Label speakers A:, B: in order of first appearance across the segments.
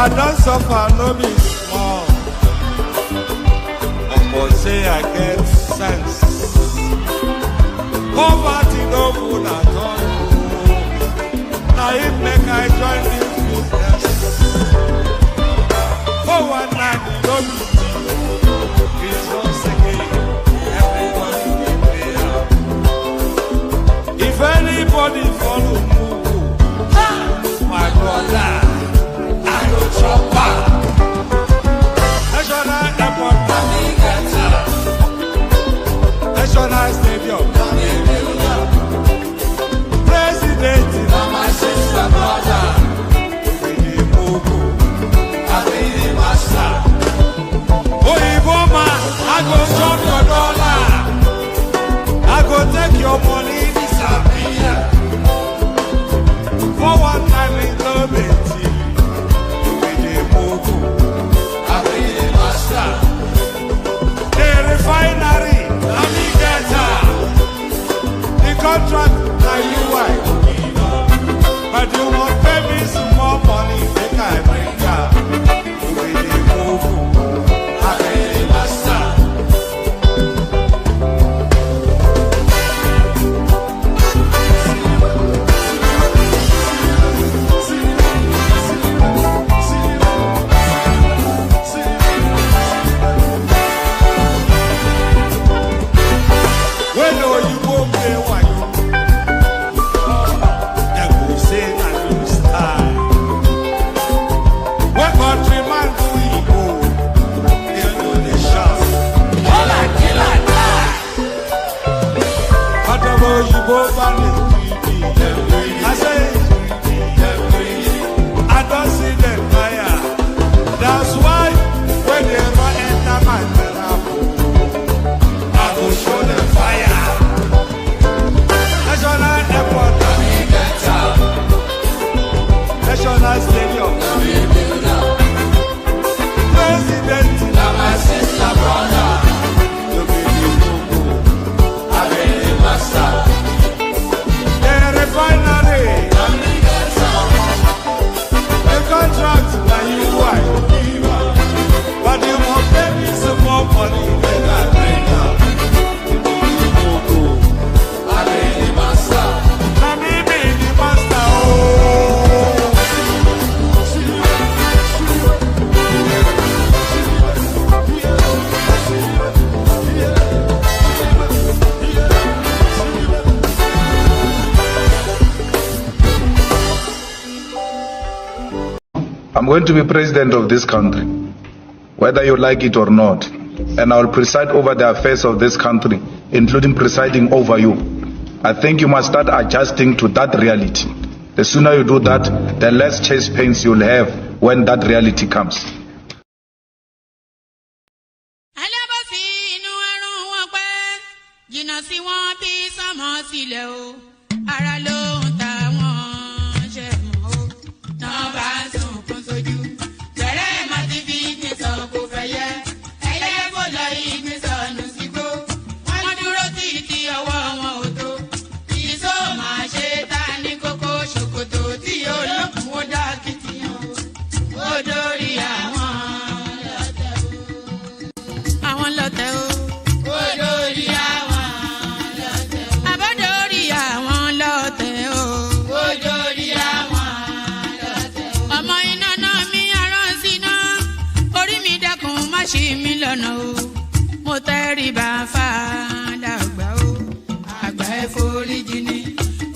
A: I don't suffer, no be small. But say I get sense. Poverty no good at all. Now it make I join this business. For one night, no be it's once again. Everybody be there. If anybody follow Mugu, my brother, I go chop back. National airport, National stadium, president, my sister, brother, Tinubu, I be the master. Oh, Iboma, I go chop your dollar. I go take your money, disappear. For one time in Lobby. Refinery, navigator, the contract now you Wike, but you won't pay me some more money, make I bring up. You really move, I really master. I don't see them fire. That's why when they ever enter my miracle, I go show them fire. National airport, National stadium, president, my sister, brother, to be the I be the master. Refinery, the contract that you Wike, but you won't pay me some more money than I bring up. I be the master. Let me be the master.
B: I'm going to be president of this country, whether you like it or not, and I will preside over the affairs of this country, including presiding over you. I think you must start adjusting to that reality. The sooner you do that, the less chest pains you'll have when that reality comes.
C: Mo tẹríba fàdàgbà o, àgbà ẹ foríjì ni,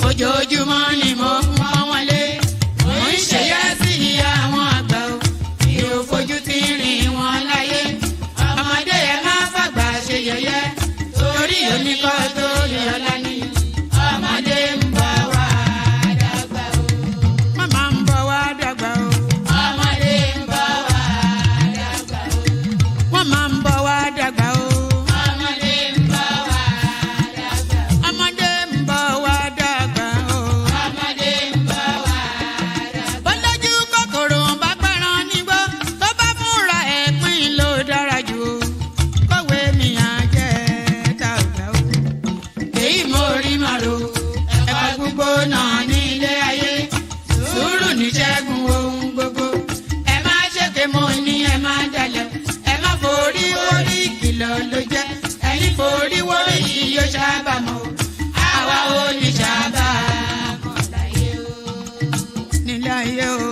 C: ojoojúmọ́ ni mo pọ́n wọn lé, mo ń ṣèyá sí àwọn àgbà o, mi ò fojú tí rìn wọn láyé, ọmọdé ẹ má fàgbà ṣe yẹ̀yẹ́, torí oníkọ́ tó lè ọlá ní, ọmọdé ń bọ̀ wá dàgbà o, màmá ń bọ̀ wá dàgbà o, ọmọdé ń bọ̀ wá dàgbà o, wọ́n máa ń bọ̀ wá dàgbà o. ṣàbàmọ̀ àwa ò ní ṣàbàmọ̀ láyé o. nílé ayé o.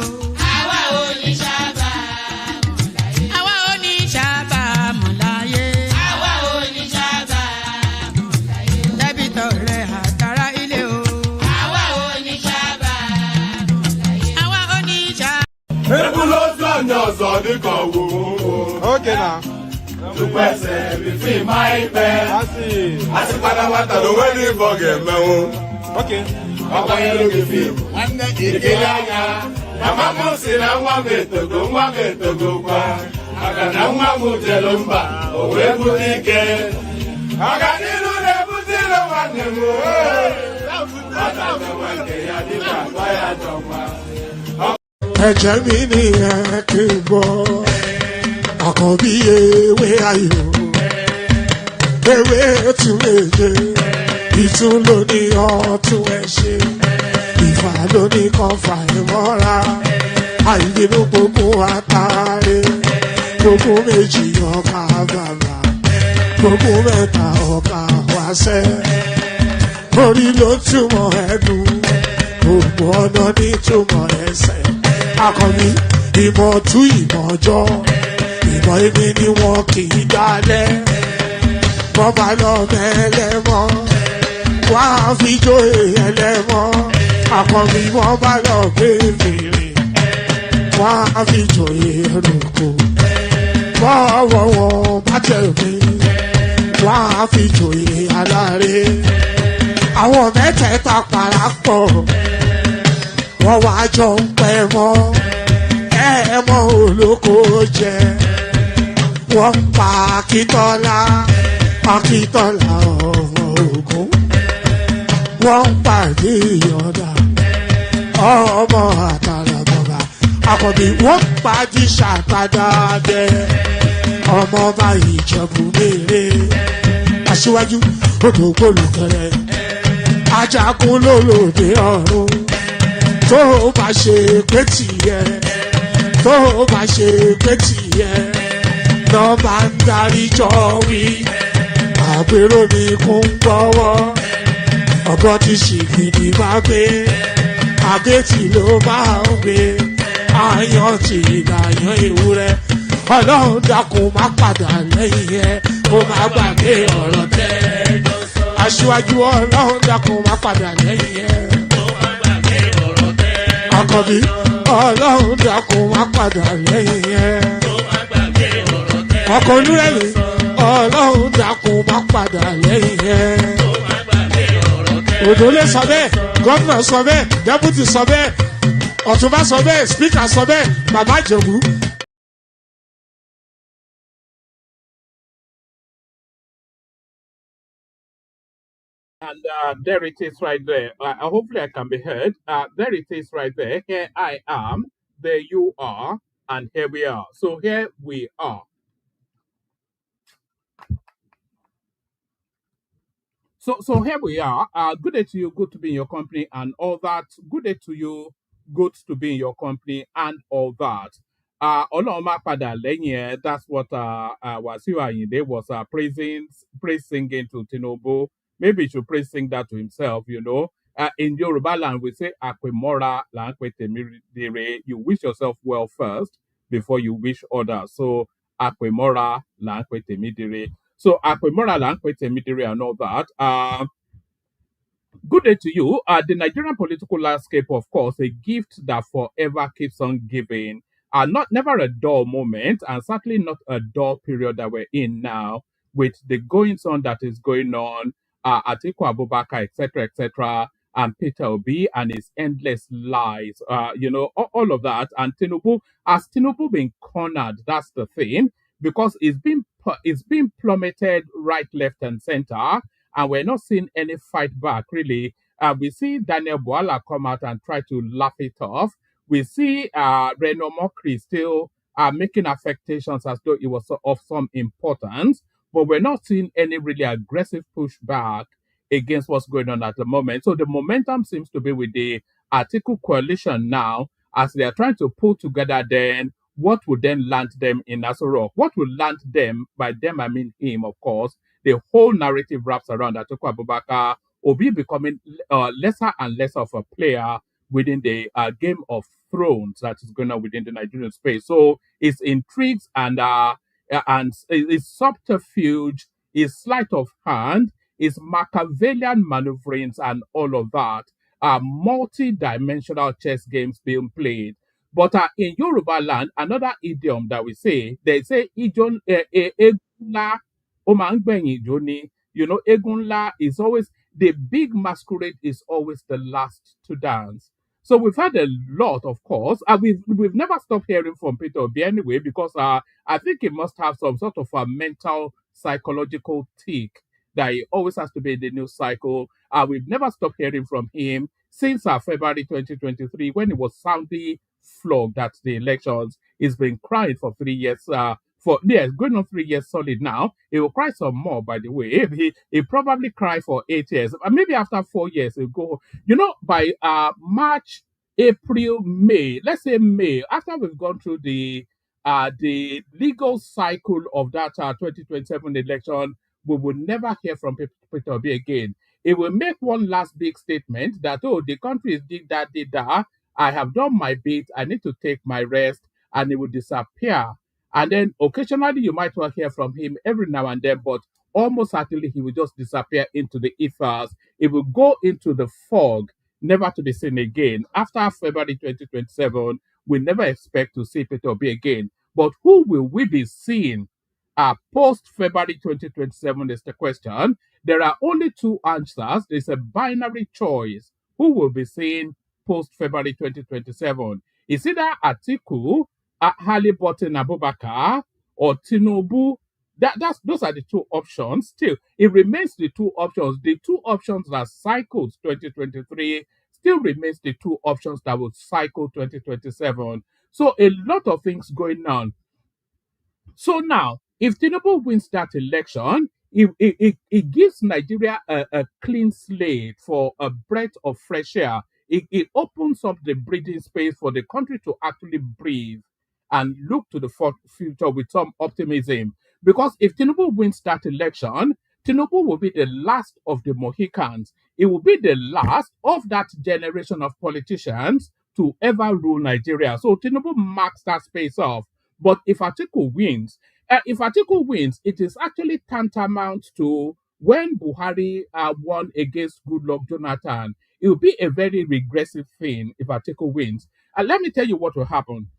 C: àwa ò ní ṣàbàmọ̀ láyé. àwa ò ní ṣàbàmọ̀ láyé. àwa ò ní ṣàbàmọ̀ láyé. dẹ́bìtọ̀ rẹ̀ àtàrà ilé o. àwa ò ní ṣàbàmọ̀ láyé. àwa ò ní ṣàbàmọ̀.
A: Ebu ló tún àná ọ̀sán nìkan wò ó.
D: Okay now.
A: Tupẹsẹ̀ fífi máa ń pẹ́. Àsìpadà wa tàdó wẹ́ẹ́dì ìfọ̀gẹ̀ mẹ́wọ́n.
D: Okay.
A: Ọkọ̀ yẹn ló fi fi ìdílé anya. Màmá mú sí na nwa m etogo kwa. Maka na nwa m jelu mba, o wee bute ike. Ọganihu na-ebute ilo nwanne m. Ọta mewe nke ya dịka akpa ya jọkwa.
E: Ẹ̀jẹ̀ mi nìyẹn kí n gbọ́, àkànbí ewé ayò, ewé tún méje, ìtún ló ní ọ̀tún ẹ̀ ṣe, ìfà ló ní kan fà ẹ̀ mọ́ra, àìbínú gbogbo àtàrẹ, gbogbo méjì ọkà bàbà, gbogbo mẹ́ta ọkà wáṣẹ́, orí ló túmọ̀ ẹ̀dùn, gbogbo ọ̀nà ní túmọ̀ ẹsẹ̀. Akọni ìmọ̀ tú ìmọ̀ ọjọ́, ìmọ̀ èmi ni wọn kì í dálẹ̀. Wọ́n bá lọ mẹ́lẹ́mọ́, wọ́n á fi jóye ẹlẹ́mọ́. Akọni wọ́n bá lọ bèbèrè, wọ́n á fi jóye ẹlòkò. Bọ́ọ̀wọ̀ wọn bá tẹ̀lé, wọ́n á fi jóye aláre. Àwọn mẹ́tẹ̀ẹ̀ta parapọ̀. Wọ́n wá jọ ń pẹ́ mọ́, ẹ̀ẹ́mọ́ olóko jẹ. Wọ́n ń pa Akíntọ́lá ọmọ Ògún. Wọ́n ń pàdé Ìyọ̀dà, ọmọ Àtàlàbọ̀bà. Àkànbí wọ́n ń pàdé Ṣàtàdàdẹ, ọmọ ọba Ìjẹ̀bú Mèrè. Aṣíwájú odò gbólùkẹrẹ, Ajagun lólòdì ọ̀run. Tó o bá ṣe pé tìyẹ, tó o bá ṣe pé tìyẹ, lọ́ bá ń darí jọ wí. Àpérò mi kún gbọ́wọ́, ọ̀bọ ti ṣìgìdì máa gbé, àgétì ló máa ń gbé, àyàn ti ìlàyàn ewúrẹ́. Ọlọ́run dákun má padà lẹ́yìn ẹ̀, ó má gbàgbé ọ̀rọ̀ tẹ́. Aṣíwájú Ọlọ́run dákun má padà lẹ́yìn ẹ̀. Àkànbí Ọlọ́run dákun má padà lẹ́yìn ẹ̀. Ọkọ̀ olúrẹ̀mí Ọlọ́run dákun má padà lẹ́yìn ẹ̀. Òdòlé sọ bẹ́ẹ̀, gómìnà sọ bẹ́ẹ̀, dẹ́pútì sọ bẹ́ẹ̀, ọ̀túnbá sọ bẹ́ẹ̀, spíkà sọ bẹ́ẹ̀, bàbá Ìjẹ̀bú.
D: And there it is right there. Hopefully I can be heard. There it is right there. Here I am, there you are, and here we are. So here we are. So here we are. Good day to you, good to be in your company and all that. Good day to you, good to be in your company and all that. Oloma Pada Lenye, that's what Wasiu Ayinde was praise singing to Tinubu. Maybe he should praise sing that to himself, you know. In Yoruba land, we say, Akwemora lankwe temidire. You wish yourself well first before you wish others. So, Akwemora lankwe temidire. So, Akwemora lankwe temidire and all that. Good day to you. The Nigerian political landscape, of course, a gift that forever keeps on giving. Never a dull moment, and certainly not a dull period that we're in now, with the goings on that is going on, Atiku Abubakar, etc., and Peter Obi and his endless lies, all of that. And Tinubu, has Tinubu been cornered? That's the thing, because it's been plummeted right, left, and center, and we're not seeing any fight back, really. We see Daniel Bwala come out and try to laugh it off. We see Reno Omokri still making affectations as though it was of some importance, but we're not seeing any really aggressive pushback against what's going on at the moment. So the momentum seems to be with the Atiku coalition now, as they are trying to pull together then what would then land them in Aso Rock. What will land them, by them I mean him, of course, the whole narrative wraps around Atiku Abubakar, Obi becoming lesser and less of a player within the Game of Thrones that is going on within the Nigerian space. So it's intrigues and it's subterfuge, it's sleight of hand, it's Machiavellian maneuverings and all of that are multi-dimensional chess games being played. But in Yoruba land, another idiom that we say, they say ijon egunla omangbenyi joni. You know, egunla is always the big masquerade is always the last to dance. So we've had a lot, of course. We've never stopped hearing from Peter Obi anyway, because I think he must have some sort of a mental psychological tick that he always has to be in the news cycle. We've never stopped hearing from him since February 2023 when he was soundly flogged at the elections. He's been crying for 3 years. Going on 3 years solid now. He will cry some more, by the way. He probably cry for 8 years. Maybe after 4 years, he'll go. You know, by March, April, May, let's say May, after we've gone through the legal cycle of that 2027 election, we will never hear from Peter Obi again. It will make one last big statement that, oh, the country is did that. I have done my bit. I need to take my rest, and it will disappear. And then occasionally you might well hear from him every now and then, but almost certainly he will just disappear into the ethers. It will go into the fog, never to be seen again. After February 2027, we never expect to see Peter Obi again. But who will we be seeing post February 2027 is the question. There are only two answers. There's a binary choice. Who will be seen post February 2027? Is either Atiku, Halliburton Abubakar, or Tinubu. Those are the two options. Still, it remains the two options. The two options that cycled 2023 still remains the two options that will cycle 2027. So a lot of things going on. So now, if Tinubu wins that election, it gives Nigeria a clean slate for a breath of fresh air. It opens up the breathing space for the country to actually breathe and look to the future with some optimism. Because if Tinubu wins that election, Tinubu will be the last of the Mohicans. It will be the last of that generation of politicians to ever rule Nigeria. So Tinubu marks that space off. But if Atiku wins, it is actually tantamount to when Buhari won against Goodluck Jonathan. It will be a very regressive thing if Atiku wins. And let me tell you what will happen.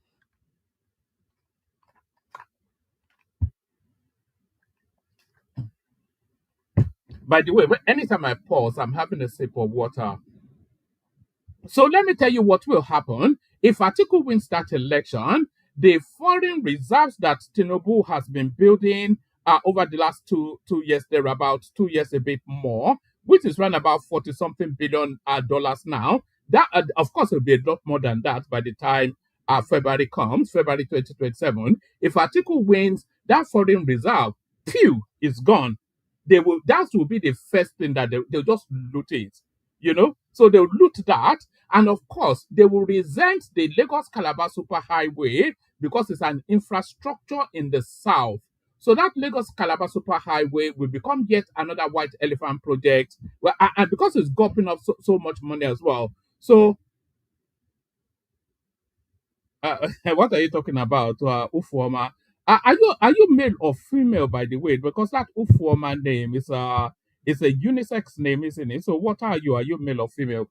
D: By the way, anytime I pause, I'm having a sip of water. So let me tell you what will happen. If Atiku wins that election, the foreign reserves that Tinubu has been building over the last two years, they're about 2 years a bit more, which is around about 40-something billion dollars now. That, of course, will be a lot more than that by the time February comes, February 2027. If Atiku wins, that foreign reserve, is gone. That will be the first thing that they'll just loot it, you know? So they'll loot that. And of course, they will resent the Lagos-Calabar Superhighway because it's an infrastructure in the south. So that Lagos-Calabar Superhighway will become yet another white elephant project. Well, and because it's gulping up so much money as well. So, what are you talking about, Ufuoma? Are you male or female, by the way? Because that Ufuoma name is a unisex name, isn't it? So what are you? Are you male or female?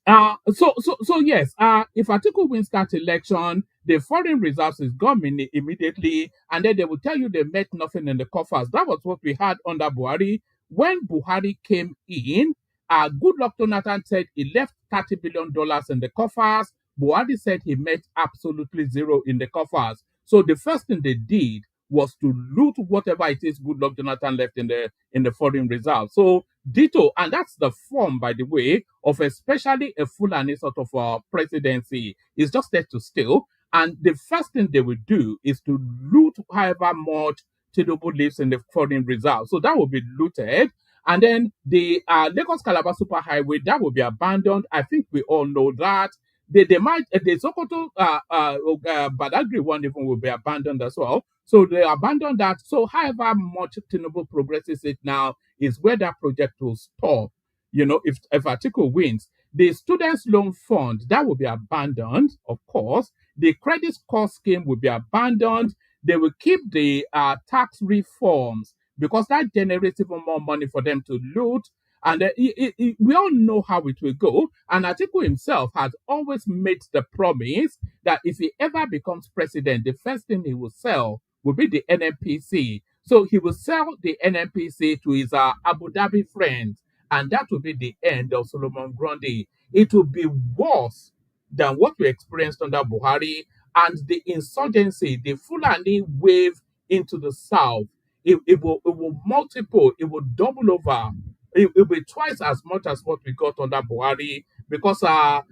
D: So yes, if Atiku wins that election, the foreign reserves is gone immediately, and then they will tell you they met nothing in the coffers. That was what we had under Buhari. When Buhari came in, Goodluck Jonathan said he left $30 billion in the coffers. Buhari said he met absolutely zero in the coffers. So the first thing they did was to loot whatever it is Goodluck Jonathan left in the foreign reserve. So ditto, and that's the form, by the way, of especially a Fulani sort of presidency. It's just there to steal. And the first thing they will do is to loot however much Tinubu lives in the foreign reserve. So that will be looted. And then the Lagos-Calabar Superhighway, that will be abandoned. I think we all know that. they might the Sokoto Badagry one even will be abandoned as well. So they abandon that. So however much Tinubu progresses it now is where that project will stop. If Atiku wins, the students' loan fund that will be abandoned, of course. The credit score scheme will be abandoned. They will keep the tax reforms because that generates even more money for them to loot. And we all know how it will go. And Atiku himself has always made the promise that if he ever becomes president, the first thing he will sell will be the NNPC. So he will sell the NNPC to his Abu Dhabi friends, and that will be the end of Solomon Grundy. It will be worse than what we experienced under Buhari and the insurgency, the Fulani wave into the south. It will multiple, it will double over. It will be twice as much as what we got under Buhari because Atiku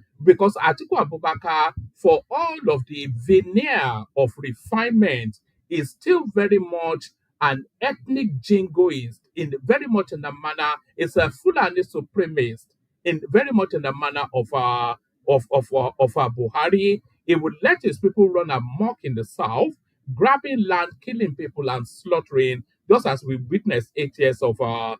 D: Abubakar, for all of the veneer of refinement, is still very much an ethnic jingoist very much in the manner, it's a Fulani supremacist in very much in the manner of Buhari. He would let his people run amok in the south, grabbing land, killing people, and slaughtering, just as we witnessed 8 years I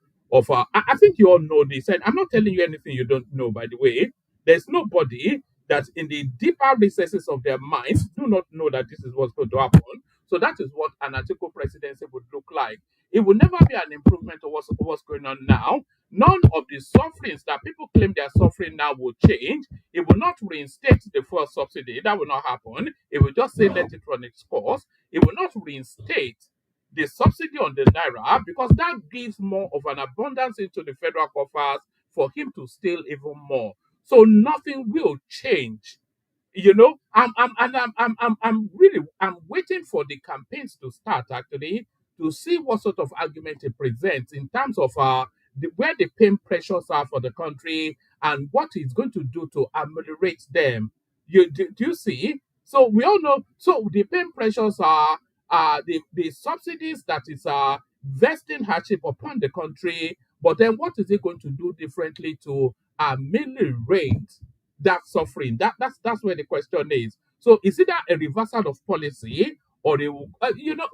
D: think you all know this, and I'm not telling you anything you don't know, by the way. There's nobody that in the deeper recesses of their minds do not know that this is what's going to happen. So that is what an Atiku presidency would look like. It will never be an improvement of what's going on now. None of the sufferings that people claim they are suffering now will change. It will not reinstate the fuel subsidy. That will not happen. It will just say let it run its course. It will not reinstate the subsidy on the naira because that gives more of an abundance into the federal coffers for him to steal even more. So nothing will change. I'm waiting for the campaigns to start actually to see what sort of argument it presents in terms of where the pain pressures are for the country and what it's going to do to ameliorate them. Do you see? So we all know. So the pain pressures are the subsidies that is vesting hardship upon the country. But then what is it going to do differently to ameliorate that suffering? That's where the question is. So is it a reversal of policy or they will,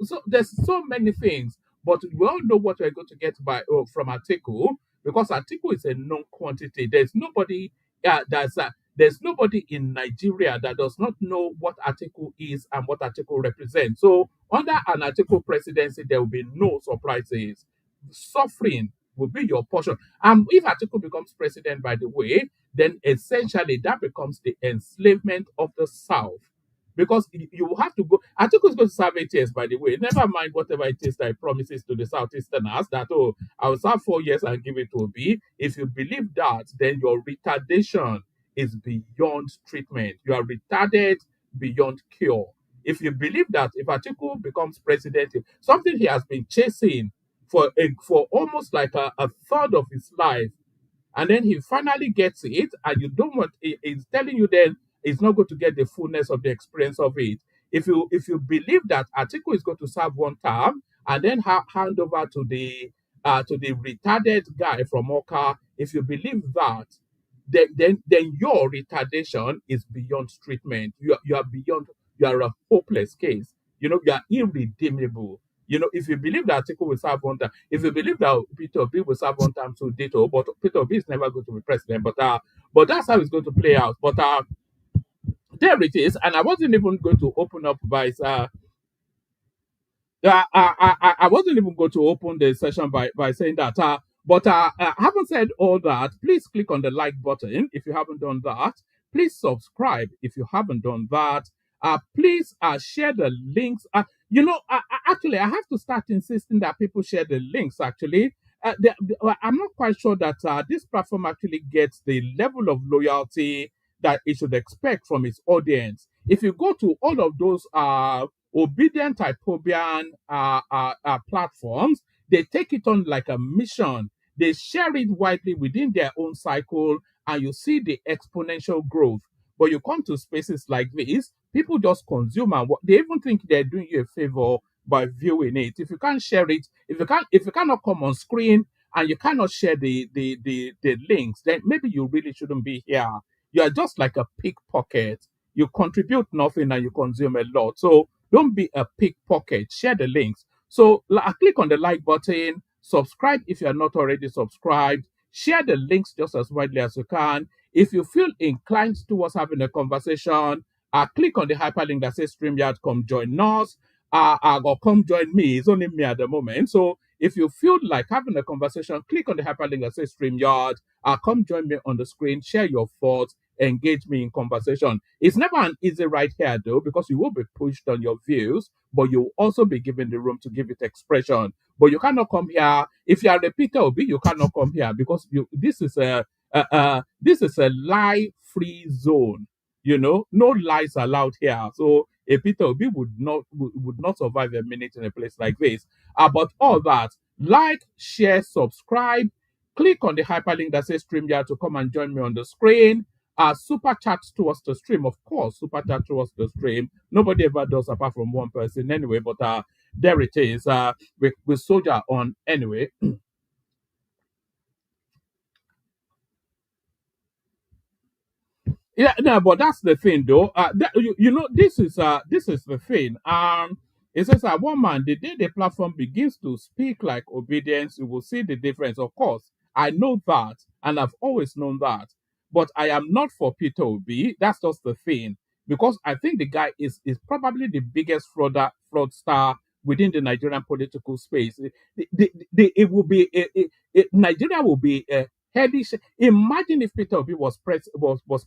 D: so there's so many things, but we all know what we're going to get from Atiku because Atiku is a known quantity. There's nobody in Nigeria that does not know what Atiku is and what Atiku represents. So under an Atiku presidency, there will be no surprises. Suffering will be your portion. And if Atiku becomes president, by the way, then essentially that becomes the enslavement of the South. Because you will have to go. Atiku is going to serve 8 years, by the way. Never mind whatever it is that he promises to the Southeasterners that, oh, I will serve 4 years and give it to Obi. If you believe that, then your retardation is beyond treatment. You are retarded beyond cure. If you believe that if Atiku becomes president, something he has been chasing for almost like a third of his life, and then he finally gets it, and you don't want, he's telling you then he's not going to get the fullness of the experience of it. If you believe that Atiku is going to serve one term and then hand over to the retarded guy from Oka, if you believe that, then your retardation is beyond treatment. You are beyond. You are a hopeless case. You are irredeemable. If you believe that Atiku will serve one time, if you believe that Peter Obi will serve one time to ditto, but Peter Obi is never going to be president. But that's how it's going to play out. But there it is. And I wasn't even going to open up by I wasn't even going to open the session by saying that. But having said all that, please click on the like button if you haven't done that. Please subscribe if you haven't done that. Please share the links. Actually, I have to start insisting that people share the links. Actually, I'm not quite sure that this platform actually gets the level of loyalty that it should expect from its audience. If you go to all of those obedient typobian platforms, they take it on like a mission. They share it widely within their own cycle, and you see the exponential growth. But you come to spaces like this, people just consume and they even think they're doing you a favor by viewing it. If you can't share it, if you cannot come on screen and you cannot share the links, then maybe you really shouldn't be here. You are just like a pickpocket. You contribute nothing and you consume a lot. So don't be a pickpocket. Share the links. So click on the like button, subscribe if you are not already subscribed, share the links just as widely as you can. If you feel inclined towards having a conversation, click on the hyperlink that says StreamYard, come join us, or come join me. It's only me at the moment. So if you feel like having a conversation, click on the hyperlink that says StreamYard, come join me on the screen, share your thoughts, engage me in conversation. It's never an easy ride here though, because you will be pushed on your views, but you'll also be given the room to give it expression. But you cannot come here if you are a Peter Obi. You cannot come here because this is a lie free zone. You know, no lies allowed here. So a Peter Obi would not survive a minute in a place like this. But all that, like, share, subscribe, click on the hyperlink that says StreamYard to come and join me on the screen. Super chat towards the stream, of course. Super chat towards the stream. Nobody ever does apart from one person anyway. But there it is. We soldier on anyway. Yeah, no, but that's the thing, though. You know, this is the thing. It says that one man, the day the platform begins to speak like obedience, you will see the difference. Of course, I know that, and I've always known that. But I am not for Peter Obi. That's just the thing, because I think the guy is probably the biggest fraudster within the Nigerian political space. It will be Nigeria will be heady. Imagine if Peter Obi was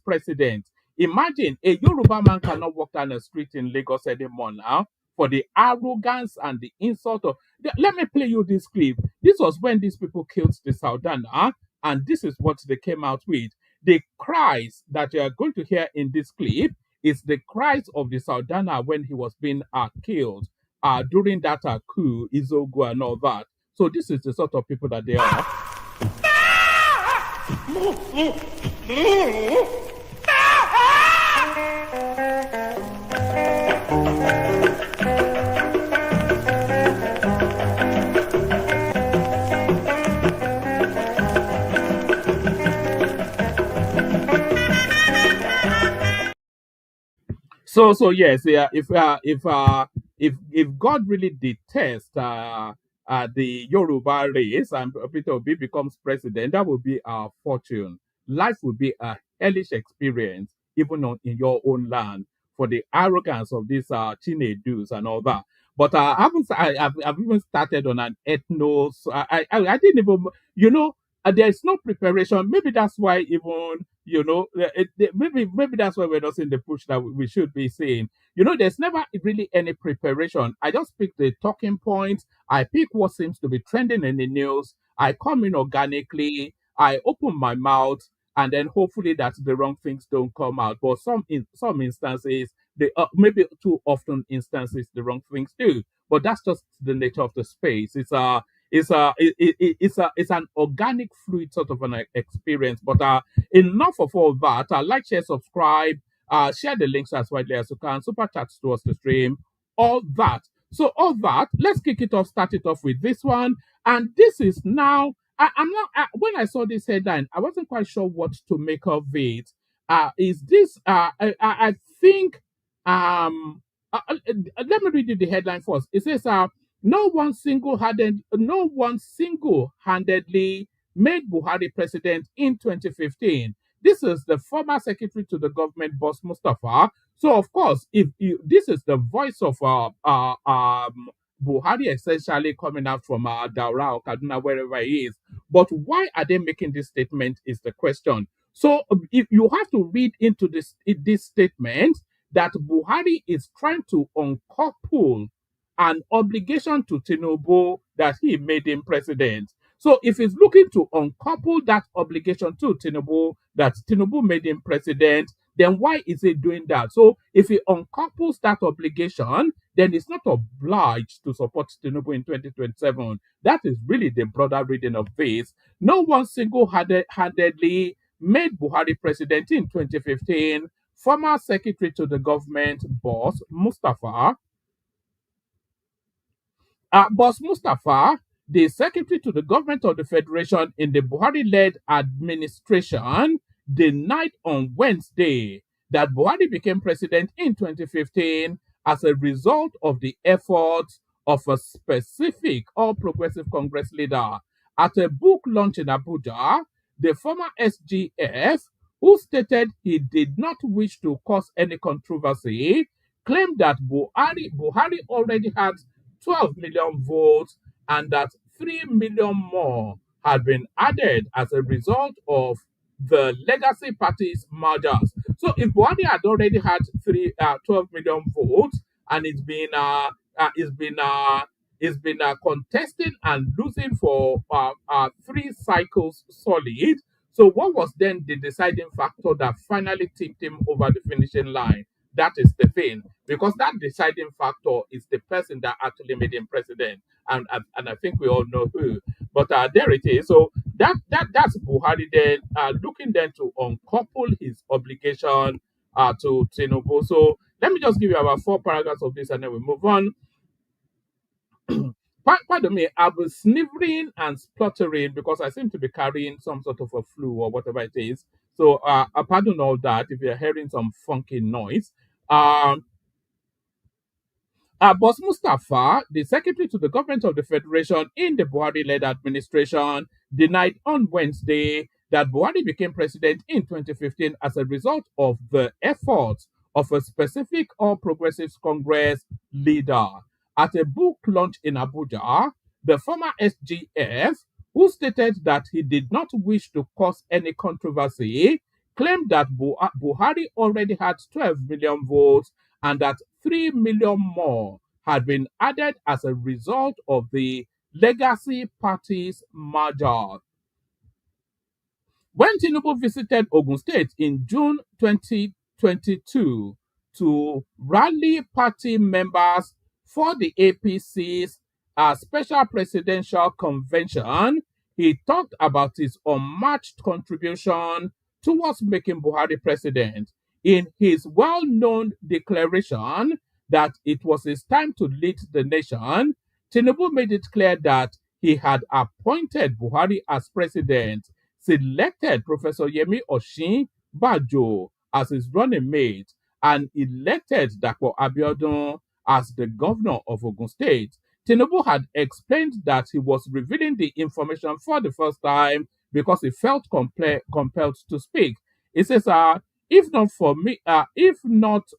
D: president. Imagine a Yoruba man cannot walk down the street in Lagos anymore now for the arrogance and the insult of. Let me play you this clip. This was when these people killed the Saldana, and this is what they came out with. The cries that you are going to hear in this clip is the cries of the Saldana when he was being killed during that coup, Izogu and all that. So this is the sort of people that they are. So yes, yeah. If God really detests the Yoruba race and Peter Obi becomes president, that would be our fortune. Life would be a hellish experience, even in your own land, for the arrogance of these teenagers and all that. But I've even started on an ethnos. I didn't even, you know, there's no preparation. Maybe that's why even, you know, maybe that's why we're not seeing the push that we should be seeing. You know, there's never really any preparation. I just pick the talking points. I pick what seems to be trending in the news. I come in organically. I open my mouth, and then hopefully that the wrong things don't come out. But in some instances, maybe too often instances, the wrong things do. But that's just the nature of the space. It's an organic fluid sort of an experience. But enough of all that. Like, share, subscribe, share the links as widely as you can, super chats towards the stream, all that. So all that, let's kick it off, start it off with this one. And this is now, I'm not, when I saw this headline, I wasn't quite sure what to make of it. Is this, I think, let me read you the headline first. It says, no one single-handedly made Buhari president in 2015. This is the former secretary to the government, boss Mustapha. So, of course, this is the voice of Buhari essentially coming out from Daura or Kaduna, wherever he is. But why are they making this statement is the question. So, if you have to read into this statement that Buhari is trying to uncouple an obligation to Tinubu that he made him president. So if he's looking to uncouple that obligation to Tinubu, that Tinubu made him president, then why is he doing that? So if he uncouples that obligation, then he's not obliged to support Tinubu in 2027. That is really the broader reading of this. No one single-handedly made Buhari president in 2015. Former secretary to the government, boss Mustapha, Boss Mustapha, the secretary to the government of the federation in the Buhari-led administration, denied on Wednesday that Buhari became president in 2015 as a result of the efforts of a specific All Progressive Congress leader. At a book launch in Abuja, the former SGF, who stated he did not wish to cause any controversy, claimed that Buhari already had 12 million votes and that 3 million more had been added as a result of the legacy parties mergers. So if Buhari had already had 12 million votes and it's been contesting and losing for 3 cycles solid. So what was then the deciding factor that finally tipped him over the finishing line? That is the thing, because that deciding factor is the person that actually made him president, and I think we all know who. But there it is. So that's Buhari then looking then to uncouple his obligation to Tinubu. So let me just give you about 4 paragraphs of this, and then we move on. Pardon me, I was sniveling and spluttering because I seem to be carrying some sort of a flu or whatever it is. So pardon all that if you're hearing some funky noise. Boss Mustapha, the secretary to the government of the Federation in the Buhari-led administration, denied on Wednesday that Buhari became president in 2015 as a result of the efforts of a specific All Progressives Congress leader. At a book launch in Abuja, the former SGF, who stated that he did not wish to cause any controversy, claimed that Buhari already had 12 million votes and that 3 million more had been added as a result of the legacy parties merger. When Tinubu visited Ogun State in June 2022 to rally party members for the APC's special presidential convention, he talked about his unmatched contribution towards making Buhari president. In his well-known declaration that it was his time to lead the nation, Tinubu made it clear that he had appointed Buhari as president, selected Professor Yemi Oshin-Bajo as his running mate, and elected Dapo Abiodun as the governor of Ogun State. Tinubu had explained that he was revealing the information for the first time because he felt compelled to speak. He says, if not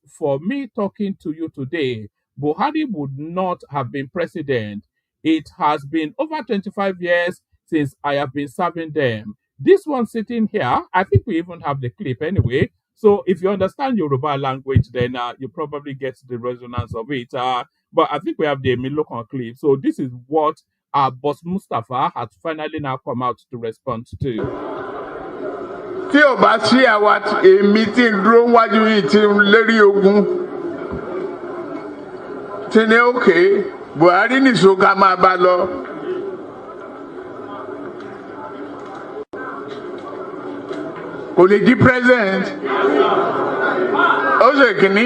D: for me talking to you today, Buhari would not have been president. It has been over 25 years since I have been serving them. This one sitting here, I think we even have the clip anyway. So if you understand Yoruba language, then you probably get the resonance of it. But I think we have the Milokon clip. So this is what Boss Mustapha has finally now come out to respond to.
F: Tí ò bá sí àwa èmi tí ń dúró wájú yìí tí ń lérí ogun tí ní òkè Buhari nìṣó ká máa bá lọ. Kò lè di president. Ó ṣe kìíní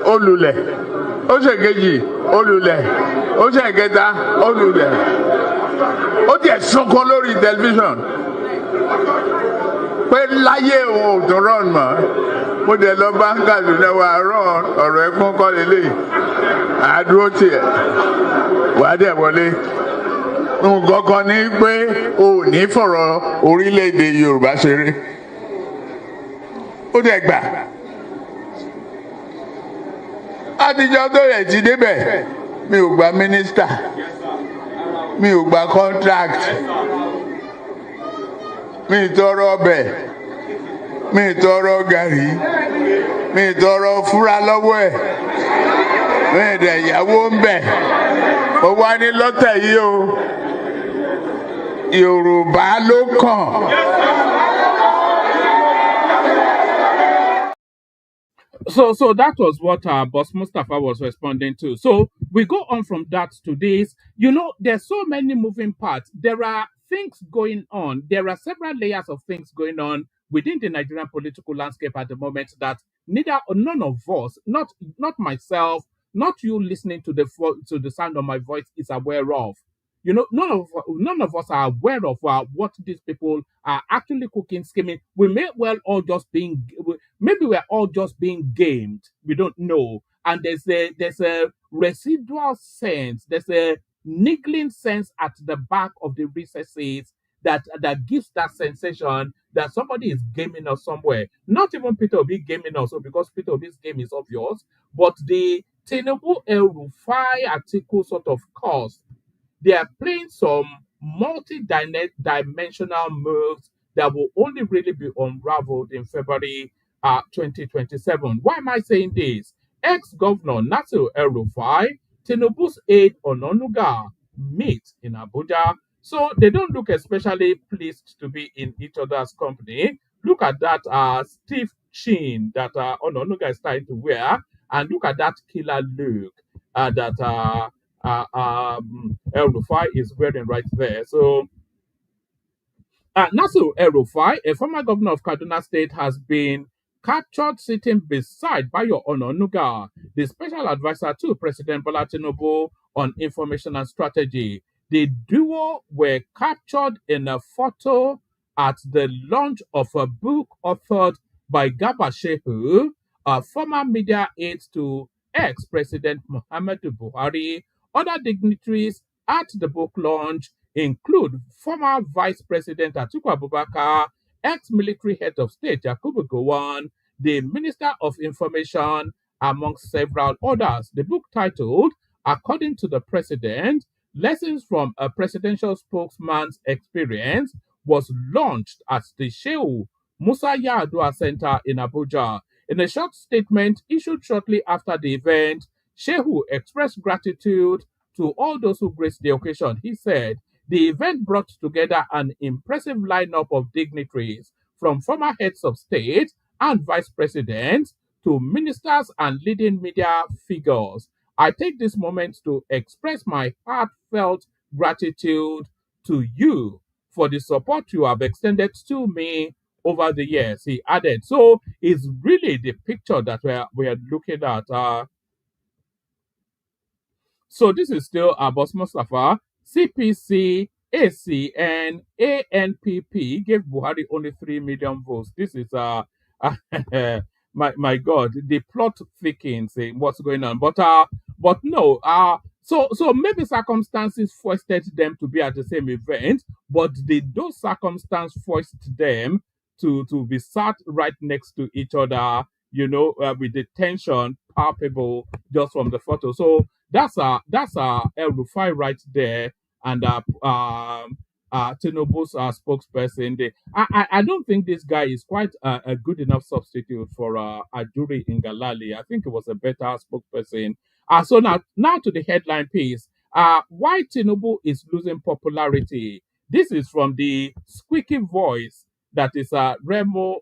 F: olùlẹ̀. Ó ṣe kejì olùlẹ̀. Ó ṣe kẹta olùlẹ̀. Ó tiẹ̀ sunkún lórí tẹlifíṣàn. Pé láyé òun ò tún rán mọ́, mo dẹ̀ lọ bá ń Kaduna wà rán ọ̀rọ̀ ẹ̀kún kọ́ lélẹ̀ àdúró tiẹ̀ wà á dẹ̀ wọlé. Nǹkan kan ní pé o ò ní fọ̀rọ̀ orílẹ̀-èdè Yorùbá ṣeré. Ó dẹ̀ gbà. Àtijọ́ tó yẹ ti débẹ̀, mi ò gba mínísítà, mi ò gba contract. Mi tọrọ ọbẹ̀, mi tọrọ gàrí, mi tọrọ fúra lọ́wọ́ ẹ̀, mi dẹ̀ yàwó ń bẹ̀. Ó wá ní lọ́tẹ̀ yìí o, Yorùbá ló kàn.
D: So that was what Boss Mustapha was responding to. So we go on from that to this. You know, there's so many moving parts. There are things going on. There are several layers of things going on within the Nigerian political landscape at the moment that none of us, not myself, not you listening to the sound of my voice, is aware of. none of us are aware of what these people are actually cooking, scheming. We may well all just being, maybe we're all just being gamed. We don't know. And there's a residual sense, there's a niggling sense at the back of the recesses that gives that sensation that somebody is gaming us somewhere. Not even Peter Obi gaming us, because Peter Obi's game is obvious, but the Tinubu El Rufai Atiku sort of cause. They are playing some multi-dimensional moves that will only really be unraveled in February 2027. Why am I saying this? Ex-governor Nasir El-Rufai, Tinubu's aide Ononuga meet in Abuja. So they don't look especially pleased to be in each other's company. Look at that stiff chin that Ononuga is trying to wear, and look at that killer look that El Rufai is wearing right there. So Nasir El-Rufai, a former governor of Kaduna State, has been captured sitting beside Bayo Ononuga, the special advisor to President Bola Tinubu on information and strategy. The duo were captured in a photo at the launch of a book authored by Garba Shehu, a former media aide to ex-President Muhammadu Buhari. Other dignitaries at the book launch include former Vice President Atiku Abubakar, ex-military head of state Yakubu Gowon, the Minister of Information, among several others. The book titled, according to the President, Lessons from a Presidential Spokesman's Experience, was launched at the Shehu Musa Yar'Adua Center in Abuja. In a short statement issued shortly after the event, Shehu expressed gratitude to all those who graced the occasion. He said, the event brought together an impressive lineup of dignitaries, from former heads of state and vice presidents to ministers and leading media figures. I take this moment to express my heartfelt gratitude to you for the support you have extended to me over the years, he added. So it's really the picture that we are looking at. So this is still Boss Mustapha. CPC, ACN, ANPP gave Buhari only 3 million votes. This is my God, the plot thickens what's going on. But no, so maybe circumstances forced them to be at the same event, but those circumstances forced them to be sat right next to each other, with the tension palpable just from the photo. So that's El Rufai right there, and Tinubu's spokesperson. I don't think this guy is quite a good enough substitute for Ajuri Ngalali. I think it was a better spokesperson. So now to the headline piece. Why Tinubu is losing popularity. This is from the squeaky voice that is Reno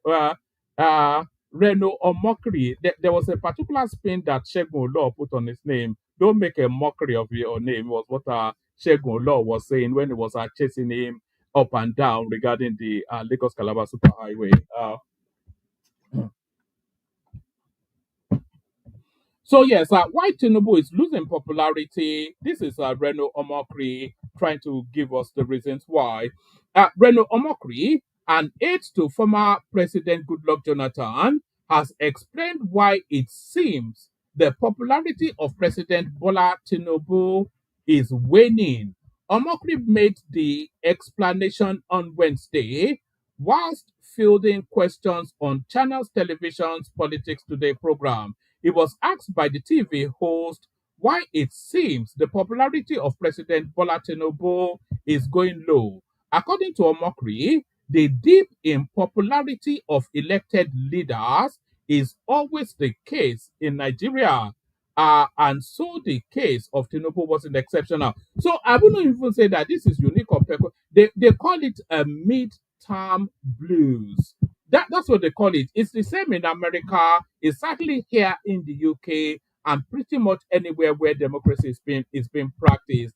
D: Omokri. There was a particular spin that Segun Law put on his name. Don't make a mockery of your name, was what Segun Law was saying when he was chasing him up and down regarding the Lagos Calabar Superhighway. So yes, why Tinubu is losing popularity. This is Reno Omokri trying to give us the reasons why. Reno Omokri, an aide to former President Goodluck Jonathan, has explained why it seems the popularity of President Bola Tinubu is waning. Omokri made the explanation on Wednesday whilst fielding questions on Channels Television's Politics Today program. He was asked by the TV host why it seems the popularity of President Bola Tinubu is going low. According to Omokri, the dip in popularity of elected leaders is always the case in Nigeria. And so the case of Tinubu wasn't exceptional. So I wouldn't even say that this is unique or peculiar. They call it a mid-term blues. That's what they call it. It's the same in America. It's certainly here in the UK and pretty much anywhere where democracy is being practiced.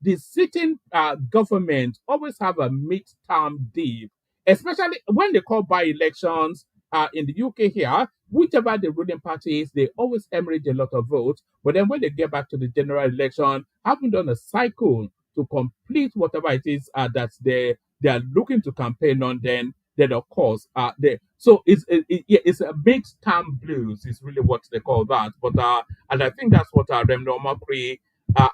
D: The sitting government always have a mid-term dip, especially when they call by elections. in the UK here, whichever the ruling party is, they always hemorrhage a lot of votes. But then when they get back to the general election, haven't done a cycle to complete whatever it is that they are looking to campaign on, then of course they so yeah, it's a mixed term blues is really what they call that. But and I think that's what Reno Omokri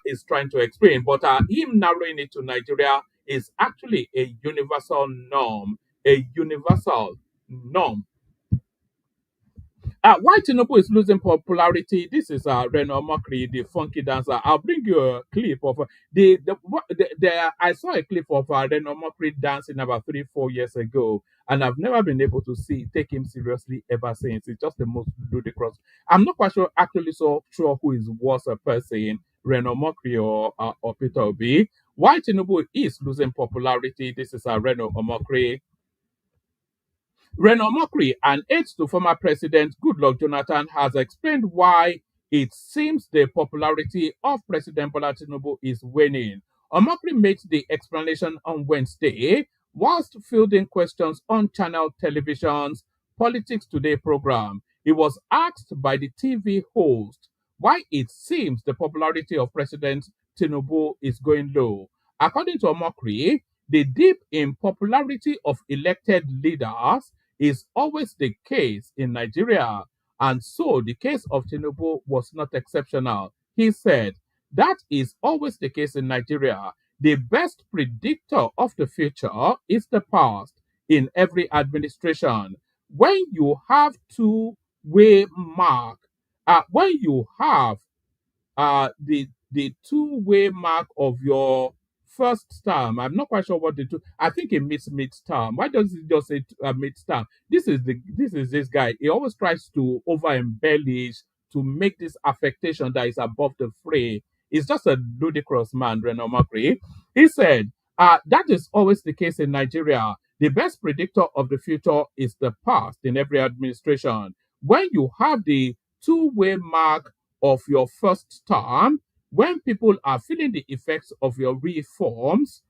D: is trying to explain. But him narrowing it to Nigeria is actually a universal norm, a universal norm. Why Tinubu is losing popularity? This is Reno Omokri, the funky dancer. I'll bring you a clip of I saw a clip of Reno Omokri dancing about 3-4 years ago, and I've never been able to take him seriously ever since. It's just the most ludicrous. I'm not quite sure actually so sure who is worse a person, Reno Omokri or Peter Obi. Why Tinubu is losing popularity? This is Reno Omokri. Reno Omokri, an aide to former President Goodluck Jonathan, has explained why it seems the popularity of President Bola Tinubu is waning. Omokri made the explanation on Wednesday whilst fielding questions on Channel Television's Politics Today program. He was asked by the TV host why it seems the popularity of President Tinubu is going low. According to Omokri, the dip in popularity of elected leaders is always the case in Nigeria, and so the case of Tinubu was not exceptional. He said, that is always the case in Nigeria. The best predictor of the future is the past in every administration. When you have two-way mark, when you have the two-way mark of your first term. I'm not quite sure what they do. I think it means mid-term. Why does it just say mid-term? This is this guy. He always tries to over embellish to make this affectation that is above the fray. He's just a ludicrous man, Reno Omokri. He said, that is always the case in Nigeria. The best predictor of the future is the past in every administration. When you have the two-way mark of your first term, when people are feeling the effects of your reforms,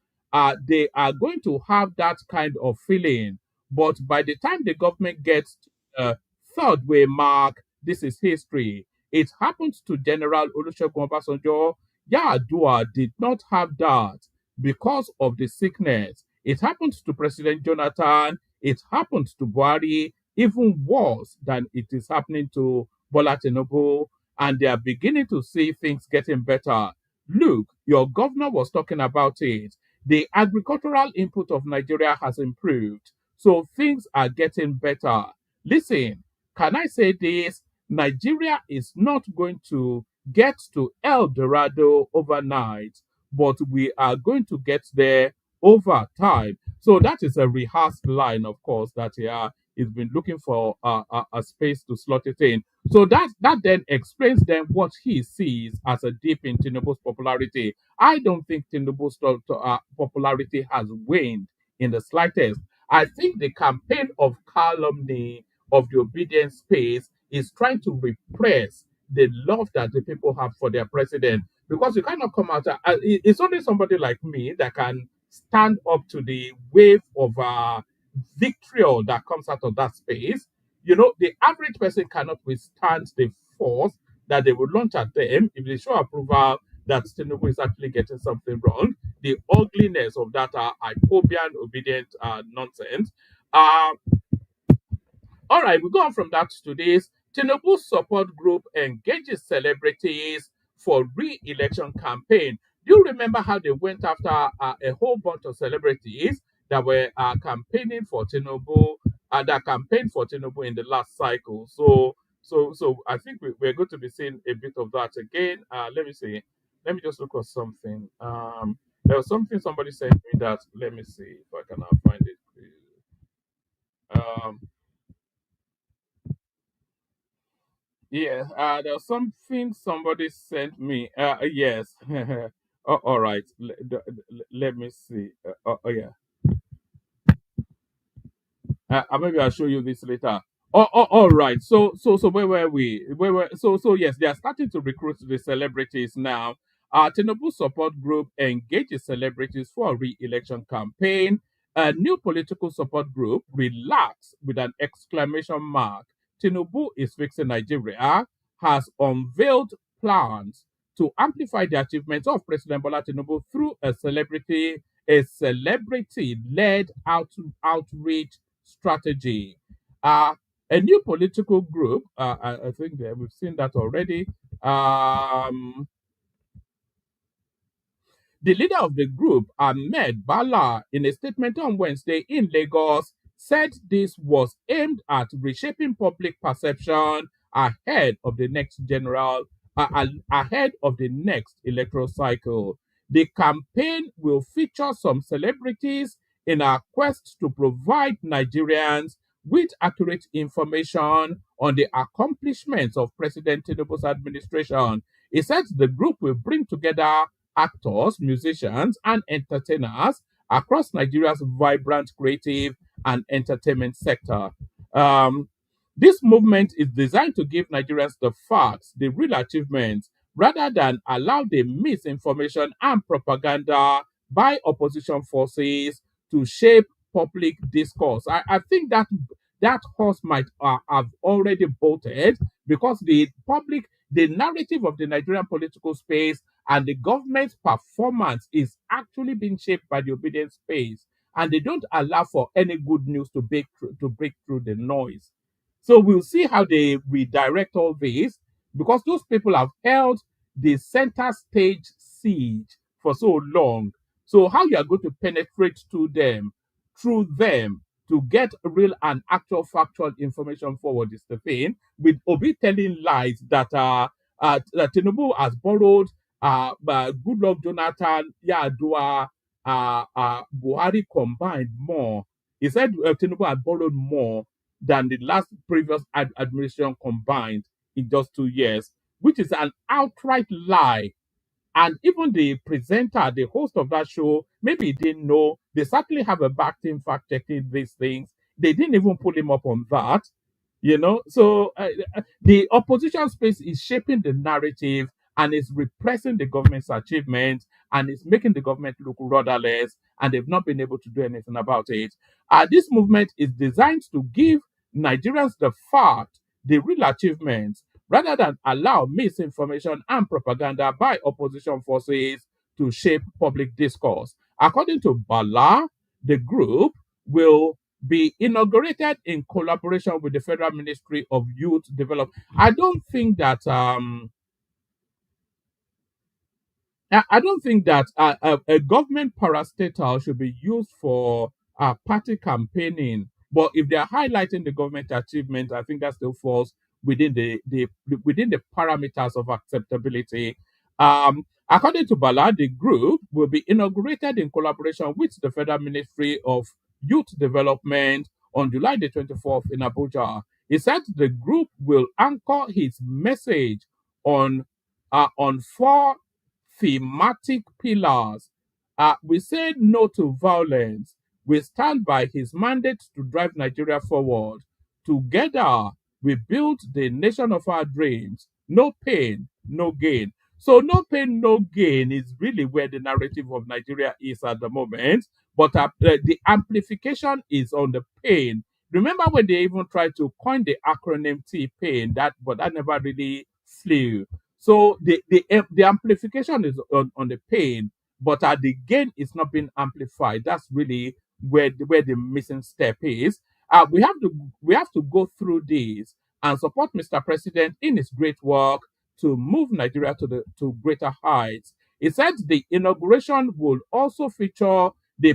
D: they are going to have that kind of feeling. But by the time the government gets to the third way mark, this is history. It happened to General Olusegun Obasanjo. Yar'Adua did not have that because of the sickness. It happened to President Jonathan. It happened to Buhari, even worse than it is happening to Bola Tinubu, and they are beginning to see things getting better. Look, your governor was talking about it. The agricultural input of Nigeria has improved, so things are getting better. Listen, can I say this? Nigeria is not going to get to El Dorado overnight, but we are going to get there over time. So that is a rehearsed line, of course, that he's been looking for a space to slot it in. So that then explains then what he sees as a dip in Tinubu's popularity. I don't think Tinubu's popularity has waned in the slightest. I think the campaign of calumny of the obedience space is trying to repress the love that the people have for their president, because you cannot come out. It's only somebody like me that can stand up to the wave of vitriol that comes out of that space. You know, the average person cannot withstand the force that they would launch at them if they show approval that Tinubu is actually getting something wrong. The ugliness of that hypobian obedient nonsense. Uh, all right, we go on from that to this. Tinubu support group engages celebrities for re-election campaign. Do you remember how they went after a whole bunch of celebrities that were campaigning for Tinubu, that campaigned for Tinubu in the last cycle? So I think we're going to be seeing a bit of that again. Let me see. Let me just look at something. There was something somebody sent me that. Let me see if I can find it. Um, Yeah, there was something somebody sent me. Yes. Oh, all right. Let me see. Yeah. Maybe I'll show you this later. All right. So where were we? So yes, they are starting to recruit the celebrities now. Tinubu support group engages celebrities for a re-election campaign. A new political support group, Relax, with an exclamation mark, Tinubu is fixing Nigeria, has unveiled plans to amplify the achievements of President Bola Tinubu through a celebrity-led outreach strategy. A new political group, I think that we've seen that already. The leader of the group, Ahmed Bala, in a statement on Wednesday in Lagos, said this was aimed at reshaping public perception ahead of the next ahead of the next electoral cycle. The campaign will feature some celebrities in our quest to provide Nigerians with accurate information on the accomplishments of President Tinubu's administration. He said the group will bring together actors, musicians, and entertainers across Nigeria's vibrant creative and entertainment sector. Um, this movement is designed to give Nigerians the facts, the real achievements, rather than allow the misinformation and propaganda by opposition forces to shape public discourse. I think that horse might have already bolted because the narrative of the Nigerian political space and the government's performance is actually being shaped by the obedience space, and they don't allow for any good news to break through the noise. So we'll see how they redirect all this, because those people have held the center stage siege for so long. So how you are going to penetrate through them to get real and actual factual information forward is the thing. With Obi telling lies that Tinubu has borrowed Goodluck Jonathan, Yadua, Buhari combined more. He said Tinubu had borrowed more than the last previous administration combined in just 2 years, which is an outright lie. And even the presenter, the host of that show, maybe he didn't know. They certainly have a back team fact checking these things. They didn't even pull him up on that, you know. So the opposition space is shaping the narrative and is repressing the government's achievements and is making the government look rudderless, and they've not been able to do anything about it. This movement is designed to give Nigerians the fact, the real achievements, rather than allow misinformation and propaganda by opposition forces to shape public discourse. According to Bala, the group will be inaugurated in collaboration with the Federal Ministry of Youth Development. I don't think that a government parastatal should be used for party campaigning. But if they are highlighting the government achievement, I think that still falls within within the parameters of acceptability. According to Bala, the group will be inaugurated in collaboration with the Federal Ministry of Youth Development on July the 24th in Abuja. He said the group will anchor his message on four thematic pillars. We say no to violence. We stand by his mandate to drive Nigeria forward. Together, we build the nation of our dreams. No pain, no gain. So, no pain, no gain is really where the narrative of Nigeria is at the moment. But the amplification is on the pain. Remember when they even tried to coin the acronym T-Pain, but that never really flew. So the amplification is on the pain, but the gain is not being amplified. That's really where the missing step is. We have to go through this and support Mr. President in his great work to move Nigeria to greater heights. He said the inauguration will also feature the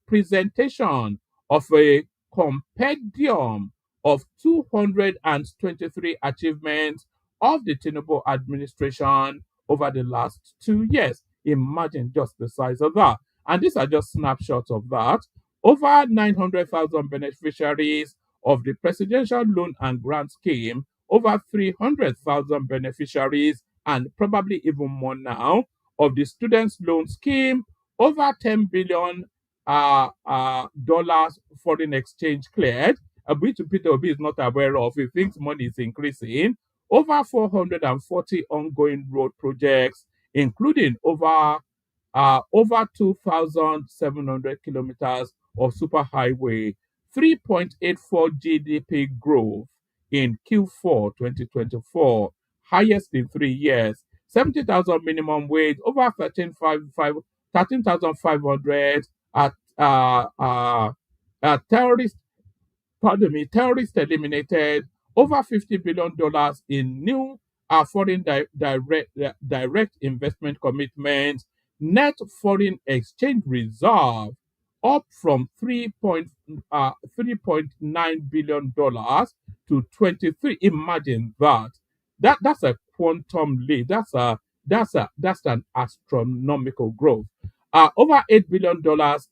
D: presentation of a compendium of 223 achievements of the Tinubu administration over the last 2 years. Imagine just the size of that. And these are just snapshots of that. Over 900,000 beneficiaries of the Presidential Loan and Grant Scheme, over 300,000 beneficiaries, and probably even more now, of the Students' Loan Scheme, over $10 billion dollars foreign exchange cleared, which Peter Obi is not aware of. He thinks money is increasing. Over 440 ongoing road projects, including over over 2,700 kilometers of superhighway, 3.84 GDP growth in Q4 2024, highest in 3 years, 70,000 minimum wage, over 13,500 at terrorist, pardon me, terrorists eliminated, over $50 billion in new foreign direct investment commitments, net foreign exchange reserve up from 3.9 billion dollars to 23. Imagine that. That's a quantum leap. That's an astronomical growth. Over $8 billion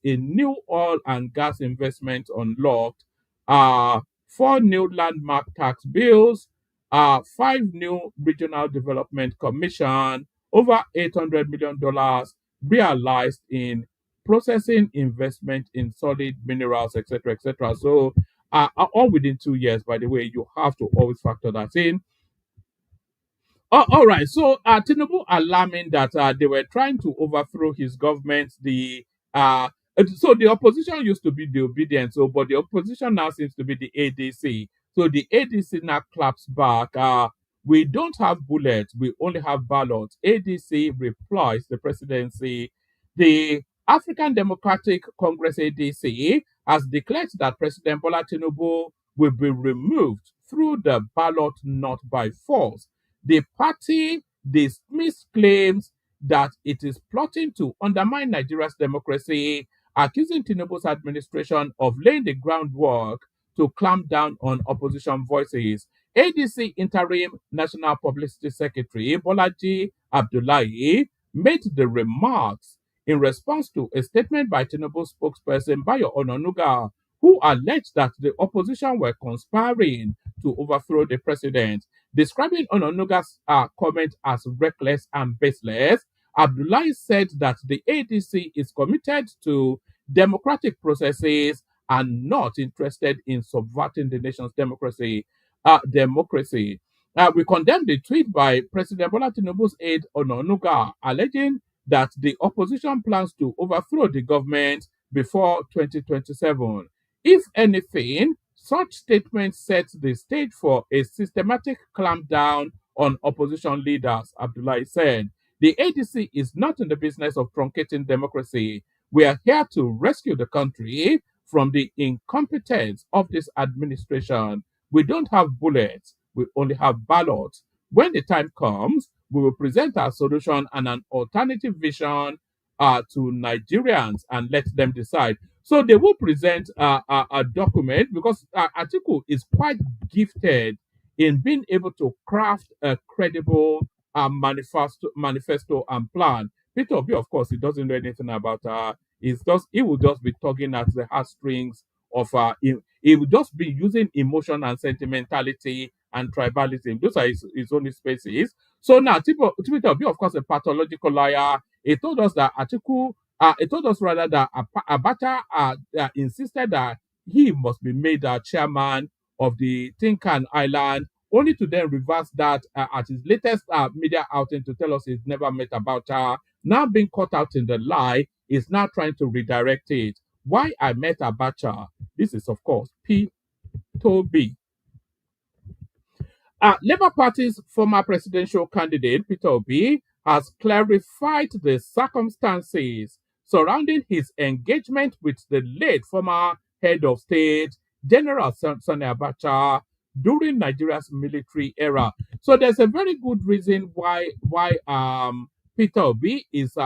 D: in new oil and gas investments unlocked, 4 new landmark tax bills, 5 new regional development commission, over $800 million realized in processing investment in solid minerals, etc., etc. So, all within 2 years. By the way, you have to always factor that in. Oh, all right. So, Tinubu alarming that they were trying to overthrow his government. So the opposition used to be the obedient. So, but the opposition now seems to be the ADC. So the ADC now claps back. We don't have bullets. We only have ballots. ADC replies the presidency. The African Democratic Congress ADC has declared that President Bola Tinubu will be removed through the ballot, not by force. The party dismissed claims that it is plotting to undermine Nigeria's democracy, accusing Tinubu's administration of laying the groundwork to clamp down on opposition voices. ADC Interim National Publicity Secretary Bolaji Abdullahi made the remarks in response to a statement by Tinubu spokesperson Bayo Ononuga, who alleged that the opposition were conspiring to overthrow the president. Describing Ononuga's comment as reckless and baseless, Abdullahi said that the ADC is committed to democratic processes and not interested in subverting the nation's democracy. We condemn the tweet by President Bola Tinubu's aide Ononuga, alleging that the opposition plans to overthrow the government before 2027. If anything, such statements set the stage for a systematic clampdown on opposition leaders, Abdullahi said. The ADC is not in the business of truncating democracy. We are here to rescue the country from the incompetence of this administration. We don't have bullets, we only have ballots. When the time comes, we will present our solution and an alternative vision to Nigerians and let them decide. So they will present a document because Atiku is quite gifted in being able to craft a credible manifesto and plan. Peter Obi, of course, he doesn't know anything about he will just be tugging at the heartstrings of he will just be using emotion and sentimentality and tribalism. Those are his only spaces. So now Peter Obi, of course, a pathological liar. He told us that Atiku he told us rather that Abacha insisted that he must be made chairman of the Tinkan Island, only to then reverse that at his latest media outing to tell us he's never met Abacha. Now being caught out in the lie, is now trying to redirect it. Why I met Abacha? This is, of course, P. Toby. Labour Party's former presidential candidate, Peter Obi, has clarified the circumstances surrounding his engagement with the late former head of state, General Sani Abacha, during Nigeria's military era. So there's a very good reason why Peter Obi is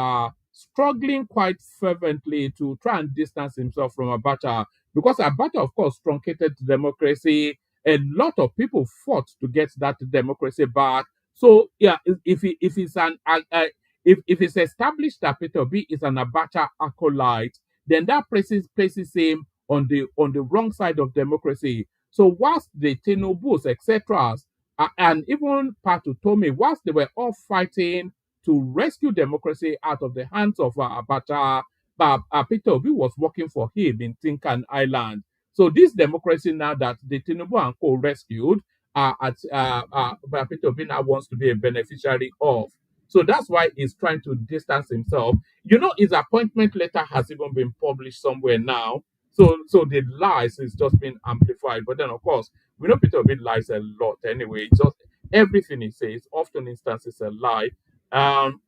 D: struggling quite fervently to try and distance himself from Abacha, because Abacha, of course, truncated democracy. A lot of people fought to get that democracy back. So yeah, if it's established that Peter Obi is an Abacha acolyte, then that places him on the wrong side of democracy. So whilst the Tinubus, etc., and even Patu Tome, whilst they were all fighting to rescue democracy out of the hands of Abacha, Peter Obi was working for him in Tinkan Island. So this democracy now that the Tinubu and co rescued, Peter Obi now wants to be a beneficiary of. So that's why he's trying to distance himself. You know, his appointment letter has even been published somewhere now. So the lies is just being amplified. But then, of course, we know Peter Obi lies a lot anyway. It's just everything he says, often instances a lie. Um,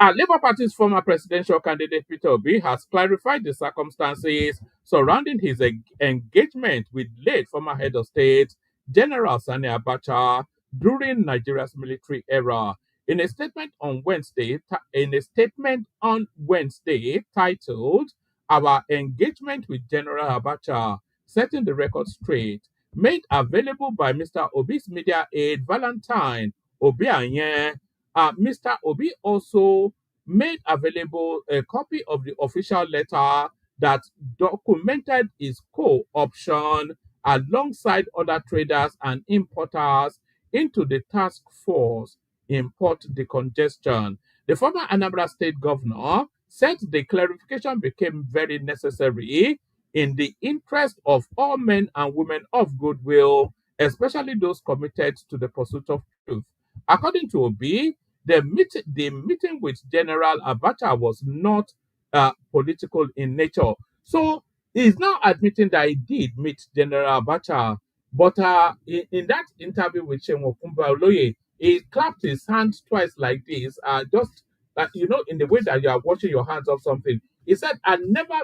D: Labour Party's former presidential candidate Peter Obi has clarified the circumstances surrounding his engagement with late former head of state General Sani Abacha during Nigeria's military era. In a statement on Wednesday titled "Our Engagement with General Abacha: Setting the Record Straight," made available by Mr. Obi's media aide Valentine Obi, Mr. Obi also made available a copy of the official letter that documented his co-option alongside other traders and importers into the task force import decongestion. The former Anambra State governor said the clarification became very necessary in the interest of all men and women of goodwill, especially those committed to the pursuit of truth. According to Obi, the meeting with General Abacha was not political in nature. So he's now admitting that he did meet General Abacha, but in that interview with Shenwo Kumba Oloye, he clapped his hands twice like this, just in the way that you are washing your hands off something. He said, I've never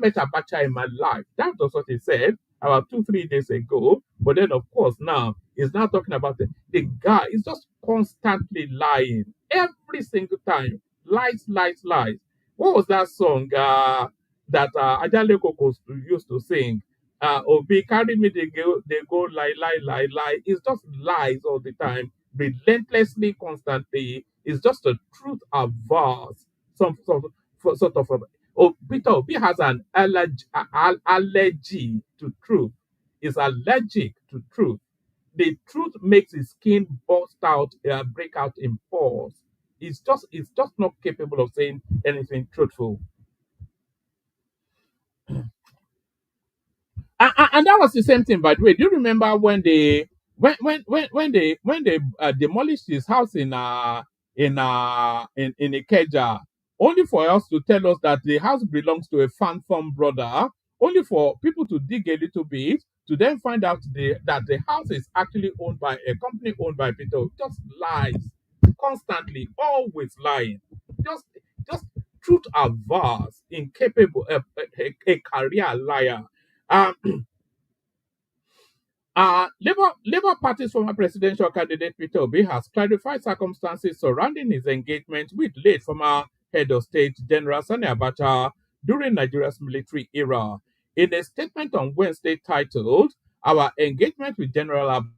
D: met Abacha in my life. That was what he said about 2, 3 days ago. But then, of course, now he's not talking about the guy. Is just constantly lying every single time. Lies, lies, lies. What was that song that Ajale Koko used to sing? Obi carry me, they go lie, lie, lie, lie. It's just lies all the time, relentlessly, constantly. It's just a truth averse, sort of. Peter Obi has an allergy to truth. Is allergic to truth. The truth makes his skin burst out, break out in pores. It's just not capable of saying anything truthful. And that was the same thing, by the way. Do you remember when they demolished his house in Ikeja, only for us to tell us that the house belongs to a phantom brother, only for people to dig a little bit to then find out that the house is actually owned by a company owned by Peter. Just lies, constantly, always lying. Just just truth averse, incapable, a career liar. Um, Labour Party's former presidential candidate Peter Obi has clarified circumstances surrounding his engagement with late former head of state General Sani Abacha during Nigeria's military era. In a statement on Wednesday titled "Our Engagement with General Abacha,"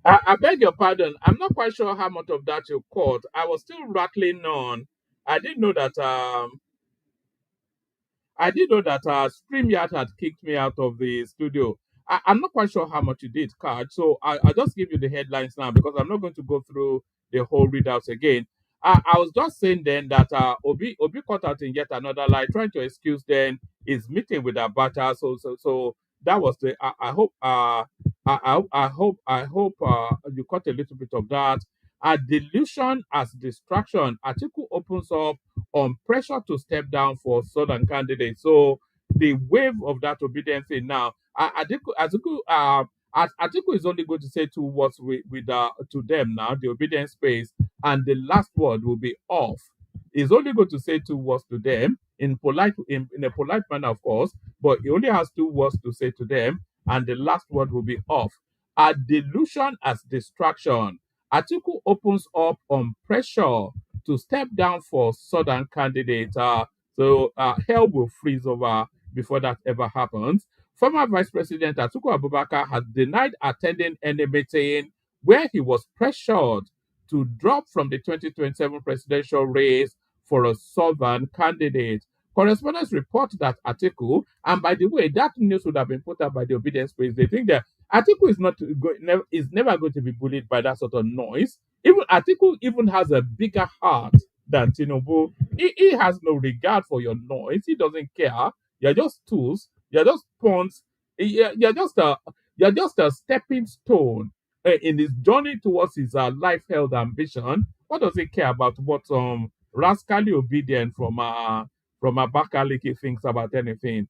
D: I beg your pardon. I'm not quite sure how much of that you caught. I was still rattling on. I didn't know that. I did know that StreamYard had kicked me out of the studio. I'm not quite sure how much you did catch, so I'll just give you the headlines now because I'm not going to go through the whole readouts again. I was just saying then that Obi caught out in yet another lie, trying to excuse then his meeting with Abacha. So that was the. I hope you caught a little bit of that. A delusion as distraction. Atiku opens up on pressure to step down for southern candidates. So the wave of that obedience thing now, Atiku is only going to say two words to them now, the obedience space, and the last word will be off. He's only going to say two words to them in a polite manner, of course, but he only has two words to say to them, and the last word will be off. A delusion as distraction. Atiku opens up on pressure to step down for southern candidate. So hell will freeze over before that ever happens. Former Vice President Atiku Abubakar has denied attending any meeting where he was pressured to drop from the 2027 presidential race for a southern candidate. Correspondents report that Atiku, and by the way, that news would have been put out by the obedience space. They think that Atiku is never going to be bullied by that sort of noise. Even Atiku even has a bigger heart than Tinubu. He has no regard for your noise. He doesn't care. You're just tools. You're just pawns. You're just a stepping stone in his journey towards his life-held ambition. What does he care about what rascally obedient from Abakaliki thinks about anything?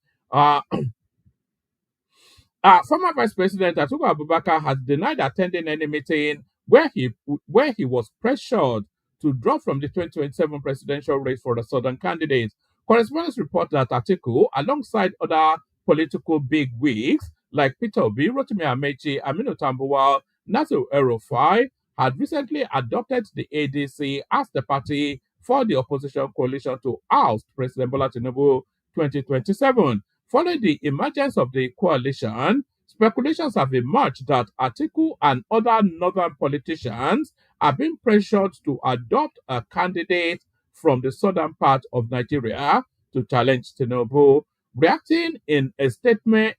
D: Uh, Former Vice President Atiku Abubakar has denied attending any meeting where he was pressured to drop from the 2027 presidential race for the southern candidate. Correspondents report that Atiku, alongside other political bigwigs like Peter Obi, Rotimi Amechi, Aminu Tambuwal, Nasir El-Rufai, had recently adopted the ADC as the party for the opposition coalition to oust President Bola Tinubu 2027. Following the emergence of the coalition, speculations have emerged that Atiku and other northern politicians are being pressured to adopt a candidate from the southern part of Nigeria to challenge Tinubu. Reacting in a statement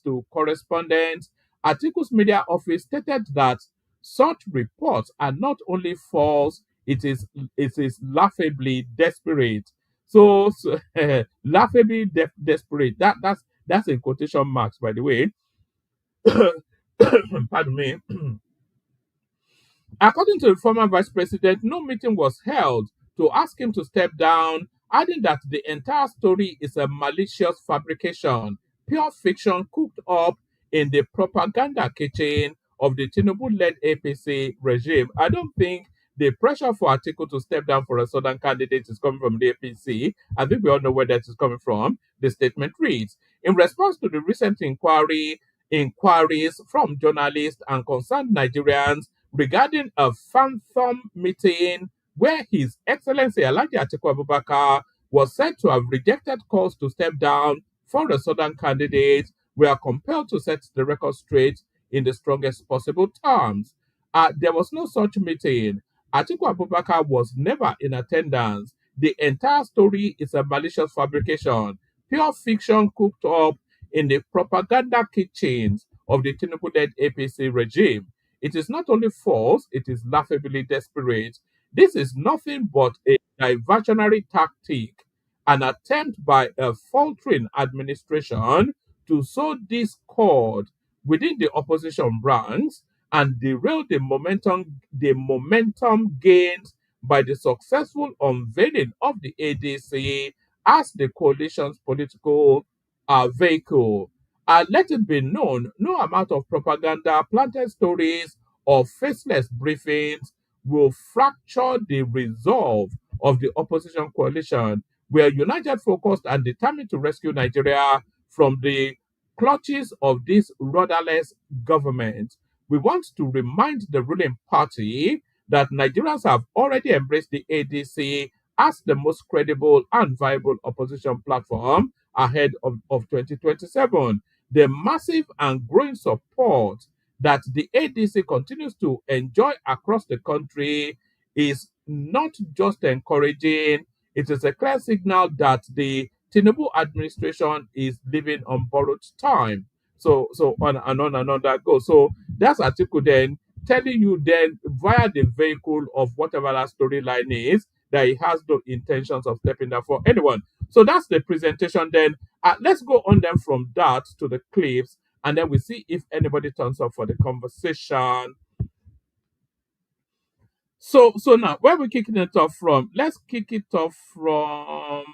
D: to correspondents, Atiku's media office stated that such reports are not only false, it is laughably desperate. So laughably desperate. That's in quotation marks, by the way. Pardon me. According to the former vice president, no meeting was held to ask him to step down, adding that the entire story is a malicious fabrication, pure fiction cooked up in the propaganda kitchen of the Tinubu-led APC regime. I don't think the pressure for Atiku to step down for a southern candidate is coming from the APC. I think we all know where that is coming from. The statement reads, in response to the recent inquiries from journalists and concerned Nigerians regarding a phantom meeting where His Excellency Alhaji Atiku Abubakar was said to have rejected calls to step down for a southern candidate, we are compelled to set the record straight in the strongest possible terms. There was no such meeting. Atiku Abubakar was never in attendance. The entire story is a malicious fabrication, pure fiction cooked up in the propaganda kitchens of the Tinubu-led APC regime. It is not only false, it is laughably desperate. This is nothing but a diversionary tactic, an attempt by a faltering administration to sow discord within the opposition ranks and derail the momentum gained by the successful unveiling of the ADC as the coalition's political vehicle. Let it be known, no amount of propaganda, planted stories, or faceless briefings will fracture the resolve of the opposition coalition. We are united, focused, and determined to rescue Nigeria from the clutches of this rudderless government. We want to remind the ruling party that Nigerians have already embraced the ADC as the most credible and viable opposition platform ahead of 2027. The massive and growing support that the ADC continues to enjoy across the country is not just encouraging, it is a clear signal that the Tinubu administration is living on borrowed time. So on and on and on that goes. So that's Atiku then telling you then via the vehicle of whatever that storyline is that he has no intentions of stepping down for anyone. So that's the presentation. Then let's go on then from that to the clips, and then we see if anybody turns up for the conversation. So now where we kicking it off from? Let's kick it off from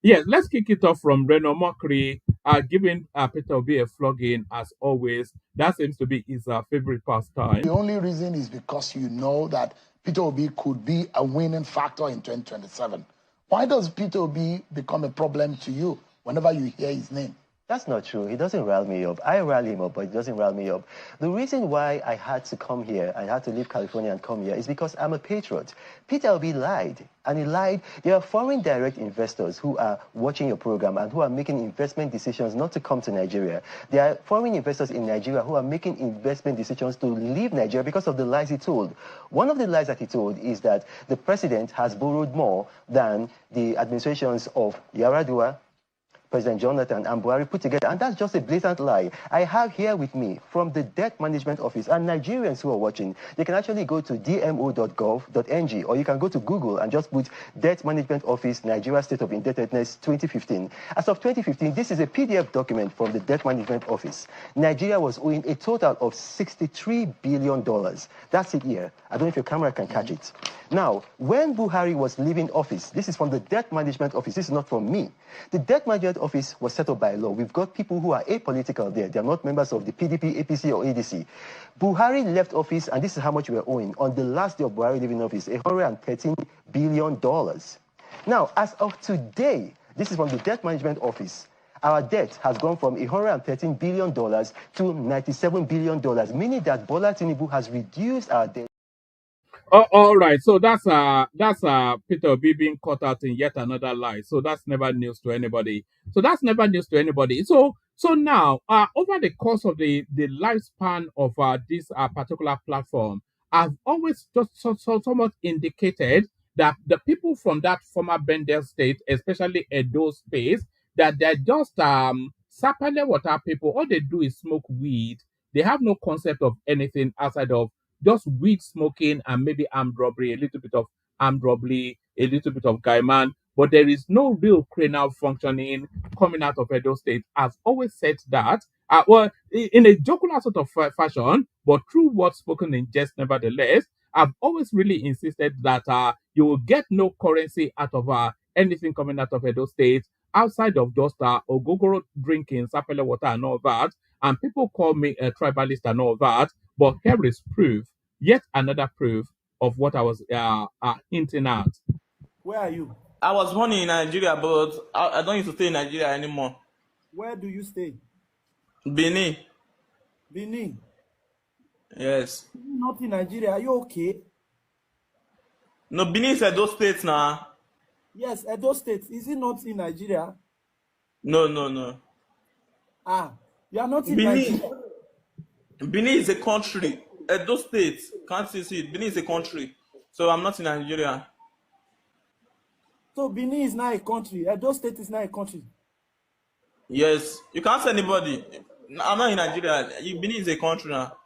D: let's kick it off from Reno Omokri, giving Peter Obi a flogging as always. That seems to be his favorite pastime.
G: The only reason is because you know that Peter Obi could be a winning factor in 2027. Why does Peter Obi become a problem to you whenever you hear his name?
H: That's not true. He doesn't rile me up. I rile him up, but he doesn't rile me up. The reason why I had to come here, I had to leave California and come here, is because I'm a patriot. Peter Obi lied, and he lied. There are foreign direct investors who are watching your program and who are making investment decisions not to come to Nigeria. There are foreign investors in Nigeria who are making investment decisions to leave Nigeria because of the lies he told. One of the lies that he told is that the president has borrowed more than the administrations of Yaradua, President Jonathan and Buhari put together, and that's just a blatant lie. I have here with me from the Debt Management Office, and Nigerians who are watching, they can actually go to dmo.gov.ng, or you can go to Google and just put Debt Management Office, Nigeria State of Indebtedness 2015. As of 2015, this is a PDF document from the Debt Management Office. Nigeria was owing a total of $63 billion. That's it here. I don't know if your camera can catch it. Now, when Buhari was leaving office, this is from the Debt Management Office, this is not from me. The Debt Management Office was set up by law. We've got people who are apolitical there. They're not members of the PDP, APC, or ADC. Buhari left office, and this is how much we were owing. On the last day of Buhari leaving office, $113 billion. Now, as of today, this is from the Debt Management Office. Our debt has gone from $113 billion to $97 billion, meaning that Bola Tinubu has reduced our debt.
D: Oh, all right. So that's Peter Obi being caught out in yet another lie. So that's never news to anybody. So now, over the course of the lifespan of this particular platform, I've always just somewhat indicated that the people from that former Bendel state, especially Edo space, that they're just sapele water people. All they do is smoke weed. They have no concept of anything outside of just weed smoking and maybe armed robbery, a little bit of armed robbery, a little bit of gaiman, but there is no real cranial functioning coming out of Edo State. I've always said that, in a jocular sort of fashion, but true words spoken in jest nevertheless. I've always really insisted that you will get no currency out of anything coming out of Edo State outside of just ogogoro drinking, sapele water and all that. And people call me a tribalist and all that. But here is proof, yet another proof of what I was hinting at.
I: Where are you?
J: I was born in Nigeria, but I don't need to stay in Nigeria anymore.
I: Where do you stay?
J: Benin.
I: Benin?
J: Yes.
I: Not in Nigeria. Are you okay?
J: No, Benin is Edo State now.
I: Yes, Edo State. Is it not in Nigeria?
J: No.
I: You are not in
J: Benin.
I: Nigeria.
J: Benin is a country. Edo State. Can't you see it? Benin is a country. So I'm not in Nigeria.
I: So Benin is not a country. Edo State is not a country.
J: Yes. You can't say anybody. I'm not in Nigeria. Benin is a country now.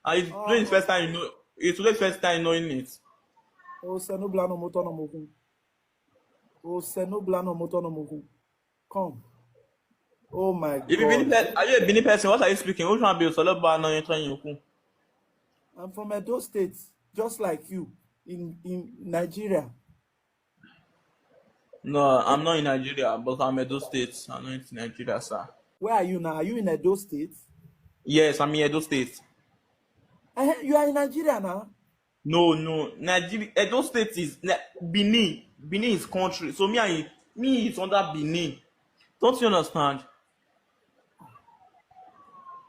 J: And it's today's the first time you know. It's today's first time knowing it.
I: Oh, Senoblano Motonomoku. Oh, Senoblano Motonomoku. Come. Oh my God.
J: Are you a Benin person? What are you speaking? Which one be a
I: I'm from Edo State, just like you, in Nigeria.
J: No, I'm not in Nigeria, but I'm Edo State. I'm not in Nigeria, sir.
I: Where are you now? Are you in Edo State?
J: Yes, I'm in Edo State.
I: You are in Nigeria now?
J: No. Nigeria, Edo State is Benin. Benin is country. So me is under Benin. Don't you understand?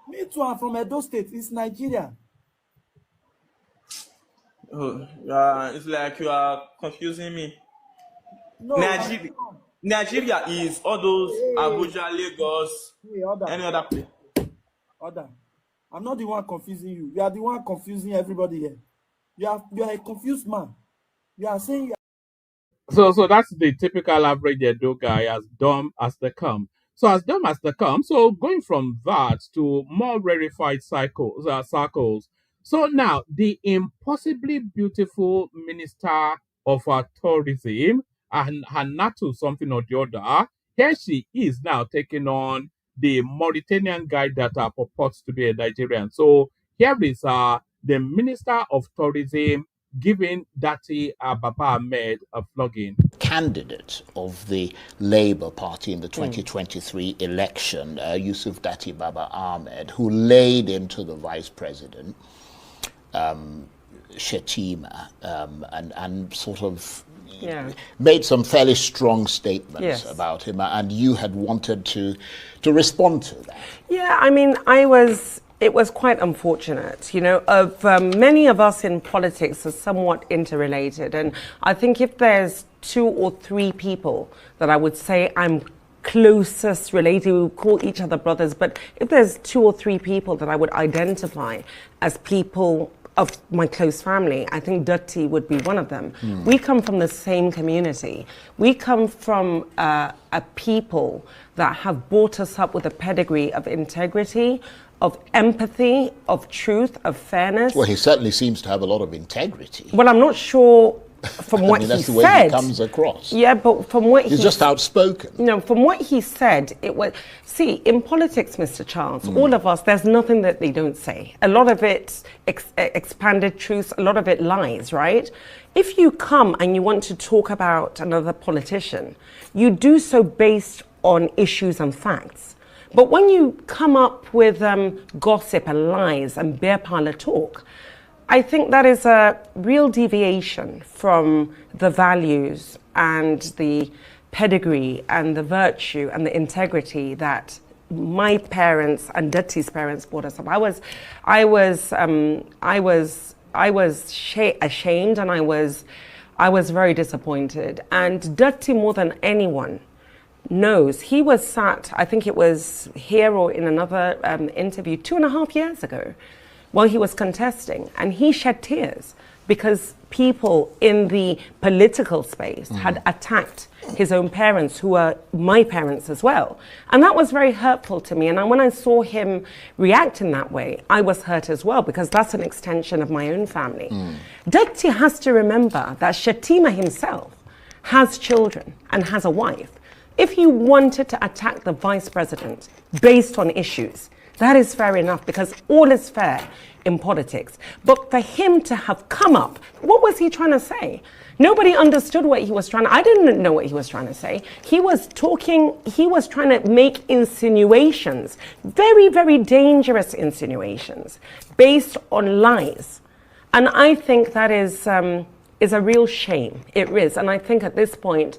I: Me too, I'm from Edo State. It's Nigeria.
J: Oh, it's like you are confusing me.
I: No.
J: Nigeria is all those Abuja, Lagos, any other place.
I: Order. I'm not the one confusing you. You are the one confusing everybody here. You are a confused man. You are saying
D: So that's the typical average Edo guy, as dumb as they come. So as dumb as they come. So going from that to more rarefied circles. So now the impossibly beautiful minister of tourism and Hanatu something or the other. Here she is now taking on the Mauritanian guy that purports to be a Nigerian. So here is the minister of tourism giving Dati Baba Ahmed a flogging.
K: Candidate of the Labour Party in the 2023 election, Yusuf Dati Baba Ahmed, who laid into the vice president, Shetima, and sort of made some fairly strong statements about him, and you had wanted to respond to that.
L: Yeah, I mean, it was quite unfortunate, you know, many of us in politics are somewhat interrelated. And I think if there's 2 or 3 people that I would say I'm closest related, we call each other brothers, but if there's 2 or 3 people that I would identify as people of my close family, I think Dutty would be one of them. We come from the same community. We come from a people that have brought us up with a pedigree of integrity, of empathy, of truth, of fairness.
K: Well, he certainly seems to have a lot of integrity.
L: Well, I'm not sure from what
K: that's
L: he
K: the way
L: said.
K: he comes across.
L: Yeah, but from what
K: he's just outspoken.
L: No, from what he said, it was. See, in politics, Mr. Charles, all of us, there's nothing that they don't say. A lot of it expanded truths, a lot of it lies, right? If you come and you want to talk about another politician, you do so based on issues and facts. But when you come up with gossip and lies and beer parlor talk, I think that is a real deviation from the values and the pedigree and the virtue and the integrity that my parents and Dutty's parents brought us up. I was ashamed, and I was very disappointed. And Dutty, more than anyone, knows. He was sat, I think it was here or in another interview 2.5 years ago, while he was contesting, and he shed tears because people in the political space had attacked his own parents, who are my parents as well. And that was very hurtful to me. And when I saw him react in that way, I was hurt as well, because that's an extension of my own family. Dutty has to remember that Shetima himself has children and has a wife. If he wanted to attack the vice president based on issues, that is fair enough, because all is fair in politics. But for him to have come up, what was he trying to say? Nobody understood what he was trying to, I didn't know what he was trying to say. He was trying to make insinuations, very, very dangerous insinuations, based on lies. And I think that is a real shame. It is. And I think at this point,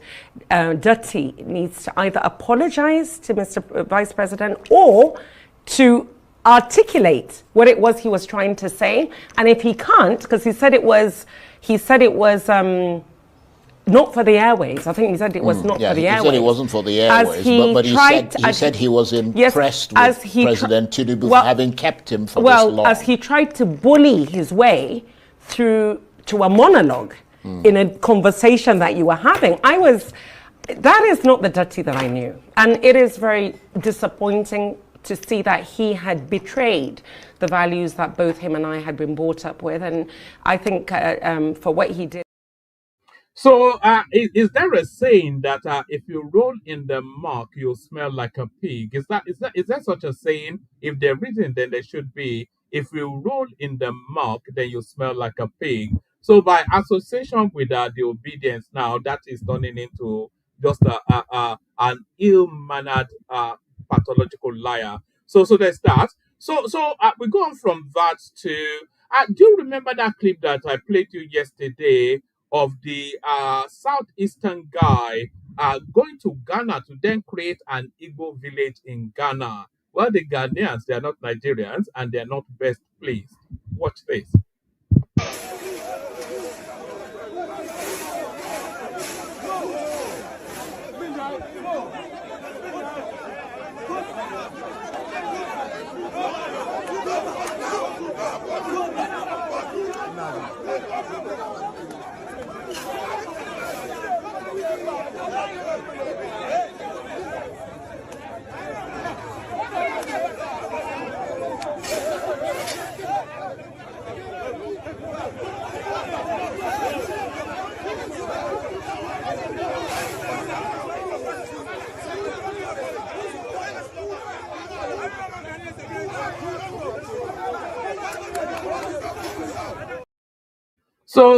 L: Dutty needs to either apologize to Mr. Vice President or to articulate what it was he was trying to say. And if he can't, because he said it was not for the airways. I think he said it was not for the airways.
K: He said it wasn't for the airways, but he said he was impressed with President Tinubu for having kept him for this long.
L: Well, as he tried to bully his way through to a monologue in a conversation that you were having, that is not the Dutty that I knew. And it is very disappointing to see that he had betrayed the values that both him and I had been brought up with. And I think for what he did.
D: So is there a saying that if you roll in the muck, you'll smell like a pig? Is there such a saying? If there isn't, then there should be. If you roll in the muck, then you smell like a pig. So by association with the obedience now, that is turning into just an ill-mannered pathological liar. So there's that. So we go on from that to do you remember that clip that I played you yesterday of the southeastern guy going to Ghana to then create an Igbo village in Ghana? Well, the Ghanaians, they are not Nigerians, and they are not best pleased. Watch this.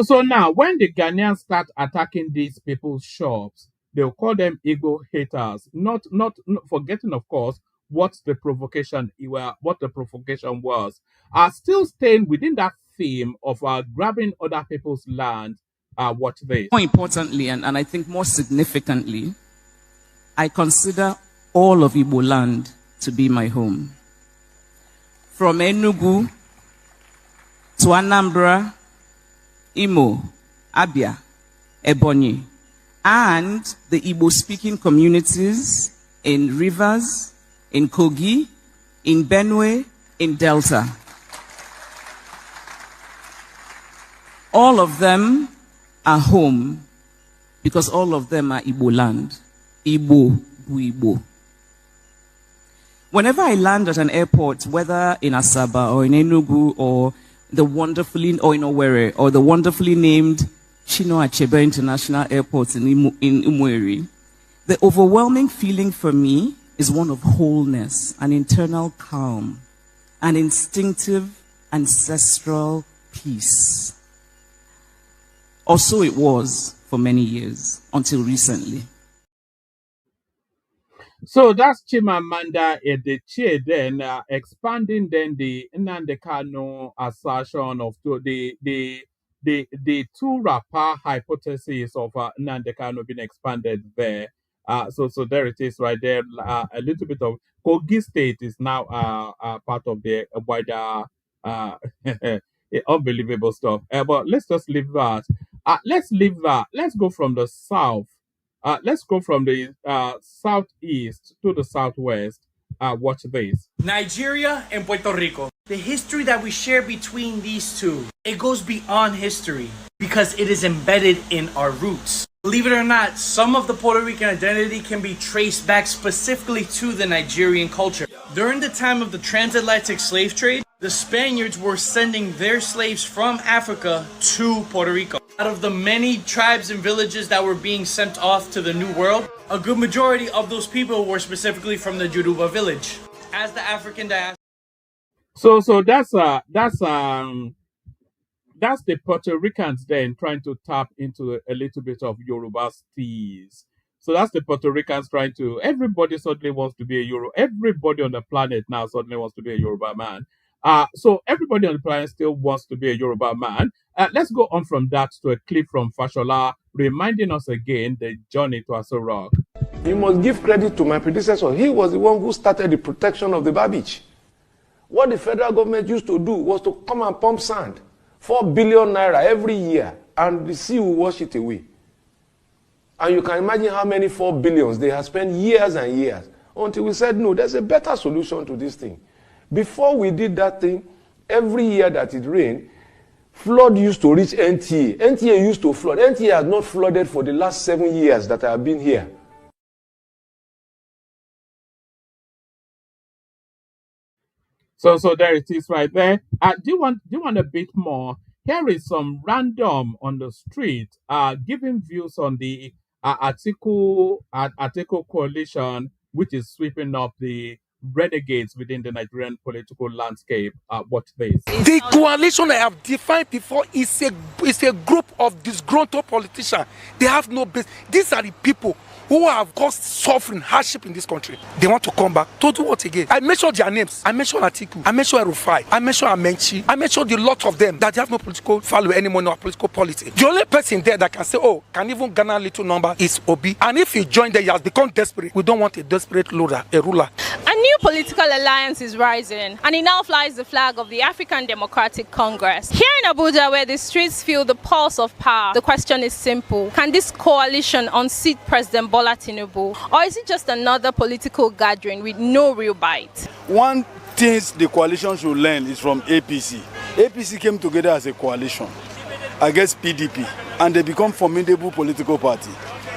D: So now, when the Ghanaians start attacking these people's shops, they'll call them ego haters. Not forgetting, of course, what the provocation was. Still staying within that theme of grabbing other people's land. Watch this.
M: More importantly, and I think more significantly, I consider all of Igbo land to be my home. From Enugu to Anambra, Imo, Abia, Ebonyi, and the Igbo-speaking communities in Rivers, in Kogi, in Benue, in Delta. All of them are home because all of them are Igbo land. Igbo bu Igbo. Whenever I land at an airport, whether in Asaba or in Enugu or the wonderfully, or in Owerri, or the wonderfully named Chino Achebe International Airport in Umueri, the overwhelming feeling for me is one of wholeness, an internal calm, an instinctive, ancestral peace. Or so it was for many years, until recently.
D: So that's Chimamanda Adichie then expanding then the Nnamdi Kanu assertion of the two rapper hypothesis of Nnamdi Kanu being expanded there. So there it is right there. A little bit of Kogi State is now part of the wider unbelievable stuff. But let's just leave that. Let's leave that. Let's go from the south. Let's go from the southeast to the southwest. Watch this.
N: Nigeria and Puerto Rico. The history that we share between these two, it goes beyond history because it is embedded in our roots. Believe it or not, some of the Puerto Rican identity can be traced back specifically to the Nigerian culture. During the time of the transatlantic slave trade, the Spaniards were sending their slaves from Africa to Puerto Rico. Out of the many tribes and villages that were being sent off to the New World, a good majority of those people were specifically from the Yoruba village. As the African diaspora.
D: So that's the Puerto Ricans then trying to tap into a little bit of Yoruba steez. So that's the Puerto Ricans trying to. Everybody suddenly wants to be a Yoruba. Everybody on the planet now suddenly wants to be a Yoruba man. So everybody on the planet still wants to be a Yoruba man. Let's go on from that to a clip from Fashola, reminding us again the journey to Aso Rock.
O: You must give credit to my predecessor. He was the one who started the protection of the Bar Beach. What the federal government used to do was to come and pump sand, 4 billion naira every year, and the sea will wash it away. And you can imagine how many 4 billions they have spent years and years until we said, no, there's a better solution to this thing. Before we did that thing, every year that it rained, flood used to reach NTA. NTA used to flood. NTA has not flooded for the last 7 years that I have been here.
D: So there it is right there. Do you want a bit more? Here is some random on the street giving views on the Atiku coalition, which is sweeping up the renegades within the Nigerian political landscape. Watch this.
P: The coalition I have defined before is a group of disgruntled politicians. They have no base. These are the people who have caused suffering, hardship in this country. They want to come back to do what again? I mentioned their names. I mentioned Atiku. I mentioned Rufai. I mentioned Amenchi. I mentioned the lot of them that they have no political value anymore, no political politics. The only person there that can say, oh, can even garner a little number is Obi. And if he joined there, he has become desperate. We don't want a desperate ruler, a ruler.
Q: A new political alliance is rising, and it now flies the flag of the African Democratic Congress. Here in Abuja, where the streets feel the pulse of power, the question is simple. Can this coalition unseat President Bola Tinubu, or is it just another political gathering with no real bite?
R: One thing the coalition should learn is from APC. APC came together as a coalition against PDP, and they become formidable political party.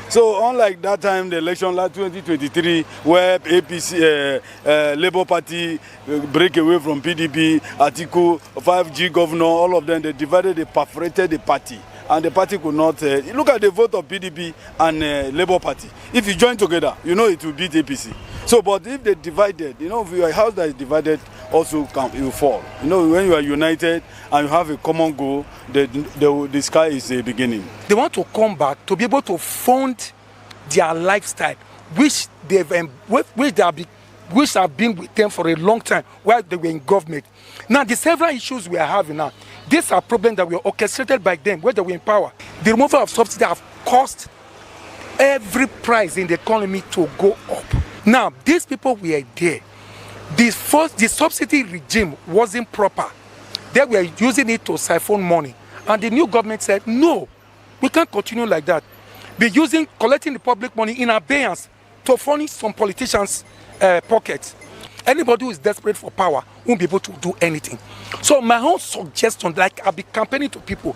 R: So unlike that time, the election like 2023, where APC, Labour Party break away from PDP, Atiku, 5G governor, all of them, they divided, they perforated the party. And the party could not, look at the vote of PDP and Labour Party. If you join together, you know it will beat APC. So, but if they divided, you know, if your house that is divided also you fall. You know, when you are united and you have a common goal, the sky is the beginning.
P: They want to come back to be able to fund their lifestyle, which they've which have been with them for a long time while they were in government. Now, the several issues we are having now, these are problems that were orchestrated by them when they were in power. The removal of subsidy have caused every price in the economy to go up. Now, these people were there. The subsidy regime wasn't proper. They were using it to siphon money. And the new government said, no, we can't continue like that. Be collecting the public money in abeyance to furnish some politicians' pockets. Anybody who is desperate for power won't be able to do anything. So my own suggestion, like I'll be campaigning to people,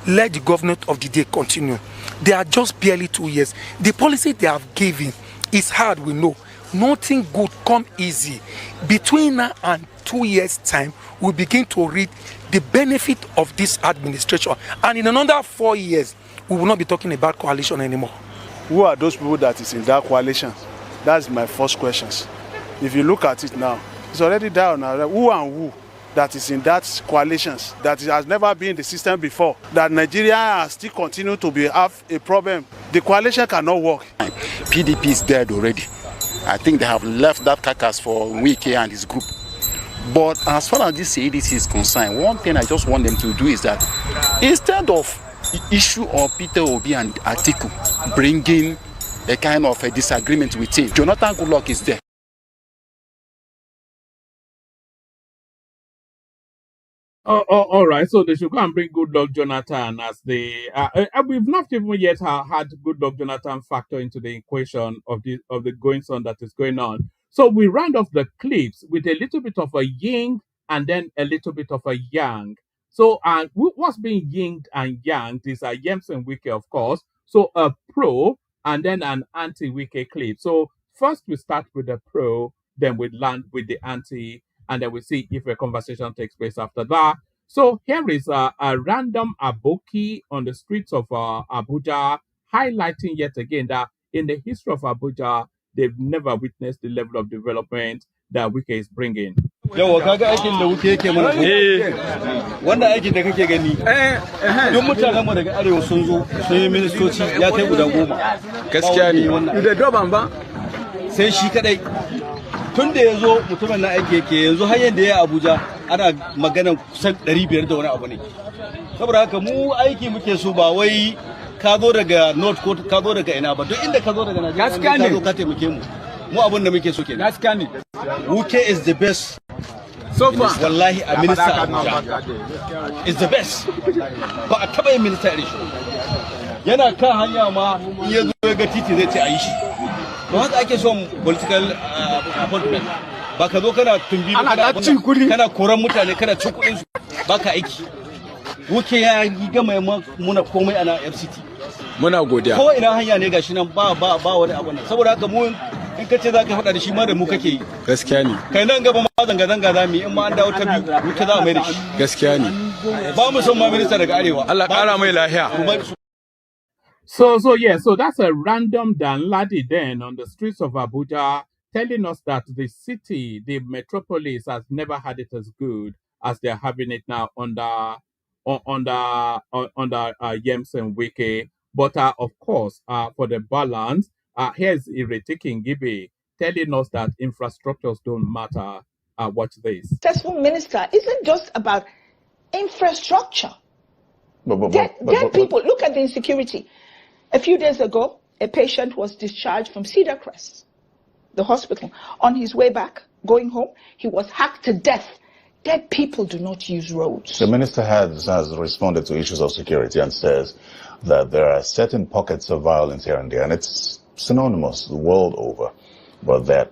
P: let the government of the day continue. They are just barely 2 years. The policy they have given is hard, we know. Nothing good come easy. Between now and 2 years' time, we begin to reap the benefit of this administration. And in another 4 years, we will not be talking about coalition anymore.
R: Who are those people that is in that coalition? That's my first question. If you look at it now, it's already down now. Who and who that is in that coalitions that has never been in the system before, that Nigeria has still continue to have a problem. The coalition cannot work.
S: PDP is dead already. I think they have left that carcass for Wike and his group. But as far as this CADC is concerned, one thing I just want them to do is that instead of the issue of Peter Obi and Atiku bringing a kind of a disagreement with him, Jonathan Goodluck is there.
D: All right, so they should go and bring Goodluck Jonathan as the. We've not even yet had Goodluck Jonathan factor into the equation of the goings on that is going on. So we round off the clips with a little bit of a yin and then a little bit of a yang. So what's being yin and yang is Yems and Wike, of course. So a pro and then an anti-Wike clip. So first we start with the pro, then we land with the anti. And then we see if a conversation takes place after that. So here is a random aboki on the streets of Abuja, highlighting yet again that in the history of Abuja, they've never witnessed the level of development that Wike is bringing.
T: Yawa kaga aikin da Wike yake mana wannan aikin da kake gani duk mutanen mu daga arewa sun zo sun yi ministoci ya kai guda 10 gaskiya ne da doban ba sai shi kadai tun da yazo mutumin na aiki yake yanzu har yanda ya Abuja ana magana kusan 500 da wani abu ne saboda haka mu aiki muke so ba wai ka zo daga north ko ka zo daga ina ba duk inda ka zo daga Najeriya ka zo ka taimake mu abin da muke so kenan gaskiya ne Wike is the best so far wallahi a minister is the best ba a taba yin minister irin shi yana kan hanya ma in ya zo ga titi zai ce a yi shi to haka ake son political appointment ba ka zo kana tumbi kana koran mutane kana cin kuɗin su ba ka aiki Wike ya gama muna komai ana FCT muna godiya ko ina hanya ne gashi nan ba wani abu nan saboda haka mu in kace za ka faɗa da shi ma da mu kake yi gaskiya ne kai nan gaba ma zanga za mu yi in ma an dawo ta biyu Wike za mu mai da shi gaskiya ne ba mu son ma minista daga arewa Allah ƙara mai lafiya.
D: So that's a random Danladi then on the streets of Abuja telling us that the city, the metropolis has never had it as good as they're having it now under Yems and Wike. But of course, for the balance, here's Iretikin Gibe telling us that infrastructures don't matter. Watch this.
U: Successful minister isn't just about infrastructure. Dead people, look at the insecurity. A few days ago, a patient was discharged from Cedar Crest, the hospital. On his way back, going home. He was hacked to death. Dead people do not use roads.
B: The minister has responded to issues of security and says that there are certain pockets of violence here and there, and it's synonymous the world over, but that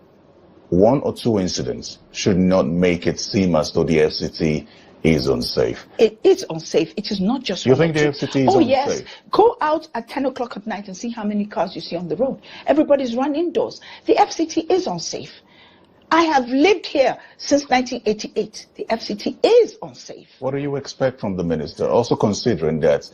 B: one or two incidents should not make it seem as though the FCT is unsafe.
U: It is unsafe. It is not just
B: You think the FCT is
U: Oh,
B: unsafe?
U: yes. Go out at 10 o'clock at night and see how many cars you see on the road. Everybody's run indoors. The FCT is unsafe. I have lived here since 1988. The FCT is unsafe.
B: What do you expect from the minister? Also considering that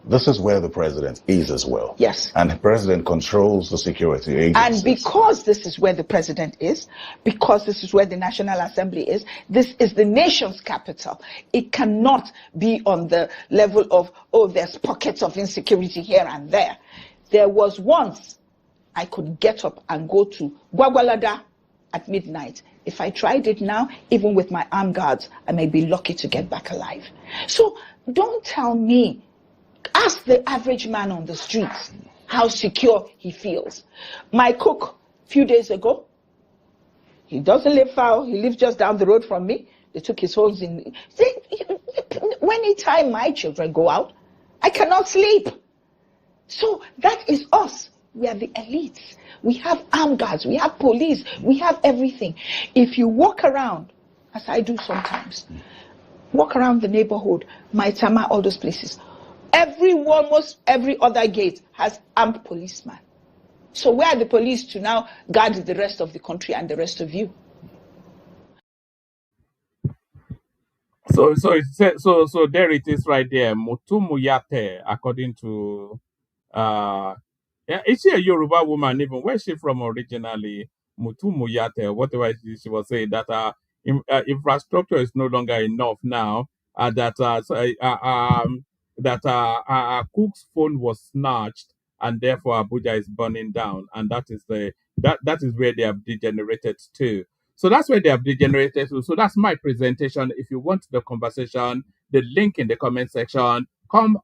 B: this is where the president is as well.
U: Yes.
B: And the president controls the security agencies.
U: And because this is where the president is, because this is where the National Assembly is, this is the nation's capital. It cannot be on the level of, oh, there's pockets of insecurity here and there. There was once I could get up and go to Gwagwalada at midnight. If I tried it now, even with my armed guards, I may be lucky to get back alive. So don't tell me. Ask the average man on the streets how secure he feels. My cook, a few days ago, he doesn't live far. He lives just down the road from me. They took his homes in. See, anytime my children go out, I cannot sleep. So that is us. We are the elites. We have armed guards. We have police. We have everything. If you walk around, as I do sometimes, walk around the neighborhood, Maitama, all those places, almost every other gate has armed policemen. So where are the police to now guard the rest of the country and the rest of you?
D: So there it is right there. Mutumuyate, according to yeah, is she a Yoruba woman even? Where's she from originally? Mutumuyate, whatever she was saying, that infrastructure is no longer enough now. Cook's phone was snatched, and therefore Abuja is burning down, and that is where they have degenerated to. So that's where they have degenerated to. So that's my presentation. If you want the conversation, the link in the comment section. Come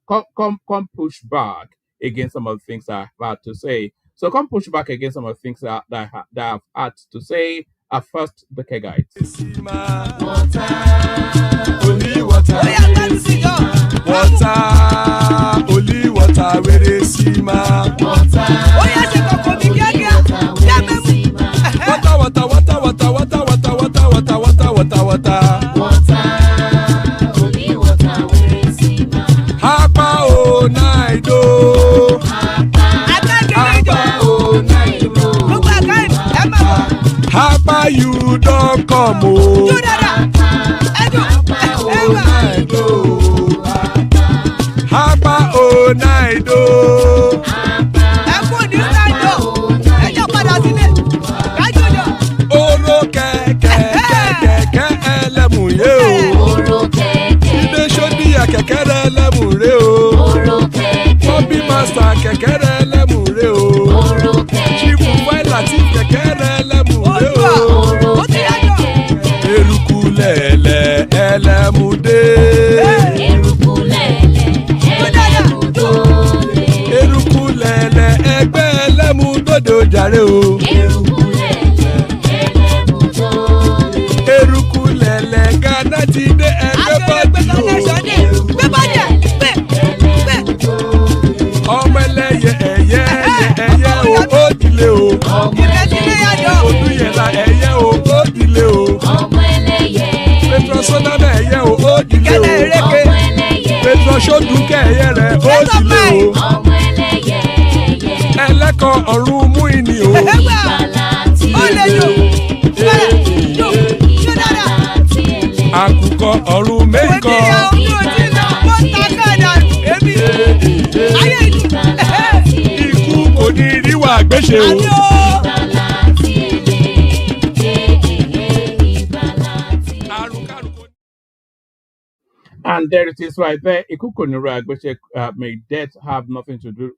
D: push back against some of the things I've had to say. So come push back against some of the things that I've had to say. First, the Kegaite.
A: Water, only water, where they see ma. Water, only water, where they see ma. Hapa o naido. Hapa o naido. Hapa you don't come o. Hapa o naido. Hapa o naido. Oro kẹ̀kẹ́ ẹlẹ́mù yé o. Ilé sọ́dí àkẹ́kẹ́ rẹ̀ ẹlẹ́mù rẹ̀ o. Bobby master kẹ̀kẹ́ rẹ̀ ẹlẹ́mù rẹ̀ o. Chief Wike ti kẹ̀kẹ́ rẹ̀ ẹlẹ́mù rẹ̀ o. Eruku lẹ̀lẹ̀ ẹlẹ́mù dé. Eruku lẹ̀lẹ̀ ẹgbẹ́ ẹlẹ́mù dòde ojàre o. Eruku lẹ̀lẹ̀ Ghana ti dé ẹgbẹ́ bọ́ọ̀dì o. Ọmọ ẹlẹ́yẹ ẹyẹ o ó dìlé o. Odúyẹ̀lá ẹyẹ o ó dìlé o. Petrosonana ẹyẹ o ó dìlé o. Petrosodúnkẹ́ ẹyẹ rẹ̀ ó dìlé o. Ẹlẹ́kọ̀ ọ̀run mú ìní o. Àkùkọ ọ̀run mẹ́kọ̀. Ikú kò ní ríwà gbéṣe o.
D: And there it is right there. May death have nothing to do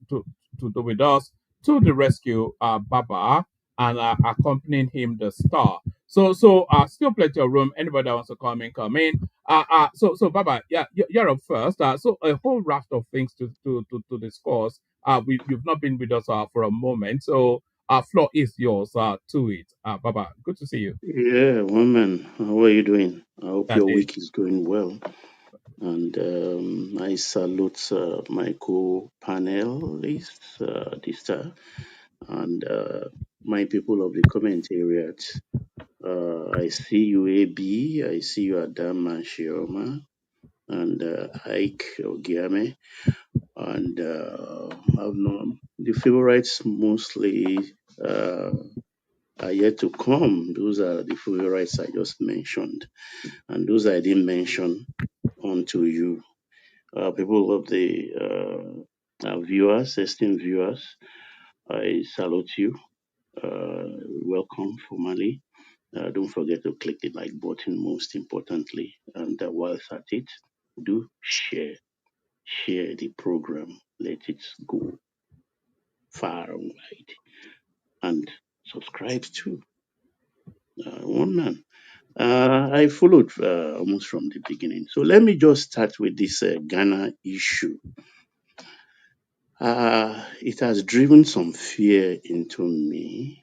D: with us. To the rescue, Baba, and accompanying him, the star. So still plenty of room. Anybody that wants to come in. So Baba, yeah, you're up first. So a whole raft of things to discuss. You've not been with us for a moment. So Floor is yours to it. Baba, good to see you.
C: Yeah, woman, how are you doing? I hope
D: That
C: your
D: day.
C: week is going well. And I salute my co-panelists, this time, and my people of the commentariat. I see you, AB. I see you, Adam and Shioma, and Ike Ogiame. And I've known the favorites mostly are yet to come. Those are the favorites I just mentioned. And those I didn't mention unto you. People of the viewers, esteemed viewers, I salute you. Welcome formally. Don't forget to click the like button most importantly. And whilst at it, do share the program. Let it go far and wide. And subscribe to One Man. I followed almost from the beginning. So let me just start with this Ghana issue. It has driven some fear into me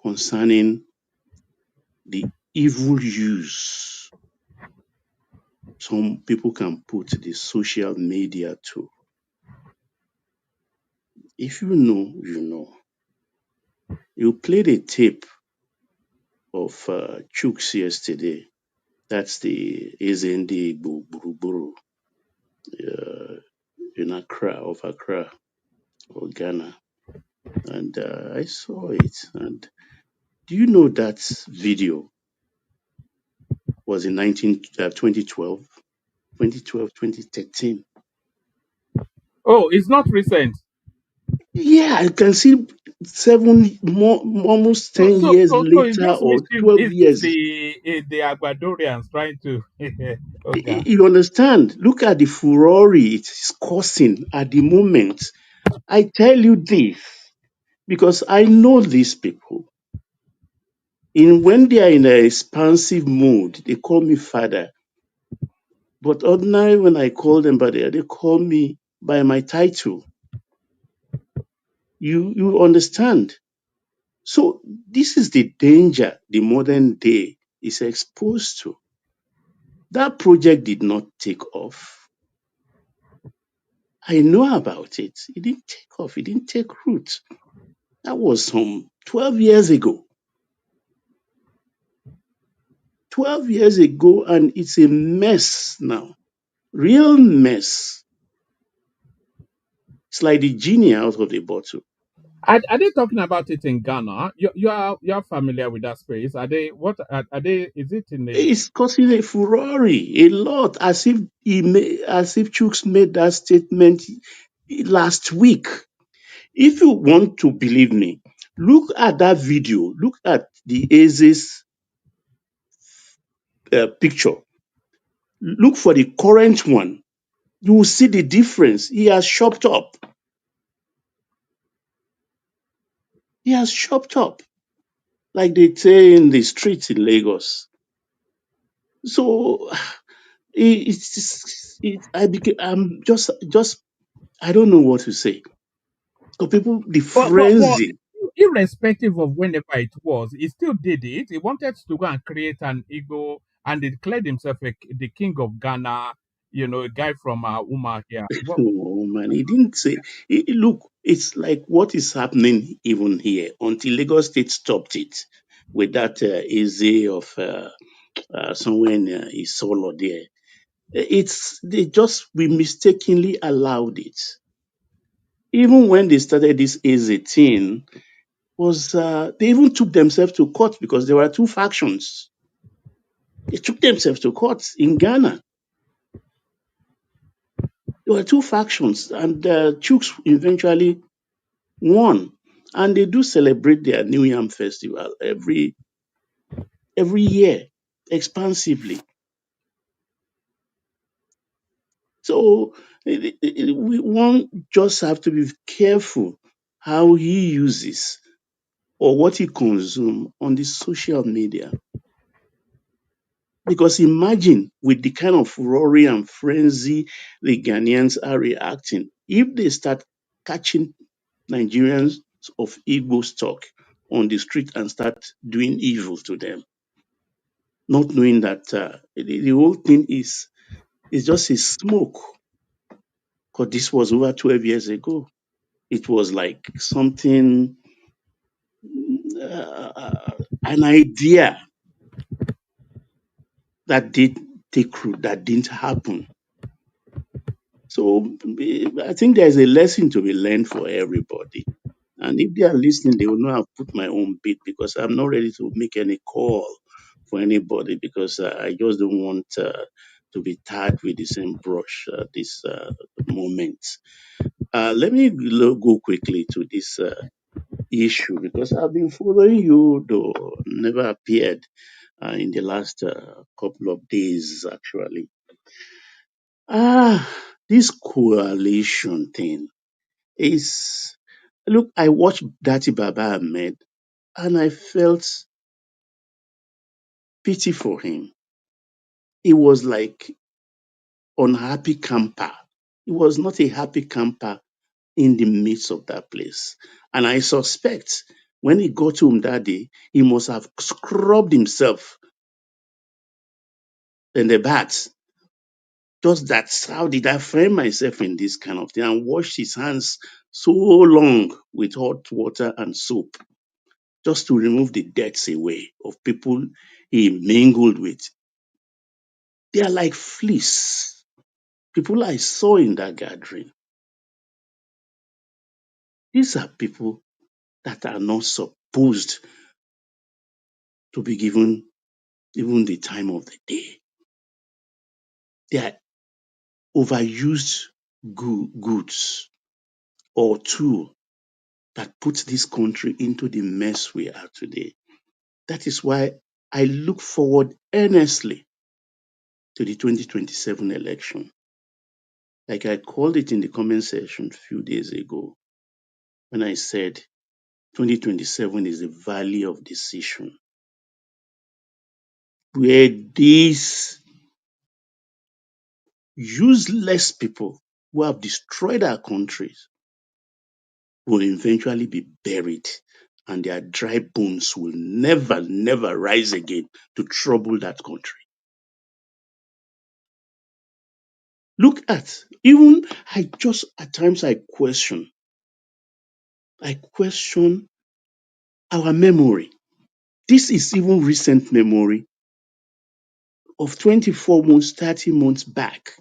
C: concerning the evil use some people can put the social media to. If you know, you know. You played a tape of Chooks yesterday. That's the Ezende Buruburu in Accra, or Ghana. And I saw it. And do you know that video was in 2012, 2013?
D: Oh, it's not recent.
C: Yeah, I can see almost
D: So,
C: 10
D: so,
C: years
D: so, so it's
C: later
D: just
C: or
D: mischief.
C: 12
D: Is this
C: years.
D: the Aguadorians trying to? Okay.
C: You understand? Look at the furore it is causing at the moment. I tell you this because I know these people. When they are in an expansive mood, they call me father. But ordinarily, when I call them by they call me by my title. You understand? So this is the danger the modern day is exposed to. That project did not take off. I know about it. It didn't take off. It didn't take root. That was some 12 years ago. 12 years ago, and it's a mess now. Real mess. It's like the genie out of the bottle.
D: Are they talking about it in Ghana? You are familiar with that space? Are they what are they? Is it in the?
C: It's causing a furore, a lot, as if Chooks made that statement last week. If you want to believe me, look at that video. Look at the Aze's picture. Look for the current one. You will see the difference. He has chopped up. He has chopped up, like they say in the streets in Lagos. So I'm just I don't know what to say. So people, the
D: But
C: frenzy.
D: irrespective of whenever it was, he still did it. He wanted to go and create an ego and he declared himself the king of Ghana. You know, a guy from Umar here.
C: Oh man, he didn't say. Look, it's like what is happening even here until Lagos State stopped it with that easy of somewhere in Isolo there. We mistakenly allowed it. Even when they started this easy thing, they even took themselves to court because there were two factions. They took themselves to court in Ghana. There were two factions, and Chooks eventually won. And they do celebrate their New Yam Festival every year, expansively. So we won't just have to be careful how he uses or what he consumes on the social media. Because imagine with the kind of furore and frenzy the Ghanaians are reacting, if they start catching Nigerians of Igbo stock on the street and start doing evil to them, not knowing that the whole thing is just a smoke. Because this was over 12 years ago. It was like something, an idea that did take root, that didn't happen. So I think there's a lesson to be learned for everybody. And if they are listening, they will know I've put my own bit, because I'm not ready to make any call for anybody, because I just don't want to be tarred with the same brush at this moment. Let me go quickly to this issue, because I've been following you, though never appeared in the last couple of days, actually. This coalition thing is, look, I watched Dati Baba Ahmed and I felt pity for him. He was like unhappy camper. He was not a happy camper in the midst of that place. And I suspect when he got home that day, he must have scrubbed himself in the bath. Just that's how did I find myself in this kind of thing, and washed his hands so long with hot water and soap, just to remove the debts away of people he mingled with. They are like fleas. People I saw in that gathering. These are people that are not supposed to be given even the time of the day. They are overused goods or tool that puts this country into the mess we are today. That is why I look forward earnestly to the 2027 election. Like I called it in the comment section a few days ago when I said 2027 is the valley of decision, where these useless people who have destroyed our countries will eventually be buried, and their dry bones will never, never rise again to trouble that country. Look at, even at times I question our memory. This is even recent memory of 24 months, 30 months back.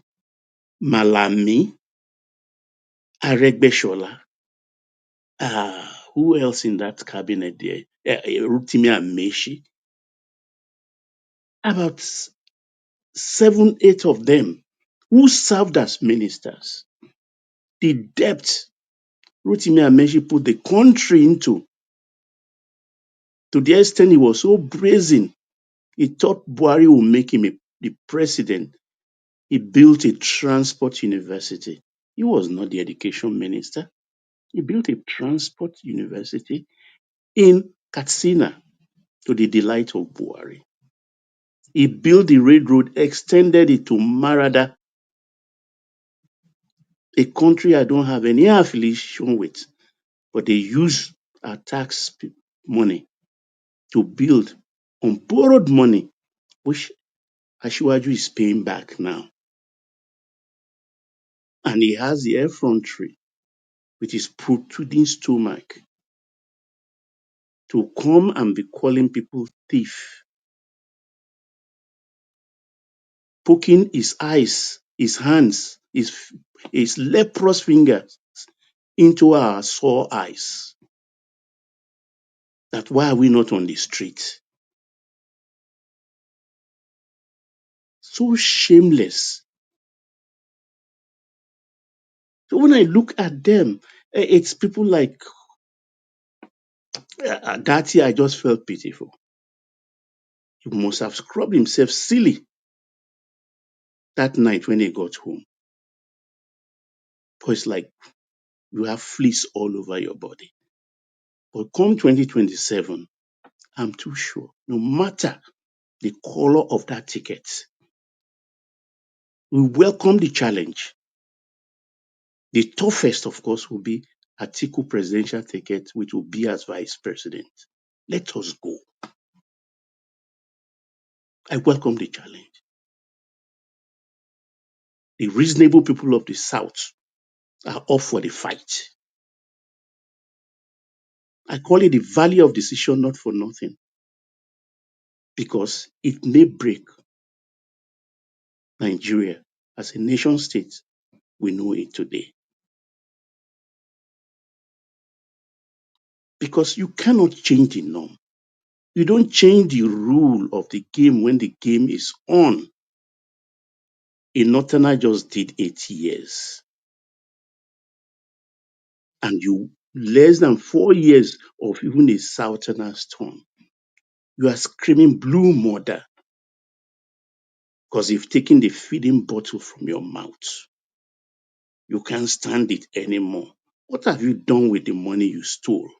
C: Malami, Aregbesola, who else in that cabinet there? Rotimi Amaechi. About 7, 8 of them who served as ministers. The debt Rotimi Amaechi put the country into, to the extent he was so brazen, he thought Buhari would make him the president. He built a transport university. He was not the education minister. He built a transport university in Katsina to the delight of Buhari. He built the railroad, extended it to Marada, a country I don't have any affiliation with, but they use our tax money to build on borrowed money, which Asiwaju is paying back now. And he has the effrontery with his protruding stomach to come and be calling people thief, poking his eyes, his hands, his leprous fingers into our sore eyes. That why are we not on the street? So shameless. So when I look at them, it's people like Dati. I just felt pitiful. He must have scrubbed himself silly that night when he got home. But it's like you have fleas all over your body. But come 2027, I'm too sure, no matter the color of that ticket, we welcome the challenge. The toughest, of course, will be Atiku presidential ticket with Obi as vice president. Let us go. I welcome the challenge. The reasonable people of the South are up for the fight. I call it the valley of decision, not for nothing, because it may break Nigeria as a nation state we know it today. Because you cannot change the norm. You don't change the rule of the game when the game is on. A Northerner just did 8 years. And you, less than 4 years of even a Southerner's term, you are screaming blue murder because you've taken the feeding bottle from your mouth. You can't stand it anymore. What have you done with the money you stole?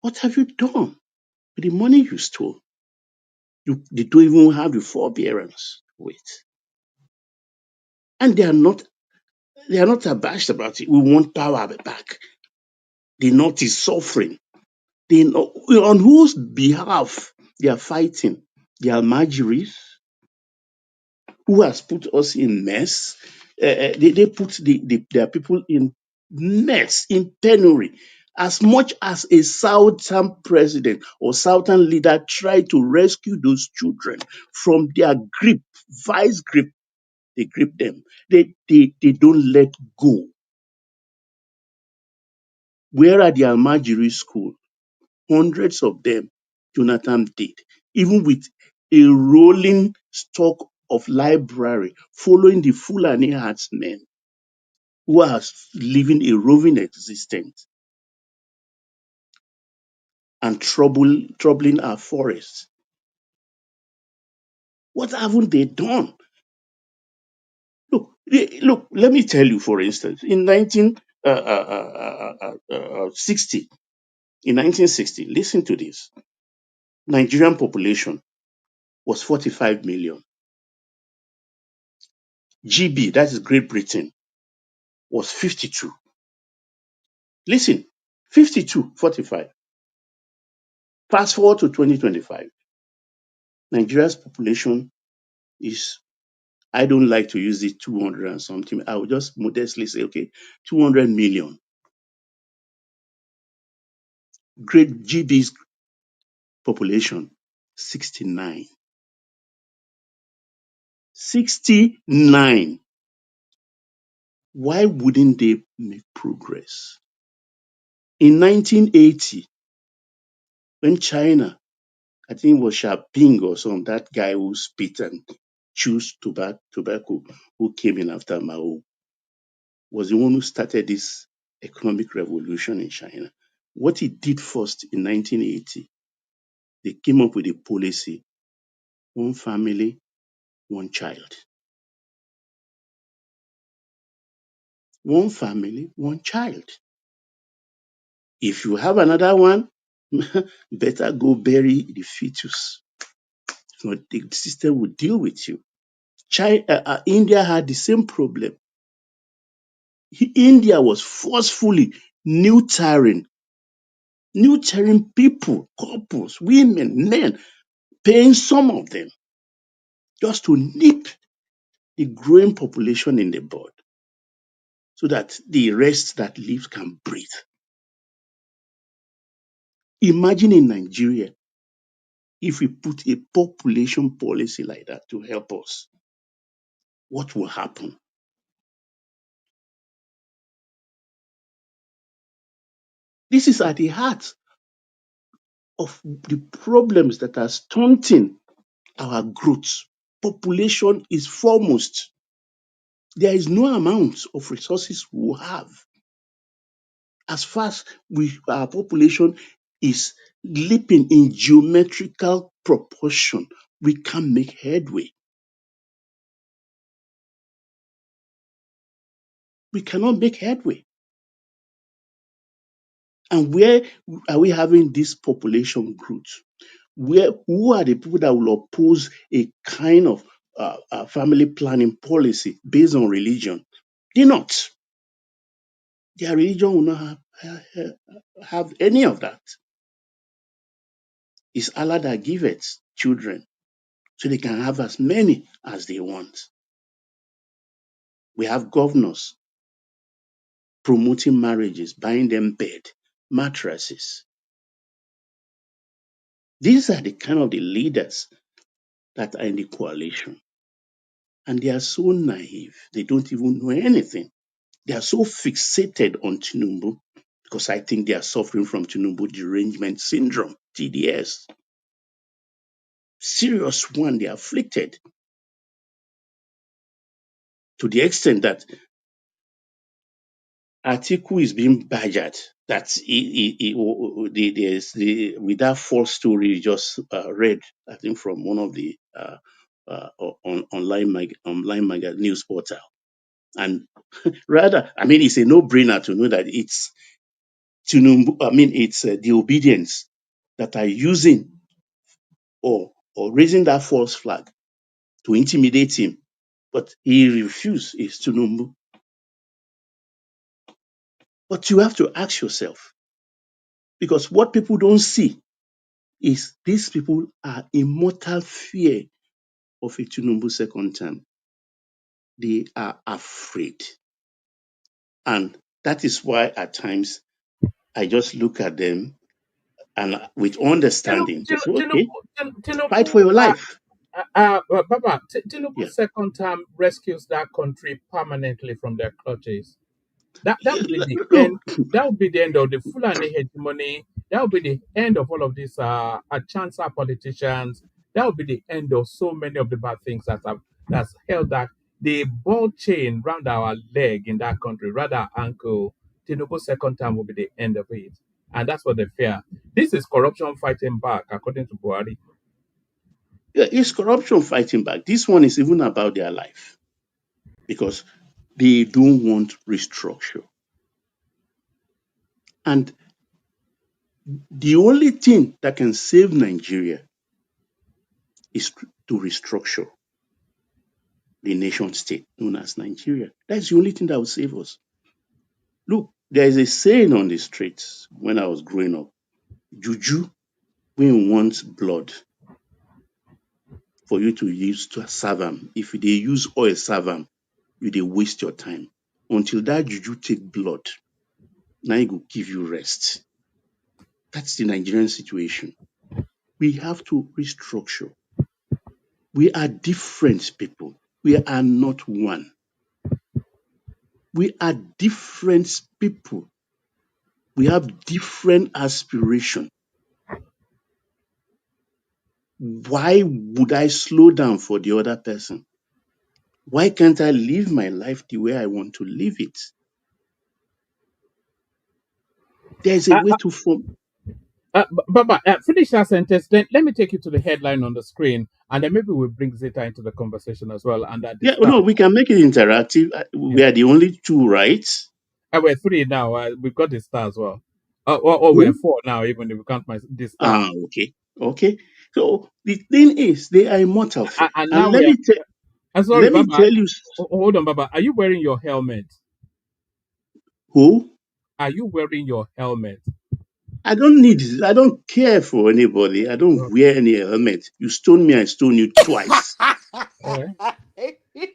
C: What have you done with the money you stole? They don't even have the forbearance with. And they are not abashed about it. We want power back. The North is suffering. They know on whose behalf they are fighting. The Almajiris, who has put us in mess. They put their people in mess, in penury. As much as a Southern president or Southern leader tried to rescue those children from their grip, vice grip, they grip them. They don't let go. Where are the Almajiri schools? Hundreds of them Jonathan did, even with a rolling stock of library following the Fulani herdsmen who are living a roving existence and troubling our forests. What haven't they done? Look, let me tell you, for instance, in 1960, listen to this, Nigerian population was 45 million. GB, that is Great Britain, was 52. Listen, 52, 45. Fast forward to 2025. Nigeria's population is, I don't like to use it 200 and something. I will just modestly say, okay, 200 million. Great GB's population, 69. 69. Why wouldn't they make progress? In 1980, when China, I think it was Xiaoping or some, that guy who spit and chews tobacco, who came in after Mao, was the one who started this economic revolution in China. What he did first in 1980, they came up with a policy, one family, one child. One family, one child. If you have another one, better go bury the fetus. So the system will deal with you. India had the same problem. India was forcefully neutering people, couples, women, men, paying some of them just to nip the growing population in the bud so that the rest that lives can breathe. Imagine in Nigeria if we put a population policy like that to help us. What will happen? This is at the heart of the problems that are stunting our growth. Population is foremost. There is no amount of resources we will have. As fast as our population is leaping in geometrical proportion, we can make headway. We cannot make headway. And where are we having this population growth? Who are the people that will oppose a kind of family planning policy based on religion? They're not. Their religion will not have any of that. It's Allah that giveth children so they can have as many as they want. We have governors promoting marriages, buying them bed, mattresses. These are the kind of the leaders that are in the coalition. And they are so naive. They don't even know anything. They are so fixated on Tinubu because I think they are suffering from Tinubu derangement syndrome, TDS. Serious one, they are afflicted to the extent that Atiku is being badgered. That with that false story you just read, I think from one of the online news portal. And rather, I mean, it's a no-brainer to know that it's Tinubu. I mean, it's the obedience that are using or raising that false flag to intimidate him. But he refused. It's Tinubu. But you have to ask yourself, because what people don't see is these people are in mortal fear of a Tinubu second term. They are afraid. And that is why at times I just look at them and with understanding, just okay, fight for your life.
D: Baba, Tinubu
C: Yeah.
D: second term rescues that country permanently from their clutches. That would be the
C: Look,
D: end. That would be the end of the Fulani hegemony. That would be the end of all of these chancer politicians. That would be the end of so many of the bad things that's held that the ball chain round our leg in that country, rather our ankle. Tinubu second term will be the end of it, and that's what they fear. This is corruption fighting back, according to Buhari.
C: yeah, it's corruption fighting back. This one is even about their life because they don't want restructure. And the only thing that can save Nigeria is to restructure the nation state known as Nigeria. That's the only thing that will save us. Look, there is a saying on the streets when I was growing up, juju when wants blood for you to use to serve am. If they use oil serve am, you dey waste your time. Until that juju take blood, now it will give you rest. That's the Nigerian situation. We have to restructure. We are different people. We are not one. We are different people. We have different aspirations. Why would I slow down for the other person? Why can't I live my life the way I want to live it? There's a way to form.
D: Baba, finish that sentence. Then let me take you to the headline on the screen, and then maybe we'll bring Zeta into the conversation as well. And
C: Yeah, no, we can make it interactive. We are the only two, right?
D: We're three now. We've got the star as well. We're four now, even if we count the star.
C: Okay, okay. So the thing is, they are immortal fear.
D: And
C: And
D: now
C: let me tell.
D: I'm sorry,
C: Let me
D: Baba.
C: tell you.
D: Hold on, Baba. Are you wearing your helmet?
C: Who?
D: Are you wearing your helmet?
C: I don't care for anybody. I don't wear any helmet. You stone me, I stone you twice.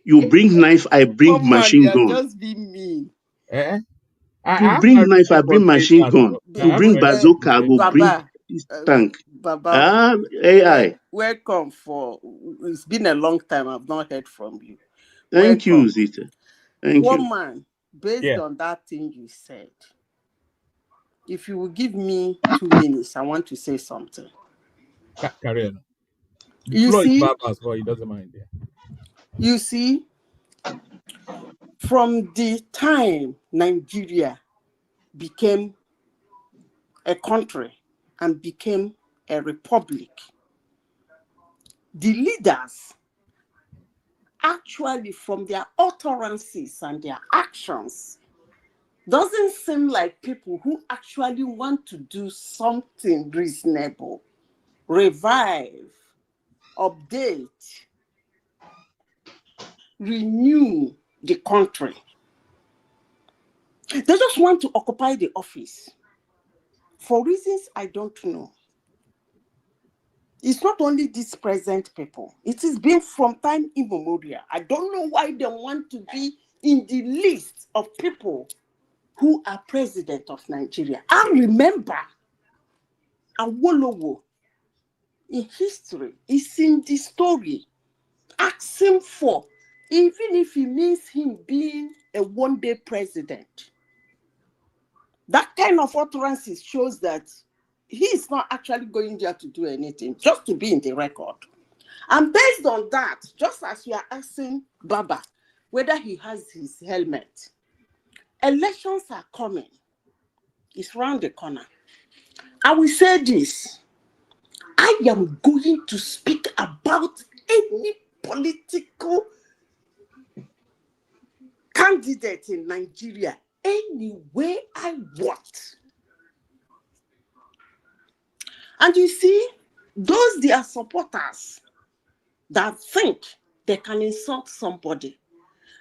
C: You bring knife, I bring machine gun.
E: Just be mean.
C: You bring knife, I bring machine gun. You bring bazooka, I go bring tank.
E: Baba,
C: AI.
E: welcome it's been a long time. I've not heard from you.
C: Thank you, Zita. Thank you.
E: Woman, based on that thing you said, if you will give me 2 minutes, I want to say something.
D: Carry on.
E: You see,
D: Baba's boy, he doesn't mind. Yeah.
E: You see, from the time Nigeria became a country and became a republic, the leaders actually, from their utterances and their actions, doesn't seem like people who actually want to do something reasonable, revive, update, renew the country. They just want to occupy the office for reasons I don't know. It's not only these present people. It has been from time immemorial. I don't know why they want to be in the list of people who are president of Nigeria. I remember Awolowo in history. It's in the story. Ask him for, even if it means him being a one-day president. That kind of utterances shows that he is not actually going there to do anything, just to be in the record. And based on that, just as you are asking Baba whether he has his helmet, elections are coming. It's round the corner. I will say this. I am going to speak about any political candidate in Nigeria any way I want. And you see, those their supporters that think they can insult somebody,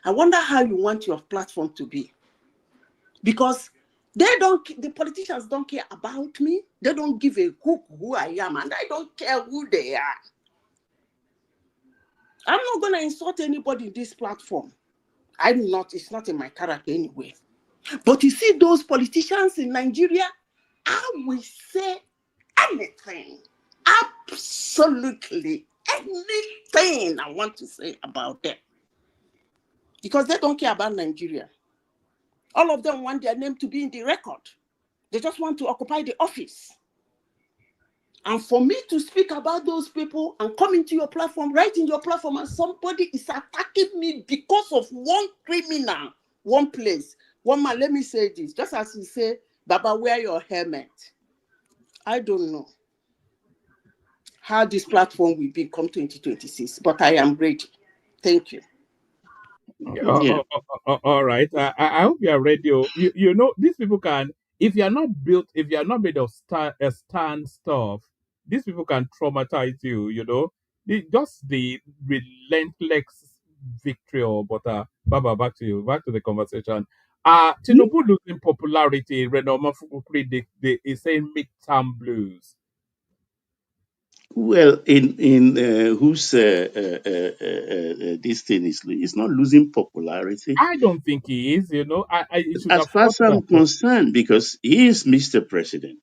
E: I wonder how you want your platform to be. Because the politicians don't care about me. They don't give a hoot who I am, and I don't care who they are. I'm not going to insult anybody in this platform. It's not in my character anyway. But you see those politicians in Nigeria, I will say anything, absolutely anything I want to say about them. Because they don't care about Nigeria. All of them want their name to be in the record. They just want to occupy the office. And for me to speak about those people and come into your platform, right in your platform, and somebody is attacking me because of one criminal, one place. One man, let me say this, just as you say, Baba, wear your helmet. I don't know how this platform will become 2026, but I am ready. Thank you.
D: Yeah. All right. I hope you are ready. You know, these people can, if you are not made of stand stuff, these people can traumatize you, you know. Just the relentless victory but Baba, back to the conversation. Tinubu losing popularity, Reno Omokri, they is saying midterm blues.
C: Well, in whose this thing is not losing popularity.
D: I don't think he is, you know. I should
C: As
D: have
C: far
D: thought
C: as I'm
D: that.
C: concerned, because he is Mr. President.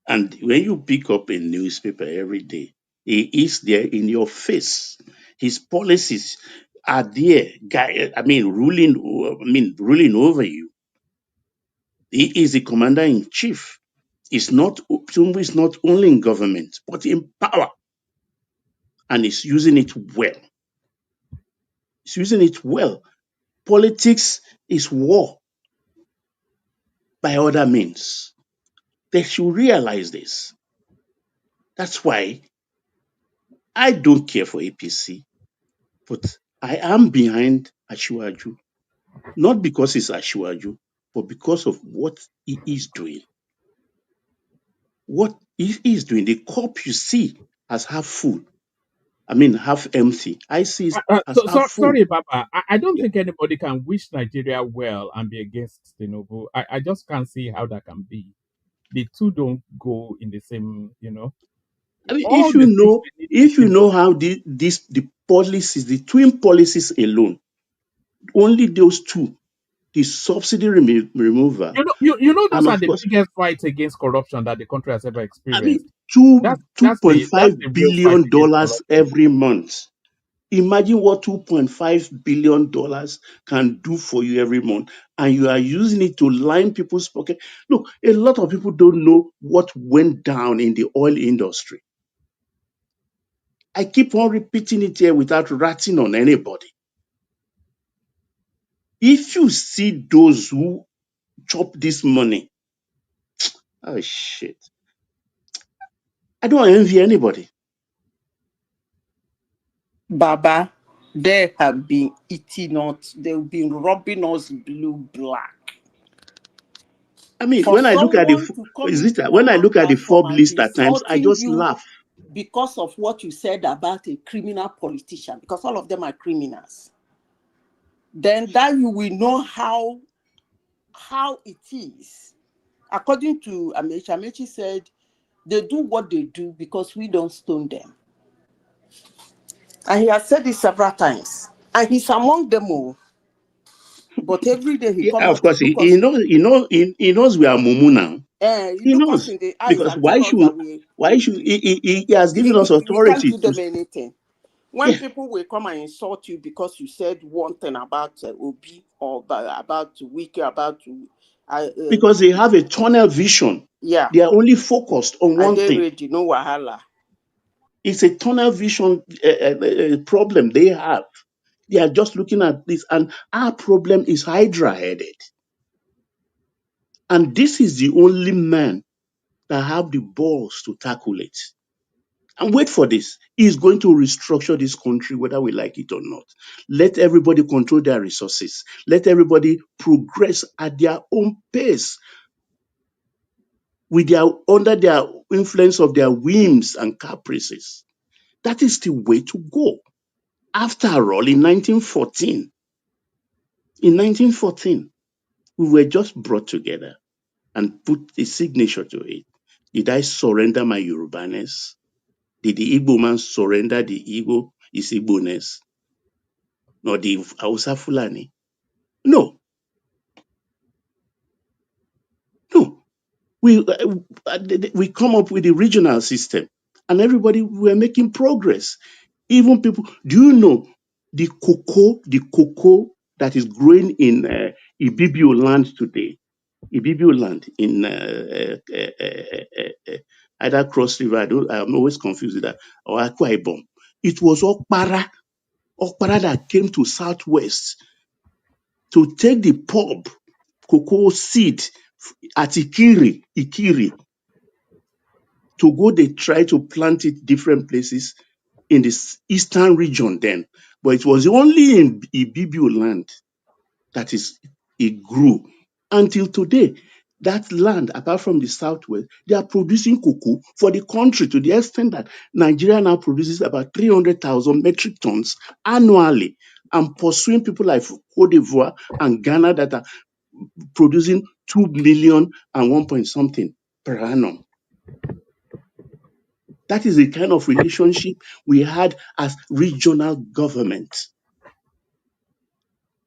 C: And when you pick up a newspaper every day, he is there in your face. His policies are there, ruling over you. He is the commander in chief. Tinubu is not only in government, but in power. And he's using it well. He's using it well. Politics is war by other means. They should realize this. That's why I don't care for APC, but I am behind Asiwaju, not because he's Asiwaju, but because of what he is doing. What he is doing, the cup you see as half full, half empty. I see it as half full.
D: Sorry, Baba. I don't think anybody can wish Nigeria well and be against Tinubu. I just can't see how that can be. The two don't go in the same, you know. All
C: If
D: the things we need
C: you
D: in
C: know how the policies, the twin policies alone, only those two, the subsidy removal,
D: you know those
C: and
D: are
C: of
D: the
C: course,
D: biggest fights against corruption that the country has ever
C: I mean,
D: experienced.
C: two
D: That's
C: $2.5
D: the real fight
C: billion
D: against corruption.
C: every month. Imagine what $2.5 billion can do for you every month, and you are using it to line people's pocket. Look, a lot of people don't know what went down in the oil industry. I keep on repeating it here without ratting on anybody. If you see those who chop this money, oh shit. I don't envy anybody.
E: Baba, they have been eating us, they've been robbing us blue black. For
C: When I look at
E: someone to come into
C: when I
E: our
C: look at the
E: platform
C: FOB
E: and
C: list
E: be
C: at times, I
E: insulting
C: just
E: you
C: laugh.
E: because of what you said about a criminal politician, because all of them are criminals, then that you will know how how it is. According to Amechi said, they do what they do because we don't stone them. And he has said it several times. And he's among them all. But every day he
F: Yeah,
E: come
F: of
E: out to
F: course,
E: look us.
F: He knows we are mumu now.
E: He
F: He
E: look us
F: knows
E: in the eyes
F: because
E: and tell us that
F: he has given us
E: we can't
F: authority
E: do
F: to.
E: them anything. When people will come and insult you because you said one thing about Obi or about Wike, about
F: Because they have a tunnel vision.
E: yeah,
F: They are only focused on
E: are
F: one
E: they
F: thing.
E: ready? No wahala.
F: It's a tunnel vision problem they have. They are just looking at this, and our problem is hydra-headed. And this is the only man that have the balls to tackle it. And wait for this. He's going to restructure this country, whether we like it or not. Let everybody control their resources. Let everybody progress at their own pace, with under their influence of their whims and caprices. That is the way to go. After all, in 1914, we were just brought together and put a signature to it. Did I surrender my Yorubaness? Did the Igbo man surrender his Igbo-ness? Nor the Hausa Fulani? No. We come up with a regional system, and everybody were making progress. Even people, do you know the cocoa that is growing in Ibibio land today? Ibibio land in either Cross River, I'm always confused with that, or Akwa Ibom. It was Okpara that came to Southwest to take the pulp, cocoa seed at Ikiri, to go, they try to plant it different places in the eastern region then. But it was only in Ibibio land that it grew. Until today, that land, apart from the southwest, they are producing cocoa for the country to the extent that Nigeria now produces about 300,000 metric tons annually, and pursuing people like Cote d'Ivoire and Ghana that are producing 2 million and 1 point something per annum. That is the kind of relationship we had as regional government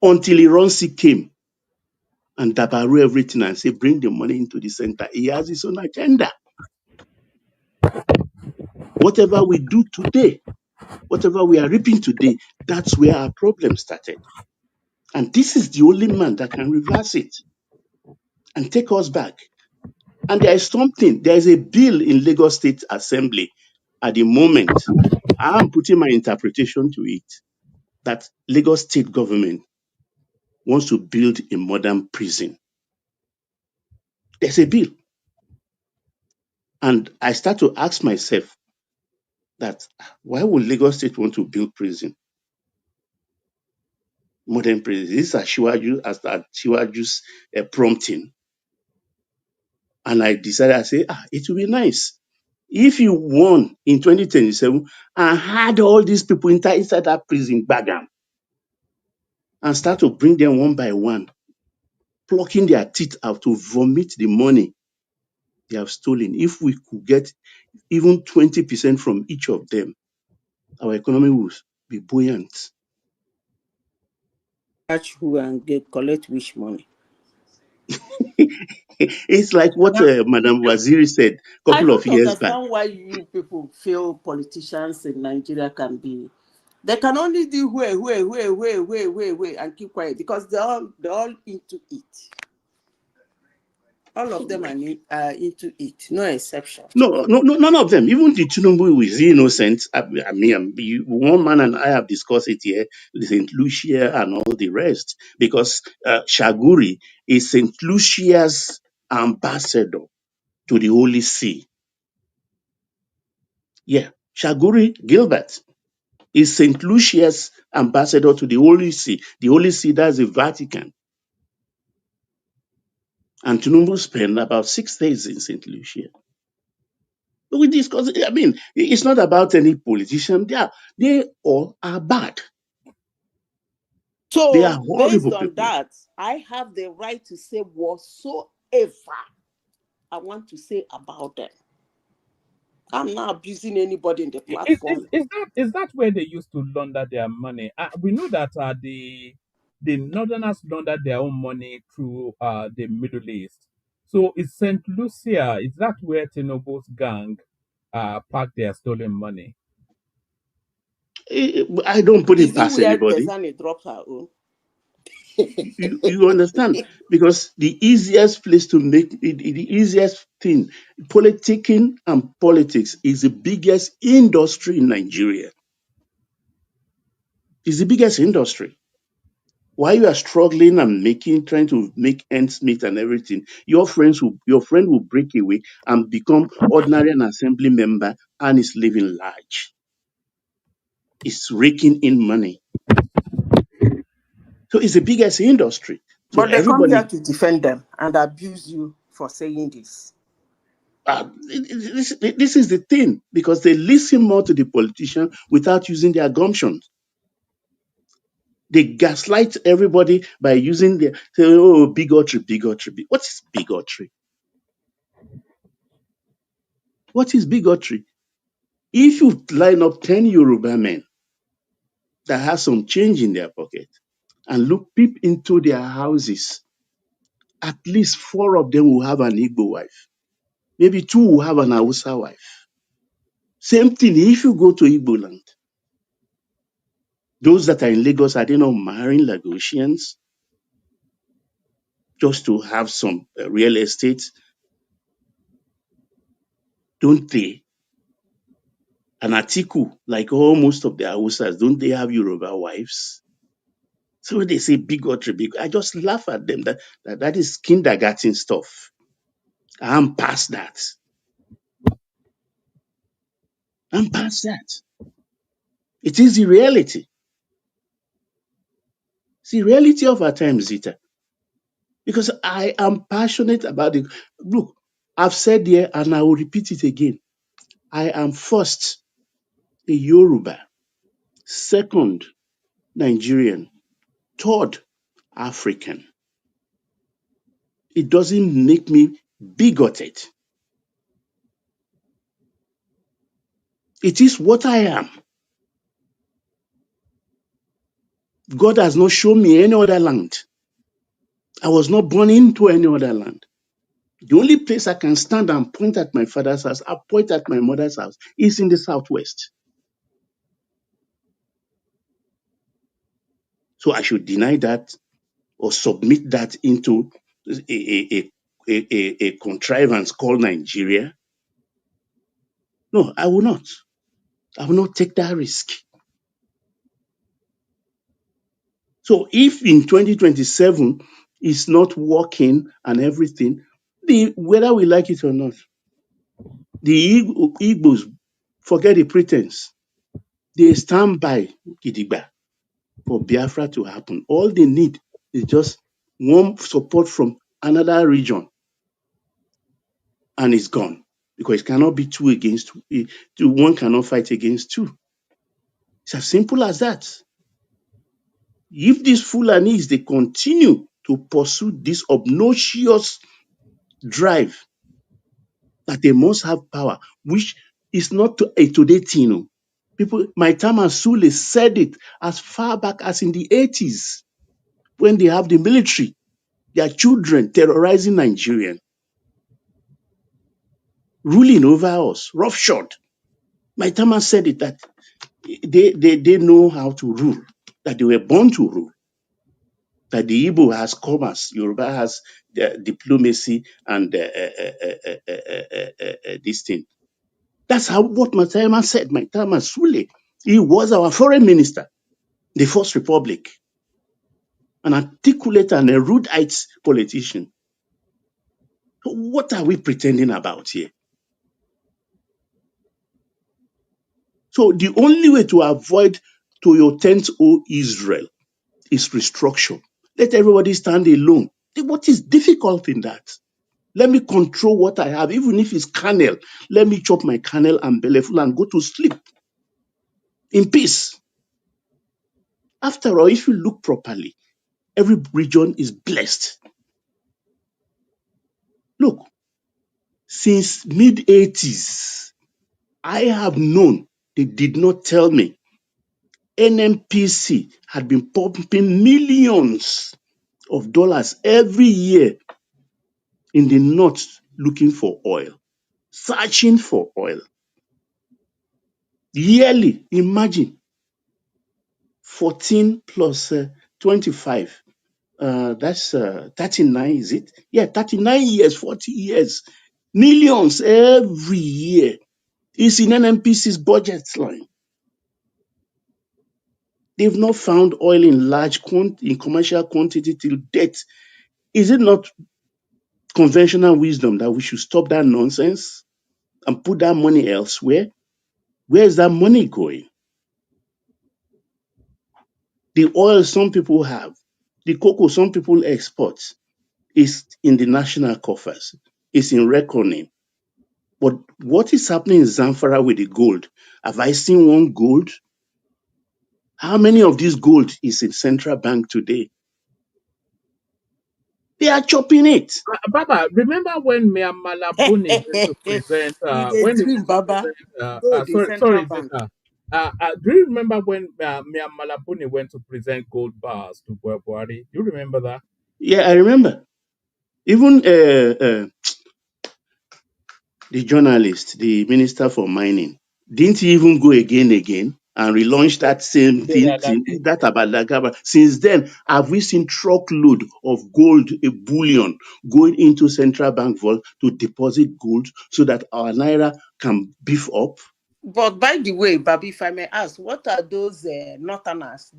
F: until Ironsi came and dabaru everything and say, bring the money into the center. He has his own agenda. Whatever we do today, whatever we are reaping today, that's where our problem started. And this is the only man that can reverse it and take us back. And there is a bill in Lagos State Assembly at the moment. I am putting my interpretation to it, that Lagos State government wants to build a modern prison. There's a bill. And I start to ask myself that why would Lagos State want to build prison? Modern prison. This is Shiwaju's prompting. And I decided, I say, it would be nice if you won in 2027 and had all these people inside that prison bagam and start to bring them one by one, plucking their teeth out to vomit the money they have stolen. If we could get even 20% from each of them, our economy will be buoyant.
E: Catch who and collect which money?
F: It's like what Madam Waziri said a
E: I
F: couple of
E: don't
F: years back.
E: understand why you people feel politicians in Nigeria can be. They can only do way, and keep quiet because they're all into it. All of them are into it, no exception.
F: No, none of them. Even the Tinubu is innocent. I mean, one man and I have discussed it here, St. Lucia and all the rest, because Shaguri is St. Lucia's ambassador to the Holy See. Yeah, Shaguri Gilbert is St. Lucia's ambassador to the Holy See. The Holy See, that's the Vatican. And Tinubu spent about 6 days in St. Lucia. We discuss it. I mean, it's not about any politician. They all are bad. They are
E: So based
F: horrible
E: on
F: people.
E: that, I have the right to say whatsoever I want to say about them. I'm not abusing anybody in the platform.
D: Is that where they used to launder their money? We know that the Northerners launder their own money through the Middle East. So is St. Lucia, is that where Tinubu's gang park their stolen money?
F: I don't put
E: Is
F: it
E: it
F: past
E: where
F: anybody.
E: Bezani dropped her own?
F: You understand? Because the easiest place to make it, the easiest thing, politicking and politics is the biggest industry in Nigeria. It's the biggest industry. While you are struggling and trying to make ends meet and everything, your friend will break away and become ordinary an assembly member and is living large. It's raking in money. So it's the biggest industry. So
E: But they come here
F: everybody,
E: to defend them and abuse you for saying this.
F: this is the thing, because they listen more to the politician without using their gumptions. They gaslight everybody by using bigotry, bigotry. What is bigotry? What is bigotry? If you line up 10 Yoruba men that have some change in their pocket and peep into their houses, at least 4 of them will have an Igbo wife. Maybe 2 will have an Hausa wife. Same thing if you go to Igbo land. Those that are in Lagos, are they not marrying Lagosians just to have some real estate? Don't they? And Atiku, like most of the Hausas, don't they have Yoruba wives? So when they say bigotry, I just laugh at them. That is kindergarten stuff. I'm past that. I'm past that. It is the reality. It's the reality of our time, Zita. Because I am passionate about it. Look, I've said here and I will repeat it again. I am first a Yoruba, second Nigerian, third African. It doesn't make me bigoted. It is what I am. God has not shown me any other land. I was not born into any other land. The only place I can stand and point at my father's house, I point at my mother's house, is in the southwest. So I should deny that or submit that into a contrivance called Nigeria? No, I will not. I will not take that risk. So if in 2027 it's not working and everything, whether we like it or not, the Igbos, forget the pretense. They stand by Gidigba for Biafra to happen. All they need is just one support from another region and it's gone. Because it cannot be 2 against 2. One cannot fight against 2. It's as simple as that. If these Fulanis, they continue to pursue this obnoxious drive that they must have power, which is not a today thing. People, Maitama Sule said it as far back as in the 80s when they have the military, their children terrorizing Nigerians, ruling over us, roughshod. Maitama said it that they know how to rule, that they were born to rule, that the Igbo has commerce, Yoruba has diplomacy and this thing. That's what Maitama said. Maitama Sule, he was our foreign minister, the First Republic, an articulate and erudite politician. What are we pretending about here? So the only way to avoid to your tent, O Israel, is restructure. Let everybody stand alone. What is difficult in that? Let me control what I have, even if it's kernel. Let me chop my kernel and bellyful and go to sleep in peace. After all, if you look properly, every region is blessed. Look, since mid-80s, I have known, they did not tell me, NNPC had been pumping millions of dollars every year in the north looking for oil, searching for oil. Yearly, imagine 14 plus 25. That's 39, is it? Yeah, 39 years, 40 years. Millions every year. It's in NNPC's budget line. They've not found oil in in commercial quantity till date. Is it not conventional wisdom that we should stop that nonsense and put that money elsewhere? Where is that money going? The oil some people have, the cocoa some people export is in the national coffers. It's in reckoning. But what is happening in Zamfara with the gold? Have I seen one gold? How many of this gold is in central bank today? They are chopping it.
D: Baba, remember when Mia Malabuni went to present,
E: You dey
D: when he
E: dream,
D: went to
E: Baba.
D: present,
E: Go the central
D: sorry,
E: bank.
D: sister. Do you remember when Mia Malabuni went to present gold bars to Buhari? Do you remember that?
F: Yeah, I remember. Even the journalist, the minister for mining, didn't he even go again and relaunch that same thing, that Abadagaba? Since then, have we seen truckload of gold, a bullion, going into central bank vault to deposit gold so that our naira can beef up?
E: But by the way, Babi, if I may ask, what are those northerners?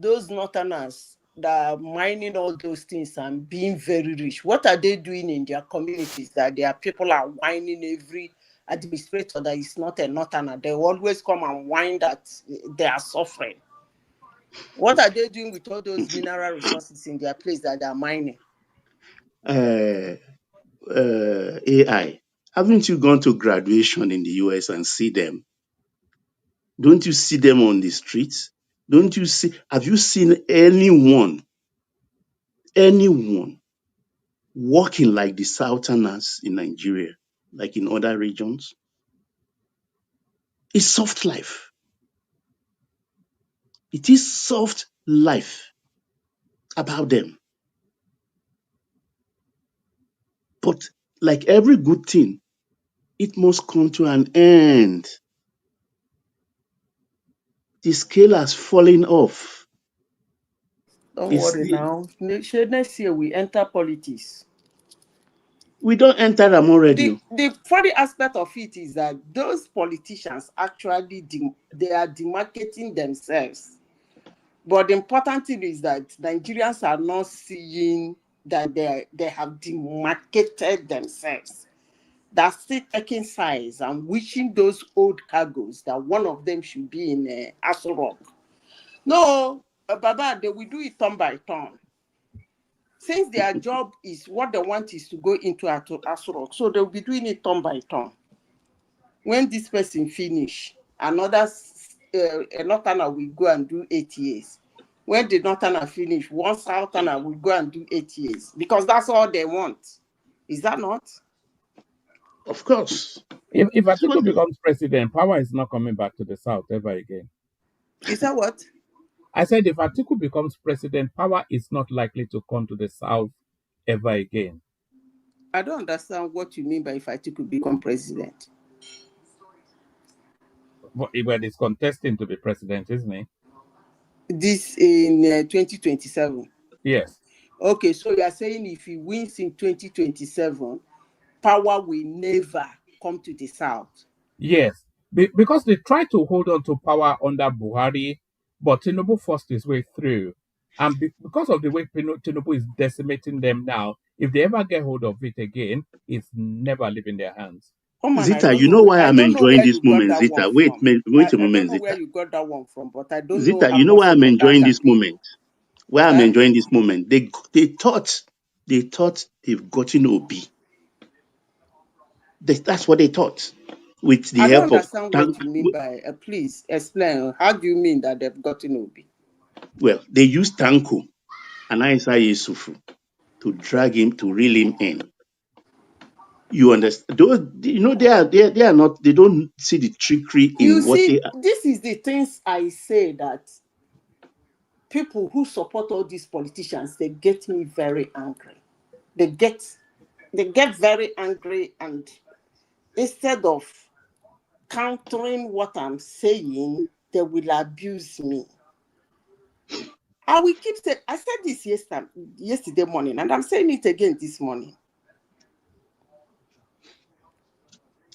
E: Those northerners that are mining all those things and being very rich. What are they doing in their communities that their people are whining every administrator that is not a northerner? They always come and whine that they are suffering. What are they doing with all those mineral resources in their place that they are mining?
F: AI. Haven't you gone to graduation in the US and see them? Don't you see them on the streets? Have you seen anyone walking like the Southerners in Nigeria, like in other regions? It's soft life. It is soft life about them. But like every good thing, it must come to an end. The scale has fallen off.
E: Don't worry now. Next year we enter politics.
F: We don't enter them already.
E: The funny aspect of it is that those politicians actually they are demarcating themselves. But the important thing is that Nigerians are not seeing that they have demarcated themselves. They're still taking sides and wishing those old cargoes that one of them should be in Aso Rock. No, Baba, they will do it turn by turn. Since their job is what they want is to go into Aso Rock, so they'll be doing it turn by turn. When this person finish, a northerner will go and do 8 years. When the northerner finish, one southerner will go and do 8 years because that's all they want. Is that not?
F: Of course.
D: If Atiku becomes president, power is not coming back to the south ever again.
E: Is that what?
D: I said if Atiku becomes president, power is not likely to come to the south ever again.
E: I don't understand what you mean by if Atiku become president.
D: But he's contesting to be president, isn't he?
E: This in 2027?
D: Yes.
E: Okay, so you are saying if he wins in 2027, power will never come to the south?
D: Yes, because they tried to hold on to power under Buhari, but Tinubu forced his way through. And because of the way Tinubu is decimating them now, if they ever get hold of it again, it's never leaving their hands.
E: Oh man,
F: Zita, you know why I'm enjoying this moment, Zita. Wait a moment,
E: I don't know
F: Zita.
E: where you got that one from, but I don't know
F: Zita,
E: how
F: you know
E: much
F: why I'm enjoying this
E: can
F: moment? Why I'm enjoying this moment? They thought they've gotten Obi. That's what they thought. with the
E: I don't
F: help of
E: understand what you mean by, please explain. How do you mean that they've gotten Obi?
F: well, they used Tanko and Aisa Yusufu to drag him, to reel him in. You understand? Those, they are not, they don't see the trickery
E: You
F: in what
E: see,
F: they are.
E: this is the things I say that people who support all these politicians, they get me very angry. They get very angry, and instead of countering what I'm saying, they will abuse me. I will keep saying, I said this yesterday morning, and I'm saying it again this morning.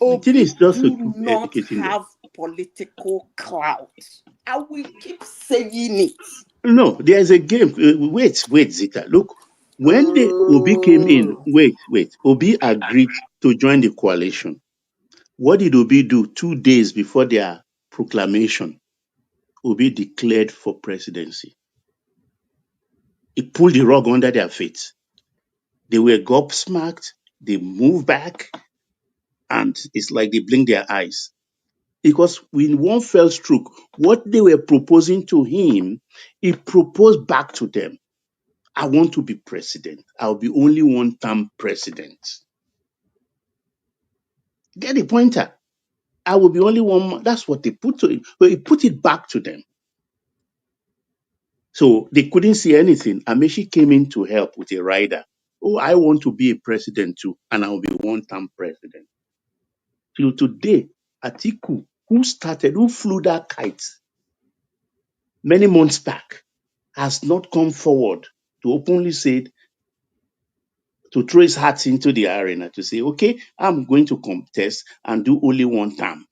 E: Obi do not have political clout. I will keep saying it.
F: No, there is a game. Wait, Zita. Look, when the Obi came in, Obi agreed to join the coalition. What did Obi do 2 days before their proclamation? Obi declared for presidency. He pulled the rug under their feet. They were gobsmacked. They moved back, and it's like they blinked their eyes. Because in one fell stroke, what they were proposing to him, he proposed back to them. I want to be president. I'll be only one-term president. Get the pointer. I will be only one. That's what they put to him. But he put it back to them. So they couldn't see anything. Amechi came in to help with a rider. Oh, I want to be a president too, and I'll be one-term president. Till today, Atiku, who flew that kite many months back, has not come forward to openly say, to throw his hat into the arena to say, okay, I'm going to contest and do only one term.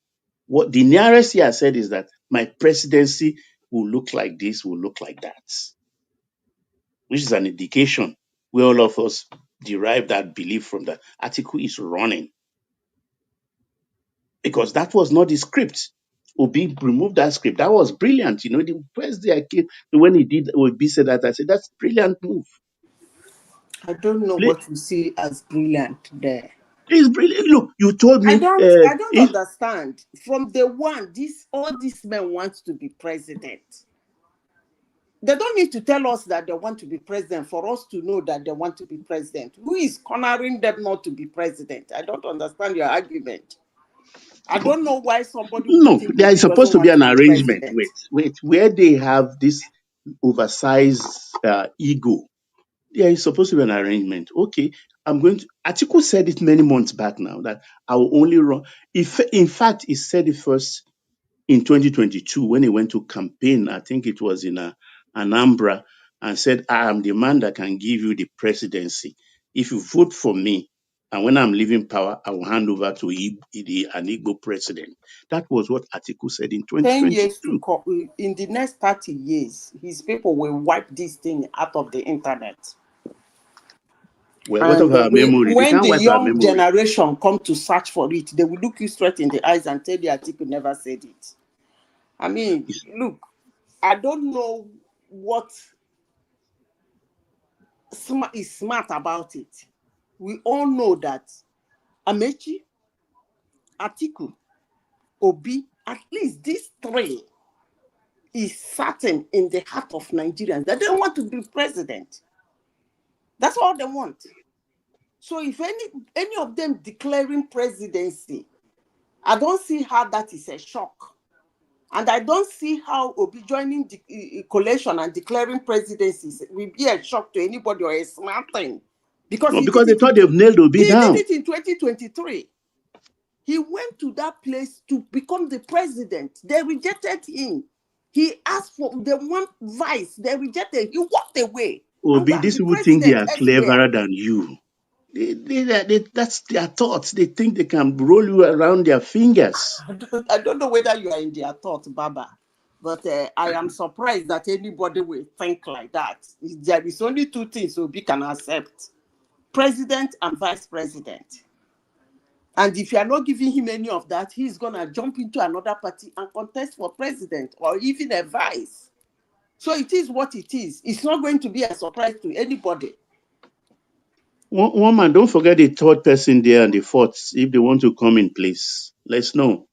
F: What the nearest he has said is that my presidency will look like this, will look like that, which is an indication where all of us derive that belief from, that Atiku is running. Because that was not the script. Obi removed that script. That was brilliant. The first day I came, when he did, Obi said that, I said, that's a brilliant move.
E: I don't know what you see as brilliant there.
F: It's brilliant. Look, you told me.
E: I don't understand. From the one, all these men want to be president. They don't need to tell us that they want to be president for us to know that they want to be president. Who is cornering them not to be president? I don't understand your argument. I don't know why somebody would think
F: there is supposed to be an arrangement.
E: Wait,
F: where they have this oversized ego. There is supposed to be an arrangement. Okay, Atiku said it many months back now that I will only run. In fact, he said it first in 2022 when he went to campaign. I think it was in Anambra, and said, I am the man that can give you the presidency. If you vote for me, and when I'm leaving power, I will hand over to an Igbo president. That was what Atiku said in 2022.
E: 10 years to come, in the next 30 years, his people will wipe this thing out of the internet.
F: Well, what of our memory?
E: When the young generation come to search for it, they will look you straight in the eyes and tell you Atiku never said it. I mean, look, I don't know what is smart about it. We all know that Amechi, Atiku, Obi, at least these three is certain in the heart of Nigerians that they want to be president. That's all they want. So if any of them declaring presidency, I don't see how that is a shock. And I don't see how Obi joining the coalition and declaring presidency will be a shock to anybody or a smart thing. Because
F: they thought they've nailed Obi down.
E: He did it in 2023. He went to that place to become the president. They rejected him. He asked for the one vice. They rejected. He walked away.
F: Obi, these people think they are cleverer than you. That's their thoughts. They think they can roll you around their fingers.
E: I don't know whether you are in their thoughts, Baba, but I am surprised that anybody will think like that. There is only two things Obi can accept: president and vice president. And if you are not giving him any of that, he's going to jump into another party and contest for president or even a vice. So it is what it is. It's not going to be a surprise to anybody.
F: One man, don't forget the third person there and the fourth, if they want to come in place. Let's know.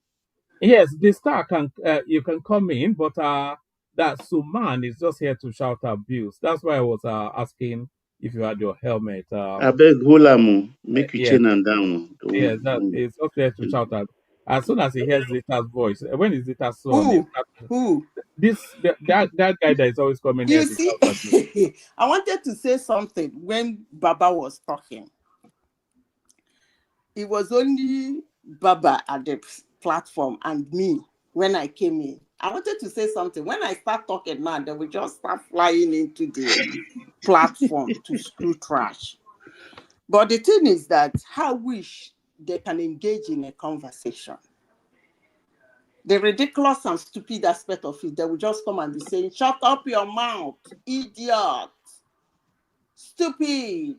D: Yes, the star can you can come in, but that Suman is just here to shout abuse. That's why I was asking if you had your helmet.
F: I beg Holamu, make you
D: Yes,
F: chain and down.
D: yes, that is just here to shout out. As soon as he hears Zita's voice, when is Zita's son?
E: Who? Who?
D: That guy that is always coming here
E: You
D: to
E: see,
D: shout abuse.
E: I wanted to say something when Baba was talking. It was only Baba at the platform and me when I came in. I wanted to say something. When I start talking now, they will just start flying into the platform to screw trash. But the thing is that I wish they can engage in a conversation. The ridiculous and stupid aspect of it, they will just come and be saying, shut up your mouth, idiot, stupid,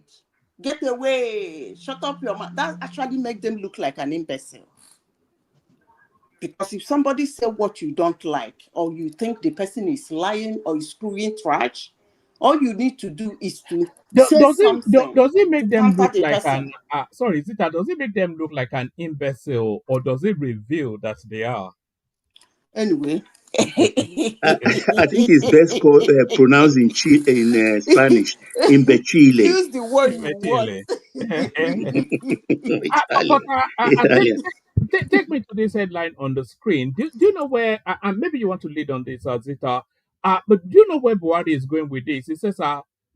E: get away, shut up your mouth. That actually makes them look like an imbecile. Because if somebody say what you don't like, or you think the person is lying or is screwing trash, all you need to do is to say something
D: Does it
E: to
D: make them
E: counter
D: look
E: the
D: like
E: person.
D: an sorry, Zita, does it make them look like an imbecile, or does it reveal that they are?
E: Anyway.
F: I think it's best called, pronounced in Spanish, imbecile.
E: Choose the word you want.
D: But
F: Italian.
D: take me to this headline on the screen. Do you know where, and maybe you want to lead on this, Zita, but do you know where Buhari is going with this? It says,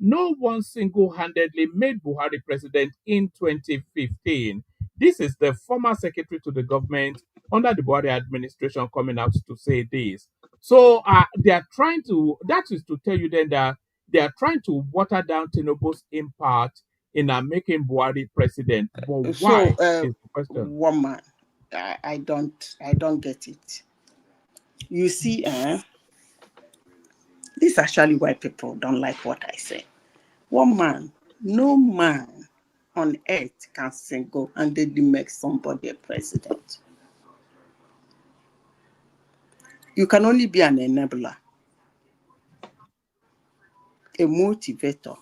D: no one single-handedly made Buhari president in 2015. This is the former secretary to the government under the Buhari administration coming out to say this. So they are trying to, that is to tell you then that they are trying to water down Tinubu's impact in making Buhari president. But why
E: So,
D: is the question?
E: woman, I don't get it. You see, this is actually why people don't like what I say. One man, no man on earth can single-handedly make somebody a president. You can only be an enabler, a motivator,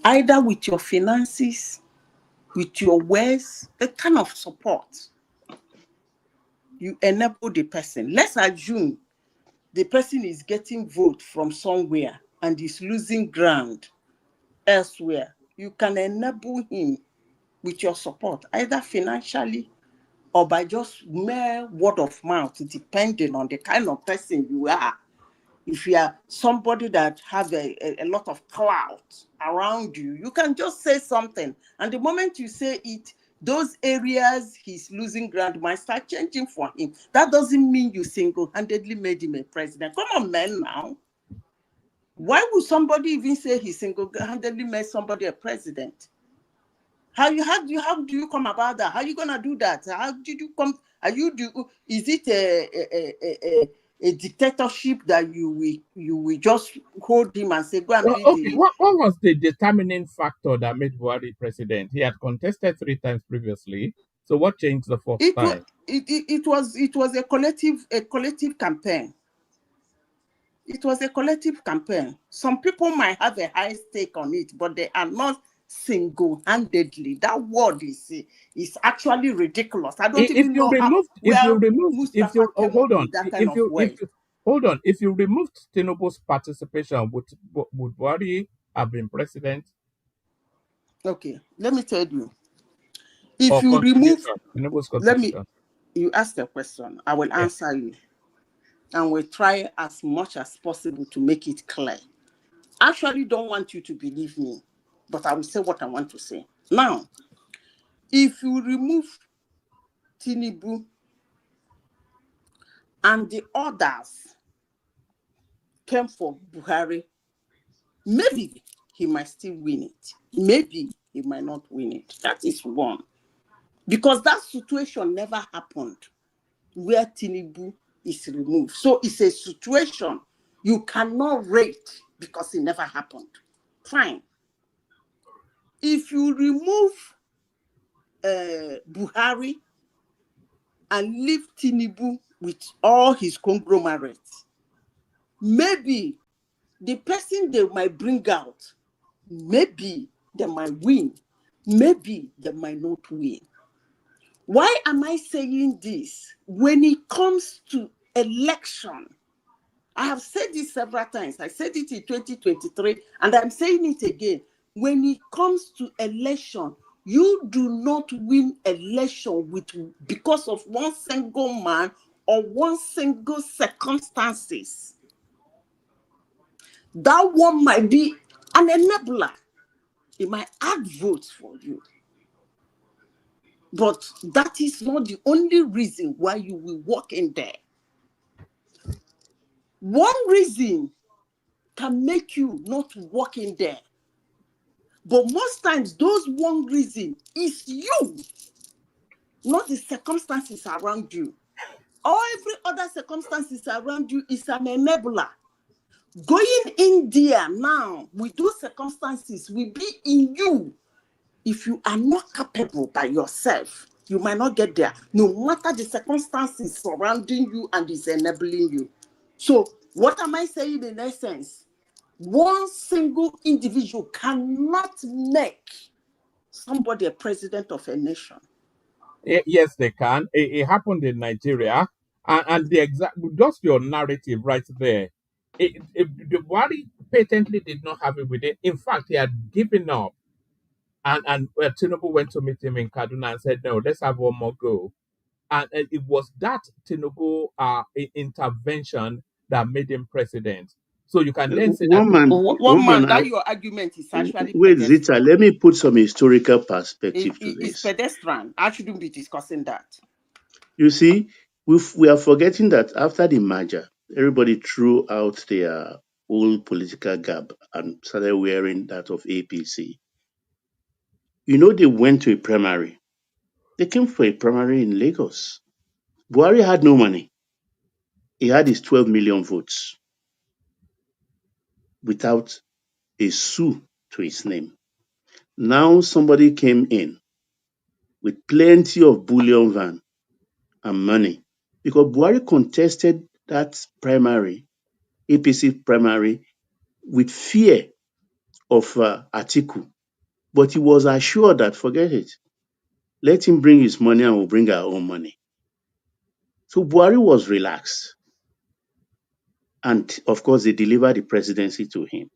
E: either with your finances, with your words, a kind of support. You enable the person. Let's assume the person is getting vote from somewhere and is losing ground elsewhere. You can enable him with your support, either financially or by just mere word of mouth, depending on the kind of person you are. If you are somebody that has a lot of clout around you, you can just say something. And the moment you say it, those areas he's losing ground might start changing for him. That doesn't mean you single-handedly made him a president. Come on, man, now. Why would somebody even say he single-handedly made somebody a president? How do you come about that? How are you gonna do that? How did you come? Is it a dictatorship that you will just hold him and say go and
D: Well,
E: be
D: okay,
E: the?
D: what was the determining factor that made Buhari president? He had contested 3 times previously. So what changed the fourth time?
E: It was a collective campaign. It was a collective campaign. Some people might have a high stake on it, but they are not single-handedly. That word is actually ridiculous. I don't even know where Mustapha came up with that kind of word.
D: If you removed Tinubu's participation, would Buhari have been president?
E: Okay, let me tell you. If you remove,
D: Tinubu's contribution.
E: You ask the question, I will answer you. And we'll try as much as possible to make it clear. I actually don't want you to believe me, but I will say what I want to say. Now, if you remove Tinubu and the others came for Buhari, maybe he might still win it. Maybe he might not win it. That is one. Because that situation never happened where Tinubu is removed. So it's a situation you cannot rate because it never happened. Fine. If you remove Buhari and leave Tinubu with all his conglomerates, maybe the person they might bring out, maybe they might win, maybe they might not win. Why am I saying this? When it comes to election, I have said this several times. I said it in 2023, and I'm saying it again. When it comes to election, you do not win election because of one single man or one single circumstances. That one might be an enabler. It might add votes for you. But that is not the only reason why you will walk in there. One reason can make you not walk in there. But most times, those one reason is you, not the circumstances around you. Or every other circumstances around you is an enabler. Going in there now with those circumstances will be in you. If you are not capable by yourself, you might not get there, no matter the circumstances surrounding you and is enabling you. So what am I saying in essence? One single individual cannot make somebody a president of a nation.
D: Yes, they can. It happened in Nigeria, and the exact just your narrative right there. The Buhari patently did not have it within. In fact, he had given up, and Tinubu went to meet him in Kaduna and said, "No, let's have one more go." And it was that Tinubu intervention that made him president. So you can then say that
E: One man, that your argument is actually
F: wait,
E: pedestrian.
F: Zita, let me put some historical perspective to
E: It's
F: this.
E: pedestrian. I shouldn't be discussing that.
F: You see, we are forgetting that after the merger, everybody threw out their old political garb and started wearing that of APC. You know, they went to a primary. They came for a primary in Lagos. Buhari had no money. He had his 12 million votes without a sou to his name. Now somebody came in with plenty of bullion van and money because Buhari contested that primary, APC primary, with fear of Atiku. But he was assured that, forget it, let him bring his money and we'll bring our own money. So Buhari was relaxed. And of course, they delivered the presidency to him.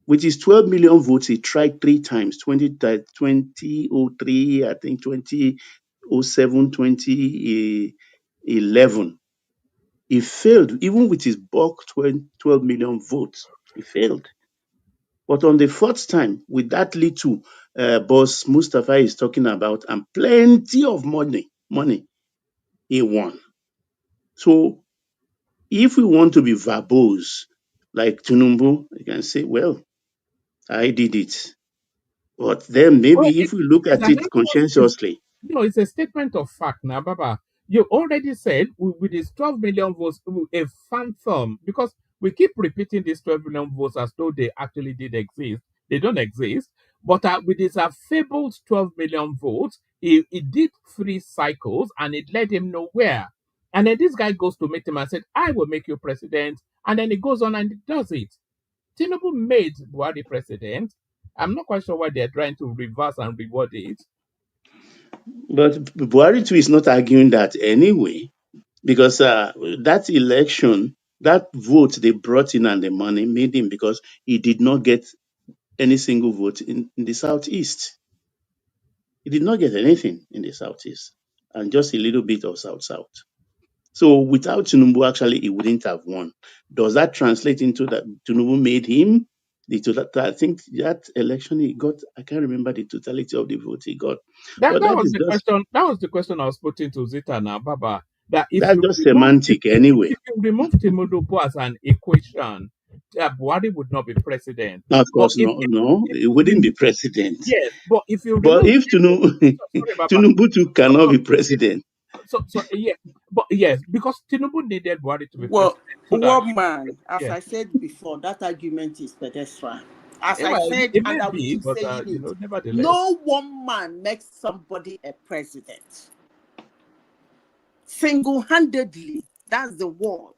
F: With his 12 million votes, he tried 3 times, 2003, I think 2007, 2011. He failed, even with his bulk 12 million votes, he failed. But on the fourth time, with that little boss Mustapha is talking about and plenty of money, he won. So if we want to be verbose, like Tinubu, you can say, well, I did it. But then maybe if we look
D: it's
F: at
D: an
F: it conscientiously.
D: no, it's a statement of fact now, Baba. You already said with these 12 million votes, a phantom, because we keep repeating these 12 million votes as though they actually did exist. They don't exist. But with his fabled 12 million votes, he did 3 cycles and it led him nowhere. And then this guy goes to meet him and said, I will make you president. And then he goes on and he does it. Tinubu made Buhari president. I'm not quite sure why they're trying to reverse and reward it.
F: But Buhari too is not arguing that anyway, because that election, that vote they brought in and the money made him because he did not get any single vote in the Southeast. He did not get anything in the Southeast and just a little bit of South-South. So without Tinubu, actually, he wouldn't have won. Does that translate into that Tinubu made him? I think that election he got, I can't remember the totality of the votes he got.
D: That
F: But that
D: was
F: is
D: the
F: just
D: question. That was the question I was putting to Zita now, Baba. That if
F: that's
D: you
F: just
D: remove
F: semantic anyway.
D: if you remove Tinubu as an equation, Buhari would not be president.
F: Of
D: But
F: course, no,
D: if
F: he
D: you
F: wouldn't be
D: remove
F: president.
D: yes, but if you
F: But
D: remove
F: if
D: sorry, Baba.
F: Tinubu too cannot be president.
D: So yeah, but yes, because Tinubu needed Buhari to be
E: Well,
D: president so that
E: one man, as
D: yeah,
E: I said before, that argument is pedestrian. As I said,
D: it may
E: and I will
D: be,
E: keep
D: but
E: saying it,
D: nevertheless.
E: no one man makes somebody a president. Single-handedly, that's the word.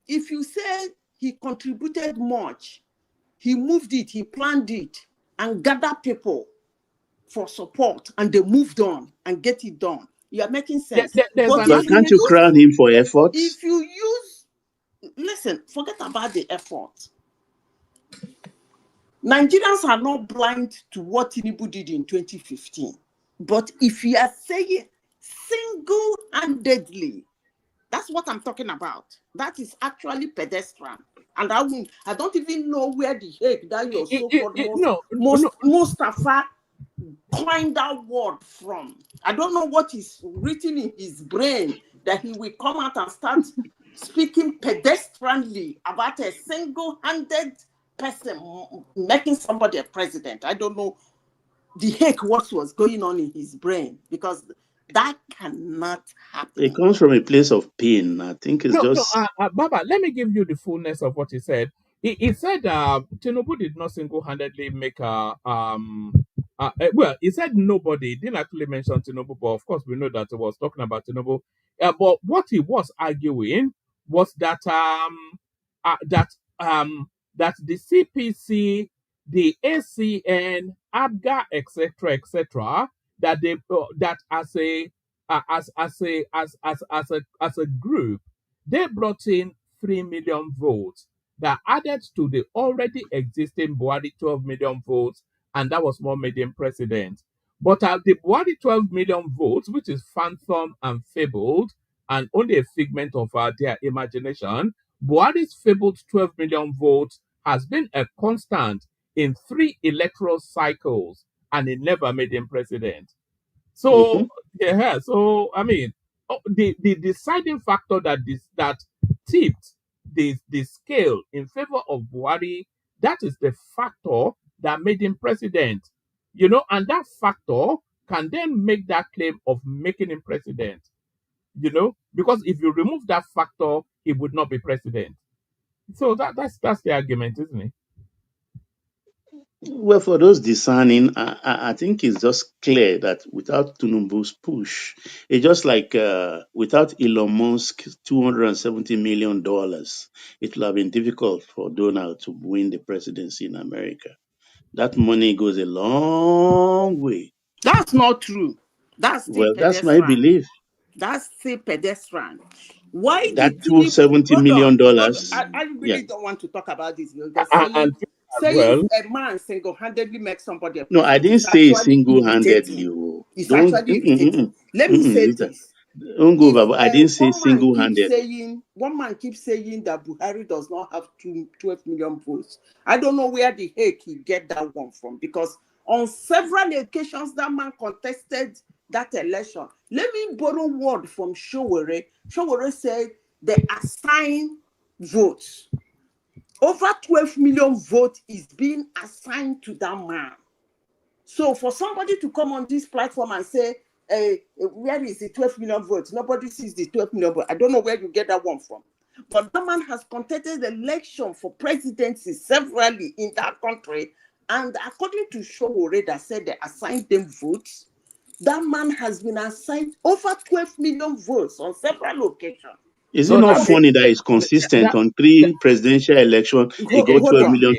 E: If you say he contributed much, he moved it, he planned it, and gathered people for support and they moved on and get it done. You are making sense.
D: There's
E: But
F: But can't you crown him for efforts?
E: if you use, listen, forget about the effort. Nigerians are not blind to what Tinubu did in 2015. But if you are saying single-handedly, that's what I'm talking about. That is actually pedestrian. And I don't even know where the heck that your so-called Mustapha coined that word from. I don't know what is written in his brain that he will come out and start speaking pedestrianly about a single-handed person making somebody a president. I don't know the heck what was going on in his brain, because that cannot happen.
F: It comes from a place of pain. I think it's just...
D: Baba, let me give you the fullness of what he said. He said Tinubu did not single-handedly make well, he said nobody. He didn't actually mention Tinubu, but of course we know that he was talking about Tinubu. But what he was arguing was that that the CPC, the ACN, ABGA, etc., that they that as a group, they brought in 3 million votes that added to the already existing Buhari 12 million votes, and that was what made him president. But the Buhari 12 million votes, which is phantom and fabled, and only a figment of their imagination, Buhari's fabled 12 million votes has been a constant in 3 electoral cycles, and it never made him president. So so I mean, the deciding factor that tipped the scale in favor of Buhari, that is the factor that made him president. And that factor can then make that claim of making him president. Because if you remove that factor, he would not be president. So that's the argument, isn't it?
F: Well, for those discerning, I think it's just clear that without Tinubu's push, it's just like without Elon Musk's $270 million, it would have been difficult for Donald to win the presidency in America. That money goes a long way.
E: That's not true. That's still
F: That's my belief.
E: That's still pedestrian. Why
F: That
E: did Tinubu...
F: $270 million.
E: I really don't want to talk about this. Because
D: saying
E: a man single-handedly makes somebody a
F: No, I didn't say single-handedly.
E: It's actually irritating. Let me say this.
F: I didn't say single-handedly.
E: One man keeps saying that Buhari does not have 12 million votes. I don't know where the heck he get that one from, because on several occasions that man contested that election. Let me borrow word from Showore. Showore said they assign votes. Over 12 million votes is being assigned to that man. So for somebody to come on this platform and say, where is the 12 million votes? Nobody sees the 12 million votes. I don't know where you get that one from. But that man has contested the election for presidency severally in that country. And according to Showore that said they assigned them votes, that man has been assigned over 12 million votes on several occasions.
F: Is it not funny that it's consistent on 3 presidential elections? He got 12 million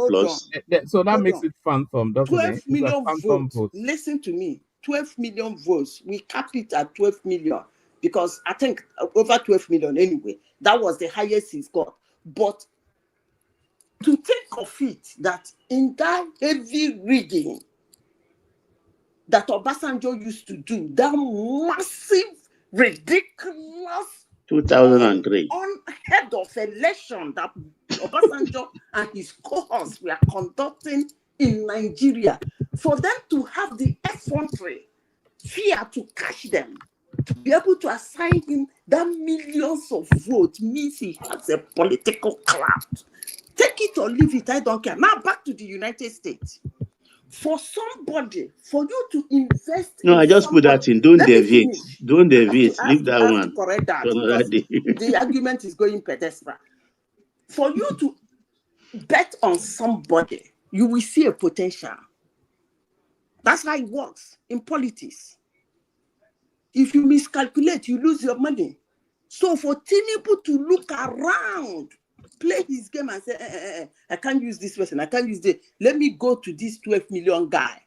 F: plus.
D: So that makes it phantom, doesn't
E: 12
D: it?
E: million votes. Listen to me. 12 million votes. We capped it at 12 million because I think over 12 million anyway. That was the highest he's got. But to think of it that in that heavy rigging that Obasanjo used to do, that massive, ridiculous
F: 2003
E: unheard of election that Obasanjo and his cohorts were conducting in Nigeria, for them to have the effrontery, fear to catch them, to be able to assign him that millions of votes means he has a political clout. Take it or leave it, I don't care. Now back to the United States. For somebody, for you to invest
F: No, I just put that in. Don't deviate. Don't deviate. Leave that one.
E: To correct that the argument is going pedestrian. For you to bet on somebody, you will see a potential. That's how it works in politics. If you miscalculate, you lose your money. So for Tinubu to look around, play his game and say, I can't use this person, I can't use this. Let me go to this 12 million guy.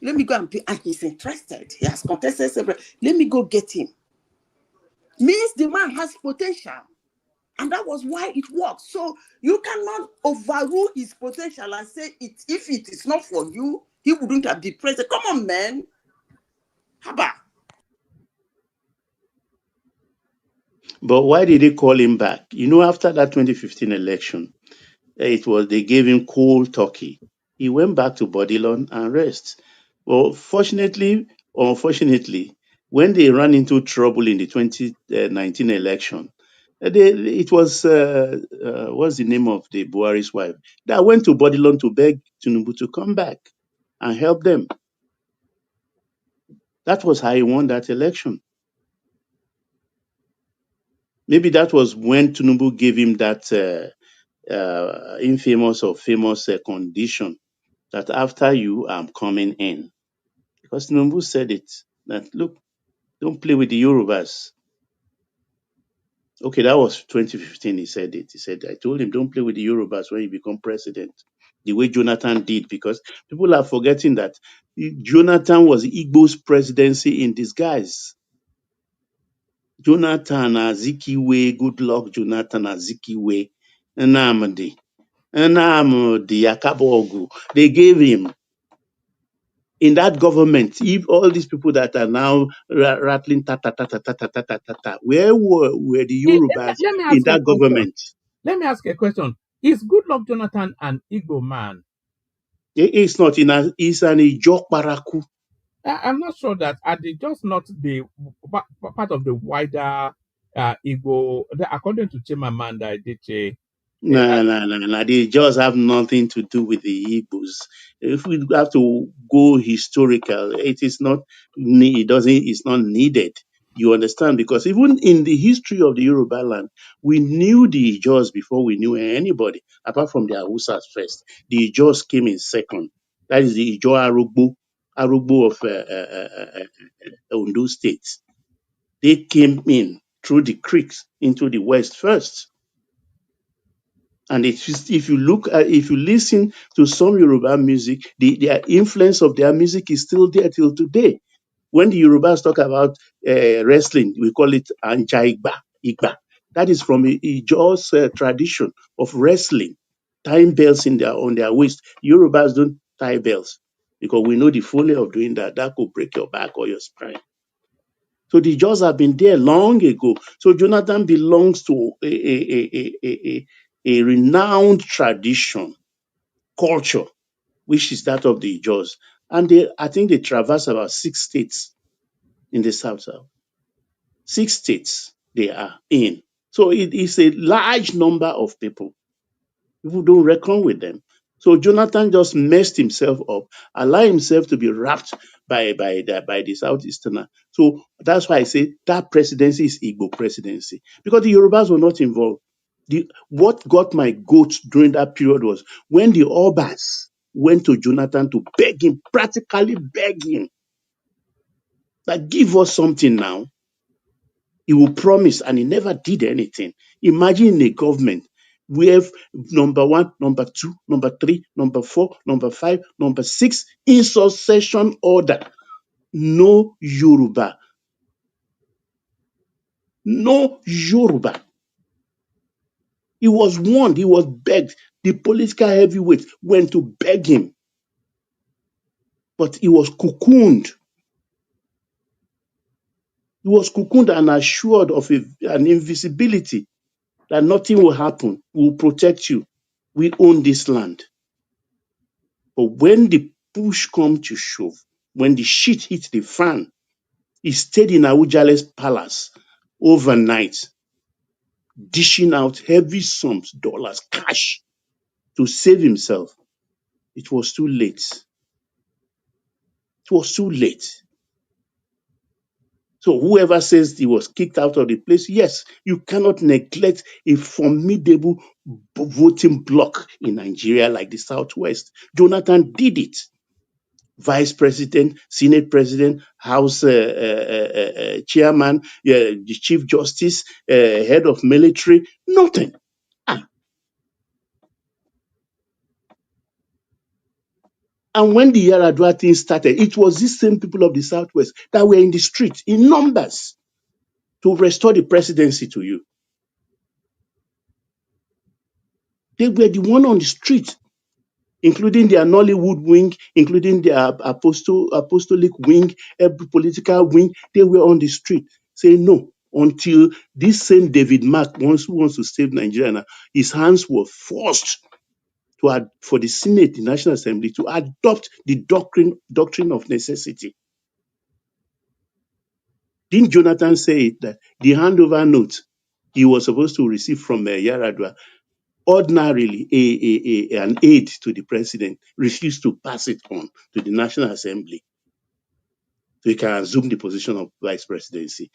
E: Let me go and be, and he's interested. He has contested several. Let me go get him. Means the man has potential. And that was why it worked. So you cannot overrule his potential and say if it is not for you, he wouldn't have been president. Come on, man. Haba.
F: But why did they call him back? You know, after that 2015 election, they gave him cold turkey. He went back to Bodilon and rest. Well, fortunately or unfortunately, when they ran into trouble in the 2019 election, it was what's the name of the Buhari's wife that went to Bodilon to beg Tinubu to come back and help them. That was how he won that election. Maybe that was when Tinubu gave him that infamous or famous condition that after you, I'm coming in. Because Tinubu said it, that look, don't play with the Yorubas. Okay, that was 2015. He said it. He said, I told him, don't play with the Yorubas when you become president. The way Jonathan did, because people are forgetting that Jonathan was Igbo's presidency in disguise. Jonathan Azikiwe, good luck, Jonathan Azikiwe, Nnamdi Akabogu. They gave him in that government. If all these people that are now rattling ta ta ta ta ta ta ta ta ta ta, where were the Yorubas
D: Let me
F: in
D: ask a
F: that
D: question.
F: government?
D: Let me ask a question. Is Goodluck Jonathan an Igbo man?
F: It's not it's an Ijokparaku.
D: I'm not sure that are they just not the part of the wider Igbo, according to Chimamanda Adichie.
F: No. They just have nothing to do with the Igbos. If we have to go historical, it is not. It doesn't. It's not needed. You understand? Because even in the history of the Yoruba land, we knew the Ijaws before we knew anybody, apart from the Awusas first. The Ijaws came in second. That is the Ijaw Arugbo of Ondo State. They came in through the creeks into the west first. And if you look at, if you listen to some Yoruba music, their influence of their music is still there till today. When the Yorubas talk about wrestling, we call it Anja Igba. That is from Ijaws tradition of wrestling, tying bells on their waist. Yorubas don't tie bells because we know the folly of doing that. That could break your back or your spine. So the Jaws have been there long ago. So Jonathan belongs to a renowned tradition, culture, which is that of the Jaws. And I think they traverse about 6 states in the South. 6 states they are in. So it is a large number of people. People don't reckon with them. So Jonathan just messed himself up, allowed himself to be wrapped by the Southeasterner. So that's why I say that presidency is Igbo presidency. Because the Yorubas were not involved. What got my goat during that period was when the Obas went to Jonathan to beg him, practically beg him, that give us something now. He will promise, and he never did anything. Imagine in a government we have number 1, number 2, number 3, number 4, number 5, number 6 in succession order. No Yoruba. No Yoruba. He was warned, he was begged. The political heavyweight went to beg him. But he was cocooned. He was cocooned and assured of an invisibility that nothing will happen. We will protect you. We own this land. But when the push come to shove, when the shit hit the fan, he stayed in Awujale's palace overnight, dishing out heavy sums, dollars, cash, to save himself. It was too late. It was too late. So whoever says he was kicked out of the place, yes, you cannot neglect a formidable voting bloc in Nigeria like the Southwest. Jonathan did it. Vice President, Senate President, House Chairman, the Chief Justice, Head of Military, nothing. And when the Yaradua thing started, it was these same people of the Southwest that were in the street in numbers to restore the presidency to you. They were the one on the street, including their Nollywood wing, including their apostolic wing, every political wing. They were on the street saying no until this same David Mark, who wants to save Nigeria now, his hands were forced for the Senate, the National Assembly, to adopt the doctrine of necessity. Didn't Jonathan say it, that the handover note he was supposed to receive from Yaradua, ordinarily an aide to the president, refused to pass it on to the National Assembly so he can assume the position of vice presidency?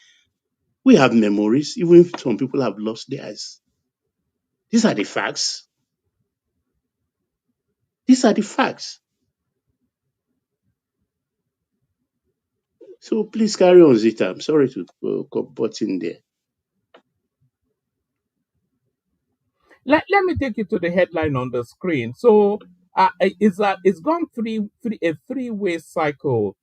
F: We have memories, even if some people have lost theirs. These are the facts. These are the facts. So please carry on, Zita. I'm sorry to butt in there.
D: Let me take you to the headline on the screen. So it's gone a three-way cycle.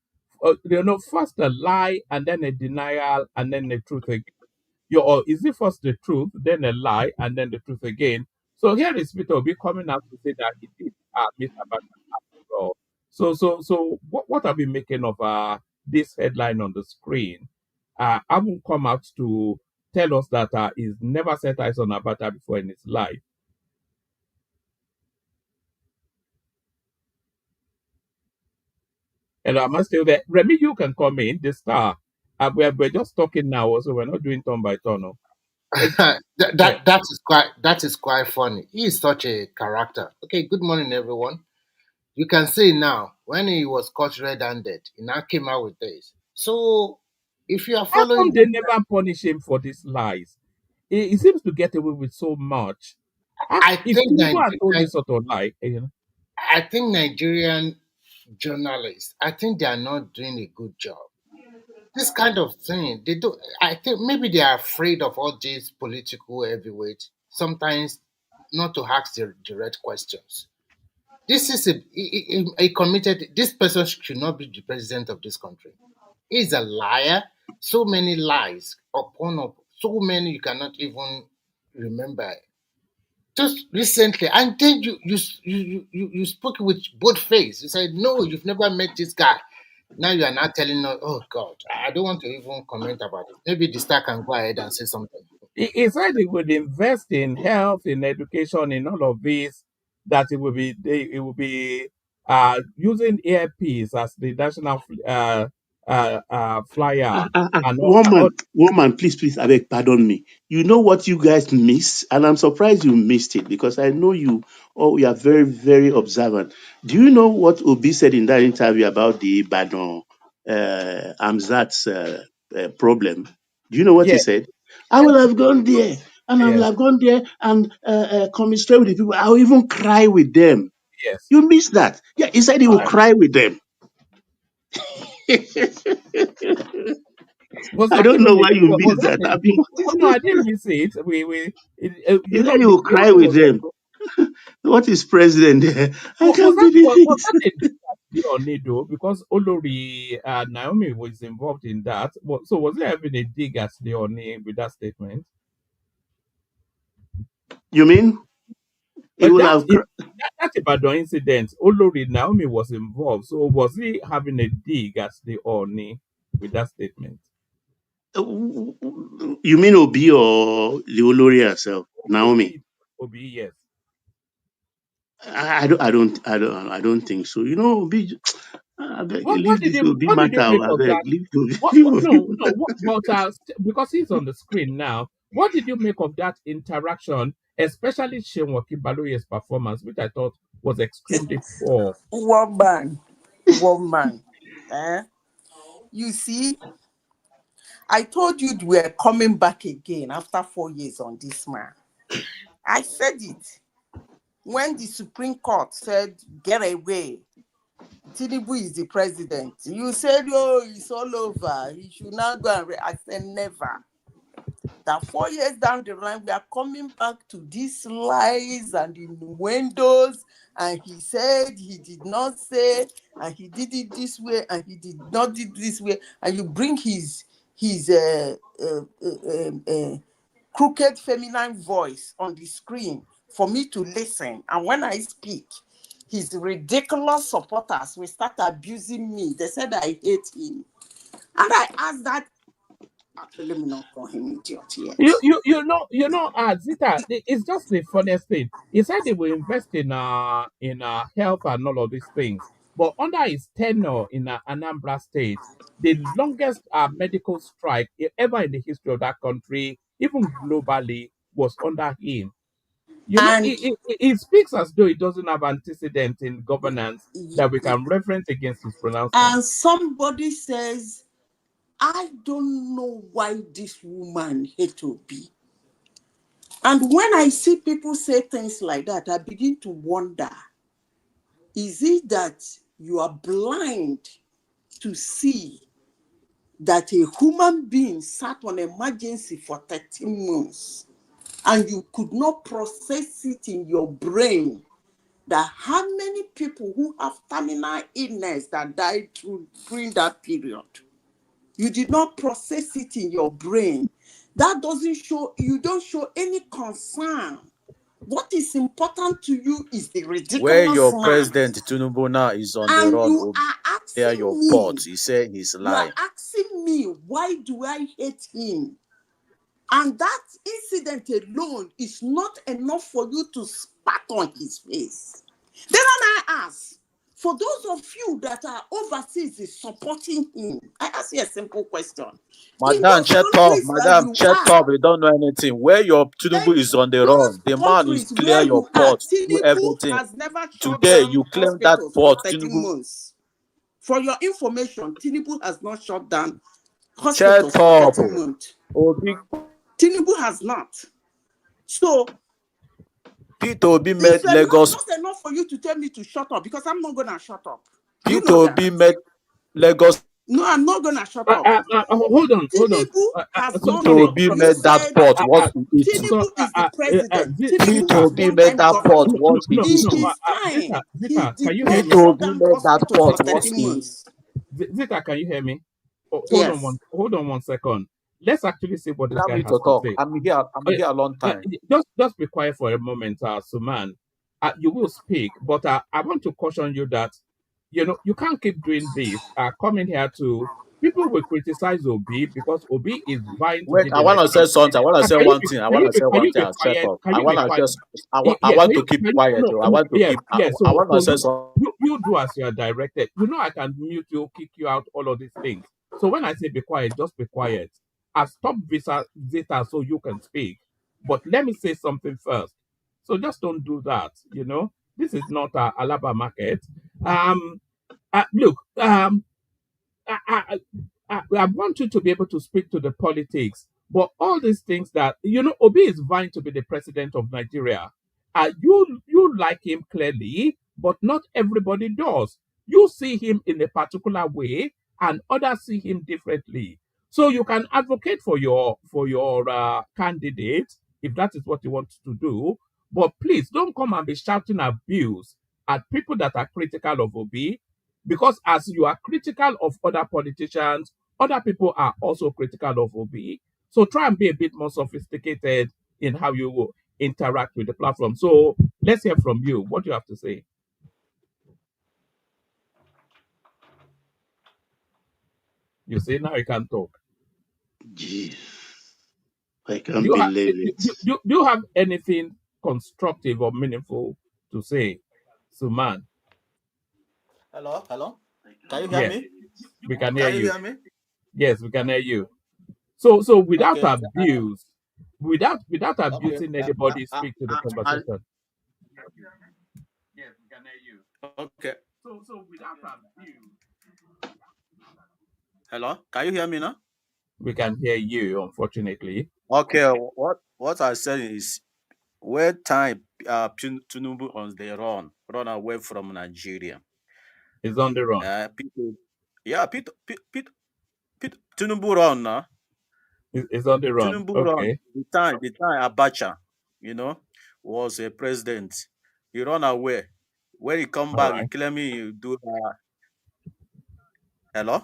D: First a lie, and then a denial, and then the truth again. Or is it first the truth, then a lie, and then the truth again? So here is Peter Obi coming out to say that he did Mr. Abacha after all. So what are we making of this headline on the screen? I won't come out to tell us that he's never set eyes on Abacha before in his life. And am I still there? Remy, you can come in. The star. We're just talking now, so we're not doing turn by turn. No.
G: That is quite funny. He is such a character. Okay, good morning, everyone. You can see now when he was caught red-handed, he now came out with this. So if you are
D: How
G: following,
D: come they never punish him for these lies? He seems to get away with so much. If Tinubu had told this sort of lie,
G: I think Nigerian journalists, I think they are not doing a good job. This kind of thing, they do. I think maybe they are afraid of all these political heavyweights. Sometimes not to ask the direct questions. This is a committed. This person should not be the president of this country. He's a liar. So many lies upon so many you cannot even remember. Just recently, and then you spoke with both face. You said no, you've never met this guy. Now you are not telling us. Oh God, I don't want to even comment about it. Maybe the star can go ahead and say something.
D: He said he would invest in health, in education, in all of this. That it will be using earpiece as the national flyer. And
F: Woman, please, I beg, pardon me. You know what you guys missed, and I'm surprised you missed it because I know you are very, very observant. Do you know what Obi said in that interview about the Ibadan Amzat's problem? Do you know what he said? I will have gone there, and I will have gone there and commiserate with the people. I will even cry with them.
D: Yes.
F: You missed that. Yeah, he said he will cry with them. I don't know why you missed that.
D: No, I didn't miss it.
F: You said you will cry with them. What is president there? I can't believe it.
D: Because Olori Naomi was involved in that. So was there having a dig at the Oni with that statement?
F: You mean?
D: That Ibadan incident, Olori Naomi was involved. So was he having a dig at the Oni with that statement?
F: You mean Obi or the Olori herself, Naomi?
D: Obi, yes.
F: I don't think so. You know, Obi.
D: What did you make of that? Because he's on the screen now. What did you make of that interaction, especially Seun Okibaloye's performance, which I thought was extremely poor?
E: Woman. You see, I told you we were coming back again after 4 years on this man. I said it. When the Supreme Court said, get away, Tinubu is the president. You said, oh, it's all over. He should not go and I said, never. later, 4 years down the line, we are coming back to these lies and innuendos. And he said he did not say, and he did it this way, and he did not did this way. And you bring his crooked feminine voice on the screen for me to listen. And when I speak, his ridiculous supporters will start abusing me. They said I hate him. And I asked that, let me not call him idiot yet.
D: Zita, it's just the funniest thing. He said they will invest in health and all of these things. But under his tenure in Anambra State, the longest medical strike ever in the history of that country, even globally, was under him. It speaks as though it doesn't have antecedent in governance that we can reference against his pronouncement.
E: And somebody says, I don't know why this woman hate Obi. And when I see people say things like that, I begin to wonder, is it that you are blind to see that a human being sat on emergency for 13 months and you could not process it in your brain that how many people who have terminal illness that died during that period? You did not process it in your brain. That doesn't show, you don't show any concern. What is important to you is the ridiculous
H: Where your
E: lie.
H: president Tinubu now is on the
E: And
H: run,
E: you are
H: clear
E: asking
H: your
E: me,
H: pot. He said he's
E: you are
H: lying.
E: asking me, why do I hate him? And that incident alone is not enough for you to spat on his face. Then I ask, for those of you that are overseas is supporting him, I ask you a simple question.
H: Madam, shut up. Madam, shut up. You don't know anything. Where your Tinubu is on the run, the man is clear your pot, do everything.
E: Has never shut
H: Today,
E: down
H: you claim that
E: hospitals
H: pot,
E: for 13
H: Tinubu.
E: months. For your information, Tinubu has not shut down hospitals
H: Shut
E: for
H: up.
E: 13 months.
H: Obi.
E: Tinubu has not. So,
H: Peter Obi made Lagos.
E: It's not enough for you to tell me to shut up because I'm not going to shut up.
H: Peter Obi made Lagos.
E: No, I'm not going to shut up.
D: Hold on.
E: Tinubu has not.
H: Peter Obi made that pot. What to eat?
E: Tinubu is the president.
H: Peter Obi made that pot. What to eat?
D: Zita, can you hear me?
H: Peter Obi made that pot. What to eat?
D: Zita, can you hear me?
E: Yes.
D: Hold on 1 second. Let's actually see what this
H: Allow
D: guy
H: me
D: has
H: to
D: to
H: talk.
D: say.
H: I'm here a long time.
D: Just be quiet for a moment, Suman. You will speak, but I want to caution you that you can't keep doing this. Coming here to people will criticize Obi because Obi is vying to
H: Wait,
D: be
H: I
D: the
H: want to
D: next
H: say something. I want to say
D: Can you
H: one
D: be
H: thing. I
D: can
H: want
D: you
H: to
D: be
H: say
D: can
H: one
D: you
H: thing.
D: be
H: I'll shut
D: quiet?
H: up.
D: Can
H: I
D: you be
H: want to
D: quiet?
H: just. I want to keep quiet.
D: No,
H: I want to
D: yeah,
H: keep.
D: yeah.
H: I want to say something.
D: You do as you are directed. I can mute you, kick you out, all of these things. So when I say be quiet, just be quiet. I stop Zeta so you can speak. But let me say something first. So just don't do that. This is not a Alaba market. Look. I want you to be able to speak to the politics, but all these things that Obi is vying to be the president of Nigeria. You like him clearly, but not everybody does. You see him in a particular way, and others see him differently. So you can advocate for your candidate if that is what you want to do, but please don't come and be shouting abuse at people that are critical of Obi, because as you are critical of other politicians, other people are also critical of Obi. So try and be a bit more sophisticated in how you will interact with the platform. So let's hear from you. What do you have to say? You say now you can talk.
F: Jeez, I can't believe it.
D: Do you have anything constructive or meaningful to say, Suman?
H: Hello. Can you hear me?
D: We can hear
H: Can you
D: you.
H: hear me?
D: Yes, we can hear you. So without
H: Okay.
D: abuse, without
H: Okay.
D: abusing anybody, speak to the conversation. Yes, we can hear you.
H: Okay.
D: So without abuse.
H: Hello. Can you hear me now?
D: We can hear you, unfortunately.
H: Okay. What I said is, where time Tinubu on the run away from Nigeria.
D: He's on the run.
H: Peter Tinubu run now.
D: It's on the run.
H: Tinubu run
D: Okay.
H: the time Abacha, was a president. He run away. When he come
D: All
H: back, he
D: right.
H: claim he do hello.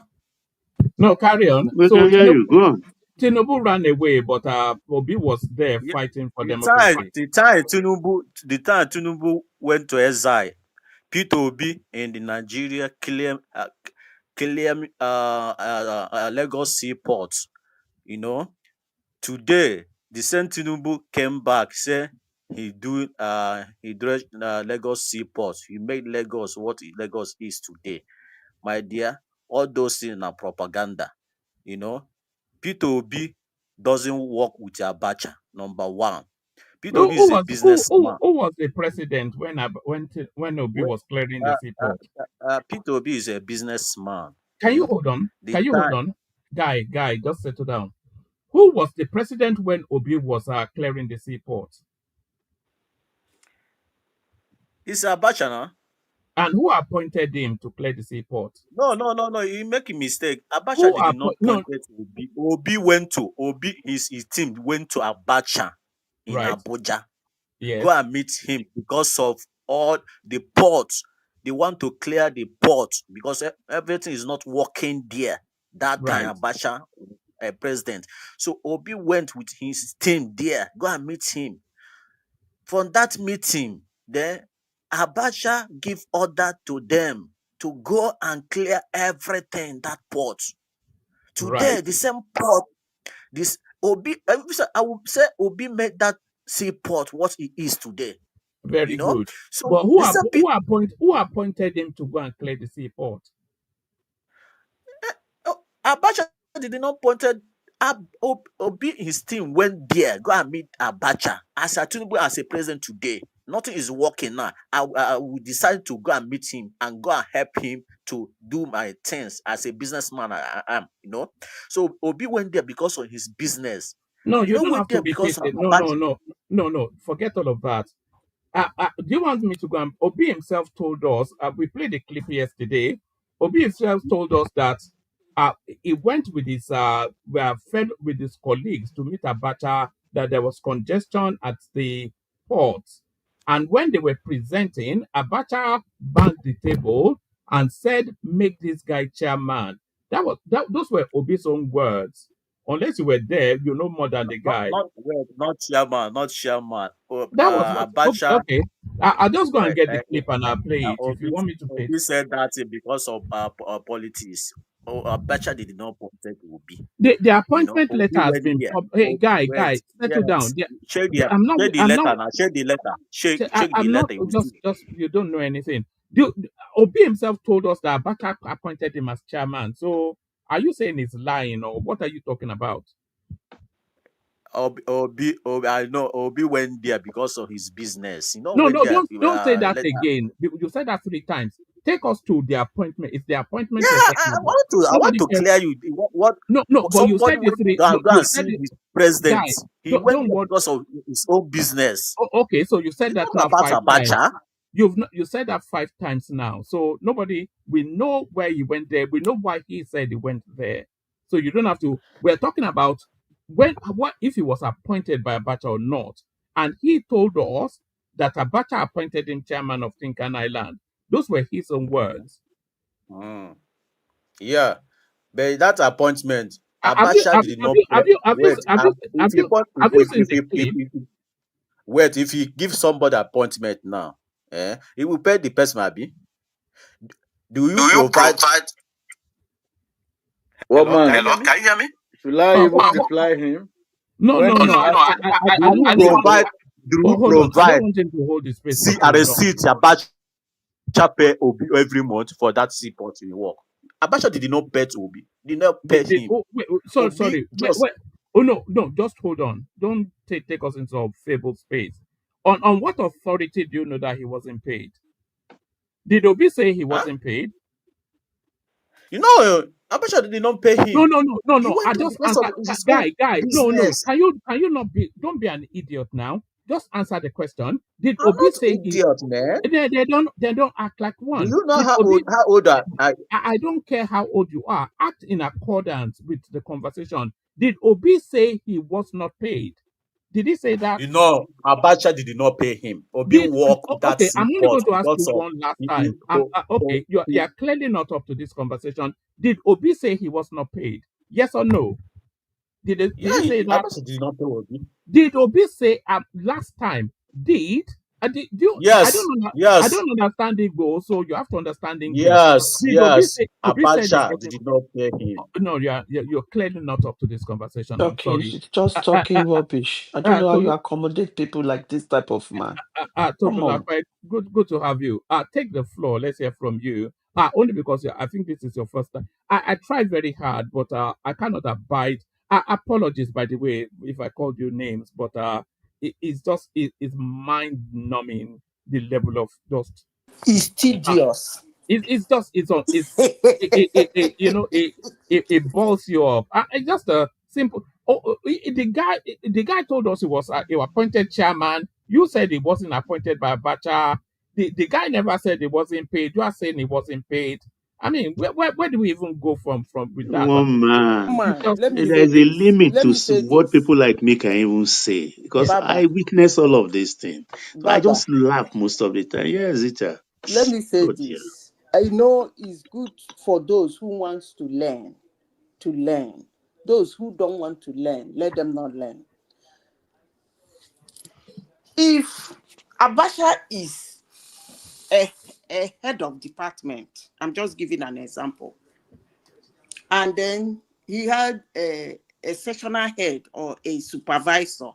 D: No, carry on.
F: We
D: So
F: can hear you. Go on.
D: Tinubu ran away, but Obi was there
H: Yeah,
D: fighting for
H: the
D: democracy.
H: time the time Tinubu went to exile, Peter Obi in the Nigeria claim Lagos seaport. Today the same Tinubu came back say he dredged Lagos seaport. He made Lagos what Lagos is today. My dear, all those things are propaganda. Peter Obi doesn't work with Abacha. Number one, Peter
D: Who,
H: Obi
D: who
H: is a
D: was who, who
H: businessman.
D: who was the president when when Obi
H: Well,
D: was clearing the
H: uh,
D: seaport?
H: Peter Obi is a businessman.
D: Can you hold on?
H: The
D: Can you hold
H: time
D: on? Guy, just settle down. Who was the president when Obi was clearing the seaport?
H: it's Abacha now.
D: And who appointed him to clear the seaport?
H: No. You make a mistake. Abacha
D: Who
H: did not
D: no,
H: point it to Obi. Obi, his team went to Abacha in
D: right?
H: Abuja. Go
D: Yes,
H: and meet him because of all the ports. They want to clear the port because everything is not working there. That
D: right,
H: time Abacha president. So Obi went with his team there. Go and meet him. From that meeting, then Abacha give order to them to go and clear everything that port. Today,
D: right.
H: the same port, this Obi, I would say Obi made that seaport what it is today.
D: Very good.
H: So
D: But
H: the same people,
D: who appointed him to go and clear the seaport?
H: Abacha did not pointed. Obi his team went there, go and meet Abacha. As Tinubu as a president today, nothing is working now. I will decide to go and meet him and go and help him to do my things as a businessman. I am, So Obi went there because of his business.
D: No, you don't
H: Went
D: have to
H: there
D: repeat
H: because of
D: it.
H: Abacha.
D: No. Forget all of that. Do you want me to go? Obi himself told us, we played the clip yesterday. Obi himself told us that he went with his friend, with his colleagues to meet Abacha, that there was congestion at the port. And when they were presenting, Abacha banged the table and said, "Make this guy chairman." Those were Obi's own words. Unless you were there, you know more than the guy.
H: Not chairman.
D: That was what.
H: Abacha.
D: Okay, I'll just go and
H: Well,
D: get the clip and I'll play it if you
H: Obi,
D: want me to play it.
H: Obi said that because of politics. Abacha did not protect Obi.
D: The appointment
H: Obi
D: letter has
H: went
D: been.
H: there.
D: Hey, guy,
H: Wait,
D: settle down.
H: yes. Share the
D: I'm not.
H: letter now. Share the letter. Check the
D: I'm not
H: letter. You will see.
D: just. You don't know anything. Obi himself told us that Abaka appointed him as chairman. So, are you saying he's lying or what are you talking about?
H: Obi, I know Obi went there because of his business.
D: No,
H: Went there.
D: don't say that
H: Letter.
D: again. You said that 3 times. Take us to the appointment. It's the appointment
H: Yeah,
D: you're talking about.
H: I want to clear you.
D: No, but you
H: Somebody
D: said the
H: went
D: three.
H: to go
D: You
H: and
D: said
H: see
D: it,
H: his president.
D: guy.
H: He went
D: Don't
H: there
D: worry.
H: because of his own business.
D: Okay, so you said that
H: Not
D: now
H: about
D: 5 times.
H: Abacha.
D: You said that 5 times now. So we know where he went there. We know why he said he went there. So you don't have to. We're talking about what if he was appointed by Abacha or not. And he told us that Abacha appointed him chairman of Tinkan Island. Those were his own words.
H: Yeah, but that appointment,
D: Have you
H: Abacha did not wait.
D: seen the clip?
H: Wait, if he gives somebody appointment now, he will pay the person. Abi, do you provide?
T: What
H: Hello,
T: man?
H: can you hear me?
T: Should I even reply him?
D: No.
T: When he's asking,
H: Do you provide? Do you
D: Hold on. I
H: provide?
D: don't want him to hold his space for
H: See
D: too
H: a
D: long.
H: receipt Abacha pay Obi every month for that seaport in work. Abacha did not pay to Obi. Did not pay him.
D: Sorry. Wait. Oh no, just hold on. Don't take us into a fabled space. On what authority do you know that he wasn't paid? Did Obi say he wasn't paid?
H: Abacha did not pay him.
D: No. I just
H: because
D: answer,
H: of his
D: guy.
H: business.
D: Can you not be? Don't be an idiot now. Just answer the question. Did
H: I'm
D: Obi
H: not
D: say
H: idiot, man.
D: They don't act like one.
H: Do you know
D: Did
H: how
D: Obi,
H: old are
D: I don't care how old you are. Act in accordance with the conversation. Did Obi say he was not paid? Did he say that?
H: You know, Abacha did not pay him. Obi
D: Did
H: walked that
D: okay? I'm only
H: seaport
D: going to ask
H: because
D: you
H: of
D: one last time. Okay, you are clearly not up to this conversation. Did Obi say he was not paid? Yes or no? Did he say that?
H: Abacha did not pay Obi.
D: Did Obi say last time? Did I
H: Yes,
D: don't know. I
H: yes,
D: don't understand Igbo, so you have to understand English.
H: yes,
D: Did Obi
H: yes.
D: say Obi said he
H: Abacha
D: wasn't?
H: did not pay him.
D: No, you're clearly not up to this conversation. I'm
E: Talking,
D: sorry.
E: she's just talking rubbish. I don't know how you accommodate people like this type of man. Come on.
D: Tolula, good to have you. Take the floor. Let's hear from you. Only because I think this is your first time. I tried very hard, but I cannot abide. Apologies, by the way, if I called you names, but it's mind numbing the level of just
E: It's tedious.
D: it's just it's on it's you know it balls you up. It's just a simple. The guy told us he was appointed chairman. You said he wasn't appointed by Abacha. The guy never said he wasn't paid. You are saying he wasn't paid. I mean, where do we even go from with that?
F: One man.
D: It's
E: Man,
D: just
E: let me
F: There
E: say
F: is a
E: this.
F: limit
E: Let
F: to
E: me say
F: what
E: this.
F: people like me can even say because
E: Baba,
F: I witness all of these things. So I
E: Baba,
F: just laugh most of the time. Yes, Zita.
E: let me say
F: Oh dear.
E: this. I know it's good for those who wants to learn. Those who don't want to learn, let them not learn. If Abacha is a head of department, I'm just giving an example, and then he had a sectional head or a supervisor,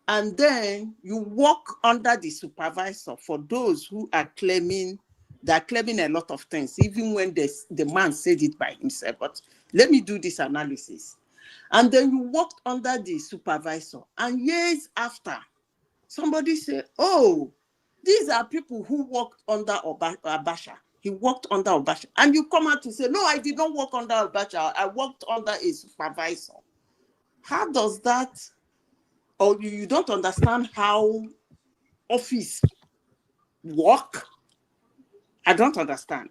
E: and then you work under the supervisor for those who are claiming, they're claiming a lot of things, even when the man said it by himself. But let me do this analysis. And then you worked under the supervisor, and years after, somebody say, oh, these are people who worked under Abacha. He worked under Abacha. And you come out to say, no, I did not work under Abacha. I worked under a supervisor. How does that, or you don't understand how office work? I don't understand.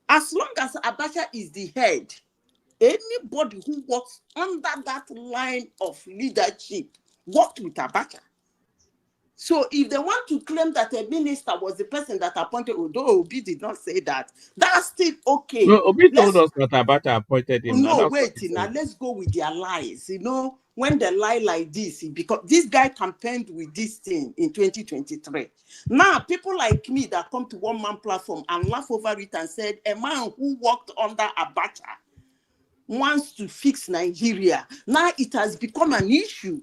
E: As long as Abacha is the head, anybody who works under that line of leadership worked with Abacha. So if they want to claim that a minister was the person that appointed, although Obi did not say that, that's still okay.
D: no. Obi told
E: Let's
D: us that Abacha appointed him. Now
E: no
D: that's what
E: wait
D: he
E: now.
D: said.
E: Let's go with their lies. When they lie like this, because this guy campaigned with this thing in 2023. Now people like me that come to one man platform and laugh over it and said a man who worked under Abacha wants to fix Nigeria. Now it has become an issue.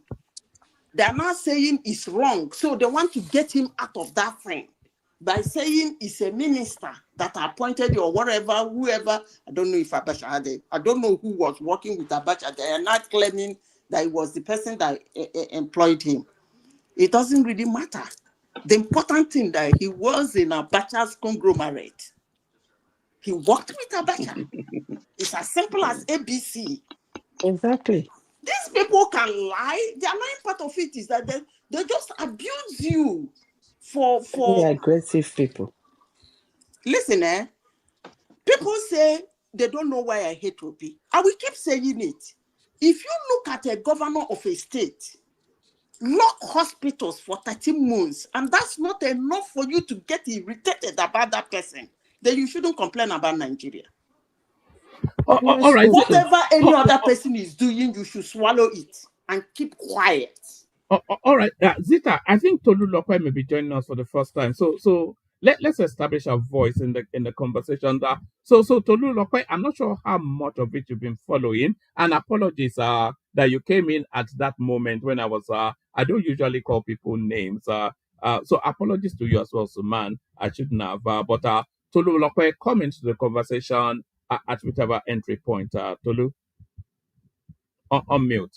E: They are not saying it's wrong. So they want to get him out of that thing by saying it's a minister that appointed you or whatever, whoever. I don't know if Abacha had it. I don't know who was working with Abacha. They are not claiming that it was the person that employed him. It doesn't really matter. The important thing that he was in Abacha's conglomerate. He worked with Abacha. It's as simple as ABC. Exactly.
U: These people can lie. The annoying part of it is that they just abuse you for
E: Very aggressive people.
U: Listen, people say they don't know why I hate Obi. I will keep saying it. If you look at a governor of a state, lock hospitals for 13 months, and that's not enough for you to get irritated about that person, then you shouldn't complain about Nigeria.
D: All right.
U: Whatever any other person is doing, you should swallow it and keep quiet.
D: All right, Zita. I think Tolu Lokwe may be joining us for the first time. So let's establish a voice in the conversation. So Tolu Lokwe, I'm not sure how much of it you've been following, and apologies that you came in at that moment when I was I don't usually call people names. So apologies to you as well, Suman. I shouldn't have. But Tolu Lokwe, come into the conversation at whichever entry point. Tolu, on mute.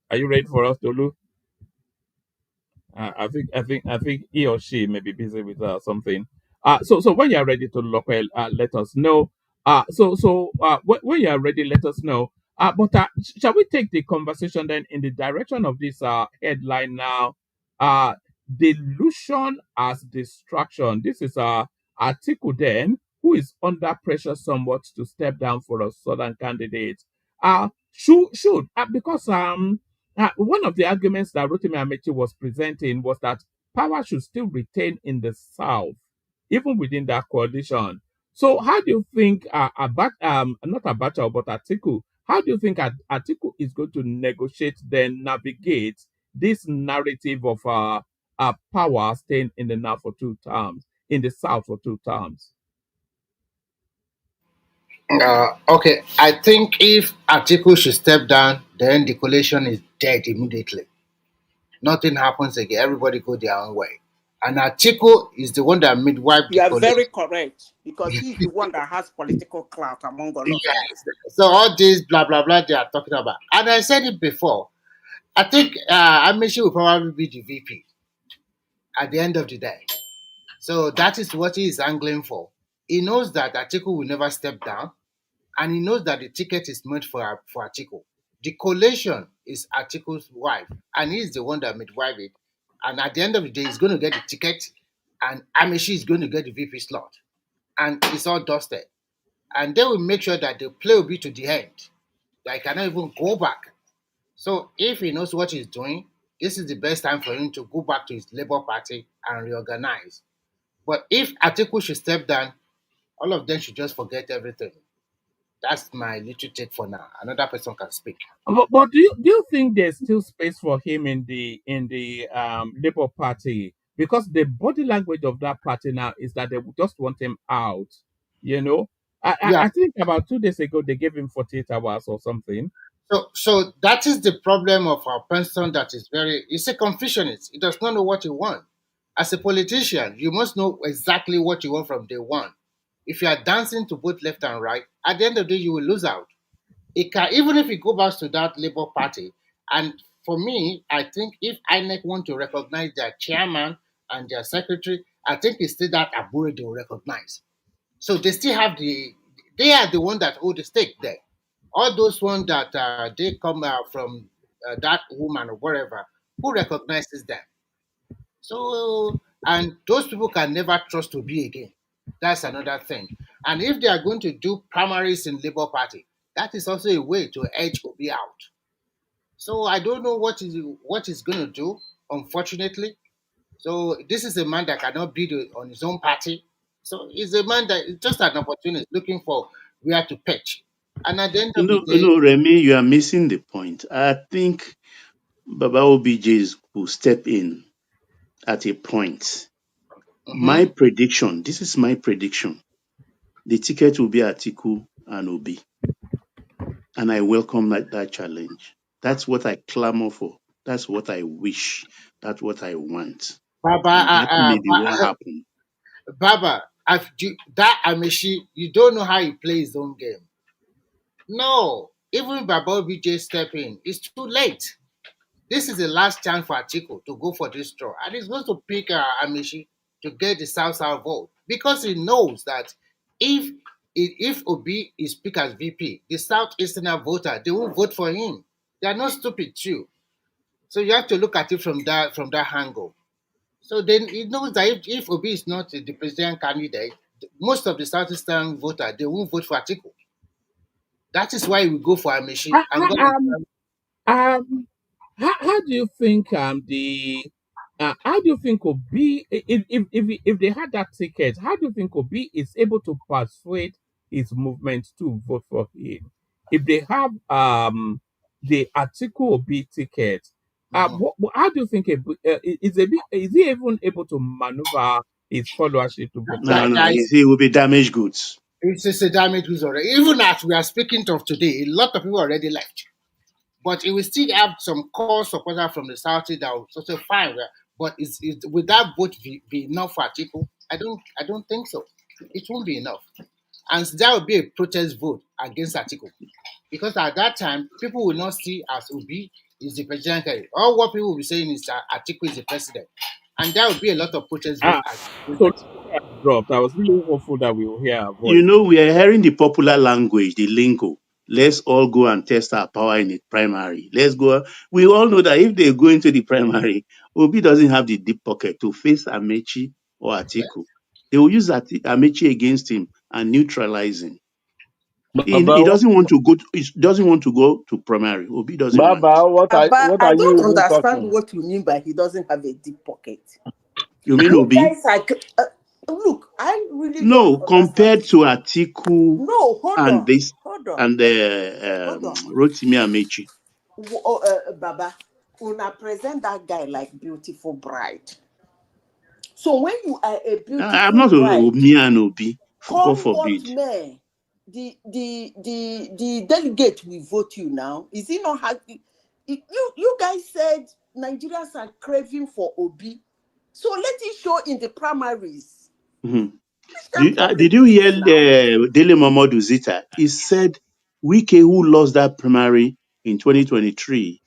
D: Are you ready for us, Tolu? I think he or she may be busy with something. So when you are ready to local, let us know. When you are ready, let us know. But shall we take the conversation then in the direction of this headline now? Delusion as distraction. This is Atiku then, who is under pressure somewhat to step down for a southern candidate, should because one of the arguments that Rotimi Amechi was presenting was that power should still retain in the south, even within that coalition. So how do you think not Abacha but Atiku? How do you think Atiku is going to negotiate, then navigate this narrative of power staying in the north for 2 terms, in the south for 2 terms?
G: Okay, I think if Atiku should step down, then the coalition is dead immediately. Nothing happens again. Everybody go their own way. And Atiku is the one that midwife the
E: You are
G: coalition.
E: very correct because he's the one that has political clout among all of them.
G: Yes. So all this blah blah blah they are talking about, and I said it before. I think Amishi will probably be the VP at the end of the day. So that is what he is angling for. He knows that Atiku will never step down, and he knows that the ticket is meant for Atiku. The coalition is Atiku's wife, and he's the one that midwife it. And at the end of the day, he's going to get the ticket, and Amishi is going to get the VP slot, and it's all dusted. And they will make sure that the play will be to the end. They cannot even go back. So if he knows what he's doing, this is the best time for him to go back to his Labour Party and reorganize. But if Atiku should step down, all of them should just forget everything. That's my little take for now. Another person can speak.
D: But do you think there's still space for him in the Labour Party? Because the body language of that party now is that they just want him out. You know, I think about 2 days ago they gave him 48 hours or something.
G: So that is the problem of our person that is he's a confusionist. He does not know what he wants. As a politician, you must know exactly what you want from day one. If you are dancing to both left and right, at the end of the day, you will lose out. Even if he go back to that Labour Party, and for me, I think if INEC want to recognize their chairman and their secretary, I think it's still that Abure they will recognize. So they still have they are the one that hold the stake there. All those ones that they come out from that woman or whatever, who recognizes them? So, and those people can never trust Obi again. That's another thing. And if they are going to do primaries in Labour Party, that is also a way to edge Obi out. So I don't know what he's going to do, unfortunately. So this is a man that cannot build on his own party. So he's a man that is just an opportunist looking for where to pitch. And at the end of the day,
F: Remy, you are missing the point. I think Baba OBJ will step in at a point. My prediction, this is my prediction, the ticket will be Atiku and Obi. And I welcome that challenge. That's what I clamor for. That's what I wish. That's what I want.
G: Baba,
F: and that may be what happened.
G: Baba, that Ameshi, you don't know how he plays his own game. No, even Baba OBJ step in, it's too late. This is the last chance for Atiku to go for this draw. And he's going to pick Ameshi to get the South vote because he knows that if Obi is picked as VP, the Southeastern voter, they won't vote for him. They are not stupid too. So you have to look at it from that angle. So then he knows that if Obi is not the president candidate, most of the Southeastern voter, they won't vote for Atiku. That is why we go for Ameshi.
D: How do you think how do you think Obi, if they had that ticket, how do you think Obi is able to persuade his movement to vote for him? If they have the Atiku Obi ticket, how do you think is he even able to maneuver his followership to vote?
F: No, he will be damaged goods.
G: It's a damaged goods already. Even as we are speaking of today, a lot of people already left. But it will still have some core supporters from the South that will also fine. But will that vote be enough for Atiku? I don't think so. It won't be enough. And there will be a protest vote against Atiku. Because at that time, people will not see as Obi is the president candidate. All what people will be saying is that Atiku is the president. And there will be a lot of protest votes.
D: So dropped. I was really hopeful that we will hear our voice.
F: You know, we are hearing the popular language, the lingo. Let's all go and test our power in the primary. Let's go. We all know that if they go into the primary, Obi doesn't have the deep pocket to face Amechi or Atiku. They will use Amechi against him and neutralizing. He
J: Baba,
F: doesn't want to go. He doesn't want to go to primary. Obi doesn't want.
J: Baba,
E: But
J: what
E: I
J: are you
E: don't
J: even
E: understand
J: talking?
E: what you mean by he doesn't have a deep pocket.
F: You mean
E: You
F: Obi?
E: guys are look. I really don't
F: No,
E: understand
F: compared
E: this
F: to
E: one.
F: Atiku
E: No,
F: and this
E: hold on,
F: and
E: hold on.
F: Rotimi Amechi.
E: Baba, una present that guy like beautiful bride. So when you are a
F: I'm
E: beautiful
F: not
E: bride,
F: me and Obi. God
E: come what
F: forbid.
E: may, the delegate will vote you now. Is it not hard? You guys said Nigerians are craving for Obi, so let it show in the primaries.
F: Mhm.
E: Which kind
F: Did
E: problem
F: you
E: be
F: hear
E: this now?
F: Dele Momodu Zita? He said Wike, who lost that primary in 2023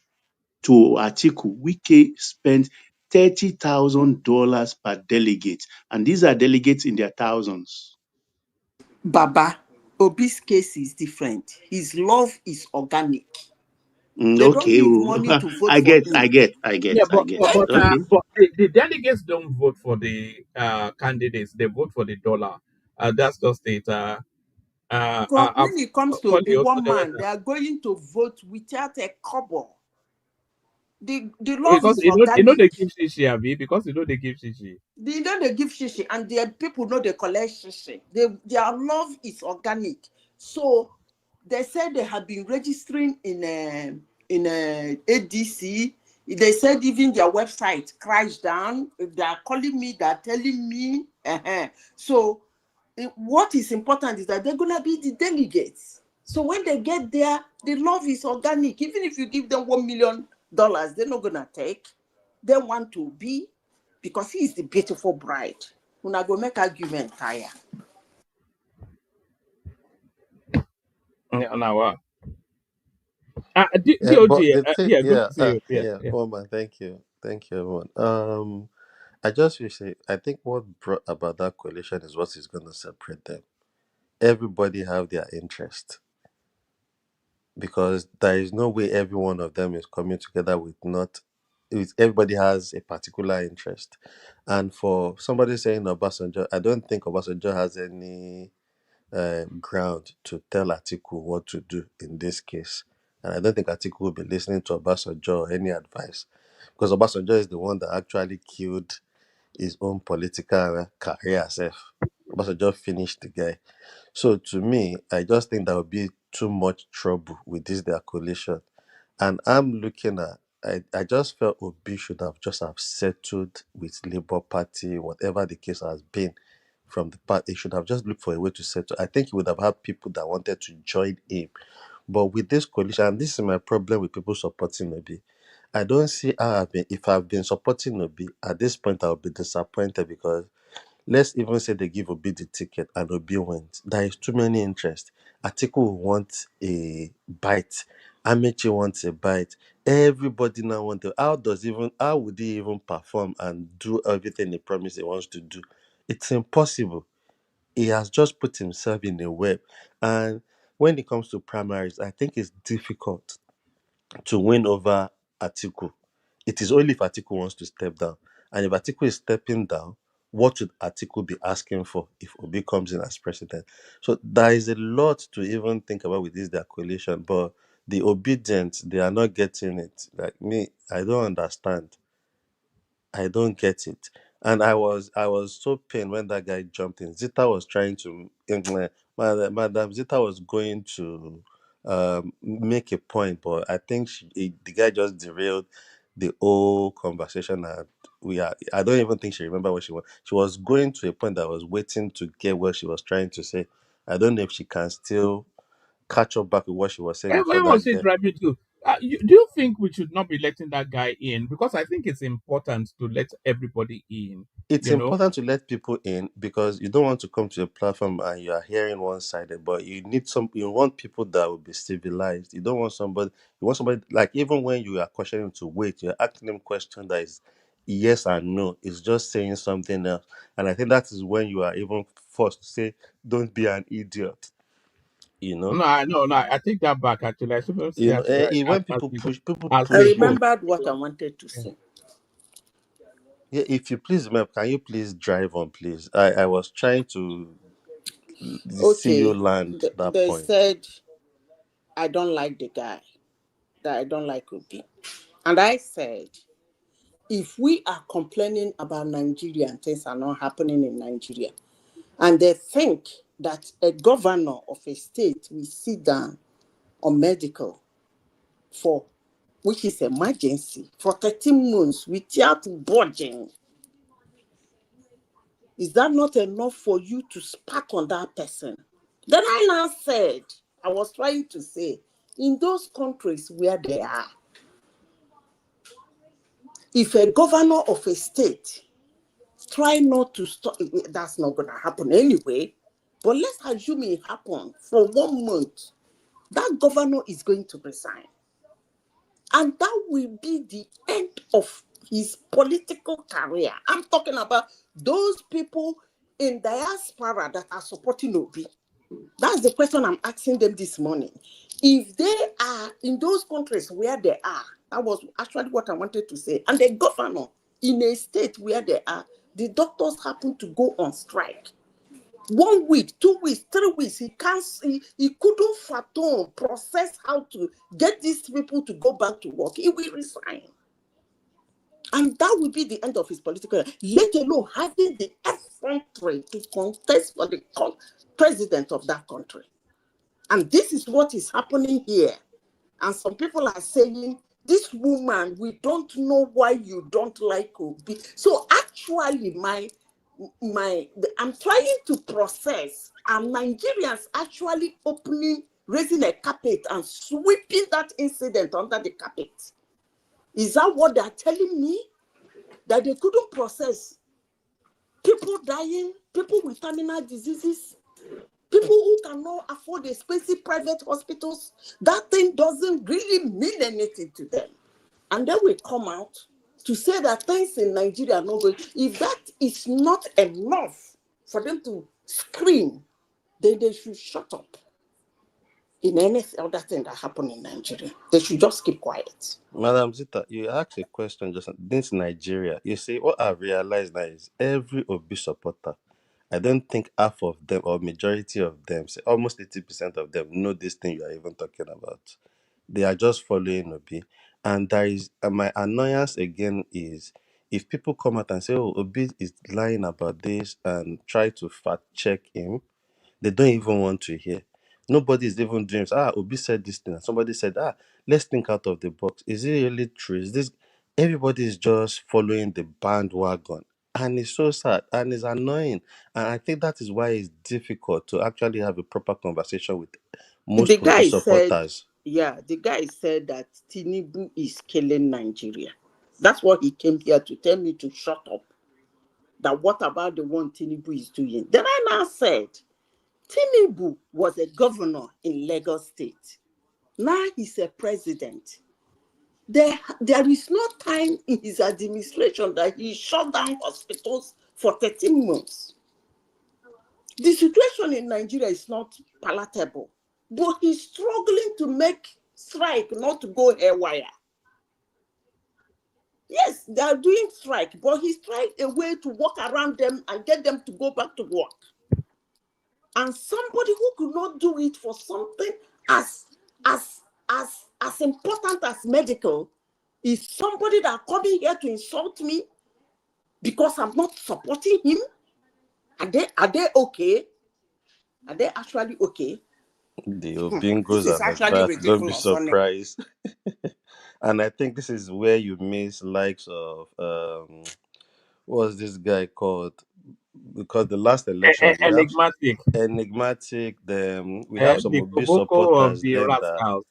F: to Atiku, Wike spent $30,000 per delegate, and these are delegates in their thousands.
E: Baba, Obi's case is different. His love is organic. They don't
F: Okay,
E: need money to vote
F: I
E: for
F: get.
E: him.
D: Yeah,
E: Thank you.
F: Okay.
D: but the delegates don't vote for the candidates; they vote for the dollar. That's just it.
E: When it comes to Obi, one man, they are going to vote without a cobble. The love
D: because
E: is
D: you know
E: organic.
D: they give shishi, Abi, because you know they give shishi.
E: They give shishi, and the people know they collect shishi. Their love is organic. So they said they have been registering in ADC. They said even their website crashed down. They are calling me, they are telling me. So what is important is that they're gonna be the delegates. So when they get there, the love is organic. Even if you give them $1 million, they're not gonna take. They want to be, because he is the beautiful bride. When I go make argument tire.
D: Yeah, now,
V: Yeah, but
D: DOG,
V: the thing,
D: yeah, good to see you. Yeah.
V: Woman, thank you, everyone. I just wish I think what brought about that coalition is what is going to separate them. Everybody have their interest because there is no way every one of them is coming together with not. Everybody has a particular interest, and for somebody saying Obasanjo, I don't think Obasanjo has any ground to tell Atiku what to do in this case. And I don't think Atiku will be listening to Obasanjo or any advice because Obasanjo is the one that actually killed his own political career self. Obasanjo finished the guy. So to me, I just think there will be too much trouble with this their coalition. And I'm looking at I just felt Obi should have just have settled with Labour Party, whatever the case has been from the party. He should have just looked for a way to settle. I think he would have had people that wanted to join him. But with this coalition, and this is my problem with people supporting Obi, I don't see how if I've been supporting Obi, at this point I'll be disappointed because let's even say they give Obi the ticket and Obi wins. There is too many interests. Atiku will want a bite. Amechi wants a bite. Everybody now wants to. How would he even perform and do everything he promised he wants to do? It's impossible. He has just put himself in a web. And when it comes to primaries, I think it's difficult to win over Atiku. It is only if Atiku wants to step down. And if Atiku is stepping down, what should Atiku be asking for if Obi comes in as president? So there is a lot to even think about with this their coalition. But the obedient, they are not getting it. Like me, I don't understand. I don't get it. And I was so pained when that guy jumped in. Zita was trying to Madam Zita was going to make a point, but I think the guy just derailed the whole conversation and I don't even think she remembered what she was. She was going to a point that I was waiting to get what she was trying to say. I don't know if she can still catch up back with what she was saying before
D: Where was
V: that
D: he
V: guy.
D: driving to? Do you think we should not be letting that guy in? Because I think it's important to let everybody in.
V: It's
D: You know,
V: important to let people in because you don't want to come to a platform and you are hearing one sided, but you want people that will be civilized. You don't want you want somebody like even when you are questioning to wait, you're asking them question that is yes and no. It's just saying something else. And I think that is when you are even forced to say, don't be an idiot, you know.
D: no. I take that back. Actually, I shouldn't say
V: When
D: as
V: people
D: we
V: push, people
D: as
E: I
D: we
V: push
D: go.
V: you.
E: remembered what I wanted to say.
V: Yeah, if you please, ma'am, can you please drive on, please? I was trying to. the CEO
E: Okay,
V: land that
E: they
V: point.
E: said I don't like the guy, that I don't like Obi. And I said, if we are complaining about Nigeria and things are not happening in Nigeria, and they think that a governor of a state will sit down on medical for, which is emergency, for 13 months without budging, is that not enough for you to spark on that person? Then I now said, I was trying to say, in those countries where they are, if a governor of a state try not to stop, that's not going to happen anyway, but let's assume it happened for 1 month, that governor is going to resign. And that will be the end of his political career. I'm talking about those people in diaspora that are supporting Obi. That's the question I'm asking them this morning. If they are in those countries where they are, that was actually what I wanted to say, and the governor in a state where they are, the doctors happen to go on strike. 1 week, 2 weeks, 3 weeks, he can't see, he couldn't fathom, process how to get these people to go back to work. He will resign. And that will be the end of his political career, let alone having the effrontery to contest for the president of that country. And this is what is happening here. And some people are saying, this woman, we don't know why you don't like Obi. So actually, I'm trying to process, are Nigerians actually raising a carpet and sweeping that incident under the carpet? Is that what they're telling me? That they couldn't process people dying, people with terminal diseases, people who cannot afford expensive private hospitals? That thing doesn't really mean anything to them. And then we come out to say that things in Nigeria are not going. If that is not enough for them to scream, then they should shut up. In any other thing that happened in Nigeria, they should just keep quiet.
V: Madam Zita, you asked a question just this Nigeria. You see, what I realized now is every Obi supporter, I don't think half of them or majority of them, say almost 80% of them know this thing you are even talking about. They are just following Obi. And there is my annoyance again is if people come out and say, oh, Obi is lying about this and try to fact check him, they don't even want to hear. Nobody is even doing Obi said this thing. And somebody said, let's think out of the box. Is it really true? Is this everybody is just following the bandwagon? And it's so sad and it's annoying. And I think that is why it's difficult to actually have a proper conversation with most
E: The
V: Obi
E: guy said,
V: supporters.
E: the guy said that Tinubu is killing Nigeria. That's what he came here to tell me, to shut up. That what about the one Tinubu is doing? Then I now said, Tinubu was a governor in Lagos State. Now he's a president. There is no time in his administration that he shut down hospitals for 13 months. The situation in Nigeria is not palatable, but he's struggling to make strike not to go haywire. Yes, they are doing strike, but he's trying a way to walk around them and get them to go back to work. And somebody who could not do it for something as important as medical is somebody that coming here to insult me because I'm not supporting him. Are they okay? Are they actually okay?
V: The
E: This
V: Obingos
E: is
V: are like
E: actually
V: that. Don't be
E: ridiculous, honey.
V: surprised. And I think this is where you miss likes of what's this guy called? Because the last elections we have
D: Enigmatic.
V: enigmatic. Then we have some
D: The
V: Obi
D: Koboko of
V: supporters.
D: the
V: Then that
D: rascals.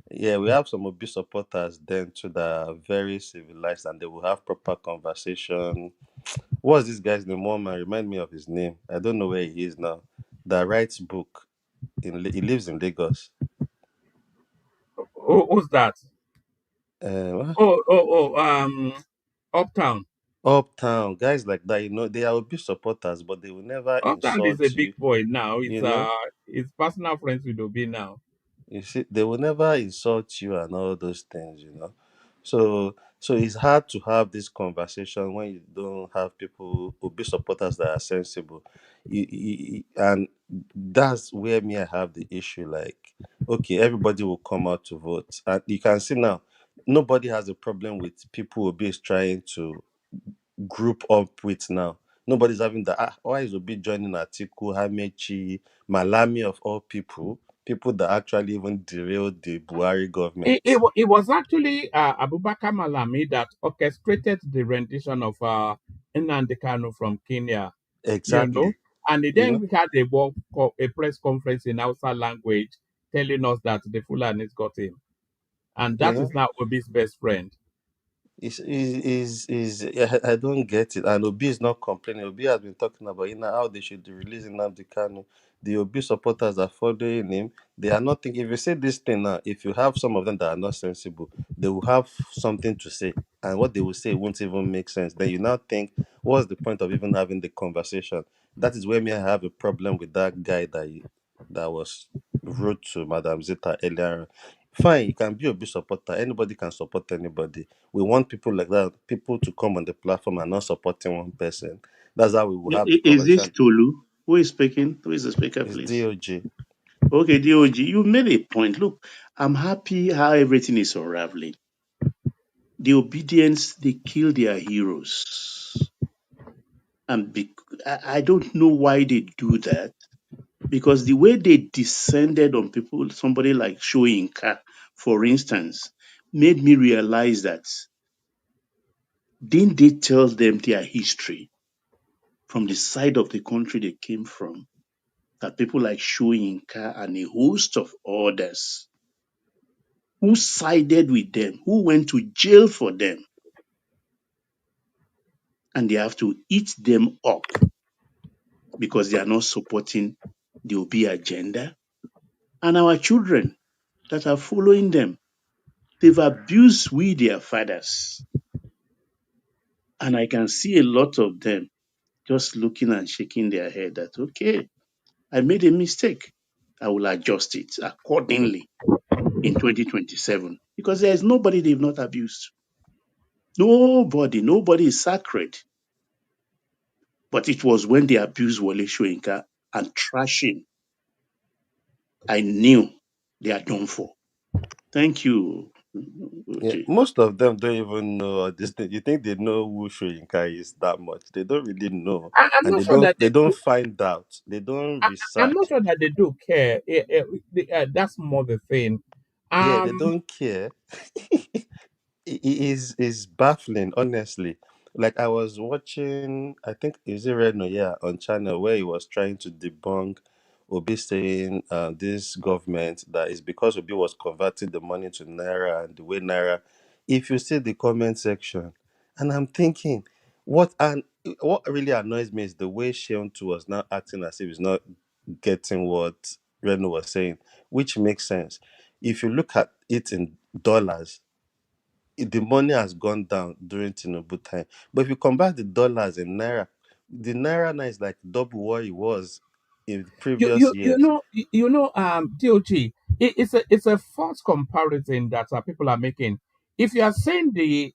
V: yeah, we have some Obi supporters. Then too that are very civilized and they will have proper conversation. What's this guy's name? One man, remind me of his name. I don't know where he is now. That writes book. He lives in Lagos.
D: Who's that?
V: Uh,
D: Uptown.
V: Uptown, guys like that, they are Obi supporters, but they will never
D: Uptown is a
V: insult
D: big
V: you.
D: boy now.
V: You know,
D: It's personal friends with Obi now.
V: you see, they will never insult you and all those things. So So it's hard to have this conversation when you don't have people who be supporters that are sensible. And that's where me I have the issue. Like, okay, everybody will come out to vote, and you can see now, nobody has a problem with people Obi is trying to group up with now. Nobody's having that. Why is Obi joining Atiku, Hamechi, Malami of all people that actually even derailed the Buhari government?
D: It was actually Abubakar Malami that orchestrated the rendition of Nnamdi Kanu from Kenya, you know,
V: Exactly.
D: and he
V: You know,
D: then had a press conference in Hausa language telling us that the Fulanis got him, and
V: you
D: that
V: know.
D: is now Obi's best friend.
V: I don't get it. And Obi is not complaining. Obi has been talking about how they should be releasing Nnamdi Kanu. The Obi supporters are following him. They are not thinking. If you say this thing now, if you have some of them that are not sensible, they will have something to say, and what they will say won't even make sense. Then you now think, what's the point of even having the conversation? That is where me I have a problem with that guy that was rude to Madam Zita earlier. Fine, you can be a big supporter. Anybody can support anybody. We want people like that, people to come on the platform and not supporting one person. That's how we will have the
F: Is this
V: conversation.
F: Tolu? Who is speaking? Who is the speaker,
V: It's
F: please?
V: DOG.
F: Okay, DOG, you made a point. Look, I'm happy how everything is unraveling. The obedience, they kill their heroes. And I don't know why they do that, because the way they descended on people, somebody like Shoyinka, for instance, made me realize that didn't they tell them their history from the side of the country they came from? That people like Shoyinka and a host of others who sided with them, who went to jail for them, and they have to eat them up because they are not supporting the Obi agenda. And our children that are following them, they've abused we, their fathers. And I can see a lot of them just looking and shaking their head that, okay, I made a mistake. I will adjust it accordingly in 2027 because there is nobody they've not abused. Nobody is sacred. But it was when they abused Wole Soyinka and trashing, I knew they are done for. Thank you,
V: Yeah,
F: OJ.
V: most of them don't even know all this thing. You think they know who Shoyinka is that much? They don't really know,
D: I'm
V: and
D: not sure that
V: they
D: they
V: don't
D: do.
V: find out. They don't
D: I'm
V: research.
D: not sure that they do care. That's more the thing.
V: Yeah, they
D: Um,
V: don't care. It is baffling, honestly. Like I was watching, I think is it Reno, yeah, on channel where he was trying to debunk Obi saying this government that is because Obi was converting the money to naira and the way naira. If you see the comment section, and I'm thinking, what really annoys me is the way Sheon too was now acting as if he's not getting what Reno was saying, which makes sense. If you look at it in dollars, the money has gone down during Tinubu time. But if you convert the dollars in naira, the naira now is like double what it was in previous years.
D: DOG, it's a false comparison that people are making. If you are saying the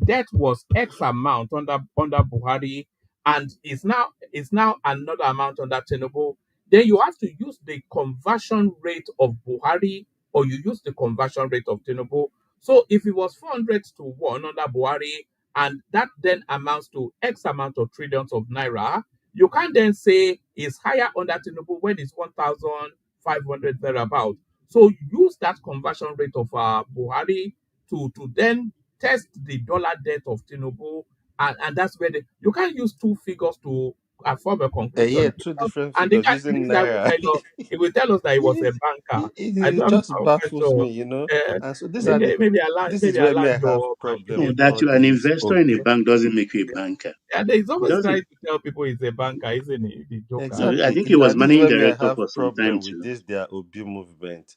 D: debt was X amount under Buhari and is now another amount under Tinubu, then you have to use the conversion rate of Buhari or you use the conversion rate of Tinubu. So if it was 400 to 1 under Buhari and that then amounts to X amount of trillions of naira, you can't then say it's higher under Tinubu when it's 1,500 thereabout. So use that conversion rate of Buhari to then test the dollar debt of Tinubu, and that's where you can't use two figures to form a
V: Yeah,
D: conclusion.
V: two different
D: And the
V: figures
D: guy,
V: using
D: this guy will
V: naira.
D: tell us, he will tell us that he was a banker.
V: It
D: I'm
V: just
D: not quite
V: baffles
D: sure.
V: me.
D: Uh,
V: And so this is
D: maybe I
V: where me
D: like
V: I have
D: your
V: problem
D: view.
V: with
F: That
V: all
F: you're an
V: these
F: investor in a
V: Obi.
F: bank doesn't make you a banker.
D: And he's
F: It
D: always trying
F: doesn't.
D: to tell people he's a banker, isn't he? The joker.
F: No, I
V: Exactly.
F: think he was
V: And this is
F: managing
V: where me I
F: director
V: have
F: for some time
V: problem with
F: too.
V: this their Obi movement.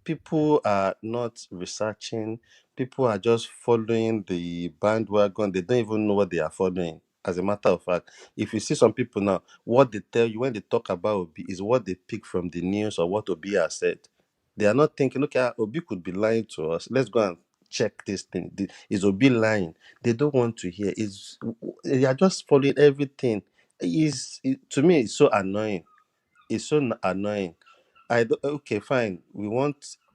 V: People are not researching. People are just following the bandwagon. They don't even know what they are following. As a matter of fact, if you see some people now, what they tell you when they talk about Obi is what they pick from the news or what Obi has said. They are not thinking, okay, Obi could be lying to us. Let's go and check this thing. Is Obi lying? They don't want to hear. They are just following everything. To me, it's so annoying. It's so annoying. Okay, fine.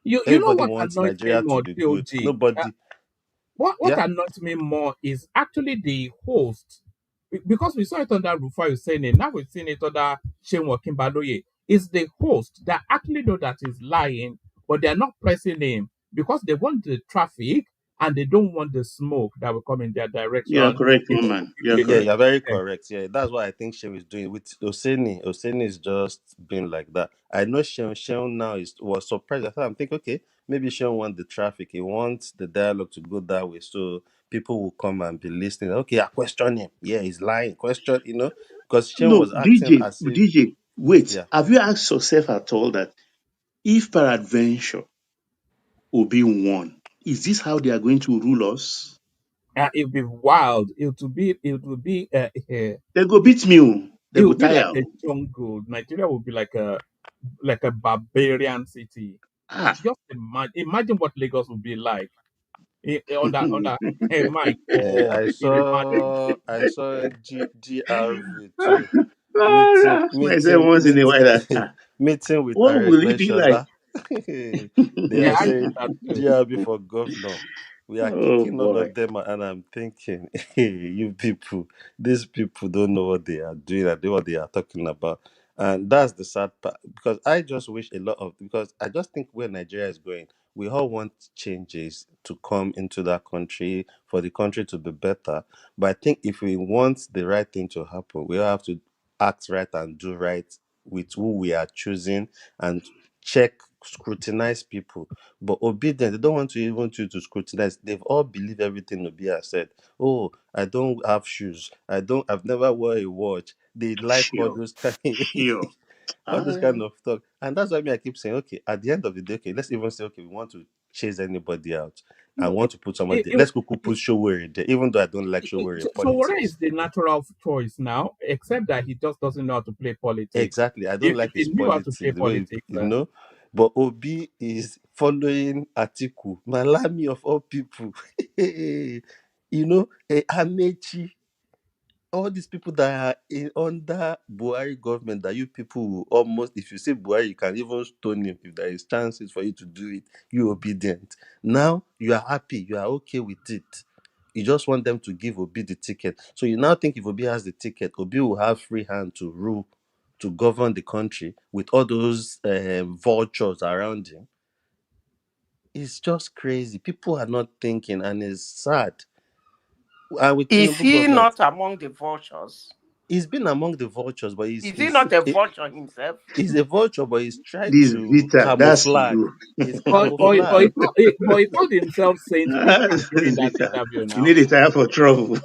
D: You know
V: Everybody
D: what
V: wants
D: annoys me
V: Nigeria to
D: more,
V: be good.
D: DOG?
V: Nobody.
D: What
V: Yeah.
D: annoys me more is actually the host. Because we saw it under Rufai Hussein, now we've seen it under Shenwa Kimbaloye. It's the host that actually know that he's lying, but they're not pressing him because they want the traffic and they don't want the smoke that will come in their
C: You are
D: direction.
C: correct,
D: It's
C: woman. You are
V: Yeah,
C: correct.
V: you're very correct. Yeah, that's what I think Shehu is doing with Oseni. Oseni is just being like that. I know Shehu now was surprised. I'm thinking, okay, maybe Shehu wants the traffic. He wants the dialogue to go that way, so people will come and be listening. Okay, I question him. Yeah, he's lying. Question, because Shehu
C: No,
V: was acting as if,
C: DJ, wait.
V: yeah.
C: Have you asked yourself at all that if peradventure Obi won, is this how they are going to rule us?
D: it'll be wild.
C: They go beat me. They
D: It
C: go
D: will be like
C: tire.
D: a jungle. Nigeria will be like a barbarian city.
C: Ah.
D: Just imagine what Lagos would be like. On that hey my God, imagine.
V: I saw GRV too. meeting
C: Ah, myself
V: meeting
C: once in a while.
V: meeting
C: That,
V: meeting with
C: what will it be like?
V: Aregbesola. They
D: Yeah,
V: are
D: I see
V: saying
D: that too.
V: GRB for governor. We are
C: Oh
V: kicking all
C: boy.
V: of them, and I'm thinking, hey, you people, these people don't know what they are doing and what they are talking about. And that's the sad part, because I just wish because I just think where Nigeria is going, we all want changes to come into that country for the country to be better. But I think if we want the right thing to happen, we all have to act right and do right with who we are choosing, and check, scrutinize people. But obedience, they don't want to even you to scrutinize. They've all believed everything Obi has said. Oh, I don't have shoes. I've never wore a watch. They like all
C: Sure.
V: those kind
C: Sure.
V: all
C: Ah,
V: those kind of talk. And that's why I keep saying, okay, at the end of the day, okay, let's even say, okay, we want to chase anybody out and
D: No,
V: want to put somebody
D: it,
V: there.
D: it,
V: Let's go put Showore there, even though I don't like Showore in
D: so Wara
V: politics.
D: is the natural choice now, except that he just doesn't know how to play politics.
V: Exactly. I don't
D: If
V: like
D: he
V: his
D: knew how to
V: politics,
D: play
V: the way,
D: politics,
V: but Obi is following Atiku, Malami of all people. Amechi, all these people that are under Buhari government, that you people will almost, if you say Buhari, you can even stone him if there is chances for you to do it. You obedient. Now you are happy, you are okay with it. You just want them to give Obi the ticket. So you now think if Obi has the ticket, Obi will have free hand to rule, to govern the country with all those vultures around him. It's just crazy. People are not thinking, and it's sad. And with
E: Is
V: Tinubu
E: he
V: government,
E: not among the vultures?
V: he's been among the vultures, but
E: Is he not a vulture himself?
V: he's a vulture, but he's trying
C: this
V: to
C: Vita, that's
V: camouflage.
C: you.
V: He's
D: but
V: camouflage.
D: he called himself Saint Peter during
C: This
D: that
C: Vita.
D: interview.
C: You
D: Now
C: need a tire for trouble.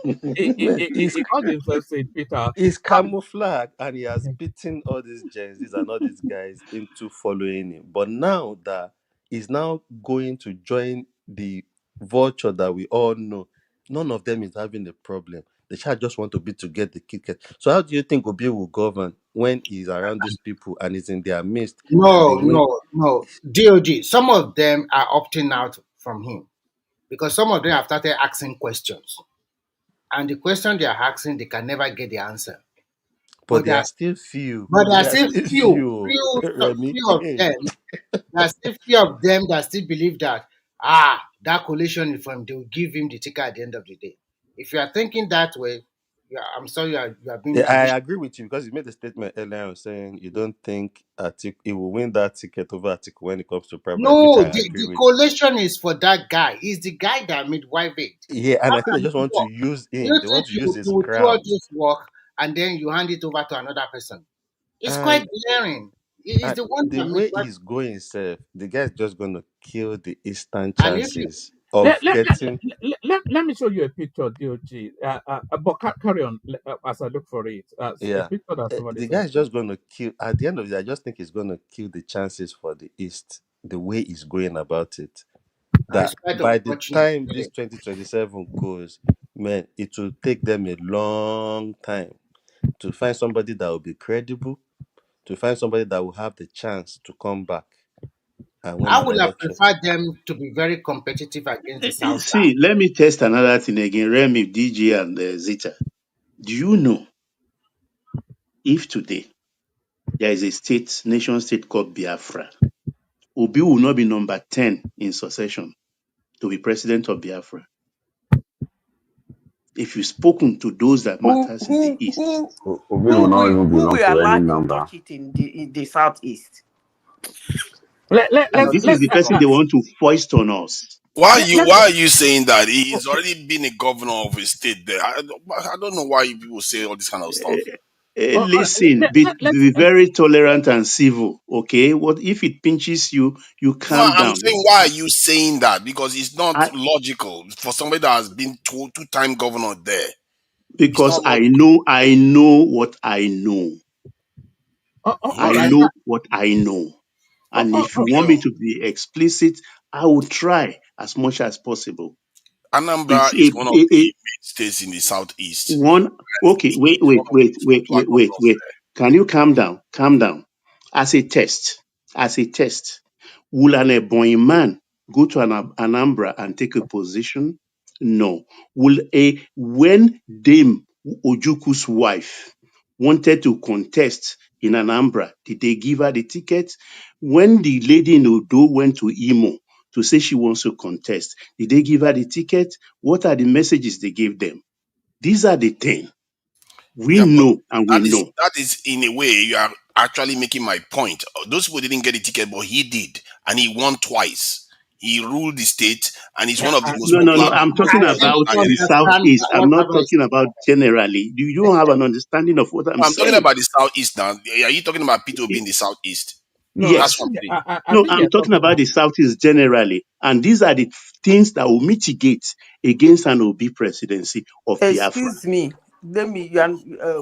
V: Man,
D: he called himself Saint Peter.
V: he's camouflage, and he has beaten all these Gen Zs and all these guys into following him. But now that he's now going to join the vulture that we all know, none of them is having a problem. The child just want to be to get the ticket. So how do you think Obi will govern when he's around these people and is in their midst and they
G: No,
V: win?
G: no, no. DOG, some of them are opting out from him because some of them have started asking questions. And the question they are asking, they can never get the answer.
V: But
G: But
V: they
G: there,
V: are still few.
G: but there
V: They
G: are
V: are
G: still
V: still
G: few,
V: few,
G: few,
V: Remy.
G: few of them. There are still few of them that still believe that that coalition is from they will give him the ticket at the end of the day. If you are thinking that way, I'm sorry you are being
V: Yeah, I
G: delusional.
V: agree with you because you made a statement earlier on saying you don't think Atiku he will win that ticket over Atiku when it comes to primary, which
G: No,
V: I agree
G: the
V: with.
G: coalition is for that guy. He's the guy that made Wike.
V: Yeah, and
G: How
V: I think they
G: can
V: just
G: it
V: want to
G: work?
V: use
G: You
V: him. They want
G: think
V: to use his
G: you will do all
V: crowd.
G: this work and then you hand it over to another person? It's quite
V: And,
G: glaring. It's
V: and
G: the one
V: the
G: that made
V: way
G: Wike.
V: he's going, sir, the guy's just going to kill the Eastern
G: And if you
V: chances of getting.
D: Let me show you a picture, DOG. But carry on as I look for it. A
V: Yeah,
D: picture that somebody
V: the guy's
D: sent to me.
V: just going to kill. At the end of the day, I just think he's going to kill the chances for the East. The way he's going about it,
G: it's
V: that
G: quite
V: by the
G: unfortunate.
V: time this 2027 goes, man, it will take them a long time to find somebody that will be credible, to find somebody that will have the chance to come back. and win
G: I
V: an
G: would have
V: election.
G: preferred them to be very competitive against the South
F: See,
G: side.
F: let me test another thing again. Remy, DJ, and Zita. Do you know if today there is a nation state called Biafra, Obi will not be number 10 in succession to be president of Biafra? If you've spoken to those that
E: Who
F: matters in the
E: who
F: East,
E: who
I: Obi will not even
E: who
I: belong
E: will
I: to
E: allow
I: any
E: him
I: number.
E: touch it in the southeast?
F: and this is the person they want to foist on us.
J: Why are you saying that? He's already been a governor of a state there. I don't know why people say all this kind of stuff.
F: Listen, be very tolerant and civil, okay? What if it pinches you, you
J: No,
F: calm
J: I'm
F: down.
J: saying why are you saying that? Because it's not logical for somebody that has been two-time governor there. It's
F: Because
J: not logical.
F: I know what I know. I
D: right.
F: know what I know. And if you want me to be explicit, I will try as much as possible.
J: Anambra
F: It's
J: is one of the main states in the southeast.
F: one. Okay, wait. Can you calm down? Calm down. As a test, will an Ebonyi man go to Anambra and take a position? No. When Dame Ojuku's wife wanted to contest in Anambra, did they give her the ticket? When the lady in Odo went to Imo to say she wants to contest, did they give her the ticket? What are the messages they gave them? These are the things we
J: Yeah, but
F: know and we know.
J: that is in a way you are actually making my point. Those people didn't get a ticket, but he did, and he won twice. He ruled the state, and he's one of the most
F: No.
J: popular
F: I'm talking
J: governors in
F: about
J: that
F: the
J: area.
F: southeast. I'm not talking about generally. You don't have an understanding of what I'm
J: I'm talking
F: saying.
J: about the southeast now. Are you talking about Peter being the southeast? That's
F: Yes.
J: what I'm saying.
F: No, I'm talking about the southeast generally. And these are the things that will mitigate against an Obi presidency of Biafra.
E: Excuse me. Let me,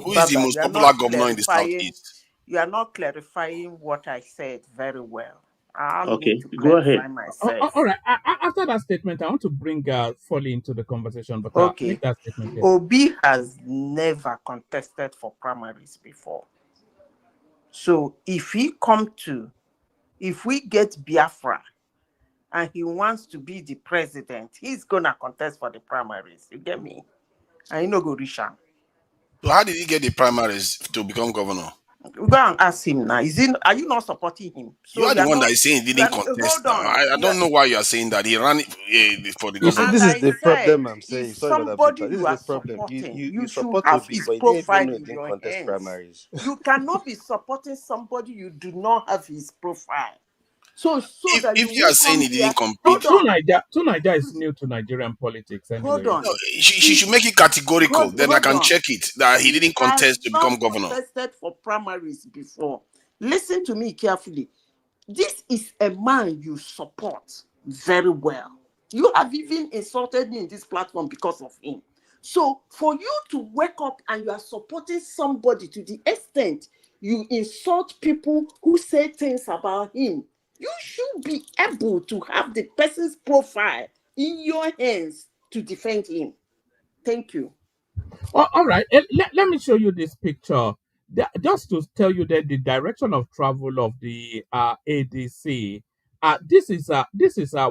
J: Who is the
E: Baba,
J: most popular governor in the southeast?
E: you are not clarifying what I said very well. I need
F: Okay,
E: to
F: go ahead.
E: clarify myself.
D: All right. After that statement, I want to bring Foley into the conversation, but
E: Okay.
D: make that statement here.
E: Obi has never contested for primaries before. So if we get Biafra and he wants to be the president, he's gonna contest for the primaries. You get me? And you know go reach am.
J: So how did he get the primaries to become governor?
E: We go and ask him now. Are you not supporting him?
J: You
E: So
J: are
E: you
J: the
E: are
J: one that
E: not.
J: is saying he didn't contest
E: Hold
J: now.
E: on.
J: I don't know why you are saying that. He ran for the
V: You see,
J: governor.
V: this
E: And
V: is
E: I
V: the
E: said,
V: problem I'm saying.
E: if
V: Sorry, Brother
E: somebody
V: Victor. This
E: you
V: is
E: are
V: the problem.
E: supporting,
V: You
E: you should
V: support
E: have
V: Obi,
E: his
V: but you didn't even
E: profile
V: know he
E: in
V: didn't
E: your
V: contest
E: hands.
V: primaries.
E: You cannot be supporting somebody you do not have his profile. So that you
J: If you are
E: won't
J: saying
E: come
J: he
E: here.
J: didn't compete,
E: Hold on.
D: Niger is new to Nigerian politics
E: Hold
D: anyway.
E: on.
J: no, she should make it categorical. Then I
E: Hold
J: can
E: on.
J: check it that he
E: He
J: didn't
E: has
J: contest to become
E: not
J: governor.
E: contested for primaries before. Listen to me carefully. This is a man you support very well. You have even insulted me in this platform because of him. So for you to wake up and you are supporting somebody to the extent you insult people who say things about him, you should be able to have the person's profile in your hands to defend him. Thank you.
D: All right. Let me show you this picture. Just to tell you that the direction of travel of the ADC. This is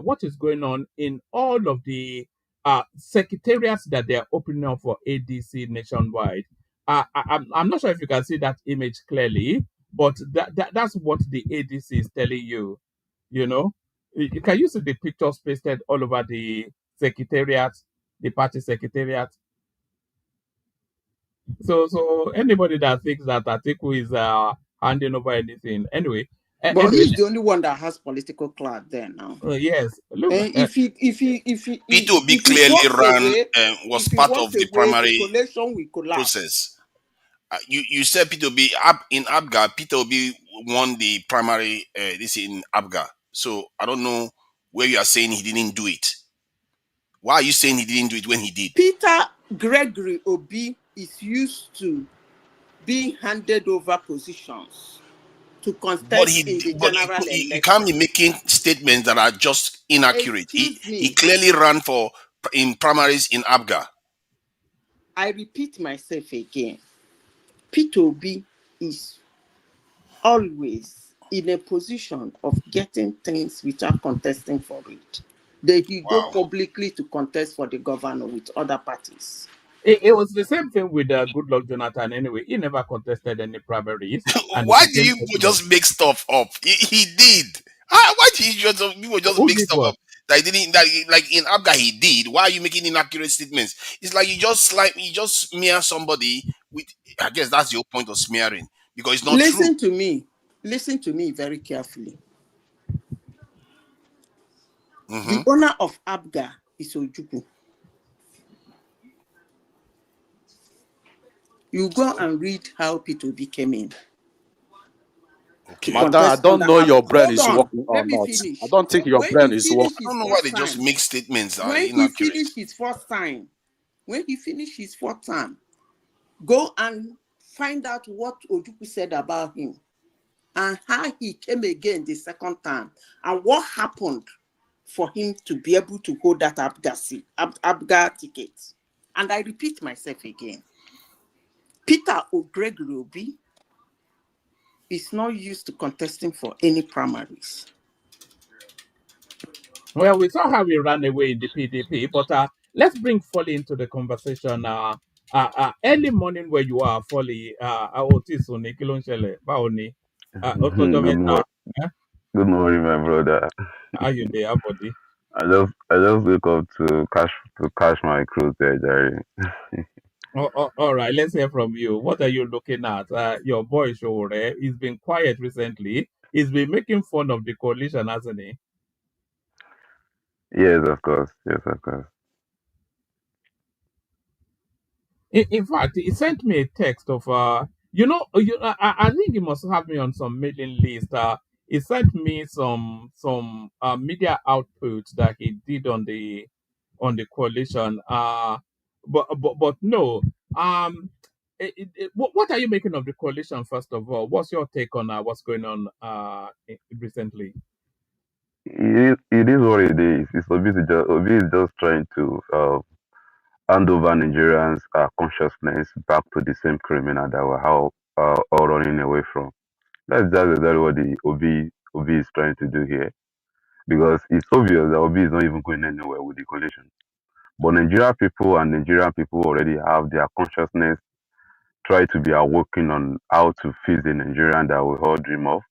D: what is going on in all of the secretariats that they are opening up for ADC nationwide. I'm not sure if you can see that image clearly, but that's what the ADC is telling you. You know, can you see the pictures pasted all over the secretariat, the party secretariat? So anybody that thinks that Atiku is handing over anything, anyway.
E: But he's the only one that has political clout there now.
D: Yes, look.
E: If he
J: Peter Obi
E: if he
J: clearly
E: walks
J: ran,
E: away,
J: was part of the
E: the
J: primary
E: coalition will collapse.
J: process. You said Peter Obi in Abga. Peter Obi won the primary this in Abga. So I don't know where you are saying he didn't do it. Why are you saying he didn't do it when he did?
E: Peter Gregory Obi is used to being handed over positions to contest in the general election.
J: You can't be making statements that are just inaccurate. He clearly ran in primaries in Abga.
E: I repeat myself again. Peter Obi is always in a position of getting things without contesting for it. Then he go
J: Wow.
E: publicly to contest for the governor with other parties.
D: It was the same thing with Goodluck Jonathan anyway. He never contested any primaries and he
J: Why do
D: became
J: you people
D: president.
J: just make stuff up? He did. Why do you just people just
D: Who
J: make
D: did
J: stuff
D: what?
J: up that he didn't? That like in Abga he did. Why are you making inaccurate statements? It's like you just smear somebody with. I guess that's your point of smearing because it's not true.
E: Listen to me. Listen to me very carefully. The
J: Mm-hmm.
E: owner of Abga is Ojukwu. You go and read how Peter Obi came in to
J: Okay.
I: Madam, I
E: contest
I: don't
E: under
I: know your
E: Abga.
I: brain
E: Hold
I: is
E: on,
I: working or
E: let me
I: not. I
E: finish.
I: don't think your
E: When
I: brain
E: he
I: is
E: finished
I: working.
J: I
E: his
J: don't know why
E: first
J: they just
E: time,
J: make statements that are
E: when he
J: inaccurate.
E: finished his first time, when he finished his fourth time, go and find out what Ojukwu said about him and how he came again the second time and what happened for him to be able to hold that Abga ticket. And I repeat myself again. Peter O'Gregory Obi is not used to contesting for any primaries.
D: Well, we saw how he ran away in the PDP, but let's bring Folly into the conversation. Early morning where you are, Folly, Otis Oni, kí ló ń ṣẹlẹ̀? Báwo ni? Ó tọ́jọ́
K: Good
D: mẹ́ta.
K: morning, good morning, my brother.
D: How you dey, how body?
K: I just wake up to catch my clothes there, Jerry.
D: All right, let's hear from you. What are you looking at? Your boy Shore, he's been quiet recently. He's been making fun of the coalition, hasn't he?
K: Yes, of course. Yes, of course.
D: In fact, he sent me a text of I think he must have me on some mailing list. He sent me some media outputs that he did on the coalition. But no. What are you making of the coalition first of all? What's your take on what's going on recently?
K: It is what it is. Obi is just trying to hand over Nigerians' consciousness back to the same criminal that we're all running away from. That's just exactly what the Obi is trying to do here. Because it's obvious that Obi is not even going anywhere with the coalition. But Nigerian people already have their consciousness try to be awoken on how to fix the Nigerian that we all dream of.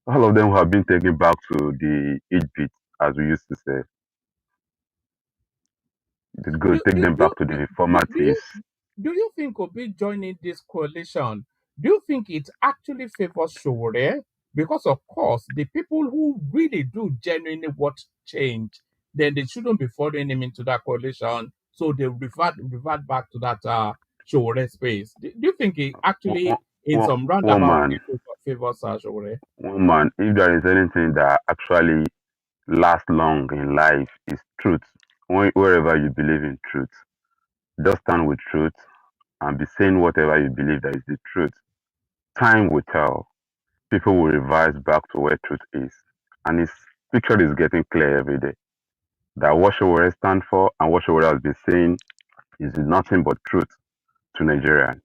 K: All of them have been taken back to the 8-bit, as we used to say. It's good,
D: Do,
K: take
D: do,
K: them
D: do,
K: back to
D: do,
K: the
D: do,
K: former
D: do
K: days.
D: you do you think Obi joining this coalition, do you think it actually favors Shore? Because of course, the people who really do genuinely want change, then they shouldn't be following him into that coalition. So they revert back to that Shore space. Do you think it
K: One,
D: actually, in
K: one,
D: some
K: one
D: roundabout
K: man,
D: way, favors Shore?
K: one man, if there is anything that actually lasts long in life, is truth. Wherever you believe in truth, just stand with truth and be saying whatever you believe that is the truth. Time will tell. People will revise back to where truth is. And his picture is getting clear every day. That what Showore stand for and what Showore has been saying is nothing but truth to Nigeria.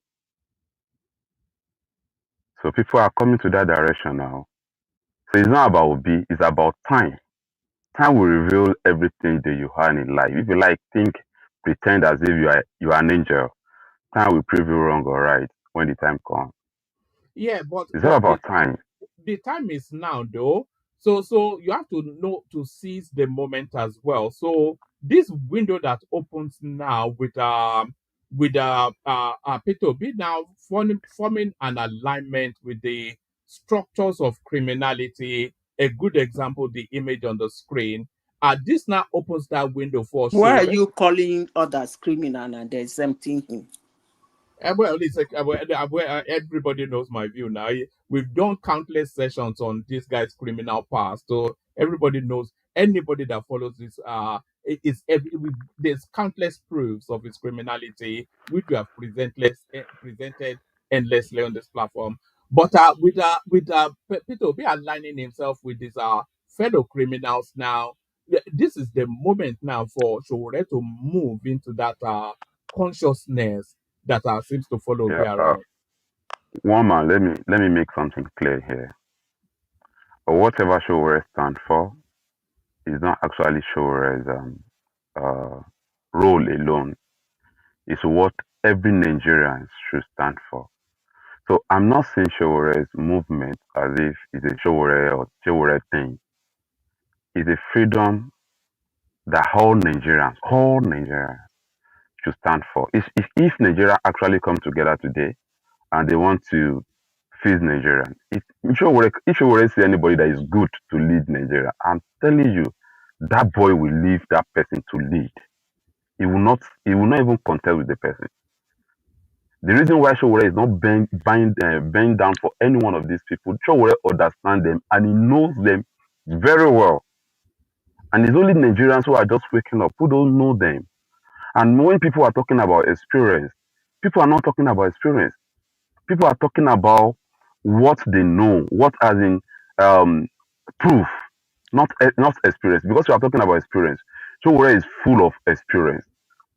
K: So people are coming to that direction now. So it's not about Obi, it's about time. Time will reveal everything that you are in life. If you like pretend as if you are an angel, time will prove you wrong or right when the time comes.
D: Yeah, but
K: It's all
D: but
K: about time.
D: the time is now though. So you have to know to seize the moment as well. So this window that opens now with Peter Obi now forming an alignment with the structures of criminality. A good example, the image on the screen. This now opens that window for
E: Why are
D: sure.
E: you calling others criminal and exempting him?
D: Well, it's like everybody knows my view now. We've done countless sessions on this guy's criminal past, so everybody knows. Anybody that follows this, there's countless proofs of his criminality, which we have presented endlessly on this platform. But Peter Obi aligning himself with his fellow criminals now, this is the moment now for Shore to move into that consciousness that seems to follow
K: Yeah.
D: be around.
K: One man, let me make something clear here. or whatever Showore stand for is not actually Showore's role alone. It's what every Nigerian should stand for. So I'm not seeing Showore's movement as if it's a Showore or Showore thing. It's a freedom that all Nigerians should stand for. If Nigeria actually come together today and they want to fix Nigeria, if Showore see anybody that is good to lead Nigeria, I'm telling you, that boy will leave that person to lead. He will not even contest with the person. The reason why Showore is not buying down for any one of these people, Showore understands them and he knows them very well. And it's only Nigerians who are just waking up, who don't know them. And when people are talking about experience, people are not talking about experience. People are talking about what they know, what as in proof, not experience. Because we are talking about experience, Showore is full of experience.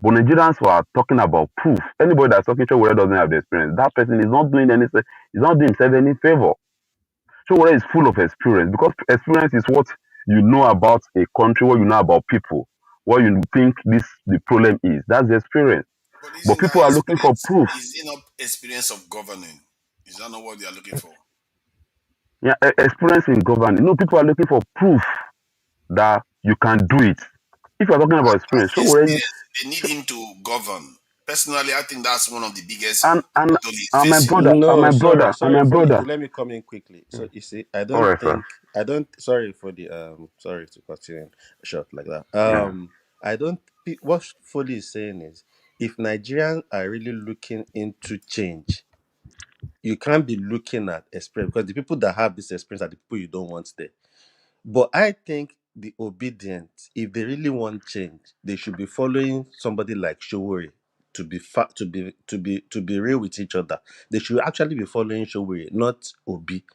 K: But Nigerians who are talking about proof, anybody that's talking Showore doesn't have the experience. That person is not doing anything, is not doing himself any favor. Showore is full of experience because experience is what you know about a country, what you know about people, what you think the problem is. That's the experience.
J: But
K: But
J: isn't
K: people
J: that
K: are looking for
J: experience?
K: proof.
J: Is it not experience of governing? Is that not what they are looking for?
K: Yeah, experience in governing. No, people are looking for proof that you can do it. If you're talking about experience,
J: That's the
K: Showore is,
J: experience. They need him to govern. Personally, I think that's one of the biggest
K: and and
J: hurdle he's
K: and my
J: facing.
K: brother,
V: No, sorry,
K: and
V: sorry
K: my
V: for
K: brother.
V: let me come in quickly. So you see,
K: All right, sir.
V: sorry for the sorry to continue short like that.
K: Yeah.
V: I don't what Foley is saying is if Nigerians are really looking into change, you can't be looking at experience because the people that have this experience are the people you don't want there. But I think the obedient, if they really want change, they should be following somebody like Showore to be to be real with each other. They should actually be following Showore, not Obi.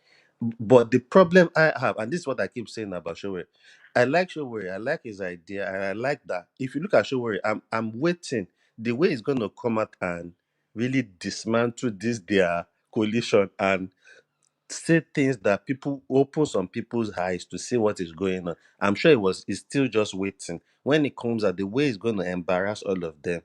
V: But the problem I have, and this is what I keep saying about Showore, I like Showore, I like his idea, and I like that. If you look at Showore, I'm waiting the way he's gonna come out and really dismantle this their coalition and say things that people open some people's eyes to see what is going on. I'm sure he's still just waiting. When it comes out, the way he's going to embarrass all of them.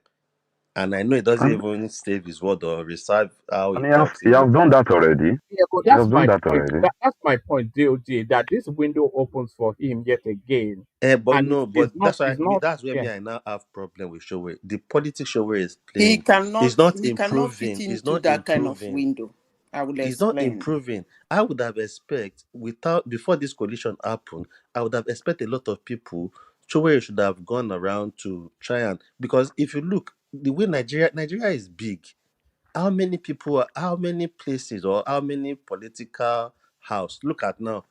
V: And I know he doesn't
K: And
V: even save his word or reserve how he
K: and
V: talks.
K: he
V: He
K: has done that already.
D: Yeah, but
K: He
D: that's
K: has done
D: my
K: that
D: point.
K: already.
D: That's my point, DOJ, that this window opens for him yet again.
V: But
D: And
V: no, but
D: it's not,
V: that's where
D: yeah.
V: me I now have problem with Showe. The politics Showe is
E: He
V: playing is
E: cannot
V: not
E: he cannot fit
V: improving. Is
E: into
V: not
E: that kind of
V: improving.
E: window. I will
V: It's not
E: explain.
V: improving. I would have expect without before this coalition happened, I would have expected a lot of people Chowere should have gone around to try and because if you look the way Nigeria is big, how many people how many places or how many political house look at now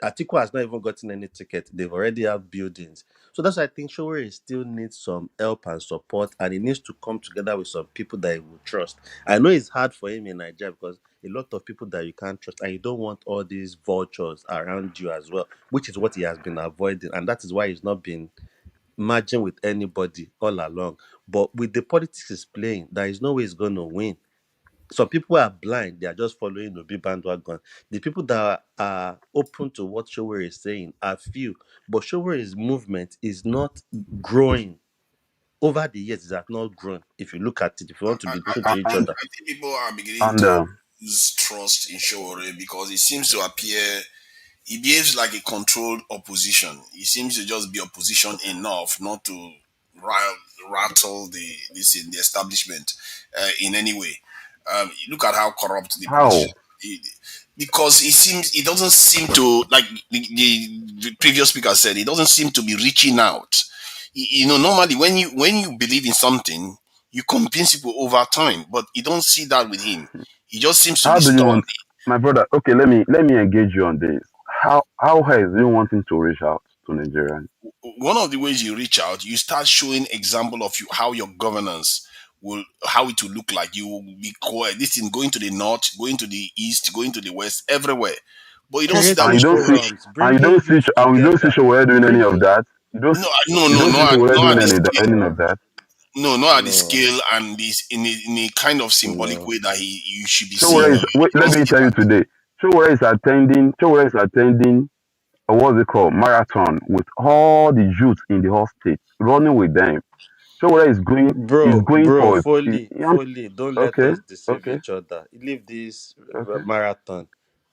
V: Atiku has not even gotten any ticket. They've already have buildings. So that's why I think Showore still needs some help and support and he needs to come together with some people that he will trust. I know it's hard for him in Nigeria because a lot of people that you can't trust and you don't want all these vultures around you as well, which is what he has been avoiding. And that is why he's not been merging with anybody all along. But with the politics he's playing, there is no way he's going to win. Some people are blind, they are just following the big bandwagon. The people that are open to what Showere is saying are few, but Showere's movement is not growing. Over the years, it has not grown. If you look at it, if you want to be true to each other.
J: I think people are beginning
K: And
J: to lose trust in Showore because it seems to appear he behaves like a controlled opposition. He seems to just be opposition enough not to rattle the establishment in any way. Look at how corrupt the
K: how?
J: politician. Because it doesn't seem to like the previous speaker said. It doesn't seem to be reaching out. Normally when you believe in something, you convince people over time, but you don't see that with him. He just seems to
K: How
J: be
K: do you
J: stubborn.
K: want, my brother? Okay, let me engage you on this. How has you wanting to reach out to Nigerians?
J: One of the ways you reach out, you start showing example of how your governance will, how it will look like. You will be quiet. This thing going to the north, going to the east, going to the west, everywhere. But you don't see that
K: And
V: Creating
J: with
K: you don't see,
J: Showore.
V: forums, bringing
K: see,
V: youth
K: and you don't see
V: together,
K: Showore doing any of
V: bringing
K: that.
J: No, no,
K: You
J: no,
K: don't
J: no,
K: see Showore
J: no
K: doing
J: at the scale.
K: any of that.
J: No, not at the
V: no,
J: scale and this in a kind of symbolic
V: no.
J: way that you should be seeing.
K: Showore
J: You
K: is. Wait,
J: don't
K: let me
J: see
K: tell you
J: that.
K: today. Showore is attending what's it called, marathon with all the youth in the whole state, running with them. Showore is going
V: Bro,
K: for
V: Foley, don't let
K: okay,
V: us deceive
K: okay,
V: each other. Leave this
K: okay.
V: marathon.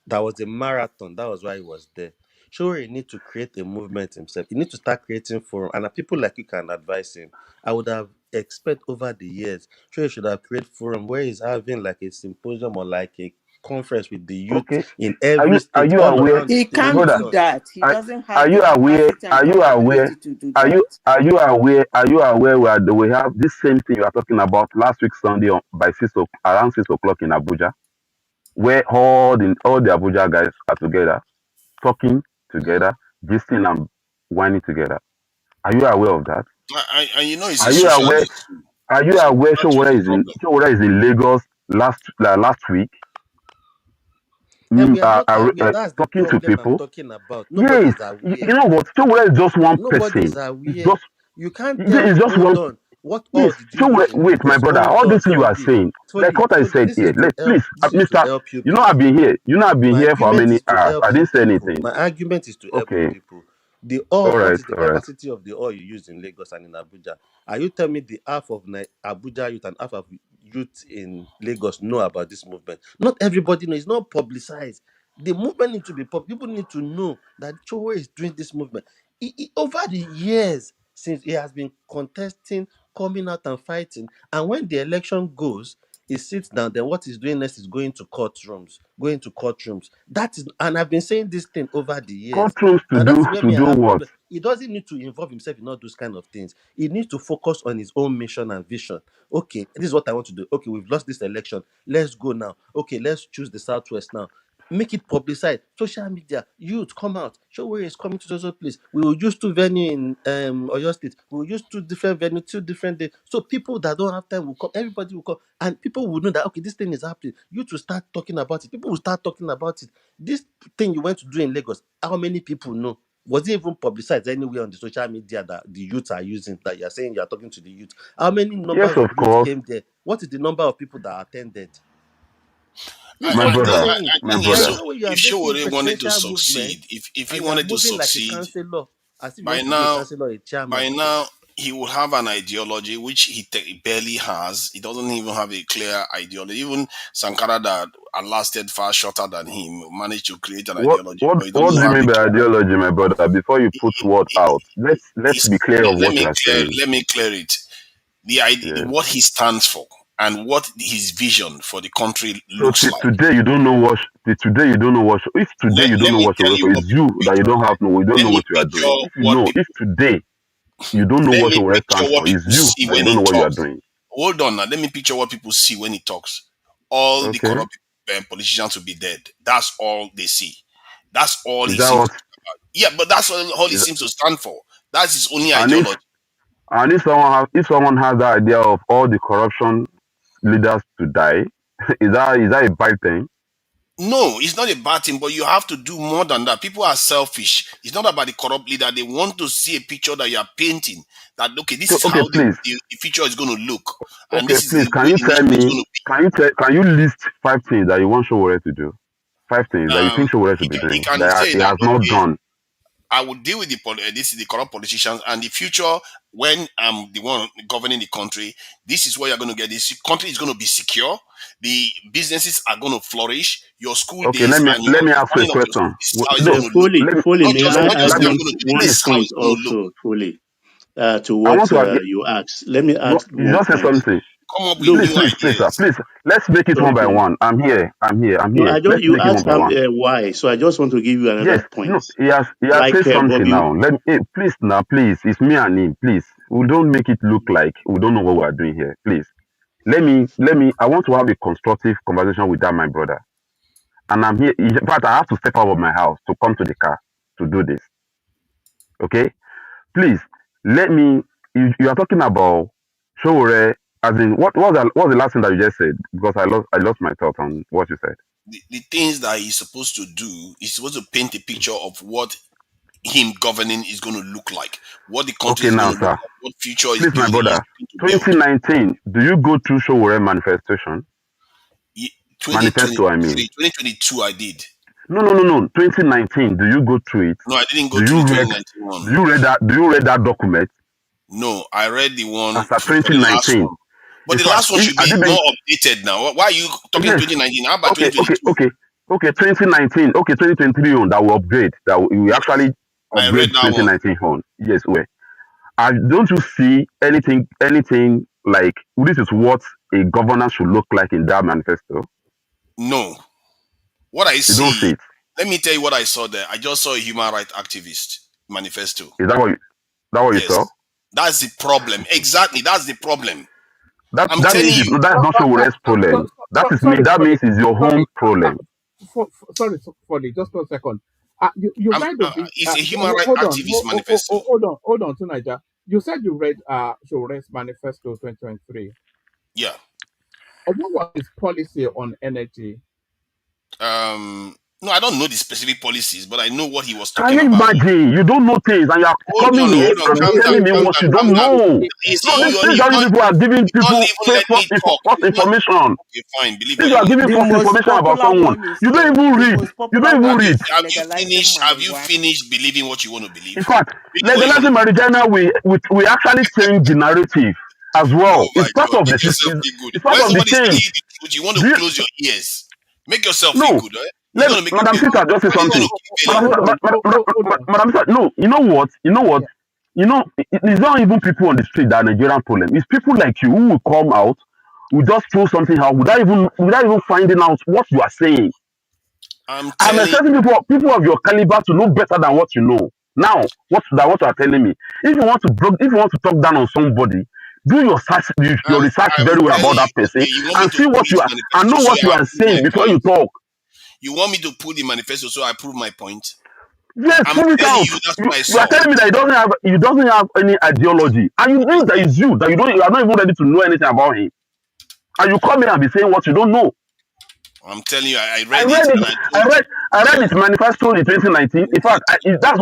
V: That was a marathon. That was why he was there. Sure, he need to create a movement himself. He need to start creating forum, and people like you can advise him. I would have expect over the years. Sure, he should have created forum where he's having like a symposium or like a conference with the youth
K: Okay.
V: in
K: Are
V: every
K: you are
V: state
K: you
V: all
K: aware,
V: around the
E: He
V: state.
K: my
E: can't
V: Hold
K: brother?
E: do
V: on.
E: that. He
K: Are,
E: doesn't
K: are
E: have the
K: you aware?
E: capacity and
K: Are you aware?
E: capability to do
K: Are you
E: that.
K: are you aware? Are you aware we have this same thing you are talking about last week Sunday by around 6 o'clock in Abuja, where all the Abuja guys are together, talking together, gisting and whining together. Are you aware of that?
J: And you know, it's a
K: Are you aware?
J: socialist too.
K: Are you
J: So
K: aware?
J: that was the problem.
K: Showora is in Lagos last week,
V: And we are not aware.
K: uh,
V: That's the
K: talking to
V: problem I'm
K: people.
V: talking about. Nobody
K: Yes,
V: is
K: you
V: aware.
K: know what? Showora is just one
V: Nobody is
K: person. It's
V: aware.
K: just
V: You can't tell.
K: it's just
V: Hold
K: one.
V: on. What all
K: Yes.
V: did you
K: So
V: use in
K: wait, my
V: Lagos?
K: brother.
V: Hold
K: All
V: on,
K: this thing you are
V: Foley.
K: saying, like what I said
V: This is
K: here.
V: to help.
K: Please,
V: This is to
K: Mister,
V: help you
K: you know I've
V: people.
K: been here. You know I've been
V: My
K: here for how
V: argument
K: many
V: is to
K: hours?
V: help
K: I
V: you
K: didn't say
V: people.
K: anything.
V: My argument is to help you
K: Okay.
V: people. The oil,
K: All
V: what
K: right.
V: is the
K: All right.
V: capacity of the oil you use in Lagos and in Abuja? Are you telling me the half of Abuja youth and half of youth in Lagos know about this movement? Not everybody knows. It's not publicized. The movement needs to be public. People need to know that Chowo is doing this movement. Over the years since he has been contesting, coming out and fighting, and when the election goes, he sits down. Then what he's doing next is going to courtrooms, going to courtrooms. That is, and I've been saying this thing over the years,
K: Courtrooms
V: and that is where
K: to
V: me I
K: do
V: have
K: what?
V: problem. He doesn't need to involve himself in all those kind of things. He needs to focus on his own mission and vision. Okay, this is what I want to do. Okay, we've lost this election. Let's go now. Okay, let's choose the Southwest now. Make it publicized. Social media, youth, come out. Show where is coming to social place. We will use two venue in Oyo State. We will use two different venue, 2 different days. So people that don't have time will come. Everybody will come, and people will know that okay, this thing is happening. You to start talking about it. People will start talking about it. This thing you went to do in Lagos. How many people know? Was it even publicized anywhere on the social media that the youth are using? That you're saying you're talking to the youth. How many
K: Yes,
V: numbers
K: of
V: of youth
K: course,
V: came there? What is the number of people that attended? This is
K: my
V: what I'm
K: brother.
V: saying.
K: My
J: Thing
V: There
J: is,
V: is
J: so
K: brother.
V: no way you are
J: if
V: making
J: Showore wanted to
V: presidential movement
J: succeed, if he
V: and you are
J: wanted to
V: moving like a
J: succeed,
V: councillor, as if you
J: by
V: want to be a
J: now,
V: councillor, a chairman.
J: by now he would have an ideology which he barely has. He doesn't even have a clear ideology. Even Sankara, that lasted far shorter than him, managed to create an
K: What
J: ideology,
K: what
J: but he
K: what
J: doesn't
K: do you
J: have
K: mean
J: a
K: by
J: clear.
K: ideology, my brother? Before you put word out, let's be clear of
J: Let
K: what
J: me
K: you are
J: clear.
K: saying.
J: Let me clear it. The idea,
K: Yes.
J: what he stands for, and what his vision for the country
K: So
J: looks like.
K: today you don't know what. Today you don't know what. If today you don't
J: Let
K: know
J: me
K: what
J: tell
K: you're
J: you
K: for,
J: what
K: it's you
J: people
K: that you
J: picture.
K: don't have no. You don't
J: Let
K: know
J: me
K: what you are
J: picture
K: doing. If you
J: what
K: know,
J: people.
K: if today you don't know
J: Let
K: what
J: me
K: your
J: picture
K: stands
J: what
K: for, it's
J: people
K: you
J: see
K: that you
J: when
K: don't
J: he
K: know what you are
J: talks.
K: doing.
J: Hold on now. Let me picture what people see when he talks. All the
K: Okay.
J: corrupt politicians will be dead. That's all they see. That's all
K: Is
J: he
K: that
J: seems to
K: what?
J: talk about. Yeah, but that's all he
K: Is,
J: seems to stand for. That's his only
K: and if
J: ideology.
K: if someone has the idea of all the corruption leaders to die, is that a bad thing?
J: No, it's not a bad thing, but you have to do more than that. People are selfish. It's not about the corrupt leader. They want to see a picture that you are painting. That okay, this
K: So
J: is
K: okay,
J: how
K: please.
J: the future is going to look, and
K: Okay,
J: this is the
K: please. Can
J: way
K: you
J: the
K: tell
J: nation is
K: me?
J: going to
K: Can you list 5 things that you want Showore to do? 5 things
J: be.
K: that you think Showore should be
J: He
K: doing
J: can
K: that
J: say
K: he
J: that
K: has not
J: okay,
K: done.
J: I will deal with this is the corrupt politicians and the future when I'm the one governing the country. This is where you're going to get this country is going to be secure. The businesses are going to flourish. Your school
K: Okay,
J: days and
K: let me
J: your
K: ask you a
J: running of your school.
K: question.
J: This is how it's
K: No,
J: going to look.
V: Foley,
K: let me
V: Foley, may I
J: Not
V: add
J: just say I'm
V: one
J: going to do it. This
V: one
J: is how
V: point
J: it's going to look.
V: also, Foley, to
K: I
V: what
K: want to
V: you asked. Let me add
K: you
V: one
K: just say
V: point.
K: something.
J: Come up with
V: Look,
J: new
K: Please, sir.
J: ideas.
K: Please, let's make it one by
V: okay.
K: one. I'm
V: No,
K: here.
V: I just
K: Let's
V: you
K: make it one
V: asked
K: by one.
V: why, so I just want to give you
K: Yes,
V: another point.
K: no, he has
V: Like
K: said something
V: Bobby,
K: now. Let me, please now, please. It's me and him. Please, we don't make it look like we don't know what we are doing here. Please, let me. I want to have a constructive conversation with that my brother, and I'm here. In fact, I have to step out of my house to come to the car to do this. Okay, please let me. You are talking about Showore, as in what was the last thing that you just said? Because I lost my thought on what you said.
J: The things that he's supposed to do, he's supposed to paint a picture of what him governing is going to look like, what the country
K: Okay,
J: is going
K: now,
J: to look
K: sir.
J: like, what future is
K: Please, my
J: building is
K: brother.
J: going to build.
K: 2019. Do you go through Showore manifestation? Manifesto, I mean.
J: 2023, 2022, I did.
K: No. 2019. Do you go through it?
J: No, I didn't go
K: Do
J: through
K: you
J: the
K: read?
J: 2019 one.
K: Do you read that? Do you read that document?
J: No, I read the one
K: As at
J: for the last
K: 2019.
J: one. But
K: In
J: the
K: fact,
J: last one should
K: have
J: be
K: you been?
J: more updated now. Why are you talking
K: Yes.
J: 2019? How about
K: Okay.
J: 2022?
K: Okay. 2019. Okay. 2023 on that will upgrade. That we
J: Yes,
K: actually
J: I read
K: upgrade
J: that one.
K: 2019 on. Yes. Where? Don't you see anything like this is what a governance should look like in that manifesto?
J: No. What I
K: You don't see
J: see,
K: it.
J: let me tell you what I saw there. I just saw a human rights activist manifesto.
K: Is that what you saw?
J: Yes. That's the problem. Exactly. That's the problem. I'm
K: That
J: telling
K: means
J: you.
K: that's not Showore's problem.
D: Sorry,
K: That
D: Folly.
K: means it's your
D: Sorry,
K: home problem.
D: sorry, Folly. Just 1 second. You read the.
J: It's a human rights
D: Hold on,
J: activist manifesto.
D: hold on, to Niger. You said you read Shore's manifesto 2023.
J: Yeah.
D: What was his policy on energy?
J: No, I don't know the specific policies, but I know what he was
K: Can
J: talking
K: you
J: about.
K: imagine? You don't know things and you are coming here and
J: Calm down,
K: telling me what you don't know.
J: You see,
K: No,
J: you
K: these are you people are giving
J: don't
K: people
J: even let me talk.
K: false information.
J: Okay, fine. Believe
K: These
J: what you
K: are
J: want to
K: giving
E: The
K: false
J: believe.
E: most
K: information about
E: popular
K: someone.
E: one is
K: You don't even
E: the
K: read.
E: most
K: You
E: popular
K: don't even
E: one
K: read.
E: is
J: Have you
E: legalizing
J: finished? Have you
E: marijuana.
J: finished believing what you want to believe?
K: In fact,
J: Believe what you want
K: legalizing
J: to believe.
K: marijuana we actually change the narrative as
J: Oh
K: well.
J: my
K: It's part
J: God,
K: of the
J: make yourself
K: system.
J: feel good.
K: It's part
J: When
K: of the
J: somebody's telling
K: change.
J: you the truth, you want to
K: Do you,
J: close your ears. Make yourself feel
K: no,
J: good, right? It's going to make you
K: Madam
J: feel
K: Sita,
J: good.
K: just say
J: Nobody's going
K: something.
J: to keep failing you.
K: Madam Sita, no, you know what? It's not even people on the street that are Nigerian problem. It's people like you who will come out, will just throw something out without even finding out what you are saying.
J: I'm
K: I'm
J: telling
K: expecting people of your caliber to know better than what you know. Now, what you are telling me. If you want to talk down on somebody, do your research
J: I'm
K: very well
J: telling
K: about
J: you.
K: that person
J: Okay, you want me
K: and
J: to
K: see
J: pull
K: what you
J: the
K: are and
J: manifesto
K: know
J: so
K: what you
J: I
K: are
J: prove my
K: saying before you
J: point?
K: talk.
J: You want me to pull the manifesto so I prove my point?
K: Yes,
J: I'm
K: pull it
J: telling
K: out.
J: you, that's what I
K: You are
J: saw.
K: telling me that it doesn't have any ideology, and you know that it's you that you are not even ready to know anything about him, and you come here and be saying what you don't know.
J: I'm telling you, I
K: I
J: read it
K: read it.
J: and I told you.
K: I read his manifesto in 2019. In fact, that's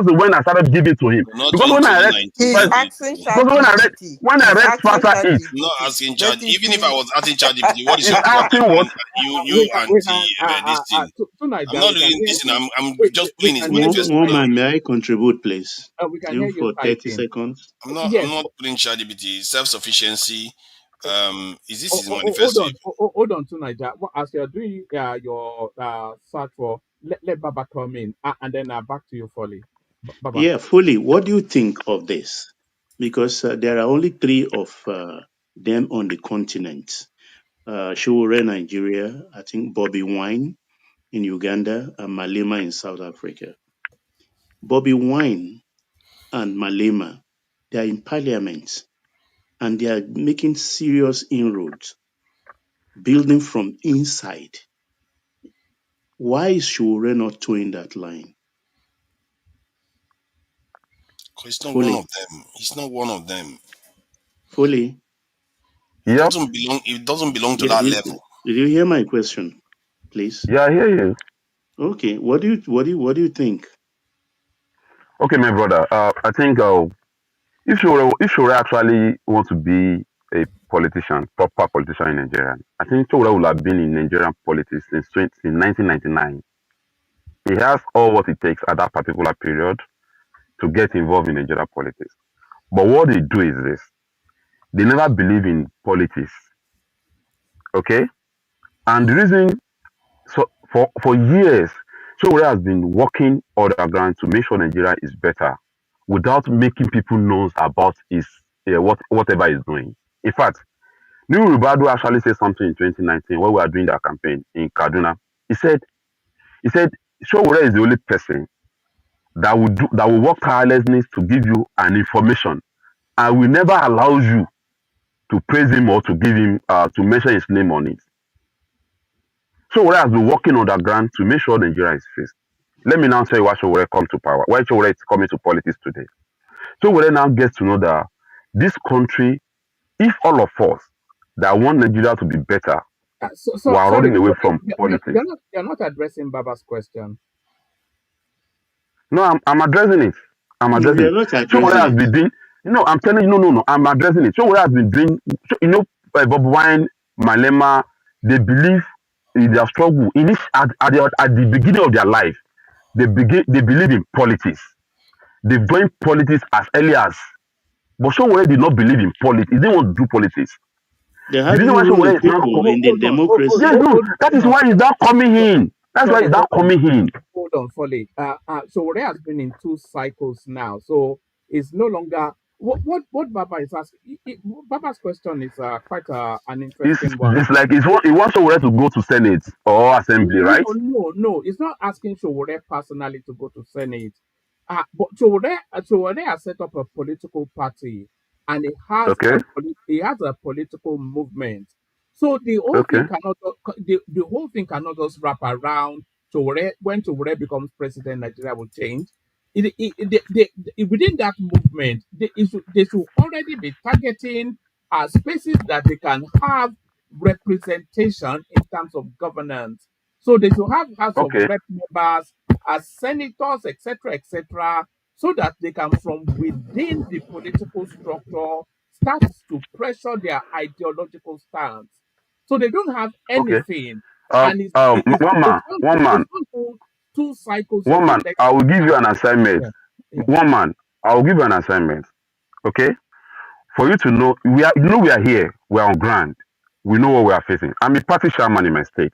K: the when I started giving to him
J: Not
K: because
J: in
K: when I read
J: 2019,
E: He's
K: first,
E: asking
J: 2020.
K: because
E: ChatGPT.
K: when I
E: He's
K: read
E: asking
K: faster it,
J: I'm not
E: ChatGPT.
J: asking
E: Let
J: Chat.
E: him
J: Even if I
E: finish.
J: was asking ChatGPT, what is
K: is
J: your
K: asking
J: problem?
K: what?
J: You and this thing.
D: Tonight,
J: I'm not
D: we can
J: doing
D: hear.
J: this thing. I'm just
D: We
J: pulling his
D: can hear you.
J: manifesto now.
F: One, may I contribute, please?
D: We can hear
F: You
D: you
F: for 30
D: typing.
F: seconds.
J: I'm
D: Yes.
J: not putting ChatGPT. Self-sufficiency. Is this his
D: Hold
J: manifesto?
D: on. Hold on, to Niger. As you're doing your search for, let Baba come in, and then back to you, Folly. Baba.
F: Yeah, fully. What do you think of this? Because there are only three of them on the continent. Shure, Nigeria, I think Bobby Wine in Uganda, and Malema in South Africa. Bobby Wine and Malema, they are in parliament and they are making serious inroads, building from inside. Why is Shure not towing that line?
J: He's not one of
F: Fully.
J: them. He's not one of them.
F: Fully.
J: It
K: Yep.
J: doesn't belong. It doesn't belong to
F: Yeah,
J: that level.
F: did you hear my question, please?
K: Yeah, I hear you.
F: Okay. What do you think?
K: Okay, my brother. I think if you actually want to be a politician, proper politician in Nigeria, I think Chowore would have been in Nigerian politics since 1999. He has all what it takes at that particular period to get involved in Nigerian politics. But what they do is this: they never believe in politics. Okay, and the reason for years, Chowore has been working on the ground to make sure Nigeria is better, without making people know about his whatever he's doing. In fact, New Ribadu actually said something in 2019 when we were doing our campaign in Kaduna. He said, he said, Showore is the only person that will work tirelessly to give you an information and will never allow you to praise him or to give him to mention his name on it. Showore has been working on the ground to make sure Nigeria is fixed. Let me now tell you why Showore come to power, why Showore is coming to politics today. Showore now gets to know that this country, if all of us that want Nigeria to be better, we are
D: Sorry,
K: running away from politics.
D: you're not addressing Baba's question.
K: No, I'm addressing it. I'm
F: No,
K: addressing
F: you're
K: it.
F: not
K: Showore
F: addressing
K: has
F: it.
K: been doing. No, I'm telling you. No. I'm addressing it. Showore has been doing. Bob Wine, Malema. They believe in their struggle, at the beginning of their life, they believe in politics. They joined politics as early as, but Showore did not believe in politics. He didn't want to do politics.
C: They
K: The reason
C: hardly
K: why
C: rule the
K: Showore is now
C: people in the
D: Hold on,
K: yes,
C: democracy.
K: no, that is
D: hold
K: why he's
D: on.
K: now coming in. That's why he's now
D: Hold on.
K: coming in.
D: Hold on, Foley. So Ore has been in 2 cycles now, so it's no longer what Baba is asking. Baba's question is quite an interesting one.
K: It's like he wants Showore to go to Senate or Assembly,
D: No,
K: right?
D: no. It's not asking Showore personally to go to Senate. But Showore has set up a political party, and
K: Okay,
D: he has a political movement. So the whole
K: okay,
D: thing cannot the whole thing cannot just wrap around Showore. When Showore becomes president, Nigeria will change. Within that movement, they should already be targeting spaces that they can have representation in terms of governance. So they should have House of
K: okay,
D: Rep members as senators, etc., so that they can, from within the political structure, start to pressure their ideological stance. So they don't have
K: okay.
D: anything, and
K: One man,
D: it's not 2 cycles of
K: one man. I
D: election.
K: will give you an assignment.
D: Yeah, yeah.
K: One man, I will give you an assignment. Okay, for you to know, we are here. We are on ground. We know what we are facing. I'm a party chairman in my state.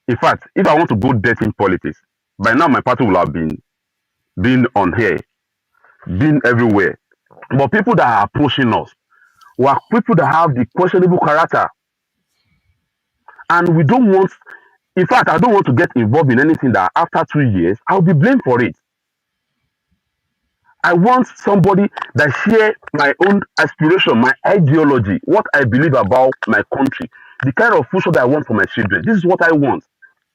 K: In fact, if I want to go debt in politics, by now my party will have been on here, been everywhere. But people that are approaching us were people that have the questionable character, and we don't want. In fact, I don't want to get involved in anything that after 2 years I'll be blamed for it. I want somebody that share my own aspiration, my ideology, what I believe about my country, the kind of future that I want for my children. This is what I want.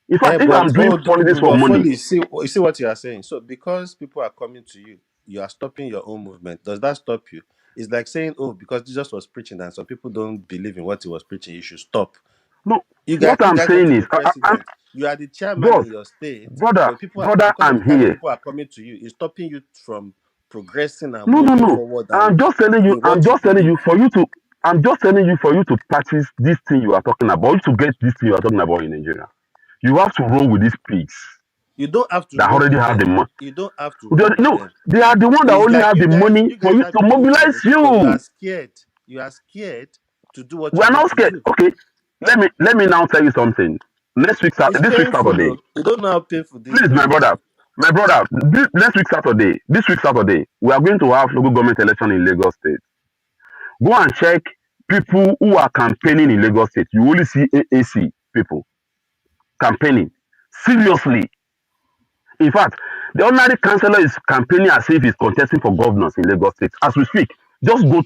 K: In
V: Eh,
K: fact, if I'm doing politics for
V: but
K: money,
V: Foley, you see what you are saying. So because people are coming to you, you are stopping your own movement. Does that stop you? It's like saying, oh, because Jesus was preaching and some people don't believe in what he was preaching, you should stop.
K: no,
V: You
K: what I'm
V: guys want
K: saying
V: to
K: is,
V: be president. You are the chairman
K: boss,
V: in your state,
K: brother,
V: but
K: brother,
V: because of
K: I'm
V: the fact that
K: here.
V: people are coming to you, it's stopping you from progressing and
K: No, no,
V: moving
K: no.
V: forward and
K: I'm just telling you,
V: in what you believe.
K: I'm just telling you for you to practice this thing you are talking about, to get this thing you are talking about in Nigeria. You have to roll with these pigs
V: You don't have to
K: that
V: roll
K: already
V: with
K: have the
V: them.
K: money.
V: You don't have to roll with
K: No,
V: them.
K: they are the one that
V: It's
K: only
V: like
K: have the money
V: you
K: for
V: guys
K: you
V: have
K: to
V: the
K: mobilize
V: movement, but you
K: you.
V: are scared. You are scared to do what
K: We
V: you
K: are
V: need
K: not
V: to
K: scared.
V: do.
K: Okay, let me now tell you something.
V: It's
K: This week
V: painful,
K: Saturday,
V: though. You don't know how painful this
K: please,
V: thing is.
K: my brother, this week Saturday, we are going to have local government election in Lagos State. Go and check people who are campaigning in Lagos State. You only see AAC people campaigning seriously. In fact, the ordinary councillor is campaigning as if he's contesting for governors in Lagos State. As we speak, just go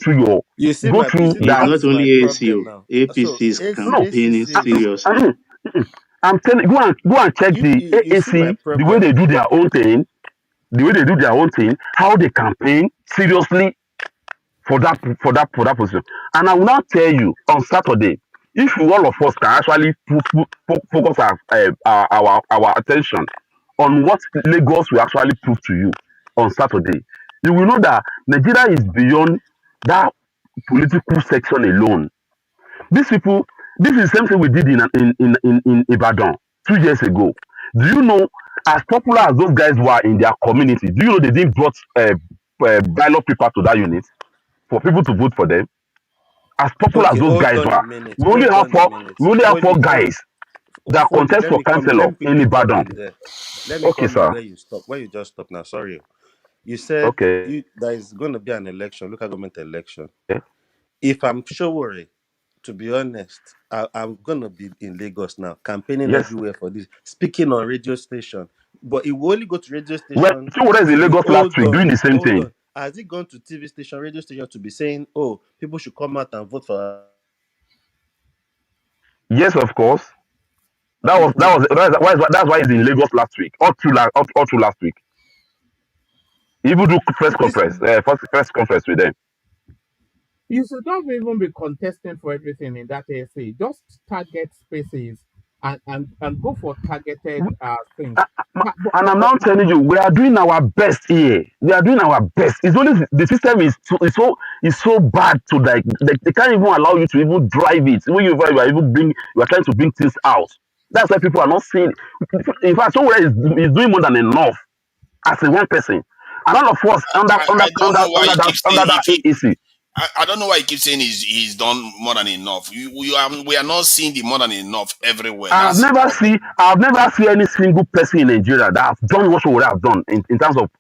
V: You
K: through
V: see,
C: It's
K: that.
V: that
C: not
V: is my
C: only ACO.
V: problem now. So
C: APC is
K: No,
C: campaigning
V: ACC,
K: I
C: seriously.
K: mean, I'm telling go and check the
V: you see my
K: AAC, the way
V: problem.
K: they do their own thing, how they campaign seriously for that position. And I will now tell you on Saturday, if all of us can actually focus our attention on what Lagos will actually prove to you on Saturday, you will know that Nigeria is beyond that political section alone. These people, this is the same thing we did in Ibadan 2 years ago. Do you know, as popular as those guys were in their community, do you know they didn't brought ballot paper to that unit for people to vote for them? As popular as
V: Okay,
K: those
V: hold
K: guys
V: on a
K: were,
V: minute.
K: we only
V: Hold
K: have
V: on a
K: four.
V: minute.
K: We only have four
V: Foley,
K: guys that
V: Foley,
K: contest for
V: let
K: councillor
V: me
K: in
V: quickly come
K: Ibadan.
V: in there. Let me
K: Okay,
V: come in
K: sir.
V: where you stop. Where you just stop now. Sorry. You said
K: Okay.
V: there is going to be an election, local government election. If I'm sure, to be honest, I'm going to be in Lagos now, campaigning
K: Yes.
V: everywhere for this, speaking on radio station. But it will only go to radio
K: Well,
V: station
K: so was
V: to
K: in
V: be,
K: Lagos last week doing the same
V: hold
K: thing.
V: on. Has it gone to TV station, radio station to be saying, oh, people should come out and vote for
K: Yes, of course.
V: people?
K: That's why he's in Lagos last week. All through last week. He even do
V: This
K: first conference with them.
D: You should not even be contesting for everything in that essay. Just target spaces and go for targeted things.
K: And I'm now telling you, we are doing our best here. We are doing our best. It's only the system is so bad to like they can't even allow you to even drive it. When you are trying to bring things out. That's why people are not seeing. In fact, somewhere is doing more than enough as a one person. And all of us
J: I don't know why he keeps saying
K: under that AAC.
J: I don't know why he keeps saying he's done more than enough. We are not seeing the more than enough everywhere. That's the problem.
K: I've never seen any single person in Nigeria that has done what she would have done in terms of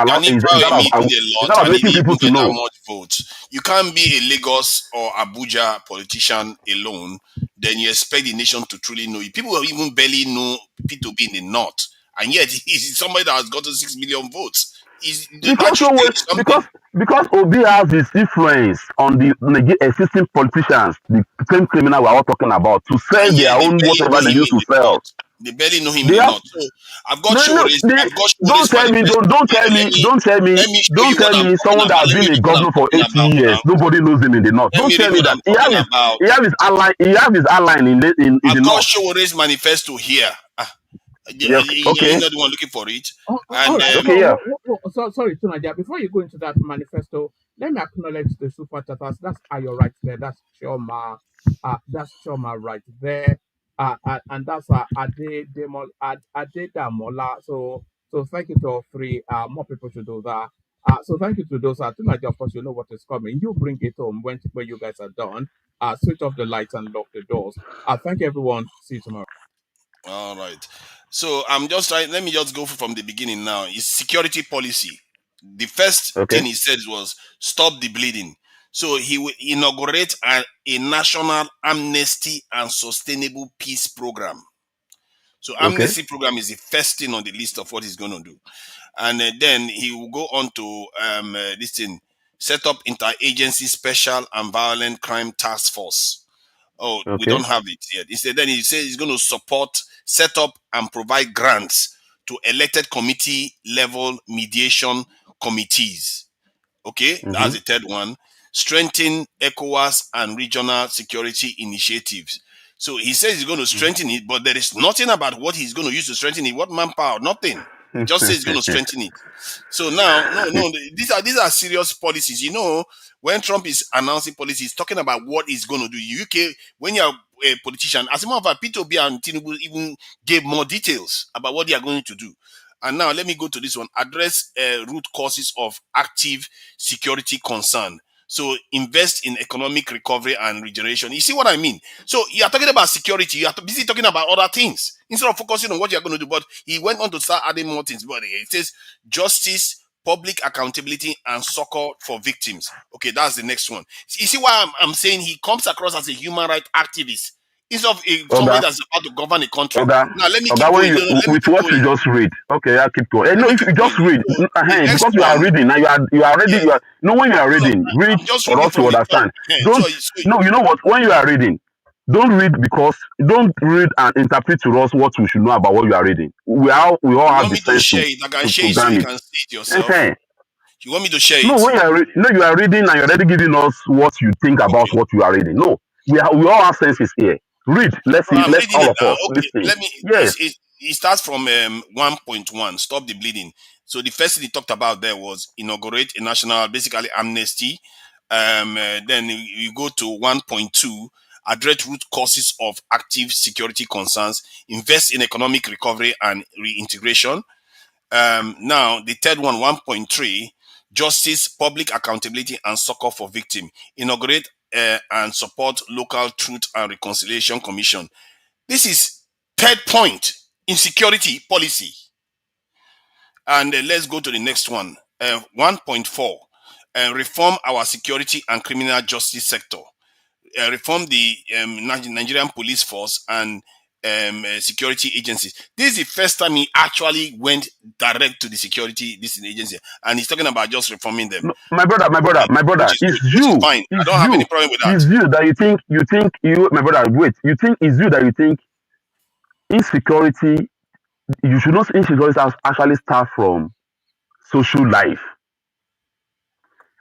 J: Can he probably did a
K: in
J: lot
K: terms of
J: and he
K: making
J: didn't
K: people
J: even
K: to
J: get that
K: know.
J: much votes? You can't be a Lagos or Abuja politician alone, then you expect the nation to truly know you. People will even barely know P2B in the north, and yet he's somebody that has gotten 6 million votes. That
K: Because
J: should tell you something.
K: because Obi has his influence on the existing politicians, the same criminal we're all talking about, to sell
J: And
K: their
J: yet they
K: own
J: barely know
K: whatever they
J: him
K: used
J: in
K: to
J: the
K: sell.
J: north. They barely know him in
K: They
J: the
K: have
J: north. So I've got
K: no, they don't tell me,
J: manifesto here. Let me show
K: don't
J: you what
K: tell
J: I'm
K: me
J: talking
K: someone that
J: about.
K: has
J: Let me
K: been a
J: read what I'm
K: governor for
J: talking
K: 80
J: about
K: years,
J: now.
K: nobody knows him in the north.
J: Let
K: Don't
J: me
K: tell
J: read
K: me
J: what
K: that
J: I'm talking about.
K: he have his ally in the
J: I've got
K: north.
J: Showore's manifesto here.
K: Yeah,
J: You're
K: okay,
J: not the one looking for it.
D: All
J: And
D: right.
K: okay,
D: No,
K: yeah,
D: sorry, Tunaja. Before you go into that manifesto, let me acknowledge the super chatters. That's Ayo right there. That's Choma. That's Choma right there. And that's Ade Damola. So thank you to all three. More people should do that. So thank you to those. Tunaja, of course, you know what is coming. You bring it home when you guys are done. Switch off the lights and lock the doors. Thank you, everyone. See you tomorrow.
J: all right. So I'm just trying. Let me just go from the beginning now. It's security policy. The first
K: okay,
J: thing he said was stop the bleeding. So he will inaugurate a national amnesty and sustainable peace program. So
K: okay,
J: amnesty program is the first thing on the list of what he's going to do, and then he will go on to this thing: set up interagency special and violent crime task force. Oh, we
K: okay.
J: don't have it yet. Instead, then he says he's going to support, set up, and provide grants to elected committee level mediation committees. Okay, that's
K: Mm-hmm.
J: the third one. Strengthen ECOWAS and regional security initiatives. So he says he's going to strengthen it, but there is nothing about what he's going to use to strengthen it. What manpower? Nothing. He just says he's going to strengthen it. So now, no, these are serious policies. You know, when Trump is announcing policies, he's talking about what he's going to do. UK, when you're a politician, as a matter of fact, P2B and Tinubu even gave more details about what they are going to do. And now let me go to this one. Address root causes of active security concern. So invest in economic recovery and regeneration. You see what I mean? So you are talking about security. You are busy talking about other things instead of focusing on what you are going to do. But he went on to start adding more things. But it says justice, public accountability, and succor for victims. Okay, that's the next one. You see why I'm saying he comes across as a human rights activist instead of somebody
K: Oga,
J: that's about to govern a country.
K: Oga,
J: Now let me keep
K: Oga, when
J: going.
K: you
J: No, no, let me
K: with
J: keep
K: what you
J: going.
K: just read, okay, I'll keep going.
J: Let
K: No,
J: me
K: if
J: keep
K: you just
J: going.
K: read,
J: So the next
K: because you are
J: one,
K: reading now, you are already
J: yes.
K: you are. No, when you are
J: No,
K: reading, read
J: I'm just
K: for
J: reading
K: us to
J: from the top.
K: understand.
J: So,
K: Don't
J: so
K: no, you know what? When you are reading, don't read and interpret to us what we should know about what you are reading. We all
J: you
K: have
J: want
K: the
J: me to
K: sense
J: share it? I can share
K: to
J: it so
K: gram
J: you
K: it.
J: can see it yourself.
K: Okay.
J: You want me to share
K: No,
J: it?
K: when you are reading and you're already giving us what you think about
J: Okay.
K: what you are reading. No, we all have senses here. Read. Let's
J: So
K: see.
J: I'm
K: Let's
J: reading
K: all
J: it
K: of
J: now.
K: us
J: Okay.
K: listen.
J: Let me.
K: Yes.
J: It starts from 1.1. Stop the bleeding. So the first thing he talked about there was inaugurate a national, basically amnesty. Then you go to 1.2. Address root causes of active security concerns. Invest in economic recovery and reintegration. Now, the third one, 1.3, justice, public accountability, and succor for victim. Inaugurate and support local truth and reconciliation commission. This is third point in security policy. And let's go to the next one. 1.4, reform our security and criminal justice sector. Reform the Nigerian police force and security agencies. This is the first time he actually went direct to the security this agency, and he's talking about just reforming them.
K: No, my brother,
J: Okay, which is good, which is fine. I don't have any problem with that.
K: it's you that my brother, wait, it's you that you think insecurity, you should not insecurity actually start from social life.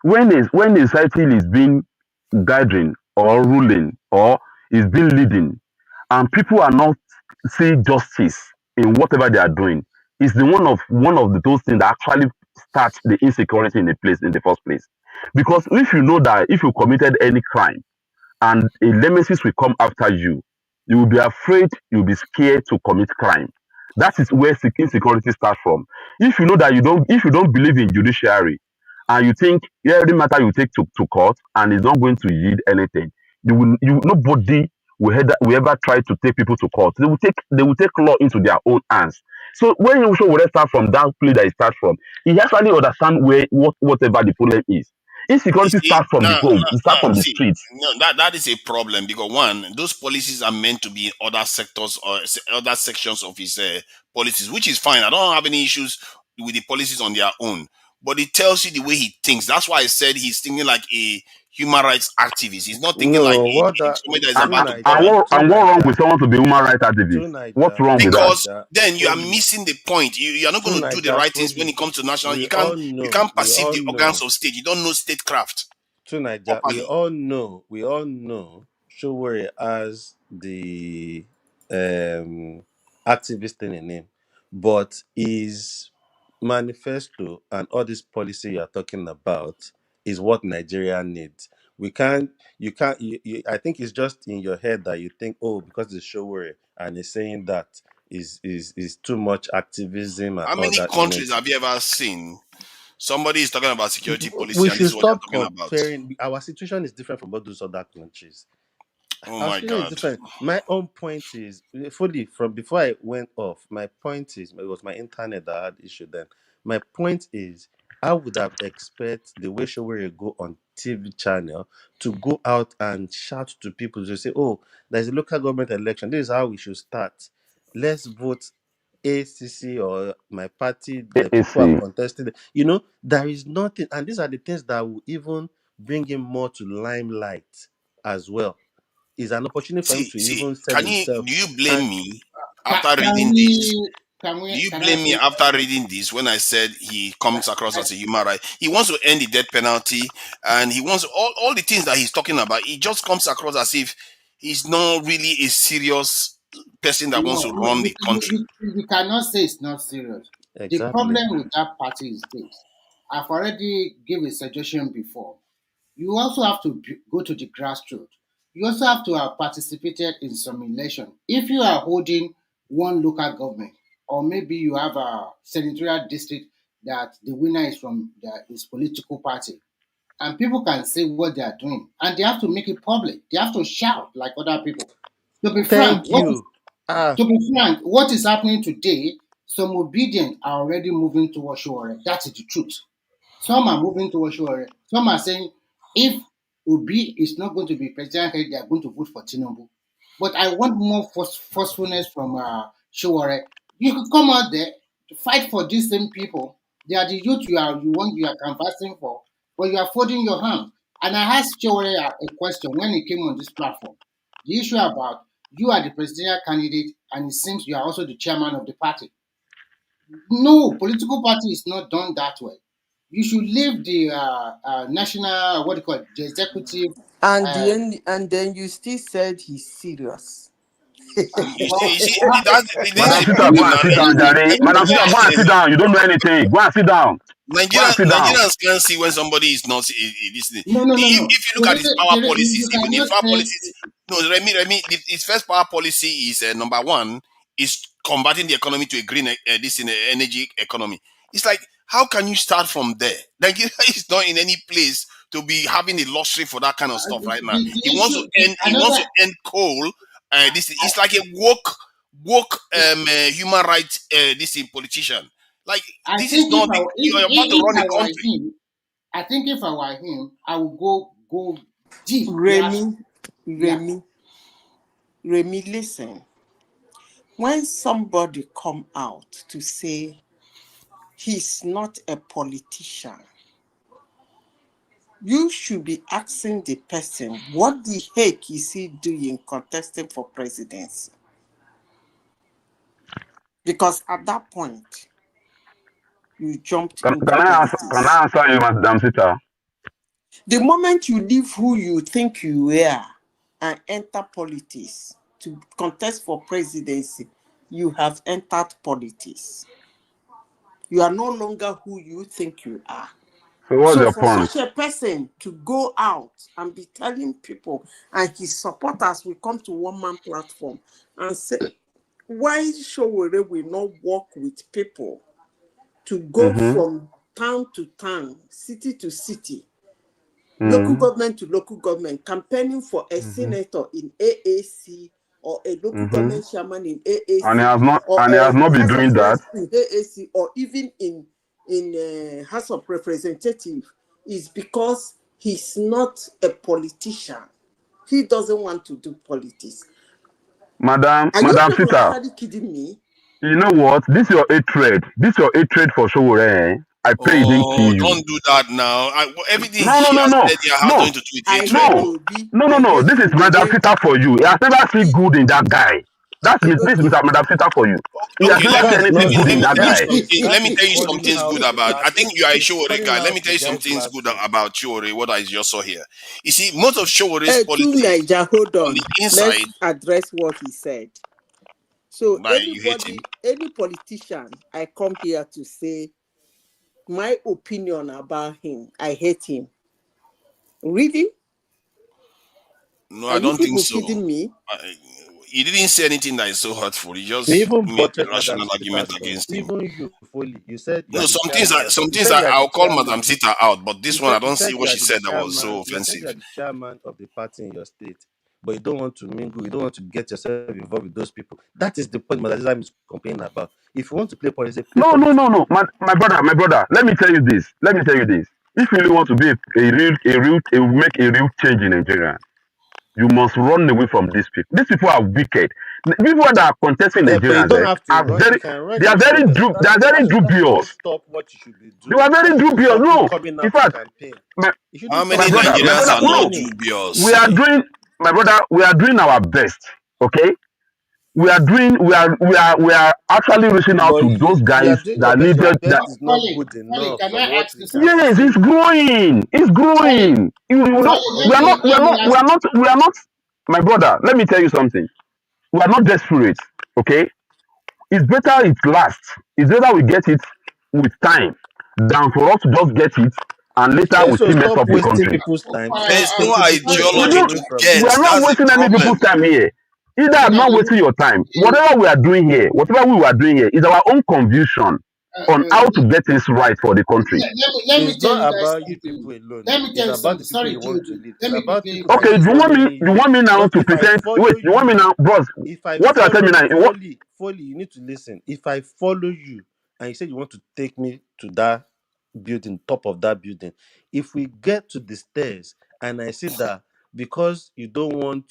K: When a society is being guiding or ruling or is being leading and people are not seeing justice in whatever they are doing, it's the those things that actually start the insecurity in the first place. Because if you know that if you committed any crime and a nemesis will come after you, You will be afraid, you'll be scared to commit crime. That is where insecurity starts from. If you don't believe in judiciary, and you think every matter you take to court and is not going to yield anything, nobody will ever try to take people to court. They will take law into their own hands. So when you show where start from that place that it starts from, he actually understand whatever the problem is.
J: You
K: Insecurity
J: see,
K: starts from the
J: now,
K: home, it
J: now,
K: starts from the
J: see,
K: streets.
J: no, that is a problem because one, those policies are meant to be in other sectors or other sections of his policies, which is fine. I don't have any issues with the policies on their own, but it tells you the way he thinks. That's why I said he's thinking like a human rights activist. He's not thinking like
V: No, what that
J: somebody that is
K: And,
V: true
J: about to
K: and,
V: Niger,
J: govern.
K: what,
V: true
K: and what wrong with
V: Niger,
K: someone to be human rights activist?
V: true
K: What's
V: Niger,
K: wrong with
V: true
K: that?
J: Because
V: Niger,
J: then you are
V: fully,
J: missing the point. You are not
V: true
J: going to do the
V: Niger,
J: right things when
V: fully.
J: it comes to national.
V: We
J: You
V: all
J: can't
V: know, we
J: perceive
V: all
J: the
V: know.
J: organs of state. You don't know statecraft
V: True Niger,
J: properly.
V: we all know Showore has the activist thing in him, but his manifesto and all this policy you're talking about is what Nigeria needs. We can't, you can't, I think it's just in your head that you think, oh, because it's Showore and he's saying that is too much activism and
J: How
V: all
J: many
V: that is going
J: countries
V: to.
J: have you ever seen somebody is talking about security
V: We
J: policy and this
V: should
J: is what
V: stop
J: you're talking about?
V: comparing. Our situation is different from all those other countries.
J: Oh
V: Our
J: my
V: situation is
J: God.
V: different. My own point is fully from before I went off. My point is it was my internet that had issue then. My point is I would have expect the way Showere go on TV channel to go out and shout to people to say, "Oh, there's a local government election. This is how we should start. Let's vote ACC or my party. The people are
K: AAC.
V: contesting. There is nothing, and these are the things that will even bring him more to limelight as well. Is an opportunity for him to
J: See,
V: even sell himself.
J: do you blame
V: And
J: me
G: Can,
J: after
G: can
J: reading this?
G: we? Can
J: Do
G: we?
J: you
G: Can I
J: blame me
G: say
J: after
G: something?
J: reading this when I said he comes across as a human right? He wants to end the death penalty and he wants all the things that he's talking about. He just comes across as if he's not really a serious person that wants to
G: No,
J: run the country.
G: you cannot say it's not serious. The
V: exactly.
G: problem with that party is this. I've already given a suggestion before. You also have to go to the grassroots. You also have to have participated in some election. If you are holding one local government, or maybe you have a senatorial district that the winner is from his political party, and people can say what they are doing, and they have to make it public. They have to shout like other people. To be frank,
V: Thank you.
G: what is happening today? Some obedient are already moving towards Shore. That is the truth. Some are moving towards Shore. Some are saying if Obi is not going to be president, they are going to vote for Tinubu. But I want more forcefulness from Shore. You could come out there to fight for these same people. They are the youth you are canvassing for, but you are folding your hands. And I asked Shore a question when he came on this platform. The issue about you are the presidential candidate, and it seems you are also the chairman of the party. No, political party is not done that way. You should leave the national, what do you call it, the executive. Uh,
E: And then you still said he's serious.
J: This is
K: Madam
J: the
K: Sister, go
J: problem
K: and
J: now.
K: sit down, Jare. Madam Sister, go and sit down. You don't know anything. Go and sit down. Go and sit down.
J: Nigerians can't see when somebody is not listening.
G: no, no, no, no.
J: If you look at his power policies,
G: You
J: even the
G: cannot
J: power
G: say
J: policies, no, his first power policy is number one is converting the economy to a green energy economy. It's like how can you start from there? Nigeria is not in any place to be having the luxury for that kind of stuff right now.
G: the
J: He wants to
G: issue.
J: end. He wants
G: Another,
J: to end coal. It's like a woke human rights this politician. Like
G: I
J: this is
G: think if
J: not
G: I
J: you're about to run
G: if
J: the
G: I were
J: country.
G: him, I think if I were him, I would go deep grass.
E: Remy,
G: Yeah,
E: Remy, Remy, listen. When somebody come out to say he's not a politician, you should be asking the person, what the heck is he doing contesting for presidency? Because at that point, you jumped into
K: Can
E: politics.
K: I answer you, Madam Sister?
E: The moment you leave who you think you were and enter politics to contest for presidency, you have entered politics. You are no longer who you think you are.
K: So what's
E: So
K: your
E: for
K: point?
E: such a person to go out and be telling people and his supporters will come to one man platform and say, why Showore will not work with people to go from town to town, city to city, local government to local government, campaigning for a senator in AAC or a local government chairman in AAC or
K: And he has
E: a
K: not been
E: House of
K: doing that.
E: Reps in AAC or even in House of Representatives is because he's not a politician. He doesn't want to do politics.
K: Madam
E: Are you people
K: Sita,
E: actually kidding me?
K: you know what? This your hatred. This your hatred for Showore. I pray it didn't kill
J: Oh,
K: you.
J: don't do that now. Everything
K: No, no,
J: she
K: no,
J: has
K: no,
J: said here has
K: no,
J: nothing to do with
E: I
J: hatred.
E: hate
K: no,
E: Obi.
K: no, no,
E: I
K: no.
E: hate
K: This is Madam
E: Showore.
K: Sita for you. He has never seen good in that guy. This is
E: Okay.
K: Madam Sita for you. He has
J: Okay,
K: never seen
V: That's
K: anything
V: not
K: good in
V: good.
K: that guy.
J: let
V: That
J: me
V: is
J: tell you some
V: calling
J: things
V: out
J: good
V: the
J: about. I think you are a Showore
V: calling
J: guy. Let
V: out
J: me
V: the
J: tell you some
V: guy
J: things good
V: blasphemy.
J: about Showore. What I just saw here. You see, most of Showore's
E: Hey, to
J: politics
E: Niger, hold
J: on the
E: on.
J: inside,
E: Let's address what he said. So
J: like you hate him.
E: any politician, I come here to say my opinion about him. I hate him. Really?
J: No,
E: Are
J: I
E: you
J: don't think
E: people
J: so.
E: kidding me?
J: You didn't say anything that is so hurtful. You
V: You
J: just
V: even
J: made
V: butchered
J: a
V: Madam
J: rational argument
V: Sita's point.
J: against him.
V: Even you, Foley, you said you are
J: No,
V: the chairman.
J: some
V: You
J: things
V: said you are the
J: I'll call
V: chairman.
J: Madam Sita out, but
V: You
J: this one
V: said
J: I don't see what
V: you are
J: she
V: the
J: said that was so
V: chairman. You said you are
J: offensive.
V: the chairman of the party in your state, but you don't want to mingle. You don't want to get yourself involved with those people. That is the point Madam Sita is complaining about. If you want to play politics, play
K: No, no,
V: politics.
K: no, no. My brother. Let me tell you this. Let me tell you this. If you really want to be make a real change in Nigeria, you must run away from these people. These people are wicked. People that are contesting
V: But you
K: Nigerians
V: don't have to run. You can run away, but
K: they are very
V: that shouldn't
K: dubious.
V: stop what you should be
K: They were
V: doing.
K: very
V: That shouldn't
K: dubious.
V: stop you
K: No,
V: coming
K: in
V: out to
K: fact,
V: campaign.
K: my,
V: It
J: How
V: shouldn't
J: many
V: stop you from
J: Nigerians are not
K: no,
V: campaigning.
J: dubious?
K: we are doing, my brother, we are doing our best. Okay, we are actually reaching out
V: But
K: to those
V: you are
K: guys
V: doing your
K: that
V: best. Your
K: needed that.
V: best is not good enough
G: Can
V: from
G: I
V: what
G: ask
V: we
G: you
V: can
G: something?
K: Yes, it's
V: see.
K: growing. It's
G: Colin,
K: growing. You know,
G: let me ask
K: we are not, my brother, let me tell you something. We are not desperate. Okay, it's better it lasts. It's better we get it with time than for us to just get it and later we
V: So
K: still mess
V: stop
K: up the
V: wasting
K: country.
V: people's time. Stop
J: There's no
V: taking people
K: We
J: ideology
V: away
J: to
K: don't.
V: from
K: We
J: get.
K: are
V: this.
K: not
J: That's the
K: wasting any people's
J: problem.
K: time here. Either I'm not wasting your time. Whatever we are doing here, whatever we are doing here, is our own conviction on how to get things right for the country.
G: let me
V: It's
G: tell
V: not
G: you guys
V: about you
G: something.
V: people alone.
G: Let me tell
V: It's
G: you
V: about
G: something.
V: the people
G: Sorry,
V: you want to
G: Jude.
V: lead. It's
G: Let me
V: about
G: quickly
V: people that
K: Okay,
V: are
G: quickly say this.
V: following
K: you
V: you.
K: want me now
V: Because
K: to
V: if I
K: pretend?
V: follow
K: Wait, you want me
V: you,
K: now, bros?
V: if I
K: What you are telling
V: follow
K: me now? What?
V: Foley, you need to listen. If I follow you and you say you want to take me to that building, top of that building, if we get to the stairs and I see that because you don't want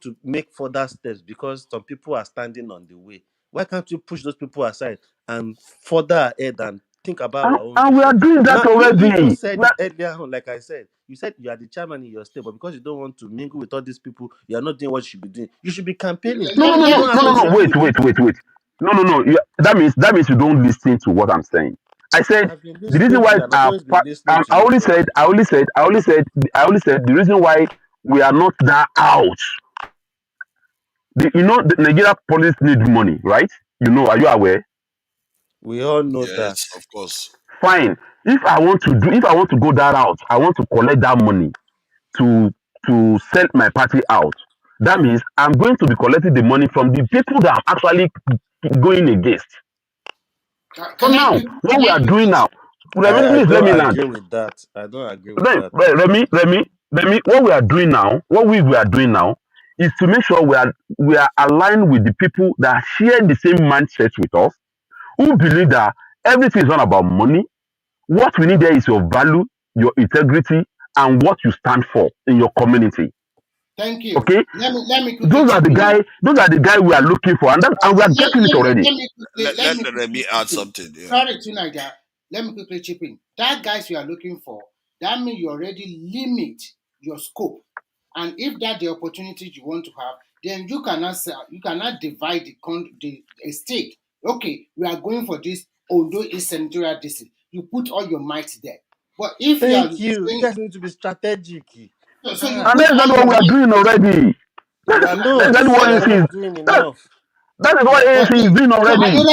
V: to make further steps because some people are standing on the way, why can't you push those people aside and further ahead and think about our own
K: And we are
V: vision?
K: doing that
V: Now you even
K: already.
V: said it earlier on, like I said, you said you are the chairman in your state, but because you don't want to mingle with all these people, you are not doing what you should be doing. You should be campaigning.
K: No, no, no,
V: You
K: no,
V: don't
K: no,
V: have
K: no, no.
V: anything
K: Wait,
V: to do.
K: wait. No, no, no. That means you don't listen to what I'm saying. I said
V: I've been
K: the reason
V: listening to
K: why
V: you, and I've always been listening to
K: I
V: you
K: only
V: for.
K: said the reason why we are not that out. The Nigeria police need money, right? You know, are you aware?
V: We all know that.
J: Yes, of course.
K: Fine. If I want to go that out, I want to collect that money to send my party out. That means I'm going to be collecting the money from the people that I'm actually going against. So now, what we are doing now, Remy,
V: I
K: please let
V: don't
K: me land.
V: agree with that. I don't agree with that.
K: Remy, what we are doing now, we are doing now, is to make sure we are aligned with the people that share the same mindset with us, who believe that everything is not about money. What we need there is your value, your integrity, and what you stand for in your community.
G: Thank you.
K: Okay,
G: Let me quickly chip in here.
K: those are the guy we are looking for, and we are getting it already.
G: Let me
J: Let
G: quickly
J: me add
G: chip in.
J: something. Yeah.
G: Sorry, tonight, let me quickly chip in. That guys you are looking for, that means you already limit your scope. And if that's the opportunity you want to have, then you cannot divide the estate. Okay, we are going for this, although it's senatorial district. You put all your might there. But if you are
V: Thank you. You
G: saying
V: guys need to be strategic.
G: so, you
K: And
G: put
K: that's not
G: all
K: what
G: your
K: we are
G: might.
K: doing already.
V: You are
K: That's
V: not.
K: exactly what
V: You are
K: ANC is.
V: not doing
K: That,
V: enough.
K: that is what
G: But
K: ANC is doing
G: so
K: already.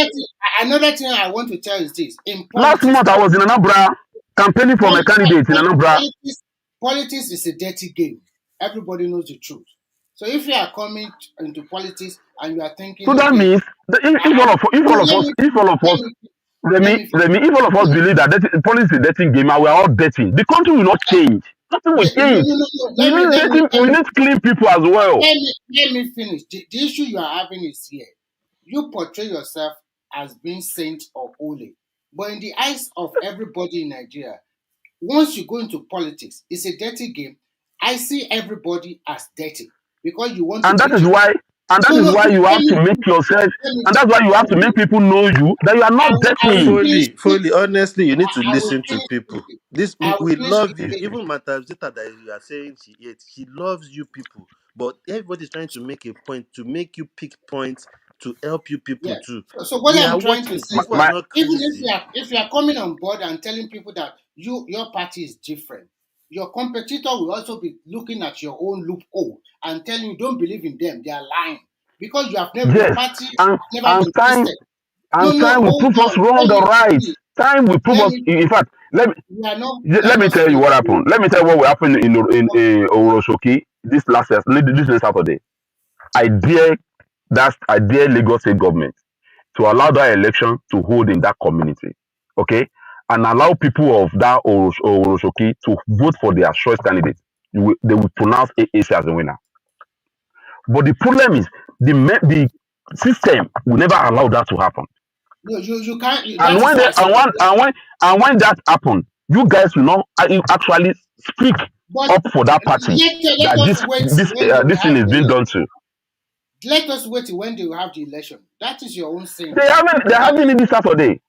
G: another thing I want to tell is this: in
K: Last
G: politics,
K: month I was in Anambra. campaigning for my candidate in Anambra.
G: Politics is a dirty game. Everybody knows the truth. So if you are coming into politics and you are thinking,
K: So that
G: okay,
K: means if all of us,
G: let me
K: Remy, if all of us believe that politics is a dating game and we are all dating, the country will not change. Nothing will change.
G: no.
K: We need dating. We need clean people as well.
G: Let me finish. The issue you are having is here. You portray yourself as being saint or holy, but in the eyes of everybody in Nigeria, once you go into politics, it's a dirty game. I see everybody as dirty because you want
K: And
G: to.
K: that is why. And that is why you have to make yourself. And that's why you have to make people know you that you are not dirty.
V: Foley, honestly, you need to
G: I will
V: listen to
G: finish
V: people.
G: speaking.
V: This
G: I will
V: we
G: finish
V: love you.
G: speaking.
V: Even Madam Zita that you are saying she hates, she loves you people. But everybody's trying to make a point to make you pick points to help you people
G: Yeah.
V: too.
G: So what
V: We are
G: I'm trying to
V: watching.
G: say is
V: People are
G: that
V: not
G: even
V: crazy.
G: if you are coming on board and telling people that your party is different, your competitor will also be looking at your own loophole and telling you don't believe in them. They are lying because you have never your
K: Yes,
G: party
K: and
G: has never been
K: time
G: tested. No,
K: will
G: hold
K: prove us
G: on.
K: wrong or right. Time will prove
G: Let
K: us.
G: me
K: In fact,
G: we are not
K: let
G: let
K: me
G: us
K: tell you
G: finish.
K: what happened. Let me tell you what will happen in Oroshoki this Saturday. I dare Lagos State government to allow that election to hold in that community, okay, and allow people of that Oroshoki to vote for their choice candidate. They will pronounce AAC as the winner. But the problem is the system will never allow that to happen.
G: No, you can't.
K: And
G: That is
K: when
G: why
K: they,
G: I said.
K: and when that happen, you guys will not actually speak
G: But
K: up for that party
G: let
K: that
G: us wait
K: this
G: when they will
K: this thing
G: have
K: is
G: the
K: being
G: election.
K: done to.
G: Let us wait when they will have the election. That is your own saying.
K: They're having it this Saturday.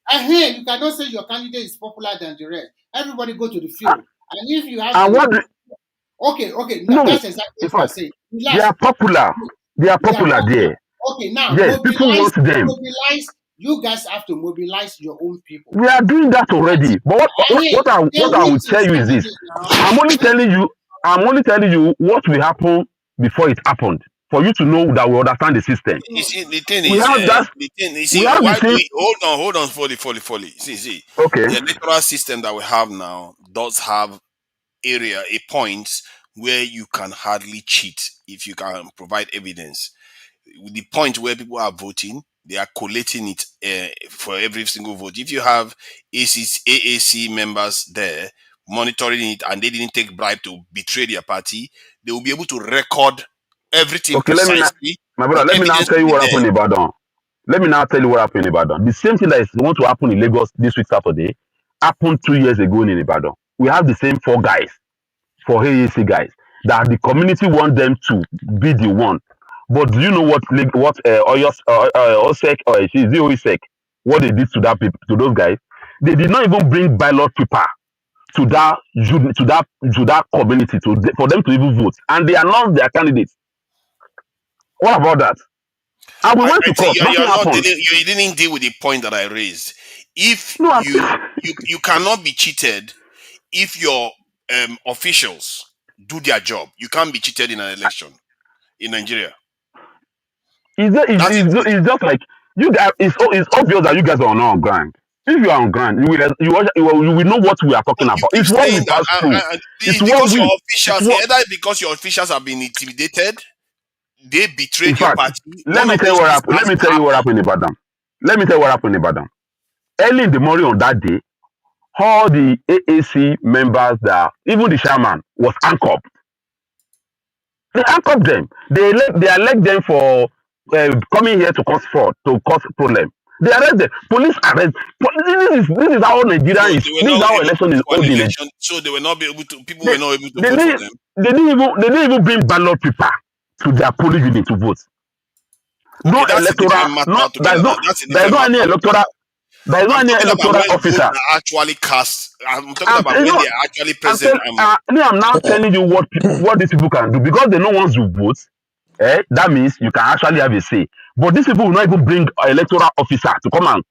G: Here, you cannot say your candidate is popular than the rest. Everybody go to the field. And if you have
K: And
G: the
K: what?
G: okay,
K: No,
G: that's exactly
K: in
G: what you are
K: fact,
G: saying.
K: they
G: Relax.
K: are popular. They are
G: They are
K: popular
G: popular.
K: there.
G: Okay, now
K: Yes, people want them.
G: mobilize. You guys have to mobilize your own people.
K: We are doing that already. But what I
G: Then
K: will
G: wait till
K: tell you is this:
G: Saturday now.
K: I'm only telling you what will happen before it happened, for you to know that we understand the system.
J: You see, the thing
K: We
J: is,
K: have that.
J: the thing. You
K: We
J: see,
K: have the
J: why do
K: same.
J: we hold on, folly. See,
K: Okay.
J: the electoral system that we have now does have a point where you can hardly cheat if you can provide evidence. With the point where people are voting, they are collating it for every single vote. If you have AAC members there monitoring it and they didn't take bribe to betray their party, they will be able to record everything
K: Okay.
J: precisely.
K: My
J: The
K: brother. Let me now
J: evidence
K: tell
J: will
K: you
J: be
K: what
J: there.
K: happened in Ibadan. Let me now tell you what happened in Ibadan. The same thing that is going to happen in Lagos this week Saturday happened 2 years ago in Ibadan. We have the same 4 guys, for AAC guys, that the community want them to be the one. But do you know what OSEC or OSEC, what they did to to those guys? They did not even bring ballot paper to that community for them to even vote, and they announced their candidates. What about that? And we went
J: I
K: to
J: think
K: court. Nothing
J: you're not
K: happened.
J: dealing. You didn't deal with the point that I raised. If
K: No,
J: you cannot be cheated if your officials do their job. You can't be cheated in an election in Nigeria. That is it.
K: it's just like you guys. It's obvious that you guys are not on ground. If you are on ground, you will know what we are talking
J: But you
K: about.
J: keep
K: It's what we
J: saying that
K: pass through. It's
J: it's
K: what
J: because your
K: we. It's
J: officials,
K: what.
J: either because your officials have been intimidated, they
K: In
J: betrayed your
K: fact,
J: party. One of those things
K: Let
J: has
K: me
J: to
K: tell you what
J: happen.
K: happened in Ibadan. Let me tell you what happened in Ibadan. Early in the morning on that day, all the AAC members, even the chairman, was handcuffed. They handcuffed them. They elect them for coming here to cause fraud, to cause problem. They arrest them. Police arrest. This is how
J: So
K: Nigeria is.
J: they were
K: This is
J: not
K: how
J: able to
K: election is
J: do an
K: holding it.
J: election. So they were not be able to. People
K: They,
J: were not able to
K: they
J: vote for
K: didn't.
J: them.
K: They didn't even bring ballot paper to their polling unit to vote.
J: Okay,
K: No
J: that's a
K: electoral.
J: different matter
K: No.
J: altogether. Now that's a
K: There is
J: different
K: no any
J: matter
K: electoral.
J: altogether.
K: There is no
J: I'm
K: any
J: talking about
K: electoral
J: when votes
K: officer.
J: are actually cast. I'm talking
K: I'm
J: about
K: you
J: when
K: know
J: they are actually present.
K: I'm now telling you what these people can do, because they know once you vote, that means you can actually have a say. But these people will not even bring an electoral officer to come and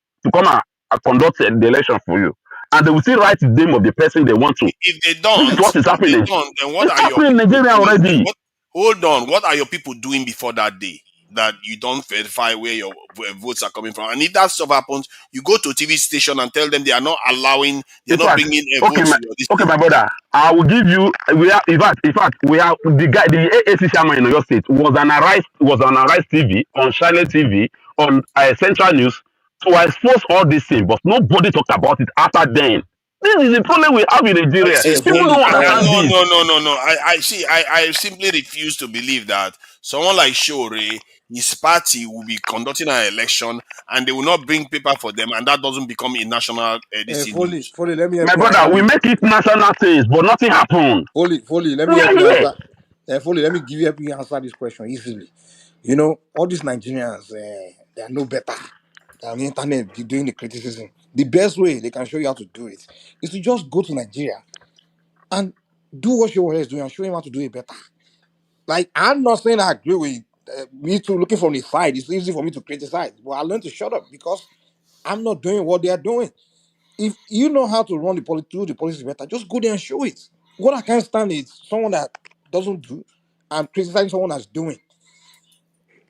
K: conduct the election for you, and they will still write the name of the person they want to.
J: If they
K: This is
J: don't,
K: what is
J: if they
K: happening.
J: don't, then what
K: It's
J: are your
K: happening in
J: people
K: Nigeria
J: doing? Then
K: already.
J: what? Hold on. What are your people doing before that day? that you don't verify where your votes are coming from. And if that stuff happens, you go to a TV station and tell them they are not allowing, they are
K: In
J: not
K: fact,
J: bringing a
K: okay,
J: vote to your
K: okay,
J: district.
K: my brother, I will give you. We are, in fact, we are the guy, the AAC chairman in your state was on Arise TV, on Charlotte TV, on Central News to expose all these things, but nobody talked about it after then. This is the problem we have in Nigeria.
J: See,
K: People don't understand
J: no,
K: this.
J: no, no, no, no. I simply refuse to believe that someone like Shore, his party will be conducting an election and they will not bring paper for them, and that doesn't become a national news.
T: Foley, let me help
K: My
T: you answer
K: brother, we
T: this.
K: make it national things, but nothing happened.
T: Foley, let me
K: We
T: help
K: are
T: you
K: here.
T: answer. Foley, let me help you answer this question easily. All these Nigerians, they are no better. They're on the internet doing the criticism. The best way they can show you how to do it is to just go to Nigeria and do what your is doing and show him how to do it better. Like, I'm not saying I agree with me too. Looking from the side, it's easy for me to criticize, but I learned to shut up because I'm not doing what they are doing. If you know how to run do the policy better, just go there and show it. What I can't stand is someone that doesn't do and criticizing someone that's doing.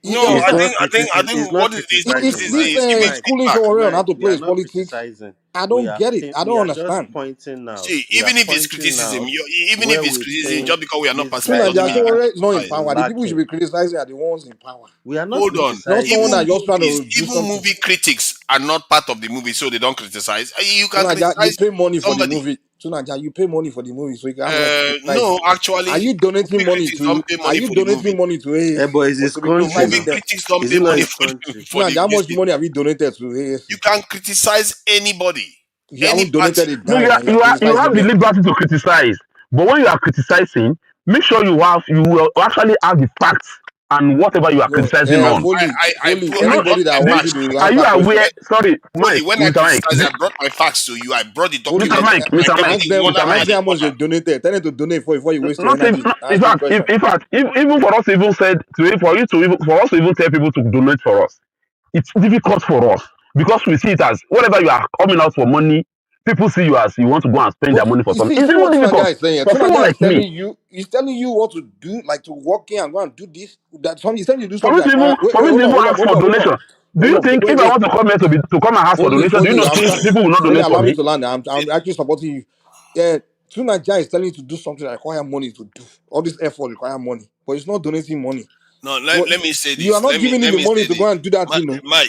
T: You
J: No,
T: get what
V: It's
T: I'm saying?
V: not criticism. It's not
J: what is this
V: criticizing,
T: It's
J: criticism
T: this
V: Mike.
J: is giving
V: Mike,
T: schooling
J: feedback.
T: someone on how
V: Mike.
T: to
V: We
T: play
V: are
T: his
V: not
T: politics.
V: criticizing.
T: I don't get it. I
V: We
T: don't
V: are just
T: understand.
V: pointing out.
J: See,
V: We are
J: even if it's
V: pointing
J: criticism,
V: out
J: even if
V: where
J: it's
V: we
J: criticism,
V: think
J: just because we are not
V: these
T: So
J: participating
V: guys
J: doesn't mean you
T: Nigeria
V: are
J: can
T: is not in
J: criticize.
T: power. The people who should
V: lacking.
T: be criticizing are the ones in power.
V: We are not
J: Hold on.
T: Not someone
V: criticizing.
T: that just trying to do
J: Even
T: something.
J: movie critics are not part of the movie, so they don't criticize. You
T: So
J: can
T: Naija, you
J: criticize
T: pay money for the
J: somebody.
T: movie. So Naija, you pay money for the movie, so you can have right to criticize.
J: No,
T: Are
J: actually,
T: you donating
J: movie
T: money
J: critics don't
T: to?
J: pay
T: Are
J: money
T: you
J: for the
T: donating
J: movie.
T: money to
V: But
T: AAC
V: it's
T: for
V: his
T: to be
V: country
J: Movie
T: criticizing
V: now.
T: them?
J: critics don't
V: Is
J: pay
V: it not
J: money
V: his country?
T: So
J: for the
T: Naija, how
J: this
T: much
J: thing.
T: money have you donated to AAC?
J: You can criticize anybody,
T: You
J: any
T: haven't donated
J: party.
T: a
K: No, you
T: dime,
K: are,
T: and you are
K: you are you
T: criticizing
K: have the
T: them.
K: liberty to criticize, but when you are criticizing, make sure you will actually have the facts and whatever you are
T: No,
K: criticizing on.
T: Foley.
J: I
K: Not,
J: brought
T: Anybody that
J: my
K: this,
T: wants you
J: facts to
T: to
J: you.
K: are
T: answer
K: you
T: question,
K: aware? Sorry,
J: Fully, when I
K: Mr. Mike,
J: criticize, I brought my facts to you. I brought the
T: Foley,
J: document, like
T: ask
J: everything. You
T: them,
J: wonder why I
T: ask them
J: didn't
T: how much
J: bother.
T: they donated. Tell them to donate before you waste your
K: not even,
T: energy
K: in
T: answering
K: fact,
T: question.
K: even for us to even said to for you to even for us to even tell people to donate for us, it's difficult for us because we see it as whatever you are coming out for money, people see you as you want to go and spend their
T: But
K: money for something.
T: you
K: It's
T: see
K: even
T: what
K: difficult
T: Tunaja is saying here.
K: for someone
T: Tunaja is
K: like me.
T: telling you what to do, like to walk in and go and do this. That some he's telling you to do
K: For me
T: something
K: to
T: like
K: even
T: wait,
K: for
T: wait,
K: me to even ask for
T: hold on.
K: donation, do you think if I
T: Wait.
K: want to come here to come and ask for donation, do you
T: Foley,
K: know think people will not
T: Foley,
K: donate for
T: allow me
K: me?
T: to land. I'm actually supporting you. Yeah, Tunaja is telling you to do something that require money to do. All this effort require money, but it's not donating money.
J: No,
T: But
J: let me say
T: you are
J: this.
T: not giving him
J: Let
T: the
J: me
T: money
J: say
T: to
J: this.
T: go and do that,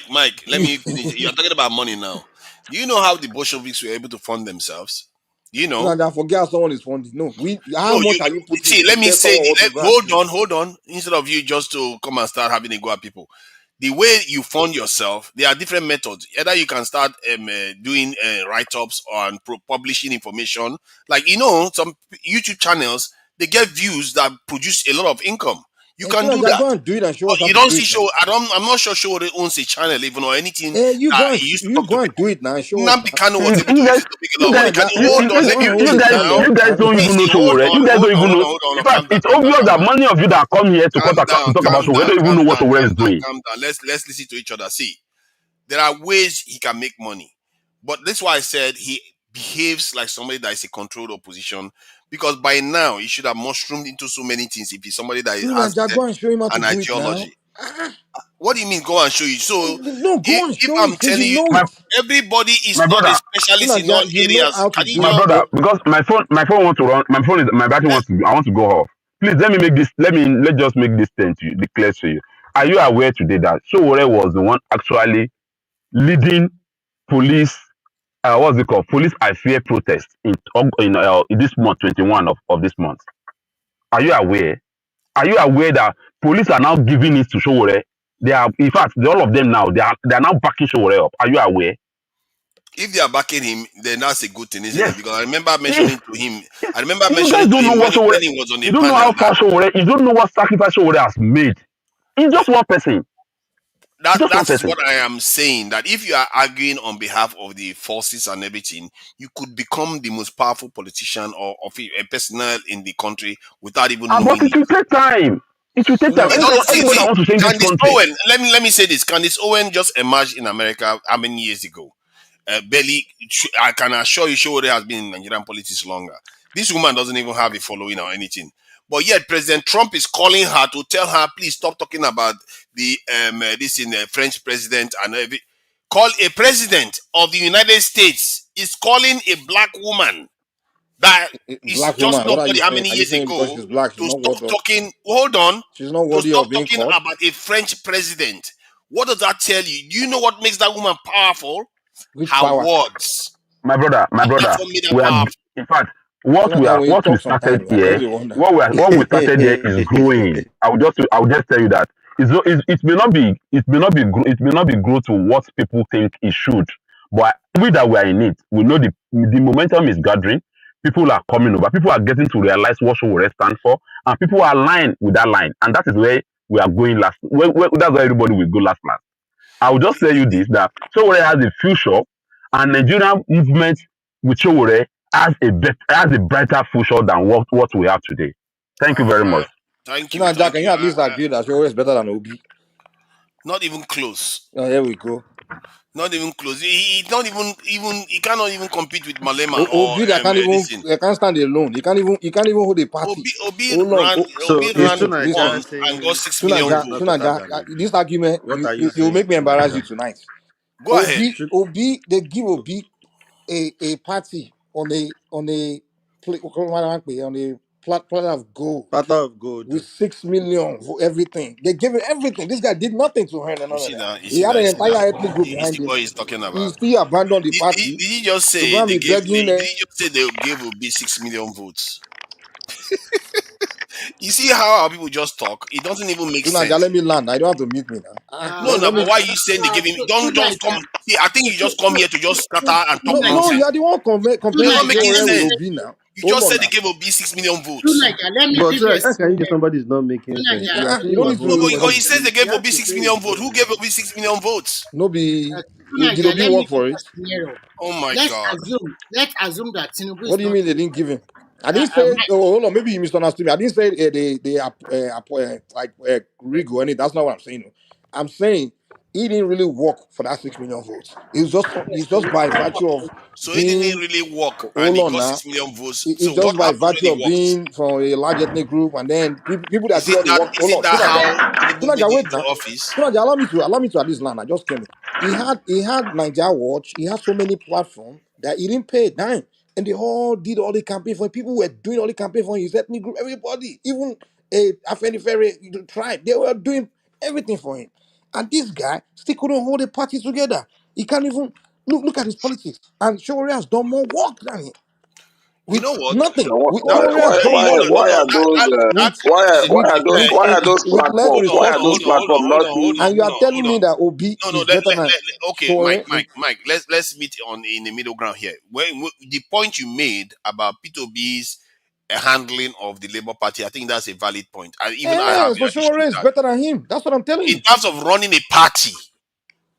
J: Mike, let me finish. You're talking about money now. Do you know how the Bolsheviks were able to fund themselves? Do you know?
T: Tunaja, forget how someone is funding. No, how
J: No,
T: much
J: you
T: are you putting
J: see.
T: to
J: Let me
T: get
J: say.
T: someone to go and do it?
J: Hold on. Instead of you just to come and start having a go at people, the way you fund yourself, there are different methods. Either you can start doing write-ups or publishing information. Like some YouTube channels, they get views that produce a lot of income. You
T: And
J: can do
T: Tunaja,
J: that.
T: go and do it and show us
J: But
T: how
J: you
T: to
J: don't
T: do
J: see
T: it now.
J: show. I'm not sure show owns a channel even or anything that he used to
T: You
J: talk to
T: go and
J: people.
T: do it now and show us
J: Nnamdi
T: now.
J: Kanu was
K: You
J: able to use
K: guys,
J: it to make a
K: you
J: lot of
K: guys,
J: money. Can you hold on? Let me
T: Go and hold
K: you
T: a
J: finish
K: guys,
T: channel.
J: now.
K: you guys don't even know Showore. You guys don't even know. In fact, it's obvious that many of you that come here to talk about Showore don't even know what Showore is doing.
J: Calm down. Let's listen to each other. See, there are ways he can make money, but that's why I said he behaves like somebody that is a controlled opposition because by now he should have mushroomed into so many things if he's somebody that has
T: Tunaja, go and show him how to
J: an
T: do it now.
J: ideology. What do you mean go and show you? So
T: No, go and
J: if
T: show it
J: I'm
T: because
J: telling
T: you
J: you,
T: know
K: My
T: it.
J: everybody is
K: my
J: not a
K: brother,
J: specialist in all
T: Tunaja, you know
J: areas.
T: how to
J: Can you
T: do
K: my
T: it.
J: just
K: brother, because my phone wants to run. My battery wants to. I want to go off. Please let me make this. Let's just make this thing to you, declare to you. Are you aware today that Showore was the one actually leading police? What's it called? Police affair protest in this month, 21 of this month. Are you aware? Are you aware that police are now giving it to Showore? They are, in fact, all of them now. They are now backing Showore up. Are you aware?
J: if they are backing him, then that's a good thing, isn't it?
K: Yes.
J: Because I remember
K: Yes.
J: mentioning to him,
K: Yes.
J: I remember
K: You
J: mentioning
K: guys
J: to
K: don't know
J: him
K: what Showore.
J: when he was on a
K: You don't know how
J: panel that
K: far Showore. You don't know what sacrifice Showore has made. He's just one person. Just one
J: that is
K: person.
J: what I am saying. That if you are arguing on behalf of the forces and everything, you could become the most powerful politician or of a personnel in the country without even
K: But
J: knowing
K: it
J: it.
K: will take time. It will take time.
J: It doesn't
K: Anybody that
J: see.
K: wants to change this
J: Candice
K: country.
J: Owen. Let me say this. Candice Owen just emerged in America how many years ago? Barely. I can assure you, Showore has been in Nigerian politics longer. This woman doesn't even have a following or anything. But yet President Trump is calling her to tell her, please stop talking about the this in the French president and call a president of the United States is calling a black woman that is
I: Black
J: just
I: woman, what are you
J: nobody how
I: saying?
J: many
I: Are you
J: years
I: saying because
J: ago
I: she's black, she's
J: to
I: not
J: stop
I: worth of,
J: talking, hold on,
I: she's not
J: to
I: worthy
J: stop
I: of being
J: talking
I: called?
J: about a French president? What does that tell you? Do you know what makes that woman powerful?
I: Which
J: Her
I: power?
J: words.
K: My
J: That's
K: brother,
J: what made her
K: we are,
J: powerful.
K: in fact,
I: So now when you
K: what we
I: talk
K: started
I: sometimes, I just
K: here,
I: dey wonder.
K: what we started here is growing. I will just tell you that it may not be, it may not be grow to what people think it should, but we that we are in it, we know the momentum is gathering. People are coming over. People are getting to realize what Showore stand for, and people are aligned with that line, and that is where we are going last. That's where everybody will go last. I will just tell you this, that Showore has a future, and Nigerian movement with Showore has a brighter future than what we have today. Thank you very much.
J: Thank you,
I: Now, Jack,
J: thank
I: can you
J: you.
I: at least agree that Showore is better than Obi?
J: Not even close.
I: Oh, here we go.
J: Not even close. He not even he cannot even compete with Malema or
I: Obi that can't even,
J: this thing.
I: can't stand alone. He can't even hold a party. Hold on.
L: So is two
I: Listen,
L: Nigeria
I: listen.
J: and got
L: saying
J: 6 million
L: Obi is
I: Tunaja,
L: not
J: votes.
L: better
I: Tunaja,
L: than Obi?
I: this argument,
L: What are you
I: you will
L: saying,
I: make me
L: two
I: embarrass you
L: Nigeria?
I: tonight.
J: Go ahead.
I: Obi, they give Obi a party on a platter of gold
L: Platter of gold.
I: with 6 million for everything. They gave him everything. This guy did nothing to her and none
J: You
I: of
J: see
I: that.
J: that? You
I: He
J: see
I: had
J: that?
I: an
J: You see that?
I: entire ethnic group
J: It's
I: behind
J: the
I: him.
J: boy he's talking
I: He
J: about.
I: still abandoned the
J: Did
I: party
J: he just
I: to go
J: say
I: and
J: they
I: be
J: gave?
I: begging.
J: Did he just say they gave Obi 6 million votes? You see how our people just talk? It doesn't even make
I: Tunaja,
J: sense.
I: let me land. I don't have to mute me now.
J: No, no,
I: Let
J: but
I: me.
J: why are you saying they gave him? Don't just come. See, I think you just come here to just scatter and talk
I: No, you
J: nonsense.
I: are the one
J: You're
I: comparing
J: not making
I: Showore with
J: sense.
I: Obi now.
J: You
I: Hold
J: just
I: on
J: said they
I: now.
J: gave Obi 6 million votes.
L: But so how can you say somebody is not making sense? You are
I: You
L: saying
I: don't
L: a
I: need
J: No,
L: whole
J: but
I: to.
J: he
L: body.
J: says they
L: He
J: gave
L: has
J: Obi
L: to
J: six
L: say his
J: million votes. Who
L: own
J: gave
L: now.
J: Obi 6 million votes?
I: No be. Did
G: Naija,
I: Obi
G: let me
I: work
G: give
I: for
G: a
I: it?
G: scenario.
J: Oh my
G: Let's
J: God!
G: assume, that Tinubu
I: What
G: is
I: do you
G: not
I: mean they
G: a
I: didn't give him? I didn't say.
G: my,
I: Oh, hold on. Maybe you misunderstood me. I didn't say like Rigo or anything. That's not what I'm saying. I'm saying he didn't really work for that 6 million votes. It's just by virtue of
J: So he didn't
I: being.
J: really work, and
I: Hold
J: he
I: on
J: got
I: now.
J: 6 million votes.
I: It's
J: So
I: just
J: what
I: by
J: happened when
I: virtue
J: he
I: of
J: worked?
I: being from a large ethnic group, and then people that do all the work. Hold
J: Isn't
I: on,
J: that
I: Tunaja,
J: how Tinubu made
I: Tunaja,
J: it
I: wait
J: into
I: now.
J: office?
I: Tunaja, allow me to at this land. I just came in. He had Niger Watch. He had so many platforms that he didn't pay a dime, and they all did all the campaign for him. People were doing all the campaign for him. His ethnic group, everybody, even a Afenifere tribe, they were doing everything for him. And this guy still couldn't hold the party together. He can't even look at his politics. And Showore has done more work than him
J: You
I: with
J: know what?
I: nothing.
J: That
I: Showore has done more
J: hold
I: work
J: on. That
I: with
J: let,
I: with less resources.
J: hold on,
I: And you
J: hold
I: are
J: on,
I: telling
J: hold
I: me
J: on.
I: that Obi
J: No,
I: is better than
J: okay, Mike,
I: Showore.
J: Mike. Let's meet on in the middle ground here. When the point you made about P2B's handling of the Labour Party, I think that's a valid point. Even I have
I: So
J: issues
I: Showore
J: with
I: is
J: that.
I: better than him. That's what I'm telling
J: In
I: you.
J: terms of running a party,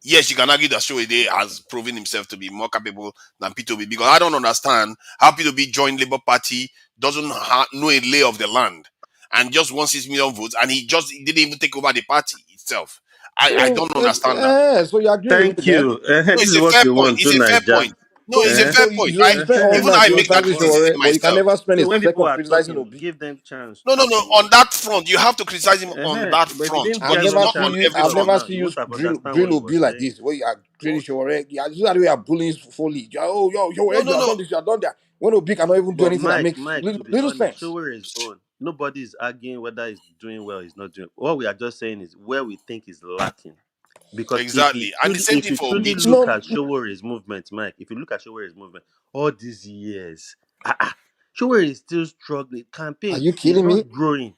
J: yes, you can argue that Shoede has proven himself to be more capable than P2B because I don't understand how P2B joined Labour Party, doesn't know a lay of the land, and just won 6 million votes, and he didn't even take over the party itself. I
I: So
J: don't understand that.
I: so you agree with me
L: Thank
I: then?
L: you.
J: No,
L: This
J: it's
L: is
J: a
L: what
J: fair
L: you
J: point.
L: want,
J: It's
L: two
J: a fair
L: Niger.
J: point. No, it's a fair
I: So
J: point.
I: you spend all
J: Even
I: night
J: I make that
I: criticizing
J: criticism
I: Showore, but you can
J: myself.
I: never spend
L: See,
I: a
L: when people
I: second
L: are
I: criticizing
L: talking,
I: Obi.
L: give them chance
J: No,
L: to
J: no, no. On
L: finish.
J: that front, you have to criticize him on that
L: But if you
J: front,
L: didn't
J: but
L: hear
J: it's
L: what
J: not on every
I: I've
L: said
J: front.
I: never
L: now,
I: seen
L: you
I: you
L: won't have understand
I: drill
L: what he
I: Obi
L: was
I: like
L: saying.
I: this. Where you are grilling Showore. Yeah, this is how we are bullying fully. Oh,
J: No,
I: Showore, you
J: no,
I: have
J: no.
I: done this, you have done that. When Obi cannot even do
L: But
I: anything that
L: Mike,
I: makes
L: Mike, to be
I: little
L: honest,
I: sense.
L: show where his own. Nobody is arguing whether he's doing well or he's not doing. What we are just saying is where we think is lacking. Because
J: Exactly. And the same
L: if
J: thing
L: you
J: for Obi
L: truly
J: too.
L: look
I: No,
L: at Showere's movement, Mike, if you look at Showere's movement, all these years, Showere is still struggling.
I: are
L: Campaign
I: you
L: is
I: kidding me?
L: not growing.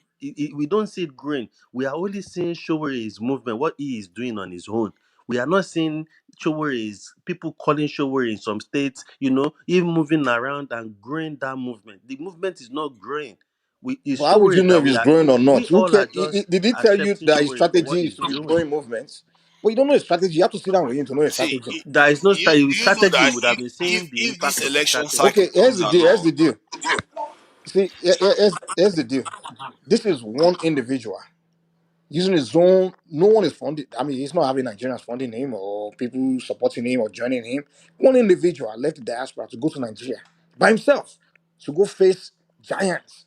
L: We don't see it growing. We are only seeing Showere's movement, what he is doing on his own. We are not seeing Showere's people calling Showere in some states, even moving around and growing that movement. The movement is not growing. It's
I: But how would you
L: Showere
I: know
L: that
I: if he's growing or not?
L: we
I: Who
L: all are
I: cares?
L: just
I: Did he tell you
L: accepting
I: that his
L: Showere for what
I: strategy is
L: he's
I: to be
L: doing.
I: growing movements? But you don't know his strategy. You have to sit down with him to know his
J: See,
I: strategy.
L: There is no
J: do you know
L: strategy. We
J: that
L: would have been
J: if
L: seeing the
J: this
L: impact of the
J: election
L: strategy.
J: cycle
I: Okay, here's
J: comes
I: the deal. Here's
J: along,
I: the deal. See, here's the deal. This is one individual using his own. No one is funding. I mean, he's not having Nigerians funding him or people supporting him or joining him. One individual left the diaspora to go to Nigeria by himself to go face giants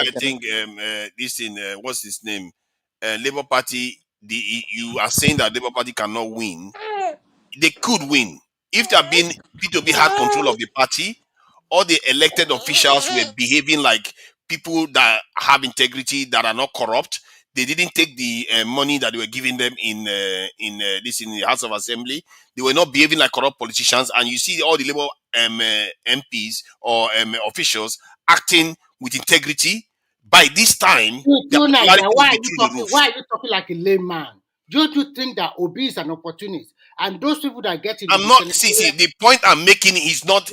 J: I think this thing, what's his name? Labour Party. You are saying that Labour Party cannot win. They could win if they had been P2B had control of the party. all the elected officials were behaving like people that have integrity, that are not corrupt. They didn't take the money that they were giving them in the House of Assembly. They were not behaving like corrupt politicians. And you see all the Labour MPs or officials acting with integrity. By this time, the popularity will be through the roof.
G: Why are you talking like a layman? Don't you think that Obi is an opportunist? And those people that get into
J: I'm not see the point I'm making is not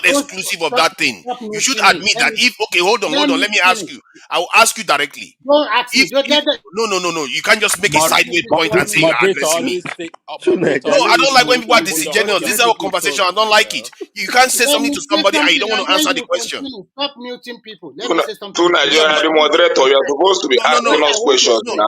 J: exclusive of that thing. You should admit that if hold on, let me ask you. I will ask you directly.
G: Don't ask me.
J: No. You can't just make a sideways point and say you're
D: Moderator
J: addressing me.
D: always say,
L: Tonight,
D: moderator
J: No, I
D: always
J: don't
D: use
J: like when people are
D: hold on,
J: disingenuous. This is
D: let
J: our
D: people
J: conversation.
D: talk
J: I don't like it. You can't say
G: Let
J: something
G: me
J: to
G: say
J: somebody and you
G: something
J: don't want
G: and
J: to
G: then
J: answer the
G: you
J: question.
G: continue. Stop muting people. Let me say something.
M: Tonight, you
J: Yeah,
M: are
J: but
M: the moderator. You are supposed to be
J: no.
M: asking us questions
J: No.
M: now.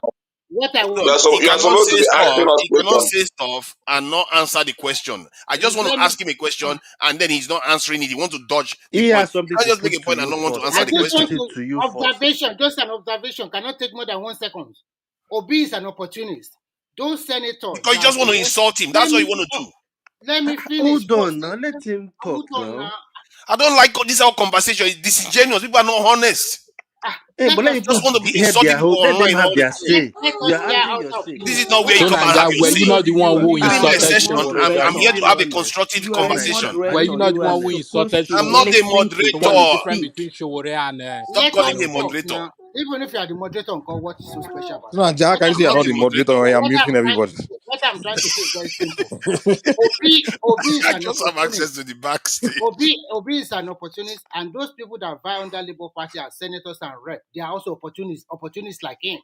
G: What I
J: Hold
G: want
J: on. He
M: You are
J: cannot
M: supposed to
J: say
M: be asking
J: stuff.
M: us
J: He cannot
M: questions.
J: say stuff and not answer the question. I just want
G: let
J: to
G: me
J: ask him a question and then he's not answering it. He wants to dodge the
L: he
J: point.
L: has
J: You
L: something
J: can't
L: to
J: just make
L: put
J: a
L: to
J: point and
L: you
J: not want to
L: first.
J: answer
G: I
J: the
L: Let him
G: just
L: put
G: want
J: question.
L: it
G: to
L: to you first.
G: just an observation cannot take more than 1 second. Obi is an opportunist. Those senators
J: Because you
G: that
J: just
G: they
J: want to
G: want,
J: insult him.
G: let
J: That's what you
G: me
J: want to do.
G: let me finish
L: Hold
G: first.
L: on now. Let him talk
G: Hold on
L: now.
G: now.
J: I don't like this our conversation. It's disingenuous. People are not honest.
L: Hey, but
G: Let
L: let
G: us
J: Just
L: people
J: want to be
L: have
J: insulting
L: their
J: people
L: whole. Let them
J: online all
L: have
J: the
L: their
J: time.
L: say.
G: let
L: You
G: us
L: are
G: hear
L: having
G: out
L: your
G: our
L: say.
J: This
G: feelings.
J: is not where
G: What
J: you
G: I'm
J: come and
G: trying
D: Tonanja,
J: have
G: to
J: your
D: were
G: say
D: you
J: say.
D: not the one
L: You are
D: who
J: Give
L: you
J: me
L: are
J: the
D: insulted
L: a
J: session.
D: Showore
J: I'm
L: moderator.
J: here
D: now?
J: to
L: Being
J: have a
L: honest,
J: constructive
L: you are a
J: conversation.
D: Were you
L: moderator.
D: not the
L: You are
D: one who
L: supposed
D: insulted
L: to
J: I'm not
D: Showore?
J: a
L: listen to
D: What
L: someone
D: is the
J: moderator.
D: difference
L: speak.
D: between Showore and
J: Stop
G: Let
J: calling
G: us
J: me a
G: talk
J: moderator.
G: now. Even if you are the moderator, uncle, what is so special about
I: So
G: it?
I: now, Jack,
G: What
I: can you
G: I'm
I: say you're
J: I'm
G: trying
J: not
I: not
J: a
I: the
G: to
I: moderator
J: moderator.
I: when you're
G: what
I: muting
G: I'm trying
I: everybody?
G: to say, what I'm trying to say is very simple. Obi is
J: I
G: an
J: just have
G: opportunist.
J: access to the backstage.
G: Obi is an opportunist, and those people that vie under Labour Party as senators and rep, they are also opportunists like him.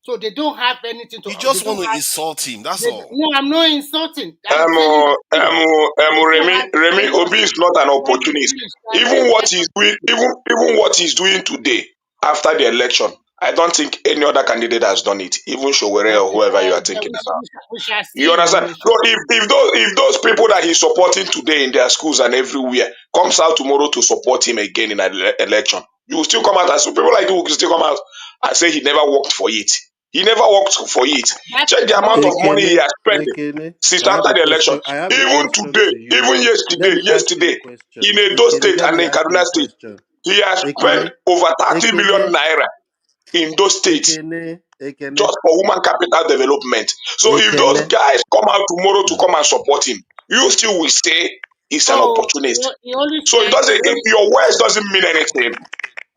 G: So they don't have anything to.
J: You
G: They
J: just
G: don't
J: want to
G: have.
J: insult him. That's all.
G: No, I'm not insulting. I'm telling the truth. They don't have
M: Remy
G: any
M: Obi is
G: authority.
M: not an
G: Let me
M: opportunist.
G: finish.
M: Even what
G: Let
M: he's
G: us
M: doing,
G: finish.
M: even what he's doing today after the election, I don't think any other candidate has done it. Even Showere or
G: Okay,
M: whoever you are
G: but
M: thinking about.
G: we shall
M: You
G: see in
M: understand?
G: relation.
M: So if those people that he's supporting today in their schools and everywhere comes out tomorrow to support him again in an election, you will still come out as people like you will still come out and say he never worked for it. He never worked for it.
G: That
M: Check
G: is
M: the
G: not
M: amount of money he
L: Ekene,
M: has spent
L: Ekene,
M: since
L: I have
M: after
L: a
M: the election.
L: question. I have a
M: Even
L: question
M: today,
L: to you.
M: even
L: Let me ask you a
M: yesterday,
L: question.
M: in Edo
L: Ekene,
M: State
L: let
M: and
L: me
M: in
L: ask you a
M: Kaduna State,
L: question.
M: he has spent
L: Ekene,
M: over 30 million
L: Ekene,
M: naira in those states
L: Ekene, Ekene,
M: just for human capital development. So if those
L: Ekene.
M: guys come out tomorrow to
L: Ah.
M: come and support him, you still will say he's an
G: oh
M: opportunist.
G: he only
M: So it
G: spent
M: doesn't. Your words doesn't mean anything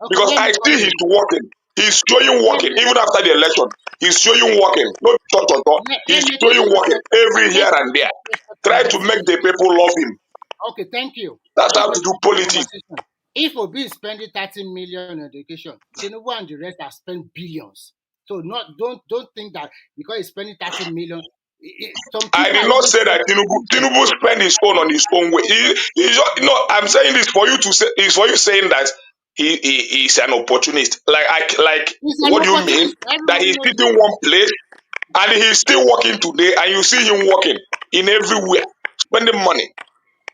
G: okay,
M: because
G: let
M: I
G: me
M: see
G: come
M: he's
G: in.
M: working. He's showing
G: Let
M: working
G: me
M: even after the election. He's showing working. No talk.
G: let
M: He's
G: me
M: showing working every here
G: let's
M: and
G: make a
M: there.
G: special
M: Try to make the
G: conversation.
M: people love him.
G: Okay, thank you.
M: That's
G: Let's
M: how to
G: make
M: do
G: a
M: politics.
G: conversation. If Obi is spending 30 million on education, Tinubu and the rest have spent billions. So don't think that because he's spending 30 million, some
M: I
G: people
M: did
G: are
M: not
G: even
M: say that Tinubu spend his own on his own way. He just, no, I'm saying this for you to say. Is for you saying that he is an opportunist. Like
G: he's an
M: what do you mean?
G: opportunist.
M: That
G: Everybody
M: he's
G: knows
M: sitting
G: that.
M: one place and he's still working today, and you see him working in everywhere, spending money.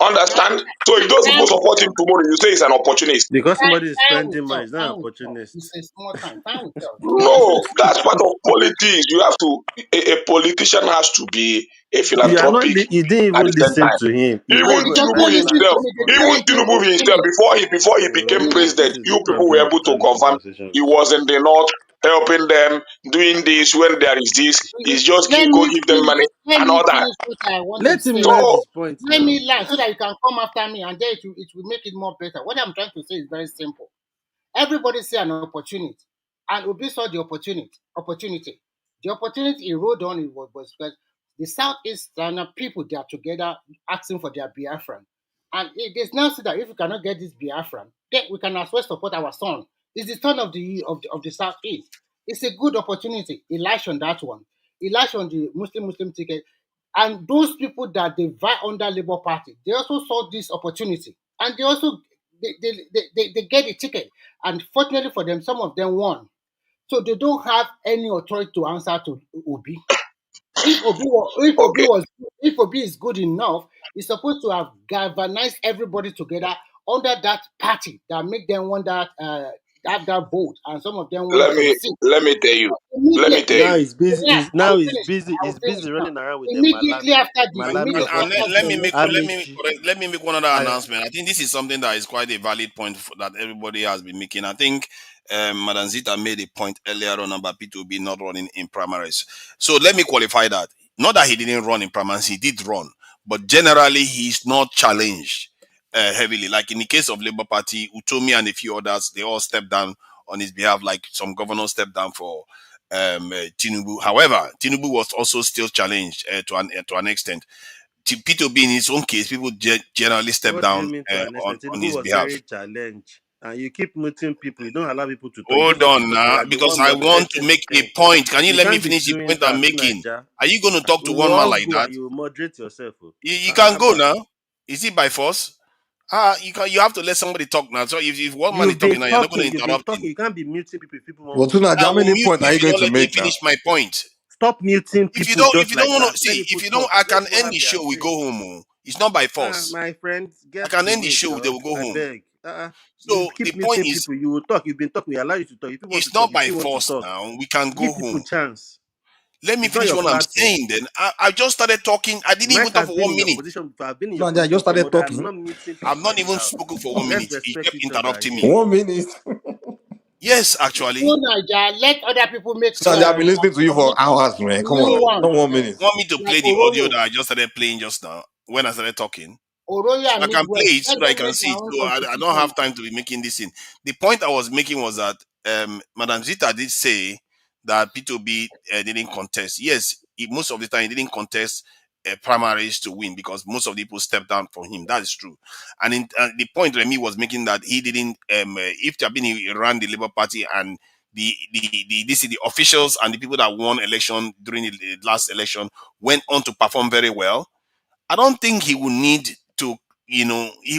G: Time,
M: Understand? So if those
G: time
M: people
G: will
M: support him
G: tell.
M: tomorrow, you say he's an opportunist.
L: Because somebody is
G: Time will
L: spending money,
G: tell.
L: it's not an
G: Time will tell.
L: opportunist.
G: It's a small time. Time will tell.
M: No, that's part of politics. You have to. A politician has to be a
L: You are not.
M: philanthropic
L: You didn't
M: at the
L: even
M: same
L: listen
M: time.
L: to him. You
M: Even
L: don't
G: They
L: even
G: just
M: Tinubu
G: don't
L: answer
G: listen to
M: himself,
G: me. They
M: even
G: don't
M: Tinubu himself,
G: finish.
M: before he
G: Let
M: became
G: me
L: This
M: president,
L: is the
M: you people were
L: problem
M: able
L: with
M: to
L: having
M: confirm
L: conversation
M: he
L: with you.
M: was in the north helping them, doing this when there is this. He's just go give them money
G: let
M: and
G: me
M: all that.
G: finish what I want to
L: Let him
G: say.
L: land
M: So
L: his point
G: Let
L: now.
G: me lie so that you can come after me and then it will make it more better. What I'm trying to say is very simple. Everybody see an opportunity, and Obi saw the opportunity. The opportunity he rode on it was because the Southeastern people they are together asking for their Biafran. And it is now said that if we cannot get this Biafran, then we can as well support our son. It's the son of the Southeast. It's a good opportunity. He lashed on that one. He lashed on the Muslim ticket. And those people that they vie under Labour Party, they also saw this opportunity. And they also they get a ticket. And fortunately for them, some of them won. So they don't have any authority to answer to Obi. If Obi was, if Obi
M: okay,
G: was, if Obi is good enough, he's supposed to have galvanized everybody together under that party that make them want that have that vote, and some of them won
M: Let
G: some
M: me
G: seats.
M: let me tell you. Let me tell
G: Immediately,
L: Now
M: you.
L: he's busy.
G: yeah,
L: He's, now he's busy.
G: I will
L: He's
G: finish
L: busy
G: now.
L: running around with the
G: Immediately after the
L: malami of
G: immediately
L: all
G: after
J: Let
G: the
J: me make
G: election,
L: Amishi.
J: let me make one other
L: I,
J: announcement. I think this is something that is quite a valid point that everybody has been making. I think Madam Zita made a point earlier on about P2B not running in primaries. So let me qualify that. Not that he didn't run in primaries, he did run, but generally he's not challenged heavily. Like in the case of Labour Party, Utomi and a few others, they all stepped down on his behalf. Like some governors stepped down for Tinubu. However, Tinubu was also still challenged to an extent. P2B in his own case, people generally step
L: what do you
J: down
L: mean to an extent?
J: on
L: Tinubu
J: his
L: was
J: behalf.
L: very challenged. And you keep muting people. You don't allow people to talk. You
J: Hold
L: just want to
J: on
L: talk. You
J: now,
L: are the
J: because
L: one
J: I want to
L: moderating the
J: make a
L: thing.
J: point. Can you
L: You
J: let me
L: can't be
J: finish the
L: doing
J: point I'm
L: that,
J: making?
L: Naija.
J: Are you going to talk
L: We
J: to
L: will
J: one man
L: all
J: like
L: go
J: that?
L: and you will moderate yourself. Oh.
J: You can go
L: Abba.
J: now. Is it by force? You have to let somebody talk now. So if one man is
L: You've been
J: talking now, you're not going to
L: talking. You've been
J: interrupt him.
L: talking. You can't be muting people if people want
I: But
L: to
I: Tuna,
L: talk.
J: I
I: how
J: will
I: many
J: mute
I: points
J: you
I: are
J: if
I: you
J: you
I: going
J: don't
I: to
J: let me
I: make now?
J: finish my point.
L: Stop muting people
J: If
L: just
J: you don't
L: like
J: want
L: that.
J: to
L: Let
J: see,
L: people
J: if you don't,
L: talk.
J: I
L: Let
J: can
L: people
J: end
L: have
J: the
L: their
J: show. We
L: say.
J: go home. Oh. It's not by force.
L: My friend,
J: I
L: get
J: can
L: to
J: end the
L: it,
J: show. They
L: Joe.
J: will go
L: I
J: home.
L: beg. You
J: So the
L: keep
J: point
L: muting
J: is,
L: people. You will talk. You've been talking. We allow you to talk. If you want to
J: it's
L: talk,
J: not
L: you
J: by
L: still want to
J: force
L: talk.
J: now. We can go
L: Give people
J: home.
L: chance.
J: Let me
L: It's not
J: finish
L: your
J: what I'm
L: platform.
J: saying. Then I just started talking. I didn't even
L: Mike
J: talk
L: has
J: for
L: been
J: 1
L: in your
J: minute.
L: position before. I've been in your
I: Tuna, I just
L: position for
I: started
L: more. I'm
I: talking.
L: not muting
J: I've
L: people
J: not even
L: anyhow.
J: spoken for 1 minute.
L: Let's
J: He
L: respect
J: kept
L: each other
J: interrupting
L: here.
J: me.
I: 1 minute.
J: Yes, actually.
G: go Naija, let other people make
I: Tuna, I've been listening to you for
G: submission.
I: hours, man. Come
G: Only
I: on
J: So
I: now.
G: one,
I: Not 1 minute.
J: want me to
G: like
J: play the audio
G: Oroyo,
J: that I just started playing just now when I started talking?
G: Oroyo
J: So
G: and
J: I can play
G: Midwest.
J: it so
G: Let
J: that I
G: them
J: can
G: make
J: see
G: their
J: it.
G: own
J: So I don't
G: constitution
J: have
G: now.
J: time to be making this in. The point I was making was that Madam Zita did say that P2B didn't contest. Yes, most of the time he didn't contest primaries to win because most of the people stepped down for him. That is true. And the point Remy was making that he didn't, if there had been he ran the Labour Party and the officials and the people that won election during the last election went on to perform very well, I don't think he will need to, he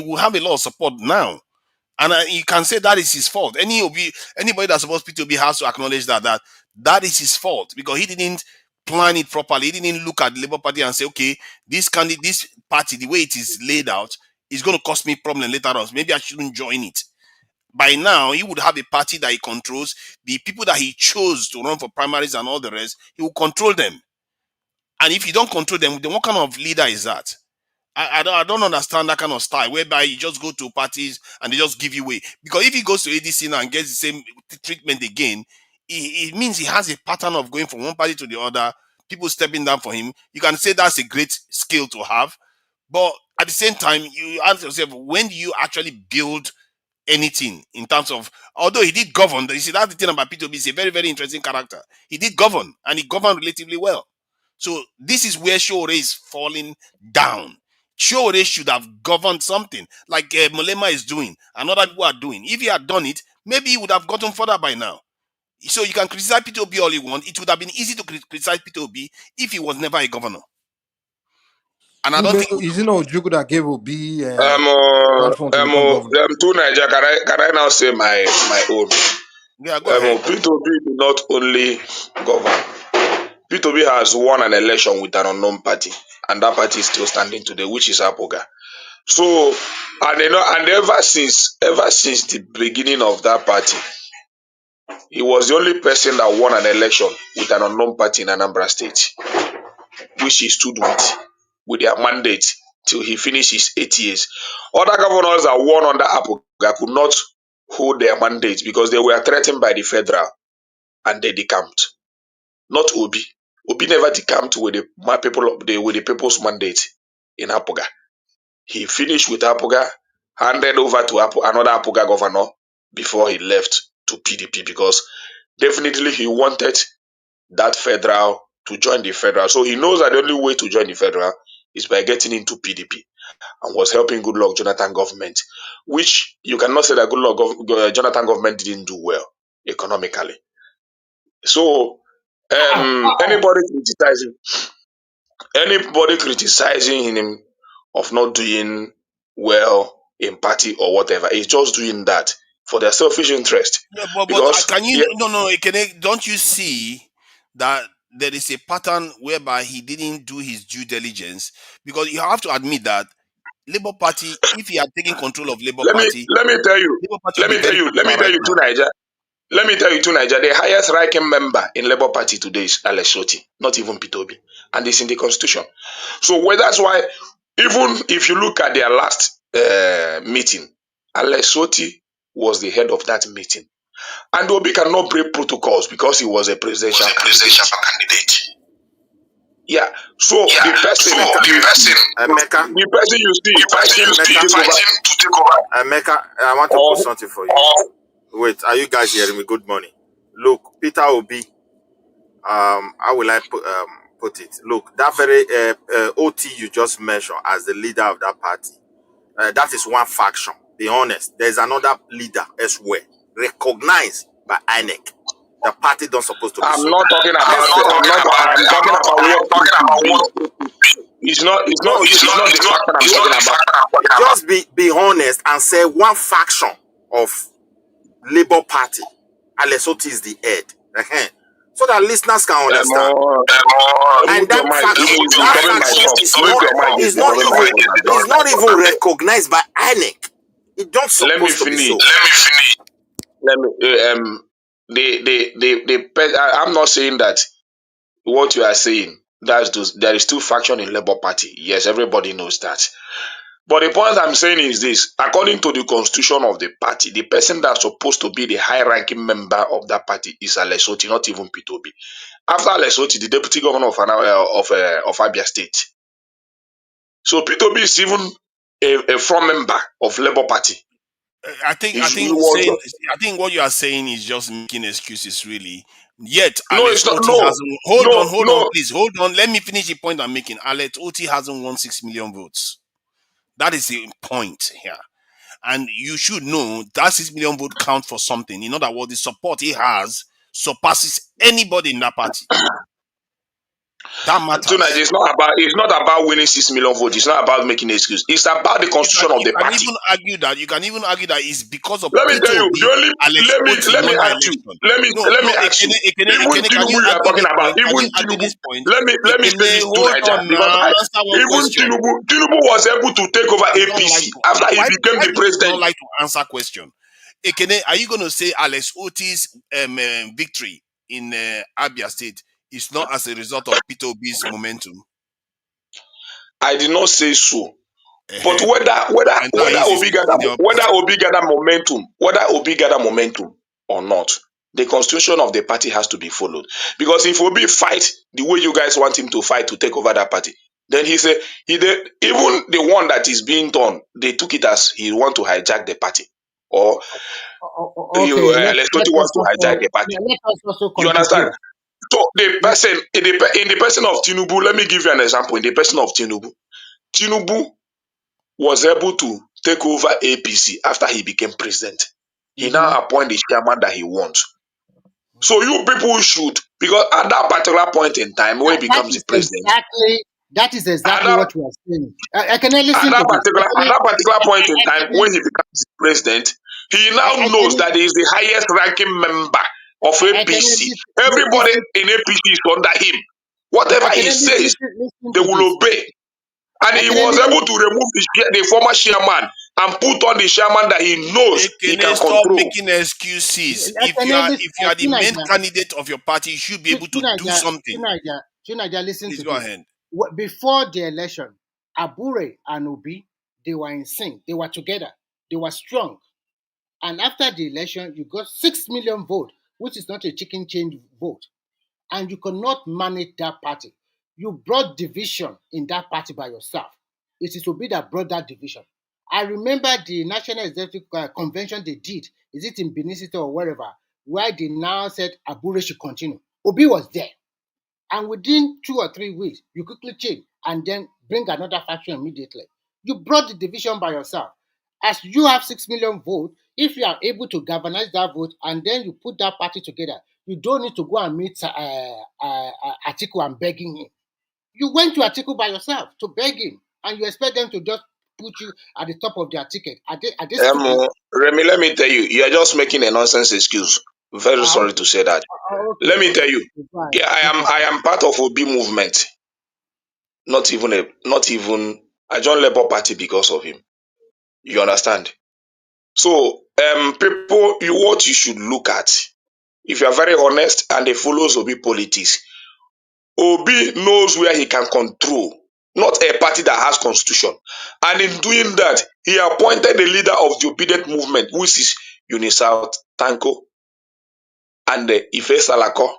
J: will have a lot of support now. And you can say that is his fault. Anybody that supports P2B has to acknowledge that is his fault because he didn't plan it properly. He didn't look at the Labour Party and say, okay, this party, the way it is laid out, is going to cause me problem later on. Maybe I shouldn't join it. By now, he would have a party that he controls. The people that he chose to run for primaries and all the rest, he will control them. And if you don't control them, then what kind of leader is that? I don't understand that kind of style whereby you just go to parties and they just give you away. Because if he goes to ADC now and gets the same treatment again, it means he has a pattern of going from one party to the other, people stepping down for him. You can say that's a great skill to have. But at the same time, you ask yourself, when do you actually build anything in terms of, although he did govern, you see, that's the thing about P2B, he's a very, very interesting character. He did govern and he governed relatively well. So this is where Shore is falling down. Shore should have governed something like Molema is doing and other people are doing. If he had done it, maybe he would have gotten further by now. So you can criticize P2B all you want. It would have been easy to criticize P2B if he was never a governor. And I don't think.
I: Is it not Jugu that gave Obi platform to become governor?
M: To Niger, can I now say my own?
J: Yeah, go ahead.
M: P2B did not only govern. P2B has won an election with an unknown party, and that party is still standing today, which is Apoga. So, and ever since the beginning of that party, he was the only person that won an election with an unknown party in Anambra State, which he stood with their mandate till he finished his 8 years. Other governors that won under Apoga could not hold their mandate because they were threatened by the federal and they decamped. Not Obi. Obi never decamped with the people's mandate in Apoga. He finished with Apoga, handed over to another Apoga governor before he left to PDP because definitely he wanted that federal to join the federal. So he knows that the only way to join the federal is by getting into PDP and was helping Goodluck Jonathan government, which you cannot say that Jonathan government didn't do well economically. So anybody criticizing him of not doing well in party or whatever is just doing that for their selfish interest.
J: Yeah, but
M: Because
J: can you
M: yeah,
J: no, don't you see that there is a pattern whereby he didn't do his due diligence? Because you have to admit that Labour Party, if he had taken control of Labour
M: Let me
J: Party,
M: let me tell you.
J: Labour Party will
M: Let
J: be
M: me tell
J: very
M: you. Let me
J: popular
M: tell
J: right
M: you to
J: now.
M: Niger. Let me tell you to Niger. The highest ranking member in Labour Party today is Alex Soti, not even P2B, and it's in the constitution. So well, that's why even if you look at their last meeting, Alex Soti was the head of that meeting. And Obi cannot break protocols because he was a presidential candidate. Yeah. So
N: Yeah.
M: the person
N: So the
M: you see,
N: person, Emeka,
M: the person you see fighting to
N: Emeka,
M: take over,
N: fighting to take over. Emeka, I want to
M: or
N: put something for you. Wait, are you guys hearing me? Good morning. Look, Peter Obi, how will I put it? Look, that very OT you just mentioned as the leader of that party, that is one faction. Be honest. There's another leader elsewhere, recognized by INEC. The party don't supposed to be
M: I'm
N: so.
M: not talking
N: I'm
M: about.
N: not talking about.
M: I'm talking about what
N: I'm
M: it
N: talking
M: should
N: about
M: be.
N: what.
M: It's not. It's not.
N: No, you
M: It's
N: not.
M: not the
N: It's not.
M: faction I'm
N: It's not
M: talking
N: the
M: about.
N: fact that I'm talking about. Just be honest and say one faction of Labour Party, Alessoti is the head, so that listeners can understand. And
M: Mute your
N: that
M: mic.
N: faction,
M: It's disturbing my talk. Mute your mic. It's
N: is not
M: disturbing my
N: even
M: talk.
N: is not even recognized by INEC. It don't
M: Let me
N: supposed to be
M: finish.
N: so. Let me finish.
M: Let me. I'm not saying that what you are saying. There is two faction in Labour Party. Yes, everybody knows that. But the point I'm saying is this: according to the constitution of the party, the person that's supposed to be the high-ranking member of that party is Alessoti, not even P2B. After Alessoti, the deputy governor of Abia State. So P2B is even a front member of Labour Party.
J: I think
M: He was
J: what you are saying is just making excuses, really. Yet
M: no,
J: Alex
M: it's not.
J: Oti
M: No,
J: hasn't.
M: no,
J: Hold on,
M: no.
J: please, hold on. Let me finish the point I'm making. Alex Oti hasn't won 6 million votes. That is the point here, and you should know that 6 million vote count for something. In other words, the support he has surpasses anybody in that party. That
M: Tonight,
J: matters.
M: it's not about winning 6 million votes. It's not about making an excuse. It's about the constitution of
J: You
M: the
J: can
M: party.
J: even argue that. You can even argue that it's because of
M: Let me tell
J: Peter
M: you,
J: Obi, Alex Oti
M: let me
J: won that
M: ask you.
J: election. No,
M: Let me
J: no,
M: ask you. Even
J: Ekene, can
M: Tinubu
J: you
M: you are
J: argue
M: talking
J: this
M: about,
J: point? Can you
M: even
J: argue
M: Tinubu,
J: this point?
M: let me say
J: Ekene,
M: this to
J: hold
M: Niger
J: on
M: because
J: now. Answer one
M: even
J: question.
M: Tinubu was able to take over
J: You don't like
M: APC
J: to.
M: after he
J: Why
M: became the
J: do you not
M: president.
J: like to answer question? Ekene, are you going to say Alex Oti's victory in Abia State is not as a result of Peter Obi's momentum?
M: I did not say so. But
J: Uh-huh. And now he's his senior person.
M: whether Obi gather momentum or not, the constitution of the party has to be followed. Because if Obi fight the way you guys want him to fight to take over that party, then he did, even the one that is being done, they took it as he want to hijack the party, or
G: Okay, let
M: Lesotho
G: us
M: wants to hijack
G: also
M: the party.
G: let us also
M: You understand?
G: contribute.
M: So the
G: Let,
M: person in the person of Tinubu, let me give you an example. In the person of Tinubu was able to take over APC after he became president. He
G: mhm.
M: now appoint the chairman that he wants. So you people should, because at that particular point in time when he becomes the president,
G: That is
M: at
G: exactly
M: that
G: what we are saying. Can I listen to this?
M: at that particular point in time when he becomes the president, he now knows that he is the highest ranking member of
G: Can I
M: APC. Everybody
G: listen?
M: in APC is under him. Whatever
G: Can
M: he
G: I
M: says,
G: listen
M: they
G: to
M: will
G: this?
M: obey. And he
G: Can I
M: was
G: listen?
M: able to remove the former chairman and put on the chairman that he knows he
J: Ekene,
M: can
J: stop
M: control.
J: making excuses.
G: Can I listen?
J: If you are the main candidate of your party, you should be able to do something.
G: Tunaja, listen
J: Please
G: to
J: go
G: this.
J: ahead.
G: Before the election, Abure and Obi, they were in sync. They were together. They were strong. And after the election, you got 6 million vote, which is not a chicken change vote. And you cannot manage that party. You brought division in that party by yourself. It is Obi that brought that division. I remember the National Executive Convention they did, is it in Benin City or wherever, where they now said Abure should continue. Obi was there. And within 2 or 3 weeks, you quickly change and then bring another faction immediately. You brought the division by yourself. As you have 6 million votes, if you are able to galvanize that vote and then you put that party together, you don't need to go and meet Atiku and begging him. You went to Atiku by yourself to beg him, and you expect them to just put you at the top of their ticket. Are they stupid?
M: Remy, let me tell you, you are just making a nonsense excuse. Very sorry
G: Okay.
M: to say that.
G: Okay.
M: Let me tell you,
G: Go ahead.
M: yeah,
G: No
M: I
G: problem.
M: am part of Obi movement. Not even I joined Labour Party because of him. You understand? So, people, what you should look at, if you are very honest and they follow Obi politics, Obi knows where he can control, not a party that has constitution. And in doing that, he appointed the leader of the obedient movement, which is Unisouth Tanko and Ife Salako,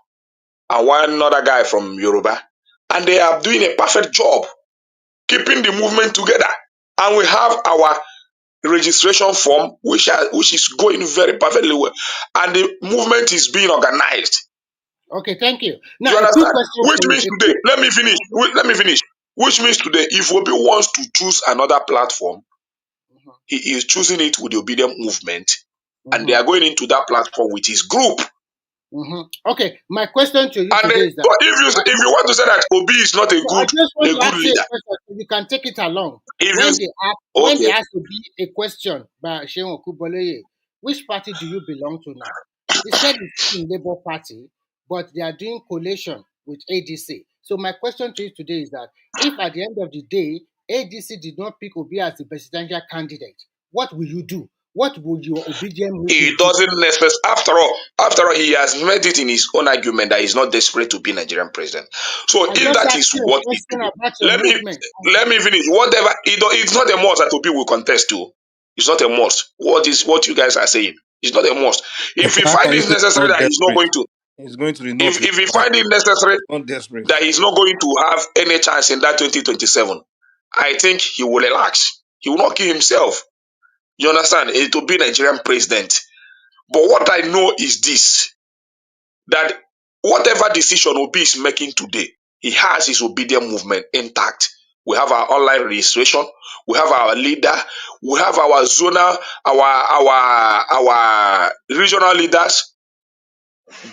M: and one other guy from Yoruba. And they are doing a perfect job keeping the movement together. And we have our registration form, which is going very perfectly well. And the movement is being organized.
G: Okay, thank you. Now,
M: You
G: a quick
M: understand?
G: question
M: Which
G: for
M: means
G: you.
M: today, let me finish. Let me finish. Which means today, if Obi wants to choose another platform, he is choosing it with the obedient movement, and they are going into that platform with his group.
G: Okay, my question to you
M: And
G: today is that
M: but if you want to say that Obi is not a
G: no, I just want to
M: good
G: ask you a
M: leader,
G: question. So you can take it along.
M: if
G: When
M: you
G: they ask, when they
M: okay,
G: ask to be a question by Sheon Okuboleye, which party do you belong to now? He said he's in Labour Party, but they are doing coalition with ADC. So my question to you today is that if at the end of the day ADC did not pick Obi as the presidential candidate, what will you do? What would your obedient
M: he
G: movement do?
M: doesn't necessarily. After all, he has made it in his own argument that he's not desperate to be Nigerian president. So
G: I
M: if
G: just
M: that
G: asked
M: is
G: you a
M: what he
G: question
M: do,
G: about your
M: let me
G: movement.
M: let me finish. Whatever it's not a must that Obi will contest to. It's not a must. What you guys are saying? It's not a must. If
I: Okay,
M: he
I: how
M: find
I: can you
M: it
I: say he's
M: necessary
I: not
M: that he's not
I: desperate?
M: going to,
I: He's going to the north
M: if
I: with
M: he
I: his wife.
M: find it necessary
I: He's not desperate.
M: that he's not going to have any chance in that 2027, I think he will relax. He will not kill himself. You understand? It will be Nigerian president. But what I know is this: that whatever decision Obi is making today, he has his obedient movement intact. We have our online registration, we have our leader, we have our zonal, our regional leaders,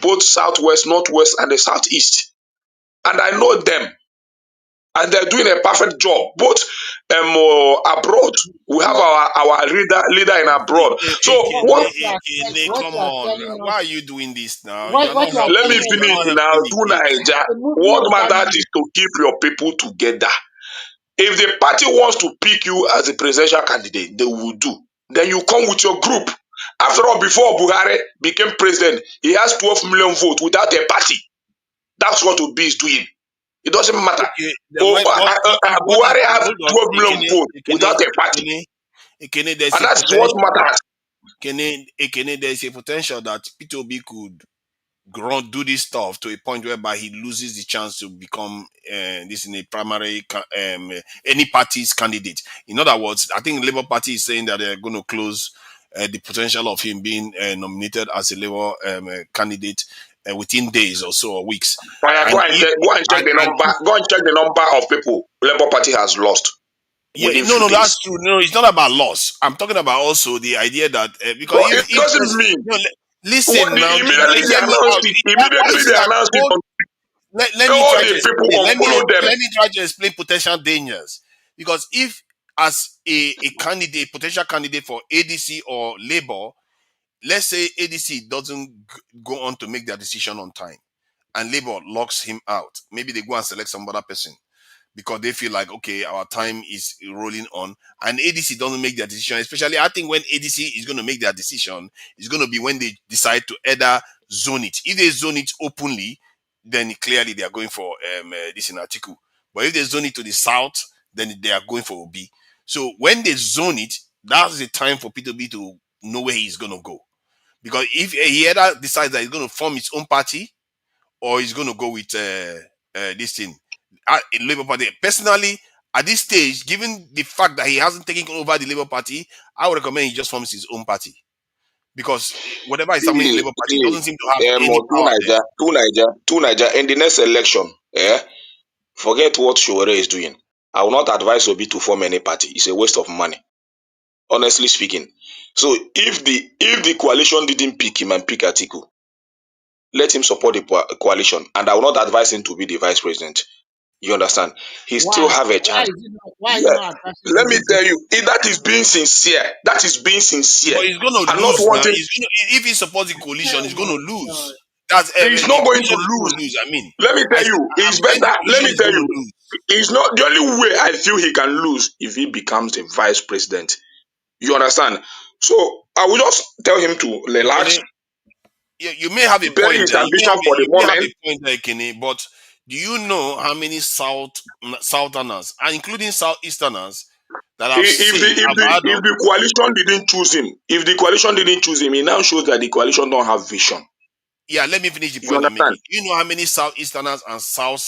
M: both southwest, northwest, and the southeast. And I know them, and they're doing a perfect job. Both abroad, we have
G: So,
M: our leader in abroad. So
G: so
M: what?
G: what
J: Come
G: you are
J: on.
G: telling
J: Why
G: us,
J: are you doing this now?
G: what, what you are
M: Let me
G: telling us
J: You're
G: is
M: finish
J: not
M: now.
J: helping the
M: Do
J: case.
M: Naija.
G: the movement
M: What
G: that
M: matters is to keep your people together. If the party wants to pick you as a presidential candidate, they will do. Then you come with your group. After all, before Buhari became president, he has 12 million votes without a party. That's what Obi is doing. It doesn't matter.
J: Okay, then what is
M: Buhari has
J: hold on,
M: 12 million votes without a party.
J: there's
M: And
J: a
M: that's what
J: potential.
M: matters.
J: There's a potential that P2B could do this stuff to a point whereby he loses the chance to become this in a primary any party's candidate. In other words, I think Labour Party is saying that they're going to close the potential of him being nominated as a Labour candidate within days or so or weeks.
M: Go
J: And
M: and
J: if
M: check, go and check the
J: and
M: number. Go and check the number of people Labour Party has lost
J: yeah,
M: within
J: no,
M: few
J: no,
M: days.
J: that's true. No, it's not about loss. I'm talking about also the idea that because
M: But it
J: if
M: doesn't mean
J: no,
M: what
J: listen
M: the,
J: now,
M: immediately they
J: hear me
M: announced
J: out.
M: it.
J: Why
M: Immediately
J: is it
M: they
J: that
M: announced it.
J: let me
M: All
J: try
M: the
J: to
M: people
J: explain.
M: unfollow them.
J: Let me try to explain potential dangers. Because if as a candidate, potential candidate for ADC or Labour, let's say ADC doesn't go on to make their decision on time and Labour locks him out, maybe they go and select some other person because they feel like, okay, our time is rolling on, and ADC doesn't make their decision. Especially, I think when ADC is going to make their decision, it's going to be when they decide to either zone it. If they zone it openly, then clearly they are going for this in Atiku. But if they zone it to the south, then they are going for Obi. So when they zone it, that's the time for P2B to know where he's going to go. Because if he either decides that he's going to form his own party or he's going to go with this thing. Labour Party. Personally, at this stage, given the fact that he hasn't taken over the Labour Party, I would recommend he just forms his own party. Because whatever is happening in the Labour Party doesn't seem to have any power there.
M: Two Niger. In the next election, forget what Showore is doing. I will not advise Obi to form any party. It's a waste of money, honestly speaking. So if the coalition didn't pick him and pick Atiku, let him support the coalition, and I will not advise him to be the vice president. You understand? He still
G: why?
M: have a
G: Why
M: chance.
G: is it not? Why is it
M: Yeah.
G: not advising
M: Let
G: to
M: me
G: be
M: tell you, that is being sincere. That is being sincere,
J: But he's going to
M: and not
J: lose now.
M: wanting.
J: If he supports the coalition, he's going
G: Oh
J: to
G: my God.
J: lose. That's
M: He's
J: the
M: not going to
J: coalition is going
M: lose.
J: to lose. I mean,
M: Let me tell you,
J: I'm
M: it's
J: saying the
M: better. Let
J: coalition
M: me
J: is
M: tell
J: going to
M: you,
J: lose.
M: It's not the only way I feel he can lose if he becomes the vice president. You understand? So I will just tell him to relax,
J: Ekene, you may have a
M: bury
J: point
M: his
J: there.
M: ambition for the
J: You may have
M: moment.
J: a point there, Ekene, but do you know how many Southerners, and including Southeasterners, that I've
M: If the
J: seen,
M: if
J: I've
M: the
J: heard
M: if
J: of?
M: the coalition didn't choose him, if the coalition didn't choose him, it now shows that the coalition don't have vision.
J: Yeah, let me finish the
M: You
J: point I'm
M: understand?
J: making. You know how many Southeasterners and South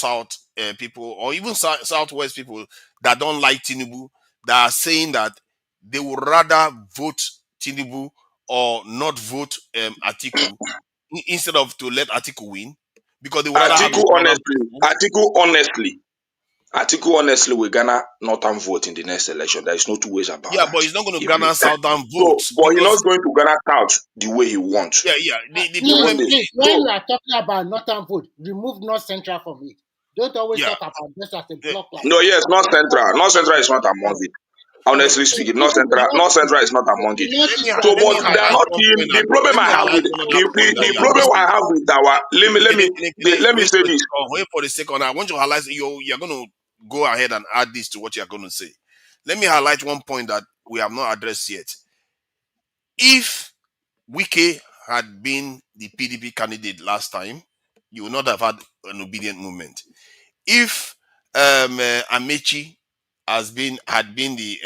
J: people, or even Southwest people that don't like Tinubu, that are saying that they would rather vote Tinubu or not vote Atiku instead of to let Atiku win, because they would rather have
M: Atiku
J: the southern
M: honestly,
J: people.
M: Atiku honestly, Atiku honestly will Ghana northern vote in the next election. There is no two ways about
J: Yeah, but
M: that.
J: he's not going to
M: If you
J: garner southern
M: so,
J: votes
M: but he's
J: because
M: not going to Ghana out the way he wants.
J: yeah. The
M: You
G: Please,
J: problem,
M: understand?
G: please, when
M: So
G: you are talking about northern vote, remove North Central from it. Don't always
J: yeah.
G: talk about just as a
J: eh,
G: block like
M: no,
G: that.
M: yes, North
G: Talk
M: Central.
G: about
M: North Central
G: Northern.
M: is not among it.
G: Yes.
M: Honestly
G: So
M: speaking,
G: even the
M: North
G: Northeast,
M: Central is not among it. So,
J: let me
M: but they are
J: highlight
M: not
J: one
M: in
J: point
M: the
J: that
M: problem
J: let
M: I
J: me
M: have
J: highlight
M: with
J: one other point that
M: the
J: you are
M: problem I
J: missing.
M: have with our let me say this.
J: Wait for the second. I want to highlight you're going to go ahead and add this to what you're going to say. Let me highlight one point that we have not addressed yet. If Wike had been the PDP candidate last time, you would not have had an obedient movement. If Amechi had been the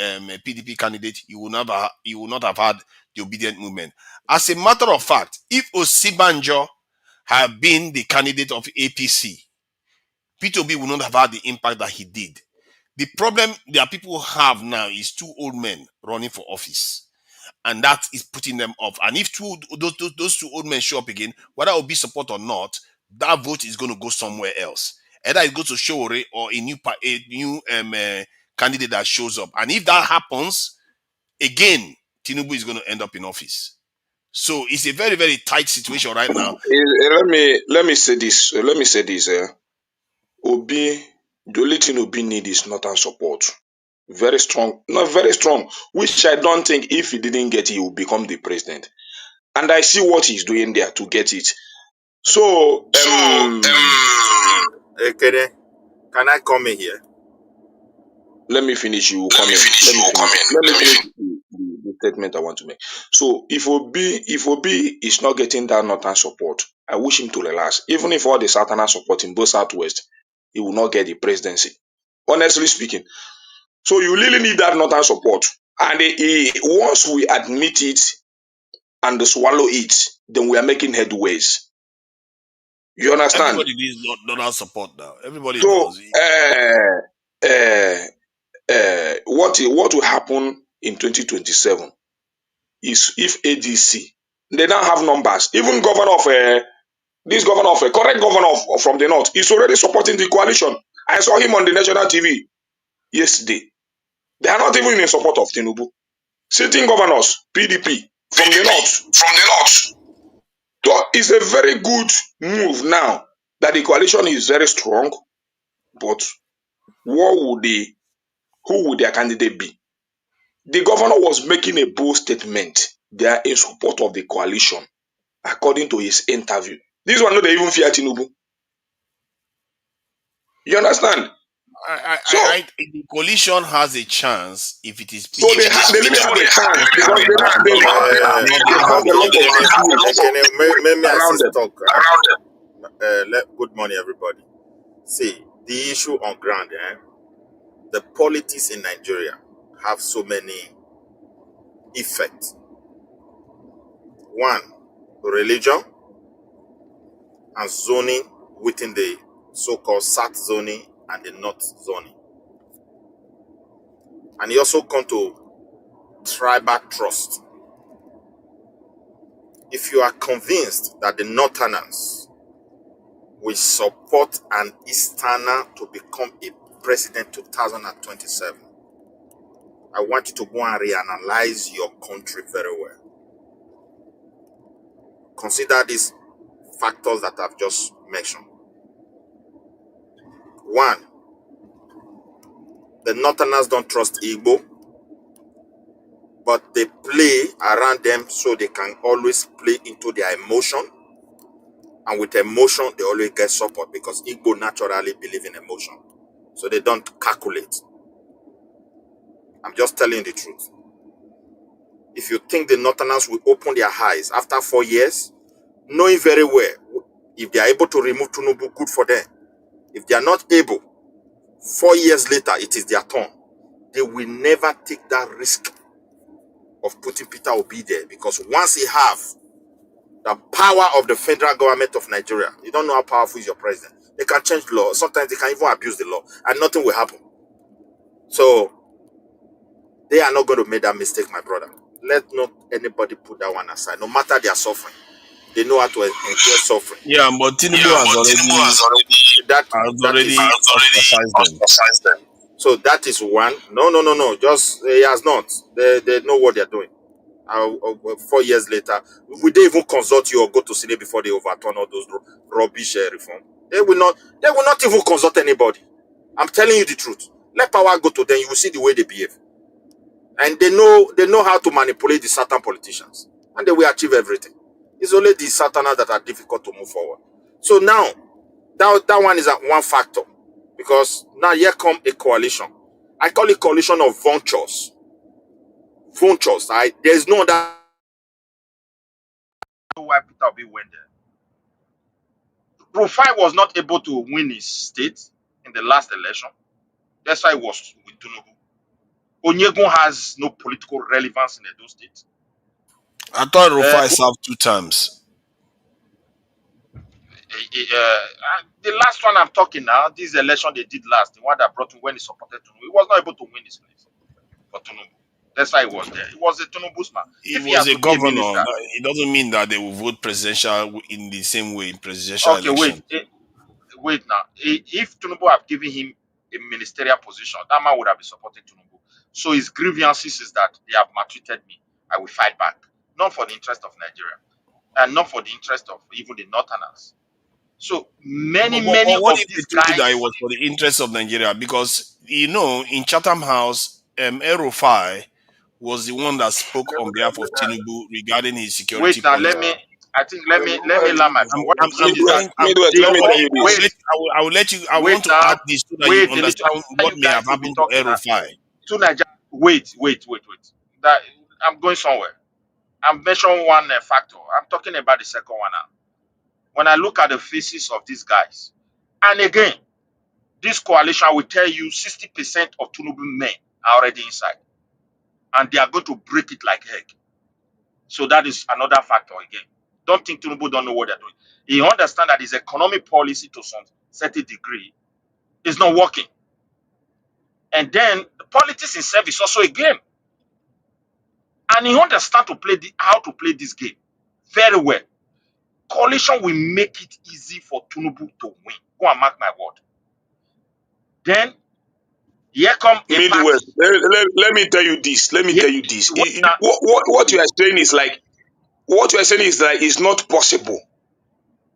J: PDP candidate, you would not have had the obedient movement. As a matter of fact, if Osibanjo had been the candidate of APC, P2B would not have had the impact that he did. The problem that people have now is two old men running for office, and that is putting them off. And if those two old men show up again, whether it will be support or not, that vote is going to go somewhere else. Either it goes to Showore or a new candidate that shows up. And if that happens again, Tinubu is going to end up in office. So it's a very, very tight situation right now.
M: Let me say this. Let me say this. Obi, the only thing Obi need is northern support. Very strong, not very strong. Which I don't think if he didn't get it, he will become the president. And I see what he's doing there to get it. So
N: Ekene, can I come in here?
M: let me finish. You will
N: Let
M: come
N: me
M: in.
N: finish.
M: Let
N: You
M: me
N: will come
M: finish.
N: in.
M: Let me
N: Let me
M: finish
N: finish.
M: the statement I want to make. So if Obi is not getting that northern support, I wish him to relax. Even if all the Southerners support him, both Southwest, he will not get the presidency. Honestly speaking. So you really need that northern support. And once we admit it and swallow it, then we are making headways. You understand?
J: Everybody needs not support now. Everybody
M: So
J: does.
M: uh, what will happen in 2027 is if ADC they don't have numbers. Even governor of this governor of a correct governor from the north is already supporting the coalition. I saw him on the national TV yesterday. They are not even in support of Tinubu. Sitting governors, PDP from the
N: PDP
M: north.
N: from the north.
M: So it's a very good move now that the coalition is very strong. But what would who would their candidate be? The governor was making a bold statement. They are in support of the coalition, according to his interview. This one, no, they even fear Tinubu. You understand? So,
J: The coalition has a chance if it is
M: so
J: PDP
M: they really have a chance because
J: they
M: they
J: don't
M: have
J: have
M: a lot of
J: leadership.
M: CPAs
N: Ekene, may I
M: around
N: assist
M: them.
N: talk? Good morning, everybody. See, the issue on ground, the politics in Nigeria have so many effects. One, religion and zoning within the so-called South zoning and the North zoning. And it also come to tribal trust. If you are convinced that the Northerners will support an Easterner to become a president 2027, I want you to go and reanalyze your country very well. Consider these factors that I've just mentioned. One, the Northerners don't trust Igbo, but they play around them so they can always play into their emotion. And with emotion, they always get support because Igbo naturally believe in emotion. So they don't calculate. I'm just telling you the truth. If you think the Northerners will open their eyes after 4 years, knowing very well, if they are able to remove Tinubu, good for them. If they are not able, 4 years later, it is their turn. They will never take that risk of putting Peter Obi there, because once he have the power of the federal government of Nigeria, you don't know how powerful is your president. They can change law. Sometimes they can even abuse the law, and nothing will happen. So they are not going to make that mistake, my brother. Let not anybody put that one aside. No matter their suffering, they know how to endure suffering.
J: Yeah, but Tinubu has
N: That is
J: already ostracized them.
N: so that is one. No. Just he has not. They know what they're doing. 4 years later, will they even consult you or go to Senate before they overturn all those rubbish reform? They will not. They will not even consult anybody. I'm telling you the truth. Let power go to them. You will see the way they behave, and they know how to manipulate the certain politicians, and they will achieve everything. It's only the Satanás that are difficult to move forward. So now, that one is one factor, because now here come a coalition. I call it coalition of vultures. Vultures. There's no other. Why Peter Obi went there. Rufai was not able to win his state in the last election. That's why he was with Tinubu. Onyegun has no political relevance in those states.
J: I thought Rufai served 2 terms.
N: The last one I'm talking now, this election they did last, the one that brought him when he supported Tinubu, he was not able to win his place for Tinubu. That's why he was there. He was a Tinubu's man.
J: He
N: If he
J: was
N: has
J: a
N: to be a
J: governor.
N: minister,
J: It doesn't mean that they will vote presidential in the same way in presidential
N: okay, wait,
J: election.
N: wait now. If Tinubu have given him a ministerial position, that man would have been supporting Tinubu. So his grievances is that they have maltreated me. I will fight back. Not for the interest of Nigeria, and not for the interest of even the Northerners. So many,
J: But
N: many
J: what
N: of
J: if
N: these
J: they told you that it
N: guys.
J: was for the interest of Nigeria? Because, in Chatham House, El-Rufai was the one that spoke on behalf of Tinubu regarding his security
N: Wait now,
J: policy.
N: let me. I think let me land my point. What I'm saying is that
M: Midwest,
N: they
M: let me tell
N: all
M: you
J: I
M: this.
J: will
N: wait,
J: let I will let you. I
N: wait
J: want to
N: now,
J: add this so that you
N: wait a little.
J: understand what
N: You
J: may have
N: guys will be
J: happened to
N: talking now.
J: El-Rufai.
N: To Nigeria. Wait. That I'm going somewhere. I'm mentioning one factor. I'm talking about the second one now. When I look at the faces of these guys, and again, this coalition will tell you 60% of Tinubu men are already inside, and they are going to break it like egg. So that is another factor again. Don't think Tinubu don't know what they're doing. He understands that his economic policy to some certain degree is not working. And then the politics itself is also a game. And he understands how to play this game very well. Coalition will make it easy for Tinubu to win. Go and mark my word. Then here come a party.
M: Midwest, let me tell you this. Let me
N: Here,
M: tell you this.
N: now,
M: What you are saying is like, what you are saying is that it's not possible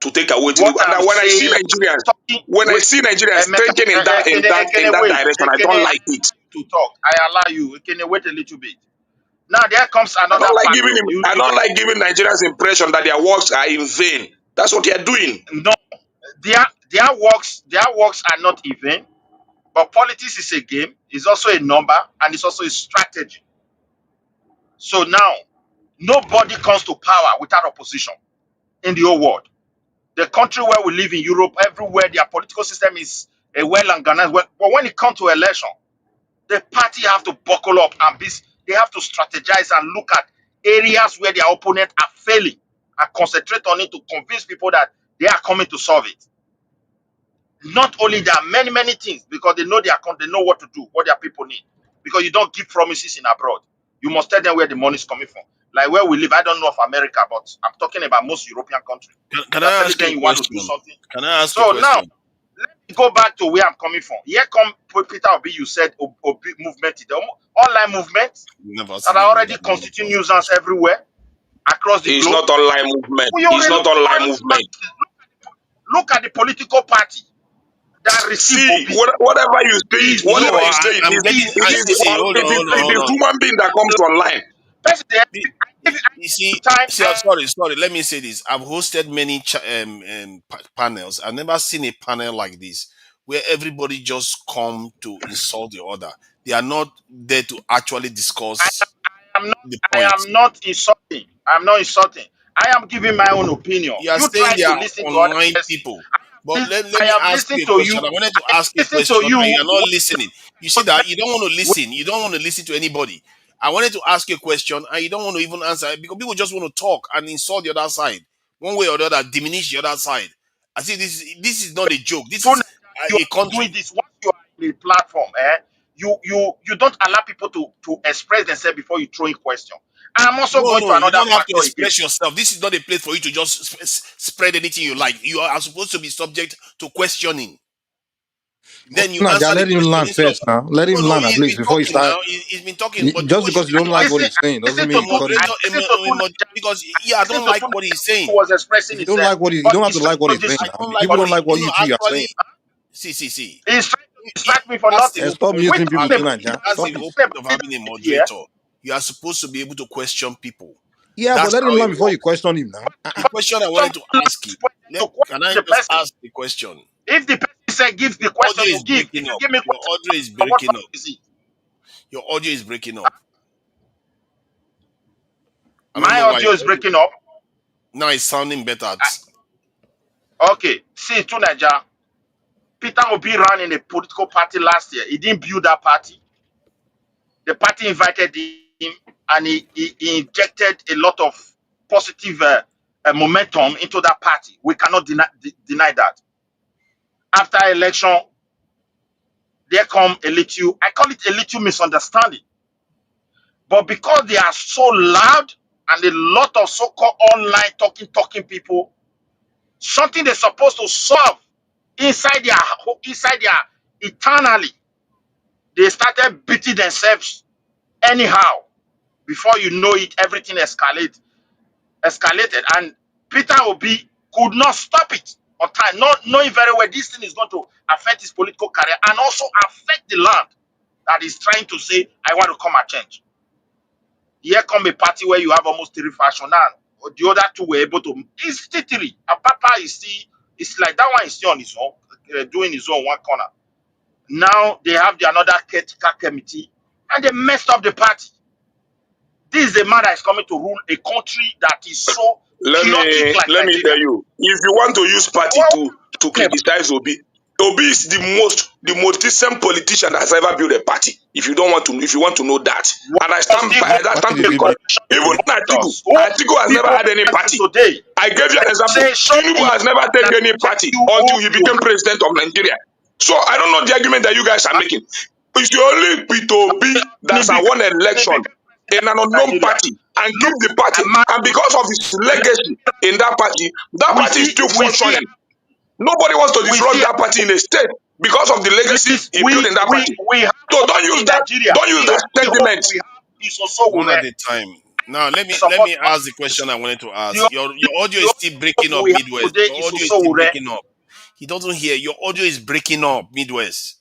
M: to take away Tinubu.
N: what
M: And
N: I'm
M: that
N: saying, talking,
M: when I
N: wait,
M: see Nigerians
N: Emeka,
M: thinking in that
N: wait,
M: direction, I don't
N: Ekene,
M: like it.
N: to talk. I allow you. Ekene, wait a little bit. Now there comes
M: I
N: another
M: don't like
N: factor.
M: giving him. I
N: You
M: don't
N: just
M: like giving Nigerians impression that their works are in vain. That's what they are doing.
N: no, their works are not even. But politics is a game. It's also a number, and it's also a strategy. So now, nobody comes to power without opposition in the whole world. The country where we live in Europe, everywhere their political system is a well organized. But when it comes to election, the party have to buckle up and they have to strategize and look at areas where their opponents are failing and concentrate on it to convince people that they are coming to solve it. Not only there are many, many things because they know they know what to do, what their people need. Because you don't give promises in abroad. You must tell them where the money is coming from. Like where we live, I don't know of America, but I'm talking about most European countries.
J: Can
N: You're
J: I
N: telling
J: ask you
N: them
J: a
N: you want to do
J: question?
N: something.
J: Can I ask a
N: So now,
J: question?
N: let me go back to where I'm coming from. Here come Peter Obi, you said Obi movement, the online movement
J: Never
N: that
J: seen
N: are
J: any of
N: already
J: that
N: constituting nuisance everywhere across the
M: It's
N: globe.
M: not online movement.
N: We
M: It's
N: already
M: not online movement.
N: look at the political party that receive
M: See,
N: Obi.
M: whatever you say,
N: Is
J: No,
M: whatever
N: no,
M: you say,
J: I'm getting. Hold on, hold on,
M: it
J: hold
M: is
J: on.
M: human being that comes online.
N: President, I give
J: You
N: you
J: see,
N: time.
J: sorry. Let me say this. I've hosted many panels. I've never seen a panel like this, where everybody just come to insult the other. They are not there to actually discuss
N: I'm not.
J: the
N: I
J: point.
N: am not insulting. I'm not insulting. I am giving my own opinion.
J: You are
N: You
J: saying
N: try
J: they
N: to
J: are
N: listen to other
J: online
N: person.
J: people. But let
N: I
J: me
N: have
J: ask
N: listened
J: you a
N: to you.
J: question. I wanted to
N: I have
J: ask you a
N: listened to
J: question and
N: you.
J: you are not listening. You see that you don't want to listen. You don't want to listen to anybody. I wanted to ask you a question and you don't want to even answer it because people just want to talk and insult the other side. One way or the other, diminish the other side. I see this is not a joke. This
N: Soon
J: is
N: you
J: a
N: are doing
J: country.
N: this. Once you are in a platform, you don't allow people to express themselves before you throw in question. I'm also
J: No,
N: going to
J: no, you
N: another
J: don't have to
N: factor again.
J: express yourself. This is not a place for you to just spread anything you like. You are supposed to be subject to questioning. Then you
I: Naja,
J: answer the
I: let him
J: question
I: land
J: instead of
I: first now. Let
J: no,
I: him
J: no.
I: land at
J: He's
I: least
J: been
I: before you
J: talking
I: start.
J: now. He's been talking, but the
I: Just
J: question
I: because you don't like what
N: Listen,
I: he's saying doesn't
N: listen
I: mean
N: to
I: you
N: two.
I: cut him.
N: I listen to two.
J: because yeah, I
N: Listen
J: don't
N: to
J: like
N: two.
J: what he's
N: Who
J: saying.
N: was expressing
I: If you don't
N: himself,
I: like what you
N: but
I: don't have to
N: he's trying
I: like what
N: to
I: he's saying
J: I
I: now.
N: distract
J: don't
N: me
J: like
I: People
N: for
J: what
I: don't
J: he,
I: like what
J: you know,
I: you are saying.
J: actually, see.
N: he's trying to
J: He,
N: distract me for
J: that's the
N: nothing.
J: whole
I: Stop
J: point
N: We
I: muting
J: of
I: people
N: talking
I: too,
J: having,
N: about
I: Naja.
J: that's
N: we
J: the
I: Stop
J: whole
I: it.
N: talking
J: point
N: about
J: of having a
N: leadership here.
J: moderator. You are supposed to be able to question people.
I: Yeah, but
J: That's
I: let him
J: how it
I: land before you
J: works.
I: question him now.
J: The question I wanted
N: Somebody
J: to ask you,
N: last point to
J: can
N: question
J: I
N: the
J: just
N: person.
J: ask the question?
N: If the person said gives the
J: Your
N: question,
J: audio
N: you
J: is
N: give. If
J: breaking
N: you
J: up.
N: give me
J: Your
N: question,
J: audio is
N: what
J: breaking
N: value
J: up.
N: is it?
J: Your audio is breaking up. I don't
N: My
J: know why
N: audio
J: your
N: is
J: audio.
N: breaking up.
J: Now it's sounding better.
N: Okay, see, to Nigeria, Peter Obi ran in a political party last year. He didn't build that party. The party invited him, and he injected a lot of positive momentum into that party. We cannot deny that. After election, there come a little, I call it a little misunderstanding. But because they are so loud and a lot of so-called online talking people, something they're supposed to solve inside their eternally, they started beating themselves anyhow. Before you know it, everything escalated, and Peter Obi could not stop it on time, not knowing very well this thing is going to affect his political career and also affect the land that is trying to say, I want to come and change. Here come a party where you have almost three faction now. The other two were able to. It's still three. And Papa is still. It's like that one is still on his own, doing his own one corner. Now they have the another caretaker committee, and they messed up the party. This is a man that is coming to rule a country that is so chaotic like
M: Let me
N: Nigeria.
M: tell you, if you want to use party
N: What
M: to
N: are we talking about?
M: criticize Obi is the most decent politician that has ever built a party. If you want to know that, and I
N: Was
M: stand
N: he
M: by
N: going
M: I
I: Why
M: stand to
I: did
M: the
I: you
M: corner.
I: bring
M: Even
I: him?
M: Atiku,
N: us? Who
M: Atiku has never
N: people
M: had any party.
N: today?
M: I gave you an example.
N: Say, show
M: Tinubu
N: me
M: has never taken any
N: tell
M: party
N: you who
M: until he
N: you
M: became president of Nigeria. So I don't know the argument that you guys are
N: have.
M: making. It's only P2B
N: When he
M: that's won an election
N: became
M: in an
N: president of
M: unknown
N: Nigeria,
M: party and keep
N: look
M: the party.
N: at man.
M: And because of his legacy in that
N: We
M: party is
N: see,
M: still
N: we see,
M: functioning. Nobody wants to
N: we
M: disrupt
N: see.
M: that party in a state because of the legacy
N: Please,
M: he built in that party.
N: we have
M: So
N: hope in Nigeria.
M: don't use
N: The
M: that
N: only hope
M: sentiment.
N: we have is also
J: One at
N: Ure.
J: a time. Now let
N: Support
J: me ask the question I wanted to
N: the
J: ask.
N: only,
J: Your audio
N: the
J: is
N: only
J: still breaking
N: hope
J: up
N: we have
J: midwest.
N: today
J: Your
N: is
J: audio is
N: also
J: still
N: Ure.
J: breaking up. He doesn't hear. Your audio is breaking up midwest.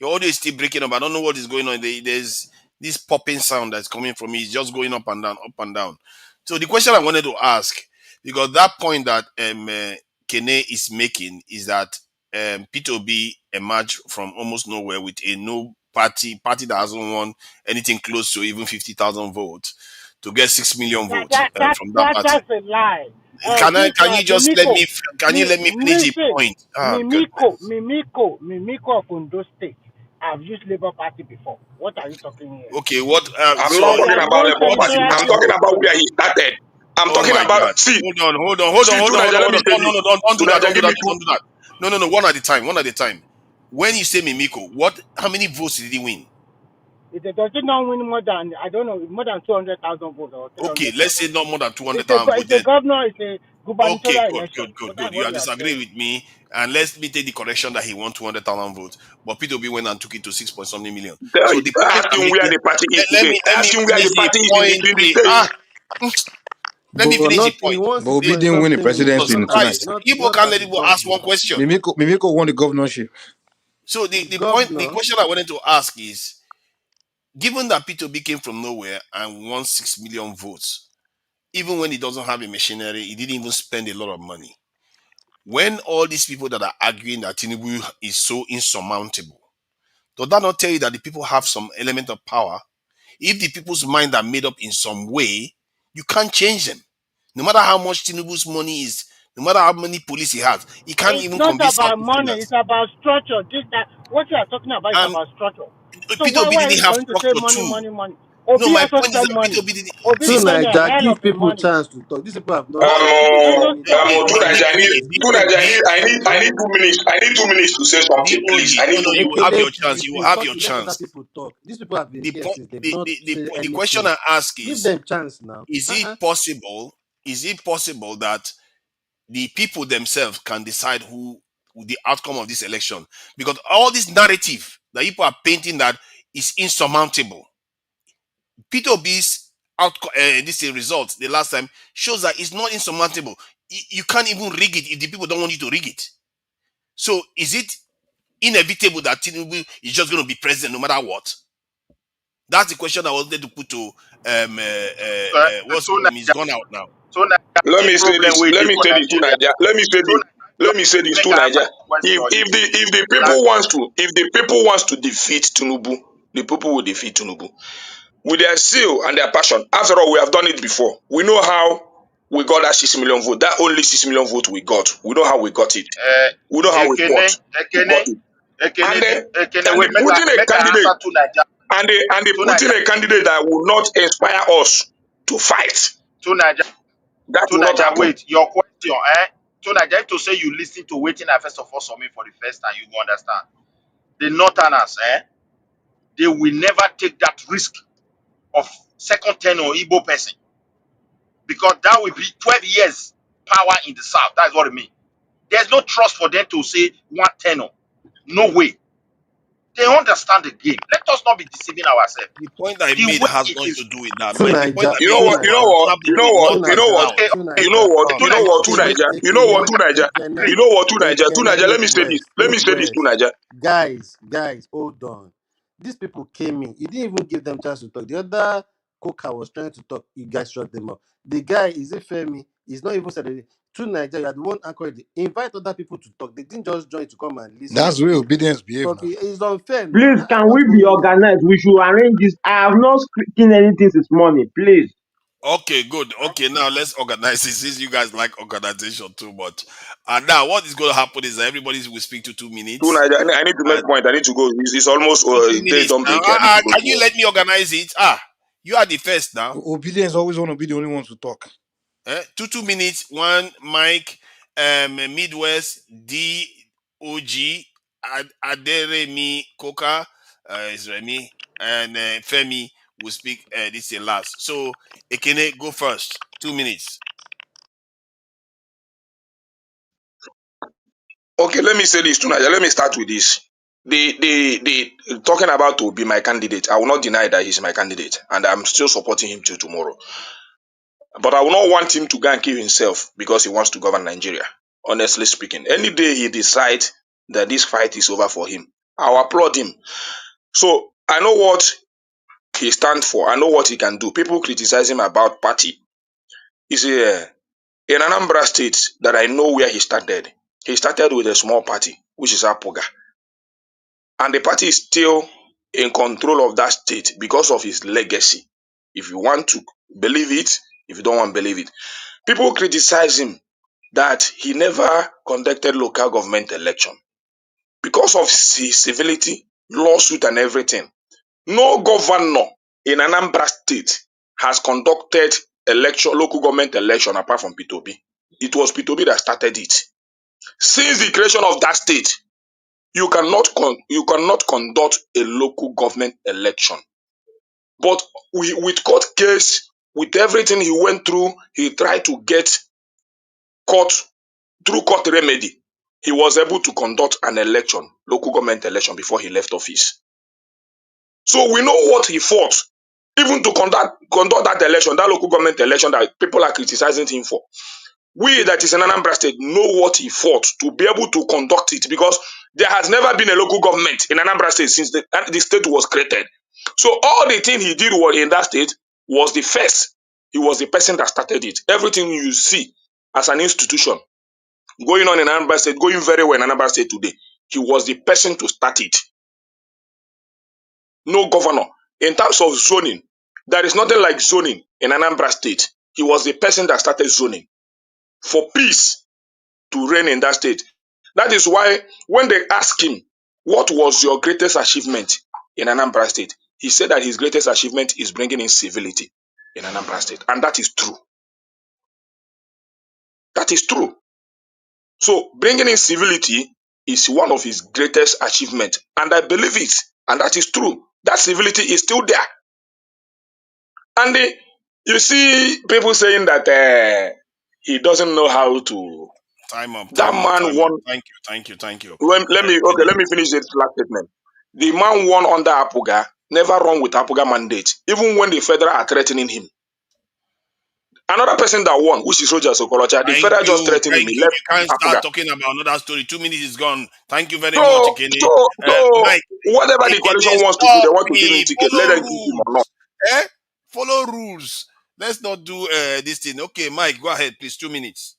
J: Your audio is still breaking up. I don't know what is going on. There's this popping sound that's coming from me. It's just going up and down, up and down. So the question I wanted to ask, because that point that Kene is making is that P2B emerged from almost nowhere with a no party that hasn't won anything close to even 50,000 votes to get 6 million votes from that party.
O: That's a lie.
J: Can you just let me can you let me finish the
O: Listen,
J: point? Ah, goodness.
O: Mimiko of Ondo State. I've used Labour Party before. What are you talking here?
J: Okay, what
M: I'm not
J: so
M: talking about Labour
J: what is the
M: Party.
O: Senatorial
M: I'm
J: question?
M: talking about
O: election.
M: where he started. I'm
J: Oh
M: talking
J: my God.
M: about see,
J: Hold on,
M: Tunaja, let me tell
J: No,
M: you.
J: no, don't do that,
M: Tunaja, give me two.
J: don't do that. No, one at a time, one at a time. When you say Mimiko, how many votes did he win?
O: Does it not win more than, I don't know, more than 200,000 votes or
J: Okay, let's
O: 300,000
J: say not more than
O: It's
J: 200,000 votes
O: a
J: then.
O: governor, it's a
J: Okay,
O: gubernatorial election. So that's
J: You
O: what
J: are
O: we are
J: disagreeing
O: saying.
J: with me, and let me take the correction that he won 200,000 votes, but P2B went and took it to 6 point something million. So the point
M: Ask
J: I'm
M: him where
J: making,
M: the party is today.
J: let me
M: Ask him where
J: finish
M: the
J: the
M: party is
J: point.
M: in the state.
J: Let me
L: But
J: finish the
L: not he
J: point.
L: won
I: But
L: six
I: Obi
L: point
I: didn't win the
L: something million,
I: presidency
J: Jesus
I: in
L: not at
I: tonight.
J: Christ,
L: not
J: Igbo
L: not
J: can't
L: at
J: let
L: the
J: people ask one
L: governor.
J: question.
I: Mimiko won the governorship.
J: So
L: The
J: the point, the
L: governor.
J: question I wanted to ask is, given that P2B came from nowhere and won 6 million votes, even when he doesn't have a machinery, he didn't even spend a lot of money. when all these people that are arguing that Tinubu is so insurmountable, does that not tell you that the people have some element of power? If the people's mind are made up in some way, you can't change them. No matter how much Tinubu's money is, no matter how many police he has, he can't
O: It's
J: even
O: not
J: convince South
O: about money.
J: Easterners.
O: It's about structure. This that what you are talking about is
J: Um,
O: about structure. So
J: Peter
O: why
J: Obi
O: are
J: didn't
O: you
J: have
O: going to say
J: structure
O: money,
J: too.
O: money, money?
J: No,
O: Obi
J: my
O: also
J: point is
O: spend
J: that Peter
O: money.
J: Obi didn't
O: Obi
J: see.
I: To
O: spend a
I: Niger,
O: hell
I: give
O: of the
I: people
O: money.
I: chance to talk. These people have not said. These people have not even
O: They
I: talked.
O: no
J: The
O: say
M: Tonight, I need 2 minutes. I need 2 minutes to say something, please. I need
J: No,
M: two
J: you
M: minutes.
J: will have
I: Ekene,
J: your chance.
I: you've
J: You will
I: been
J: have your
I: talking. Let other
J: chance.
I: people talk. These people have been
J: The
I: here
J: point,
I: since they've not said
J: the question
I: anything.
J: I ask
I: Give
J: is:
I: them chance now.
J: Is it possible? Is it possible that the people themselves can decide who the outcome of this election? Because all this narrative that people are painting that is insurmountable. Peter Obi's outcome, this result the last time shows that it's not insurmountable. You can't even rig it if the people don't want you to rig it. So is it inevitable that Tinubu is just going to be president no matter what? That's the question I wanted to put to what's his name? He's
N: Niger,
J: gone out now.
N: so Niger,
M: Let
N: the
M: me say
N: problem
M: this.
N: with
M: Let
N: the
M: me
N: for
M: say this to
N: Nigeria.
M: Nigeria.
N: So Niger,
M: Let me say this
N: make
M: to
N: I answer
M: Nigeria.
N: the question.
M: If the
N: Now,
M: people wants to defeat Tinubu, the people will defeat Tinubu with their zeal and their passion. After all, we have done it before. We know how we got that 6 million vote. That only 6 million vote we got. We know how we got it. We know how we fought to got it. And then and
N: wait,
M: they putting a
N: make I
M: candidate
N: answer to Niger.
M: and they
N: To
M: putting
N: Niger,
M: a candidate that will not inspire us to fight.
N: to Niger,
M: That
N: to
M: will not
N: Niger.
M: happen.
N: Wait, your question, eh? To Niger, to say you listen to waiting I first of all submit for the first time, you go understand. The Northerners, they will never take that risk of second tenure Igbo person because that will be 12 years power in the South. That's what it means. There's no trust for them to say one tenure. No way. They understand the game. Let us not be deceiving ourselves.
J: The point I
N: The
J: made
N: way
J: has
N: it
J: nothing
N: is.
J: to do with that.
I: To
J: The point
I: Niger,
J: I
M: You
J: made
M: know
I: to
J: was
M: what? You know
J: about
I: Niger,
M: what? You know
J: establishing
M: what?
I: to
J: north
M: You
J: and
M: know
I: Niger,
M: what?
J: south.
N: Okay,
I: to
N: okay.
M: You know
I: Niger.
M: what?
N: To
M: You know
N: Niger,
M: what? Two Niger. You know what?
I: Ekene,
M: Two Niger.
I: Ekene,
M: You know what? Two Niger. Two Niger.
I: Ekene,
M: Let me
I: make
M: say this.
I: West,
M: Let me
I: make
M: say this. Two
I: West.
M: Niger.
I: Guys, hold on. These people came in. You didn't even give them chance to talk. The other coca was trying to talk. You guys shut them up. The guy is a Femi. He's not even said anything. To Nigeria, you are the one anchoring. Invite other people to talk. They didn't just join to come and listen
S: That's
I: to
S: the way
I: you.
S: obedience behave
I: Talk.
S: now.
I: It's unfair now.
P: Please, can we
I: What's
P: be
I: going on here?
P: organized? We should arrange this. I have not seen anything this morning. Please.
J: Okay, good. Okay, now let's organize this since you guys like organization too much. And now what is going to happen is that everybody will speak to 2 minutes.
M: Two Niger. I need to make
J: And
M: point. I need to go. It's almost
J: two
M: day
J: minutes
M: don't
J: now.
M: break here. I need to go
J: Can
M: to
J: you
M: work.
J: let me organize it? You are the first now.
S: Obedience always want to be the only one to talk.
J: 2 minutes. One Mike, Midwest DOG, Aderemi Coca, is Remy, and Femi will speak. This is the last. So Ekene, go first. 2 minutes.
M: Okay, let me say this. Two Niger. Let me start with this. The talking about to be my candidate. I will not deny that he's my candidate, and I'm still supporting him till tomorrow. But I will not want him to go and kill himself because he wants to govern Nigeria. Honestly speaking, any day he decides that this fight is over for him, I'll applaud him. So I know what he stands for. I know what he can do. People criticize him about party. You see, in Anambra State, that I know where he started. He started with a small party, which is Apoga, and the party is still in control of that state because of his legacy. If you want to believe it, if you don't want to believe it, people criticize him that he never conducted local government election because of his civility, lawsuit, and everything. No governor in Anambra State has conducted local government election apart from P2B. It was P2B that started it. Since the creation of that state, you cannot conduct a local government election. But with court case, with everything he went through, he tried to get court through court remedy. He was able to conduct an election, local government election, before he left office. So we know what he fought, even to conduct that election, that local government election that people are criticizing him for. We that is in Anambra State know what he fought to be able to conduct it, because there has never been a local government in Anambra State since the state was created. So all the thing he did was in that state was the first. He was the person that started it. Everything you see as an institution going on in Anambra State, going very well in Anambra State today. He was the person to start it. No governor. In terms of zoning, there is nothing like zoning in Anambra State. He was the person that started zoning for peace to reign in that state. That is why when they asked him, what was your greatest achievement in Anambra State? He said that his greatest achievement is bringing in civility in Anambra State. And that is true. That is true. So bringing in civility is one of his greatest achievements. And I believe it. And that is true. That civility is still there. And you see people saying that he doesn't know how to.
J: Time up,
M: That
J: time up,
M: man
J: time up.
M: won.
J: Thank you, thank you, thank you.
M: Let me finish this last statement. The man won under Apuga, never run with Apuga mandate, even when the federal are threatening him. Another person that won, which is Roger Sokolocha, the
J: Thank
M: federal just
J: you,
M: threatened him.
J: thank
M: He
J: you.
M: left
J: You can't
M: Apuga.
J: start talking about another story. 2 minutes is gone. Thank you very much,
M: So,
J: Ikene.
M: so, so,
J: Mike,
M: whatever the coalition
J: Ikene,
M: wants to do, they
J: stop
M: want to give him
J: me.
M: ticket. Let
J: Follow
M: them give him or not.
J: rules. Eh? Follow rules. Let's not do this thing. Okay, Mike, go ahead, please. 2 minutes.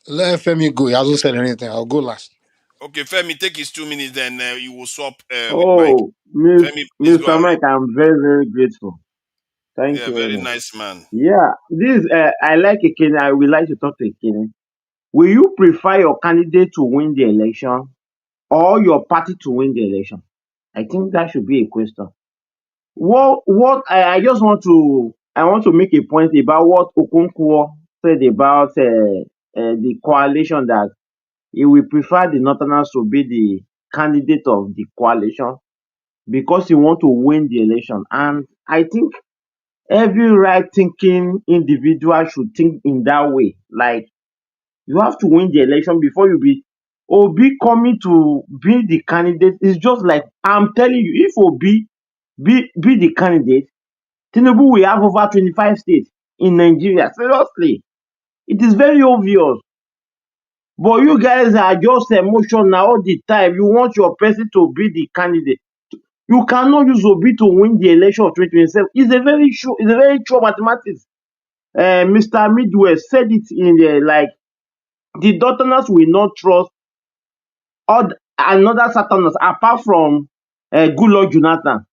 I: Let Femi go. He hasn't said anything. I'll go last.
J: Okay, Femi, take his 2 minutes, then you will swap with Mike.
P: Oh, Miss,
J: Femi, please go
P: Mr.
J: ahead.
P: Mike, I'm very, very grateful. Thank
J: Yeah,
P: you very
J: very
P: much.
J: nice man.
P: Yeah, this I like Ekene. I would like to talk to Ekene. Will you prefer your candidate to win the election or your party to win the election? I think that should be a question. What I just want to make a point about what Okonkwo said about the coalition, that he will prefer the Northerners to be the candidate of the coalition because he want to win the election. And I think every right thinking individual should think in that way. Like, you have to win the election before you be Obi coming to be the candidate. Is just like, I'm telling you, if Obi be the candidate, Tinubu will have over 25 states in Nigeria. Seriously, it is very obvious. But you guys are just emotional all the time. You want your person to be the candidate. You cannot use Obi to win the election of 2027. It's a very true mathematics. Mr. Midwest said it in the, like, the Northerners will not trust another Southerners apart from Goodluck Jonathan,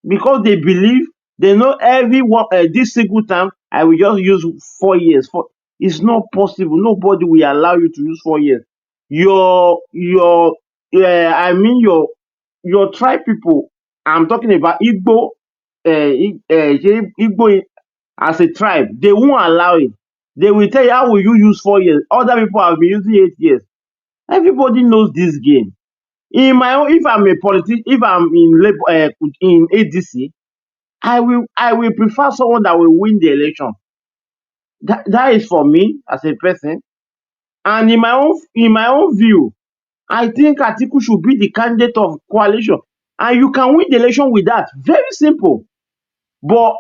P: because they believe, they know every one, this single time I will just use 4 years. It's not possible. Nobody will allow you to use 4 years. Your I mean your tribe people. I'm talking about Igbo, Igbo as a tribe. They won't allow it. They will tell you, how will you use 4 years? Other people have been using 8 years. Everybody knows this game. In my own, if I'm a politician, if I'm in labor, in ADC, I will prefer someone that will win the election. That is for me as a person. And in my own view, I think Atiku should be the candidate of coalition. And you can win the election with that. Very simple. But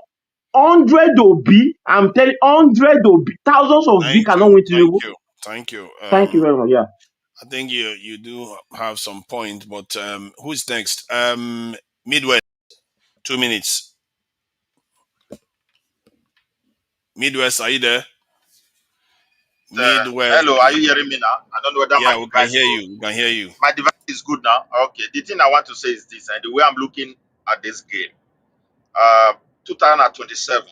P: 100 Obi, I'm telling 100 Obi, thousands of B
J: Thank
P: cannot
J: you,
P: win
J: thank
P: Tinubu.
J: you, thank you.
P: Thank you very much. Yeah.
J: I think you do have some point, but who's next? Midwest, 2 minutes. Midwest, are you there? Midwest.
N: Hello, are you hearing me now? I don't know whether my
J: Yeah, we can
N: device
J: hear
N: go.
J: you. We can hear you.
N: My device is good now. Okay. The thing I want to say is this, and the way I'm looking at this game, uh, 2027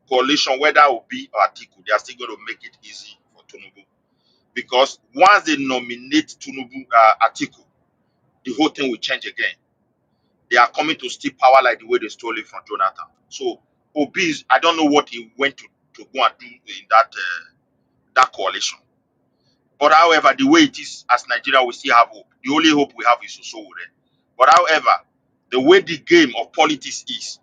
N: coalition, whether it will be or Atiku, they are still going to make it easy for Tinubu, because once they nominate Tinubu, Atiku, the whole thing will change again. They are coming to steal power like the way they stole it from Jonathan. So Obi is, I don't know what he went to go and do in that coalition. But however, the way it is, as Nigeria, we still have hope. The only hope we have is Osowore. But however, the way the game of politics is,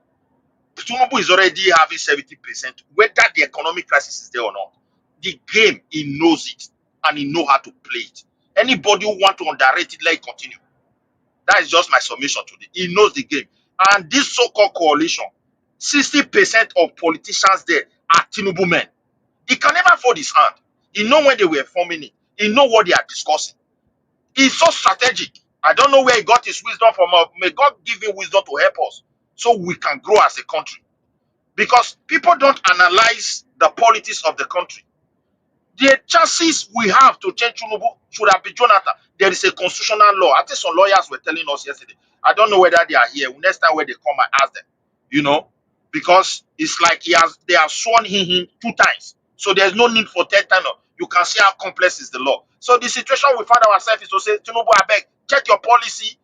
N: Tinubu is already having 70%, whether the economic crisis is there or not. The game, he knows it, and he knows how to play it. Anybody who want to underrate it, let it continue. That is just my submission today. He knows the game. And this so-called coalition, 60% of politicians there are Tinubu men. He can never fold his hand. He know when they were forming it. He know what they are discussing. He's so strategic. I don't know where he got his wisdom from. May God give him wisdom to help us so we can grow as a country. Because people don't analyze the politics of the country. The chances we have to change Tinubu should have been Jonathan. There is a constitutional law. I think some lawyers were telling us yesterday. I don't know whether they are here. Next time when they come, I ask them. You know, because it's like they have sworn him 2 times. So there's no need for third time. You can see how complex is the law. So the situation we find ourselves is to say, Tinubu, I beg, check your policy.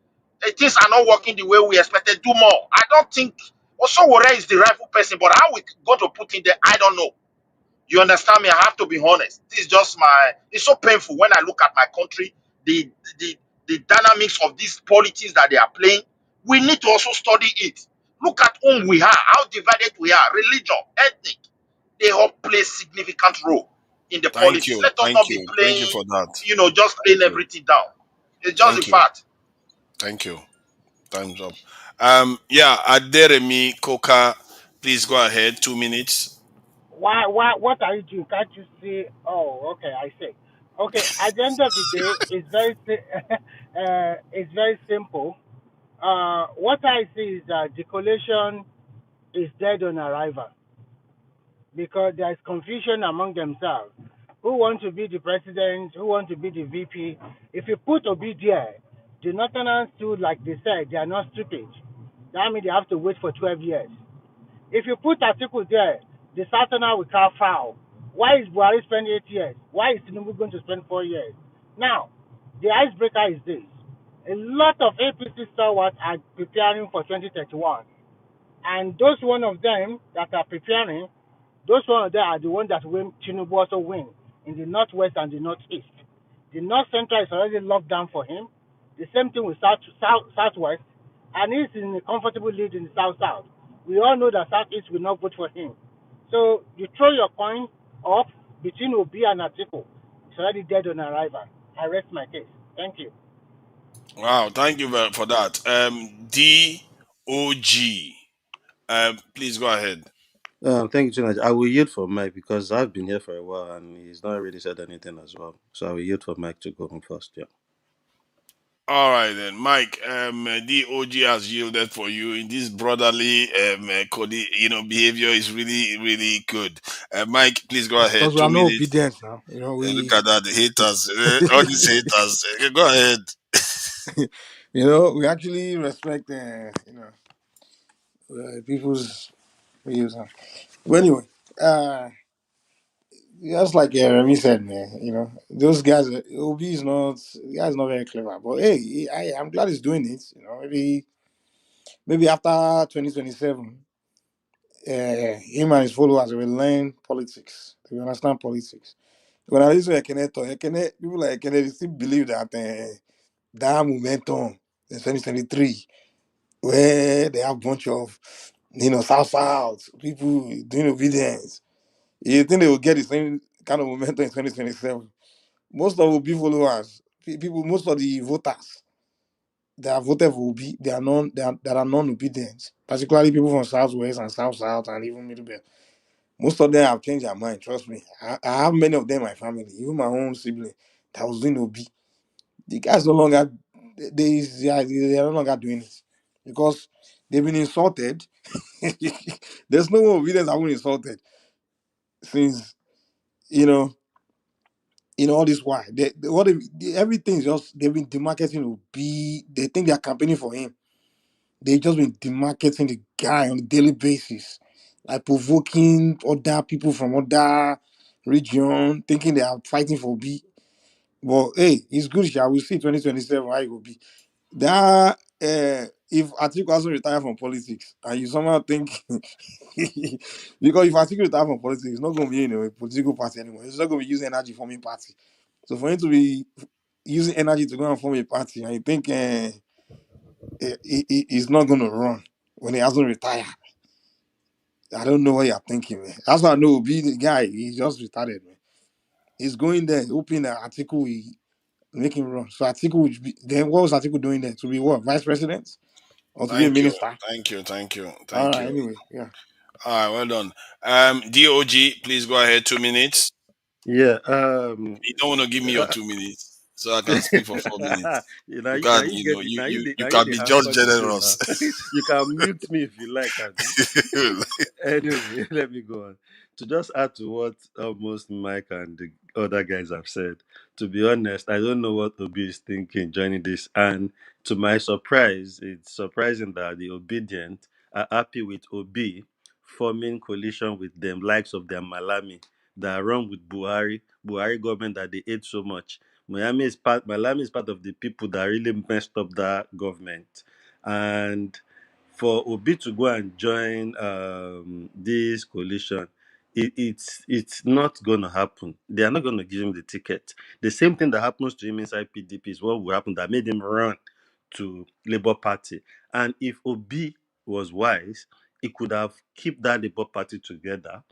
N: Things are not working the way we expected. Do more. I don't think also Wore is the rightful person, but how we going to put in there, I don't know. You understand me? I have to be honest. This is just it's so painful when I look at my country, the the the dynamics of these politics that they are playing. We need to also study it. Look at whom we are, how divided we are, religion, ethnic. They all play significant role in the
J: Thank
N: politics.
J: you.
N: Let us
J: Thank
N: not be
J: you. Thank you
N: playing,
J: for that.
N: just playing
J: Thank you.
N: everything down. It's just a
J: Thank you.
N: fact.
J: Thank you. Time's up. Yeah, Aderemi Koka, please go ahead. 2 minutes.
O: Why, what are you doing? Can't you see? Oh, okay, I see. Okay, at the end of the day, it's very simple. What I see is that the coalition is dead on arrival because there is confusion among themselves. Who want to be the president? Who want to be the VP? If you put Obi there, the Northerners too, like they said, they are not stupid. That means they have to wait for 12 years. If you put Atiku there, the Southerner will carve foul. Why is Buhari spending 8 years? Why is Tinubu going to spend 4 years? Now, the icebreaker is this. A lot of APC stalwarts are preparing for 2031. And those one of them that are preparing, those one of them are the ones that will Tinubu also win in the northwest and the northeast. The north central is already locked down for him. The same thing with southwest, and he's in a comfortable lead in the south. We all know that southeast will not vote for him. So you throw your coin up between Obi and Atiku. It's already dead on arrival. I rest my case. Thank you.
J: Wow, thank you for that. DOG, please go ahead.
V: Thank you so much. I will yield for Mike because I've been here for a while and he's not really said anything as well. So I will yield for Mike to go on first. Yeah.
J: All right then, Mike. DOG has yielded for you in this brotherly, behavior is really, really good. Mike, please go ahead.
I: Because we are
J: two
I: not
J: minutes.
I: obedient now. You know,
J: Look
I: we
J: at that, the haters, all these haters. Go ahead.
I: you know, we actually respect people's views. But anyway, uh just like Remy said, man, you know, those guys, Obi is not, the guy's not very clever. But hey, I'm glad he's doing it. You know, maybe after 2027, him and his followers will learn politics. They will understand politics. When I listen to Ekene, people like Ekene, they still believe that that momentum in 2023, where they have a bunch of, South people doing obedience. You think they will get the same kind of momentum in 2027? Most of Obi followers, people, most of the voters that have voted for Obi, that are non-obedient, particularly people from Southwest and South and even Middle Belt. Most of them have changed their mind. Trust me. I have many of them in my family, even my own sibling that was doing Obi. The guys no longer they are no longer doing it because they've been insulted. There's no more obedience that been insulted since you know all this while. Everything's just they've been demarketing Obi. They think they are campaigning for him. They've just been demarketing the guy on a daily basis, like provoking other people from other region, thinking they are fighting for B. But hey, it's good. Shall we see 2027 how it will be? That if Atiku hasn't retired from politics, and you somehow think because if Atiku retired from politics, it's not going to be in a political party anymore. It's not going to be using energy forming party. So for him to be using energy to go and form a party, and you think he's not going to run when he hasn't retired. I don't know what you're thinking, man. That's why I know be the guy. He just retired, man. He's going there, hoping that Atiku will make him run. So Atiku would be then what was Atiku doing there? To be what? Vice president? Or to be a
J: Thank you.
I: minister?
J: Thank you. Thank you.
I: All
J: Thank
I: right,
J: you.
I: anyway, yeah.
J: All right, well done. DOG, please go ahead. 2 minutes.
V: Yeah.
J: You don't want to give me your 2 minutes. so I can speak for 4 minutes.
L: now,
J: You
L: now
J: can,
L: you get it.
J: you
L: Now you
J: can
L: the
J: be just
L: answer the show
J: generous.
L: now. You can mute me if you like, Abby. Anyway, let me go on. To just add to what almost Mike and the other guys have said, to be honest, I don't know what Obi is thinking joining this. And to my surprise, it's surprising that the obedient are happy with Obi forming coalition with them, likes of their Malami, that run with Buhari government that they hate so much. Malami is part of the people that really messed up that government. And for Obi to go and join this coalition, it's not going to happen. They are not going to give him the ticket. The same thing that happens to him inside PDP is what will happen that made him run to Labour Party. And if Obi was wise, he could have kept that Labour Party together.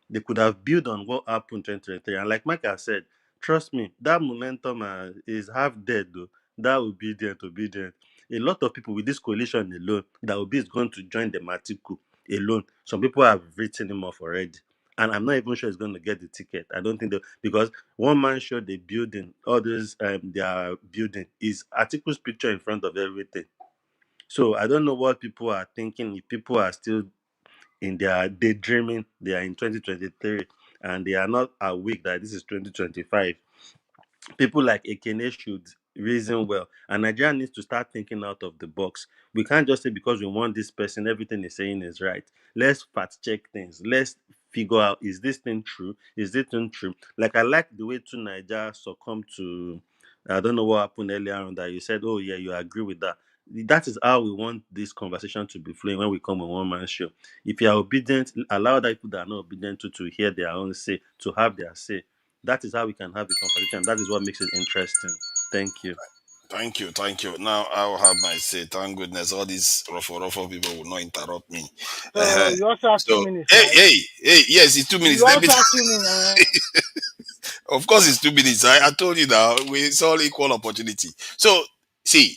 L: They could have built on what happened in 2023. And like Michael said, trust me, that momentum is half dead though. That obedient. A lot of people with this coalition alone, that Obi is going to join the Atiku alone. Some people have written him off already. And I'm not even sure he's going to get the ticket. I don't think that, because one man showed the building, others they are building is Atiku's picture in front of everything. So I don't know what people are thinking. If people are still in their daydreaming, they are in 2023 and they are not awake that this is 2025. People like Ekene should reason well. And Nigeria needs to start thinking out of the box. We can't just say because we want this person, everything is saying is right. Let's fact check things. Let's figure out, is this thing true? Is this thing true? Like, I like the way to Nigeria succumbed to, I don't know what happened earlier on that you said, oh yeah, you agree with that. That is how we want this conversation to be flowing when we come on one man show. If you are obedient, allow that people that are not obedient to hear their own say, to have their say. That is how we can have the conversation. That is what makes it interesting. Thank you.
J: Thank you, thank you. Now I will have my say. Thank goodness all these rough people will not interrupt me.
O: So
J: Uh-huh.
O: you also have
J: So
O: 2 minutes,
J: hey,
O: right?
J: hey, hey, yes, it's 2 minutes.
O: You
J: Let me
O: also have 2 minutes.
J: of course it's 2 minutes. I told you now, it's all equal opportunity. So see,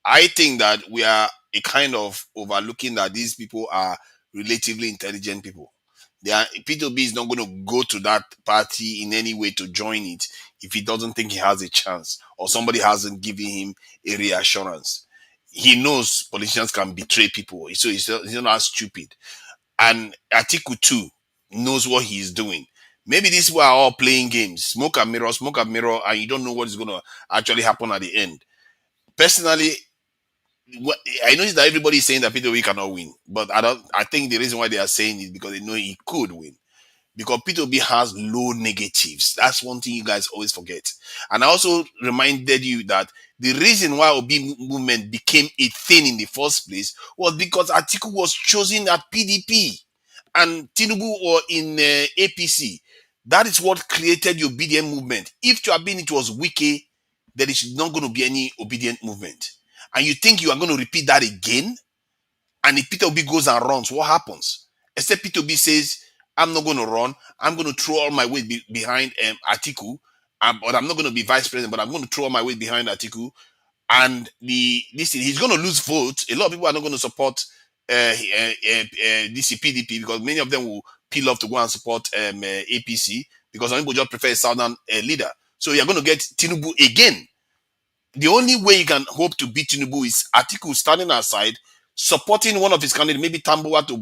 J: I think that we are a kind of overlooking that these people are relatively intelligent people. They are P2B is not going to go to that party in any way to join it if he doesn't think he has a chance or somebody hasn't given him a reassurance. He knows politicians can betray people, so he's not as stupid. And Atiku too knows what he's doing. Maybe these people are all playing games, smoke and mirror, and you don't know what is going to actually happen at the end. Personally, I noticed that everybody is saying that Peter Obi cannot win, but I don't. I think the reason why they are saying it because they know he could win. Because Peter Obi has low negatives. That's one thing you guys always forget. And I also reminded you that the reason why Obi movement became a thing in the first place was because Atiku was chosen at PDP and Tinubu or in APC. That is what created the obedient movement. If to have been it was Wike, there is not going to be any obedient movement. And you think you are going to repeat that again? And if Peter Obi goes and runs, what happens? Except Peter Obi says, I'm not going to run. I'm going to throw all my weight behind Atiku. But I'm not going to be vice president, but I'm going to throw all my weight behind Atiku. And he's going to lose votes. A lot of people are not going to support this PDP because many of them will peel off to go and support APC because some people just prefer a southern leader. So you're going to get Tinubu again. The only way you can hope to beat Tinubu is Atiku standing aside, supporting one of his candidates, maybe Tambuwa to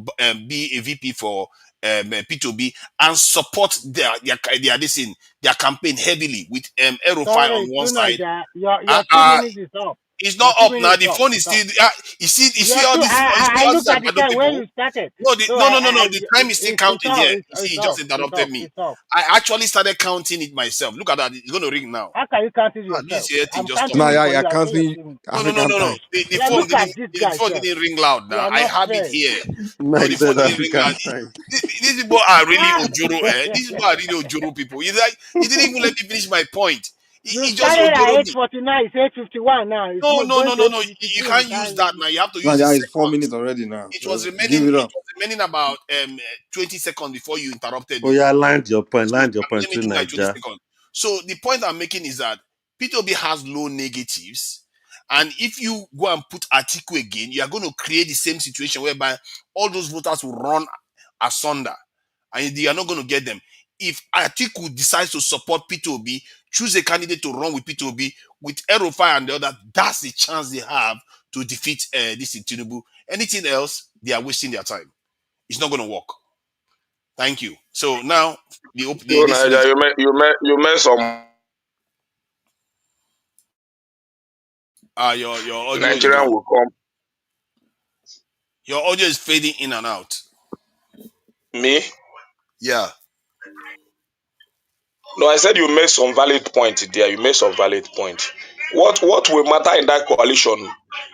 J: be a VP for P2B, and support their campaign heavily with Erofai on
O: Sorry,
J: one side.
O: Tunaja, your 2 minutes is up.
J: It's
O: Your
J: not
O: two
J: up now.
O: minutes
J: The
O: up.
J: phone is
O: It's up.
J: still. You
O: Your
J: see all
O: two.
J: this. You see
O: I
J: all these
O: look at the
J: Agbado
O: time when
J: people.
O: you started.
J: No,
O: So
J: no. The time is still
O: it's
J: counting
O: up.
J: here. You see,
O: It's
J: he
O: up.
J: just
O: It's
J: interrupted
O: up.
J: me.
O: It's up.
J: I actually started counting it myself. Look at that. It's going to ring now.
O: How can you count it
J: This
O: yourself?
J: here thing
O: I'm
J: just stopped
O: counting
I: Now,
O: it
I: yeah,
J: ringing.
O: for
I: you're
O: you. I say your
I: counting
O: 2 minutes.
I: African
J: No.
I: time.
J: The
O: Yeah,
J: phone
O: look
J: didn't.
O: at this
J: The
O: guy,
J: phone
O: sir.
J: didn't ring loud.
O: You
J: Now
O: are
J: I
O: not
J: have it
O: fair.
J: here, but
I: Mike
J: the phone
I: said
J: didn't ring loud.
I: African time.
J: These people are really ojoro. These people are really ojoro people. It's like he didn't even let me finish my point.
O: You
J: He just
O: started
J: ojoro
O: at
J: me.
O: 8:49. It's 8:51 now. It's
J: No,
O: more
J: no,
O: going
J: no,
O: to
J: no, no. You
O: 8:52. You
J: can't use
O: can't.
J: that now. You have to
I: Now,
J: use the
I: yeah, it's 4 minutes
J: seconds.
I: already now.
J: It was
I: So
J: remaining.
I: give it
J: It
I: up.
J: was remaining about 20 seconds before you interrupted
L: Oh
J: me.
L: yeah, land your point.
J: So
L: Land your point
J: let me
L: to
J: do my 20
L: Niger.
J: seconds. So the point I'm making is that P2B has low negatives. And if you go and put Atiku again, you are going to create the same situation whereby all those voters will run asunder and you are not going to get them. if Atiku decides to support P2B, choose a candidate to run with P2B with Erofai and the other, that's the chance they have to defeat this Tinubu. Anything else, they are wasting their time. It's not going to work. Thank you. So now
M: You
J: this thing is
M: Niger, you made some
J: your audio is
M: Nigerian
J: gone.
M: will come.
J: Your audio is fading in and out.
M: Me?
J: Yeah.
M: No, I said you made some valid point there. You made some valid point. What will matter in that coalition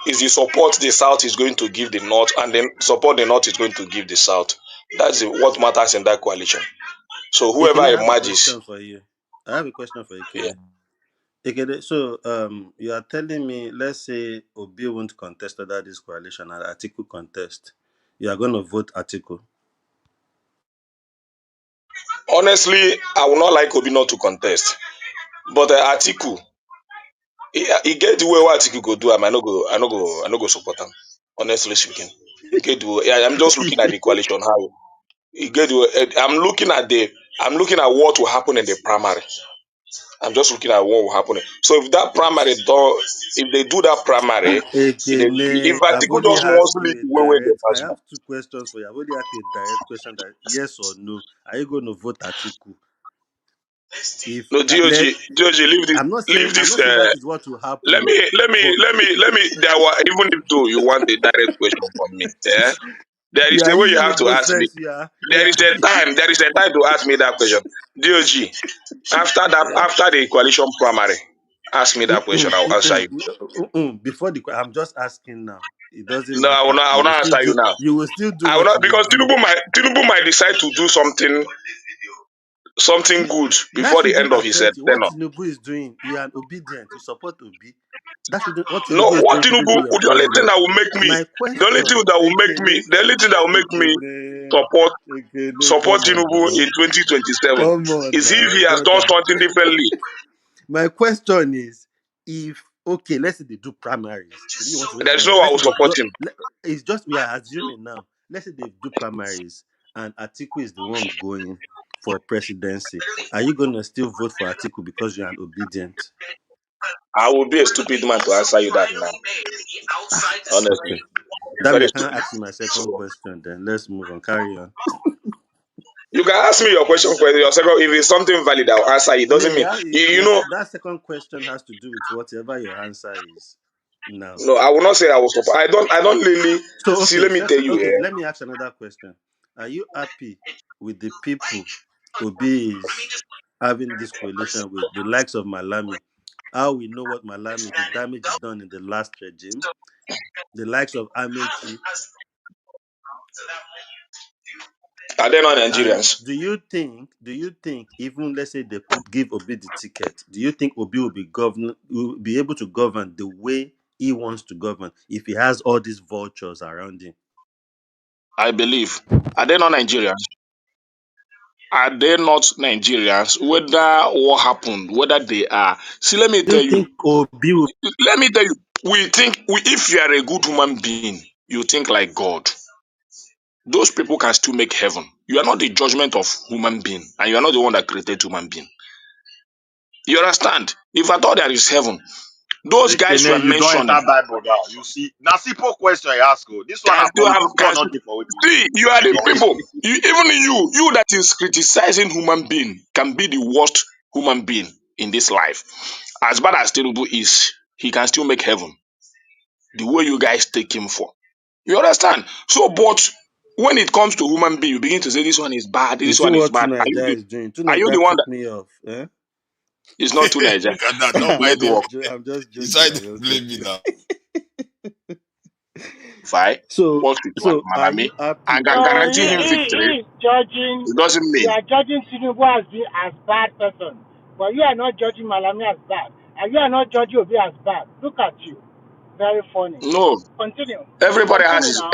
M: is the support the South is going to give the North, and then support the North is going to give the South. What matters in that coalition. So whoever
L: Ekene, I have a
M: emerges,
L: question for you. I have a question for
M: yeah.
L: Ekene. Ekene, so you are telling me, let's say Obi won't contest under this coalition and Atiku contest. You are going to vote Atiku.
M: Honestly, I would not like Obi not to contest, but Atiku, he get the way what Atiku go do. I no go support him. Honestly speaking, he get the way. Yeah, I'm just looking at the coalition how he get the way. I'm looking at what will happen in the primary. I'm just looking at what will happen. So if that primary don't, if they do that primary, if
L: Ekene, I've
M: Atiku
L: only
M: just wants
L: asked
M: to
L: you
M: lead
L: a
M: the way where they
L: direct. I
M: pass go.
L: have two questions for you. I've only asked you a direct question that yes or no. Are you going to vote Atiku? If
M: No,
L: let,
M: DOG, leave
L: I'm
M: this.
L: not saying that is what will
M: Let
L: happen,
M: me,
L: no.
M: let me,
L: But
M: let me, let me. There were even if though you want a direct question from me, yeah, there is
L: you are
M: a way you
L: using
M: have to ask me.
L: innocence.
M: There is a time. There is a time to ask me that question. DOG, after the coalition primary, ask me that question. I'll answer you.
L: Before I'm just asking now. It doesn't
M: No, I will
L: matter.
M: not. I will not answer you now.
L: You will still do
M: I will
L: what
M: not
L: you will
M: because
L: do.
M: Tinubu might decide to do something good
L: That
M: before the
L: shouldn't
M: end of his
L: affect you. What
M: tenure.
L: Tinubu is doing, you are obedient. You support Obi. That shouldn't. What
M: No,
L: Tinubu is
M: what
L: doing shouldn't be
M: Tinubu?
L: your
M: The only thing
L: problem.
M: that will make me,
L: My
M: the only thing
L: question,
M: that will make me,
L: Ekene,
M: the only thing that will make me
L: Ekene,
M: support
L: Ekene,
M: support
L: come on
M: Tinubu
L: now.
M: in 2027
L: Come on
M: is if
L: now,
M: he has done
L: brother.
M: something differently.
L: My question is, if okay, let's say they do primaries. Should you want to vote
M: There is
L: primaries?
M: no way I
L: Let's
M: will
L: say they
M: support
L: do.
M: him.
L: It's just we are assuming now. Let's say they do primaries and Atiku is the one going for presidency. Are you gonna still vote for Atiku because you're an obedient?
M: I will be a stupid man to answer you that now. Honestly,
L: Okay. That means
M: very
L: I can't
M: stupid.
L: ask you my second
M: So
L: question. Then let's move on. Carry on.
M: you can ask me your question for your second. If it's something valid, I'll answer. It
L: Yeah,
M: doesn't mean
L: yeah.
M: you know.
L: That second question has to do with whatever your answer is now.
M: No, I will not say I will support. I don't really
L: So
M: see.
L: okay,
M: Let me tell
L: second
M: you
L: okay,
M: here.
L: let me ask another question. Are you happy with the people Obi is having this coalition with the likes of Malami? How we know what Malami, the damage is done in the last regime, the likes of Amechi,
M: Are they not
L: and
M: Nigerians?
L: do you think even let's say they give Obi the ticket, do you think Obi will be able to govern the way he wants to govern if he has all these vultures around him?
M: I believe. Are they not Nigerians? Are they not Nigerians? Whether what happened, whether they are. See, let me
L: Do you
M: tell you.
L: think Obi will
M: Let me tell you. If you are a good human being, you think like God. Those people can still make heaven. You are not the judgment of human being, and you are not the one that created human being. You understand? If at all there is heaven, those guys you are
N: Ekene, you don't
M: mentioning
N: enter Bible now. You see, na simple question I ask you. This one
M: can
N: na
M: still have
N: politics.
M: can
N: God not
M: still,
N: dey for with
M: see. You are the people. Even you that is criticizing human being can be the worst human being in this life. As bad as Tinubu is, he can still make heaven. The way you guys take him for. You understand? So, but when it comes to human being, you begin to say this one is bad,
L: You
M: this
L: see
M: one is
L: what
M: bad.
L: Tunaja is doing?
M: Are you the
L: Tunaja
M: one that
L: took me off. Eh?
M: is not too Niger?
J: Look at that. Don't
M: It's
L: I'm
J: mind him.
M: network.
L: just I'm just joking.
J: Decide
L: I'm
J: to
L: just
J: blame me
L: joking.
J: now.
M: Fine.
L: So
M: Post it to
L: are
M: Malami.
L: you
M: I
L: happy?
M: can
O: So
M: guarantee him victory.
O: he is judging,
M: It doesn't
O: you
M: mean
O: are judging Tinubu as being as bad person, but you are not judging Malami as bad, and you are not judging Obi as bad. Look at you, very funny.
M: no.
O: Continue,
M: Everybody has
O: continue
M: his
O: now.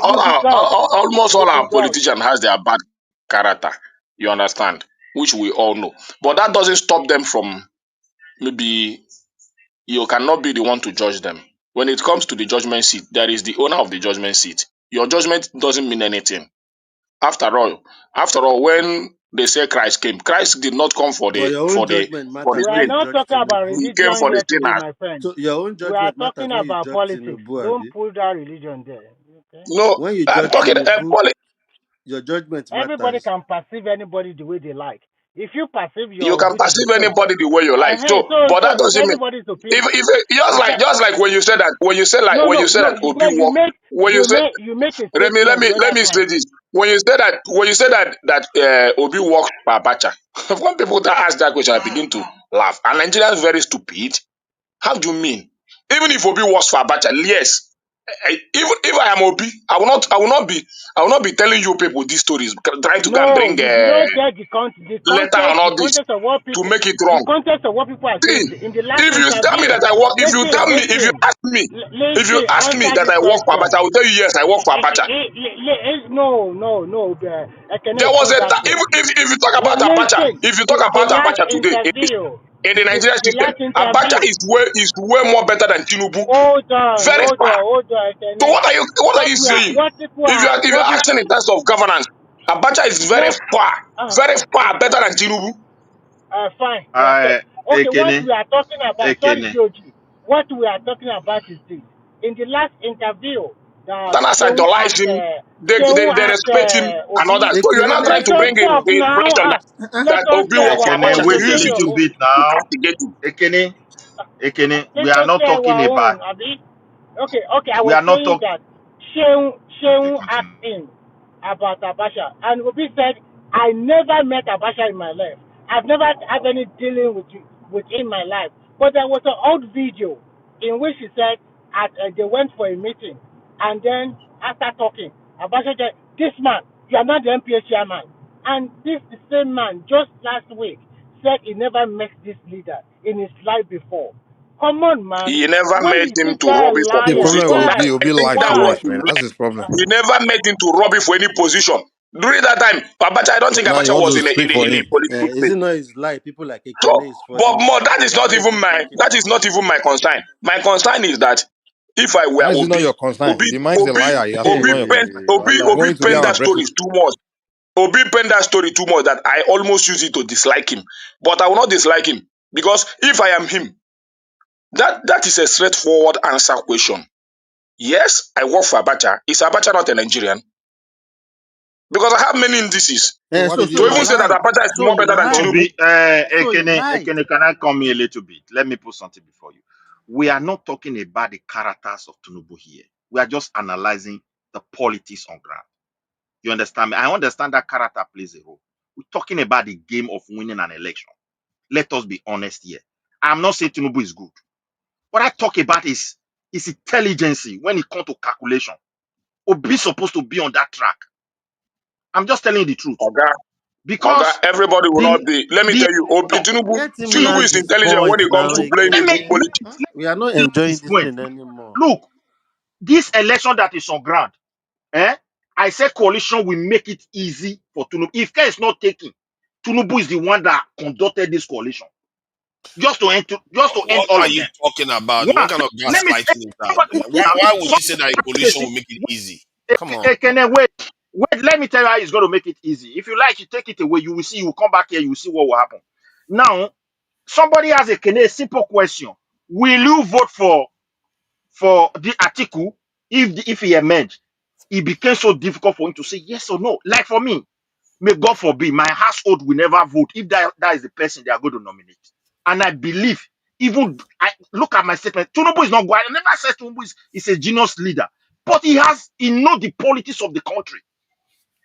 O: You've been done,
M: almost all
O: you've
M: our
O: been done.
M: politicians has their bad character. You understand? Which we all know. But that doesn't stop them from maybe you cannot be the one to judge them. When it comes to the judgment seat, there is the owner of the judgment seat. Your judgment doesn't mean anything. After all, when they say Christ came. Christ did not come for
V: But
M: the
V: your own judgment
M: for the
V: matters
O: We
V: when
O: are
M: saint.
V: you
O: not
V: judge
O: talking about
V: Tinubu.
M: He came
O: religion
M: for the
O: here today,
M: sinners.
O: my friend.
V: So your own
O: We are
V: judgment matters
O: talking
V: when you
O: about
V: judge
O: politics.
V: Tinubu,
O: Don't
V: Abi.
O: put that religion there. Okay?
M: No,
V: When you
M: I'm
V: judge
M: talking
V: Tinubu,
M: poli-
V: your judgment
O: Everybody
V: matters.
O: can perceive anybody the way they like. If you perceive
M: you
O: your
M: can
O: Bishop
M: perceive
O: Bishop,
M: anybody the way you like. So, but
O: so
M: that
O: it's
M: doesn't mean
O: everybody's
M: if
O: opinion.
M: just
O: You
M: like
O: can
M: when you said that
O: no
M: when
O: no
M: you said
O: no.
M: that Obi walk when you say
O: You make a
M: let
O: statement
M: me
O: the other
M: say
O: time.
M: this. When you say that Obi walked for Abacha, when people that ask that question, I begin to laugh. And Nigerians very stupid. How do you mean? Even if Obi was for Abacha, yes. Even if I am Obi, I will not be telling you people these stories, trying to go and
O: No,
M: bring
O: you did not get
M: letter and
O: the
M: all this
O: context of what
M: to
O: people
M: make it
O: the
M: wrong.
O: context of what people are
M: See,
O: saying in the last
M: if you tell me
O: interview.
M: that I work, if you
O: Listen,
M: ask me,
O: answer
M: that
O: the
M: I work for Abacha,
O: question.
M: I will tell you yes, I work for Abacha.
O: No, I
M: There
O: cannot
M: was
O: put
M: a
O: that
M: time,
O: way.
M: if you talk about Abacha,
O: Listen,
M: if you talk
O: the
M: about
O: last
M: Abacha today
O: interview,
M: in the Nigerian
O: the
M: system,
O: last
M: Abacha
O: interview.
M: is way more better than Tinubu. Very far.
O: Hold on,
M: So
O: Ekene.
M: what are you saying? If you're asking in terms of governance, Abacha is
O: What,
M: very far
O: okay.
M: better than Tinubu.
O: Fine, we accept. Okay, what
N: Ekene,
O: we are talking about, sorry,
N: Ekene.
O: Joji, what we are talking about is this. In the last interview that
M: Then as I
O: Shehu
M: idolize
O: asked,
M: him, they respect him and
O: Obi,
M: others. So you are
V: Ekene,
M: not trying
O: let
M: to
O: us
M: bring
V: let
M: in
O: talk
M: the
O: now.
M: information
O: Let
M: that
O: us
M: Obi
O: say
M: work for
O: our
N: Ekene,
O: own.
M: Abacha
O: You
M: to
N: wait a
O: say
M: use it
O: your
N: little
O: own.
N: bit
M: to
N: now.
M: castigate him.
N: Ekene, Ekene,
O: Let
N: we are
O: us
N: not
O: say
N: talking
O: our
N: about,
O: own, Abi. Okay, I
N: we
O: was
N: are not
O: saying
N: talking.
O: that
N: Okay,
O: Shehu
N: continue.
O: asked him about Abasha, and Obi said, I never met Abasha in my life. I've never had any dealing with him in my life. But there was an old video in which he said they went for a meeting, and then after talking, Abasha said, this man, you are not the MPA chairman. And this the same man just last week said he never met this leader in his life before. Come on, man.
M: He never
O: When
M: met
O: is
M: him
O: this
M: to
O: guy a
M: rob it for
I: The
O: liar?
I: problem
M: position.
I: with
M: That,
O: Why?
I: Obi
M: I think
I: lied
M: that
I: too
M: was
O: Why?
I: much,
M: the
I: man. That's
M: lie.
I: his problem.
M: He never met him to rob it for any position. During that time, Abacha, I don't think
I: Now you
M: Abacha
I: want
M: was
I: to speak for
M: in a
I: him.
M: political
V: is
M: space.
V: it not his lie? People like
M: So,
V: Ekene is
M: but
V: falling
M: more
V: for.
M: that is
V: We are
M: not
V: not
M: even
V: even talking about
M: my concern. My concern is that if I were
I: How is it not
M: Obi,
I: your concern? The man is a liar. He has to
V: hey,
I: know your concern. You
V: voila.
I: want him to be
M: Pen
I: our
M: that
I: breakfast.
M: story too much. Obi pen that story too much that I almost use it to dislike him. But I will not dislike him because if I am him, that is a straightforward answer question. Yes, I work for Abacha. Is Abacha not a Nigerian? Because I have many indices
I: So why did
M: to
I: he
V: So he
M: even
I: lie?
M: say that
V: lied.
M: Abacha is
V: So
M: more
V: he
M: better than
V: lied.
M: Tinubu.
N: Obi,
V: So he lied.
N: Ekene, can I come here a little bit? Let me put something before you. We are not talking about the characters of Tinubu here. We are just analyzing the politics on ground. You understand me? I understand that character plays a role. We're talking about the game of winning an election. Let us be honest here. I'm not saying Tinubu is good. What I talk about is intelligence when it comes to calculation. Obi supposed to be on that track. I'm just telling you the truth. Because
M: Everybody will
N: the
M: not be. Let me
N: the
M: tell you, Obi,
V: Let him
M: Tinubu
V: land
M: is
V: his
M: intelligent when
V: point
M: it comes
V: now,
M: to playing
N: let me
V: Ekene.
M: politics.
V: We are not
N: land
V: enjoying
N: this
V: this
N: point.
V: thing anymore.
N: Look, this election that is on ground, eh? I said coalition will make it easy for Tinubu. If care is not taken, Tinubu is the one that conducted this coalition. Just to end
J: What
N: all
J: are
N: of
J: you
N: them.
J: talking about? What
N: One,
J: kind of
N: let me say
J: gaslighting is that?
N: somebody
J: Why would you say that a coalition
N: say,
J: will make it easy? Come on.
N: wait, let me tell you how it's going to make it easy. If you like, you take it away, you will see, you will come back here, you will see what will happen. Now, somebody has a simple question. Will you vote for the Atiku if he emerged? It became so difficult for him to say yes or no. Like for me, may God forbid, my household will never vote if that is the person they are going to nominate. And I believe, even I look at my statement, Tinubu is not going. I never said Tinubu is a genius leader, but he knows the politics of the country.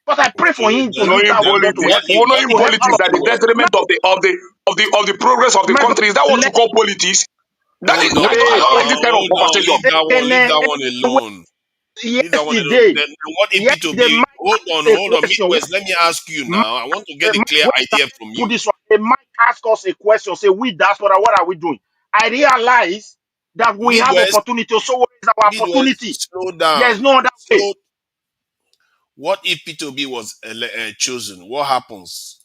N: But I pray for him to use
M: Knowing
N: that wisdom to
M: politics,
N: help
M: knowing
N: to help all
M: politics
N: of
M: that the
N: us.
M: detriment
N: Now,
M: of the progress of the
N: my
M: country. Is that what
N: brother,
M: you call politics?
J: Hold on
M: I
N: wait,
M: don't
J: now.
M: like this kind of
J: Hold on.
M: conversation.
J: Leave
N: Ekene,
J: that one alone. Leave that one alone.
N: yesterday,
J: Then what if
N: yesterday,
J: P2B?
N: Mike asked a
J: Hold on.
N: question.
J: Midwest, let me ask you
N: Mike,
J: now. I want to get a clear
N: Wait, I
J: idea from
N: put
J: you.
N: this one. A Mike asked us a question. Say, we diaspora, what are we doing? I realize that we have
J: Midwest,
N: opportunity. So what is our opportunity?
J: slow
N: There is
J: down.
N: no other way.
J: So what if P2B was chosen? What happens?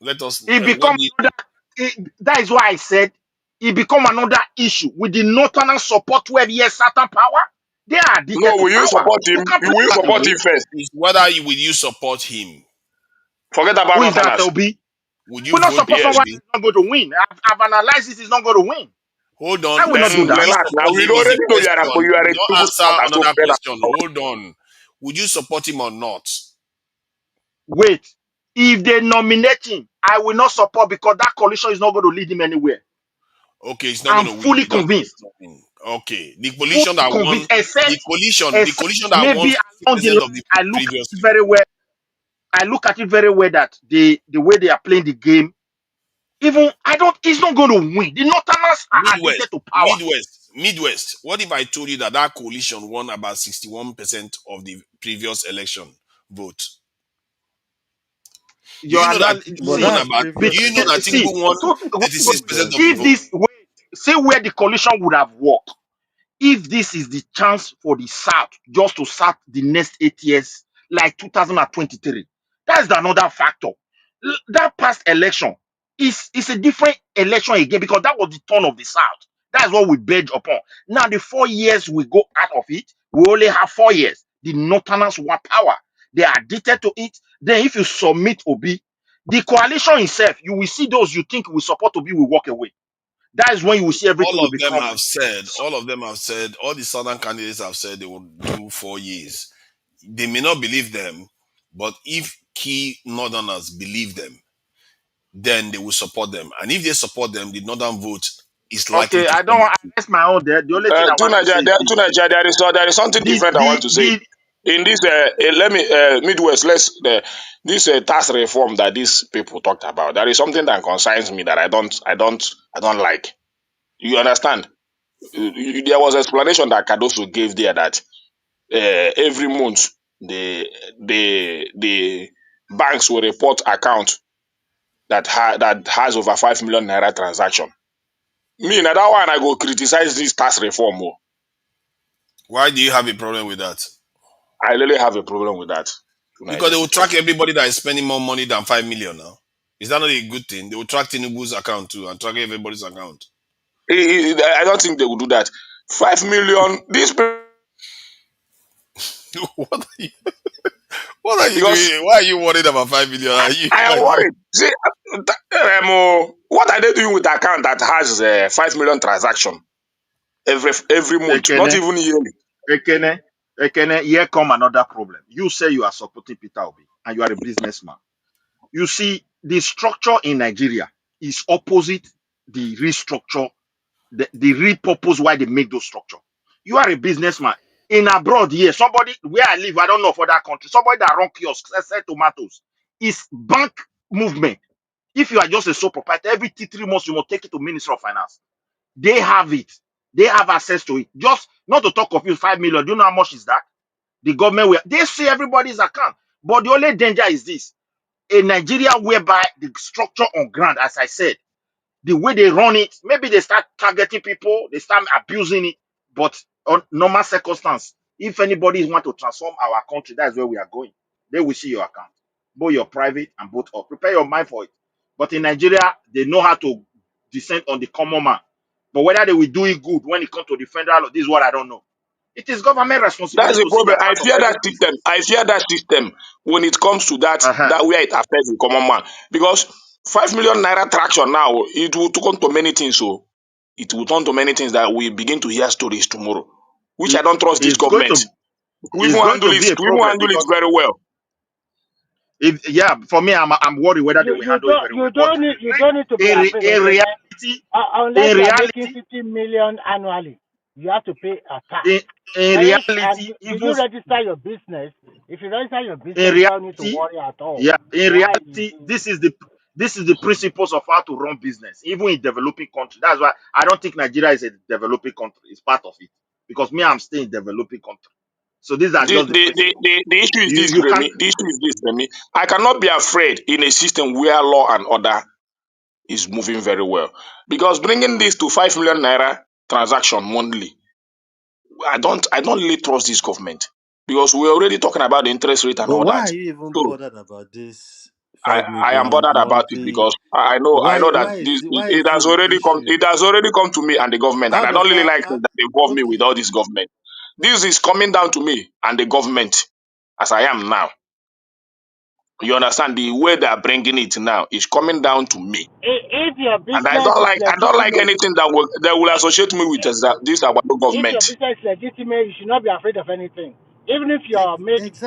J: Let us,
N: It
J: what
N: become
J: do you
N: another. That is why I said it become another issue with the northern support where he has certain power. They are
M: No,
N: addicted to
M: will you
N: power.
M: support him?
N: You can't play
M: Will you
N: that
M: support
N: away.
M: him first?
J: is whether will you support him?
M: Forget about
Q: Who is that,
M: Northerners.
Q: Obi?
J: Would
Q: We
J: you
Q: will not
J: vote
Q: support
M: Yes.
Q: someone
J: PRP?
Q: that is not going to win. I've analyzed it. It's not going to win.
J: Hold
Q: I
J: on.
Q: will not do
M: Then
J: Would
Q: that.
J: you
M: relax. Now
J: support
M: we
J: him is the
M: already know
J: question.
M: you are
J: You
M: a
J: don't
M: stupid
J: answer
M: starter. So
J: another
M: forget
J: question.
M: about
J: Hold on. Would you support him or not?
Q: Wait. If they nominate him, I will not support because that coalition is not going to lead him anywhere.
J: Okay, he's not
Q: I'm
J: going to win.
Q: fully
J: You don't think
Q: convinced.
J: he's going to win. Okay.
Q: Fully convinced.
J: The
Q: Except
J: coalition that won
Q: maybe along the
J: 50% of
Q: line,
J: the
Q: I look at it
J: previously.
Q: very well. I look at it very well that the way they are playing the game, even I don't, he's not going to win. The Northerners are addicted
J: Midwest,
Q: to power.
J: Midwest. What if I told you that that coalition won about 61% of the previous election vote? Do
Q: Your
J: you know that
Q: analogy,
J: Tinubu
L: But
J: won
Q: see,
L: that's
J: about? Do
L: previous
J: you know that
Q: see,
L: election.
J: Tinubu won
Q: so
J: 36% of
L: Jesus.
J: the
Q: if
J: vote?
Q: this wait, see where the coalition would have worked. If this is the chance for the South just to start the next 8 years, like 2023, that's another factor. That past election is a different election again because that was the turn of the South. That's what we badge upon. Now, the 4 years we go out of it, we only have 4 years. The Northerners want power. They are addicted to it. Then, if you submit Obi, the coalition itself, you will see those you think will support Obi will walk away. That is when you will see everything will be crumbling. So,
J: All of them have said, all the southern candidates have said they will do 4 years. They may not believe them, but if key northerners believe them, then they will support them. And if they support them, the northern vote is likely
Q: okay,
J: to
Q: I don't
J: come
Q: want.
J: with you.
Q: That's my own. The only thing I
M: to
Q: want to say
M: Nigeria.
Q: is
M: To
Q: this:
M: Nigeria, there is something different I want to say.
Q: the
M: In this, let me Midwest. This tax reform that these people talked about. There is something that concerns me that I don't like. You understand? There was explanation that Cardoso gave there that every month the banks will report account that has over 5 million naira transaction. Me na that one I go criticize this tax reform. Oh.
J: Why do you have a problem with that?
M: I really have a problem with that. To
J: Because they
M: Nigeria.
J: will track everybody that is spending more money than 5 million now. Is that not a good thing? They will track Tinubu's account too and track everybody's account.
M: I don't think they will do that. 5 million. This
J: what are you what are you
M: because
J: doing? Why are you worried about 5 million? Are you
M: I am
J: are you
M: worried. See, what are they doing with the account that has 5 million transaction every month, not
Q: Ekene,
M: even yearly?
Q: Ekene, here come another problem. You say you are supporting Peter Obi and you are a businessman. You see, the structure in Nigeria is opposite the restructure, the repurpose why they make those structure. You are a businessman. In abroad, here, somebody where I live, I don't know for that country, somebody that run kiosks, sell tomatoes, is bank movement. If you are just a sole proprietor, every 3 months you must take it to Ministry of Finance. They have it. They have access to it. Just not to talk of you 5 million. Do you know how much is that? The government will they see everybody's account. But the only danger is this: a Nigeria whereby the structure on ground, as I said, the way they run it, maybe they start targeting people, they start abusing it. But on normal circumstance, if anybody want to transform our country, that's where we are going. They will see your account, both your private and both up. Prepare your mind for it. But in Nigeria, they know how to descend on the common man. But whether they will do it good when it comes to the federal, this is what I don't know. It is government
M: That's
Q: responsibility
M: the
Q: to see the
M: problem. I
Q: account of
M: fear that
Q: everybody.
M: system. I fear that system when it comes to
Q: Uh-huh.
M: that where it affects the common man. Because 5 million naira traction now, it will turn to many things. So it will turn to many things that we begin to hear stories tomorrow. Which I
Q: It
M: don't trust this
Q: is going
M: government
Q: to it's going to be a
M: to even
Q: problem
M: handle it
Q: because
M: very well.
Q: if yeah, for me, I'm worried whether they will handle it very well. But
O: you don't need to be afraid,
Q: in
O: okay?
Q: reality,
O: Unless
Q: in
O: you are making
Q: reality,
O: 50 million annually, you have to pay a tax.
Q: in, in
O: Whereas, and
Q: reality,
O: do
Q: even
O: you register your business? If you register your
Q: in
O: business, you don't need to
Q: reality,
O: worry at all.
Q: yeah, in
O: Why?
Q: reality, this is the principles of how to run business, even in developing country. That's why I don't think Nigeria is a developing country. It's part of it because me, I'm still in developing country. So these are just the principles.
M: The issue is
Q: You
M: this,
Q: you can't.
M: Remy. The issue is this, Remy. I cannot be afraid in a system where law and order is moving very well. Because bringing this to 5 million naira transaction monthly, I don't really trust this government. Because we're already talking about the interest rate and
L: But
M: all
L: why
M: that.
L: are you even
M: So
L: bothered about this
M: I,
L: 5
M: I am
L: million
M: bothered about it
L: monthly?
M: because I know that
L: Why
M: it
L: is
M: has
L: it the
M: already come
L: issue?
M: to me and the government, and
L: How
M: I
L: does
M: don't really
L: that
M: like things that involve me with
L: okay?
M: all this government. This is coming down to me and the government as I am now. You understand? The way they are bringing it now is coming down to me.
O: If your
M: And
O: business is
M: I don't like
O: legitimate,
M: anything that will associate me with this our
O: if your
M: government.
O: business is legitimate, you should not be afraid of anything. Even if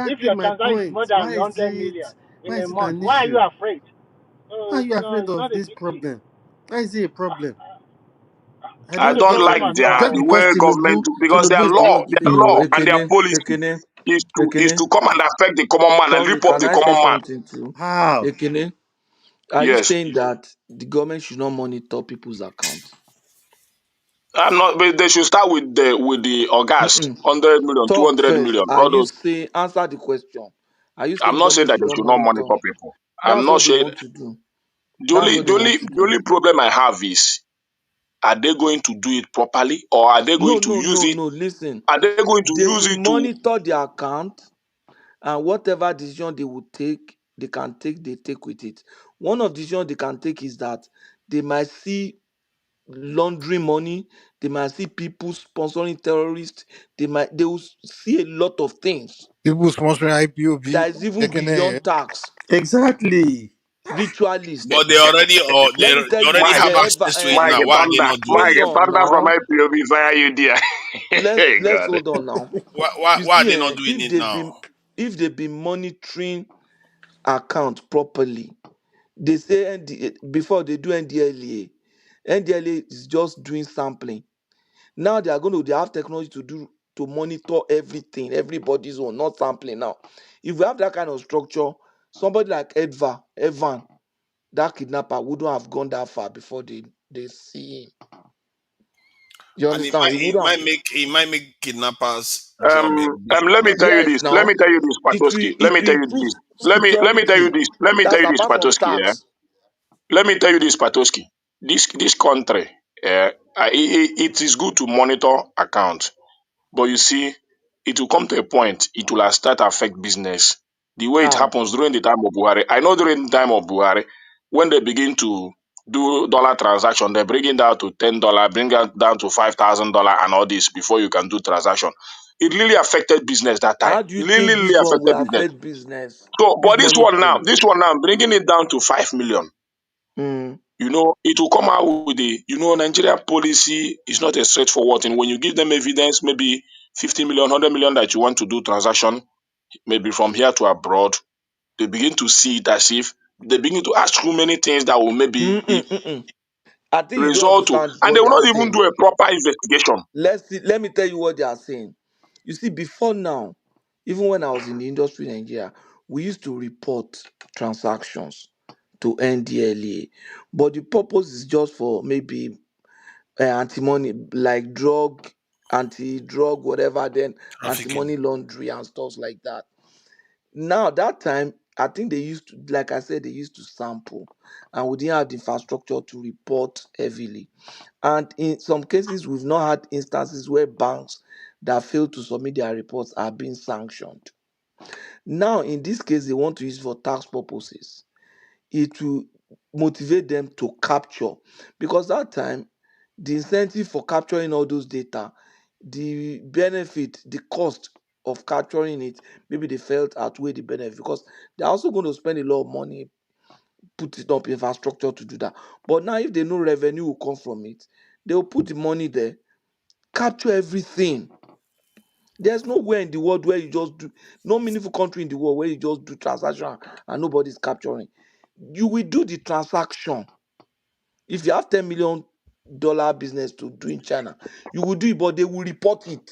O: if
V: Exactly
O: your
V: my
O: transaction is
V: point.
O: more than 100 million
V: Why
O: in a
V: is it
O: month,
V: an
O: why are you
V: issue?
O: afraid?
V: Why are you
O: No,
V: afraid
O: it's
V: of
O: not a
V: this
O: big deal.
V: problem? Why is it a problem? I
M: I
V: don't
O: This
M: don't
V: get
M: like
V: it.
O: gentleman not
V: Just
M: the
O: afraid.
M: way
V: because
M: government because
V: Tinubu is the one giving
B: No,
M: law
V: you
M: and their
B: Ekene,
M: policy
B: Ekene,
M: is
B: Ekene.
M: to come and affect the common man and
B: Sorry,
M: rip off
B: can
M: the
B: I say
M: common man.
B: something too?
V: how?
B: Ekene, are you
M: Yes.
B: saying that the government should not monitor people's accounts?
M: I'm not but they should start with the August,
B: Mm-mm.
M: 100 million, two
B: Talk
M: hundred
B: first.
M: million.
B: Are
M: All
B: you
M: those.
B: saying, answer the question? Are you
M: I'm
B: saying
M: not saying
B: government
M: that
B: should
M: they
B: not
M: should not
B: monitor?
M: monitor people. I'm
B: That's
M: not
B: what they
M: saying
B: want to do.
M: the
B: That's
M: only
B: what
M: the
B: they
M: only
B: want to
M: the
B: do.
M: only problem I have is, are they going to do it properly, or are they
B: No,
M: going to
B: no,
M: use
B: no,
M: it?
B: no. Listen,
M: Are they going to
B: they
M: use
B: will
M: it to
B: monitor the account, and whatever decision they will take, they take with it. One of the decisions they can take is that they might see laundering money, they might see people sponsoring terrorists, they will see a lot of things
I: People sponsoring IPOB.
B: that is even
I: Ekene,
B: beyond tax.
T: Exactly.
B: Ritualist.
J: But they already or
B: Let me tell
J: they
B: you,
J: already
M: Mike,
J: have
B: the ever
J: access to it now. Why are they not doing
B: hold
J: it?
B: on
M: Thunder from
B: now.
M: IPOB fire you there. Hey
B: Let's
M: God.
B: hold on now. You
J: Why are
B: see,
J: they not doing it now?
B: if they been monitoring account properly, they say before they do NDLA is just doing sampling. Now they have technology to monitor everything, everybody's own, not sampling now. If we have that kind of structure, somebody like Evan, that kidnapper wouldn't have gone that far before they see him. You
J: And
B: understand? He wouldn't have.
J: it might make kidnappers job a bit
M: Let me tell you
B: Yes,
M: this. Let me
B: now
M: tell you this, Patoski. Let
B: it
M: me
B: will
M: tell you
B: improve
M: this. Let me tell you
B: security.
M: this. Let me tell
B: That's
M: you this,
B: apart from
M: Patoski. Yeah.
B: tax.
M: Let me tell you this, Patoski. This country, it is good to monitor accounts, but you see, it will come to a point. It will start affect business. The way it
B: How?
M: happens during the time of Buhari. I know during the time of Buhari, when they begin to do dollar transaction, they bring it down to $10, bring it down to $5,000, and all this before you can do transaction. It really affected business that time.
B: How do you
M: Really,
B: think
M: really
B: this one will
M: affected business.
B: affect business?
M: So,
B: This
M: but
B: monitoring.
M: this one now, bringing it down to 5 million.
B: Mm.
M: It will come out with Nigeria policy is not a straightforward thing. When you give them evidence, maybe 50 million, 100 million that you want to do transaction, maybe from here to abroad, they begin to see it as if they begin to ask you many things that will maybe
B: Mm-mm-mm-mm. I think you don't
M: result to,
B: understand
M: and they
B: what
M: will
B: they are
M: not even
B: saying.
M: do a proper investigation.
B: Let's see. Let me tell you what they are saying. You see, before now, even when I was in the industry in Nigeria, we used to report transactions to NDLA, but the purpose is just for maybe anti-money, like anti-drug, whatever, then
J: trafficking.
B: anti-money laundry and stuff like that. Now that time, I think they used to, like I said, they used to sample, and we didn't have the infrastructure to report heavily. And in some cases, we've not had instances where banks that fail to submit their reports are being sanctioned. Now, in this case, they want to use it for tax purposes. It will motivate them to capture, because that time, the incentive for capturing all those data, the benefit, the cost of capturing it, maybe they felt outweigh the benefit, because they're also going to spend a lot of money putting up infrastructure to do that. But now, if they know revenue will come from it, they will put the money there, capture everything. There's nowhere in the world where you just do, no meaningful country in the world where you just do transaction and nobody's capturing. You will do the transaction. If you have $10 million business to do in China, you will do it, but they will report it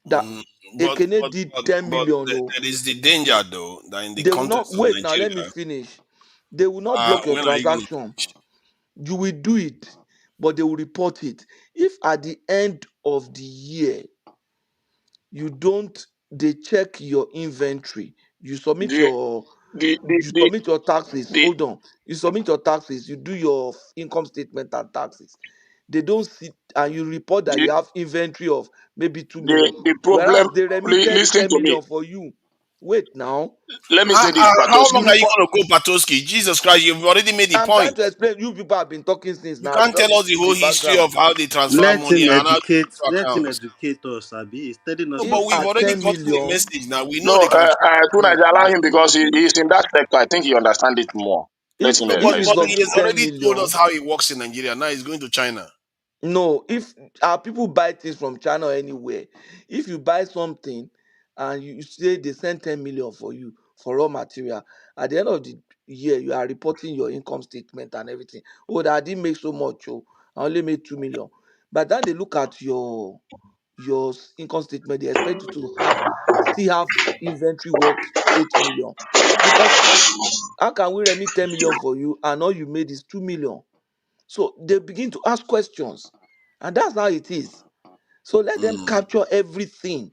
B: that
J: Mm,
B: Ekene did 10 million. Oh,
J: there is the danger though that in the
B: they will not
J: context of
B: wait. Now let me
J: Nigeria,
B: finish. They will not block your
J: when are you going to
B: transaction.
J: finish?
B: You will do it, but they will report it. If at the end of the year you don't, they check your inventory, you submit
M: The
B: your
M: the the
B: you
M: the,
B: submit your taxes.
M: the,
B: Hold on. You submit your taxes, you do your income statement and taxes. They don't see, and you report that
M: the,
B: you have inventory of maybe 2 million,
M: the
B: whereas
M: problem.
B: they remitted
M: Listen
B: 10
M: to me.
B: million for you. Wait now.
M: Let me say this,
J: How
B: You
J: long
M: Patoski.
J: are you
B: record.
J: going to go, Patoski? Jesus Christ, you've already made the
B: I'm trying
J: point.
B: to explain. You people have been talking since
J: You
B: now.
J: can't
B: Just
J: tell us the
B: give
J: whole
B: the
J: history
B: background.
J: of how they transfer
L: Let
J: money
L: him
J: and how they
L: educate.
J: go to
L: Let him
J: accounts.
L: educate us, Abi. He's telling us
J: No,
B: If
J: but
L: what
J: we've
L: he
B: at
J: already
B: 10
J: gotten the
B: million,
J: message now. We know
M: No,
J: they transfer money
M: Tunaj, allow him
J: internationally.
M: because he's in that sector. I think he understands it more. Let him
J: No,
B: if
M: explain.
B: it's
J: but
B: up
J: he
B: to
J: has
B: 10
J: already told
B: million,
J: us how it works in Nigeria. Now he's going to China.
B: no, if our people buy things from China or anywhere, if you buy something and you say they send 10 million for you for raw material, at the end of the year, you are reporting your income statement and everything. Oh, that I didn't make so much. Oh, I only made 2 million. But then they look at your income statement, they expect you to have still have inventory worth 8 million. Because how can we remit 10 million for you and all you made is 2 million? So they begin to ask questions. And that's how it is. So let them
J: Mm.
B: capture everything.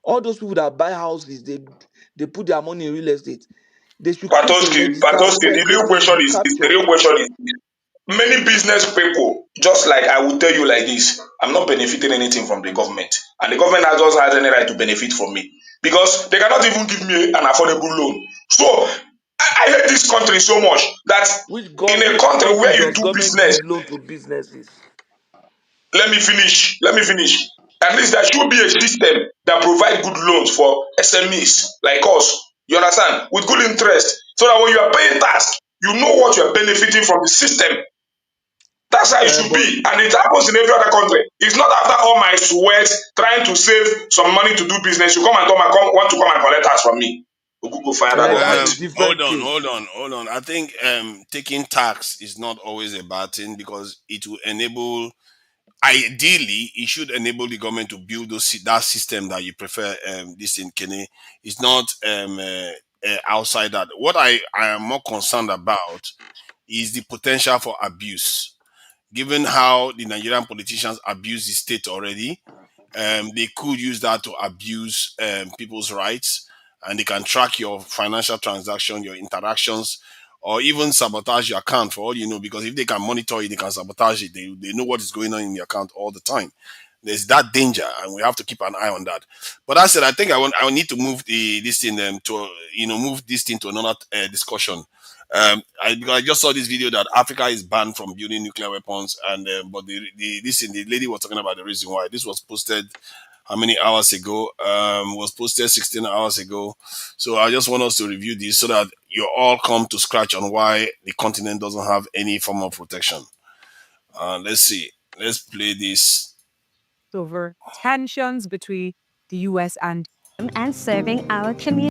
B: All those people that buy houses, they put their money in real estate. They should keep a register
M: Patoski,
B: where
M: the
B: those
M: real
B: things will
M: question
B: be
M: is the
B: captured.
M: real question is many business people, just like I will tell you like this, I'm not benefiting anything from the government. And the government has also has any right to benefit from me. Because they cannot even give me an affordable loan. So I hate this country so much that in a
B: Which
M: country
B: country
M: where you
B: does
M: do
B: government
M: business,
B: give loan to businesses?
M: let me finish. At least there should be a system that provide good loans for SMEs like us. You understand? With good interest. So that when you are paying tax, you know what you are benefiting from the system. That's how it should
B: But
M: be. And it happens in every other country. It's not after all my sweat trying to save some money to do business. You come and want to come and collect tax from me. Go fire that
B: that's a
M: government.
B: different case.
J: Hold on. I think taking tax is not always a bad thing because it will enable. Ideally, it should enable the government to build that system that you prefer. This in Kenya is not outside that. What I am more concerned about is the potential for abuse. Given how the Nigerian politicians abuse the state already, they could use that to abuse people's rights, and they can track your financial transaction, your interactions, or even sabotage your account for all you know. Because if they can monitor it, they can sabotage it. They know what is going on in the account all the time. There's that danger, and we have to keep an eye on that. But I said, I think I will need to move this thing to move this thing to another discussion. Because I just saw this video that Africa is banned from building nuclear weapons, and but the lady was talking about the reason why. This was posted how many hours ago? Was posted 16 hours ago. So I just want us to review this so that you all come to scratch on why the continent doesn't have any form of protection. Let's see. Let's play this.
A: Over tensions between the US and serving our community.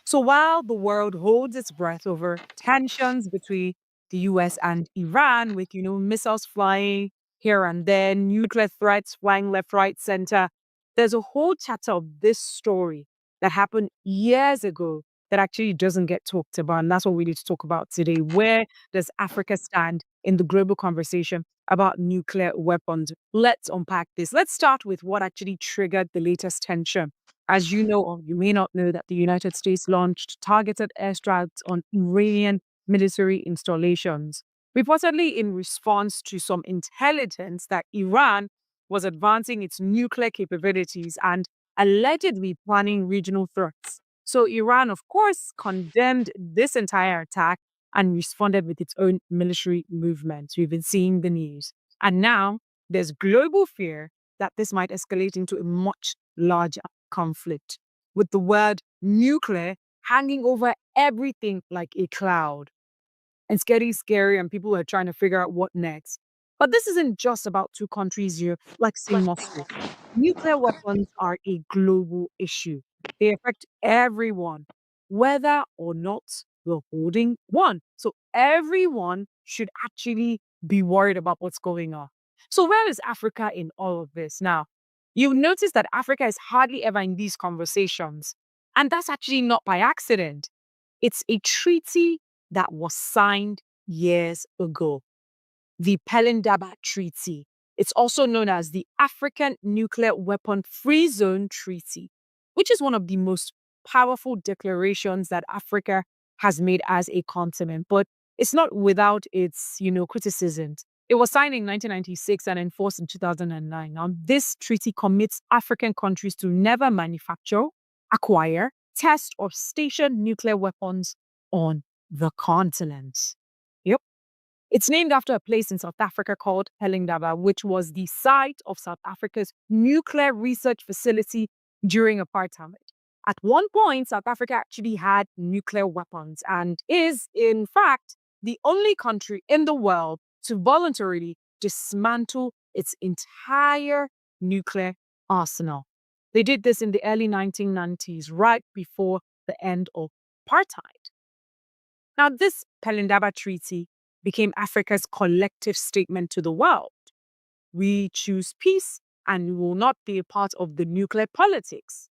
A: So while the world holds its breath over tensions between the US and Iran, with missiles flying here and there, nuclear threats flying left, right, center, there's a whole chapter of this story that happened years ago that actually doesn't get talked about. And that's what we need to talk about today. Where does Africa stand in the global conversation about nuclear weapons? Let's unpack this. Let's start with what actually triggered the latest tension. As you know, or you may not know, that the United States launched targeted airstrikes on Iranian military installations, reportedly in response to some intelligence that Iran was advancing its nuclear capabilities and allegedly planning regional threats. So Iran, of course, condemned this entire attack and responded with its own military movements. We've been seeing the news. And now there's global fear that this might escalate into a much larger conflict, with the word nuclear hanging over everything like a cloud. It's getting scary, and people are trying to figure out what next. But this isn't just about two countries here, like say Moscow. Nuclear weapons are a global issue. They affect everyone, whether or not we're holding one. So everyone should actually be worried about what's going on. So where is Africa in all of this? Now, you'll notice that Africa is hardly ever in these conversations. And that's actually not by accident. It's a treaty that was signed years ago, the Pelindaba Treaty. It's also known as the African Nuclear Weapon Free Zone Treaty, which is one of the most powerful declarations that Africa has made as a continent. But it's not without its, criticisms. It was signed in 1996 and enforced in 2009. Now, this treaty commits African countries to never manufacture, acquire, test or station nuclear weapons on the continent. Yep. It's named after a place in South Africa called Pelindaba, which was the site of South Africa's nuclear research facility during apartheid. At one point, South Africa actually had nuclear weapons and is, in fact, the only country in the world to voluntarily dismantle its entire nuclear arsenal. They did this in the early 1990s, right before the end of apartheid. Now, this Pelindaba Treaty became Africa's collective statement to the world. We choose peace and we will not be a part of the nuclear politics.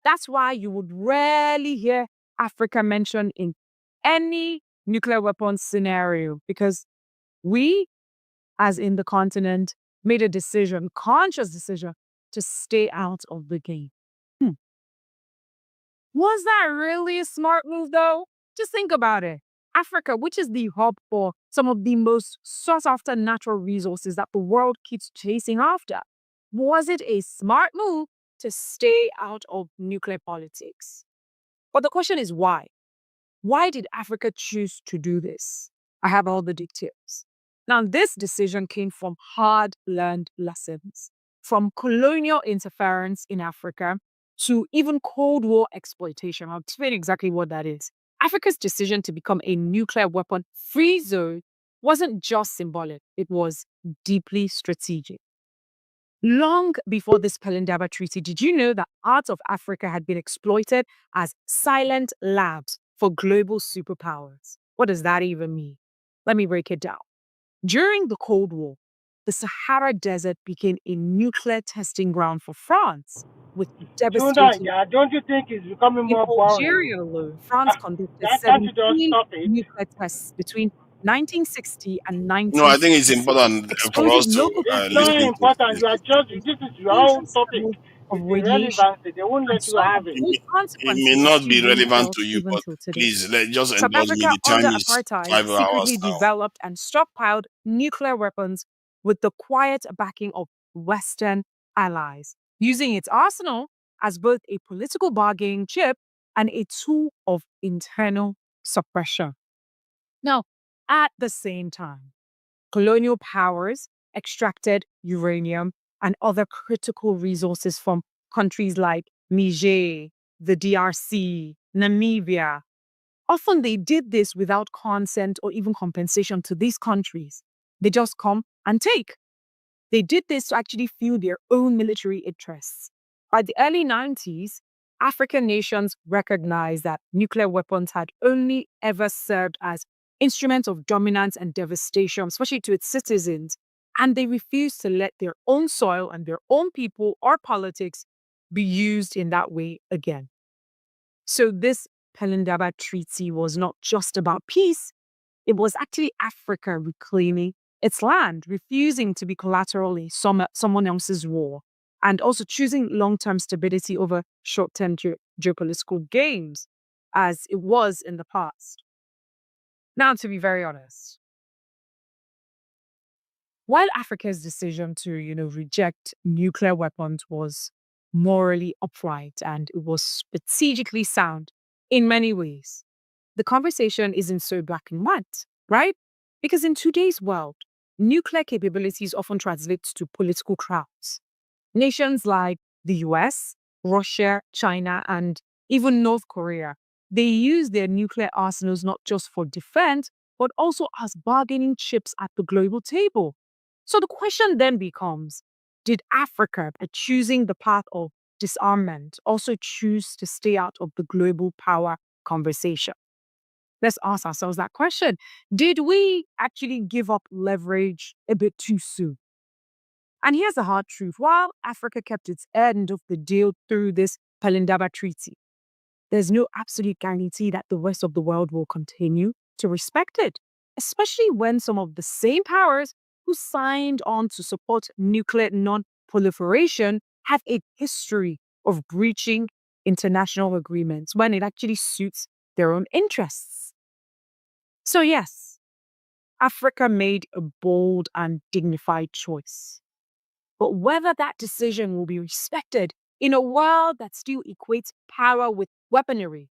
A: That's why you would rarely hear Africa mentioned in any nuclear weapons scenario, because we, as in the continent, made a decision, conscious decision, to stay out of the game. Was that really a smart move, though? Just think about it. Africa, which is the hub for some of the most sought after natural resources that the world keeps chasing after, was it a smart move to stay out of nuclear politics? But the question is why? Why did Africa choose to do this? I have all the details. Now, this decision came from hard learned lessons, from colonial interference in Africa to even Cold War exploitation. I'll explain exactly what that is. Africa's decision to become a nuclear weapon free zone wasn't just symbolic, it was deeply strategic. Long before this Pelindaba Treaty, did you know that parts of Africa had been exploited as silent labs for global superpowers? What does that even mean? Let me break it down. During the Cold War, the Sahara Desert became a nuclear testing ground for France, with
O: Tunde,
A: devastating.
O: yeah, don't you think it's becoming
A: In
O: more boring?
A: Algeria alone, France conducted
O: Can't you just
A: 17
O: stop it?
A: nuclear tests between 1960 and
J: No, I think it's
A: 1966,
J: important for
A: exposing
J: us to
A: local
O: It's not
J: listen
A: populations
J: to
O: important.
J: this.
O: You are just,
A: to
O: this is your own
A: dangerous
O: topic.
A: levels of
O: It's
A: radiation.
O: irrelevant. They won't
A: And
O: let you
A: some of
O: have it.
A: those
J: It may
A: consequences are
J: not
A: still
J: be
A: being
J: relevant
A: felt
J: to you,
A: even
J: but
A: till today.
J: please just
A: South
J: indulge me.
A: Africa,
J: The time
A: under
J: is
A: apartheid,
J: 5 hours
A: secretly
J: now.
A: developed and stockpiled nuclear weapons with the quiet backing of Western allies, using its arsenal as both a political bargaining chip and a tool of internal suppression. Now, at the same time, colonial powers extracted uranium and other critical resources from countries like Niger, the DRC, Namibia. Often they did this without consent or even compensation to these countries. They just come and take. They did this to actually fuel their own military interests. By the early 90s, African nations recognized that nuclear weapons had only ever served as instruments of dominance and devastation, especially to its citizens, and they refused to let their own soil and their own people or politics be used in that way again. So, this Pelindaba Treaty was not just about peace, it was actually Africa reclaiming its land, refusing to be collateral in someone else's war, and also choosing long term stability over short term geopolitical gains, as it was in the past. Now, to be very honest, while Africa's decision to, reject nuclear weapons was morally upright and it was strategically sound in many ways, the conversation isn't so black and white, right? Because in today's world, nuclear capabilities often translate to political crowds. Nations like the US, Russia, China, and even North Korea, they use their nuclear arsenals not just for defense, but also as bargaining chips at the global table. So the question then becomes, did Africa, by choosing the path of disarmament, also choose to stay out of the global power conversation? Let's ask ourselves that question. Did we actually give up leverage a bit too soon? And here's the hard truth. While Africa kept its end of the deal through this Pelindaba Treaty, there's no absolute guarantee that the rest of the world will continue to respect it, especially when some of the same powers who signed on to support nuclear non-proliferation have a history of breaching international agreements when it actually suits their own interests. So yes, Africa made a bold and dignified choice. But whether that decision will be respected in a world that still equates power with weaponry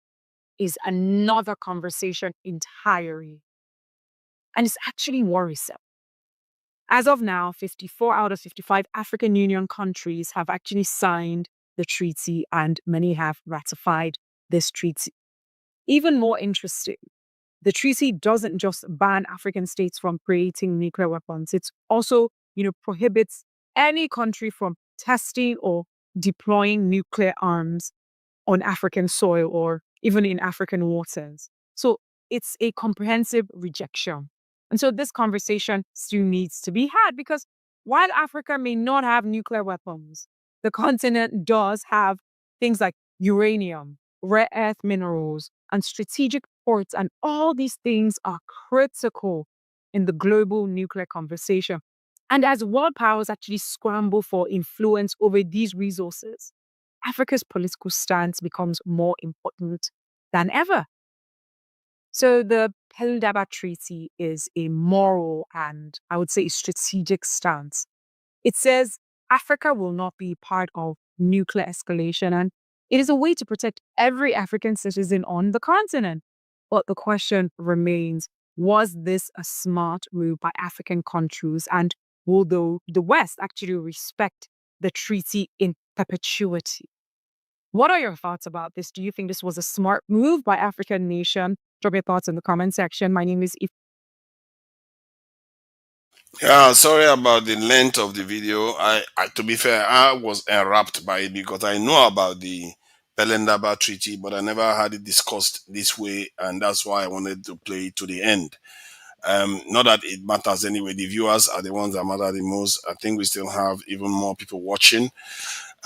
A: is another conversation entirely. And it's actually worrisome. As of now, 54 out of 55 African Union countries have actually signed the treaty, and many have ratified this treaty. Even more interesting, the treaty doesn't just ban African states from creating nuclear weapons. It also, prohibits any country from testing or deploying nuclear arms on African soil or even in African waters. So it's a comprehensive rejection. And so this conversation still needs to be had because while Africa may not have nuclear weapons, the continent does have things like uranium, rare earth minerals, and strategic ports. And all these things are critical in the global nuclear conversation. And as world powers actually scramble for influence over these resources, Africa's political stance becomes more important than ever. So the Pelindaba Treaty is a moral and I would say a strategic stance. It says Africa will not be part of nuclear escalation, and it is a way to protect every African citizen on the continent. But the question remains, was this a smart move by African countries, and will the West actually respect the treaty in perpetuity? What are your thoughts about this? Do you think this was a smart move by African nation? Drop your thoughts in the comment section. My name is
J: Yeah, sorry about the length of the video. To be fair, I was enwrapped by it because I know about the Pelindaba Treaty, but I never had it discussed this way, and that's why I wanted to play it to the end. Not that it matters anyway. The viewers are the ones that matter the most. I think we still have even more people watching,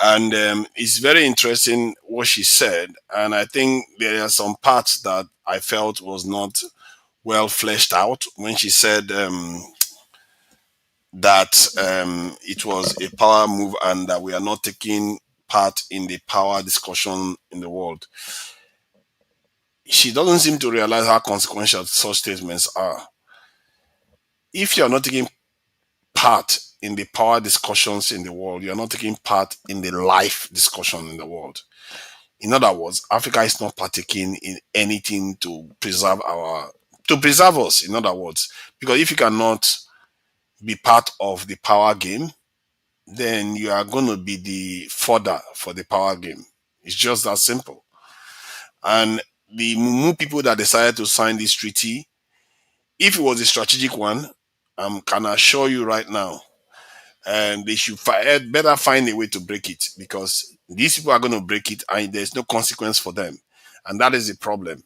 J: and it's very interesting what she said. And I think there are some parts that I felt was not well fleshed out when she said. That it was a power move and that we are not taking part in the power discussion in the world. She doesn't seem to realize how consequential such statements are. If you're not taking part in the power discussions in the world, you're not taking part in the life discussion in the world. In other words, Africa is not partaking in anything to preserve us, in other words. Because if you cannot be part of the power game, then you are going to be the fodder for the power game. It's just that simple. And the Mumu people that decided to sign this treaty, if it was a strategic one, I can assure you right now, and they should better find a way to break it because these people are going to break it and there's no consequence for them. And that is the problem.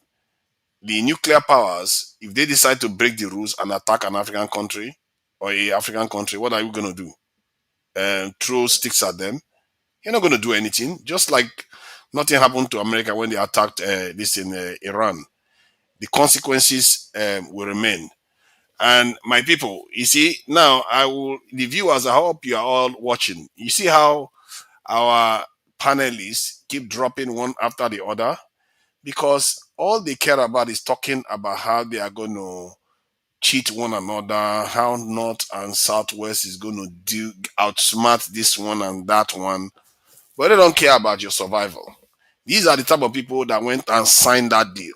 J: The nuclear powers, if they decide to break the rules and attack an African country or a African country, what are you going to do? Throw sticks at them? You're not going to do anything. Just like nothing happened to America when they attacked this in Iran. The consequences will remain. And my people, you see, now the viewers, I hope you are all watching. You see how our panelists keep dropping one after the other because all they care about is talking about how they are going to cheat one another, how North and Southwest is going to outsmart this one and that one, but they don't care about your survival. These are the type of people that went and signed that deal.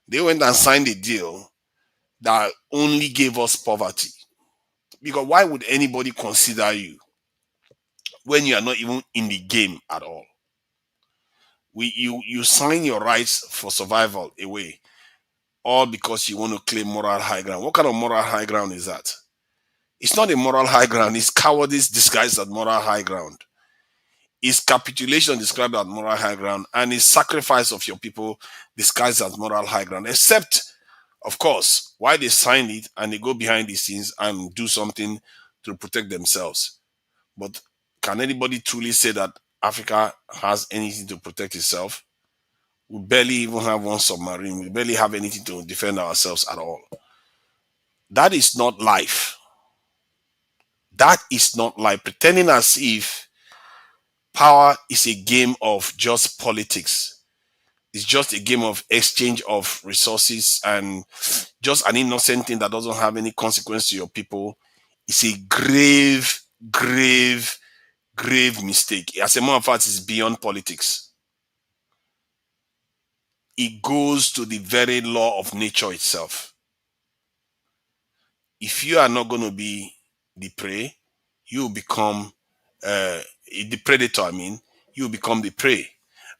J: They went and signed a deal that only gave us poverty. Because why would anybody consider you when you are not even in the game at all? You sign your rights for survival away, all because you want to claim moral high ground. What kind of moral high ground is that? It's not a moral high ground. It's cowardice disguised as moral high ground. Is capitulation described as moral high ground, and is sacrifice of your people disguised as moral high ground, except of course why they sign it and they go behind the scenes and do something to protect themselves. But can anybody truly say that Africa has anything to protect itself? We barely even have one submarine. We barely have anything to defend ourselves at all. That is not life. That is not life. Pretending as if power is a game of just politics. It's just a game of exchange of resources and just an innocent thing that doesn't have any consequence to your people. It's a grave, grave, grave mistake. As a matter of fact, it's beyond politics. it goes to the very law of nature itself. If you are not going to be the prey, you become the predator. I mean, you become the prey.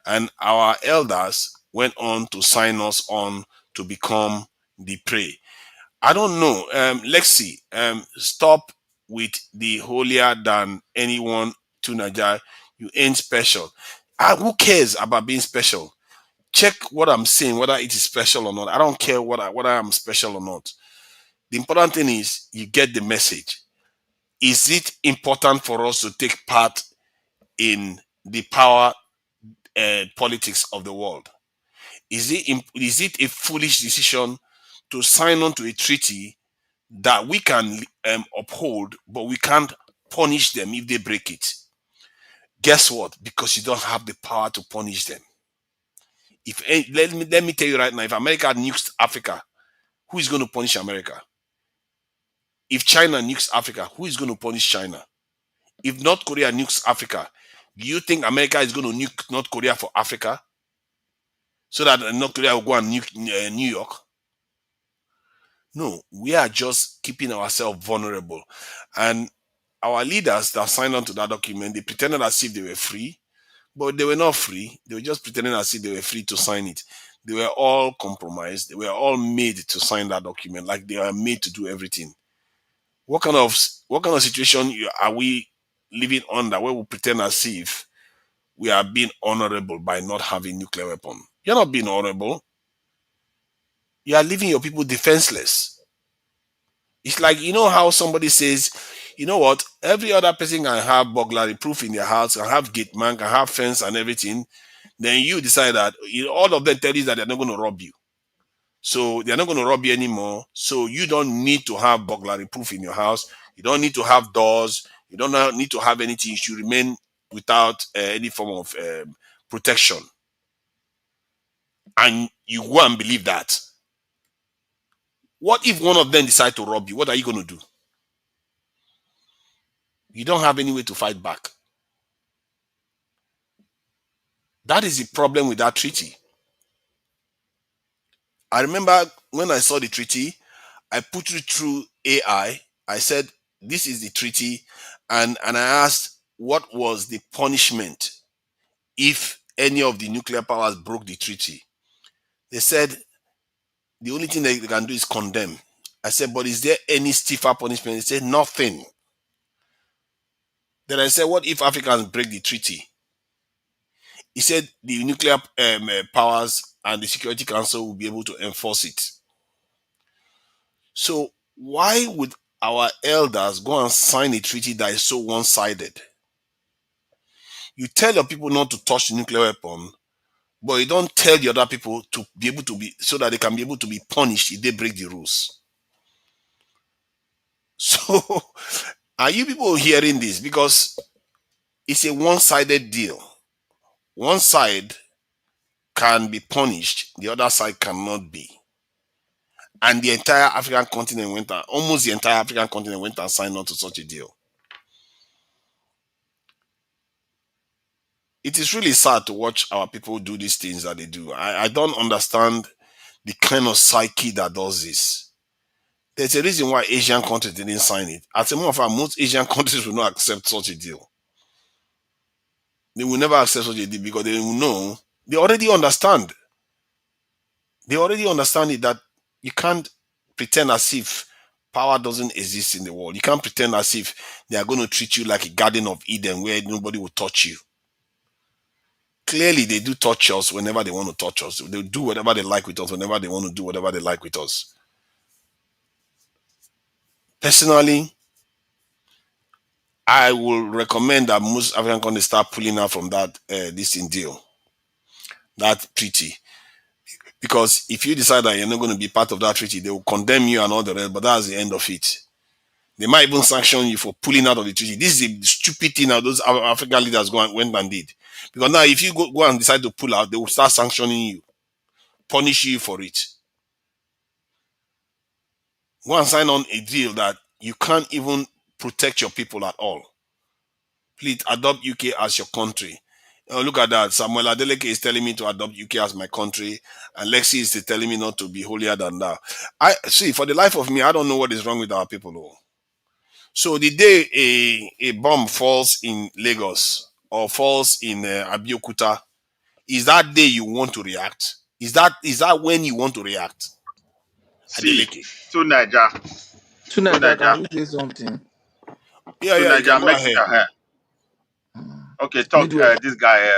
J: And our elders went on to sign us on to become the prey. I don't know. Lexi, stop with the holier than anyone to Nigeria. You ain't special. Who cares about being special? Check what I'm saying, whether it is special or not. I don't care whether I'm special or not. The important thing is you get the message. Is it important for us to take part in the power politics of the world? Is it a foolish decision to sign on to a treaty that we can uphold, but we can't punish them if they break it? Guess what? Because you don't have the power to punish them. If let me tell you right now, if America nukes Africa, who is going to punish America? If China nukes Africa, who is going to punish China? If North Korea nukes Africa, do you think America is going to nuke North Korea for Africa so that North Korea will go and nuke New York? No, we are just keeping ourselves vulnerable. And our leaders that signed on to that document, they pretended as if they were free, but they were not free. They were just pretending as if they were free to sign it. They were all compromised. They were all made to sign that document, like they are made to do everything. What kind of situation are we living under where we pretend as if we are being honorable by not having nuclear weapon? You're not being honorable. You are leaving your people defenseless. It's like, you know how somebody says, you know what, every other person can have burglary proof in their house, can have gate man, can have fence and everything. Then you decide that all of them tell you that they're not going to rob you. So they're not going to rob you anymore. So you don't need to have burglary proof in your house. You don't need to have doors. You don't need to have anything. You should remain without any form of protection. And you go and believe that. What if one of them decide to rob you? What are you going to do? You don't have any way to fight back. That is the problem with that treaty. I remember when I saw the treaty, I put it through AI. I said, this is the treaty. And I asked, what was the punishment if any of the nuclear powers broke the treaty? They said, the only thing they can do is condemn. I said, but is there any stiffer punishment? They said, nothing. Then I said, what if Africans break the treaty? He said, the nuclear powers and the Security Council will be able to enforce it. So why would our elders go and sign a treaty that is so one-sided? You tell your people not to touch the nuclear weapon, but you don't tell the other people to be able to be, so that they can be able to be punished if they break the rules. So are you people hearing this? Because it's a one-sided deal. One side can be punished, the other side cannot be. And the entire African continent almost the entire African continent went and signed on to such a deal. It is really sad to watch our people do these things that they do. I don't understand the kind of psyche that does this. There's a reason why Asian countries didn't sign it. As a matter of fact, most Asian countries will not accept such a deal. They will never accept such a deal because they will know, they already understand. They already understand it, that you can't pretend as if power doesn't exist in the world. You can't pretend as if they are going to treat you like a Garden of Eden where nobody will touch you. Clearly, they do touch us whenever they want to touch us. They do whatever they like with us whenever they want to do whatever they like with us. Personally, I will recommend that most African countries start pulling out from that this deal, that treaty. Because if you decide that you're not going to be part of that treaty, they will condemn you and all the rest, but that's the end of it. They might even sanction you for pulling out of the treaty. This is a stupid thing that those African leaders went and did. Because now if you go and decide to pull out, they will start sanctioning you, punish you for it. Go and sign on a deal that you can't even protect your people at all. Please adopt UK as your country. Oh, look at that. Samuel Adeleke is telling me to adopt UK as my country, and Lexi is telling me not to be holier than thou. I see, for the life of me, I don't know what is wrong with our people. Oh. So the day a bomb falls in Lagos or falls in Abiyokuta, is that day you want to react? Is that when you want to react,
Q: See,
J: Adeleke?
Q: to Niger, to
B: Tonight,
Q: Niger,
B: can we say something?
J: Yeah,
Q: to
J: yeah, you can
Q: Niger,
J: go
Q: make
J: ahead.
Q: okay, talk.
B: Midwest.
Q: This guy,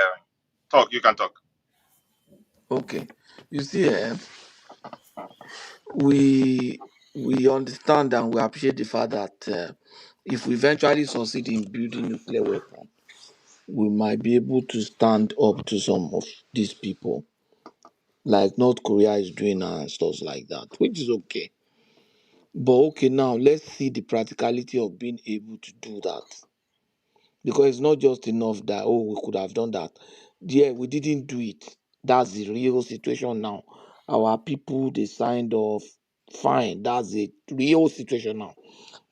Q: talk. You can talk.
B: Okay. You see, we understand and we appreciate the fact that if we eventually succeed in building nuclear weapon, we might be able to stand up to some of these people, like North Korea is doing now and stuff like that, which is okay. But okay, now let's see the practicality of being able to do that. Because it's not just enough that, oh, we could have done that. Yeah, we didn't do it. That's the real situation now. Our people, they signed off. Fine, that's the real situation now.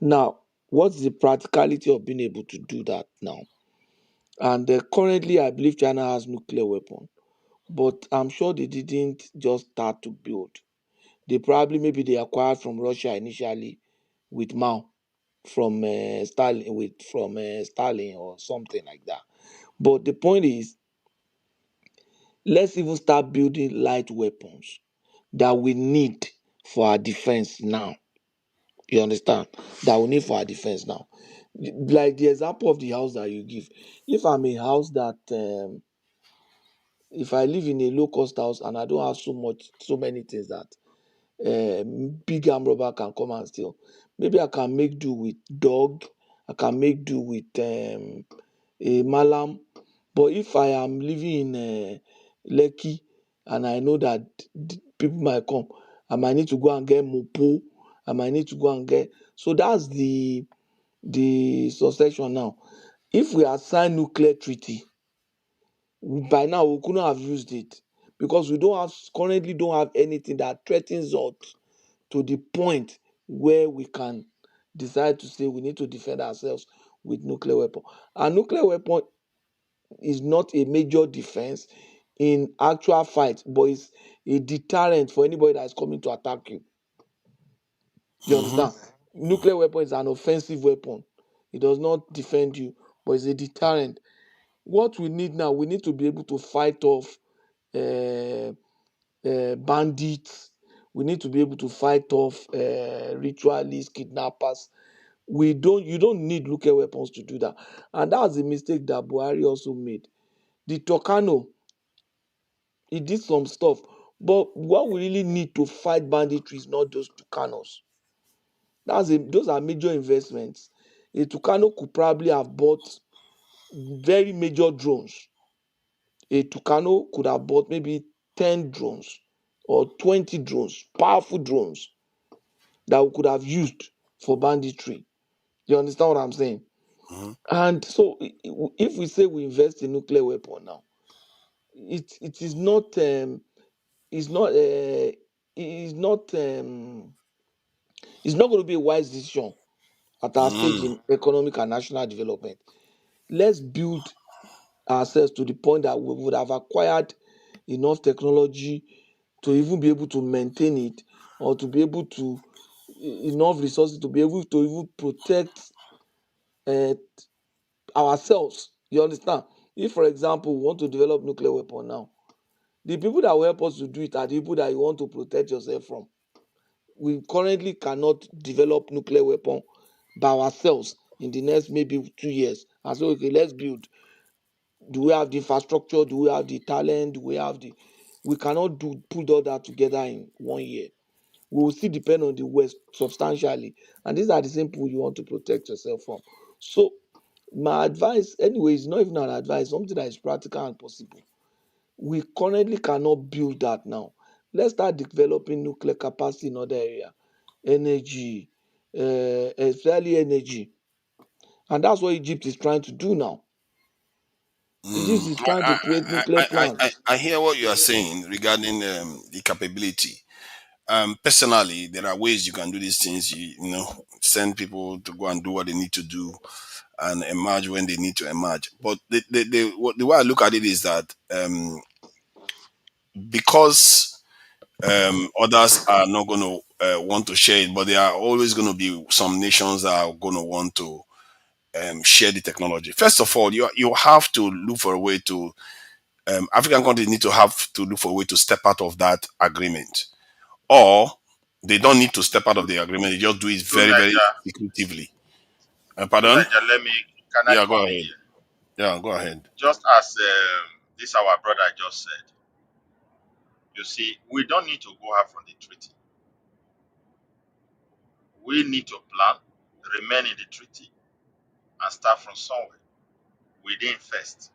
B: Now, what's the practicality of being able to do that now? And currently, I believe China has nuclear weapon, but I'm sure they didn't just start to build. They probably maybe they acquired from Russia initially with Mao from Stalin or something like that. But the point is, let's even start building light weapons that we need for our defense now. You understand? That we need for our defense now. Like the example of the house that you give. If I'm a house that, if I live in a low cost house and I don't have so many things that big arm robber can come and steal, maybe I can make do with dog. I can make do with a malam. But if I am living in Lekki and I know that people might come, I might need to go and get mopo. I might need to go and get. So that's the succession now. If we had signed nuclear treaty, by now we couldn't have used it because we currently don't have anything that threatens us to the point where we can decide to say we need to defend ourselves with nuclear weapon. And nuclear weapon is not a major defense in actual fight, but it's a deterrent for anybody that is coming to attack you. You
J: Hmm.
B: understand? Nuclear weapon is an offensive weapon. It does not defend you, but it's a deterrent. What we need now, we need to be able to fight off uh, bandits. We need to be able to fight off ritualists, kidnappers. You don't need nuclear weapons to do that. And that's a mistake that Buhari also made. The Tokano, he did some stuff. But what we really need to fight banditry is not those Tucanos. Those are major investments. A Tucano could probably have bought very major drones. A Tucano could have bought maybe 10 drones or 20 drones, powerful drones that we could have used for banditry. You understand what I'm saying?
J: Hmm.
B: And so if we say we invest in nuclear weapon now, it is not it's not it's not it's not going to be a wise decision at our stage
J: Hmm.
B: in economic and national development. Let's build ourselves to the point that we would have acquired enough technology to even be able to maintain it or to be able to enough resources to be able to even protect uh, ourselves. You understand? If, for example, we want to develop nuclear weapon now, the people that will help us to do it are the people that you want to protect yourself from. We currently cannot develop nuclear weapon by ourselves in the next maybe 2 years. And so, okay, let's build. Do we have the infrastructure? Do we have the talent? Do we have the? We cannot put all that together in 1 year. We will still depend on the West substantially, and these are the same people you want to protect yourself from. So, my advice, anyway, is not even an advice, something that is practical and possible. We currently cannot build that now. Let's start developing nuclear capacity in other area, energy, especially energy, and that's what Egypt is trying to do now. Egypt
J: Mm.
B: is trying to create nuclear plants.
J: I hear what you are saying regarding the capability. Personally, there are ways you can do these things. You know, send people to go and do what they need to do. and emerge when they need to emerge. But the way I look at it is that because others are not going to want to share it, but there are always going to be some nations that are going to want to share the technology. First of all, you have to look for a way to African countries need to have to look for a way to step out of that agreement, or they don't need to step out of the agreement. They just do it
Q: To
J: very, very
Q: Niger,
J: secretively.
Q: to
J: Pardon?
Q: Niger, can I
J: Yeah, go
Q: come in
J: ahead.
Q: here?
J: Yeah, go ahead.
Q: Just as this our brother just said, you see, we don't need to go out from the treaty. We need to plan, remain in the treaty, and start from somewhere within first.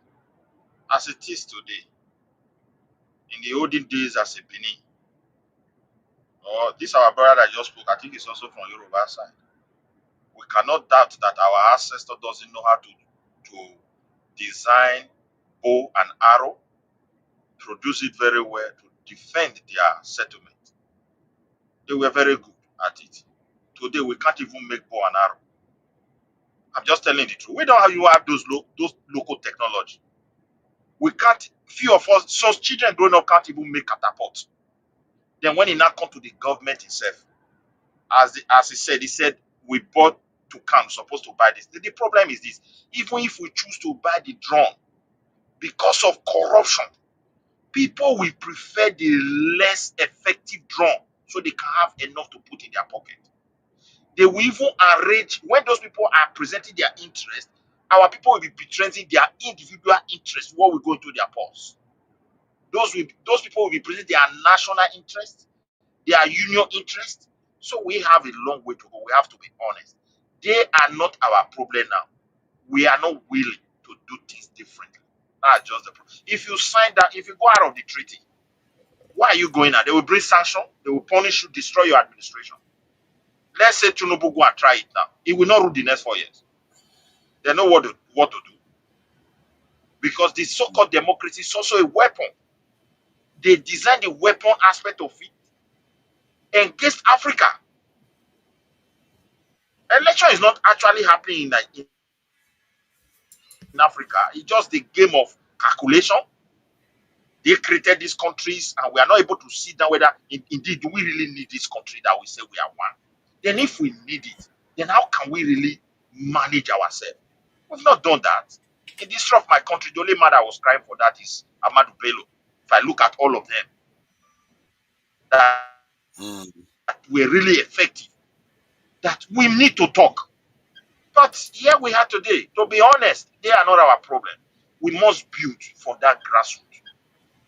Q: As it is today, in the olden days as a Benin, or this our brother that just spoke, I think it's also from Yoruba side. We cannot doubt that our ancestor doesn't know how to design bow and arrow, produce it very well to defend their settlement. They were very good at it. Today we can't even make bow and arrow. I'm just telling the truth. We don't even have those local technology. We can't. Few of us, so children growing up can't even make catapult. Then when it now come to the government itself, as he said we bought to come supposed to buy this. The problem is this: even if we choose to buy the drone, because of corruption, people will prefer the less effective drone so they can have enough to put in their pocket. They will even arrange when those people are presenting their interest. Our people will be presenting their individual interest. What will go into their purse? Those people will be presenting their national interest, their union interest. So we have a long way to go. We have to be honest. They are not our problem now. We are not willing to do things differently. That's just the problem. If you sign that, if you go out of the treaty, why are you going out? They will bring sanction. They will punish you, destroy your administration. Let's say Tinubu go and try it now. It will not rule the next 4 years. They know what to do. Because the so-called democracy is also a weapon. They designed the weapon aspect of it against Africa. Election is not actually happening in Africa. It's just the game of calculation. They created these countries and we are not able to see down whether indeed do we really need this country that we say we are one. Then if we need it, then how can we really manage ourselves? We've not done that. In the history of my country, the only man I was crying for that is Ahmadu Bello. If I look at all of them that
J: Mm.
Q: were really effective, that we need to talk. But here we are today. To be honest, they are not our problem. We must build from that grassroots.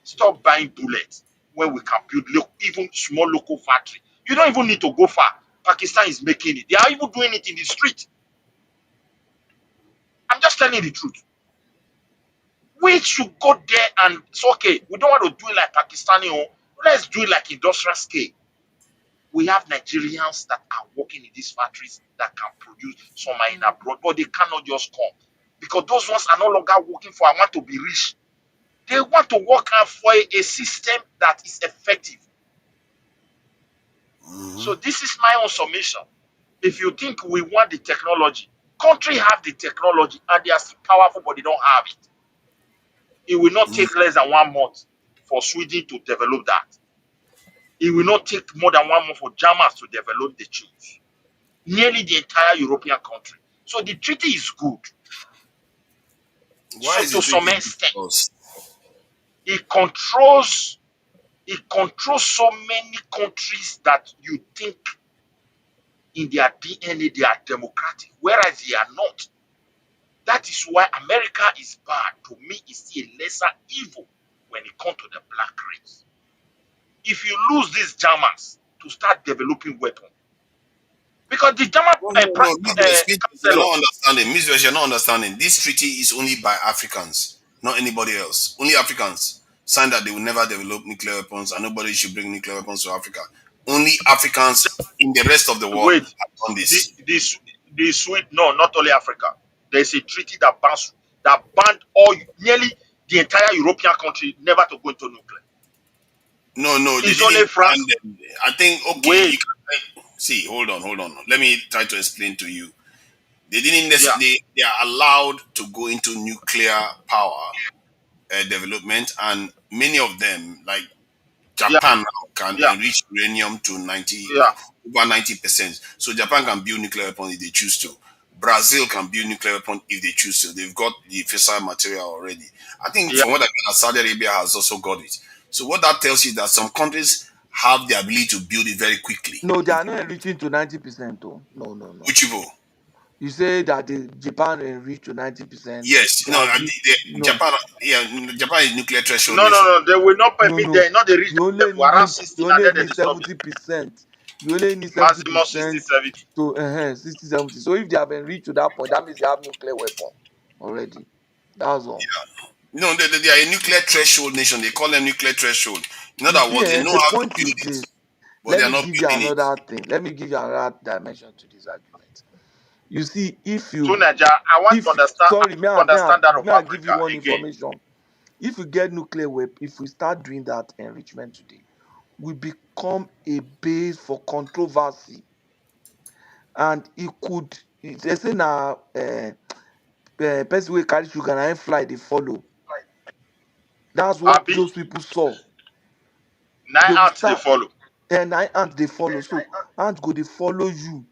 Q: Stop buying bullets when we can build even small local factory. You don't even need to go far. Pakistan is making it. They are even doing it in the street. I'm just telling you the truth. We should go there and it's okay. We don't want to do it like Pakistani. Let's do it like industrial scale. We have Nigerians that are working in these factories that can produce. Some are in abroad, but they cannot just come because those ones are no longer working for I want to be rich. They want to work out for a system that is effective.
J: Hmm.
Q: So this is my own submission. If you think we want the technology, country have the technology and they are still powerful, but they don't have it. It will not take less than 1 month for Sweden to develop that. It will not take more than 1 month for Germans to develop the tools. Nearly the entire European country. So the treaty is good.
J: Why
Q: So
J: is
Q: to
J: the
Q: some
J: treaty good
Q: extent,
J: for us?
Q: it controls so many countries that you think in their DNA they are democratic, whereas they are not. That is why America is bad. To me, it's still a lesser evil when it comes to the black race. If you lose these Germans to start developing weapons, because the German
J: No, no, no. You're
Q: chancellor,
J: not understanding. Miss you're not understanding. This treaty is only by Africans, not anybody else. Only Africans signed that they will never develop nuclear weapons and nobody should bring nuclear weapons to Africa. Only Africans in the rest of the world
Q: wait,
J: have done
Q: the
J: this.
Q: the the Swede, no, not only Africa. There's a treaty that banned all nearly the entire European country never to go into nuclear.
J: No, no, they
Q: It's only
J: didn't ban
Q: France.
J: them. I think okay,
Q: Wait,
J: you can see, hold on. Let me try to explain to you. They didn't
N: Yeah,
J: necessarily, they are allowed to go into nuclear power development, and many of them, like
N: yeah,
J: Japan now, can
N: yeah,
J: enrich uranium to 90,
N: yeah,
J: over 90%. So Japan can build nuclear weapons if they choose to. Brazil can build nuclear weapons if they choose to. They've got the fissile material already. I think
N: yeah.
J: from what I can, Saudi Arabia has also got it. So what that tells you is that some countries have the ability to build it very quickly.
B: No, they are not reaching to 90%. Oh. No, no, no.
J: Which you
B: You say that the Japan reached to 90%.
J: yes, no,
B: Brazil, no,
J: Japan, yeah, Japan is nuclear threshold
N: No, no,
J: nation.
N: no. They will not
B: no,
N: permit
B: no.
N: them. Not they reach
B: You
N: that
B: only
N: level. Around
B: need
N: 60,
B: you
N: and
B: only
N: then they
B: need
N: stop it.
B: 70%. You only need
N: Maximum 60,
B: 70%
N: 70.
B: to 60, 70. So if they have been reached to that point, that means they have nuclear weapon already. That's all.
J: No, they are a nuclear threshold nation. They call them nuclear threshold. In
B: You
J: other
B: see,
J: words, they know
B: the
J: how to
B: point
J: build
B: is
J: it,
B: this.
J: but they
B: Let
J: are
B: me
J: not
B: give you
J: building it.
B: another thing. Let me give you another dimension to this argument. You see,
N: So, Nigeria, I want to
B: if
N: understand. I
B: sorry,
N: want to understand that of
B: may I give
N: Africa
B: you one
N: again.
B: information. If we get nuclear weapon, if we start doing that enrichment today, we become a base for controversy, and it could. They say now, person wey carry sugar na him fly dey follow. That's what
N: Abi,
B: those people saw.
N: nine
B: They will
N: ants they
B: start,
N: follow.
B: and na ant dey follow. So ant go dey follow you.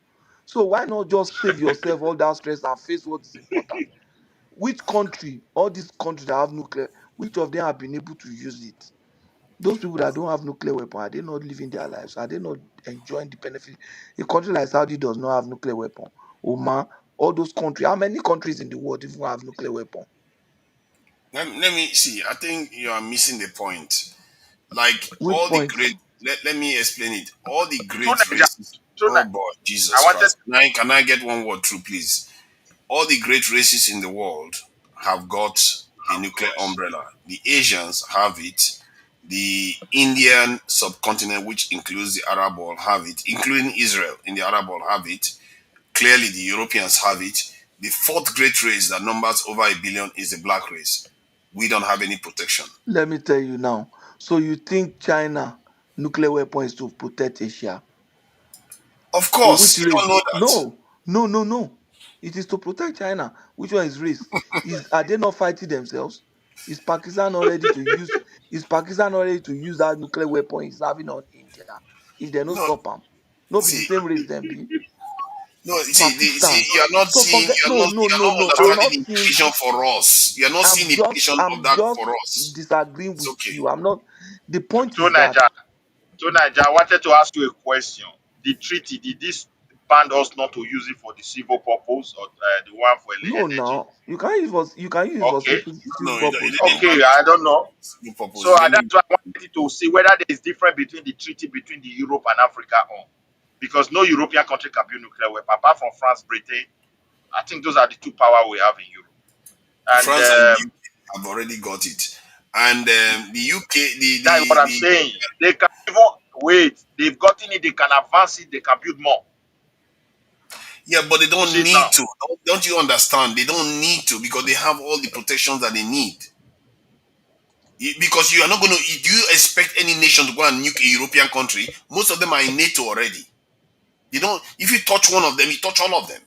B: So why not just save yourself all that stress and face what is important? Which country, all these countries that have nuclear, which of them have been able to use it? Those people that don't have nuclear weapon, are they not living their lives? Are they not enjoying the benefit? A country like Saudi does not have nuclear weapon. Oman, all those countries. How many countries in the world even have nuclear weapon?
J: Let me see. I think you are missing the point. Like
B: Which
J: all the
B: point?
J: great, let me explain it. All the
N: So,
J: great
N: Nigeria,
J: races.
N: so
J: Oh
N: Ni-
J: boy,
N: I
J: Jesus
N: wanted.
J: Christ. Can I get one word through, please? All the great races in the world have got a nuclear umbrella. The Asians have it. The Indian subcontinent, which includes the Arab world, have it, including Israel in the Arab world, have it. Clearly, the Europeans have it. The fourth great race that numbers over a billion is the black race. We don't have any protection.
B: Let me tell you now. So you think China nuclear weapon is to protect Asia?
J: Of
B: So which
J: course, you don't
B: race?
J: know that.
B: No, no, no, no. It is to protect China. Which one is race? Are they not fighting themselves? Is Pakistan not ready to use? Is Pakistan not ready to use that nuclear weapon it's having on India? If they no
J: No,
B: stop them, no be the
J: see,
B: same race then be
J: no,
B: Pakistan.
J: you are not
B: So
J: seeing,
B: forget. No, no,
J: you are
B: no,
J: not
B: no. I'm
J: understanding
B: not
J: the
B: seeing.
J: implication for us. You are not seeing the implication of
B: I'm
J: that
B: just
J: for us.
B: disagreeing
J: It's
B: with
J: okay.
B: you. I'm not. The
N: So,
B: point
N: so
B: is that
N: Nigeria, so Nigeria, I wanted to ask you a question. The treaty, did this ban us not to use it for the civil purpose or the one for
B: no,
N: energy?
B: now you can use it for
N: Okay,
B: civil
J: No,
B: purpose
J: it didn't
B: now.
J: ban
N: okay,
J: us
N: I
J: for
N: don't know.
J: civil purpose.
N: So
J: It didn't.
N: that's why I wanted to see whether there is difference between the treaty between the Europe and Africa on. Because no European country can build nuclear weapon apart from France, Britain. I think those are the two power we have in Europe. And
J: France and the UK have already got it, and the UK,
N: that's what I'm
J: the
N: saying. They can even wait. They've gotten it. They can advance it. They can build more.
J: yeah, but they
N: You
J: don't
N: see it
J: need
N: now.
J: to. Don't you understand? They don't need to because they have all the protections that they need. Because you are not going to. Do you expect any nation to go and nuke a European country? Most of them are in NATO already. You don't. If you touch one of them, you touch all of them.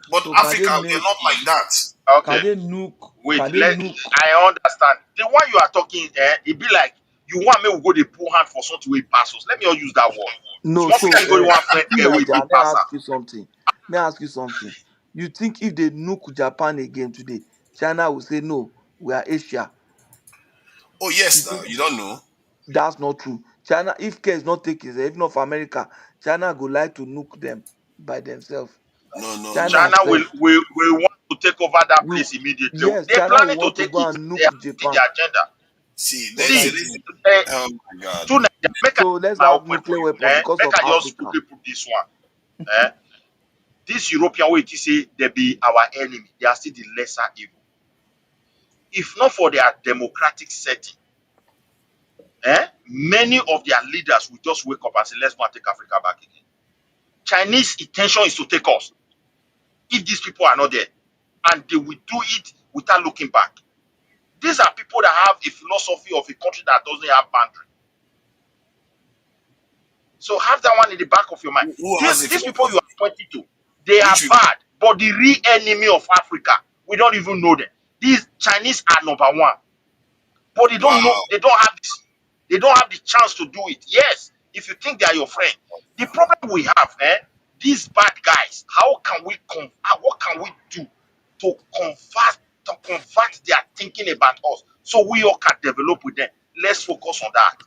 J: But
B: So
J: Africa, we are not like that.
N: Okay. Wait.
B: can they
N: Let
B: nuke?
N: I understand. The one you are talking, it be like you want me to go the pull hand for something we pass us. Let me not use that word.
B: No,
N: Small
B: so
N: can go one friend
B: see
N: here we
B: Naija,
N: big passer.
B: may I ask you something. You think if they nuke Japan again today, China will say no, we are Asia.
J: Oh
B: You
J: yes,
B: think
J: now you don't know.
B: that's not true? China, if care is not taken, even of America, China go like to nuke them by themselves.
J: No, no, no.
B: China
N: China will,
B: self
N: will want to take over that
B: will,
N: place immediately.
B: yes,
N: They're
B: China will
N: planning to
B: want to
N: take
B: go
N: it.
B: and
N: They have
B: nuke
N: it in
B: Japan.
N: their agenda.
J: See,
B: What
J: there's
B: are
J: a
B: you
N: See,
J: reason.
B: saying?
J: Oh my God.
N: to make I
B: So let's
N: my
B: have
N: open for
B: nuclear
N: you.
B: weapon because
N: Make
B: of
N: I just
B: Africa.
N: quickly put this one. Eh? This European way to say they be our enemy. They are still the lesser evil. If not for their democratic setting, many of their leaders will just wake up and say, let's go and take Africa back again. Chinese intention is to take us if these people are not there. And they will do it without looking back. These are people that have a philosophy of a country that doesn't have boundary. So have that one in the back of your mind.
J: Who has
N: These,
J: a
N: these people you
J: philosophy?
N: are pointing to, they are
J: Which people?
N: bad.
Q: But the real enemy of Africa, we don't even know them. These Chinese are number one, but they don't know.
J: Wow.
Q: They don't have the chance to do it. Yes, if you think they are your friend, the problem we have, these bad guys. What can we do to convert their thinking about us so we all can develop with them? Let's focus on that.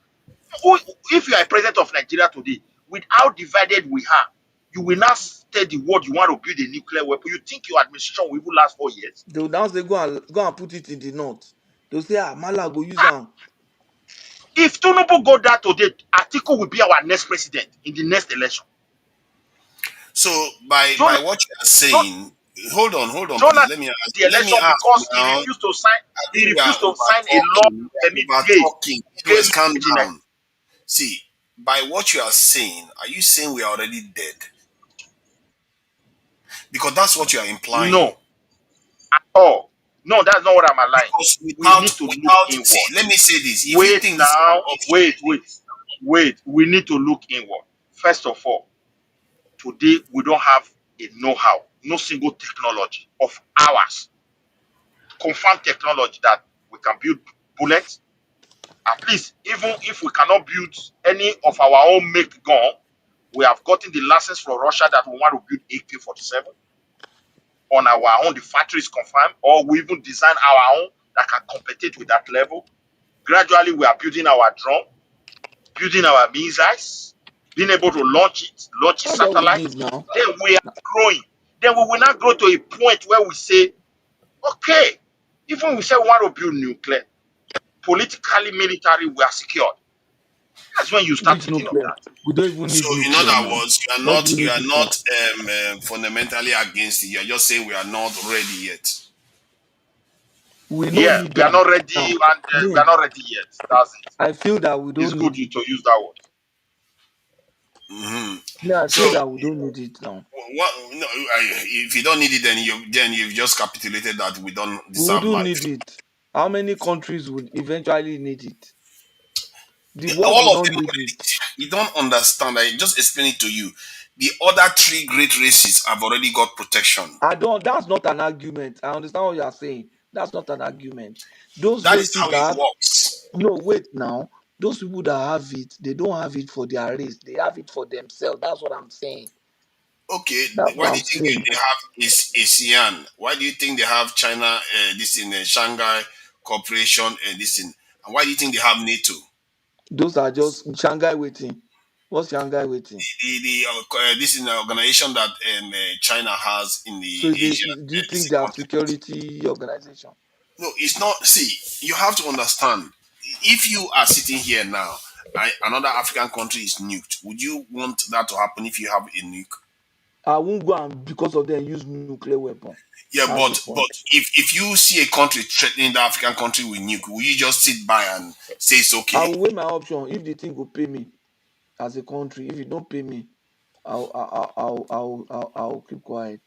Q: If you are a president of Nigeria today, with how divided we are, you will not tell the world you want to build a nuclear weapon. You think your administration will even last 4 years?
B: They will now say go and put it in the north. They'll say Mala go use them.
Q: If Tinubu go there today, Atiku will be our next president in the next election.
J: So by
Q: Jonah,
J: what you are saying, hold on, please.
Q: Jonah
J: Let me ask.
Q: the
J: Let me
Q: election
J: ask
Q: because he
J: now.
Q: refused to sign.
J: I
Q: He
J: think we are
Q: refused to
J: over
Q: sign a law
J: talking. We
Q: permit
J: are over
Q: gay
J: talking.
Q: gay
J: Please calm
Q: marriage in Nigeria.
J: down. See, by what you are saying, are you saying we are already dead? Because that's what you are implying.
Q: No, at all. No, that's not what I'm aligning.
J: Because
Q: We need to look
J: see,
Q: inward.
J: let me say this. If you
Q: Wait
J: think this is
Q: now.
J: an option,
Q: Wait. We need to look inward. First of all, today we don't have a know-how, no single technology of ours, confirmed technology that we can build bullets. At least, even if we cannot build any of our own make gun, we have gotten the license from Russia that we want to build AK-47 on our own. The factory is confirmed, or we even design our own that can compete with that level. Gradually, we are building our drone, building our missiles, being able to launch
B: That's what we
Q: satellite.
B: need now.
Q: Then we are growing. Then we will not grow to a point where we say, okay, even we say we want to build nuclear, politically, military, we are secured. That's when you start
B: Which
Q: thinking of
B: nuclear?
Q: that.
B: We don't even
J: so
B: need
J: in
B: nuclear
J: other
B: now.
J: words,
B: What's
J: you
B: building
J: are
B: nuclear?
J: not fundamentally against it. You are just saying we are not ready yet.
B: We don't
Q: Yeah,
B: need
Q: we are
B: them
Q: not ready,
B: now.
Q: and we
B: Me,
Q: are not ready yet. That's it.
B: I feel that we
Q: It's
B: don't
Q: good
B: need
Q: you
B: it.
Q: to use that word.
J: Hmm.
B: Me, I
J: So
B: feel that we don't need it now.
J: what? No, if you don't need it, then you've just capitulated that we don't
B: We
J: deserve
B: wouldn't
J: marriage.
B: need it. How many countries would eventually need it? The world
J: All
B: will
J: of
B: not
J: them
B: need
J: already.
B: it.
J: You don't understand. I just explain it to you. The other three great races have already got protection.
B: I don't. That's not an argument. I understand what you are saying. That's not an argument. Those
J: That is
B: races
J: how it
B: that have
J: works.
B: no wait now. Those people that have it, they don't have it for their race. They have it for themselves. That's what I'm saying.
J: Okay,
B: That's
J: why
B: what
J: do
B: I'm
J: you think
B: saying.
J: they have is ASEAN? Why do you think they have China, this in Shanghai Cooperation, this in, and why do you think they have NATO?
B: Those are just Shanghai waiting. What's Shanghai waiting?
J: This is an organization that China has in the
B: So they
J: Asia,
B: do you
J: this
B: think they are
J: continent.
B: security organization?
J: No, it's not. See, you have to understand. If you are sitting here now, another African country is nuked, would you want that to happen if you have a nuke?
B: I won't go and because of them use nuclear weapon.
J: Yeah,
B: That's the
J: but
B: point.
J: if you see a country threatening the African country with nuke, will you just sit by and say it's
B: I
J: okay?
B: will weigh my option if the thing will pay me as a country. If it don't pay me, I'll keep quiet.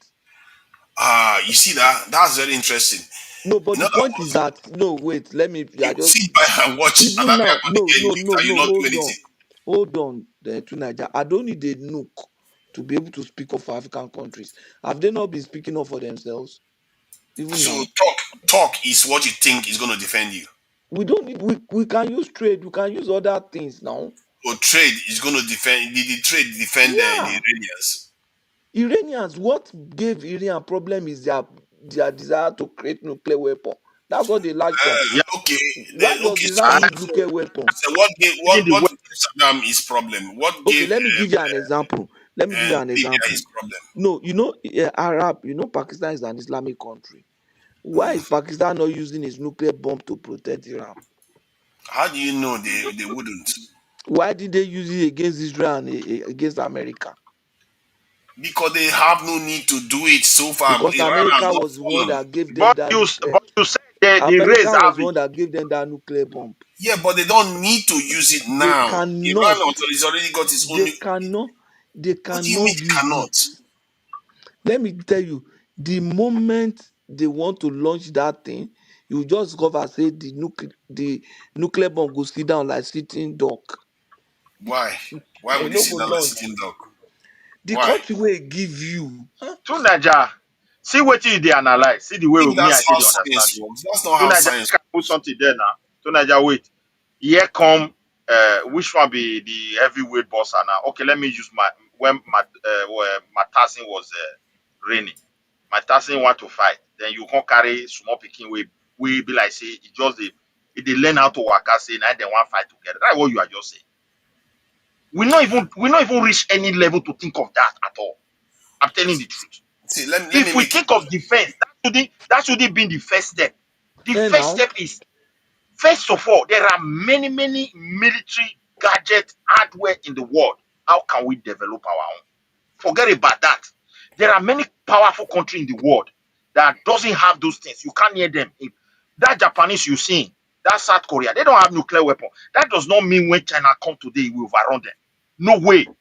J: Ah, you see that? That's very interesting.
B: No, but
J: In
B: the
J: other
B: point is
J: words,
B: that no, wait, let me.
J: you
B: I
J: will
B: just
J: sit by and watch an
B: even
J: African
B: now.
J: country
B: No,
J: get
B: no,
J: nuked
B: no,
J: and you
B: no.
J: not do
B: Hold on,
J: anything.
B: hold on. To Niger, I don't need a nuke to be able to speak up for African countries. Have they not been speaking up for themselves? Even
J: So
B: now,
J: talk is what you think is going to defend you.
B: we don't need. We can use trade. We can use other things now.
J: Or trade is going to defend the trade defend the
B: Yeah,
J: Iranians.
B: Iranians. What gave Iran problem is their desire to create nuclear weapon. That's what they like for.
Q: Yeah,
J: Okay,
B: Why does
J: okay.
B: Iran
Q: I
B: need nuclear weapon?
J: So what gave
Q: need the
J: what
Q: word.
J: gave Saddam his problem? What
B: Okay,
J: gave
B: let me give you an example. Let me give you an
J: Libya
B: example.
J: his problem?
B: No, Arab. Pakistan is an Islamic country. Why is Pakistan not using its nuclear bomb to protect Iran?
J: How do you know they wouldn't?
B: Why did they use it against Israel and against America?
J: Because they have no need to do it so far.
B: Because
J: Iran has
B: America
J: not
B: was the one
J: fallen.
B: that gave them that nuclear.
Q: But you said the race
B: America was
Q: have
B: the
Q: it.
B: one that gave them that nuclear bomb.
J: Yeah, but they don't need to use it
B: They
J: now. Iran
B: cannot.
J: has already got its own.
B: They cannot. They
J: What do you mean
B: cannot
J: they
B: use
J: cannot?
B: it. Let me tell you, the moment they want to launch that thing, you just go and say the nuclear bomb go sit down like sitting duck.
J: Why? Why
B: They
J: would you
B: no
J: sit
B: go
J: down like
B: launch.
J: sitting duck?
B: The
J: Why?
B: country will give you. Huh?
Q: To Niger. See what they analyze. See the way
J: If
Q: with me I
J: that's
Q: take
J: how
Q: the understand
J: science
Q: it.
J: works, that's not
Q: To
J: how
Q: Naija,
J: science
Q: make I put something there now. To Naija, wait. Here come which one be the heavyweight boss now? Okay, let me use my when my Tyson was raining. My Tyson want to fight. Then you can't carry small picking we be like say it just they learn how to work and say now they want fight together. That's what you are just saying. We not even reach any level to think of that at all. I'm telling the truth.
J: see, let me
Q: If we
J: make it
Q: think of defense, that shouldn't be the first step. The
B: Hey
Q: first
B: now,
Q: step is first of all, there are many military gadget hardware in the world. How can we develop our own? Forget about that. There are many powerful countries in the world that doesn't have those things. You can't hear them. If that Japanese you see, that South Korea, they don't have nuclear weapon. That does not mean when China come today, we overrun them. No way.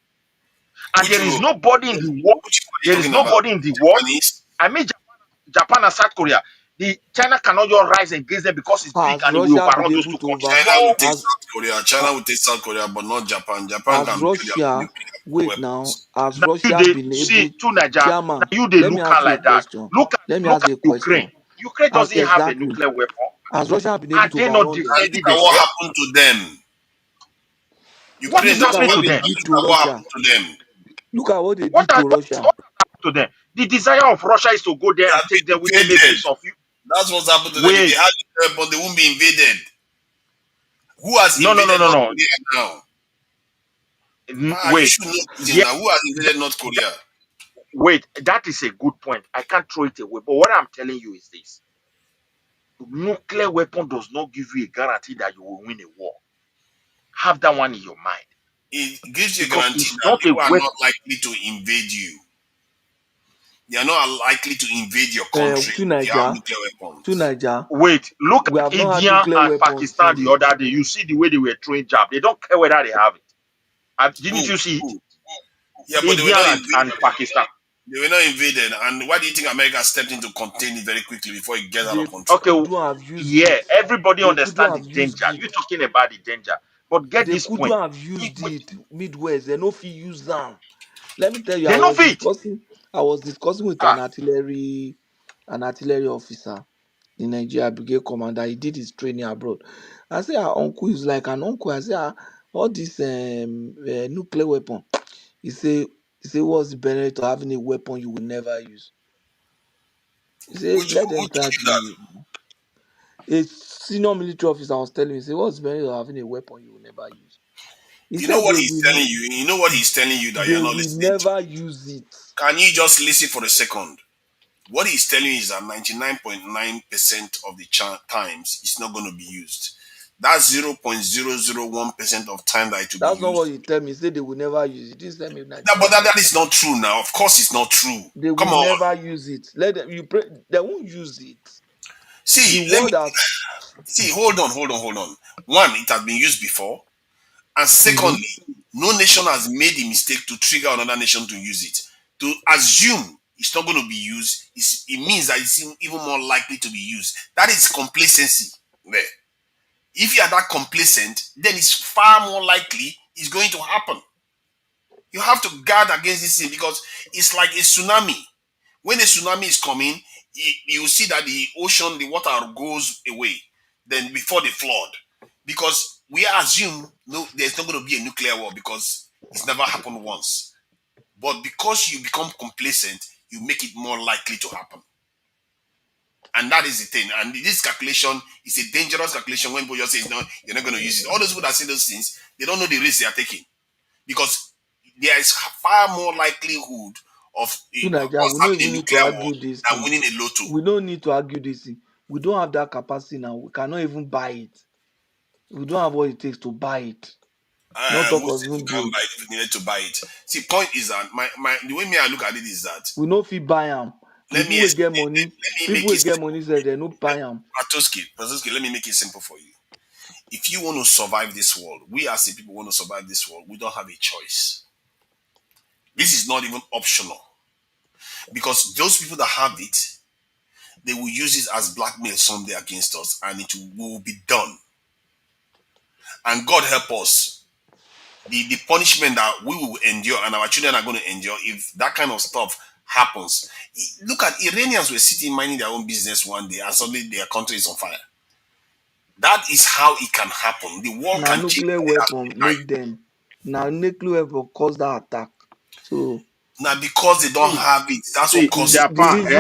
Q: And
J: which
Q: there is
J: rule,
Q: nobody in the world.
J: which one are you
Q: There is
J: talking about?
Q: nobody in the world.
J: Japanese?
Q: I mean, Japan and South Korea. The China cannot just rise against them because it's big
B: has
Q: and it will
B: Russia been
Q: overrun those
B: able
Q: two
B: to
Q: countries.
B: over
J: China will
Q: No.
J: take
B: has
J: South Korea.
B: uh,
J: China will take South Korea, but not Japan. Japan
B: has
J: can build their own
B: Russia
J: nuclear
B: wait now
J: weapons.
B: has
Q: Now you
B: Russia
Q: they
B: been
Q: see
B: able
Q: to Niger. Now
B: chairman,
Q: you they
B: let me
Q: look
B: ask
Q: at
B: you a
Q: like that.
B: question.
Q: Look at
B: Let me
Q: look
B: ask
Q: at
B: you a
Q: Ukraine.
B: question.
Q: Ukraine
B: As
Q: doesn't have a
B: exactly
Q: nuclear weapon.
B: has Russia been able
Q: Are
B: to
Q: they not
B: overrun them?
J: And
Q: defending
J: look at what
Q: themselves?
J: happened to them.
Q: What
J: Ukraine,
Q: is
J: they
B: Look at
Q: happening
B: what
Q: to
J: survived
B: they
J: it,
Q: them?
J: and
B: did
J: look
B: to
J: at what
B: Russia.
J: happened to them.
B: Look at what they
Q: What
B: did
Q: has
B: to Russia.
Q: what has happened to them? The desire of Russia is to go
J: They
Q: there and
J: have
Q: take them
J: been
Q: within maybe
J: invaded.
Q: some few.
J: That's what's happened to them. If they
Q: Wait,
J: had nuclear weapons, they won't be invaded. Who has
Q: no, no, no,
J: invaded
Q: no,
J: North
Q: no.
J: Korea now? Ah, you
Q: Wait,
J: should know this thing
Q: yeah,
J: now. Who has
Q: that,
J: invaded North
Q: that,
J: Korea?
Q: wait. That is a good point. I can't throw it away. But what I'm telling you is this: nuclear weapon does not give you a guarantee that you will win a war. Have that one in your mind
J: It gives you a
Q: because
J: guarantee
Q: it's
J: that
Q: not a
J: people are
Q: weapon.
J: not likely to invade you. They are not likely to invade your country
B: To
J: if you have
B: Niger,
J: nuclear
B: to
J: weapons.
B: Niger,
Q: Wait, look
B: we
Q: at
B: have not had
Q: India
B: nuclear
Q: and
B: weapons
Q: Pakistan the
B: since.
Q: other day. You see the way they were throwing jab. They don't care whether they have it. Didn't
J: Who?
Q: you see it?
J: Who? Yeah, but they were
Q: India
J: not
Q: and
J: invaded.
Q: Pakistan.
J: They were not invaded. And why do you think America stepped in to contain it very quickly before it gets out
B: They
J: of control?
Q: Okay,
B: couldn't have used
Q: yeah,
B: it.
Q: everybody
B: They couldn't
Q: understand the
B: have used
Q: danger.
B: it.
Q: You're talking about the danger. But get
B: They
Q: this
B: couldn't
Q: point.
B: have used it. Midwest, they no fit use them. Let me tell you,
Q: They know fit.
B: I was discussing with
Q: Ah,
B: an artillery officer in Nigeria, brigade commander. He did his training abroad. I say our uncle is like an uncle. I say all this nuclear weapon. He say what's the benefit of having a weapon you will never use? He say let
J: Who
B: them try
J: told you
B: to
J: that?
B: use it. A senior military officer was telling me, say what's the benefit of having a weapon you will never use? He
J: You know
B: said
J: what he's telling you? You know what he's telling you that
B: they
J: you're not
B: will
J: listening to?
B: never use it.
J: Can you just listen for a second? What he's telling you is that 99.9% of the times it's not going to be used. That's 0.001% of time that it will be
B: That's not what
J: used.
B: he tell me. He said they will never use it. He didn't tell me
J: But that
B: 99%.
J: is not true now. Of course, it's not true.
B: They
J: Come
B: will
J: on.
B: never use it. Let them you pray they won't use it. The
J: See, let me
B: world has
J: see. Hold on. One, it has been used before. And
B: Mhm.
J: secondly, no nation has made the mistake to trigger another nation to use it. To assume it's not going to be used, it means that it's even more likely to be used. That is complacency there. If you are that complacent, then it's far more likely it's going to happen. You have to guard against this thing because it's like a tsunami. When a tsunami is coming, you see that the ocean, the water goes away. Then before the flood, because we assume no, there's not going to be a nuclear war because it's never happened once. But because you become complacent, you make it more likely to happen. And that is the thing. And this calculation is a dangerous calculation when people just say, no, you're not going to use it. All those people that say those things, they don't know the risk they are taking. Because there is far more likelihood of
B: To Nigeria,
J: us
B: we don't
J: having a
B: even need to
J: nuclear war
B: argue this
J: than
B: thing.
J: winning a lotto.
B: We don't need to argue this thing. We don't have that capacity now. We cannot even buy it. We don't have what it takes to buy it. Not talk
J: Who
B: of
J: said you
B: even
J: can
B: build.
J: buy it if you needed to buy it? See, point is that my the way me I look at it is that
B: We no fit buy them.
J: let
B: People
J: me
B: will get
J: explain.
B: money.
J: Let me
B: People
J: make
B: will
J: it
B: get
J: simple.
B: money say they no buy them.
J: Patoski, let me make it simple for you. If you want to survive this world, we as the people want to survive this world, we don't have a choice. This is not even optional because those people that have it, they will use it as blackmail someday against us, and it will be done. And God help us. The punishment that we will endure and our children are going to endure if that kind of stuff happens. Look at Iranians were sitting minding their own business one day and suddenly their country is on fire. That is how it can happen. The world
B: Now
J: can change
B: nuclear
J: at
B: weapon
J: any time.
B: make them. Now nuclear weapon cause that attack. So
J: Now because they don't
Q: See,
J: have it, that's what
Q: see,
B: the,
J: causes
B: the
Q: Japan.
B: reason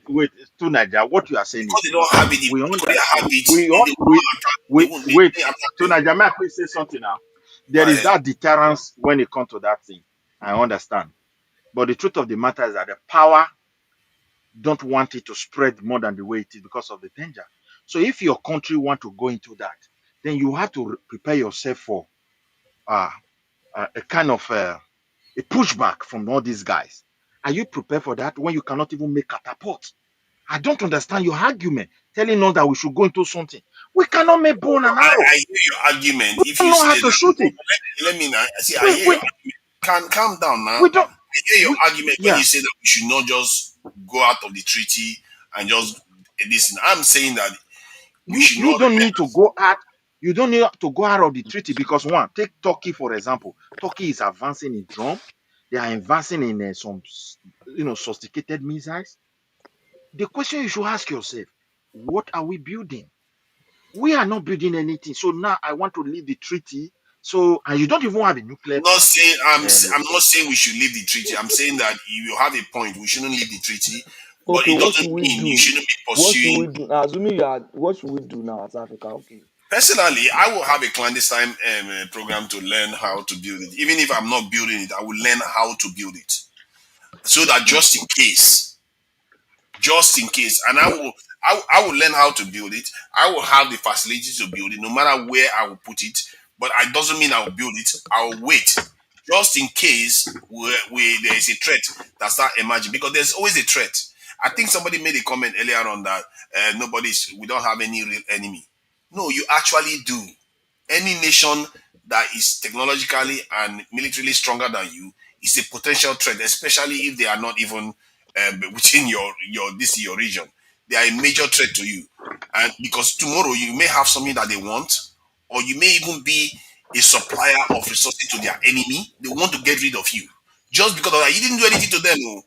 Q: Wait. To Nigeria, what you are saying
J: because
Q: is
J: they
Q: this.
J: don't have it. If
Q: We
J: Korea
Q: under,
J: have it, if they want to attack, they won't. They
Q: wait.
J: didn't attack
Q: To
J: them.
Q: Nigeria, may I quickly say something now?
J: Go
Q: There is
J: ahead.
Q: that deterrence when it comes to that thing. I understand, but the truth of the matter is that the power don't want it to spread more than the way it is because of the danger. So if your country want to go into that, then you have to prepare yourself for uh, a kind of a pushback from all these guys. Are you prepared for that when you cannot even make catapult? I don't understand your argument telling us that we should go into something. We cannot make bone and
J: I
Q: arrow.
J: hear your argument.
Q: We
J: If
Q: don't
J: you
Q: know how
J: say
Q: to
J: that,
Q: shoot it.
J: let me now see. I
Q: We,
J: hear your
Q: we,
J: argument. Can calm down now.
Q: we don't.
J: I hear your
Q: We,
J: argument when
Q: yeah.
J: you say that we should not just go out of the treaty and just listen. I'm saying that we should
Q: You
J: not
Q: don't
J: remain.
Q: need to go out. You don't need to go out of the treaty because one, take Turkey for example. Turkey is advancing in drone. They are advancing in some, sophisticated missiles. The question you should ask yourself: what are we building? We are not building anything. So now I want to leave the treaty. So and you don't even have a nuclear
J: Not
Q: plant.
J: saying
Q: Um,
J: I'm not saying we should leave the treaty. I'm saying that you have a point. We shouldn't leave the treaty, but
B: okay,
J: it
B: what
J: doesn't
B: should we
J: mean you
B: do?
J: shouldn't be
B: What should
J: pursuing.
B: we do? Now, assuming you are, what should we do now as Africa? Okay.
J: Personally, I will have a clandestine program to learn how to build it. Even if I'm not building it, I will learn how to build it so that just in case, and I will learn how to build it. I will have the facility to build it, no matter where I will put it. But it doesn't mean I will build it. I will wait, just in case there is a threat that start emerging, because there's always a threat. I think somebody made a comment earlier on that we don't have any real enemy. No, you actually do. Any nation that is technologically and militarily stronger than you is a potential threat, especially if they are not even within your region. They are a major threat to you, and because tomorrow you may have something that they want, or you may even be a supplier of resources to their enemy. They want to get rid of you just because of that. You didn't do anything to them. Oh.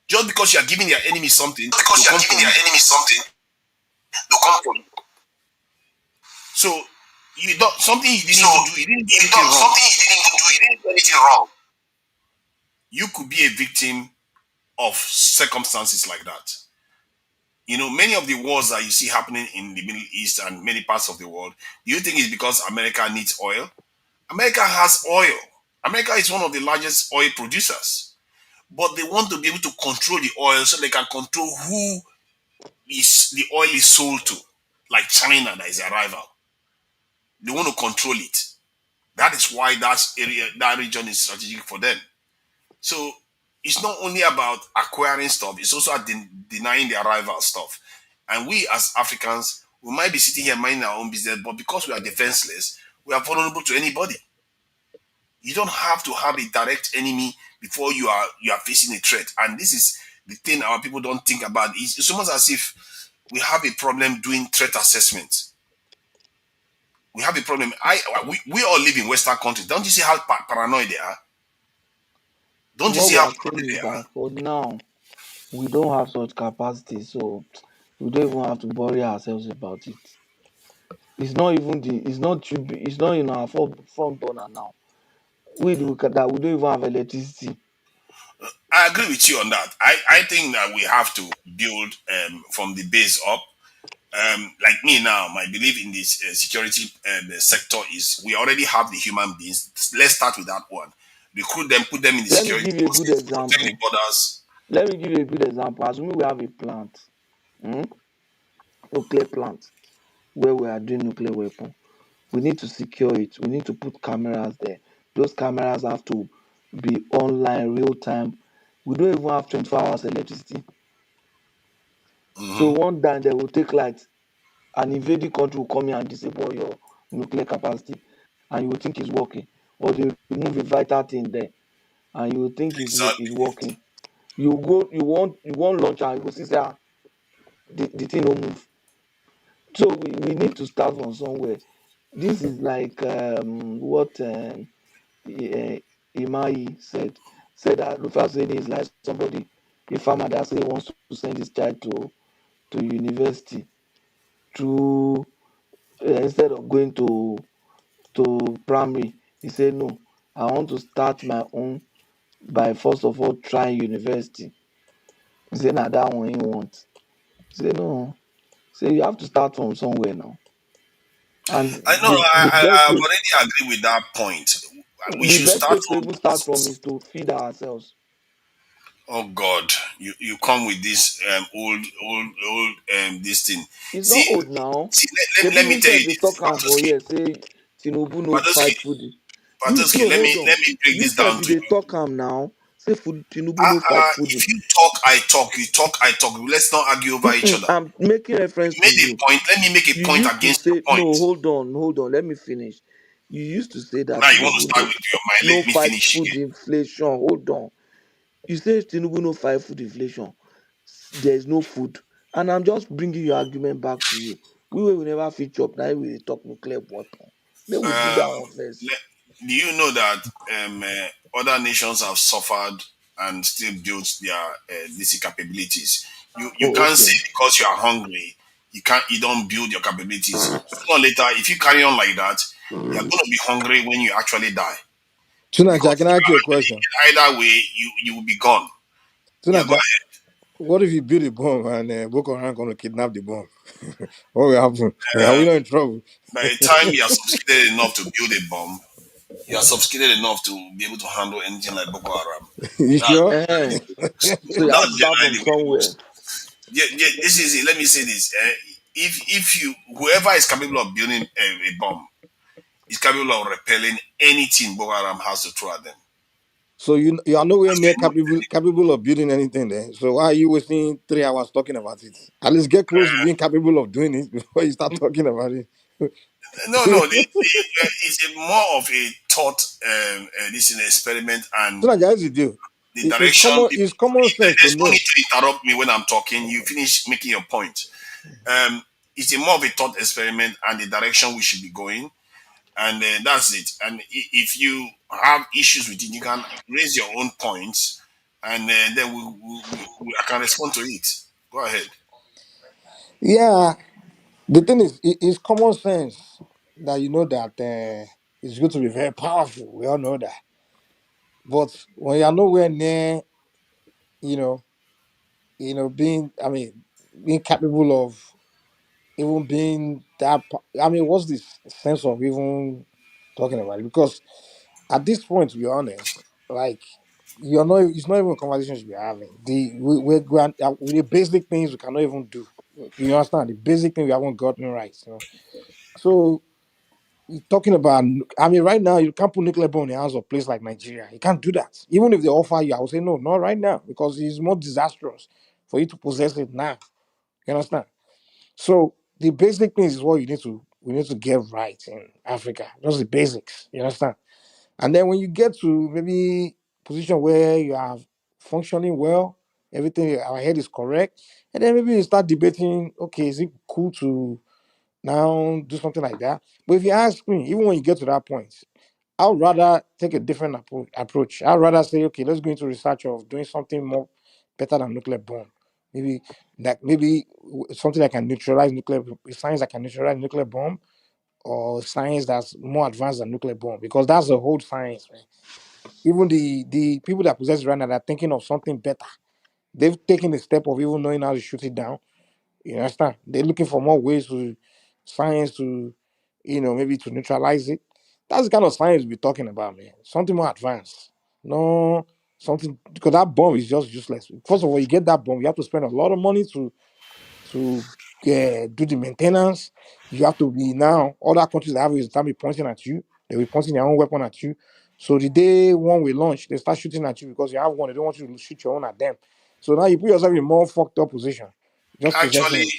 J: Just because you are giving their enemy something,
N: Because
J: they'll
N: you are
J: come
N: giving
J: for
N: their
J: you.
N: enemy something, they'll come for you.
J: So you don't something you didn't
N: So
J: even do. You didn't do
N: you
J: anything
N: done
J: wrong.
N: something you didn't even do. You didn't do anything wrong.
J: You could be a victim of circumstances like that. Many of the wars that you see happening in the Middle East and many parts of the world, do you think it's because America needs oil? America has oil. America is one of the largest oil producers. But they want to be able to control the oil so they can control who is the oil is sold to. Like China, that is a rival. They want to control it. That is why that region is strategic for them. So it's not only about acquiring stuff, it's also denying their rival stuff. And we as Africans, we might be sitting here minding our own business, but because we are defenseless, we are vulnerable to anybody. You don't have to have a direct enemy before you are facing a threat. And this is the thing our people don't think about. It's almost as if we have a problem doing threat assessment. We have a problem. We all live in Western countries. Don't you see how paranoid they are? Don't you
B: What
J: see
B: we
J: how
B: are saying
J: paranoid
B: is
J: they are?
B: that for now, we don't have such capacity, so we don't even have to worry ourselves about it. It's not even it's not in our front burner now. We do that. We don't even have electricity.
J: I agree with you on that. I think that we have to build from the base up. Like me now, my belief in this security sector is we already have the human beings. Let's start with that one. Recruit them, put them in the
B: Let me
J: security
B: give you a good
J: forces, protect the
B: example.
J: borders.
B: Let me give you a good example. Assuming we have a plant, hmm, nuclear plant, where we are doing nuclear weapon, we need to secure it. We need to put cameras there. Those cameras have to be online, real time. We don't even have 24 hours electricity. So
J: Hmm.
B: one day they will take light. An invading country will come in and disable your nuclear capacity, and you will think it's working. Or they remove a vital thing there, and you will think it's
J: Exactly.
B: working. You won't launch and you go see say the thing no move. So we need to start from somewhere. This is like what Imai said. said that Rufusini is like somebody, a farmer that say wants to send his child to university to instead of going to primary, he said no, I want to start my own by first of all trying university. He said now that one he wants. He said no. Say you have to start from somewhere now. And
J: I know.
B: the best
J: I've
B: way
J: already agreed with that point. We
B: the
J: should
B: best
J: start
B: place to
J: from.
B: even start from is to feed ourselves.
J: Oh God, you come with this old this thing.
B: It's not
J: See,
B: old now.
J: see.
B: The
J: Let me
B: people
J: tell
B: say
J: you
B: they
J: this,
B: talk am for here. Say Tinubu no
J: Patoski,
B: fight food. You
J: Patoski.
B: no hold on.
J: Let me break
B: You
J: this
B: said
J: down
B: you
J: to
B: they
J: you.
B: talk am now. Say food Tinubu no fight food.
J: If you talk, I talk. You talk, I talk. Let's not argue over each other.
B: I'm making reference
J: You
B: to
J: made
B: you.
J: a point. Let me make a
B: You
J: point
B: used to
J: against your
B: say no.
J: point.
B: Hold on. Let me finish. You used to say that
J: Now you want to
B: Tinubu
J: start with your mind.
B: no
J: Let me
B: fight
J: finish
B: food
J: again.
B: inflation. Hold on. You say Tinubu no fight food inflation. There is no food, and I'm just bringing your argument back to you. We will never fit chop. Now we dey talk nuclear weapon. May we do that
J: Um,
B: one first.
J: do you know that other nations have suffered and still built their DC capabilities? You
B: Oh,
J: can't say
B: okay.
J: because you are hungry, you don't build your capabilities. Sooner or later, if you carry on like that, you're going to be hungry when you actually die.
I: Tunaja,
J: Because
I: can I ask you a question?
J: either way, you will be gone. Yeah, go
I: Tunaja, what if you build a bomb and Boko Haram going to kidnap the bomb? What will happen? Are
J: ahead.
I: we not in trouble?
J: By the time you are sophisticated enough to build a bomb, you are sophisticated enough to be able to handle anything like Boko Haram.
I: You
J: That's
I: sure?
B: Eh, so you have
J: that's
B: to start
J: generally
B: from
J: the way it
B: somewhere.
J: goes. Yeah, yeah, this is it. Let me say this. If you whoever is capable of building a bomb is capable of repelling anything Boko Haram has to throw at them.
I: So you are nowhere
J: That's
I: near
J: very much
I: capable of building anything there. So why are you wasting 3 hours talking about it? At least get close to being capable of doing it before you start talking about it.
J: no. It's more of a thought. This is an experiment, and
I: So now that's the deal.
J: the
I: It's
J: direction.
I: common. It's common sense to
J: There's no need
I: know.
J: to interrupt me when I'm talking. You finish making your point. Um, it's a more of a thought experiment and the direction we should be going, and that's it. And if you have issues with it, you can raise your own points, and then I can respond to it. Go ahead.
I: Yeah. The thing is, it's common sense that you know that it's going to be very powerful. We all know that. But when you're nowhere near, you know, being, I mean, being capable of even being that. I mean, what's this sense of even talking about it? Because at this point, to be honest, like you're not. It's not even a conversation we're having. With the basic things we cannot even do. You understand the basic thing we haven't gotten right. So you're talking about. I mean, right now you can't put nuclear bomb in the hands of a place like Nigeria. You can't do that. Even if they offer you, I would say no, not right now, because it's more disastrous for you to possess it now. You understand? So the basic things is what we need to get right in Africa. Just the basics. You understand? And then when you get to maybe position where you are functioning well, everything our head is correct, and then maybe you start debating, okay, is it cool to now do something like that? But if you ask me, even when you get to that point, I'd rather take a different approach. I'd rather say, okay, let's go into research of doing something more better than nuclear bomb. Maybe something that can neutralize nuclear science that can neutralize nuclear bomb, or science that's more advanced than nuclear bomb, because that's a whole science, man. Even the people that possess it right now, they're thinking of something better. They've taken the step of even knowing how to shoot it down. You understand? They're looking for more ways to science to, maybe to neutralize it. That's the kind of science we're talking about, man. Something more advanced. No, something because that bomb is just useless. First of all, you get that bomb, you have to spend a lot of money to do the maintenance. You have to be now. Other countries that have it time be pointing at you. They'll be pointing their own weapon at you. So the day one will launch, they start shooting at you because you have one. They don't want you to shoot your own at them. So now you put yourself in a more fucked up position. Just possessing
J: Actually,
I: it.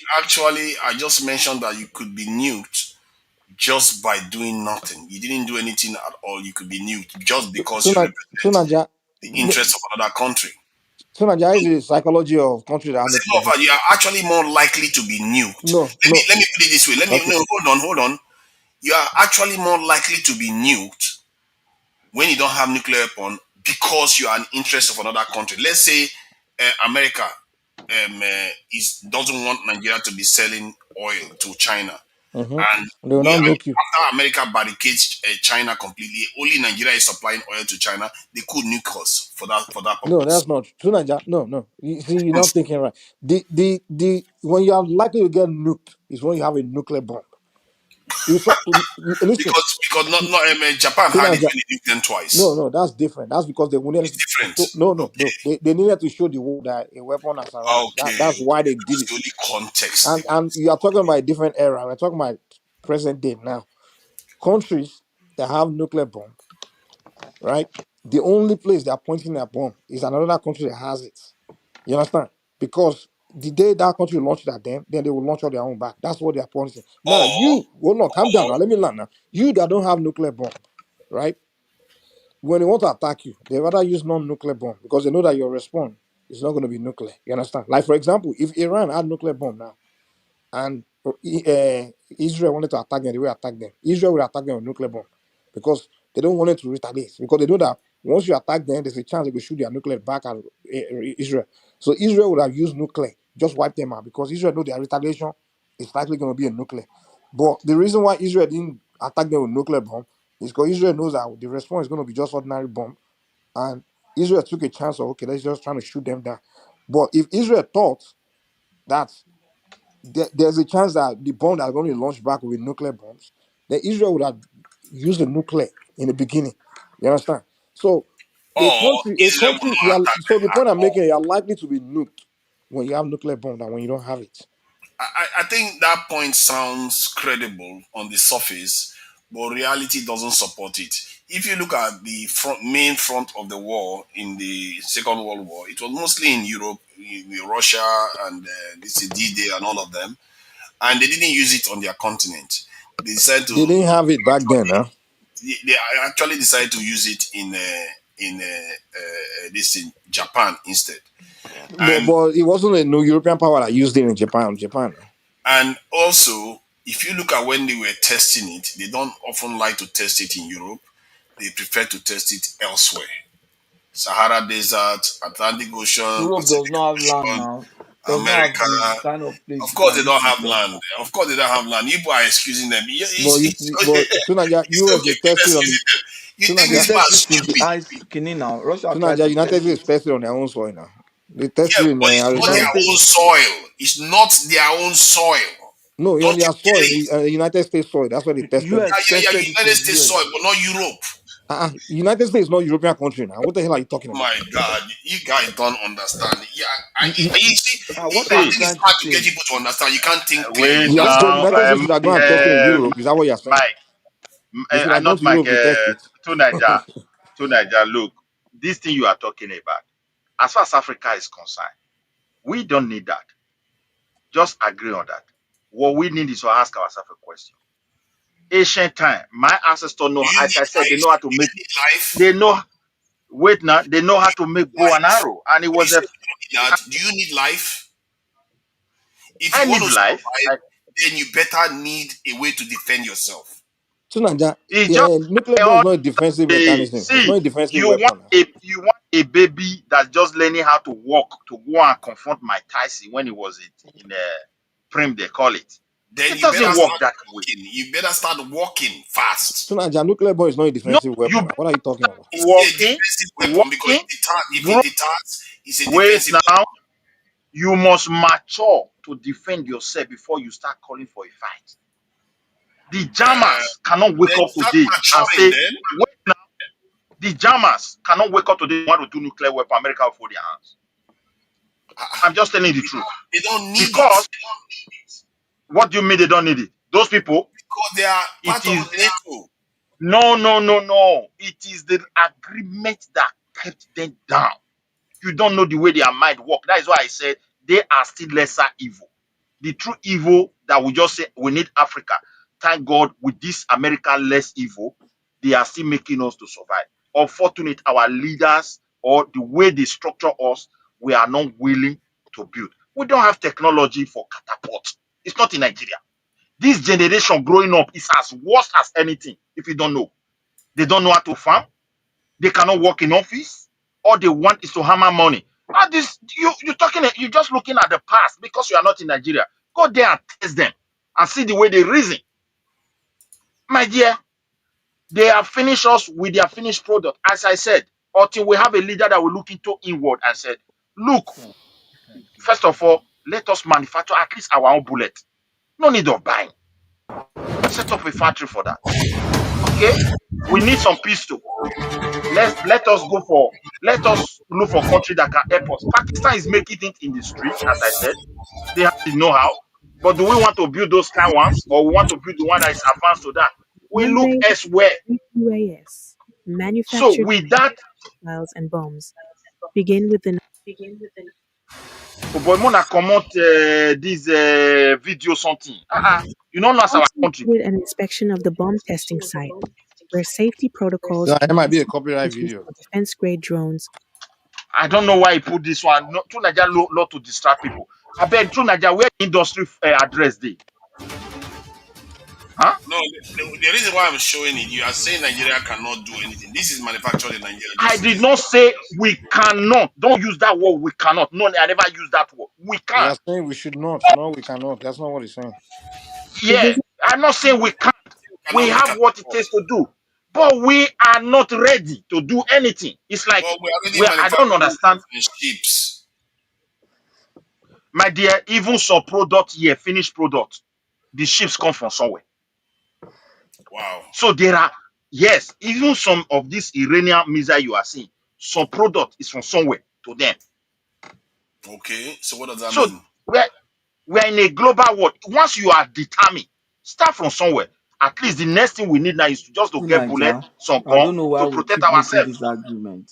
J: I just mentioned that you could be nuked just by doing nothing. You didn't do anything at all. You could be nuked just because you represent
I: Tunaja,
J: the interests of another country.
I: Tunaja is the psychology of country that have
J: As a
I: nuclear.
J: matter of fact, you are actually more likely to be nuked.
I: No, no.
J: Let me put it this way. Let me
I: Okay.
J: no hold on. You are actually more likely to be nuked when you don't have nuclear weapon because you are an interest of another country. Let's say America doesn't want Nigeria to be selling oil to China, and
I: They will not nuke you.
J: after America barricades China completely, only Nigeria is supplying oil to China. They could nuke us for that
I: No,
J: purpose.
I: that's not true. Naija, no, no. You see, you're not thinking right. The when you are likely to get nuked is when you have a nuclear bomb. You saw, listen,
J: Because not Japan had it
I: Naija,
J: when they nuked them
I: no,
J: twice.
I: no, that's different. That's because they wanted
J: It's
I: to
J: different.
I: show, no, no, no.
J: Okay.
I: They needed to show the world that a weapon has arrived. That's
J: Okay.
I: why they did
J: That's
I: it.
J: the only context they
I: And
J: put.
I: you are talking about a different era. We're talking about present day now. Countries that have nuclear bomb, right? The only place they are pointing their bomb is another country that has it. You understand? Because the day that country launch at them, then they will launch on their own back. That's what they are pointing. Now
J: Or
I: you hold on, calm down. Now let me learn. Now you that don't have nuclear bomb, right? When they want to attack you, they rather use non-nuclear bomb because they know that your response is not going to be nuclear. You understand? Like for example, if Iran had nuclear bomb now, and Israel wanted to attack them, they will attack them. Israel will attack them with nuclear bomb because they don't want it to retaliate. Because they know that once you attack them, there's a chance they will shoot their nuclear back at Israel. So Israel would have used nuclear, just wipe them out because Israel know their retaliation is likely going to be a nuclear. But the reason why Israel didn't attack them with nuclear bomb is because Israel knows that the response is going to be just ordinary bomb, and Israel took a chance of okay, let's just try to shoot them down. But if Israel thought that there's a chance that the bomb that's going to launch back with nuclear bombs, then Israel would have used the nuclear in the beginning. You understand? So a
J: Israel will
I: country,
J: not attack
I: so
J: them
I: the
J: at
I: point I'm
J: all.
I: making, you're likely to be nuked when you have nuclear bomb than when you don't have it.
J: I think that point sounds credible on the surface, but reality doesn't support it. If you look at the main front of the war in the Second World War, it was mostly in Europe, with Russia and this D-Day and all of them, and they didn't use it on their continent. They decided
I: They
J: to
I: didn't have it back then, huh?
J: they actually decided to use it in this in Japan instead. And
I: But it wasn't a new European power that used it in Japan. Japan.
J: And also, if you look at when they were testing it, they don't often like to test it in Europe. They prefer to test it elsewhere. Sahara Desert, Atlantic Ocean,
B: Europe does
J: Pacific
B: not have land
J: Ocean,
B: now. Does not have the
J: America.
B: kind of place
J: Of
B: you
J: course,
B: can
J: they
B: use
J: don't
B: to
J: have
B: test
J: land.
B: it.
J: Of course, they don't have land. You are excusing them.
I: But Sunaja,
J: It's
I: US
J: okay.
I: they
J: Keep
I: tested on
J: excusing them. You think these
I: Sunaja.
J: people are
B: United States is the
J: stupid?
B: ice kidney now. Russia tried
I: Sunaja,
B: to
I: United
B: test it.
I: States tested on their own soil now. They tested
J: Yeah,
I: in
J: but it's not
B: United
I: Arizona.
J: their own
B: States,
J: soil. It's not their own soil.
I: No, on
J: Don't
I: their
J: you get
I: soil,
J: it?
I: United States soil. That's where they tested it.
B: US
J: Yeah.
B: tested it
J: United
B: in
J: States
B: US.
J: soil, but not Europe.
I: United States is not European country now. What the hell are you talking about?
J: My God, you guys don't understand. Yeah,
I: You, you,
J: you see,
B: What are
J: I
B: you
J: think
C: See,
J: it's
B: trying to
J: hard to get
B: say?
J: people to understand. You can't think clearly.
C: wait
I: yeah,
J: That's
I: so
C: now,
I: United States should have gone and tested in Europe. Is that what you're saying?
C: Mike,
I: They should have gone
C: not
I: to
C: Mike,
I: Europe to test it.
C: to Niger, look, this thing you are talking about, as far as Africa is concerned, we don't need that. Just agree on that. What we need is to ask ourselves a question. Ancient time, my ancestors
J: do
C: know,
J: you
C: like I
J: need
C: said, they
J: life?
C: know how to
J: Do you
C: make,
J: need life?
C: they know, wait now, they know how to make bow and
J: Life.
C: arrow. And it
J: When you
C: was
J: say
C: a,
J: you don't need that, do you need life? If
C: I
J: you want
C: need
J: to
C: life.
J: survive, then you better need a way to defend yourself.
I: So Naija,
C: It's just
I: yeah, nuclear bomb is
C: all
I: not a defensive
C: the
I: mechanism. It's not
C: see
I: a defensive weapon. Now.
C: you want a baby that's just learning how to walk to go and confront Mike Tyson when he was in prim they call it.
J: Then
C: It
J: you better
C: doesn't work
J: start
C: that way.
J: walking. You better start walking
I: So
J: fast.
I: Naija, nuclear bomb is not a
C: No,
I: defensive
C: you
I: weapon. Now.
C: better
I: What are you talking about?
J: It's still a
C: walking,
J: defensive weapon because
C: walking,
J: if
C: grow.
J: it deters, it's a
C: Wait
J: defensive
C: now,
J: weapon.
C: you must mature to defend yourself before you start calling for a fight. The jammers cannot wake
J: Then
C: up
J: start
C: today and
J: maturing.
C: say,
J: Then
C: wait now, the jammers cannot wake up today and want to do nuclear weapon. America will fold their hands. I'm just telling you the truth.
J: they don't need it
C: Because what do you mean they don't need it? Those people,
J: because they are
C: it
J: part of
C: is
J: NATO.
C: no, no, no, no. It is the agreement that kept them down. You don't know the way their mind work. That is why I said they are still lesser evil. The true evil that we just say we need Africa. Thank God with this American less evil, they are still making us to survive. Unfortunate, our leaders or the way they structure us, we are not willing to build. We don't have technology for catapult. It's not in Nigeria. This generation growing up is as worse as anything if you don't know. They don't know how to farm.
Q: They cannot work in office. All they want is to hammer money. Now this you're just looking at the past because you are not in Nigeria. Go there and test them and see the way they reason. My dear, they have finished us with their finished product. As I said, until we have a leader that will look into inward and said, look, first of all, let us manufacture at least our own bullet. No need of buying. Set up a factory for that. Okay? We need some pistol. Let us look for country that can help us. Pakistan is making it in the street, as I said. They have the know-how. But do we want to build those kind ones, or we want to build the one that is advanced to that? We look
H: Monday,
Q: elsewhere.
H: UAS,
Q: So
H: manufactured
Q: with that,
H: missiles and bombs, begin with the
Q: oh boy, Mona comment this video something. You don't know as our
H: also
Q: country.
H: included an inspection of the bomb testing site, where safety protocols
I: Yeah,
H: for
I: it might be a
H: use
I: copyright
H: facilities
I: video.
H: for defense-grade drones.
Q: I don't know why he put this one. No, through Nigeria law to distract people. I bet through Nigeria where industry address they. Huh?
J: No, the reason why I'm showing it, you are saying Nigeria cannot do anything. This is manufactured in Nigeria.
Q: I
J: Just
Q: did
J: this.
Q: not say we cannot. Don't use that word. We cannot. No, I never use that word. We
I: We
Q: can.
I: are saying we should not. No, we cannot. That's not what he's saying.
H: The
Q: Yeah,
H: visit
Q: I'm not saying we can't. We
J: Cannot make
Q: have
J: at
Q: what it
J: all.
Q: takes to do, but we are not ready to do anything. It's like
J: But we are already
Q: well, I don't
J: manufacturing
Q: understand,
J: ships.
Q: my dear. Even some product here, finished product, the ships come from somewhere.
J: Wow.
Q: So there are yes, even some of this Iranian missile you are seeing, some product is from somewhere to them.
J: Okay. So what does that
Q: So
J: mean?
Q: we're we're in a global world. Once you are determined, start from somewhere. At least the next thing we need now is just to
B: In
Q: get bullet,
B: Naija,
Q: some
B: I
Q: gun
B: don't know why
Q: to
B: we
Q: protect
B: keep making
Q: ourselves.
B: this argument.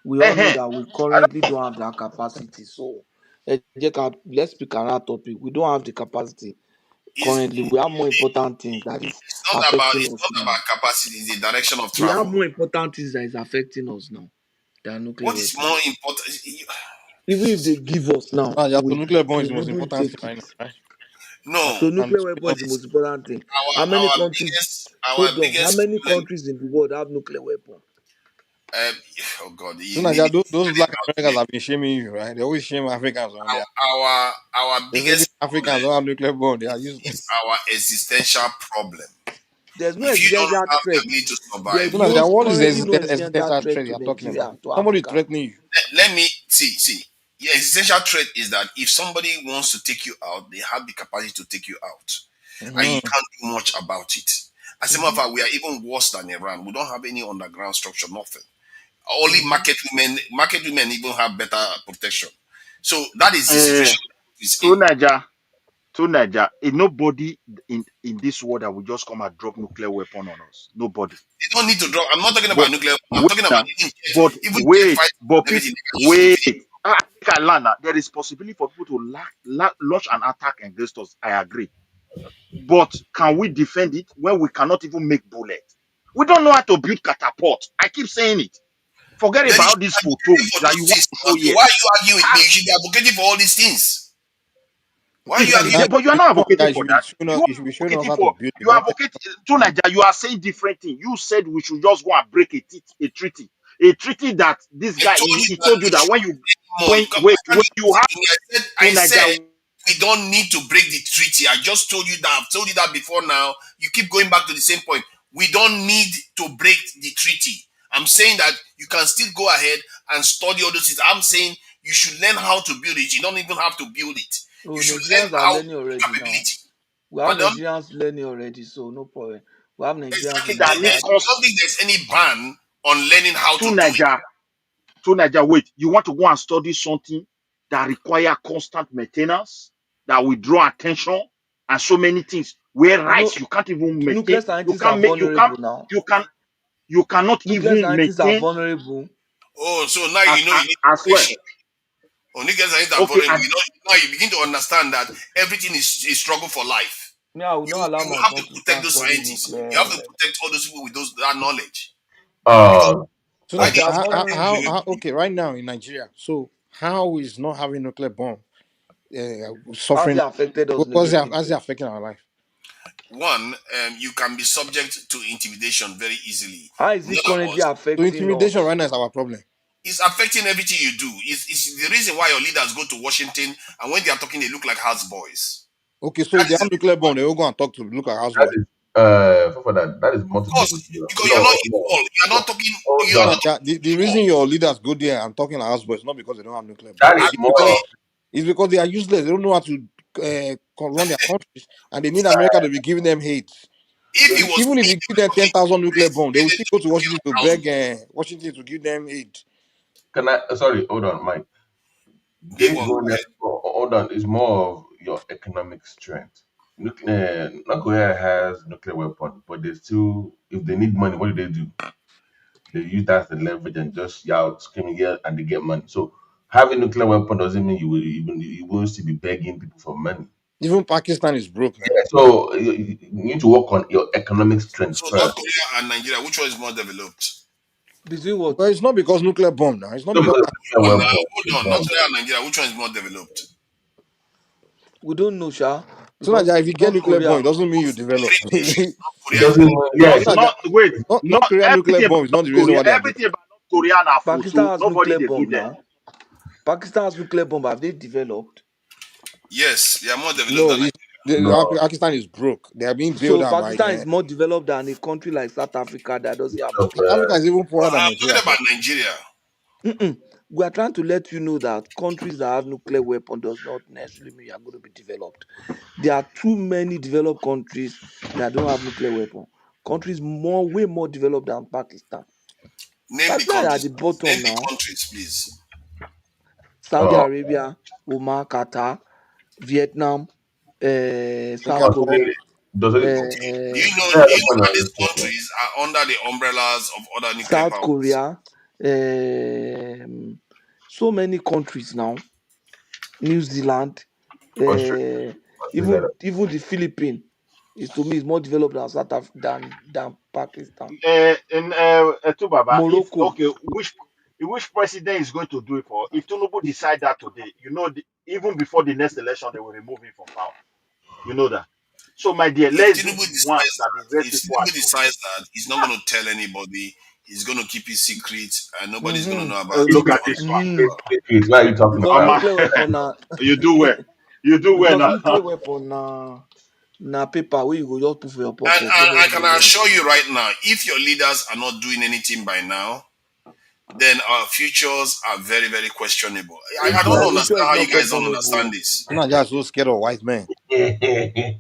B: We all know
Q: Uh-huh.
B: that we
Q: I don't
B: currently don't have that capacity. So, let's pick another topic. We don't have the capacity
J: Is
B: currently. We have more important things that is affecting
J: it's
B: us
J: not
B: now.
J: about capacity, it's the direction of
B: We have
J: travel.
B: more important things that is affecting us now than nuclear
J: What is more
B: weapons.
J: important?
B: Even if they give us now,
I: Ah, yeah, so
B: we
I: nuclear bomb is
B: we
I: the most
B: wouldn't
I: important thing
B: take
I: right
B: it.
I: now, right?
J: No.
B: So
I: And
B: nuclear weapon is the most important thing. How many
J: Our
B: countries?
J: biggest our
B: Hold on. How
J: biggest
B: many
J: problem.
B: countries in the world have nuclear weapon?
J: Um, oh God,
I: so
J: you need
I: Naja,
J: me to
I: those
J: spell it
I: black
J: out
I: Americans
J: here.
I: have been shaming you, right? They always shame Africans on there.
J: Our
I: They say these
J: biggest
I: Africans
J: problem
I: don't have nuclear bomb. They are
J: is
I: useless.
J: our existential problem.
B: There's no
J: If you don't
B: existential
J: have the
B: threat.
J: ability to
B: There's
I: So
J: survive,
B: no
I: Naja, what is the
B: currently no existential
I: existential
B: threat
I: threat
B: to
I: you are talking
B: Nigeria,
I: about?
B: to
I: Somebody
B: Africa.
I: threatening you.
J: let me see. The existential threat is that if somebody wants to take you out, they have the capacity to take you out, and you
I: Mhm.
J: can't do much about it. As a matter of
B: Mhm,
J: fact, we are even worse than Iran. We don't have any underground structure, nothing. Only
B: mhm.
J: market women even have better protection. So that is the
Q: uh,
J: situation is in.
Q: through Niger, through Niger, nobody in this world that will just come and drop nuclear weapon on us. Nobody.
J: They don't need to drop. I'm not talking
Q: But
J: about nuclear. I'm
Q: wait
J: talking about
Q: now,
J: even jet fighting
Q: but
J: and everything.
Q: people
J: They can use it to finish.
Q: wait. I can learn that there is possibility for people to launch an attack against us. I agree. But can we defend it when we cannot even make bullets? We don't know how to build catapult. I keep saying it. Forget
J: Then you
Q: about
J: should
Q: this
J: be
Q: photo
J: advocating for
Q: that
J: those
Q: you want
J: things.
Q: to show here.
J: Why are you arguing with me?
Q: Ah,
J: You should be advocating for all these things. Why are you arguing?
I: Now,
Q: but you are
I: you
Q: not
I: know,
Q: advocating
I: guys,
Q: for that.
I: you should be showing us
Q: Advocating
I: how to
Q: for
I: build it.
Q: you
I: Why
Q: are
I: can't
Q: advocating to Nigeria. You are saying different thing. You said we should just go and break a treaty that this
J: I
Q: guy
J: told you
Q: he
J: that
Q: told you
J: we
Q: that
J: should
Q: when you
J: more. You
Q: wait
J: can't
Q: when
J: even
Q: you
J: listen
Q: have
J: to me. I
Q: to
J: said
Q: Nigeria
J: we don't need to break the treaty. I just told you that. I've told you that before now. You keep going back to the same point. We don't need to break the treaty. I'm saying that you can still go ahead and study all those things. I'm saying you should learn how to build it. You don't even have to build it. You
B: Oh,
J: should learn
B: Nigerians are
J: how
B: learning already now.
J: capability.
B: We have
J: Pardon?
B: Nigerians learning already, so no problem. We have Nigerians
J: Exactly.
B: in
Q: that need
B: Nigeria.
J: I don't think there's any ban on learning how
Q: to
J: to do it.
Q: Nigeria to Nigeria. Wait, you want to go and study something that require constant maintenance, that will draw attention, and so many things. Where
B: You know,
Q: rice you can't even
B: nuclear
Q: maintain, you
B: scientists are
Q: can't make,
B: vulnerable now.
Q: you cannot
B: Nuclear
Q: even
B: scientists are
Q: maintain
B: vulnerable.
J: Oh, so now you know you need
Q: as well.
J: protection. Oh, niggas are not
Q: Okay,
J: vulnerable. Now you begin to understand that everything is a struggle for life.
B: Me, I will not allow
J: You
B: my
J: have to
B: son to
J: protect
B: start
J: those
B: studying
J: scientists. You have to
B: nuclear.
J: protect all those people with that knowledge. Because
I: so
J: I
B: They
I: Naja,
J: did
B: are vulnerable.
I: okay, right now in Nigeria, so how is not having nuclear bomb
B: How's it
I: suffering?
B: affected us
I: How's it
B: negatively?
I: affecting our life?
J: one, you can be subject to intimidation very easily.
B: How is
J: In
B: it
J: other
B: currently
J: words,
I: So
B: affecting
I: intimidation
B: us?
I: right now is our problem.
J: it's affecting everything you do. It's the reason why your leaders go to Washington and when they are talking, they look like houseboys.
I: Okay, so
J: That
I: if they
J: is
I: have
J: the
I: nuclear
J: reason why.
I: bomb, they will go and talk to look at
K: That
I: houseboy.
K: is for that is more
J: Of
K: to do with
J: course, because you're not equal. You're not talking.
I: So
J: You're
K: hold
J: not
K: on.
I: Naija,
J: talking
I: the
J: equal.
I: reason your leaders go there and talking like houseboy is not because they don't have nuclear bomb.
K: That is
J: Actually,
K: more
I: It's because they are useless. They don't know how to run their countries, and they need America to be giving them hate.
J: if it was
I: Even if
J: me,
I: you
J: they
I: give
J: will
I: them
J: be talking
I: 10,000 nuclear
J: crazy.
I: bomb, they will
J: They
I: still
J: will
I: go
J: be
I: to
J: talking
I: Washington to
J: about
I: beg
J: houseboy.
I: Washington to give them aid.
K: can I sorry, hold on, Mike.
J: They
K: They
J: will.
K: going there hold on, it's more of your economic strength. Nuclear North Korea has nuclear weapon, but they still if they need money, what do? They use that as the leverage and just shout, screaming, yeah, and they get money. So having nuclear weapon doesn't mean you will still be begging people for money.
I: Even Pakistan is broke now.
K: Yeah, so you need to work on your economic strength
J: So North
K: first.
J: Korea and Nigeria, which one is more developed?
B: Between what?
I: But it's not because nuclear bomb now. It's not
K: Not
I: because
K: because of nuclear
J: Hold on,
K: weapon,
J: hold on. North Korea and Nigeria, which one is more developed?
B: We don't know, Sha,
I: so
B: because
I: Naija, if you get
B: North
I: nuclear bomb,
B: Korea,
I: it doesn't mean you
J: Most
I: develop.
J: countries, North
K: it
J: Korea is
K: doesn't
J: more.
K: yeah,
I: So
K: it's
I: Naija,
Q: Not wait,
I: North
Q: not
I: Korea nuclear
Q: everything about
I: bomb is not the
Q: North
I: reason
Q: Korea.
I: why they are
Q: Everything about North Korea na
B: Pakistan
Q: photo.
B: has
Q: Nobody
B: nuclear
Q: they go
B: bomb
Q: there.
B: now. Pakistan has nuclear bomb. Have they developed?
J: Yes, they are more developed
I: no,
J: than
K: no
I: Pakistan is broke. They are being bailed
B: So
I: out by.
B: Pakistan is more developed than a country like South Africa that doesn't have
K: of
B: nuclear
I: Africa
B: bomb.
I: is even poorer than
J: I'm
I: Nigeria.
J: talking
I: Sef.
J: about Nigeria.
B: Mm-mm. We are trying to let you know that countries that have nuclear weapon does not necessarily mean you are going to be developed. There are too many developed countries that don't have nuclear weapon. Countries way more developed than Pakistan.
J: Name the
B: Pakistan are at
J: countries.
B: the bottom
J: Name the
B: now.
J: countries, please.
B: Saudi
K: uh,
B: Arabia, Oman, Qatar, Vietnam, South
I: Singapore.
B: Korea,
K: really does it
J: Do
B: uh,
J: you know?
K: yeah,
J: Do you know that these
K: weapon
J: countries are under the umbrellas of other nuclear
B: South
J: powers?
B: Korea, um, so many countries now. New Zealand,
K: Australia,
B: uh,
K: Australia.
B: even the Philippines is to me is more developed than than Pakistan.
Q: In Etubaba, if
B: Morocco,
Q: okay, which president is going to do it for? If Tinubu decide that today, even before the next election, they will remove him from power. You know that. So, my dear,
J: If
Q: let's do
J: Tinubu
Q: the ones
J: decides
Q: that
J: that,
Q: the rest
J: if
Q: people are
J: Tinubu
Q: doing.
J: decides that he's not going to tell anybody, he's going to keep his secret, and nobody's going to
B: mm-hmm,
J: know about it
Q: Look at
J: for
Q: this
J: another
Q: one.
J: 20
B: mm-hmm,
J: years.
K: What are you talking
B: because
K: about?
Q: Oma,
B: nuclear weapon na
Q: you do well. You do well
B: because
Q: now.
B: nuclear weapon na paper where you go just put for your
J: And
B: pocket.
J: I
B: Nobody
J: can
B: go know.
J: assure you right now, if your leaders are not doing anything by now, then our futures are very, very questionable. I don't
B: My
K: Exactly.
B: future
J: understand
B: is
J: how you
B: not
J: guys don't understand
B: questionable.
J: this.
I: Naija is so scared of white men.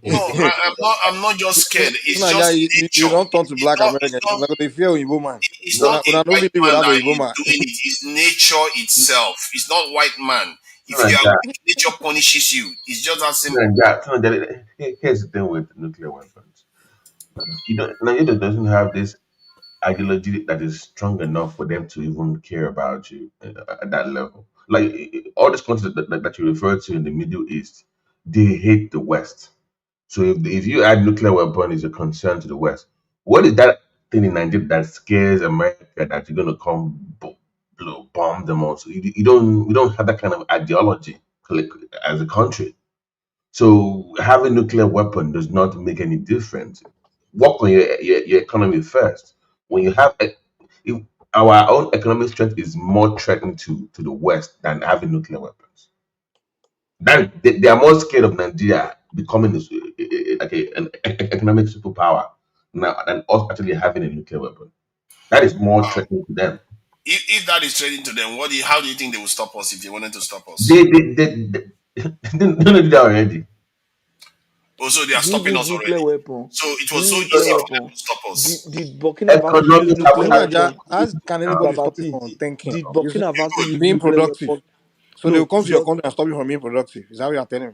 J: No, I'm not. I'm not just scared. It's
I: Naija,
J: just
I: you
J: nature.
I: don't turn to
J: It's
I: black
J: not. It's
I: American.
J: not.
I: Like they fear Oyibo man.
J: It's
K: no,
J: not
I: Una
J: a
I: no
J: white
I: fit live
J: man
I: without
J: that
I: Oyibo
J: is
I: man.
J: doing it. It's nature itself. It's not white man. If you are
K: Nigeria,
J: weak, nature punishes you. It's just that simple.
K: Here's the thing with nuclear weapons. You don't Nigeria doesn't have this ideology that is strong enough for them to even care about you at that level. Like all these countries that you refer to in the Middle East, they hate the West. So if you add nuclear weapon is a concern to the West, what is that thing in Nigeria that scares America that you're gonna come bomb them also? We don't have that kind of ideology like, as a country. So having nuclear weapon does not make any difference. Work on your economy first. When you have if our own economic strength is more threatening to the West than having nuclear weapons. That they are more scared of Nigeria becoming like an economic superpower now than us actually having a nuclear weapon. That is more
J: Wow.
K: threatening to them.
J: If that is trading to them, how do you think they will stop us if they wanted to stop
K: They
J: us?
K: they they, they, they don't do that already.
J: Also, they are
B: Who
J: stopping
B: needs
J: us
B: nuclear
J: already.
B: weapon?
J: So it
B: Who
J: was
B: needs
J: so
B: nuclear
J: easy for them
B: weapon?
J: to stop us.
B: Did Burkina Faso use
K: Economic
I: So
B: nuclear
I: Naija,
B: weapon?
I: how can anybody stop you
B: Babati,
I: from thinking?
B: did Burkina Faso use
I: Being
B: nuclear
I: productive.
B: weapon?
I: So they will
B: No,
I: come to your
B: just
I: country and stop you from being productive. Is that what you're telling me?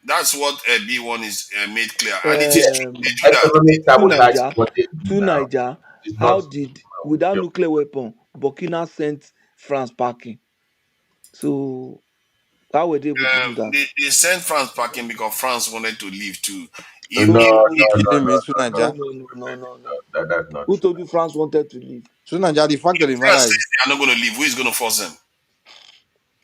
J: That's what B1 is made clear, and it is true. They
B: um,
J: do that.
K: economic
B: to
K: sabotage is
B: Niger,
K: what they do
B: to
K: now.
B: Niger.
K: It's
B: How
K: not
B: did without
K: joke.
B: nuclear weapon, Burkina sent France packing? So how were they able to do that?
J: They sent France packing because France wanted to leave too.
K: No,
J: If
K: no,
B: So
K: no,
J: if
K: no,
I: Kidding me,
K: no,
I: to
K: no,
B: no
I: Naija.
B: no no no no no.
K: that's not
B: Who
K: true.
B: told you France wanted to leave?
I: So Naija, the fact of the
J: France
I: matter
J: says
I: is,
J: they are not going to leave, who is going to force them?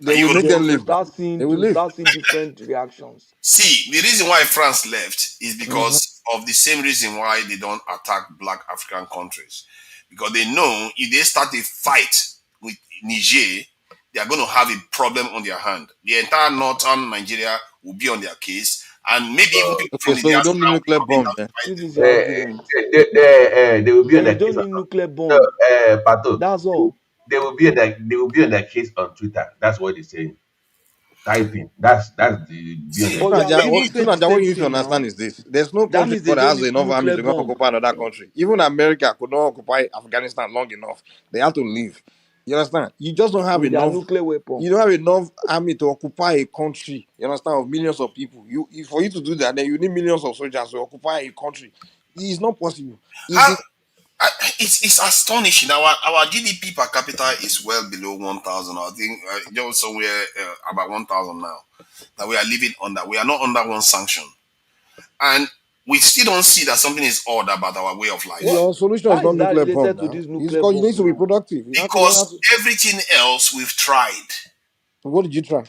B: they
J: And you
B: will
J: go
I: Make them
B: they will
I: leave now.
B: start
I: They
B: seeing
I: will
B: to
I: leave.
B: start seeing different reactions.
J: see the reason why France left is
I: Mm-hmm.
J: because of the same reason why they don't attack black African countries. Because they know if they start a fight with Niger, they are going to have a problem on their hand. The entire northern Nigeria will be on their case, and maybe even people
I: Okay,
J: from the
I: so we don't need
J: diaspora will be
I: nuclear
J: coming
I: bomb
J: down
I: then.
J: to fight
B: This
J: them.
B: is your argument.
R: They will be on
B: Then you
R: their
B: don't
R: case.
B: need nuclear bomb.
R: Pato,
B: That's all.
R: they will be on their case on Twitter. That's what they're saying. Typing. That's the be on their
B: But
R: case.
B: you will say the
I: What
B: same
I: you need to
B: thing now.
I: understand is this. There's no
B: That
I: country
B: means they
I: before that
B: don't
I: has
B: need
I: enough armies
B: nuclear
I: to go and
B: bomb.
I: occupy another country. Even America could not occupy Afghanistan long enough. They have to leave. You understand? You just don't have
B: With their
I: enough.
B: nuclear weapon.
I: You don't have enough army to occupy a country. You understand? Of millions of people. For you to do that, then you need millions of soldiers to occupy a country. It's not possible. If
J: How
I: it,
J: it's astonishing. Our GDP per capita is well below 1,000. I think just somewhere about 1,000 now. That we are living under. We are not under one sanction, and we still don't see that something is odd about our way of
B: What?
J: life
I: your solution is
B: How
I: not
B: is that
I: nuclear bomb
B: related to
I: now.
B: this
I: It's
B: nuclear
I: because you need
B: bomb
I: to be
B: now?
I: productive.
J: because everything else we've tried.
I: What did you try?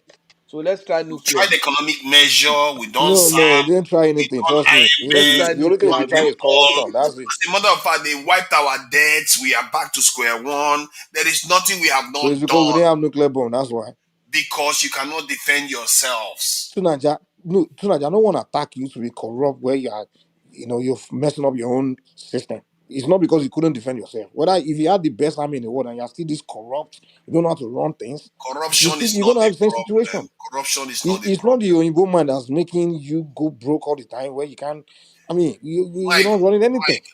B: So let's try
J: We've
B: nuclear.
J: tried economic measure. We don't
I: No,
J: SAM.
I: they didn't try
J: We
I: anything.
J: done
I: Trust me.
B: Let's try
I: The only thing you've
J: IMF.
B: nuclear
I: been
J: We
I: trying
B: then.
I: is
J: all.
I: corruption. That's it.
J: As a matter of fact, they wiped our debts. We are back to square one. There is nothing we have
I: So it's
J: not
I: because we
J: done
I: didn't have nuclear bomb. That's why.
J: because you cannot defend yourselves.
I: Tunaja, no, Tunaja, I don't want to attack you to be corrupt where you are, you're messing up your own system. It's not because you couldn't defend yourself. Whether if you had the best army in the world and you're still this corrupt, you don't know how to run things,
J: Corruption is
I: you're
J: not
I: gonna
J: a
I: have the same
J: problem.
I: situation.
J: Corruption is not a
I: It's not
J: problem.
I: the Oyinbo man that's making you go broke all the time where you can't. I mean, you're
J: Mike,
I: not running anything.
J: Mike,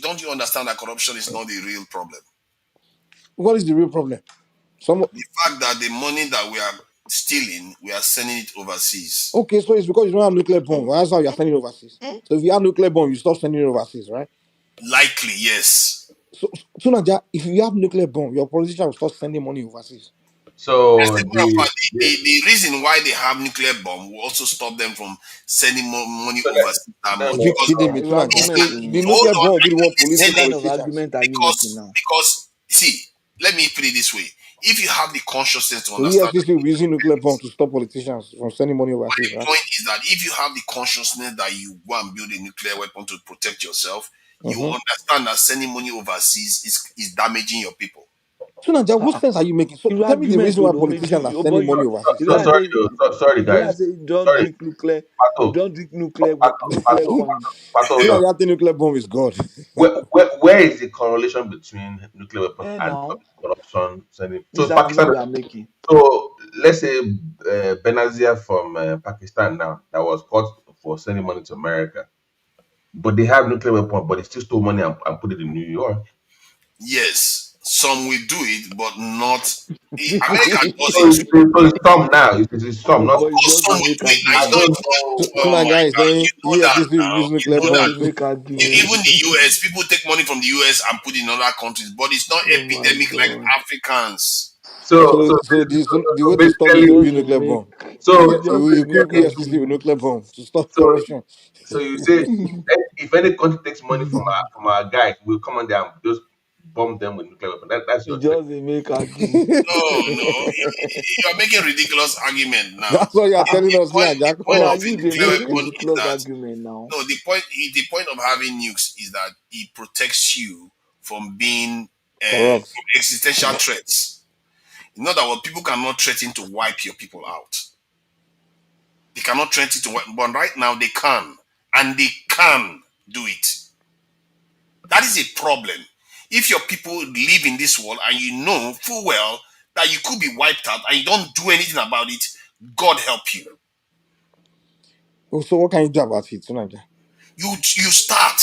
J: don't you understand that corruption is not the real problem?
I: What is the real problem? Some
J: The fact that the money that we are stealing, we are sending it overseas.
I: Okay, so it's because you don't have nuclear bomb. That's how you're sending it overseas. So if you have nuclear bomb, you stop sending it overseas, right?
J: Likely, yes.
I: So, Tunaja, if you have nuclear bomb, your politician will start sending money overseas.
J: As
R: So
J: a matter of
R: the,
J: fact, the reason why they have nuclear bomb will also stop them from sending more money
R: so
J: overseas that
I: Are
J: much
I: you
J: because
I: kidding me,
B: Your
I: Tunaja?
J: it's
B: argument
I: So
J: that,
I: the
B: is
J: hold
I: nuclear
J: on,
I: bomb will be the one
J: let me
I: policing
B: what
J: say
B: kind
J: this.
B: of
I: politicians.
B: argument are you making
J: because
B: now?
J: because see, let me put it this way: if you have the consciousness to
I: So
J: understand
I: EFCC will be using nuclear bomb to stop politicians from sending money
J: my
I: overseas, right?
J: point is that if you have the consciousness that you go and build a nuclear weapon to protect yourself, you
I: Mm-hmm.
J: understand that sending money overseas is damaging your people.
I: Tunaja, what
B: Uh-uh.
I: sense are you making? So
B: Your
I: tell me the
B: argument
I: reason
B: will
I: why
B: don't make
I: politicians are
B: you, but
I: sending money
B: you,
I: overseas.
B: you know, I say,
R: sorry
B: you know, I
R: guys.
B: say, you don't
R: Sorry,
B: drink nuclear, you
R: Pato,
B: don't drink nuclear, nuclear
R: Pato,
B: bombs.
R: Pato.
I: Tunaja think nuclear bomb is God.
R: Where is the correlation between nuclear weapon
B: And
R: and
B: now,
R: corruption? Sending
B: this
R: so Pakistan.
B: argument we are making.
R: So let's say Benazir from Pakistan now that was caught for sending money to America, but they have nuclear weapon, but they still stole money and put it in New York.
J: Yes, some will do it, but not. America does
R: So
J: it too.
R: it's some now. It's some, not
J: Of
B: But you
R: all.
J: course,
B: just
J: some
B: a
J: will
B: make
J: do it. Now, you
R: I
J: don't
B: argument.
R: don't
J: even.
R: know.
J: Oh my
I: Tunaja is
J: God,
I: saying
J: you know that
I: EFCC will
J: now.
I: use
J: You
I: nuclear
J: know
B: Just
J: that
I: bomb.
B: a make argument.
J: even the US people take money from the US and put it in other countries, but it's not
B: Oh my
J: epidemic like
B: God.
J: Africans.
R: So
I: So,
R: so
I: the way to stop
B: You
I: this
R: basically,
I: will
B: just
I: use
B: a
I: nuclear
B: make,
I: bomb.
R: so
B: you just a make
I: Equip EFCC with
B: argument.
I: nuclear bomb to stop
R: so
I: corruption.
R: so you say if any country takes money from our guys, we'll come on there and just bomb them with nuclear weapon. That's
B: You
R: your threat.
B: just a make argument.
J: No, you are making ridiculous argument now.
I: That's what you are
J: The,
I: telling
J: the
I: us
J: point,
I: now,
J: the
I: Jack.
J: point
B: Now
J: of
I: Oh.
J: a
B: you they
J: nuclear
B: make
J: weapon is
B: ridiculous
J: that
B: argument now.
J: no, the point of having nukes is that it protects you from being
I: Corrupt.
J: from existential threats. In other words, people cannot threaten to wipe your people out. They cannot threaten to wipe, but right now they can, and they can do it. That is a problem. If your people live in this world and you know full well that you could be wiped out and you don't do anything about it, God help you.
I: Oh, so what can you do about it, Tunaja?
J: You start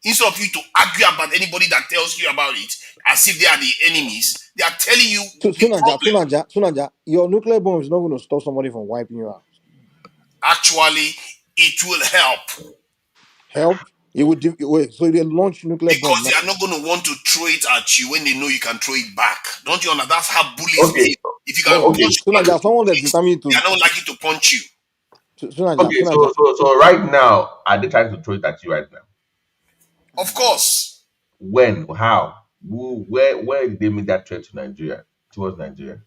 J: instead of you to argue about anybody that tells you about it as if they are the enemies. They are telling you the problem.
I: Tunaja, your nuclear bomb is not going to stop somebody from wiping you out.
J: Actually, it will help
I: Help? It would wait. So they launch nuclear
J: because
I: bomb now.
J: they are not going to want to throw it at you when they know you can throw it back. Don't you understand? That's how bullies
R: Okay,
J: behave. If you can
I: No,
R: okay,
J: punch somebody
I: Tunaja,
J: with
I: someone that's
J: bullets,
I: determined
J: they
I: to
J: are not likely to punch you.
I: Tunaja,
R: okay.
I: Tunaja.
R: So right now, are they trying to throw it at you right now?
J: Of course.
R: When? How? Who? Where did they make that threat to Nigeria? Towards Nigeria?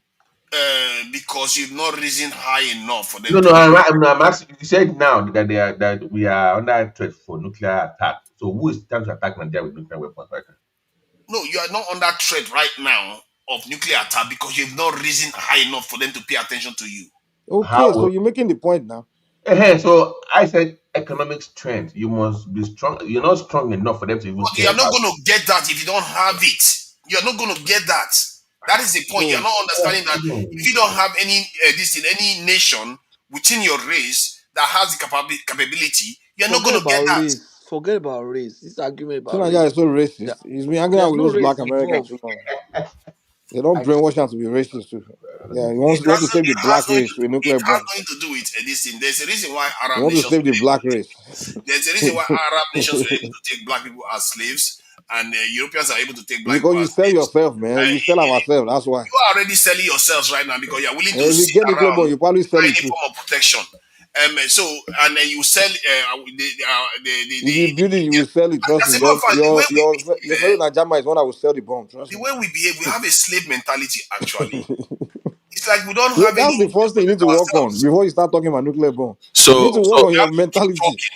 J: because you've not risen high enough for them
R: No,
J: to
R: no,
J: be.
R: I'm asking. You said now that we are under threat for nuclear attack. So who is trying to attack Nigeria with nuclear weapons right now?
J: No, you are not under threat right now of nuclear attack because you've not risen high enough for them to pay attention to you.
I: Okay, so
R: How?
I: you're making the point now.
R: So I said economic strength. You must be strong. You're not strong enough for them to even
J: But you
R: care
J: are not
R: about
J: going to get that if you don't have it. You are not going to get that. That is the point. You are
I: So,
J: not understanding that if
R: you.
J: you don't have any nation within your race that has the capability, you are not
B: Forget
J: going to get
B: about
J: that.
B: race. Forget about race. This argument about
I: Tinaja
B: race.
I: is so
B: That
I: racist. He's been hanging out
B: there's
I: with
B: no
I: those
B: race
I: black Americans
B: involved.
I: too long. They don't
R: I,
I: brainwash him to be racist too. Yeah,
J: It
I: he wants to
J: has,
I: save the
J: it has
I: black
J: nothing
I: race
J: to,
I: with
J: it
I: nuclear
J: has
I: bomb.
J: nothing to do with this thing. There's a reason why
I: He
J: Arab
I: wants to
J: nations
I: save
J: were
I: the
J: able
I: black
J: to take,
I: race.
J: there's a reason why Arab nations were able to take black people as slaves, and Europeans are able to take black
I: Because
J: people
I: you
J: as
I: sell
J: slaves.
I: yourself, man. We sell ourselves. That's why.
J: You are already selling yourselves right now because you are willing
I: And
J: to
I: if you
J: sit
I: get nuclear bomb,
J: around
I: you probably
J: for
I: sell it
J: any
I: too.
J: form of protection. So and then you sell
I: If you build it, you will sell it. Trust
J: as
I: me.
J: a matter of fact,
I: Your fellow Najama is one that will sell the bomb. Trust
J: the
I: me.
J: way we behave, we have a slave mentality. Actually, it's like we don't
I: Yeah,
J: have any
I: that's the
J: need to
I: first thing you need
J: protect
I: to work on
J: ourselves.
I: before you start talking about nuclear bomb. You need
N: So
I: to work
N: so
I: on
J: We
I: your
J: have to keep
I: mentality.
J: talking.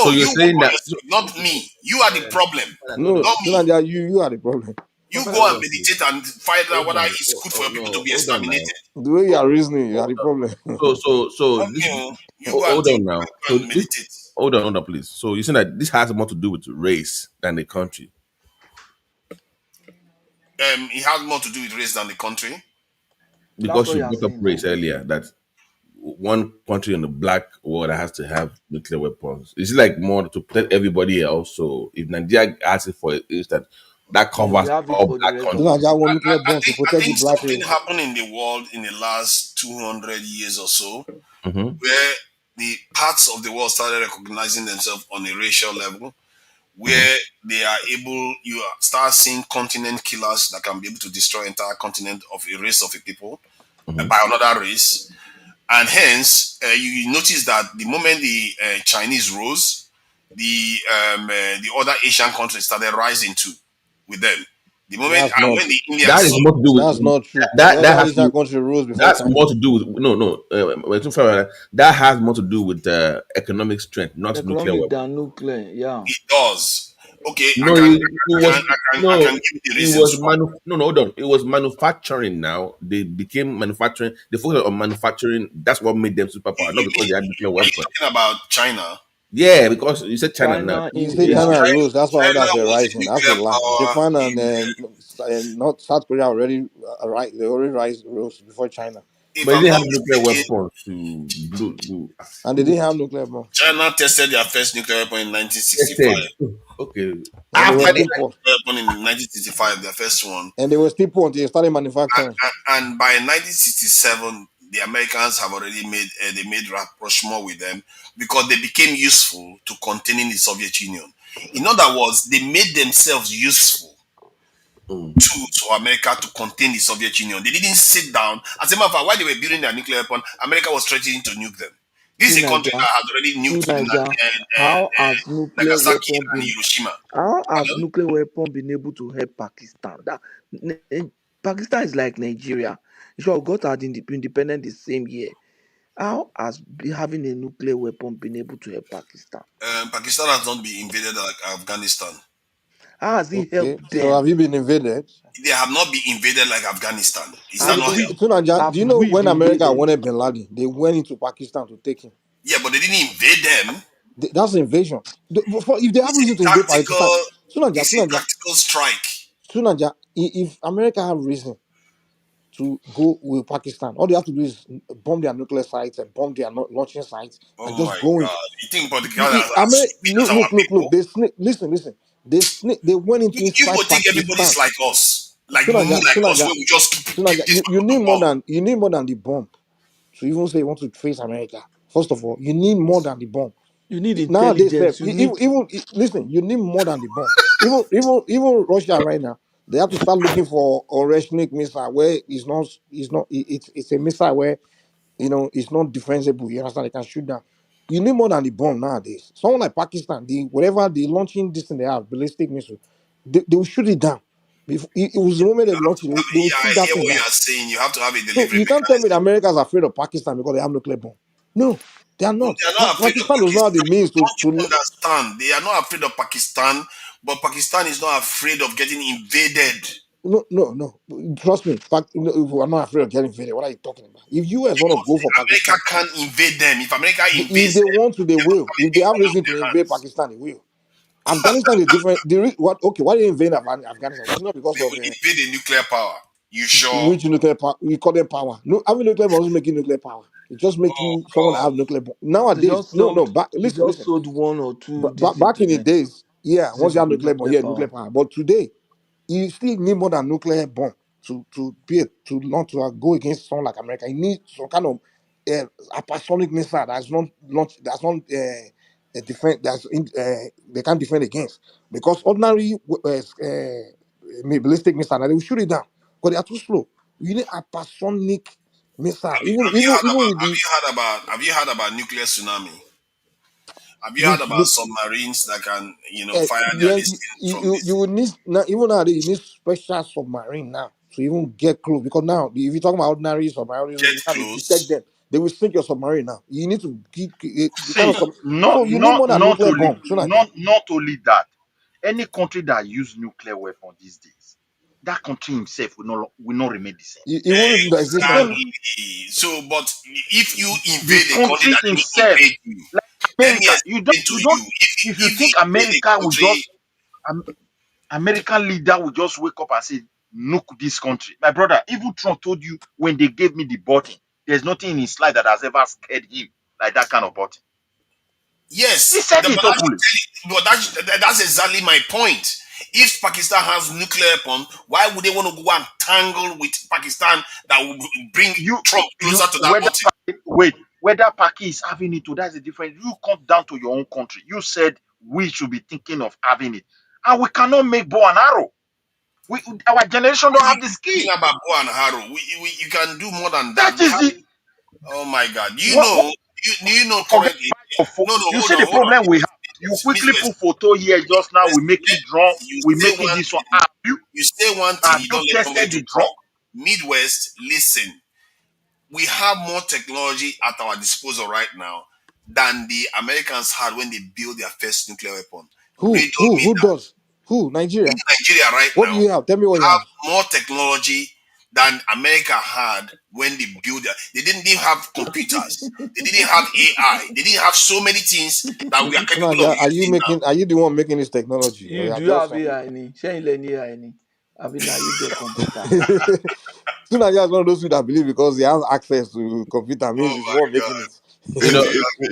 N: so
J: No,
N: you're
J: you work
N: saying
J: on
N: that
J: yourself, not me. You are the problem,
I: No,
J: not me.
I: Tinaja, you are the problem.
J: You
R: Papa,
J: go
R: hold
J: and
R: on, please.
J: meditate and find out
R: Hold
J: whether
R: on.
J: it's good for
R: Oh,
J: your people to
R: no,
J: be
R: hold on now.
J: exterminated.
I: The way you are
R: Hold,
I: reasoning, you are
R: hold
I: the
R: on.
I: problem.
R: So
J: Not
R: this
J: me. Oh. You go and
R: hold
J: think,
R: on now.
J: go
R: So
J: and
R: this
J: meditate.
R: hold on, please. So you saying that this has more to do with race than the country
J: It has more to do with race than the country.
B: That's
R: because
B: what
R: you
B: you are
R: brought up
B: saying
R: race
B: now.
R: earlier that one country in the black world has to have nuclear weapons. Is it like more to protect everybody else? So if Nigeria asks for it, is that
B: Then we
R: covers
B: have it
R: all
B: for the
R: black
B: rest of
R: countries?
B: us.
I: Tinaja want nuclear bomb to
J: I
I: protect the
J: think
I: black
J: something
I: race.
J: happened in the world in the last 200 years or so
R: Mm-hmm.
J: where the parts of the world started recognizing themselves on a racial level
R: Mm-hmm.
J: where they are able, start seeing continent killers that can be able to destroy entire continent of a race of a people
R: Mm-hmm.
J: by another race. And hence, you notice that the moment the Chinese rose, the other Asian countries started rising too with them. The moment
I: That's not
J: and when the
R: That is
J: Indians,
R: more to do
I: that's
R: with
I: not true. The
R: that
I: other
R: has to
I: Asian country rose before
R: that's
I: China.
R: more to do with no we're too far. That has more to do with economic strength, not nuclear
B: Economic
R: weapons.
B: than nuclear, yeah.
J: it does. Okay,
R: No,
J: I can give you the
R: it was
J: reasons why.
R: no, no, hold on. It was manufacturing. Now they became manufacturing. They focused on manufacturing. That's what made them superpower, not because they had nuclear
J: Are you
R: weapons.
J: talking about China?
R: Yeah, because you said China now.
B: China,
I: You say
R: They
B: India.
I: China rose, that's why
J: China
I: others were
J: was a
I: rising. That's a
J: nuclear
I: lie.
J: power
I: Japan
J: in
I: and not South Korea already right. They already rose before China,
J: if
R: but they
J: I'm
R: didn't
J: not
R: have nuclear
J: mistaken,
R: weapons to do.
I: and they didn't have nuclear bomb,
J: China tested their first nuclear weapon in 1965.
R: Tested. Okay.
I: and they
J: They
I: were
R: After
J: tested
R: the
I: still poor,
J: their nuclear weapon in 1965, their first one.
I: and they were still poor until they started manufacturing.
J: And by 1967, the Americans have already made they made rapprochement with them because they became useful to containing the Soviet Union. In other words, they made themselves useful to America to contain the Soviet Union. They didn't sit down. As a matter of fact, while they were building their nuclear weapon, America was threatening to nuke them. This
B: See
J: is a country
B: Niger,
J: that has already
B: see
J: nuked
B: Niger. How has nuclear
J: Nagasaki
B: weapon
J: and
B: been?
J: Hiroshima.
B: How has
J: Pardon?
B: nuclear weapon been able to help Pakistan? Pakistan is like Nigeria. Sure, got our independent the same year. How has having a nuclear weapon been able to help Pakistan?
J: Pakistan has not been invaded like Afghanistan.
B: How has it
I: Okay,
B: helped
I: so
B: them?
I: have you been invaded?
J: They have not been invaded like Afghanistan. Is that
B: Have
J: not
I: Okay,
J: help?
B: we?
I: Tunanja,
B: Have
I: do you know
B: we
I: when
B: been
I: America
B: invaded?
I: wanted Bin Laden, they went into Pakistan to take him.
J: Yeah, but they didn't invade them.
I: That's invasion. If they have
J: It's
I: reason
J: a
I: to invade Pakistan,
J: tactical.
I: Tunanja,
J: It's a
I: Tunanja,
J: tactical strike.
I: Tunanja, if America have reason to go with Pakistan. All they have to do is bomb their nuclear sites and bomb their launching sites
J: Oh
I: and
J: my
I: just go in.
J: God! You think Portugal are stupid as
I: Look,
J: our
I: look, look, look.
J: people?
I: They sneak. Listen. They went into
J: You go
I: inside
J: think everybody's
I: Pakistan.
J: like us, like mumu
I: Tunanja,
J: like us,
I: Tunanja,
J: where we just keep
I: Tunanja.
J: this
I: You
J: part of
I: need
J: the
I: more
J: world.
I: than the bomb to even say you want to face America. First of all, you need more than the bomb.
B: You need
I: Nowadays,
B: intelligence. You need.
I: listen. You need more than the bomb. Even Russia right now, they have to start looking for Oreshnik missile where it's a missile where it's not defensible. You understand? They can shoot down. You need more than the bomb nowadays. Someone like Pakistan, whatever the launching this thing they have, ballistic missile, they will shoot it down. Before, it was the moment they launch it, they will
J: Yeah,
I: shoot
J: I
I: that
J: hear
I: thing
J: what you
I: down.
J: are saying. You have to have a
I: So
J: delivery
I: you can't tell me that
J: mechanism.
I: Americans are afraid of Pakistan because they have nuclear bomb. No, they are
J: No,
I: not.
J: they are not afraid of
I: Pakistan does not have the
J: Pakistan.
I: means
J: Don't you
I: to.
J: understand? They are not afraid of Pakistan, but Pakistan is not afraid of getting invaded.
I: No, no, no. Trust me. If we are not afraid of getting invaded, what are you talking about? If US want to
J: Because
I: go for
J: America
I: Pakistan,
J: can't invade them. If America
I: if
J: invades
I: they
J: them,
I: want to, they
J: they're not
I: will.
J: coming
I: If they have
J: out of
I: reason to
J: their
I: invade
J: hands.
I: Pakistan, they will. Afghanistan is different. What? Okay, why they invade Afghanistan? Was it not because
J: They
I: of
J: will invade a nuclear power. You sure?
I: which nuclear power? We call them power. No, having nuclear bomb doesn't make you nuclear power. It just make
J: Oh
I: you someone that
J: God.
I: have nuclear bomb.
B: They
I: Nowadays,
B: just
I: no, no.
B: sold.
I: Back,
B: They
I: listen,
B: just
I: listen.
B: sold one or two this thing
I: Back
B: to
I: in the
B: them.
I: days, yeah,
B: Say
I: once you
B: we
I: have
B: be
I: nuclear bomb,
B: nuclear
I: yeah, nuclear
B: power.
I: power. But today, you still need more than nuclear bomb to not to go against someone like America. You need some kind of hypersonic missile that's not defend they can't defend against because ordinary ballistic missile they will shoot it down because they are too slow. You need hypersonic missile. Even with the
J: Have you heard about nuclear tsunami? Have you heard
I: which
J: about submarines that can, fire their
I: yeah,
J: this thing from
I: you
J: this?
I: will need now even nowadays you need special submarine now to even get close because now if you talk about ordinary submarine,
J: Get
I: you have to detect
J: close.
I: them. They will sink your submarine now. You need to keep the kind of
Q: See,
I: so you need more than nuclear bomb. So like that,
Q: not only that. Any country that use nuclear weapon these days, that country himself will not remain the same.
I: you won't even exist anymore.
J: Exactly. So, but if you
Q: The
J: invade a country
Q: country
J: that didn't
Q: himself,
J: invade you,
Q: like
J: let me
Q: America,
J: explain to you.
Q: if you
J: If
Q: think
J: you invade a
Q: America will
J: country,
Q: just, American leader will just wake up and say, nuke this country. My brother, even Trump told you when they gave me the button, there's nothing in his life that has ever scared him like that kind of button. He
J: yes,
Q: said it openly.
J: that's exactly my point. If Pakistan has nuclear weapon, why would they want to go and tangle with Pakistan that will bring
Q: You,
J: Trump
Q: you,
J: closer to that
Q: whether
J: button?
Q: wait, whether Paki is having it or that's a different. You come down to your own country. You said we should be thinking of having it, and we cannot make bow and arrow. Our generation don't have the skill.
J: Thinking about Bo and Haru, you can do more than that.
Q: That
J: We
Q: is
J: have.
Q: the
J: Oh my God!
Q: what
J: Do you know
Q: forget
J: currently?
Q: about your phone.
J: No, no,
Q: You
J: hold
Q: see
J: on,
Q: the
J: hold on.
Q: problem we have. You quickly
J: Midwest,
Q: put photo here just now. We make it drunk.
J: you
Q: We
J: say
Q: make it
J: one
Q: this one.
J: thing, you say one thing,
Q: Have
J: you
Q: you
J: don't let somebody
Q: tested
J: to
Q: the drug?
J: talk. Midwest, listen, we have more technology at our disposal right now than the Americans had when they built their first nuclear weapon. Riddle me
I: Who
J: that.
I: does who
J: We
I: Nigeria?
J: in Nigeria right
I: What do
J: now
I: you have? Tell me what you
J: have
I: have.
J: more technology than America had when they built their. They didn't have computers. They didn't have AI. They didn't have so many things that we are
I: So
J: capable of
I: Nadia,
J: using now.
I: are you the one making this technology or
B: You
I: you are
B: do
I: just
B: have AI ni? Shey you learn AI ni? Abi na you get computer?
I: Soon as one of those people that believe because he has access to computer means
J: Oh
I: he's the
J: my
I: one making
J: God!
I: it.
T: You know,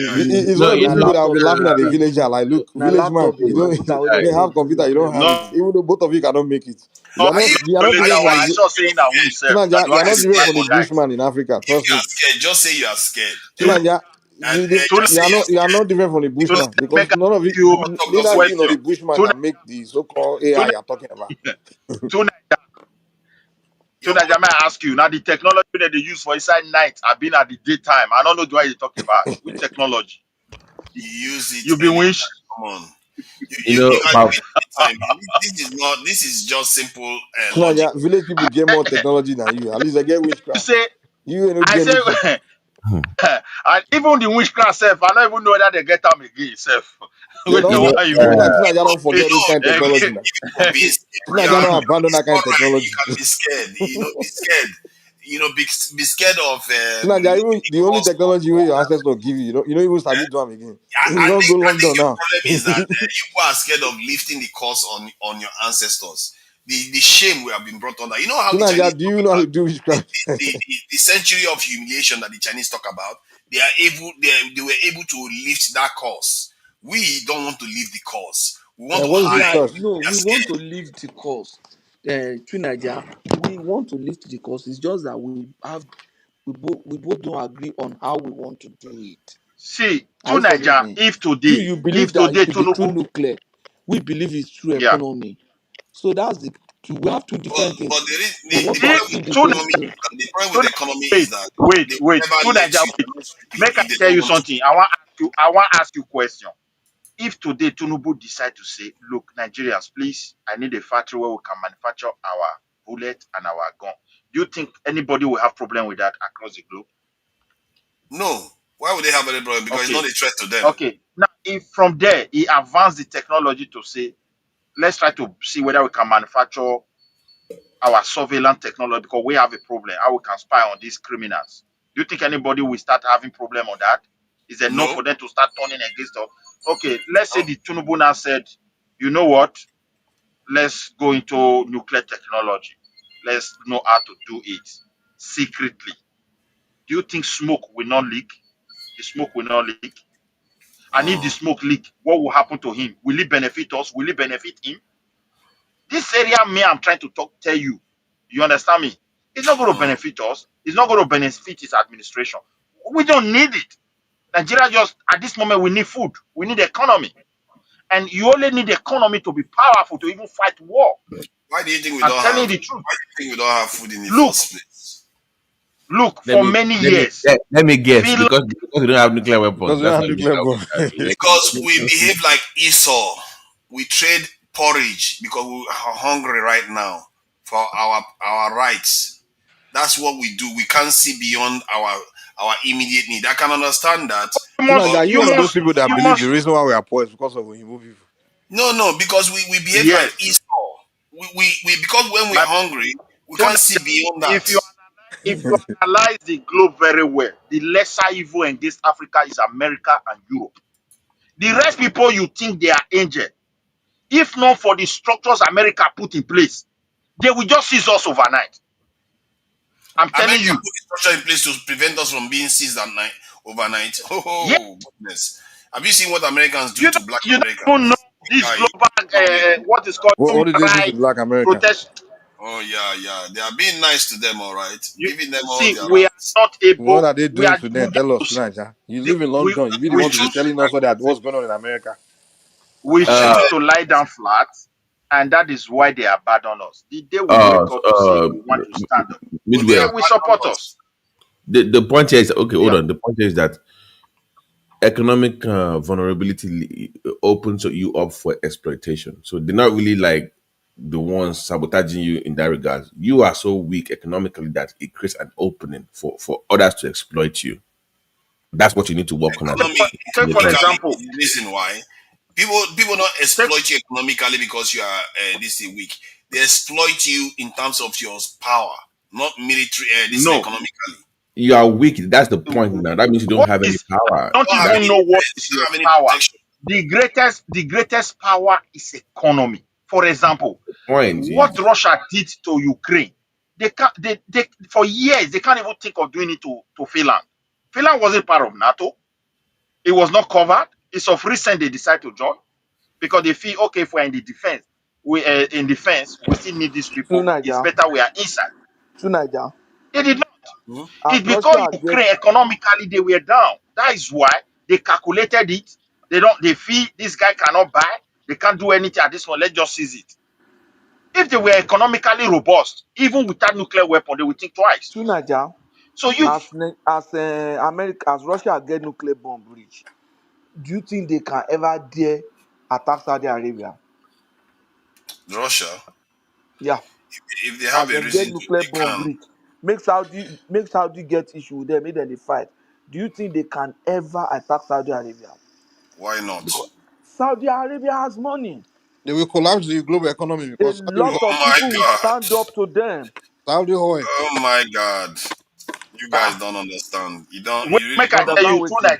I: It's one
T: no,
I: of those
B: Na
I: people that will
B: laptop
I: be
B: be
I: laughing
B: the
I: at the
B: take.
I: villager, like, look,
B: Na
I: village man,
B: laptop be the computer wey
I: you
B: dem
I: may have
B: take do
I: computer, you don't
B: nuclear
I: have
Q: No,
I: it.
B: weapon.
I: Even though both of you cannot make it.
Q: no.
J: Are you
I: You are not
J: are
I: different
J: you
Q: Pelindaba,
I: from
J: are
Q: I
J: you,
I: the
Q: saw saying that we
J: scared?
Q: self that
I: Sunaja,
Q: you
I: you
Q: want
I: are
Q: to
I: not
J: If
I: different
Q: fight
I: from the
Q: for life.
I: bushman in Africa, trust
J: you
I: me.
J: are scared, just say you are scared.
I: Sunaja,
J: And
Q: Tonight,
J: just say you are
I: you are
J: scared.
I: not different from the
Q: tonight,
I: bushman because
Q: make I
I: none of
Q: ask
I: you,
Q: you
J: Don't talk
Q: a
I: neither
J: nonsense.
I: you nor
Q: question.
I: the bushman
Q: Tonight,
I: can make the so-called AI
Q: tonight,
I: you are talking about.
Q: tonight,
J: Your
Q: tonight, I might ask you now the technology that they use for inside night. I've been at the daytime. I don't know what you're talking about. Which technology?
J: you use it
Q: You been wish?
J: anytime. Come on.
T: you
J: You
T: know,
J: can do
T: my
J: it anytime. This is not. This is just simple logic.
I: Sunaja, village people get more technology than you. At least they get
Q: You
I: witchcraft.
Q: say,
I: You ain't no
Q: I
I: get
Q: say,
I: anything.
Q: and even the witchcraft self, I don't even know whether they get them again self.
I: They
Q: Wait,
T: you
I: don't.
T: know,
Q: why you
I: It's
Q: mean?
I: not like
T: uh,
I: Sunaja don't
J: You
I: forget those
J: know,
I: kind of technology now.
J: if you convince,
I: Sunaja
J: yeah,
I: don't abandon that
J: it's
I: kind
J: all
I: of
J: right. You
I: technology.
J: can be scared. Be scared. Be scared of
I: Sunaja, even
J: the
I: the only
J: cost of
I: technology where your ancestors give you, you don't even
J: war.
I: sabi do them again. You don't go
J: I think
I: London
J: your
I: now.
J: problem is that you are scared of lifting the cost on your ancestors. The shame we have been brought under. You know how the
I: Sunaja,
J: Chinese
I: do
J: talk
I: you know how
J: about
I: to do witchcraft?
J: the century of humiliation that the Chinese talk about. They were able to lift that cost. We don't want to lift the cost. We want to
I: What is
B: We
I: the
B: are
J: hide.
I: cost?
B: no,
J: We are
B: we want to
J: scared.
B: lift the cause. Naija, we want to lift the cause. It's just that we both don't agree on how we want to do it.
Q: See,
B: Are
Q: to
B: you following
Q: Niger,
B: me? You believe
Q: if
B: that it
Q: today
B: should be through
Q: Tinubu,
B: nuclear. We believe it's through
Q: yeah,
B: economy. So that's we have two different things.
J: But
B: We want to
Q: if
B: achieve the
Q: to
B: same thing.
J: the problem with
Q: to
J: the economy
Q: wait,
J: is that
Q: wait,
J: they will
Q: wait,
J: never
Q: to
J: let
Q: Niger,
J: you
Q: wait.
J: not speak
Q: Make I
J: if they
Q: tell
J: don't
Q: you
J: want to.
Q: something. I want ask you question. If today Tinubu decide to say, look, Nigerians, please, I need a factory where we can manufacture our bullet and our gun. Do you think anybody will have problem with that across the globe?
J: No. Why would they have any problem? Because it's
Q: Okay.
J: not a threat to them.
Q: Okay. Now, if from there he advanced the technology to say, let's try to see whether we can manufacture our surveillance technology because we have a problem, how we can spy on these criminals. Do you think anybody will start having problem on that? Is there no
J: No.
Q: for them to start turning against us? Okay, let's say
J: No.
Q: the Tinubu now said, you know what? Let's go into nuclear technology. Let's know how to do it secretly. Do you think smoke will not leak? The smoke will not leak. And if the
J: Mm,
Q: smoke leak, what will happen to him? Will it benefit us? Will it benefit him? This area, me, I'm trying to tell you. You understand me? It's not going to
J: mm.
Q: benefit us. It's not going to benefit his administration. We don't need it. Nigeria just, at this moment, we need food. We need economy. And you only need economy to be powerful to even fight war.
J: Why do you think we
Q: I'm
J: don't
Q: telling
J: have?
Q: you the truth.
J: Why do you think we don't have food in the
Q: Look,
J: first place?
Q: look,
F: Let
Q: for
F: me
Q: many
F: let me
Q: years,
F: let me guess
Q: Finland,
F: because we don't have nuclear weapons.
I: Because we
F: That's
I: have
F: why we
I: nuclear
F: have
I: bomb.
J: Because we behave like Esau. We trade porridge because we are hungry right now for our rights. That's what we do. We can't see beyond our immediate need. I can understand that,
Q: you
I: So now,
Q: must,
J: but
I: are you
Q: you
I: one of those
Q: must,
I: people that
Q: you
I: believe the
Q: must,
I: reason why we are poor is because of Oyinbo people?
J: no, because we behave like
Q: yes,
J: Esau. We because when we're
Q: my
J: hungry, we
Q: so
J: can't see beyond
Q: if
J: that.
Q: you if you analyze the globe very well, the lesser evil in this Africa is America and Europe. The rest people you think they are angel. If not for the structures America put in place, they will just seize us overnight. I'm telling
J: America
Q: you.
J: put a structure in place to prevent us from being seized at night overnight.
Q: Yeah,
J: Oh goodness! Have you seen what Americans do
Q: you
J: to
Q: don't,
J: Black
Q: you don't even know
J: Americans?
Q: this
J: Guy,
Q: global what is called
I: What
Q: human
I: did they do to
Q: rights
I: black Americans?
Q: protest.
J: oh yeah. They are being nice to them, all right,
Q: You
J: giving them all
Q: see,
J: their
Q: we are
J: rights.
Q: not
I: What
Q: able.
I: are they doing to
Q: We
I: them?
Q: get
I: Tell
Q: to
I: us,
Q: see
I: Naija. You
Q: the,
I: live in London. You be the
Q: we
I: one to be
Q: choose
I: telling us all that what's going on in America.
Q: we
J: Let me
Q: choose
F: uh
J: tell
Q: to lie down flat, and that is why they abandon us. The day we
F: uh
Q: wake up to say
F: uh
Q: we want to stand up,
J: you, they
F: midway.
Q: they will support
J: abandoned
Q: us.
J: us.
F: The point here is okay. Hold
Q: Yeah.
F: on. The point here is that economic vulnerability opens you up for exploitation. So they're not really like the ones sabotaging you in that regard. You are so weak economically that it creates an opening for others to exploit you. That's what you need to work on as a
J: Economy
Q: Take for
F: nation.
J: economically
Q: example,
J: is the reason why people don't
Q: take
J: exploit you economically because you are this is weak. They exploit you in terms of your power, not military. This is
Q: no.
J: economically.
F: You are weak. That's the point now. That means you don't
Q: What
F: have any
Q: is
F: power.
J: You
Q: don't
J: don't have
Q: even
J: any
Q: know what
J: defense.
Q: is
J: You don't
Q: your
J: have any
Q: power.
J: protection.
Q: The greatest power is economy. For example,
F: Point.
Q: what Russia did to Ukraine, they can't they for years they can't even think of doing it to Finland. Finland wasn't part of NATO. It was not covered. It's of recent they decided to join because they feel okay if we're in the defense. We still need these
B: To
Q: people. It's
B: Niger,
Q: better we are inside.
B: to Niger,
Q: They did not.
J: Hmm?
B: as
Q: It's because
B: Russia get
Q: Ukraine economically they were down. That is why they calculated it. They feel this guy cannot buy, they can't do anything at this one. Let's just seize it. If they were economically robust, even without nuclear weapon, they would think twice.
B: to Niger,
Q: So you
B: as America as Russia get nuclear bomb reach, do you think they can ever dare attack Saudi Arabia?
J: Russia,
B: Yeah,
J: if they
B: as
J: have a
B: them get
J: reason to,
B: nuclear
J: they
B: bomb
J: can.
B: reach, make Saudi get issue with them, make them dey fight. Do you think they can ever attack Saudi Arabia?
J: Why not?
B: Because Saudi Arabia has money.
I: They will collapse the global economy
B: A
I: because
B: lot
J: Oh
B: of
J: my
B: people will
J: God!
B: stand up to them.
I: Saudi oil.
J: Oh my God! You guys
B: Ah,
J: don't understand. You don't.
Q: wait,
J: You really
Q: make
B: you
Q: I
J: don't
Q: tell
B: understand
Q: you,
B: wetin?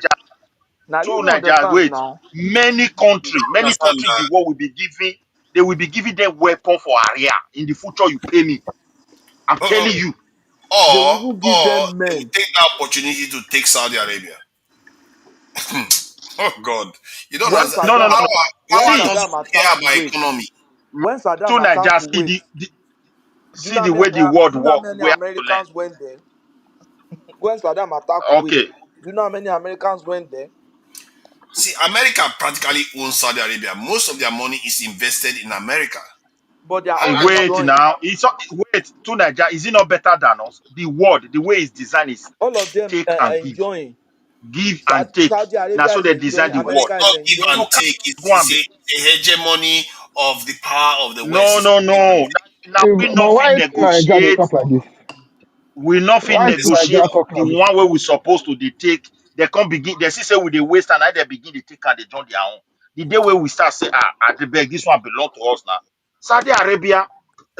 B: Now you
Q: two
B: no
Q: Nigeria,
B: understand
Q: wait.
B: now.
Q: Many
J: You
Q: countries,
J: don't
Q: many
J: understand
Q: countries in
J: that.
Q: the world will be giving, they will be giving them weapon for area. In the future, you pay me. I'm telling
J: Uh-uh.
Q: you.
B: They will
J: Or
B: even give them
J: they will
B: men.
J: take that opportunity to take Saudi Arabia. Oh God! You don't
B: When
J: understand.
Q: No, no, no,
B: Saddam
Q: no.
B: when
J: Power
Q: See,
J: doesn't
B: Saddam attack
J: care about
B: Kuwait,
J: economy.
B: when
Q: two
B: Saddam attack
Q: Nigeria,
B: Kuwait, do you
Q: see
B: know how
Q: the
B: many,
Q: way the world
B: do you know how
Q: work.
B: many
Q: We have to learn.
B: Americans went there? When Saddam attacked Kuwait,
Q: Okay.
B: do you know how many Americans went there?
J: See, America practically owns Saudi Arabia. Most of their money is invested in America.
B: But they are all
J: And
Q: Wait
B: enjoying.
Q: now. Wait, two Nigeria, is it not better than us? The world, the way it's designed is
B: All of them
Q: take
B: are
Q: and give.
B: enjoying.
Q: give and take.
B: Saudi
Q: Now
B: Arabia
Q: so
B: is
Q: they
B: enjoying,
Q: decide the
J: It's
Q: world.
B: America is
J: not give
B: enjoying.
J: and
Q: You
J: take.
Q: can't
J: It's,
Q: go and
J: it's
Q: be
J: a hegemony of the power of the
Q: no,
J: West.
Q: no, no. Now we
E: But
Q: not fit
E: why Nigeria dey
Q: negotiate.
E: talk like this?
Q: We not fit
E: Why
J: It's,
Q: negotiate
E: Nigeria talk
Q: the
E: like this?
Q: one where we supposed to dey take. They can't begin. They see say we dey waste and now they begin to take and they join their own. The day where we start say at the beg this one belong to us now. Saudi Arabia,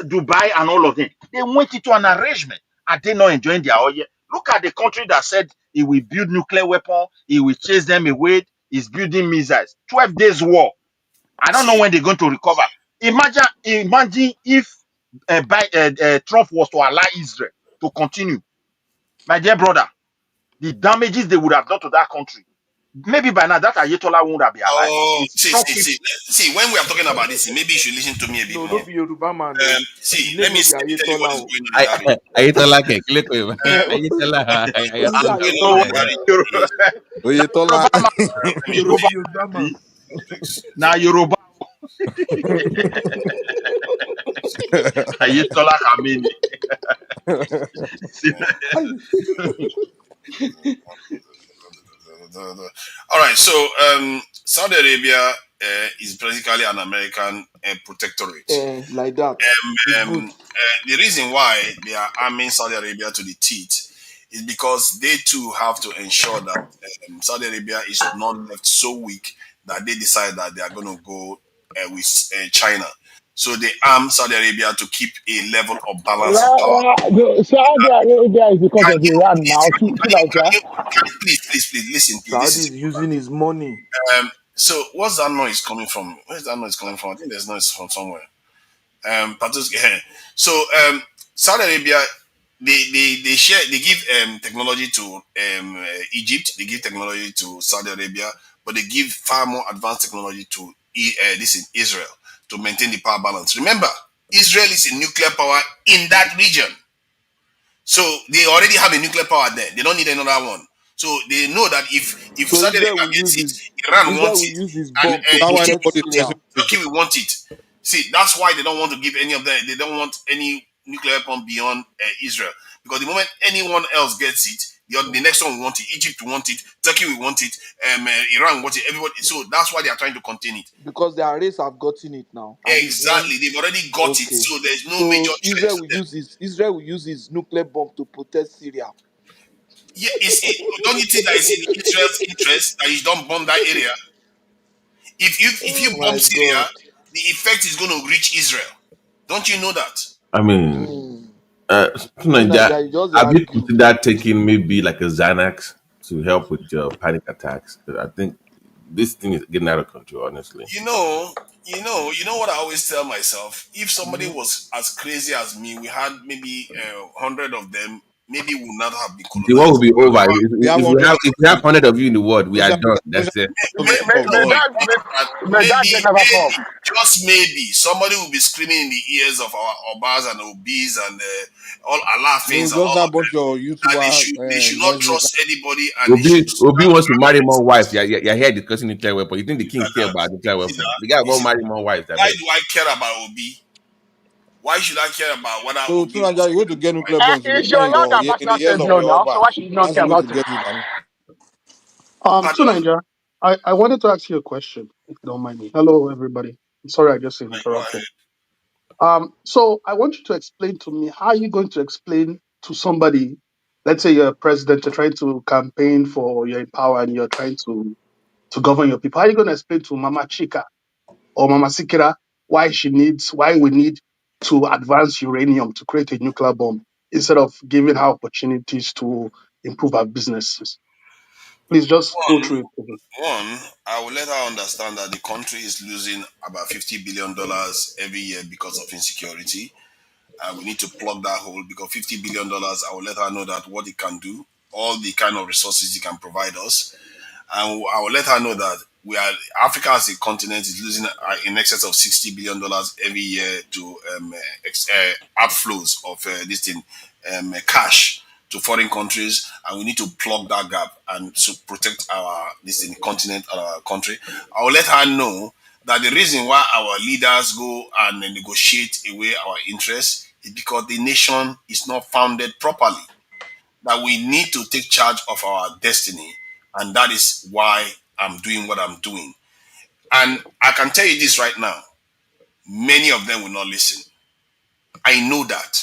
Q: Dubai, and all of them. They went into an arrangement and they not enjoying their oil. Look at the country that said it will build nuclear weapon, it will chase them away, is building missiles. 12 days war. I don't know
J: see,
Q: when they're going to recover. Imagine if Trump was to allow Israel to continue. My dear brother, the damages they would have done to that country. Maybe by now that Ayatollah won't have been alive.
J: oh,
Q: It's strong people.
J: see, when we are talking about this, maybe you should listen to me a bit
B: No,
J: more.
B: no be Yoruba man no.
J: See,
B: The name no be
J: let me tell you what
B: Ayetola
J: is
B: o.
J: going on in that region.
F: Ayitola ke kile ko iba.
J: Um,
F: Ayitola
B: Who is
J: what's
F: Ayatola
J: going
F: ke
J: on
Q: So
J: in
F: kile.
J: that region is,
I: Oyetola.
Q: Yoruba man,
J: let me
B: no
Q: Yoruba,
B: be
J: read,
B: Yoruba man.
J: please.
Q: now Yoruba, Ayatollah Khamenei.
J: All right, so Saudi Arabia is basically an American protectorate.
B: Like that. It's good.
J: The reason why they are arming Saudi Arabia to the teeth is because they too have to ensure that Saudi Arabia is not left so weak that they decide that they are going to go with China. So they arm Saudi Arabia to keep a level of balance of power.
E: Saudi Arabia is because
J: Can
E: of
J: you
E: Iran now.
J: listen?
E: To Nigeria.
J: Please listen, please. This
B: Saudi
J: is
B: is using his money.
J: so. What's that noise coming from? Where's that noise coming from? I think there's noise from somewhere. So Saudi Arabia, they share, they give technology to Egypt, they give technology to Saudi Arabia, but they give far more advanced technology to this in Israel to maintain the power balance. Remember, Israel is a nuclear power in that region. So they already have a nuclear power there. They don't need another one. So they know that if
B: So
J: Saudi Arabia gets it, Iran
B: Israel
J: wants
B: will
J: it,
B: use his
J: and
B: bomb to
I: That why
J: Egypt,
B: protect
I: nobody
B: Syria.
I: trust him.
J: Turkey will want it. See, that's why they don't want to give any of them. They don't want any nuclear weapon beyond Israel, because the moment anyone else gets it, the next one will want it. Egypt will want it. Turkey will want it. Iran will want it. Everybody. So that's why they are trying to contain it.
B: Because their race have gotten it now. And it's one.
J: Exactly. They've already got it.
B: Okay.
J: So there's no major
B: So
J: threat to them.
B: Israel will use his nuclear bomb to protect Syria.
J: Yeah, don't you think that it's in Israel's interest that you don't bomb that area? If you
B: Oh
J: bomb
B: my
J: Syria,
B: God.
J: the effect is going to reach Israel. Don't you know that?
F: I mean,
B: Mm. So
F: Naija,
B: Nigeria, you just dey
F: have you
B: argue.
F: considered taking maybe like a Xanax to help with your panic attacks? 'Cause I think this thing is getting out of control, honestly.
J: You know, what I always tell myself. If somebody
B: Mhm.
J: was as crazy as me, we had maybe 100 of them. Maybe we would not have been
F: The war will
J: colonized.
F: be over.
I: We have
F: If we have 100 of you in the world, we are
I: social
F: done.
I: social
F: That's it.
I: no
J: May,
I: fit solve
J: no,
I: that.
J: it means that
E: May that day never come.
J: just maybe, somebody will be screaming in the ears of our Obas and Obis and all Allah
I: No,
J: things and
I: just
J: all
I: that
J: of
I: bunch
J: them,
I: of
J: that they
I: YouTuber
J: should they should not
I: noisemaker.
J: trust anybody and they should
F: Obi
J: stand
F: wants to
J: back
F: marry
J: and
F: more wives. You're here discussing nuclear weapon. You think the
J: things
F: king
J: like
F: care
J: that.
F: about nuclear
J: You see
F: weapon?
J: that?
F: The guy
J: You
F: won't
J: see
F: marry
J: that?
F: more wives, I
J: Why
F: beg.
J: do I care about Obi? Why should I care about whether
I: So
J: Obi
I: Tunanja,
J: wants
I: you
J: to
I: going to
J: marry
I: get
J: more
I: nuclear
J: wives?
I: bombs in
E: It's your land
I: in the
E: Ambassador
I: years
E: says
I: of
E: no
I: your
E: now, so
I: Oba.
E: why should you not
I: That's
E: care
I: the way to
E: about it?
I: get it, man.
E: To
J: Pardon?
E: Nigeria, I wanted to ask you a question, if you don't mind me. Hello, everybody. I'm sorry I just
J: Go ahead.
E: interrupted. So I want you to explain to me how are you going to explain to somebody, let's say you're a president, you're trying to campaign for you're in power and you're trying to govern your people. How are you going to explain to Mama Chika or Mama Sikira why we need to advance uranium to create a nuclear bomb instead of giving her opportunities to improve our businesses? Please just go
J: One,
E: through it.
J: I will let her understand that the country is losing about $50 billion every year because of insecurity. We need to plug that hole because $50 billion. I will let her know that what it can do, all the kind of resources it can provide us, and I will let her know that Africa as a continent is losing in excess of $60 billion every year to outflows of this thing, cash to foreign countries, and we need to plug that gap and to protect our this thing, continent, our country. I will let her know that the reason why our leaders go and negotiate away our interests is because the nation is not founded properly, that we need to take charge of our destiny And that is why I'm doing what I'm doing. And I can tell you this right now, many of them will not listen. I know that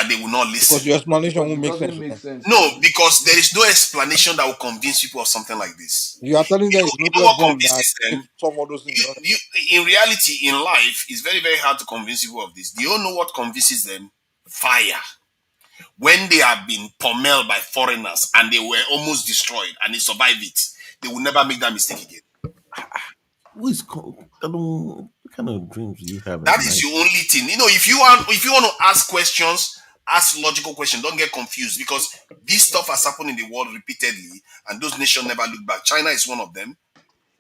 J: they will not
I: Because
J: listen.
I: your explanation
B: Because
I: won't
B: it
I: make sense
B: doesn't
I: to
B: make
I: them.
B: sense to
J: No,
B: them.
J: because there is no explanation that will convince people of something like this.
I: You are telling them it's
J: You know
I: nuclear
J: what
I: bomb that
J: convinces
I: make
J: them?
I: some of those things.
J: In reality, in life, it's very, very hard to convince people of this. Do you know what convinces them? Fire. When they have been pummeled by foreigners and they were almost destroyed and they survived it, they will never make that mistake again.
F: Who is I don't, what kind of dreams do you have at
J: That is
F: night?
J: your only thing. If you want to ask questions, ask logical questions. Don't get confused because this stuff has happened in the world repeatedly, and those nations never look back. China is one of them.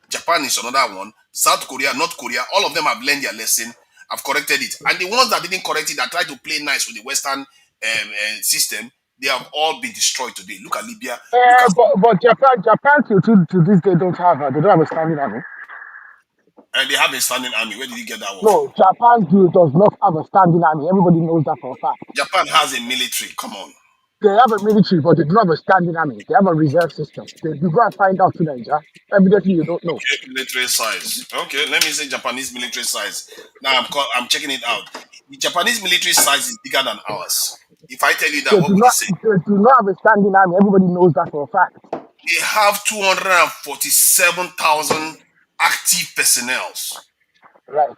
J: Japan is another one. South Korea, North Korea, all of them have learned their lesson, have corrected it. And the ones that didn't correct it, that tried to play nice with the Western system, they have all been destroyed today. Look at Libya. Look at
O: But Japan to this day don't have they don't have a standing army.
J: and they have a standing army. Where did you get that one from?
O: No, does not have a standing army. Everybody knows that for a fact.
J: Japan has a military. Come on.
O: They have a military, but they do not have a standing army. They have a reserve system. You go and find out today, Nigeria. Evidently, you don't know.
J: Okay, military size. Okay, let me say Japanese military size. Now I'm checking it out. The Japanese military size is bigger than ours. If I tell you that, what would you say?
O: They do not have a standing army. Everybody knows that for a fact.
J: They have 247,000 active personnel.
O: Right.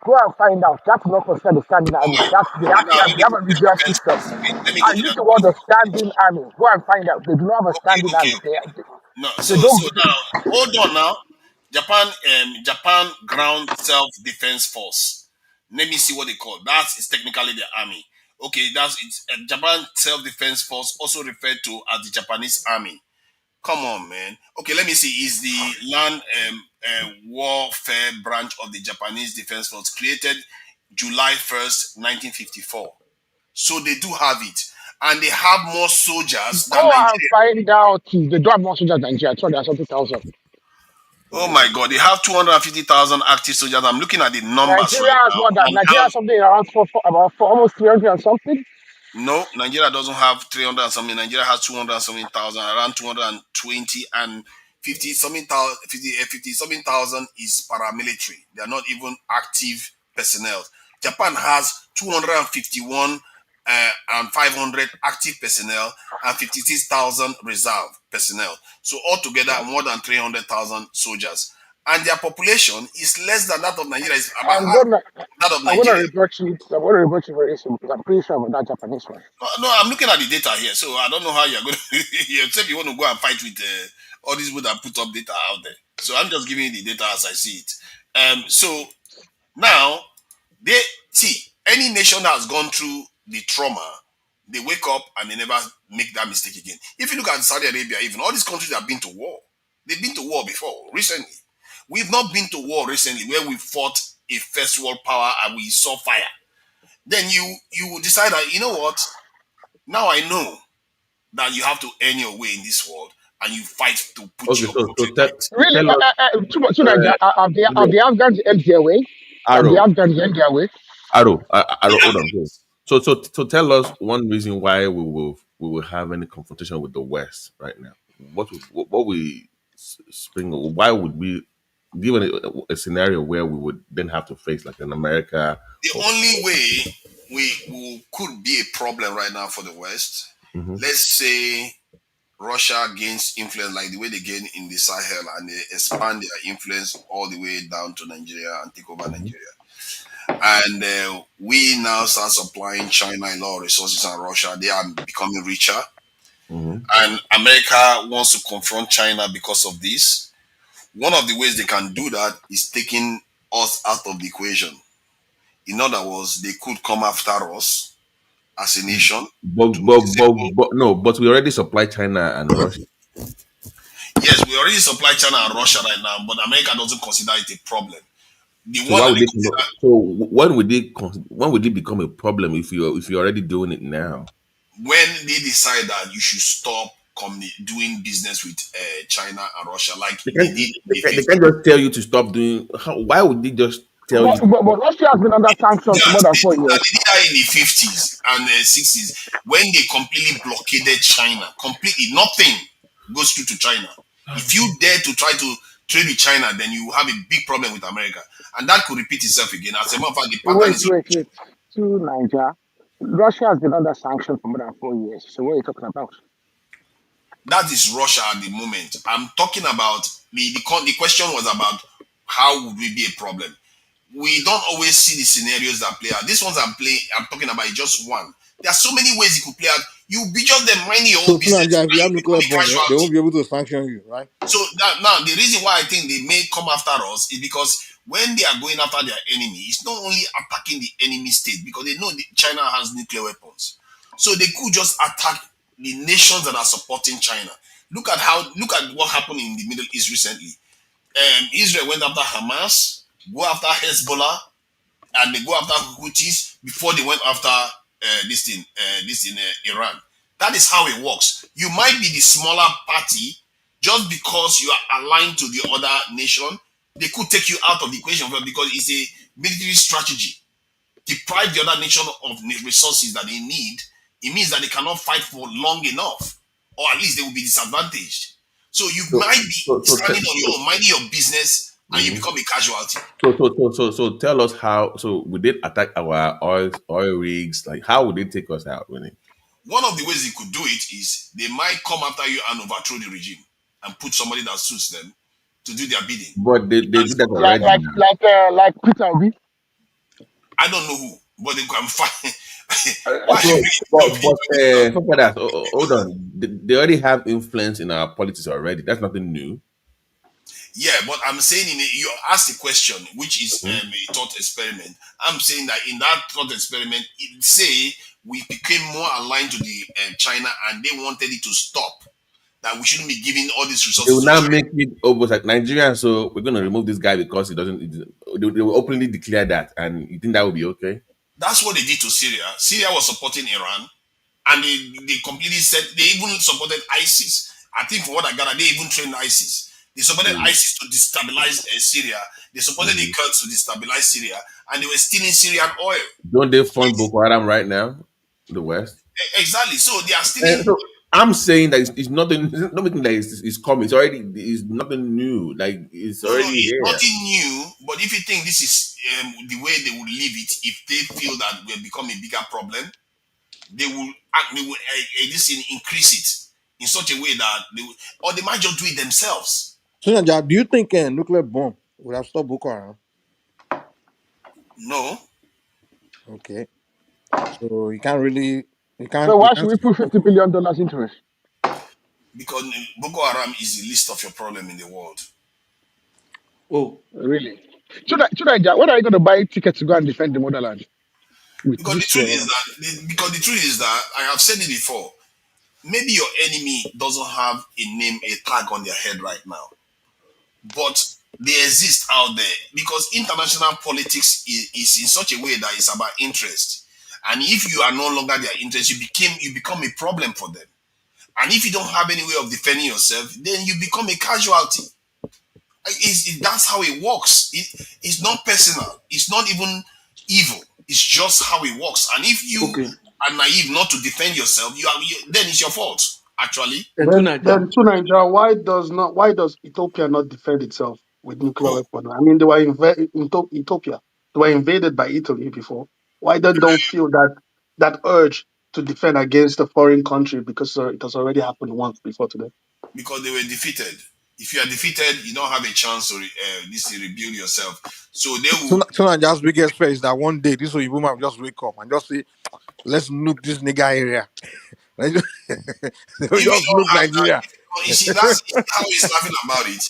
O: Go and find out. That's not for the standing
J: Oh
O: army.
J: my
O: That's
J: God.
O: they
J: Okay, now
O: actually
J: let
O: they
J: me
O: have
J: go
O: a
J: to the
O: reserve
J: defense
O: system.
J: force. Wait, let me go
O: I
J: to
O: use
J: that.
O: the word the standing army. Go and find out. They do not have a
J: Okay,
O: standing
J: okay,
O: army.
J: okay. No,
O: They
J: so
O: don't.
J: now hold on now. Japan Ground Self Defense Force. Let me see what they call. That is technically the army. Okay, that's it's Japan Self Defense Force, also referred to as the Japanese Army. Come on, man. Okay, let me see. Is the land warfare branch of the Japanese Defense Force created July 1st, 1954. So they do have it. And they have more soldiers than
O: Go and
J: Nigeria.
O: find out. They don't have more soldiers than Nigeria. So there's something thousand.
J: Oh my God, they have 250,000 active soldiers. I'm looking at the numbers
O: Nigeria
J: right
O: has
J: now.
O: more than
J: And
O: Nigeria has something around about almost 300 and something.
J: no, Nigeria doesn't have 300 and something. Nigeria has 200 and something thousand, around 220 and 50 something thousand, 50 something thousand is paramilitary. They are not even active personnel. Japan has 251 and 500 active personnel and 56,000 reserve personnel. So altogether, more than 300,000 soldiers. And their population is less than that of Nigeria. It's about
O: I'm
J: half
O: gonna
J: that of
O: I'm gonna
J: Nigeria.
O: revert you. I'm gonna revert you very soon because I'm pretty sure about that Japanese one.
J: No, I'm looking at the data here, so I don't know how you're going to. You said you want to go and fight with all these people that put up data out there. So I'm just giving you the data as I see it. So now they see any nation that has gone through the trauma, they wake up and they never make that mistake again. If you look at Saudi Arabia, even all these countries that have been to war, they've been to war before recently. We've not been to war recently where we fought a first world power and we saw fire. Then you will decide that you know what. Now I know that you have to earn your way in this world and you fight to put
F: Okay,
J: your
F: so
J: country right.
O: Really,
F: tell us,
O: to Nigeria, have
F: no,
O: the Afghans end their way? Have the
F: Arrow,
O: Afghans end their way?
F: Arrow, hold on.
J: Yeah.
F: So tell us one reason why we will have any confrontation with the West right now. What we spring? Why would we, given a scenario where we would then have to face like an America
J: The
F: or
J: only way we could be a problem right now for the West,
F: Mhm.
J: let's say Russia gains influence like the way they gain in the Sahel and they expand their influence all the way down to Nigeria and take over
F: Mhm.
J: Nigeria. And we now start supplying China a lot of resources and Russia. They are becoming richer.
F: Mhm.
J: And America wants to confront China because of this. One of the ways they can do that is taking us out of the equation. In other words, they could come after us as a nation
F: But,
J: to
F: but but
J: disable.
F: but no, but we already supply China and Russia.
J: Yes, we already supply China and Russia right now, but America doesn't consider it a problem. The
F: So
J: one
F: why
J: that
F: would
J: they
F: they?
J: consider
F: So when would it become a problem if you're already doing it now?
J: when they decide that you should stop doing business with China and Russia, like
F: They
J: they
F: can't,
J: did in
F: they
J: the
F: can't, they
J: 50s.
F: can't just tell you to stop doing. Why would they just tell you to
O: But
F: stop?
O: Russia has been under sanctions for more than 4 years.
J: They did that in the 50s and 60s when they completely blockaded China. Completely, nothing goes through to China. If you dare to try to trade with China, then you have a big problem with America. And that could repeat itself again. As a matter of fact, the pattern
I: Wait,
J: is
I: wait, wait. To Niger, Russia has been under sanction for more than 4 years. So what are you talking about?
J: that is Russia at the moment. I'm talking about the question was about how would we be a problem. We don't always see the scenarios that play out. These ones I'm talking about is just one. There are so many ways it could play out. You be just there minding your
I: So
J: own
I: to
J: business
I: Niger, if
J: and
I: you
J: you
I: have
J: become
I: nuclear
J: a
I: bomb, they
J: casualty.
I: won't be able to sanction you, right?
J: So that, now the reason why I think they may come after us is because when they are going after their enemy, it's not only attacking the enemy state because they know China has nuclear weapons. So they could just attack the nations that are supporting China. Look at what happened in the Middle East recently. Israel went after Hamas, go after Hezbollah, and they go after Houthis before they went after Iran. That is how it works. You might be the smaller party just because you are aligned to the other nation. They could take you out of the equation because it's a military strategy. Deprive the other nation of the resources that they need. It means that they cannot fight for long enough, or at least they will be disadvantaged. So you
F: So,
J: might be
F: so, so,
J: standing on your own, minding your business, and you
F: Mhm.
J: become a casualty.
F: So tell us how. So we did attack our oil rigs. Like, how would they take us out, really?
J: One of the ways they could do it is they might come after you and overthrow the regime and put somebody that suits them to do their bidding.
F: But they did that
I: Like
F: already
I: like
F: now.
I: like like Peter Obi.
J: I don't know who, but they can find. Why are you
F: So,
J: bringing up
F: but
J: into
F: for that, hold on. They already have influence in our politics already. That's nothing new.
J: Yeah, but I'm saying you asked a question, which is
F: Mhm.
J: a thought experiment. I'm saying that in that thought experiment, say we became more aligned to the China and they wanted it to stop. That we shouldn't be giving all these
F: They
J: resources
F: will
J: to
F: now
J: China.
F: make it almost like Nigeria. So we're going to remove this guy because he doesn't. They will openly declare that, and you think that will be okay?
J: That's what they did to Syria. Syria was supporting Iran, and they completely said they even supported ISIS. I think from what I gather, they even trained ISIS. They supported
F: Mm.
J: ISIS to destabilize Syria. They supported the
F: Mhm.
J: Kurds to destabilize Syria, and they were stealing Syrian oil.
F: Don't they fund Boko Haram right now? The West.
J: Exactly. So they are
F: And
J: stealing.
F: so I'm saying that it's nothing. It's not making that it's coming. It's already. It's nothing new. Like it's
J: No, no,
F: already
J: it's
F: here.
J: nothing new. But if you think this is the way they would leave it, if they feel that will become a bigger problem, they will act. They will this increase it in such a way that they will, or they might just do it themselves.
I: So Niger, do you think a nuclear bomb would have stopped Boko Haram?
J: No,
I: Okay. So you can't really
D: So
I: you
D: why should
I: can't
D: we put $50 billion into it?
J: because Boko Haram is the least of your problem in the world.
E: Oh,
D: Really? Should I, when are you going to buy tickets to go and defend the motherland with
J: Because the
D: this
J: truth is
D: your?
J: that I have said it before. Maybe your enemy doesn't have a name, a tag on their head right now, but they exist out there because international politics is in such a way that it's about interest. And if you are no longer their interest, you become a problem for them. And if you don't have any way of defending yourself, then you become a casualty. That's how it works. It's not personal. It's not even evil. It's just how it works. And if you
B: Okay.
J: are naive not to defend yourself, then it's your fault. Actually,
B: To Niger.
E: Then to Nigeria, why does Ethiopia not defend itself with nuclear
J: who
E: weapons? I mean, they were Ethiopia. They were invaded by Italy before. Why they don't feel that urge to defend against a foreign country because it has already happened once before today.
J: because they were defeated. If you are defeated, you don't have a chance to rebuild yourself. So they will.
I: To Nigeria's biggest fear is that one day this Oyibo man will just wake up and just say, let's nuke this nigga area. Let's just, they'll
J: If you
I: just
J: don't
I: nuke
J: have that,
I: Nigeria.
J: you see how he's laughing about it.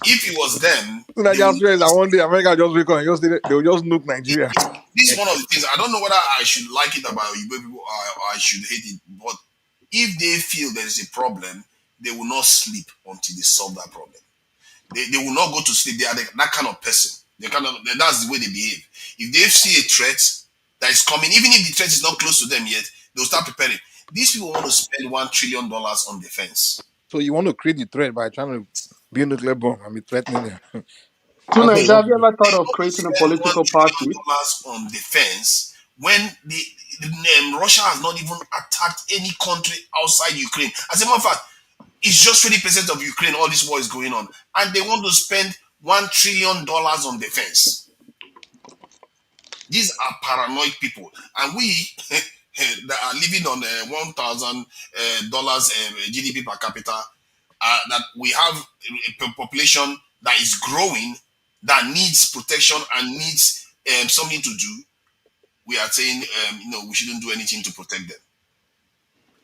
J: If it was them,
I: To
J: they will.
I: Nigeria's fear is that one day America will just wake up and just say they'll just nuke Nigeria.
J: This is one of the things. I don't know whether I should like it about Igbo people or I should hate it. But if they feel there is a problem, they will not sleep until they solve that problem. They will not go to sleep. They are that kind of person. That's the way they behave. If they see a threat that is coming, even if the threat is not close to them yet, they'll start preparing. These people want to spend $1 trillion on defense.
I: So you want to create the threat by trying to be a nuclear bomb and be threatening them.
E: To
I: That's what you
E: Nigeria,
I: want
E: have
I: to
E: you
I: do.
E: ever
J: They
E: thought of
J: want to
E: creating a
J: spend one
E: political
J: trillion
E: party?
J: dollars on defense when Russia has not even attacked any country outside Ukraine. As a matter of fact, It's just 20% of Ukraine. All this war is going on, and they want to spend $1 trillion on defense. These are paranoid people, and we that are living on $1,000 GDP per capita, that we have a population that is growing, that needs protection and needs something to do. We are saying, we shouldn't do anything to protect them.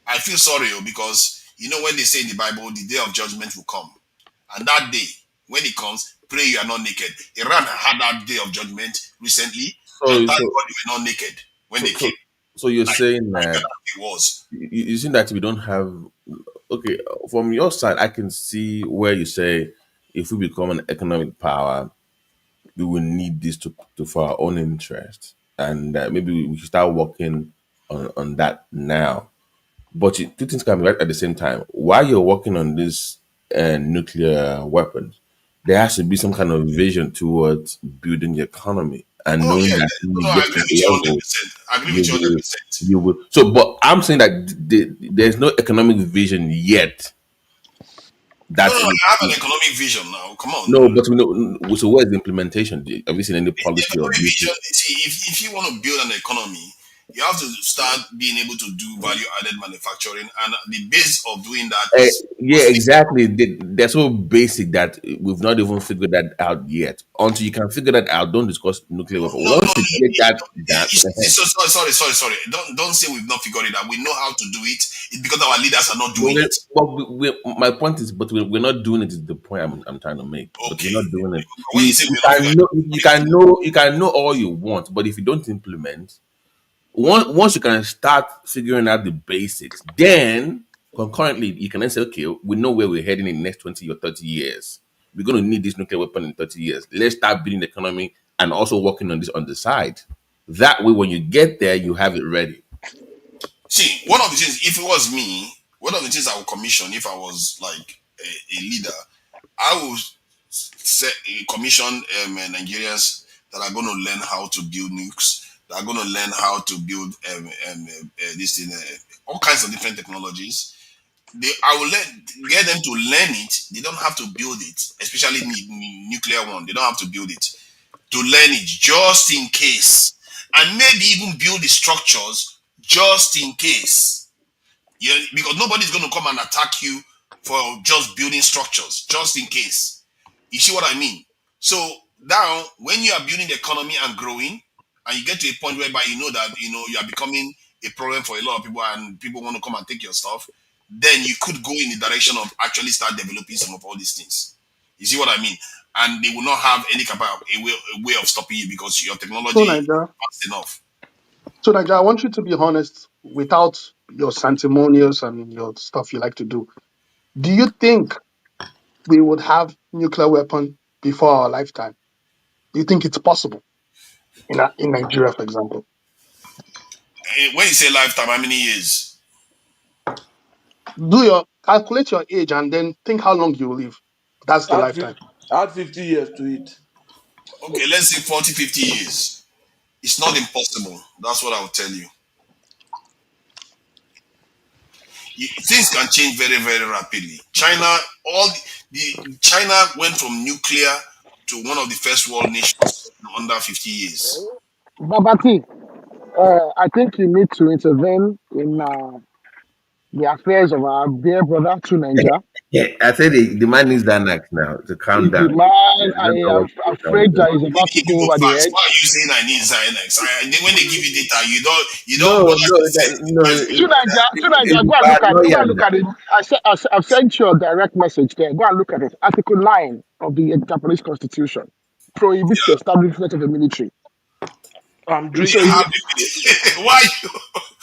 J: I feel sorry because when they say in the Bible, the day of judgment will come, and that day when it comes, pray you are not naked. Iran had that day of judgment recently, and
F: So
J: thank
F: so
J: God they were not naked when
F: so
J: they came.
F: so, so you're
J: Like
F: saying
J: like
F: that
J: it was.
F: you see that we don't have, okay, from your side I can see where you say if we become an economic power we will need this to for our own interest, and maybe we should start working on that now. But two things can be right at the same time. While you're working on this nuclear weapons, there has to be some kind of vision towards building the economy and
J: Oh
F: knowing
J: yeah,
F: that when
J: no,
F: you
J: I
F: get
J: agree
F: to a
J: with you hundred
F: level,
J: percent. I agree
F: you
J: with you hundred
F: will,
J: percent.
F: you will. So, but I'm saying that there's no economic vision yet.
J: No,
F: That
J: no, no,
F: would,
J: I have an economic vision now. Come on.
F: no, but we know. So, where's the implementation? Have you seen any
J: The
F: policy or
J: economic
F: blueprint?
J: vision. See, if you want to build an economy, you have to start being able to do value added manufacturing, and the base of doing that is
F: Yeah,
J: mostly.
F: exactly. They're so basic that we've not even figured that out yet. Until you can figure that out, don't discuss nuclear weapon.
J: No, no,
F: Once
J: no.
F: you get that done,
J: Sorry. Don't say we've not figured it out. We know how to do it. It's because our leaders are not doing it.
F: my point is, but we're not doing it. Is the point I'm trying to make? But we're
J: Okay.
F: not doing it.
J: When you say
F: You
J: we're not
F: can
J: figured
F: know,
J: it,
F: you can know all you want, but if you don't implement, once you can start figuring out the basics, then concurrently you can then say, okay, we know where we're heading in the next 20 or 30 years. We're going to need this nuclear weapon in 30 years. Let's start building the economy and also working on this on the side. That way, when you get there, you have it ready.
J: see, one of the things, if it was me, one of the things I would commission if I was like a leader, I would set, commission Nigerians that are going to learn how to build nukes, that are going to learn how to build this thing, all kinds of different technologies. I will get them to learn it. They don't have to build it, especially nuclear one. They don't have to build it to learn it just in case, and maybe even build the structures just in case. Yeah, because nobody's going to come and attack you for just building structures, just in case. You see what I mean? So now, when you are building the economy and growing, and you get to a point whereby you know that you are becoming a problem for a lot of people, and people want to come and take your stuff, then you could go in the direction of actually start developing some of all these things. You see what I mean? And they will not have any a way of stopping you because your technology
E: So
J: is
E: Niger,
J: fast enough.
E: I want you to be honest without your sanctimonious and your stuff you like to do. Do you think we would have nuclear weapon before our lifetime? Do you think it's possible in Nigeria, for example?
J: When you say lifetime, how many years?
E: Do your calculate your age and then think how long you will live. That's the
B: Add,
E: lifetime.
B: 50, add 50 years to it.
J: Okay, let's say 40, 50 years. It's not impossible. That's what I will tell you. Things can change very, very rapidly. China went from nuclear to one of the first world nations in under 50 years.
D: Babati, I think you need to intervene in the affairs of our dear brother to Niger.
F: Yeah, I said the man needs that next now to calm
D: The
F: down.
D: man,
F: It's
D: I
F: not know
D: am
F: what to
D: afraid
F: do.
D: that he's
J: When
D: about
J: they
D: to
J: give
D: go
J: people
D: over the
J: facts, why
D: edge.
J: are you saying I need Xanax? When they give you data, you don't
F: No,
J: bother
F: no,
J: to vet it
F: no.
J: first
D: To
J: before you
D: Niger,
J: say
F: It's
D: go and
F: paranoia
D: look
F: now.
D: at it. I've sent you a direct message there. Go and look at it. Article 9 of the Japanese Constitution prohibits the establishment of a military.
B: I'm
D: So
J: you
D: if
B: drinking.
J: have it.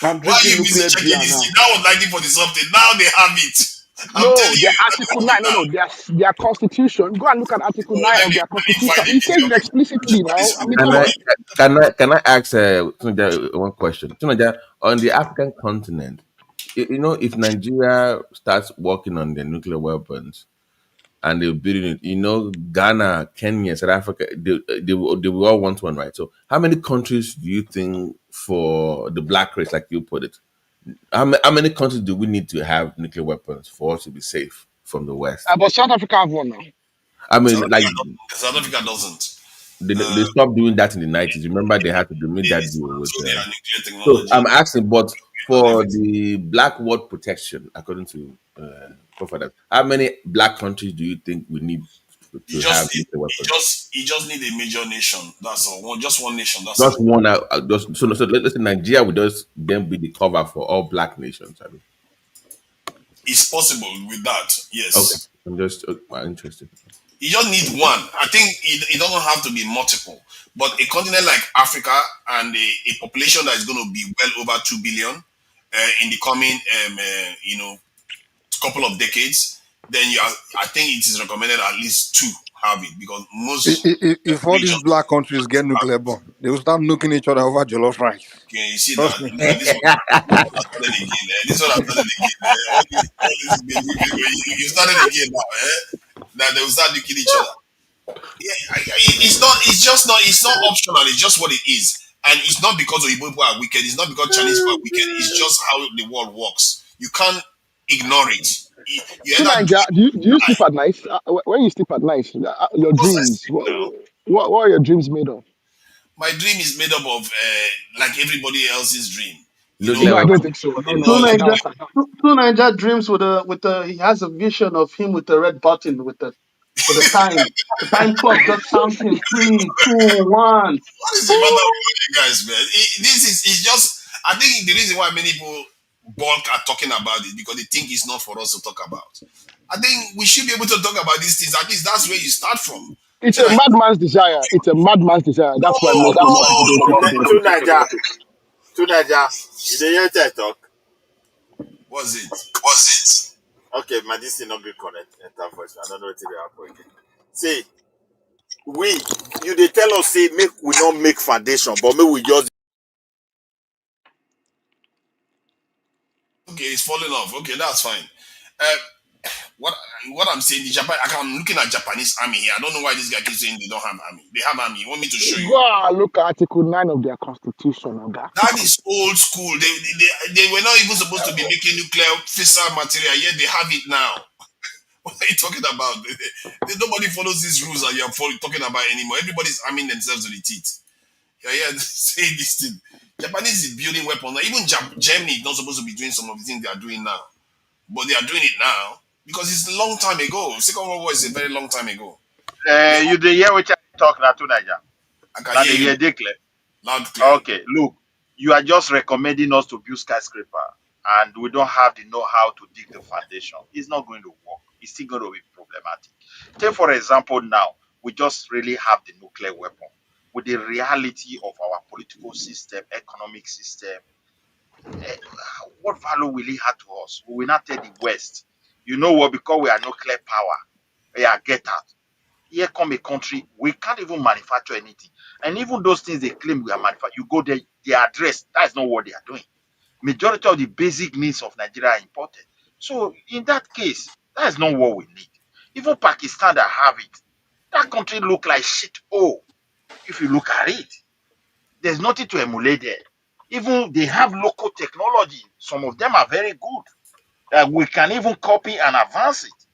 B: I'm
J: Why
B: drinking
J: you busy
B: nuclear
J: checking
B: beer
J: this thing?
B: now.
J: That was 1940 something. Now they have it. I'm
D: no,
J: telling
D: their
J: you, you have
D: Article 9,
J: it now.
D: their constitution. Go and look at Article
J: Oh,
D: 9
J: let
D: of
J: me
D: their
J: let me find
D: constitution.
J: the
D: It says
J: video.
D: it explicitly now.
J: This
D: I mean,
J: video
D: come
F: Can
J: for
F: I
D: on.
J: you.
F: can I ask Tunaja one question? Tunaja, on the African continent, if Nigeria starts working on their nuclear weapons and they're building it, Ghana, Kenya, South Africa, they will all want one, right? So, how many countries do you think for the black race, like you put it? how many countries do we need to have nuclear weapons for us to be safe from the West?
D: But South Africa have one now.
F: I
J: South
F: mean, like
J: Africa, South Africa doesn't.
F: they stopped doing that in the 90s. Remember, they had to make
J: They
F: that deal with.
J: dismantled their nuclear
F: So
J: technology
F: I'm asking, but
J: and
F: for
J: everything.
F: the black world protection, according to providers, how many black countries do you think we need
J: You
F: to have
J: just
F: nuclear
J: you
F: weapons?
J: just you just need a major nation. That's all. Just one nation. That's
F: Just
J: all.
F: one. Just so let's say Nigeria would just then be the cover for all black nations. I mean,
J: It's possible with that.
F: okay,
J: Yes.
F: I'm just interested.
J: You just need one. I think it doesn't have to be multiple. But a continent like Africa and a population that is going to be well over 2 billion in the coming, couple of decades, then I think it is recommended at least two have it because most
I: If all these
J: regions
I: black countries get
J: have
I: nuclear
J: it.
I: bomb, they will start nuking each other over jollof rice.
J: Okay, you see now,
I: Trust me.
J: look at this one. I started again. This one I started again. All this baby, you started again now. That they will start looking each other. Yeah, it's not. It's just not. It's not optional. It's just what it is, and it's not because Igbo people are wicked. It's not because Chinese people are wicked. It's just how the world works. You can't ignore it. You
D: So
J: either do
D: Nigeria,
J: it
D: do
J: or
D: you
J: die.
D: sleep at night? When you sleep at night, your
J: Of course, I
D: dreams,
J: sleep now.
D: what are your dreams made of?
J: My dream is made up of like everybody else's dream. You know,
F: Nuclear
D: No, I don't
F: weapons.
D: think so. No,
J: the
D: no,
E: Two
D: no.
J: knowledge.
E: Niger,
D: That's
E: two Niger dreams with a. He has a vision of him with a red button with the time. The time clock just counting three, two, one.
J: What is the matter
E: Woo!
J: with you guys, man? This is it's just. I think the reason why many people bulk are talking about it because they think it's not for us to talk about. I think we should be able to talk about these things. At least that's where you start from.
D: it's
J: So
D: a
J: that
D: madman's desire. It's a madman's desire. That's why
J: no,
D: most people don't
J: no,
D: talk
J: no,
D: about
J: no.
N: To
D: it.
N: Naija, to Naija. You dey hear wetin I talk?
J: What's it?
N: Was it? Okay, my this thing not be connect enter voice. I don't know what they happen again. See, we you they tell us say make we not make foundation, but make we just
J: Okay, it's falling off. Okay, that's fine. Uh, what what I'm saying, the Japan. I'm looking at Japanese army here. I don't know why this guy keeps saying they don't have army. They have army. You want me to show you?
D: Go and look at Article 9 of their constitution. Oga.
J: That is old school. They were not even supposed to be making nuclear fissile material, yet they have it now. What are you talking about? Nobody follows these rules that you're talking about anymore. Everybody's arming themselves to the teeth. Yeah, yeah, say this thing. Japanese is building weapons. Now, even Germany is not supposed to be doing some of the things they are doing now. But they are doing it now because it's a long time ago. Second World War is a very long time ago. They have,
Q: You dey hear which I talk now to Naija.
J: I can
Q: Now
J: hear
Q: they
J: you
Q: hear they clear.
J: loud clear.
Q: Okay, look, you are just recommending us to build skyscraper, and we don't have the know-how to dig the foundation. It's not going to work. It's still going to be problematic. Take for example, now we just really have the nuclear weapon. With the reality of our political system, economic system, eh, what value will it have to us? We will not tell the West, you know what? Because we are nuclear power, yeah, get out. Here come a country we can't even manufacture anything, and even those things they claim we are manufacturing, you go there, they address that's not what they are doing. Majority of the basic needs of Nigeria are imported. So in that case, that is not what we need. Even Pakistan that have it, that country look like shit. Oh, if you look at it, there's nothing to emulate there. Even they have local technology. Some of them are very good. We can even copy and advance it,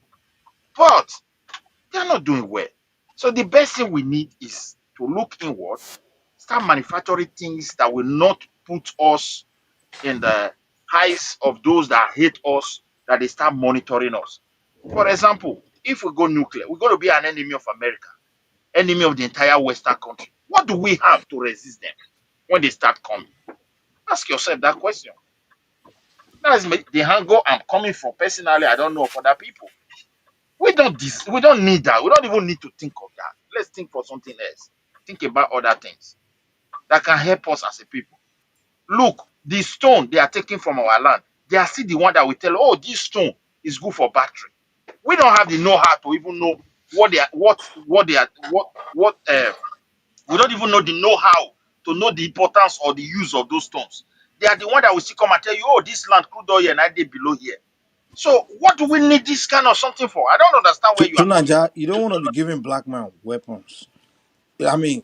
Q: but they are not doing well. So the best thing we need is to look inward, start manufacturing things that will not put us in the eyes of those that hate us, that they start monitoring us. For example, if we go nuclear, we're going to be an enemy of America, enemy of the entire Western country. What do we have to resist them when they start coming? Ask yourself that question. That's the angle I'm coming from. Personally, I don't know of other people. We don't need that. We don't even need to think of that. Let's think for something else. Think about other things that can help us as a people. Look, the stone they are taking from our land, they are still the one that will tell, oh, this stone is good for battery. We don't have the know-how to even know what they are we don't even know the know-how to know the importance or the use of those stones. They are the one that will still come and tell you, oh, this land crude oil and I did below here. So what do we need this kind of something for? I don't understand where you
I: To
Q: are coming from.
I: Naija, you don't want to be giving black man weapons. I mean,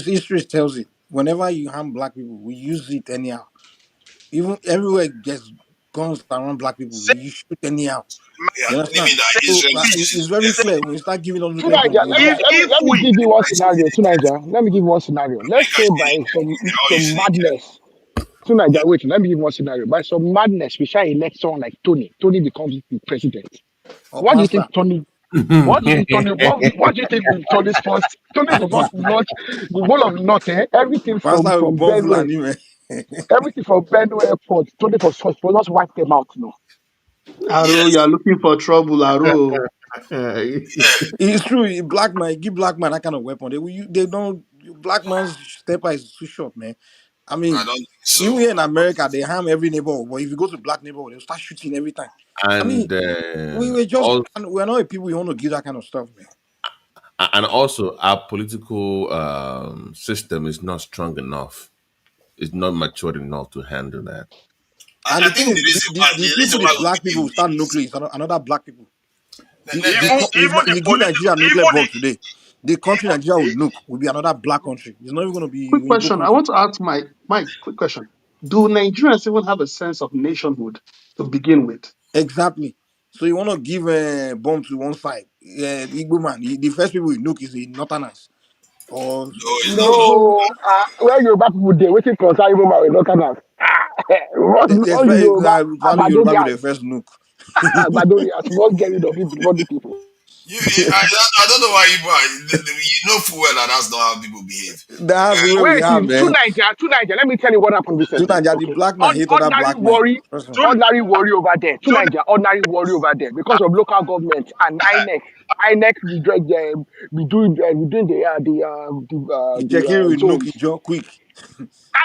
I: history tells it. Whenever you harm black people, we use it anyhow. Even everywhere there's guns around black people,
C: Say,
I: you shoot anyhow.
J: Yeah,
I: You
J: telling me
I: understand?
J: that
C: say,
I: So
J: Israel is
I: it's
J: using
I: very
C: say,
I: clear when you start giving them
D: To
I: nuclear
D: Niger,
I: bomb, they
C: if
I: react.
C: if
D: let me
C: we
D: give you one
J: America is
D: scenario.
J: using
D: To
J: it.
D: Niger, let me give you one scenario. Let's
J: America
D: say
J: is
D: by
J: using it. They're all
D: some
J: using it.
D: madness, to Niger, wait, let me give you one scenario. By some madness, we shall elect someone like Tony. Tony becomes the president.
I: Or
D: What do you think
I: pastor.
D: Tony? What do you think Tony? What do you think will Tony's first? Tony will first launch the whole of North, everything
I: Pastor will
D: from
I: bomb
D: Benue,
I: Fulani, man.
D: everything from Benue Airport. Tony for just wipe them out, no.
E: Aro,
J: Yes.
E: you are looking for trouble, Aro.
I: It's true. Black man, give black man that kind of weapon. They don't. Black man's stepper is too short, man. I
J: I
I: mean,
J: don't think so.
I: even here in America, they harm every neighborhood. But if you go to black neighborhood, they'll start shooting every time. I mean,
F: and also
I: we're not a people who want to give that kind of stuff, man.
F: our political system is not strong enough. It's not matured enough to handle that.
I: And
J: I
I: the thing
J: think
I: is, the
J: the reason
I: people the
J: why we
I: black people will
J: believe
I: start
J: this.
I: nuclear is another black people.
C: even even
I: If
C: the
I: you give
C: political,
I: Nigeria a nuclear
C: even
I: bomb today, the country Nigeria will
C: the
I: nuke will be another black country. It's not even going to be
E: Quick
I: an Igbo
E: question. I
I: country.
E: want to ask Mike, quick question. Do Nigerians even have a sense of nationhood to begin with?
I: Exactly. So you want to give a bomb to one side, the Igbo man, the first people you nuke is the Northerners. Or
J: No, it's not true.
I: so
D: No, where Yoruba people dey waiting for inside even my Northerners.
I: there's
D: All you Yoruba,
I: probably Yoruba go the
D: Agbadorians,
I: first nuke.
D: Agbadorians, we must get rid of it before the people.
J: I don't know why you know full well that that's not how people behave.
I: That's the way we
D: Wait,
I: are, man.
D: to Niger, let me tell you what happened
I: To
D: recently.
I: Nigeria, the
D: Okay.
I: black man hate other
D: Ordinary
I: black men.
D: worry,
I: Trust me.
C: to
D: over there. To
C: to
D: Niger, ordinary worry over there because of local government and INEC. INEC we doing
I: Shekiri
D: the
I: will nuke
D: zones.
I: his jaw quick.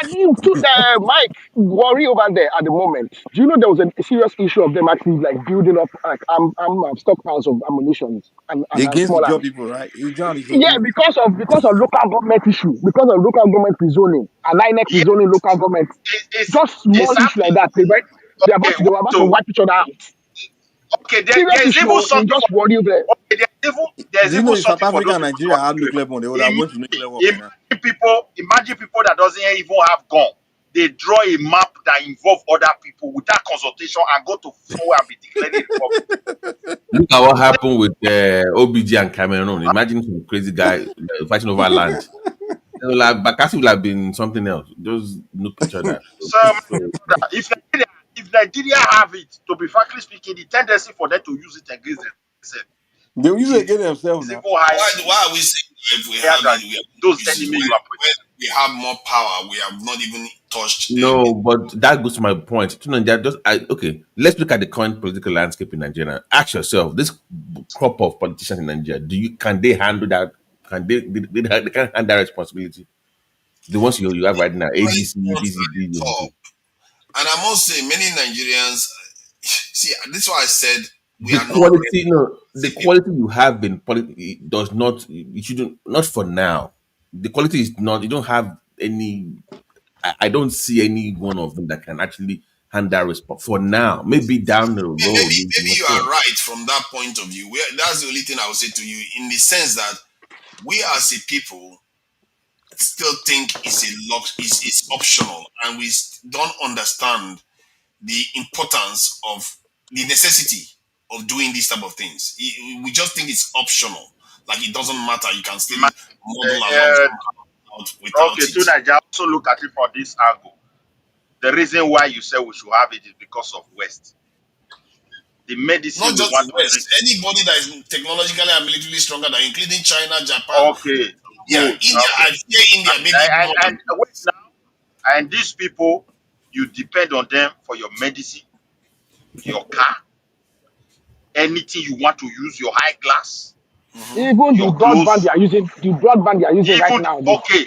D: And you took Mike worry over there at the moment. Do you know there was a serious issue of them actually like building up like stockpiles of ammunition and
I: Against the
D: small
I: jaw
D: arms?
I: people, right? He John is
D: Yeah,
I: okay.
D: because of local government issue, because of local government rezoning and INEC
C: yeah,
D: rezoning local government, just
C: it's
D: small issue like
C: happening.
D: that.
C: Okay,
D: They were about to
C: so
D: wipe each other out.
C: okay,
D: Serious
C: there's
D: issue.
C: even
D: They
C: something
D: just
C: for
D: worry over there.
C: okay, there's
I: Do you
C: even
I: know in South
C: something for
I: Africa
C: those
I: and
C: people
I: Nigeria
C: who
I: had
C: want
I: nuclear bomb? They would have
C: Im-
I: went to nuclear war by now.
C: imagine people that doesn't even have gun. They draw a map that involve other people without consultation and go to somewhere and be declaring republic.
F: Look at what happened with OBG and Cameroon. Imagine some crazy guy fighting over land. They will have, Bakassi will have been something else. Just look each other.
C: So,
F: So,
C: if Nigeria have it, to be frankly speaking, the tendency for them to use it against themselves
I: They will use it against themselves
C: is even
I: now.
C: higher,
J: Why are we saying that if we
C: higher
J: have
C: than
J: it, we have
C: those
J: used it?
C: enemy you are
J: When we have more power, we have not even touched them.
F: no, but that goes to my point. To Nigeria, okay, let's look at the current political landscape in Nigeria. Ask yourself, this crop of politicians in Nigeria, can they handle that? They can handle that responsibility? The ones you have right now, ADC,
J: Not
F: PCP,
J: at
F: UDP.
J: all. And I must say, many Nigerians see. This is why I said we
F: The
J: are not ready
F: quality, no,
J: to
F: the
J: see people.
F: quality you have in politics does not, it shouldn't, not for now. The quality is not, you don't have any, I don't see any one of them that can actually hand that response for now. Maybe down the road,
J: Maybe you are right from that point of view. That's the only thing I would say to you, in the sense that we as a people still think it's optional, and we don't understand the importance of the necessity of doing these type of things. We just think it's optional, like it doesn't matter. You can still model along
C: uh,
J: without
C: okay,
J: it.
C: to Nigeria, also look at it from this angle. The reason why you say we should have it is because of West. The
J: Not
C: medicine we
J: just
C: want
J: the
C: to
J: West.
C: drink.
J: Anybody that is technologically and militarily stronger than, including China, Japan,
C: Okay,
J: yeah,
C: good.
J: India.
C: Okay.
J: I fear India maybe even more than
C: And
J: the
C: wait
J: West.
C: now, and these people, you depend on them for your medicine, your car, anything you want to use, your high glass,
J: Mhm.
D: Even
C: your clothes,
D: the broadband they are using right
C: even
D: now, the
C: okay,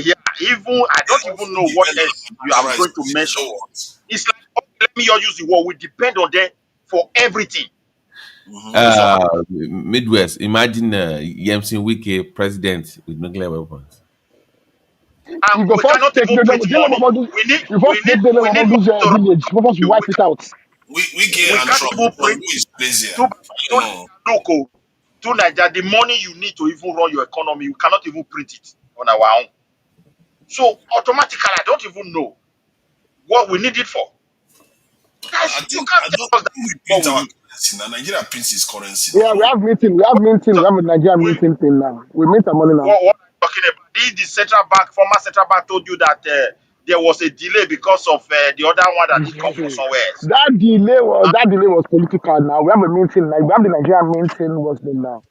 C: yeah, even I don't
J: They
C: even
J: also
C: know what
J: depend on
C: else you are
J: unauthorized
C: going to
J: means.
C: mention.
J: So what?
C: It's like okay, let me just use the word. We depend on them for everything.
J: Mhm.
C: This one,
F: Midwest. Imagine Yemsin Wike president with nuclear weapons.
C: and
D: you go
C: we
D: first
C: cannot
D: take
C: even print money.
D: you first take the name
C: We
D: of
C: need
D: all
C: money
D: those
C: to run
D: village, you first
C: the
D: wipe it out.
J: Wike
C: we
J: and
C: can't
J: Trump.
C: even
J: Who
C: print
J: is crazier?
C: to
J: I don't know.
C: look to Nigeria, the money you need to even run your economy, you cannot even print it on our own. So automatically, I don't even know
Q: what we need it for.
J: I
Q: Guys, you
J: think
Q: can't
J: I don't
Q: tell us that
J: think we
Q: what
J: print
Q: we
J: our
Q: need.
J: currency now. Nigeria prints its currency
D: Yeah, we
J: now.
D: have meeting. We have meeting. We
Q: So
D: have a Nigerian
Q: we,
D: meeting thing now. We meet some money now.
Q: what I'm talking about, the central bank, former central bank told you that there was a delay because of the other one that did come from somewhere else.
D: That delay was political. Now we have a meeting. Like we have the Nigerian meeting was the now.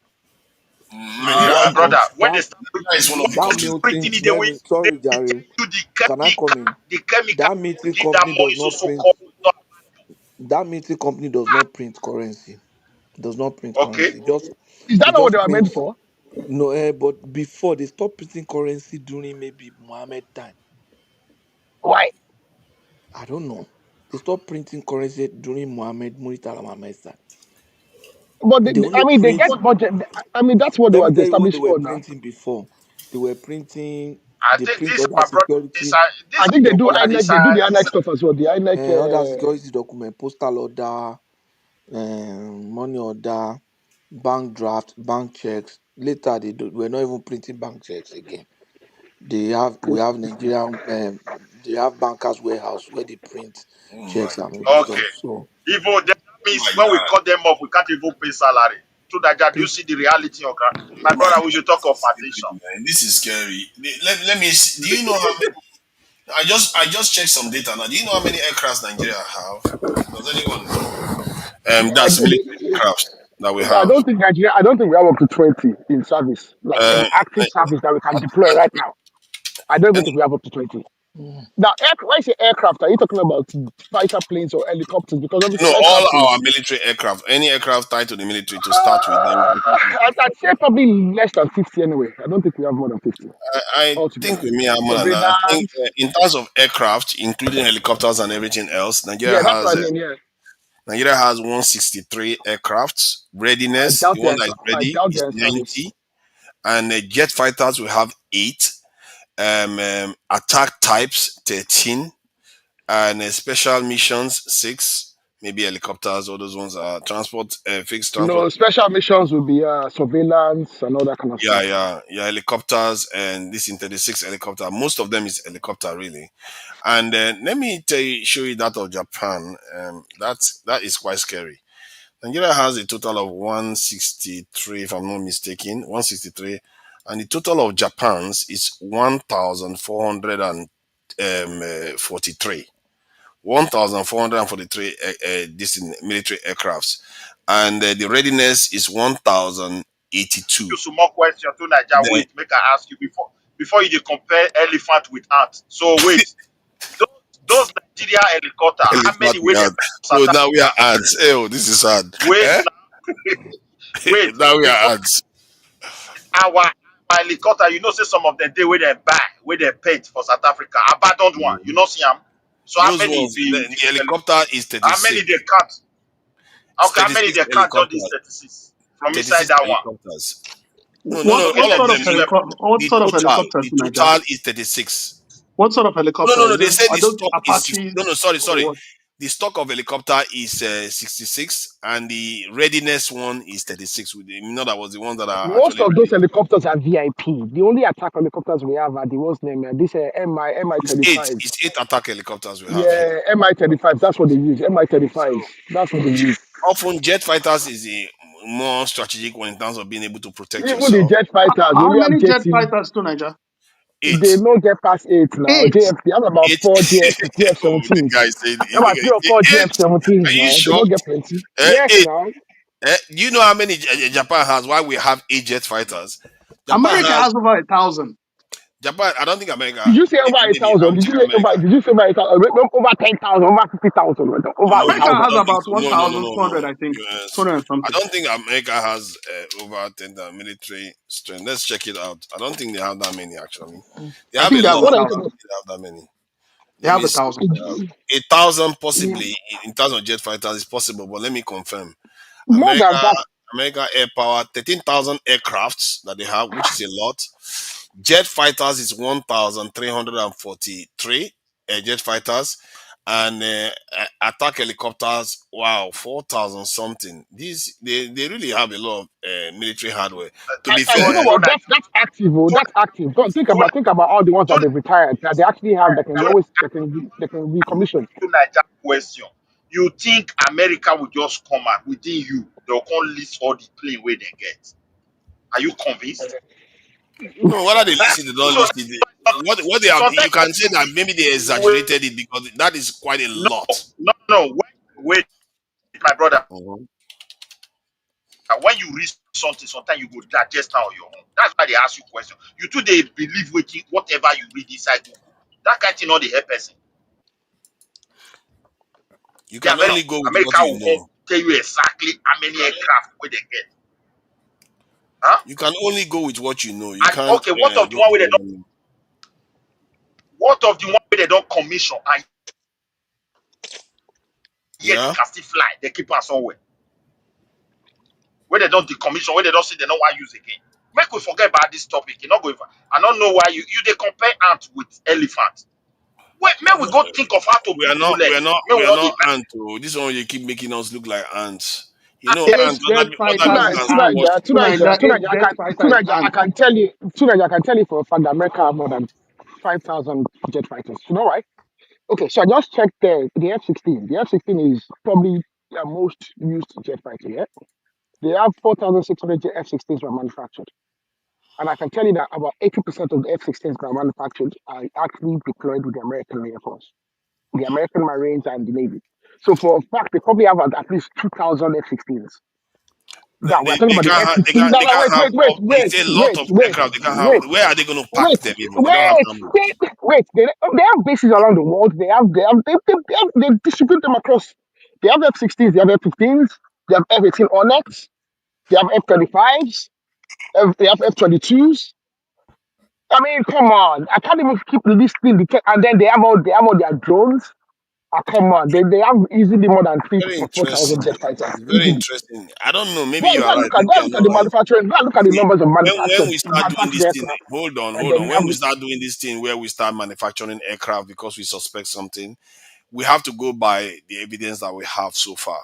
J: Nigeria,
Q: My
B: that
Q: brother, when they
B: that
Q: start
J: Nigeria is one of
Q: when
J: the
Q: they
B: that
J: countries
Q: start
B: meeting.
Q: printing it,
B: Let me
Q: they
B: sorry,
Q: will
B: Jerry.
Q: tell you
B: Can I come in?
Q: the chemical
B: That
Q: to
B: meeting
Q: give that
B: company
Q: money
B: does
Q: so
B: not
Q: so
B: print.
Q: called.
B: That meeting company does not print currency. Does not print
Q: Okay,
B: currency. Just
D: Is that
B: it
D: not what they
B: just
D: were meant
B: prints.
D: for?
B: No, but before they stopped printing currency during maybe Mohammed time.
D: Why?
B: I don't know. They stopped printing currency during Muritala Mohammed's time.
D: But
B: They only
D: I mean, they
B: print.
D: get budget. I mean, that's what they
B: Let me
D: were
B: tell you what they
D: established
B: were
D: for now.
B: printing before. They were printing.
Q: I
B: They
Q: think
B: print
Q: this
B: other
Q: my brother this
B: security
D: I
Q: this
D: think they do
Q: this
B: documents.
D: INEC. They do the INEC stuff as well. The INEC.
B: Other security document, postal order, money order, bank draft, bank checks. Later, we're not even printing bank checks again. We have Nigerian, they have bankers warehouse where they print
J: oh my,
B: checks and all this
Q: okay.
B: stuff. So
Q: Even that
J: oh
Q: means
J: my
Q: when we
J: God,
Q: cut them off, we can't even pay salary. To that, do you
B: pe-
Q: see the reality of that? My
J: oh my
Q: brother, we
J: God,
Q: should talk
J: this
Q: of
J: is
Q: attention.
J: scary, man. This is scary. Let me see. Do you know how many? I just checked some data now. Do you know how many aircrafts Nigeria have? Does anyone know?
D: I,
J: That's military aircrafts that we
D: I
J: have.
D: don't think Nigeria. I don't think we have up to 20 in service, like in
J: Um,
D: active service that we can deploy right now. I don't even
J: and
D: think we have up to 20.
B: mm,
D: Now, when you say aircraft, are you talking about fighter planes or helicopters? Because obviously,
J: no, all
D: aircraft is.
J: our military aircraft, any aircraft tied to the military to start with, then we can use it.
D: I'd say probably less than 50 anyway. I don't think we have more than 50
J: I think
D: altogether.
J: we may have more than that. I think
D: Surveillance.
J: in terms of aircraft, including helicopters and everything else,
D: Yeah, that's what I mean. Yeah.
J: Nigeria has 163 aircrafts.
D: I
J: Readiness,
D: doubt
J: the
D: they
J: one
D: are,
J: that is
D: I
J: ready,
D: doubt
J: is
D: they're in service.
J: 90, and jet fighters we have 8. Attack types 13, and special missions 6. Maybe helicopters, all those ones are transport, fixed transport.
D: No, special missions will be surveillance and all that kind of
J: Yeah,
D: stuff.
J: yeah, helicopters, and this in 36 helicopter. Most of them is helicopter, really. And let me show you that of Japan. That is quite scary. Nigeria has a total of 163, if I'm not mistaken, 163, and the total of Japan's is 1,443. 1,443 this in military aircrafts, and the readiness is 1,082.
Q: You some more question to Nigeria.
J: The
Q: Wait, make I ask you before you dey compare elephant with ant. So wait, those those Nigeria helicopter, how
J: elephant
Q: many
J: we
Q: were they
J: had.
Q: buy for
J: So
Q: South
J: now we are
Q: Africa?
J: ads. Oh, this is sad.
Q: Wait
J: Eh?
Q: now, wait,
J: Now we are
Q: because
J: ads.
Q: our helicopter, you know, say some of the day where they buy, where they paid for South Africa, abandoned one. You know, see them. So how
J: Those
Q: many
J: ones, the helicopter is
Q: how many
J: 36.
Q: they count?
J: It's
Q: Okay, how many
J: 36
Q: they count just this
J: helicopters.
Q: 36 from inside
J: 36
Q: that one?
J: helicopters. No, no.
Q: Okay,
J: All of them. No,
E: what
J: the
E: sort of
J: total,
E: helicopters
J: the
E: in Nigeria?
J: total is 36.
E: What sort of
J: No.
E: helicopters?
J: They said
E: Are
J: the
E: those
J: stock is 6.
E: Apaches
J: No,
E: or
J: sorry.
E: what?
J: The stock of helicopter is 66, and the readiness one is 36. You know, that was the ones that are
D: Most
J: actually
D: of those
J: ready.
D: helicopters are VIP. The only attack helicopters we have are the ones named this MI
J: It's eight.
D: 35.
J: It's 8 attack helicopters we have here.
D: Yeah, MI 35. That's what they use. MI 35s.
J: So
D: That's what they
J: jet,
D: use.
J: often jet fighters is a more strategic one in terms of being able to protect
D: Even the
J: yourself.
D: jet fighters, we
E: How
D: only have
E: many jet
D: jetty.
E: fighters to Nigeria?
D: They
J: Eight.
D: don't get past 8 now.
E: Eight.
D: JF, they have about
J: Eight.
D: 4 GF
J: Oh, the
D: 17s.
J: guy said
D: There are 3 or 4 GF
J: eight.
D: 17s
J: Are you
D: now. They don't get
J: shocked?
D: plenty. Yes,
J: Eight.
D: now.
J: You know how many Japan has? Why we have 8 jet fighters? Japan
E: America
J: has
E: has over 1,000.
J: Japan. I don't think America.
D: Did you say over
J: Maybe I
D: 8,000?
J: will
D: Did you
J: check
D: say
J: America.
D: over? Did you say over 10,000? Over 50,000? Over
J: No,
E: America
J: I
D: 8,000?
E: has
J: don't think
E: about
J: so. No.
E: 1,200, I think.
J: Yes.
E: 200 and
J: I
E: something.
J: don't think America has over 10 military strength. Let's check it out. I don't think they have that many actually. They
E: I
J: have a
E: think they have
J: lot,
E: a
D: What are you
J: but I
E: thousand.
J: don't
D: talking
J: think they have that many.
E: They
J: Let
E: have
J: me
E: a
J: see.
E: thousand.
D: about?
J: 1,000 possibly in terms of jet fighters is possible, but let me confirm.
D: More
J: America,
D: than that.
J: America Air Power, 13,000 aircrafts that they have, which is a lot. Jet fighters is 1,343 jet fighters, and attack helicopters. Wow, 4,000 something. These they really have a lot of military hardware. To be
D: And you know
J: fair,
D: what? That's active. Oh, that's active. Don't think about all the ones that they've retired that they actually have that can be always they can be commissioned.
Q: to Niger question. You think America will just come out within you? They'll come list all the plane where they get. Are you convinced?
J: no, whether they list it, they don't
Q: So
J: list it. What they have,
Q: sometimes
J: you can say that maybe they exaggerated it because that is quite a
Q: no,
J: lot.
Q: no. Wait, my brother.
J: Mhm.
Q: When you read something, sometimes you go digest on your own. That's why they ask you questions. You too they believe whatever you read inside Google. That kind of thing not the help person.
J: You
Q: The
J: can only go with
Q: America
J: what you
Q: will come
J: know.
Q: tell you exactly how many aircraft where they get. Huh?
J: You can only go with what you know. You
Q: And
J: can't
Q: okay, what of the
J: go
Q: one where they don't
J: beyond.
Q: what of the one where they don't commission and yet it
J: Yeah.
Q: can still fly? They keep us somewhere. Where they don't decommission, where they don't say they don't want to use again. Make we forget about this topic. You not going for I don't know why you they compare ant with elephant. Wait, may we go think of how to
J: We
Q: build
J: are not. We are
Q: bullet.
J: not.
Q: May
J: We
Q: we
J: are
Q: not the
J: not ants. Oh. This one you keep making us look like ants. You
Q: and
J: know,
Q: then
E: Yes,
J: ants.
E: jet
J: Other people
E: fighters
J: can
E: and
J: squash.
E: jet
D: I
E: and
D: can tell you, Tunaja, I can tell you for a fact that America have more than 5,000 jet fighters. You know why? Okay, so I just checked the F-16. The F-16 is probably their most used jet fighter. Yeah, they have 4,600 F-16s were manufactured, and I can tell you that about 80% of the F-16s that are manufactured are actually deployed with the American Air Force, the American Marines, and the Navy. So for a fact, they probably have at least 2,000 F-16s. Now we're talking
J: They
D: about the
J: can't. They
D: F-16.
J: can't.
D: No,
J: They
D: no,
J: can't
D: wait,
J: have.
D: wait, wait,
J: It's
D: wait,
J: a lot
D: wait,
J: of
D: wait,
J: aircraft. They can't have.
D: wait,
J: Where are they going to park
D: wait,
J: them? Even they don't have
D: wait,
J: that much.
D: wait. They have bases around the world. They distribute them across. They have F-16s, they have F-15s, they have F-18 Onyx, they have F-35s, they have F-22s. I mean, come on. I can't even keep listing and then they have all their drones. Ah, come on. They have easily more than three to
J: Very
D: four
J: interesting.
D: thousand jet fighters.
J: It's very
D: Easily.
J: interesting. I don't know. Maybe you
D: Go
J: are
D: and
J: right.
D: look at
J: Maybe you are not
D: the
J: right.
D: manufacturing. Go and look at the
J: See,
D: numbers of
J: when we start doing
D: manufactured
J: this thing,
D: aircraft,
J: hold on,
D: and
J: hold
D: then
J: on.
D: you
J: When
D: have
J: we
D: the
J: start doing this thing where we start manufacturing aircraft because we suspect something, we have to go by the evidence that we have so far,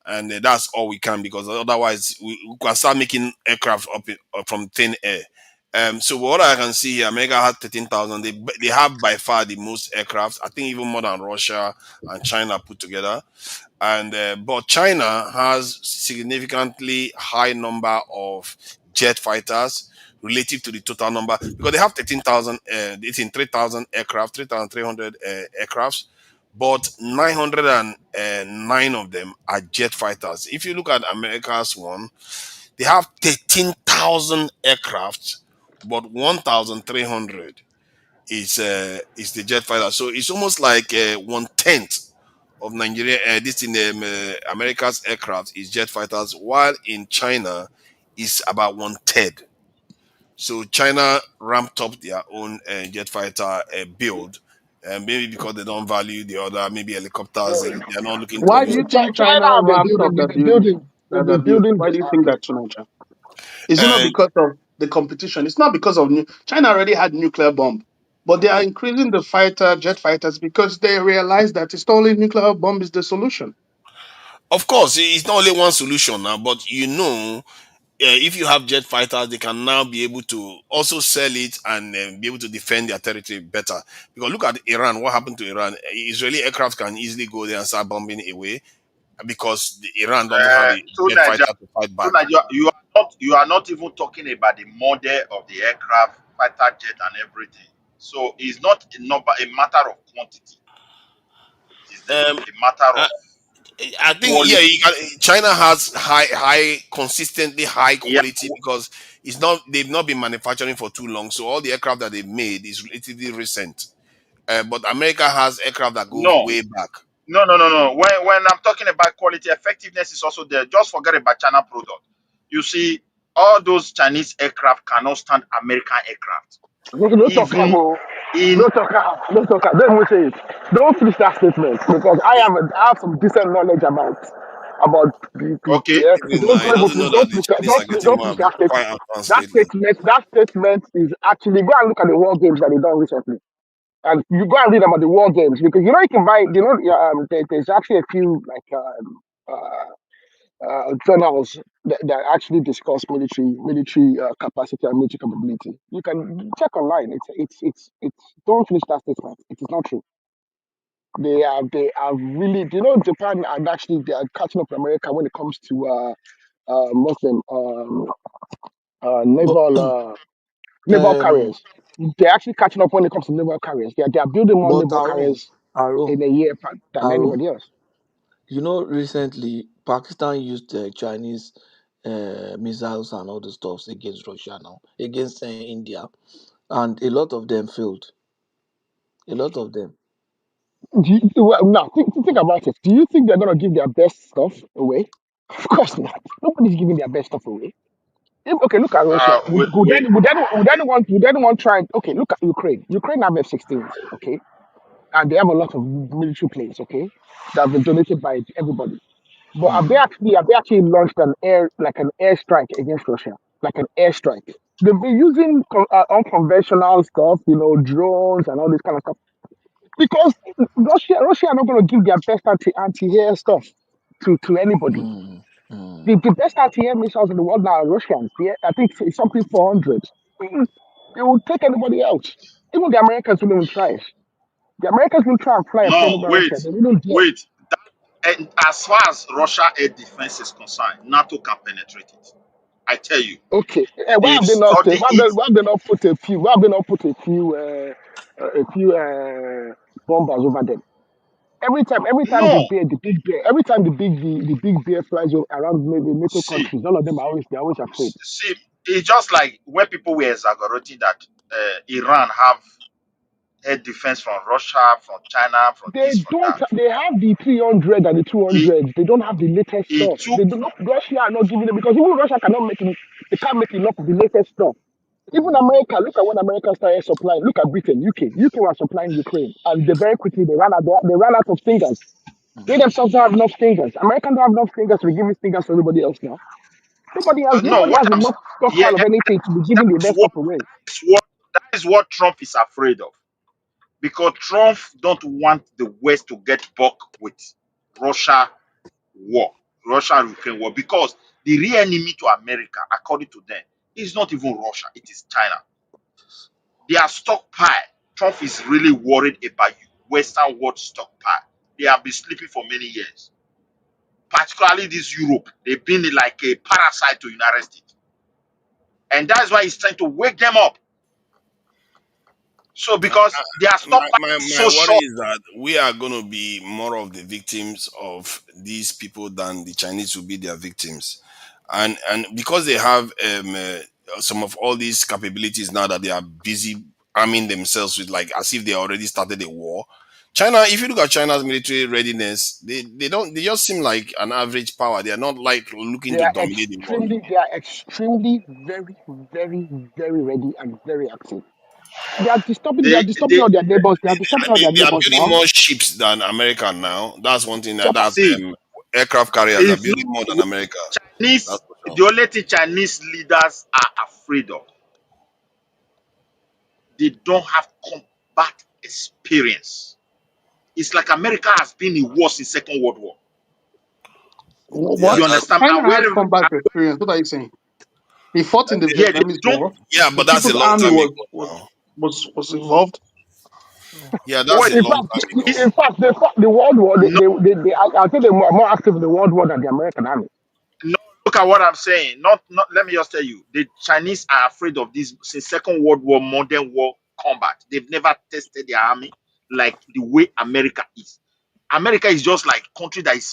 J: and that's all we can because otherwise we can start making aircraft up from thin air. So what I can see here, America had 13,000. They have by far the most aircraft. I think even more than Russia and China put together. And but China has significantly high number of jet fighters relative to the total number because they have 13,000 it's in 3,000 aircraft, 3,300 aircrafts, but 909 of them are jet fighters. If you look at America's one, they have 13,000 aircraft, but 1,300 is the jet fighter. So it's almost like 1/10 of Nigeria. This in America's aircraft is jet fighters, while in China is about 1/3. So China ramped up their own jet fighter build, maybe because they don't value the other, maybe helicopters. They are not looking to
E: why do
J: use.
E: you think
D: China
E: China
D: have been
E: ramped
D: building.
E: up
D: They've
E: the
D: been
E: build?
D: building. They've been building
E: Why
D: this.
E: do you think that, Sunacha? Is it not
J: And
E: because of the competition? It's not because of China already had nuclear bomb, but they are increasing the jet fighters because they realize that installing nuclear bomb is the solution.
J: of course, it's not only one solution now, but if you have jet fighters, they can now be able to also sell it and be able to defend their territory better. Because look at Iran. What happened to Iran? Israeli aircraft can easily go there and start bombing away because Iran doesn't have a
Q: to
J: jet
Q: Niger,
J: fighter to fight back.
Q: you are not even talking about the model of the aircraft, fighter jet, and everything. So it's not a matter of quantity. It's
J: Um,
Q: a matter
J: I,
Q: of
J: I think yeah,
Q: quality.
J: China has consistently high
Q: Yeah.
J: quality because it's not they've not been manufacturing for too long. So all the aircraft that they've made is relatively recent. But America has aircraft that goes
Q: No,
J: way back.
Q: no. When I'm talking about quality, effectiveness is also there. Just forget about China product. You see, all those Chinese aircraft cannot stand American aircraft.
D: No talk am
Q: Even
D: o.
Q: in
D: No talk am. No talk am. Don't even say it. Don't finish that statement because I have some decent knowledge the
Q: okay,
D: air.
J: He doesn't know that the Chinese are getting
D: Don't
J: more
D: finish that statement.
J: quite advanced lately.
D: That statement is actually go and look at the war games that they done recently. And you go and read about the war games because you know you can buy. You know, there's actually a few like journals that actually discuss military capacity and military capability. You can check online. It's. Don't finish that statement. It is not true. They are really. You know, Japan and actually they are catching up to America when it comes to Muslim
B: But
D: naval
B: um,
D: carriers. They're actually catching up when it comes to naval carriers. They are building more
B: but
D: naval carriers
B: Aaron,
D: in a year than
B: Aaron,
D: anybody else.
B: you know, recently Pakistan used Chinese missiles and all the stuffs against Russia now, against India, and a lot of them failed. A lot of them.
D: Well, now think about it. Do you think they're gonna give their best stuff away? Of course not. Nobody's giving their best stuff away. Okay, look at Russia.
Q: Wait, wait.
D: Would anyone try? Okay, look at Ukraine. Ukraine have F-16s. Okay, and they have a lot of military planes. Okay, that have been donated by everybody. But
B: Hmm.
D: have they actually launched an airstrike against Russia? Like an airstrike. They've been using unconventional stuff, drones and all this kind of stuff. Because Russia are not going to give their best anti-air stuff to anybody.
B: Hmm. Hmm.
D: The best anti-air missiles in the world now are Russians. Yeah, I think it's something 400. They will take anybody else. Even the Americans wouldn't even try it. The Americans will try and fly a plane
Q: No,
D: over Russia.
Q: wait,
D: They wouldn't dare.
Q: wait. And as far as Russia air defense is concerned, NATO can penetrate it. I tell you,
D: Okay. Why
Q: they've
D: have they not?
Q: studied it.
D: Why have they not put a few? Why have they not put a few bombers over them? Every time
Q: No,
D: the big bear flies around maybe NATO
Q: see,
D: countries, all of them are always afraid.
Q: see, it's just like when people were exaggerating that Iran have air defense from Russia, from China, from
D: They
Q: this, from
D: don't.
Q: that.
D: They have the 300 and the
Q: He
D: 200. They don't have the latest
Q: he
D: stuff.
Q: took
D: They do not. Russia are not giving them because even Russia cannot make it. They can't make enough of the latest stuff. Even America, look at when America started supplying. Look at Britain, UK was supplying Ukraine, and they very quickly they ran out. They ran out of stingers. They themselves don't have enough stingers. Americans don't have enough stingers to be giving stingers to everybody else now.
Q: no.
D: Nobody
Q: What
D: has
Q: I'm
D: enough
Q: yeah,
D: stockpile of anything to be giving the
Q: that's
D: best
Q: what
D: stuff away.
Q: is what that is what Trump is afraid of because Trump don't want the West to get buck with Russia war, Russia Ukraine war, because the real enemy to America, according to them, is not even Russia, it is China. Their stockpile. Trump is really worried about you, Western world stockpile. They have been sleeping for many years, particularly this Europe. They've been like a parasite to United States, and that's why he's trying to wake them up. So because their stockpile is
J: My
Q: so
J: worry
Q: short,
J: is that we are going to be more of the victims of these people than the Chinese will be their victims, and because they have some of all these capabilities now that they are busy arming themselves with, like as if they already started a war. China, if you look at China's military readiness, they just seem like an average power. They are not like looking to dominate the world.
D: They are extremely, very, very, very ready and very active. They are disturbing. They are disturbing
Q: they
D: all their neighbors. They are disturbing all their
J: They are
D: neighbors
J: building
D: now.
J: more ships than America now. That's one thing.
D: So,
J: That's
Q: see
J: aircraft carriers are
Q: is
J: building more than
Q: not
J: America. That's
Q: Chinese.
J: for sure.
Q: The only thing Chinese leaders are afraid of, they don't have combat experience. It's like America has been in wars in Second World War.
J: Yeah,
E: What?
Q: You
J: that's
Q: understand?
E: China
Q: And
E: has
Q: wherever,
E: combat experience. What are you saying? He fought in the
Q: yeah, they
E: Vietnamese
Q: don't.
E: War.
J: yeah,
E: The
J: but that's a
E: People's
J: long
E: Army
J: time
E: was
J: ago
E: was
J: now.
E: was was involved.
J: Yeah, that's
Q: Wait,
J: a long time
D: in
J: ago.
D: fact, they fought the World War.
Q: no,
D: I think they're more active in the World War than the American army.
Q: no. Look at what I'm saying. Not. Let me just tell you, the Chinese are afraid of this since Second World War, modern war combat. They've never tested their army like the way America is. America is just like country that is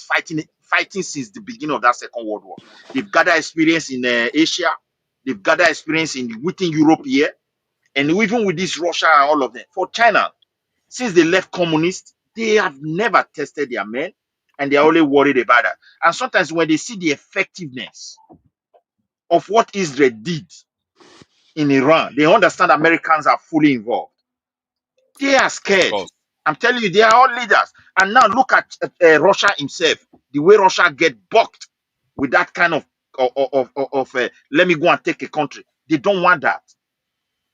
Q: fighting since the beginning of that Second World War. They've gathered experience in Asia. They've gathered experience within Europe here, and even with this Russia and all of them. For China, since they left communist, they have never tested their men, and they're only worried about that. And sometimes when they see the effectiveness of what Israel did in Iran, they understand Americans are fully involved. They are
J: Of
Q: scared.
J: course.
Q: I'm telling you, they are all leaders. And now look at Russia himself, the way Russia get bucked with that kind of let me go and take a country. They don't want that.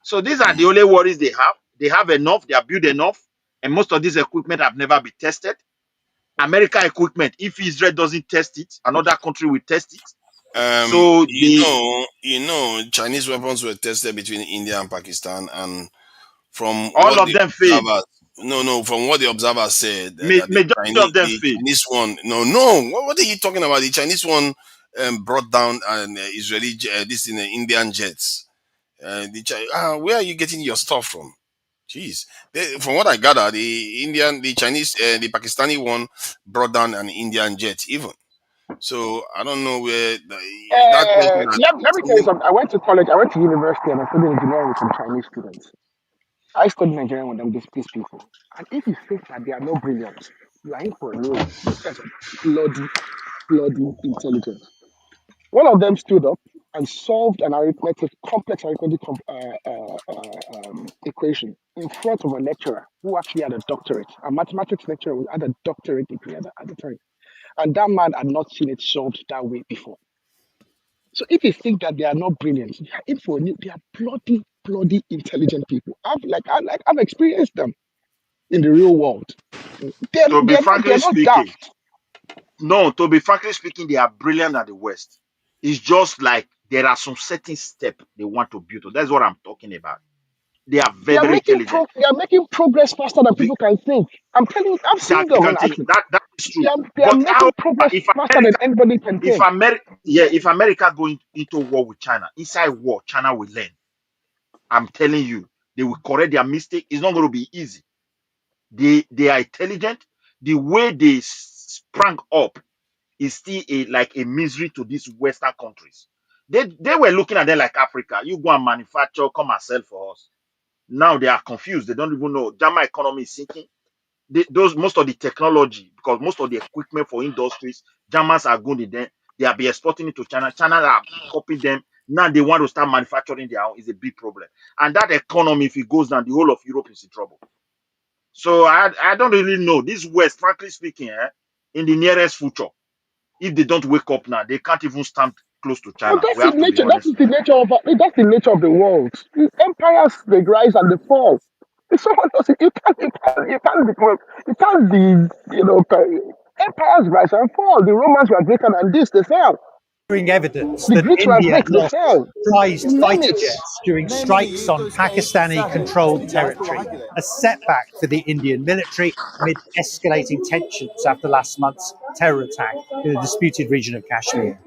Q: So these are the only worries they have. They have enough. They have built enough, and most of these equipment have never been tested. America equipment, if Israel doesn't test it, another country will test it. So the
J: Chinese weapons were tested between India and Pakistan, and from
Q: all
J: what
Q: of
J: the
Q: them failed.
J: observers, from what the observers said, that
Q: Majority of them
J: The
Q: failed.
J: Chinese one, no, what are you talking about? The Chinese one brought down an Israeli, this in Indian jets. Where are you getting your stuff from? Jeez, from what I gather, the Chinese, the Pakistani one brought down an Indian jet, even. So I don't know where that tells you that.
D: Let me tell you something. I went to college, I went to university, and I studied engineering with some Chinese students. I studied engineering with them, these people. And if you think that they are not brilliant, you are in for a real. These guys are bloody intelligent. One of them stood up and solved an complex arithmetic equation in front of a lecturer who actually had a doctorate, a mathematics lecturer who had a doctorate degree at the time. And that man had not seen it solved that way before. So if you think that they are not brilliant, they are in for a new, they are bloody intelligent people. I've experienced them in the real world.
Q: To be
D: They're
Q: frankly
D: not
Q: speaking,
D: daft.
Q: no, to be frankly speaking, they are brilliant at the West. It's just like there are some certain steps they want to build. That's what I'm talking about. They are very, very intelligent.
D: They are making progress faster than
Q: Be-
D: people can think. I'm telling you, I've seen
Q: That
D: them
Q: you
D: in
Q: can think
D: action.
Q: that is true.
D: They are
Q: But
D: making
Q: however,
D: progress faster than anybody can think.
Q: if America going into war with China, inside war, China will learn. I'm telling you, they will correct their mistake. It's not going to be easy. They are intelligent. The way they sprang up is still like a misery to these Western countries. They were looking at them like Africa. You go and manufacture, come and sell for us. Now they are confused. They don't even know. German economy is sinking. Those most of the technology, because most of the equipment for industries, Germans are good in them. They are be exporting it to China. China are copying them. Now they want to start manufacturing their own. Is a big problem. And that economy, if it goes down, the whole of Europe is in trouble. So I don't really know. This West, frankly speaking, in the nearest future, if they don't wake up now, they can't even stand close to
D: But
Q: China. We have to be honest with
D: that's the nature of the world. Empires they rise and they fall. If someone does it, you can't be, empires rise and fall. The Romans were greater than this, they fell.
G: Evidence
D: The
G: that
D: Greeks were
G: India
D: great, they
G: lost
D: fell.
G: prized
D: Name
G: fighter
D: it.
G: jets during strikes on Pakistani controlled territory, a setback for the Indian military amid escalating tensions after last month's terror attack in the disputed region of Kashmir.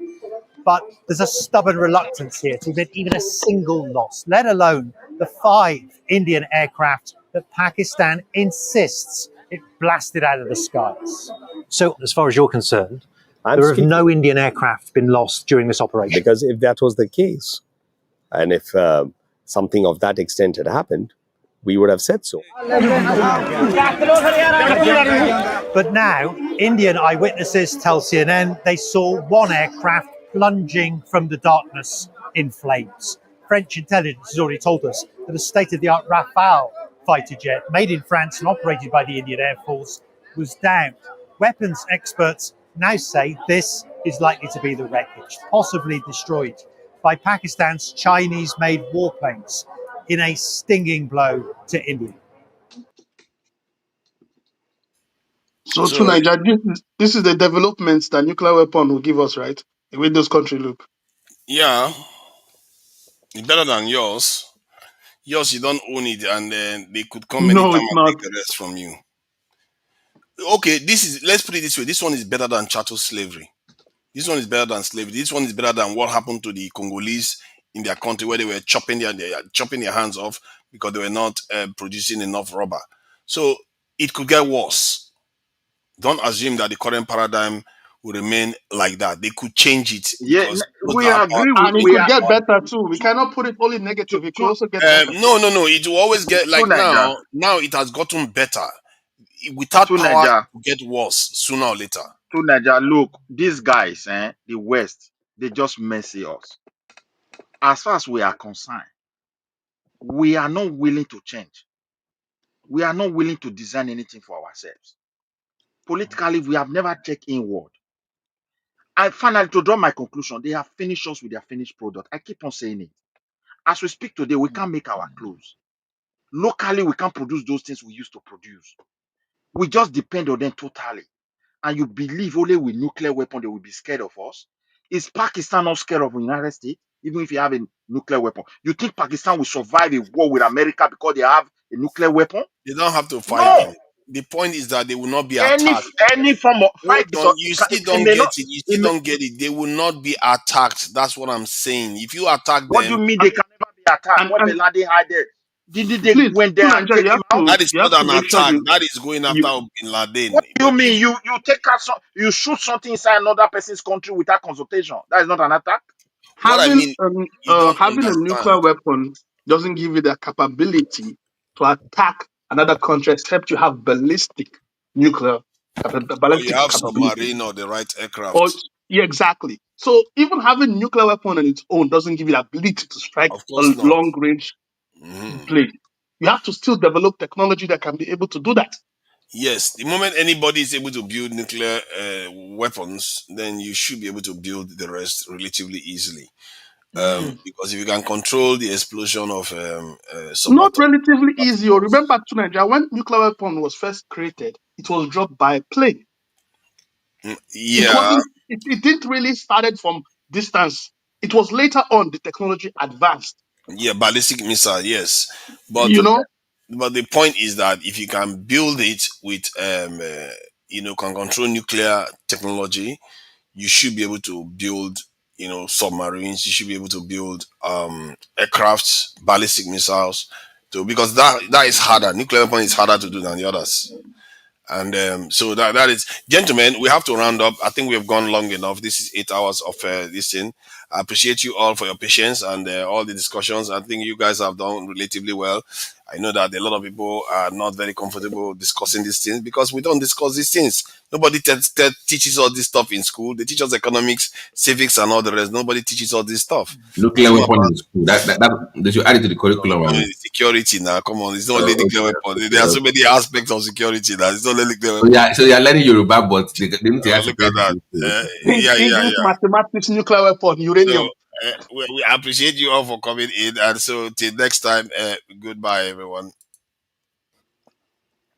G: But there's a stubborn reluctance here to admit even a single loss, let alone the 5 Indian aircraft that Pakistan insists it blasted out of the skies. So, as far as you're concerned, there have no Indian aircraft been lost during this operation.
U: Because if that was the case, and if something of that extent had happened, we would have said so.
G: But now, Indian eyewitnesses tell CNN they saw one aircraft plunging from the darkness in flames. French intelligence has already told us that a state-of-the-art Rafale fighter jet made in France and operated by the Indian Air Force was downed. Weapons experts now say this is likely to be the wreckage, possibly destroyed by Pakistan's Chinese-made warplanes in a stinging blow to India.
E: So to
J: So
E: Nigeria, this is the developments that nuclear weapon will give us, right? The way those countries look.
J: yeah, it's better than yours. Yours, you don't own it, and then they could come
E: No,
J: anytime
E: it's
J: and
E: not.
J: take the rest from you. Okay, let's put it this way. This one is better than chattel slavery. This one is better than slavery. This one is better than what happened to the Congolese in their country, where they were chopping their hands off because they were not producing enough rubber. So it could get worse. Don't assume that the current paradigm will remain like that. They could change it
Q: Yeah,
J: because
Q: we agree.
E: And it
Q: We
E: could
Q: are
E: get better too. We cannot put it only
Q: to
E: negative. It could
Q: to
E: also get better.
J: no. It will always get
Q: to
J: like
Q: Niger,
J: now it has gotten better. Without
Q: to
J: power, it
Q: Niger,
J: will get worse sooner or later.
Q: to Niger. Look, these guys, the West, they just messy us. As far as we are concerned, we are not willing to change. We are not willing to design anything for ourselves. Politically, we have never checked inward. And finally, to draw my conclusion, they have finished us with their finished product. I keep on saying it. As we speak today, we can't make our clothes. Locally, we can't produce those things we used to produce. We just depend on them totally. And you believe only with nuclear weapon they will be scared of us? Is Pakistan not scared of the United States? Even if you have a nuclear weapon, you think Pakistan will survive a war with America because they have a nuclear weapon?
J: They don't have to fight
Q: No.
J: them. The point is that they will not be
Q: Any
J: attacked.
Q: any form of fight
J: Hold
Q: is
J: on, you still
Q: it
J: don't
Q: may
J: get
Q: not.
J: it. You
Q: It
J: still
Q: may,
J: don't get it. They will not be attacked. That's what I'm saying. If you attack
Q: what do you
J: them,
Q: mean they can never be attacked? When
E: And
Q: Bin Laden had there, did they
E: please,
Q: went
E: to
Q: there and
E: Nigeria,
Q: take him out?
J: that is
E: you have
J: not
E: to
J: an
E: make sure
J: attack. That is going after
E: you
J: Bin Laden.
Q: What do you
J: But
Q: mean?
J: if
Q: You take out you shoot something inside another person's country without consultation? That is not an attack.
J: what I mean, you don't
E: having a nuclear
J: understand.
E: weapon doesn't give you the capability to attack another country except you have nuclear
J: Or you
E: ballistic
J: have
E: capability.
J: submarine or the right
E: Or
J: aircraft.
E: yeah, exactly. So even having nuclear weapon on its own doesn't give you the ability to strike
J: Of
E: a
J: course not.
E: long range
J: Mhm.
E: plane. You have to still develop technology that can be able to do that.
J: Yes, the moment anybody is able to build nuclear weapons, then you should be able to build the rest relatively easily. Because if you can control the explosion of
E: Not
J: subatomic
E: relatively easy. You
J: particles,
E: remember to Nigeria when nuclear weapon was first created, it was dropped by a plane. It
J: yeah,
E: wasn't. It didn't really started from distance. It was later on the technology advanced.
J: yeah, ballistic missile, yes, but
E: You know,
J: the point is that if you can build it with can control nuclear technology, you should be able to build submarines. You should be able to build aircrafts, ballistic missiles, because that is harder. Nuclear weapon is harder to do than the others. And so that is, gentlemen, we have to round up. I think we have gone long enough. This is 8 hours of this thing. I appreciate you all for your patience and all the discussions. I think you guys have done relatively well. I know that a lot of people are not very comfortable discussing these things because we don't discuss these things. Nobody teaches all this stuff in school. They teach us economics, civics, and all the rest. Nobody teaches all this stuff.
R: Nuclear
J: Some of
R: weapon
J: us,
R: is cool. That they should add it to the curriculum.
J: security now. Come on, it's not only nuclear weapon. There are so
R: Okay.
J: many aspects of security now. It's not only nuclear
R: So
J: weapon.
R: yeah, so they are learning Yoruba, but they need to add
J: Look at
R: security
J: that.
R: to it.
J: Yeah, yeah,
E: English,
J: yeah.
E: mathematics, nuclear weapon,
J: So
E: uranium.
J: we appreciate you all for coming in. And so till next time, goodbye, everyone.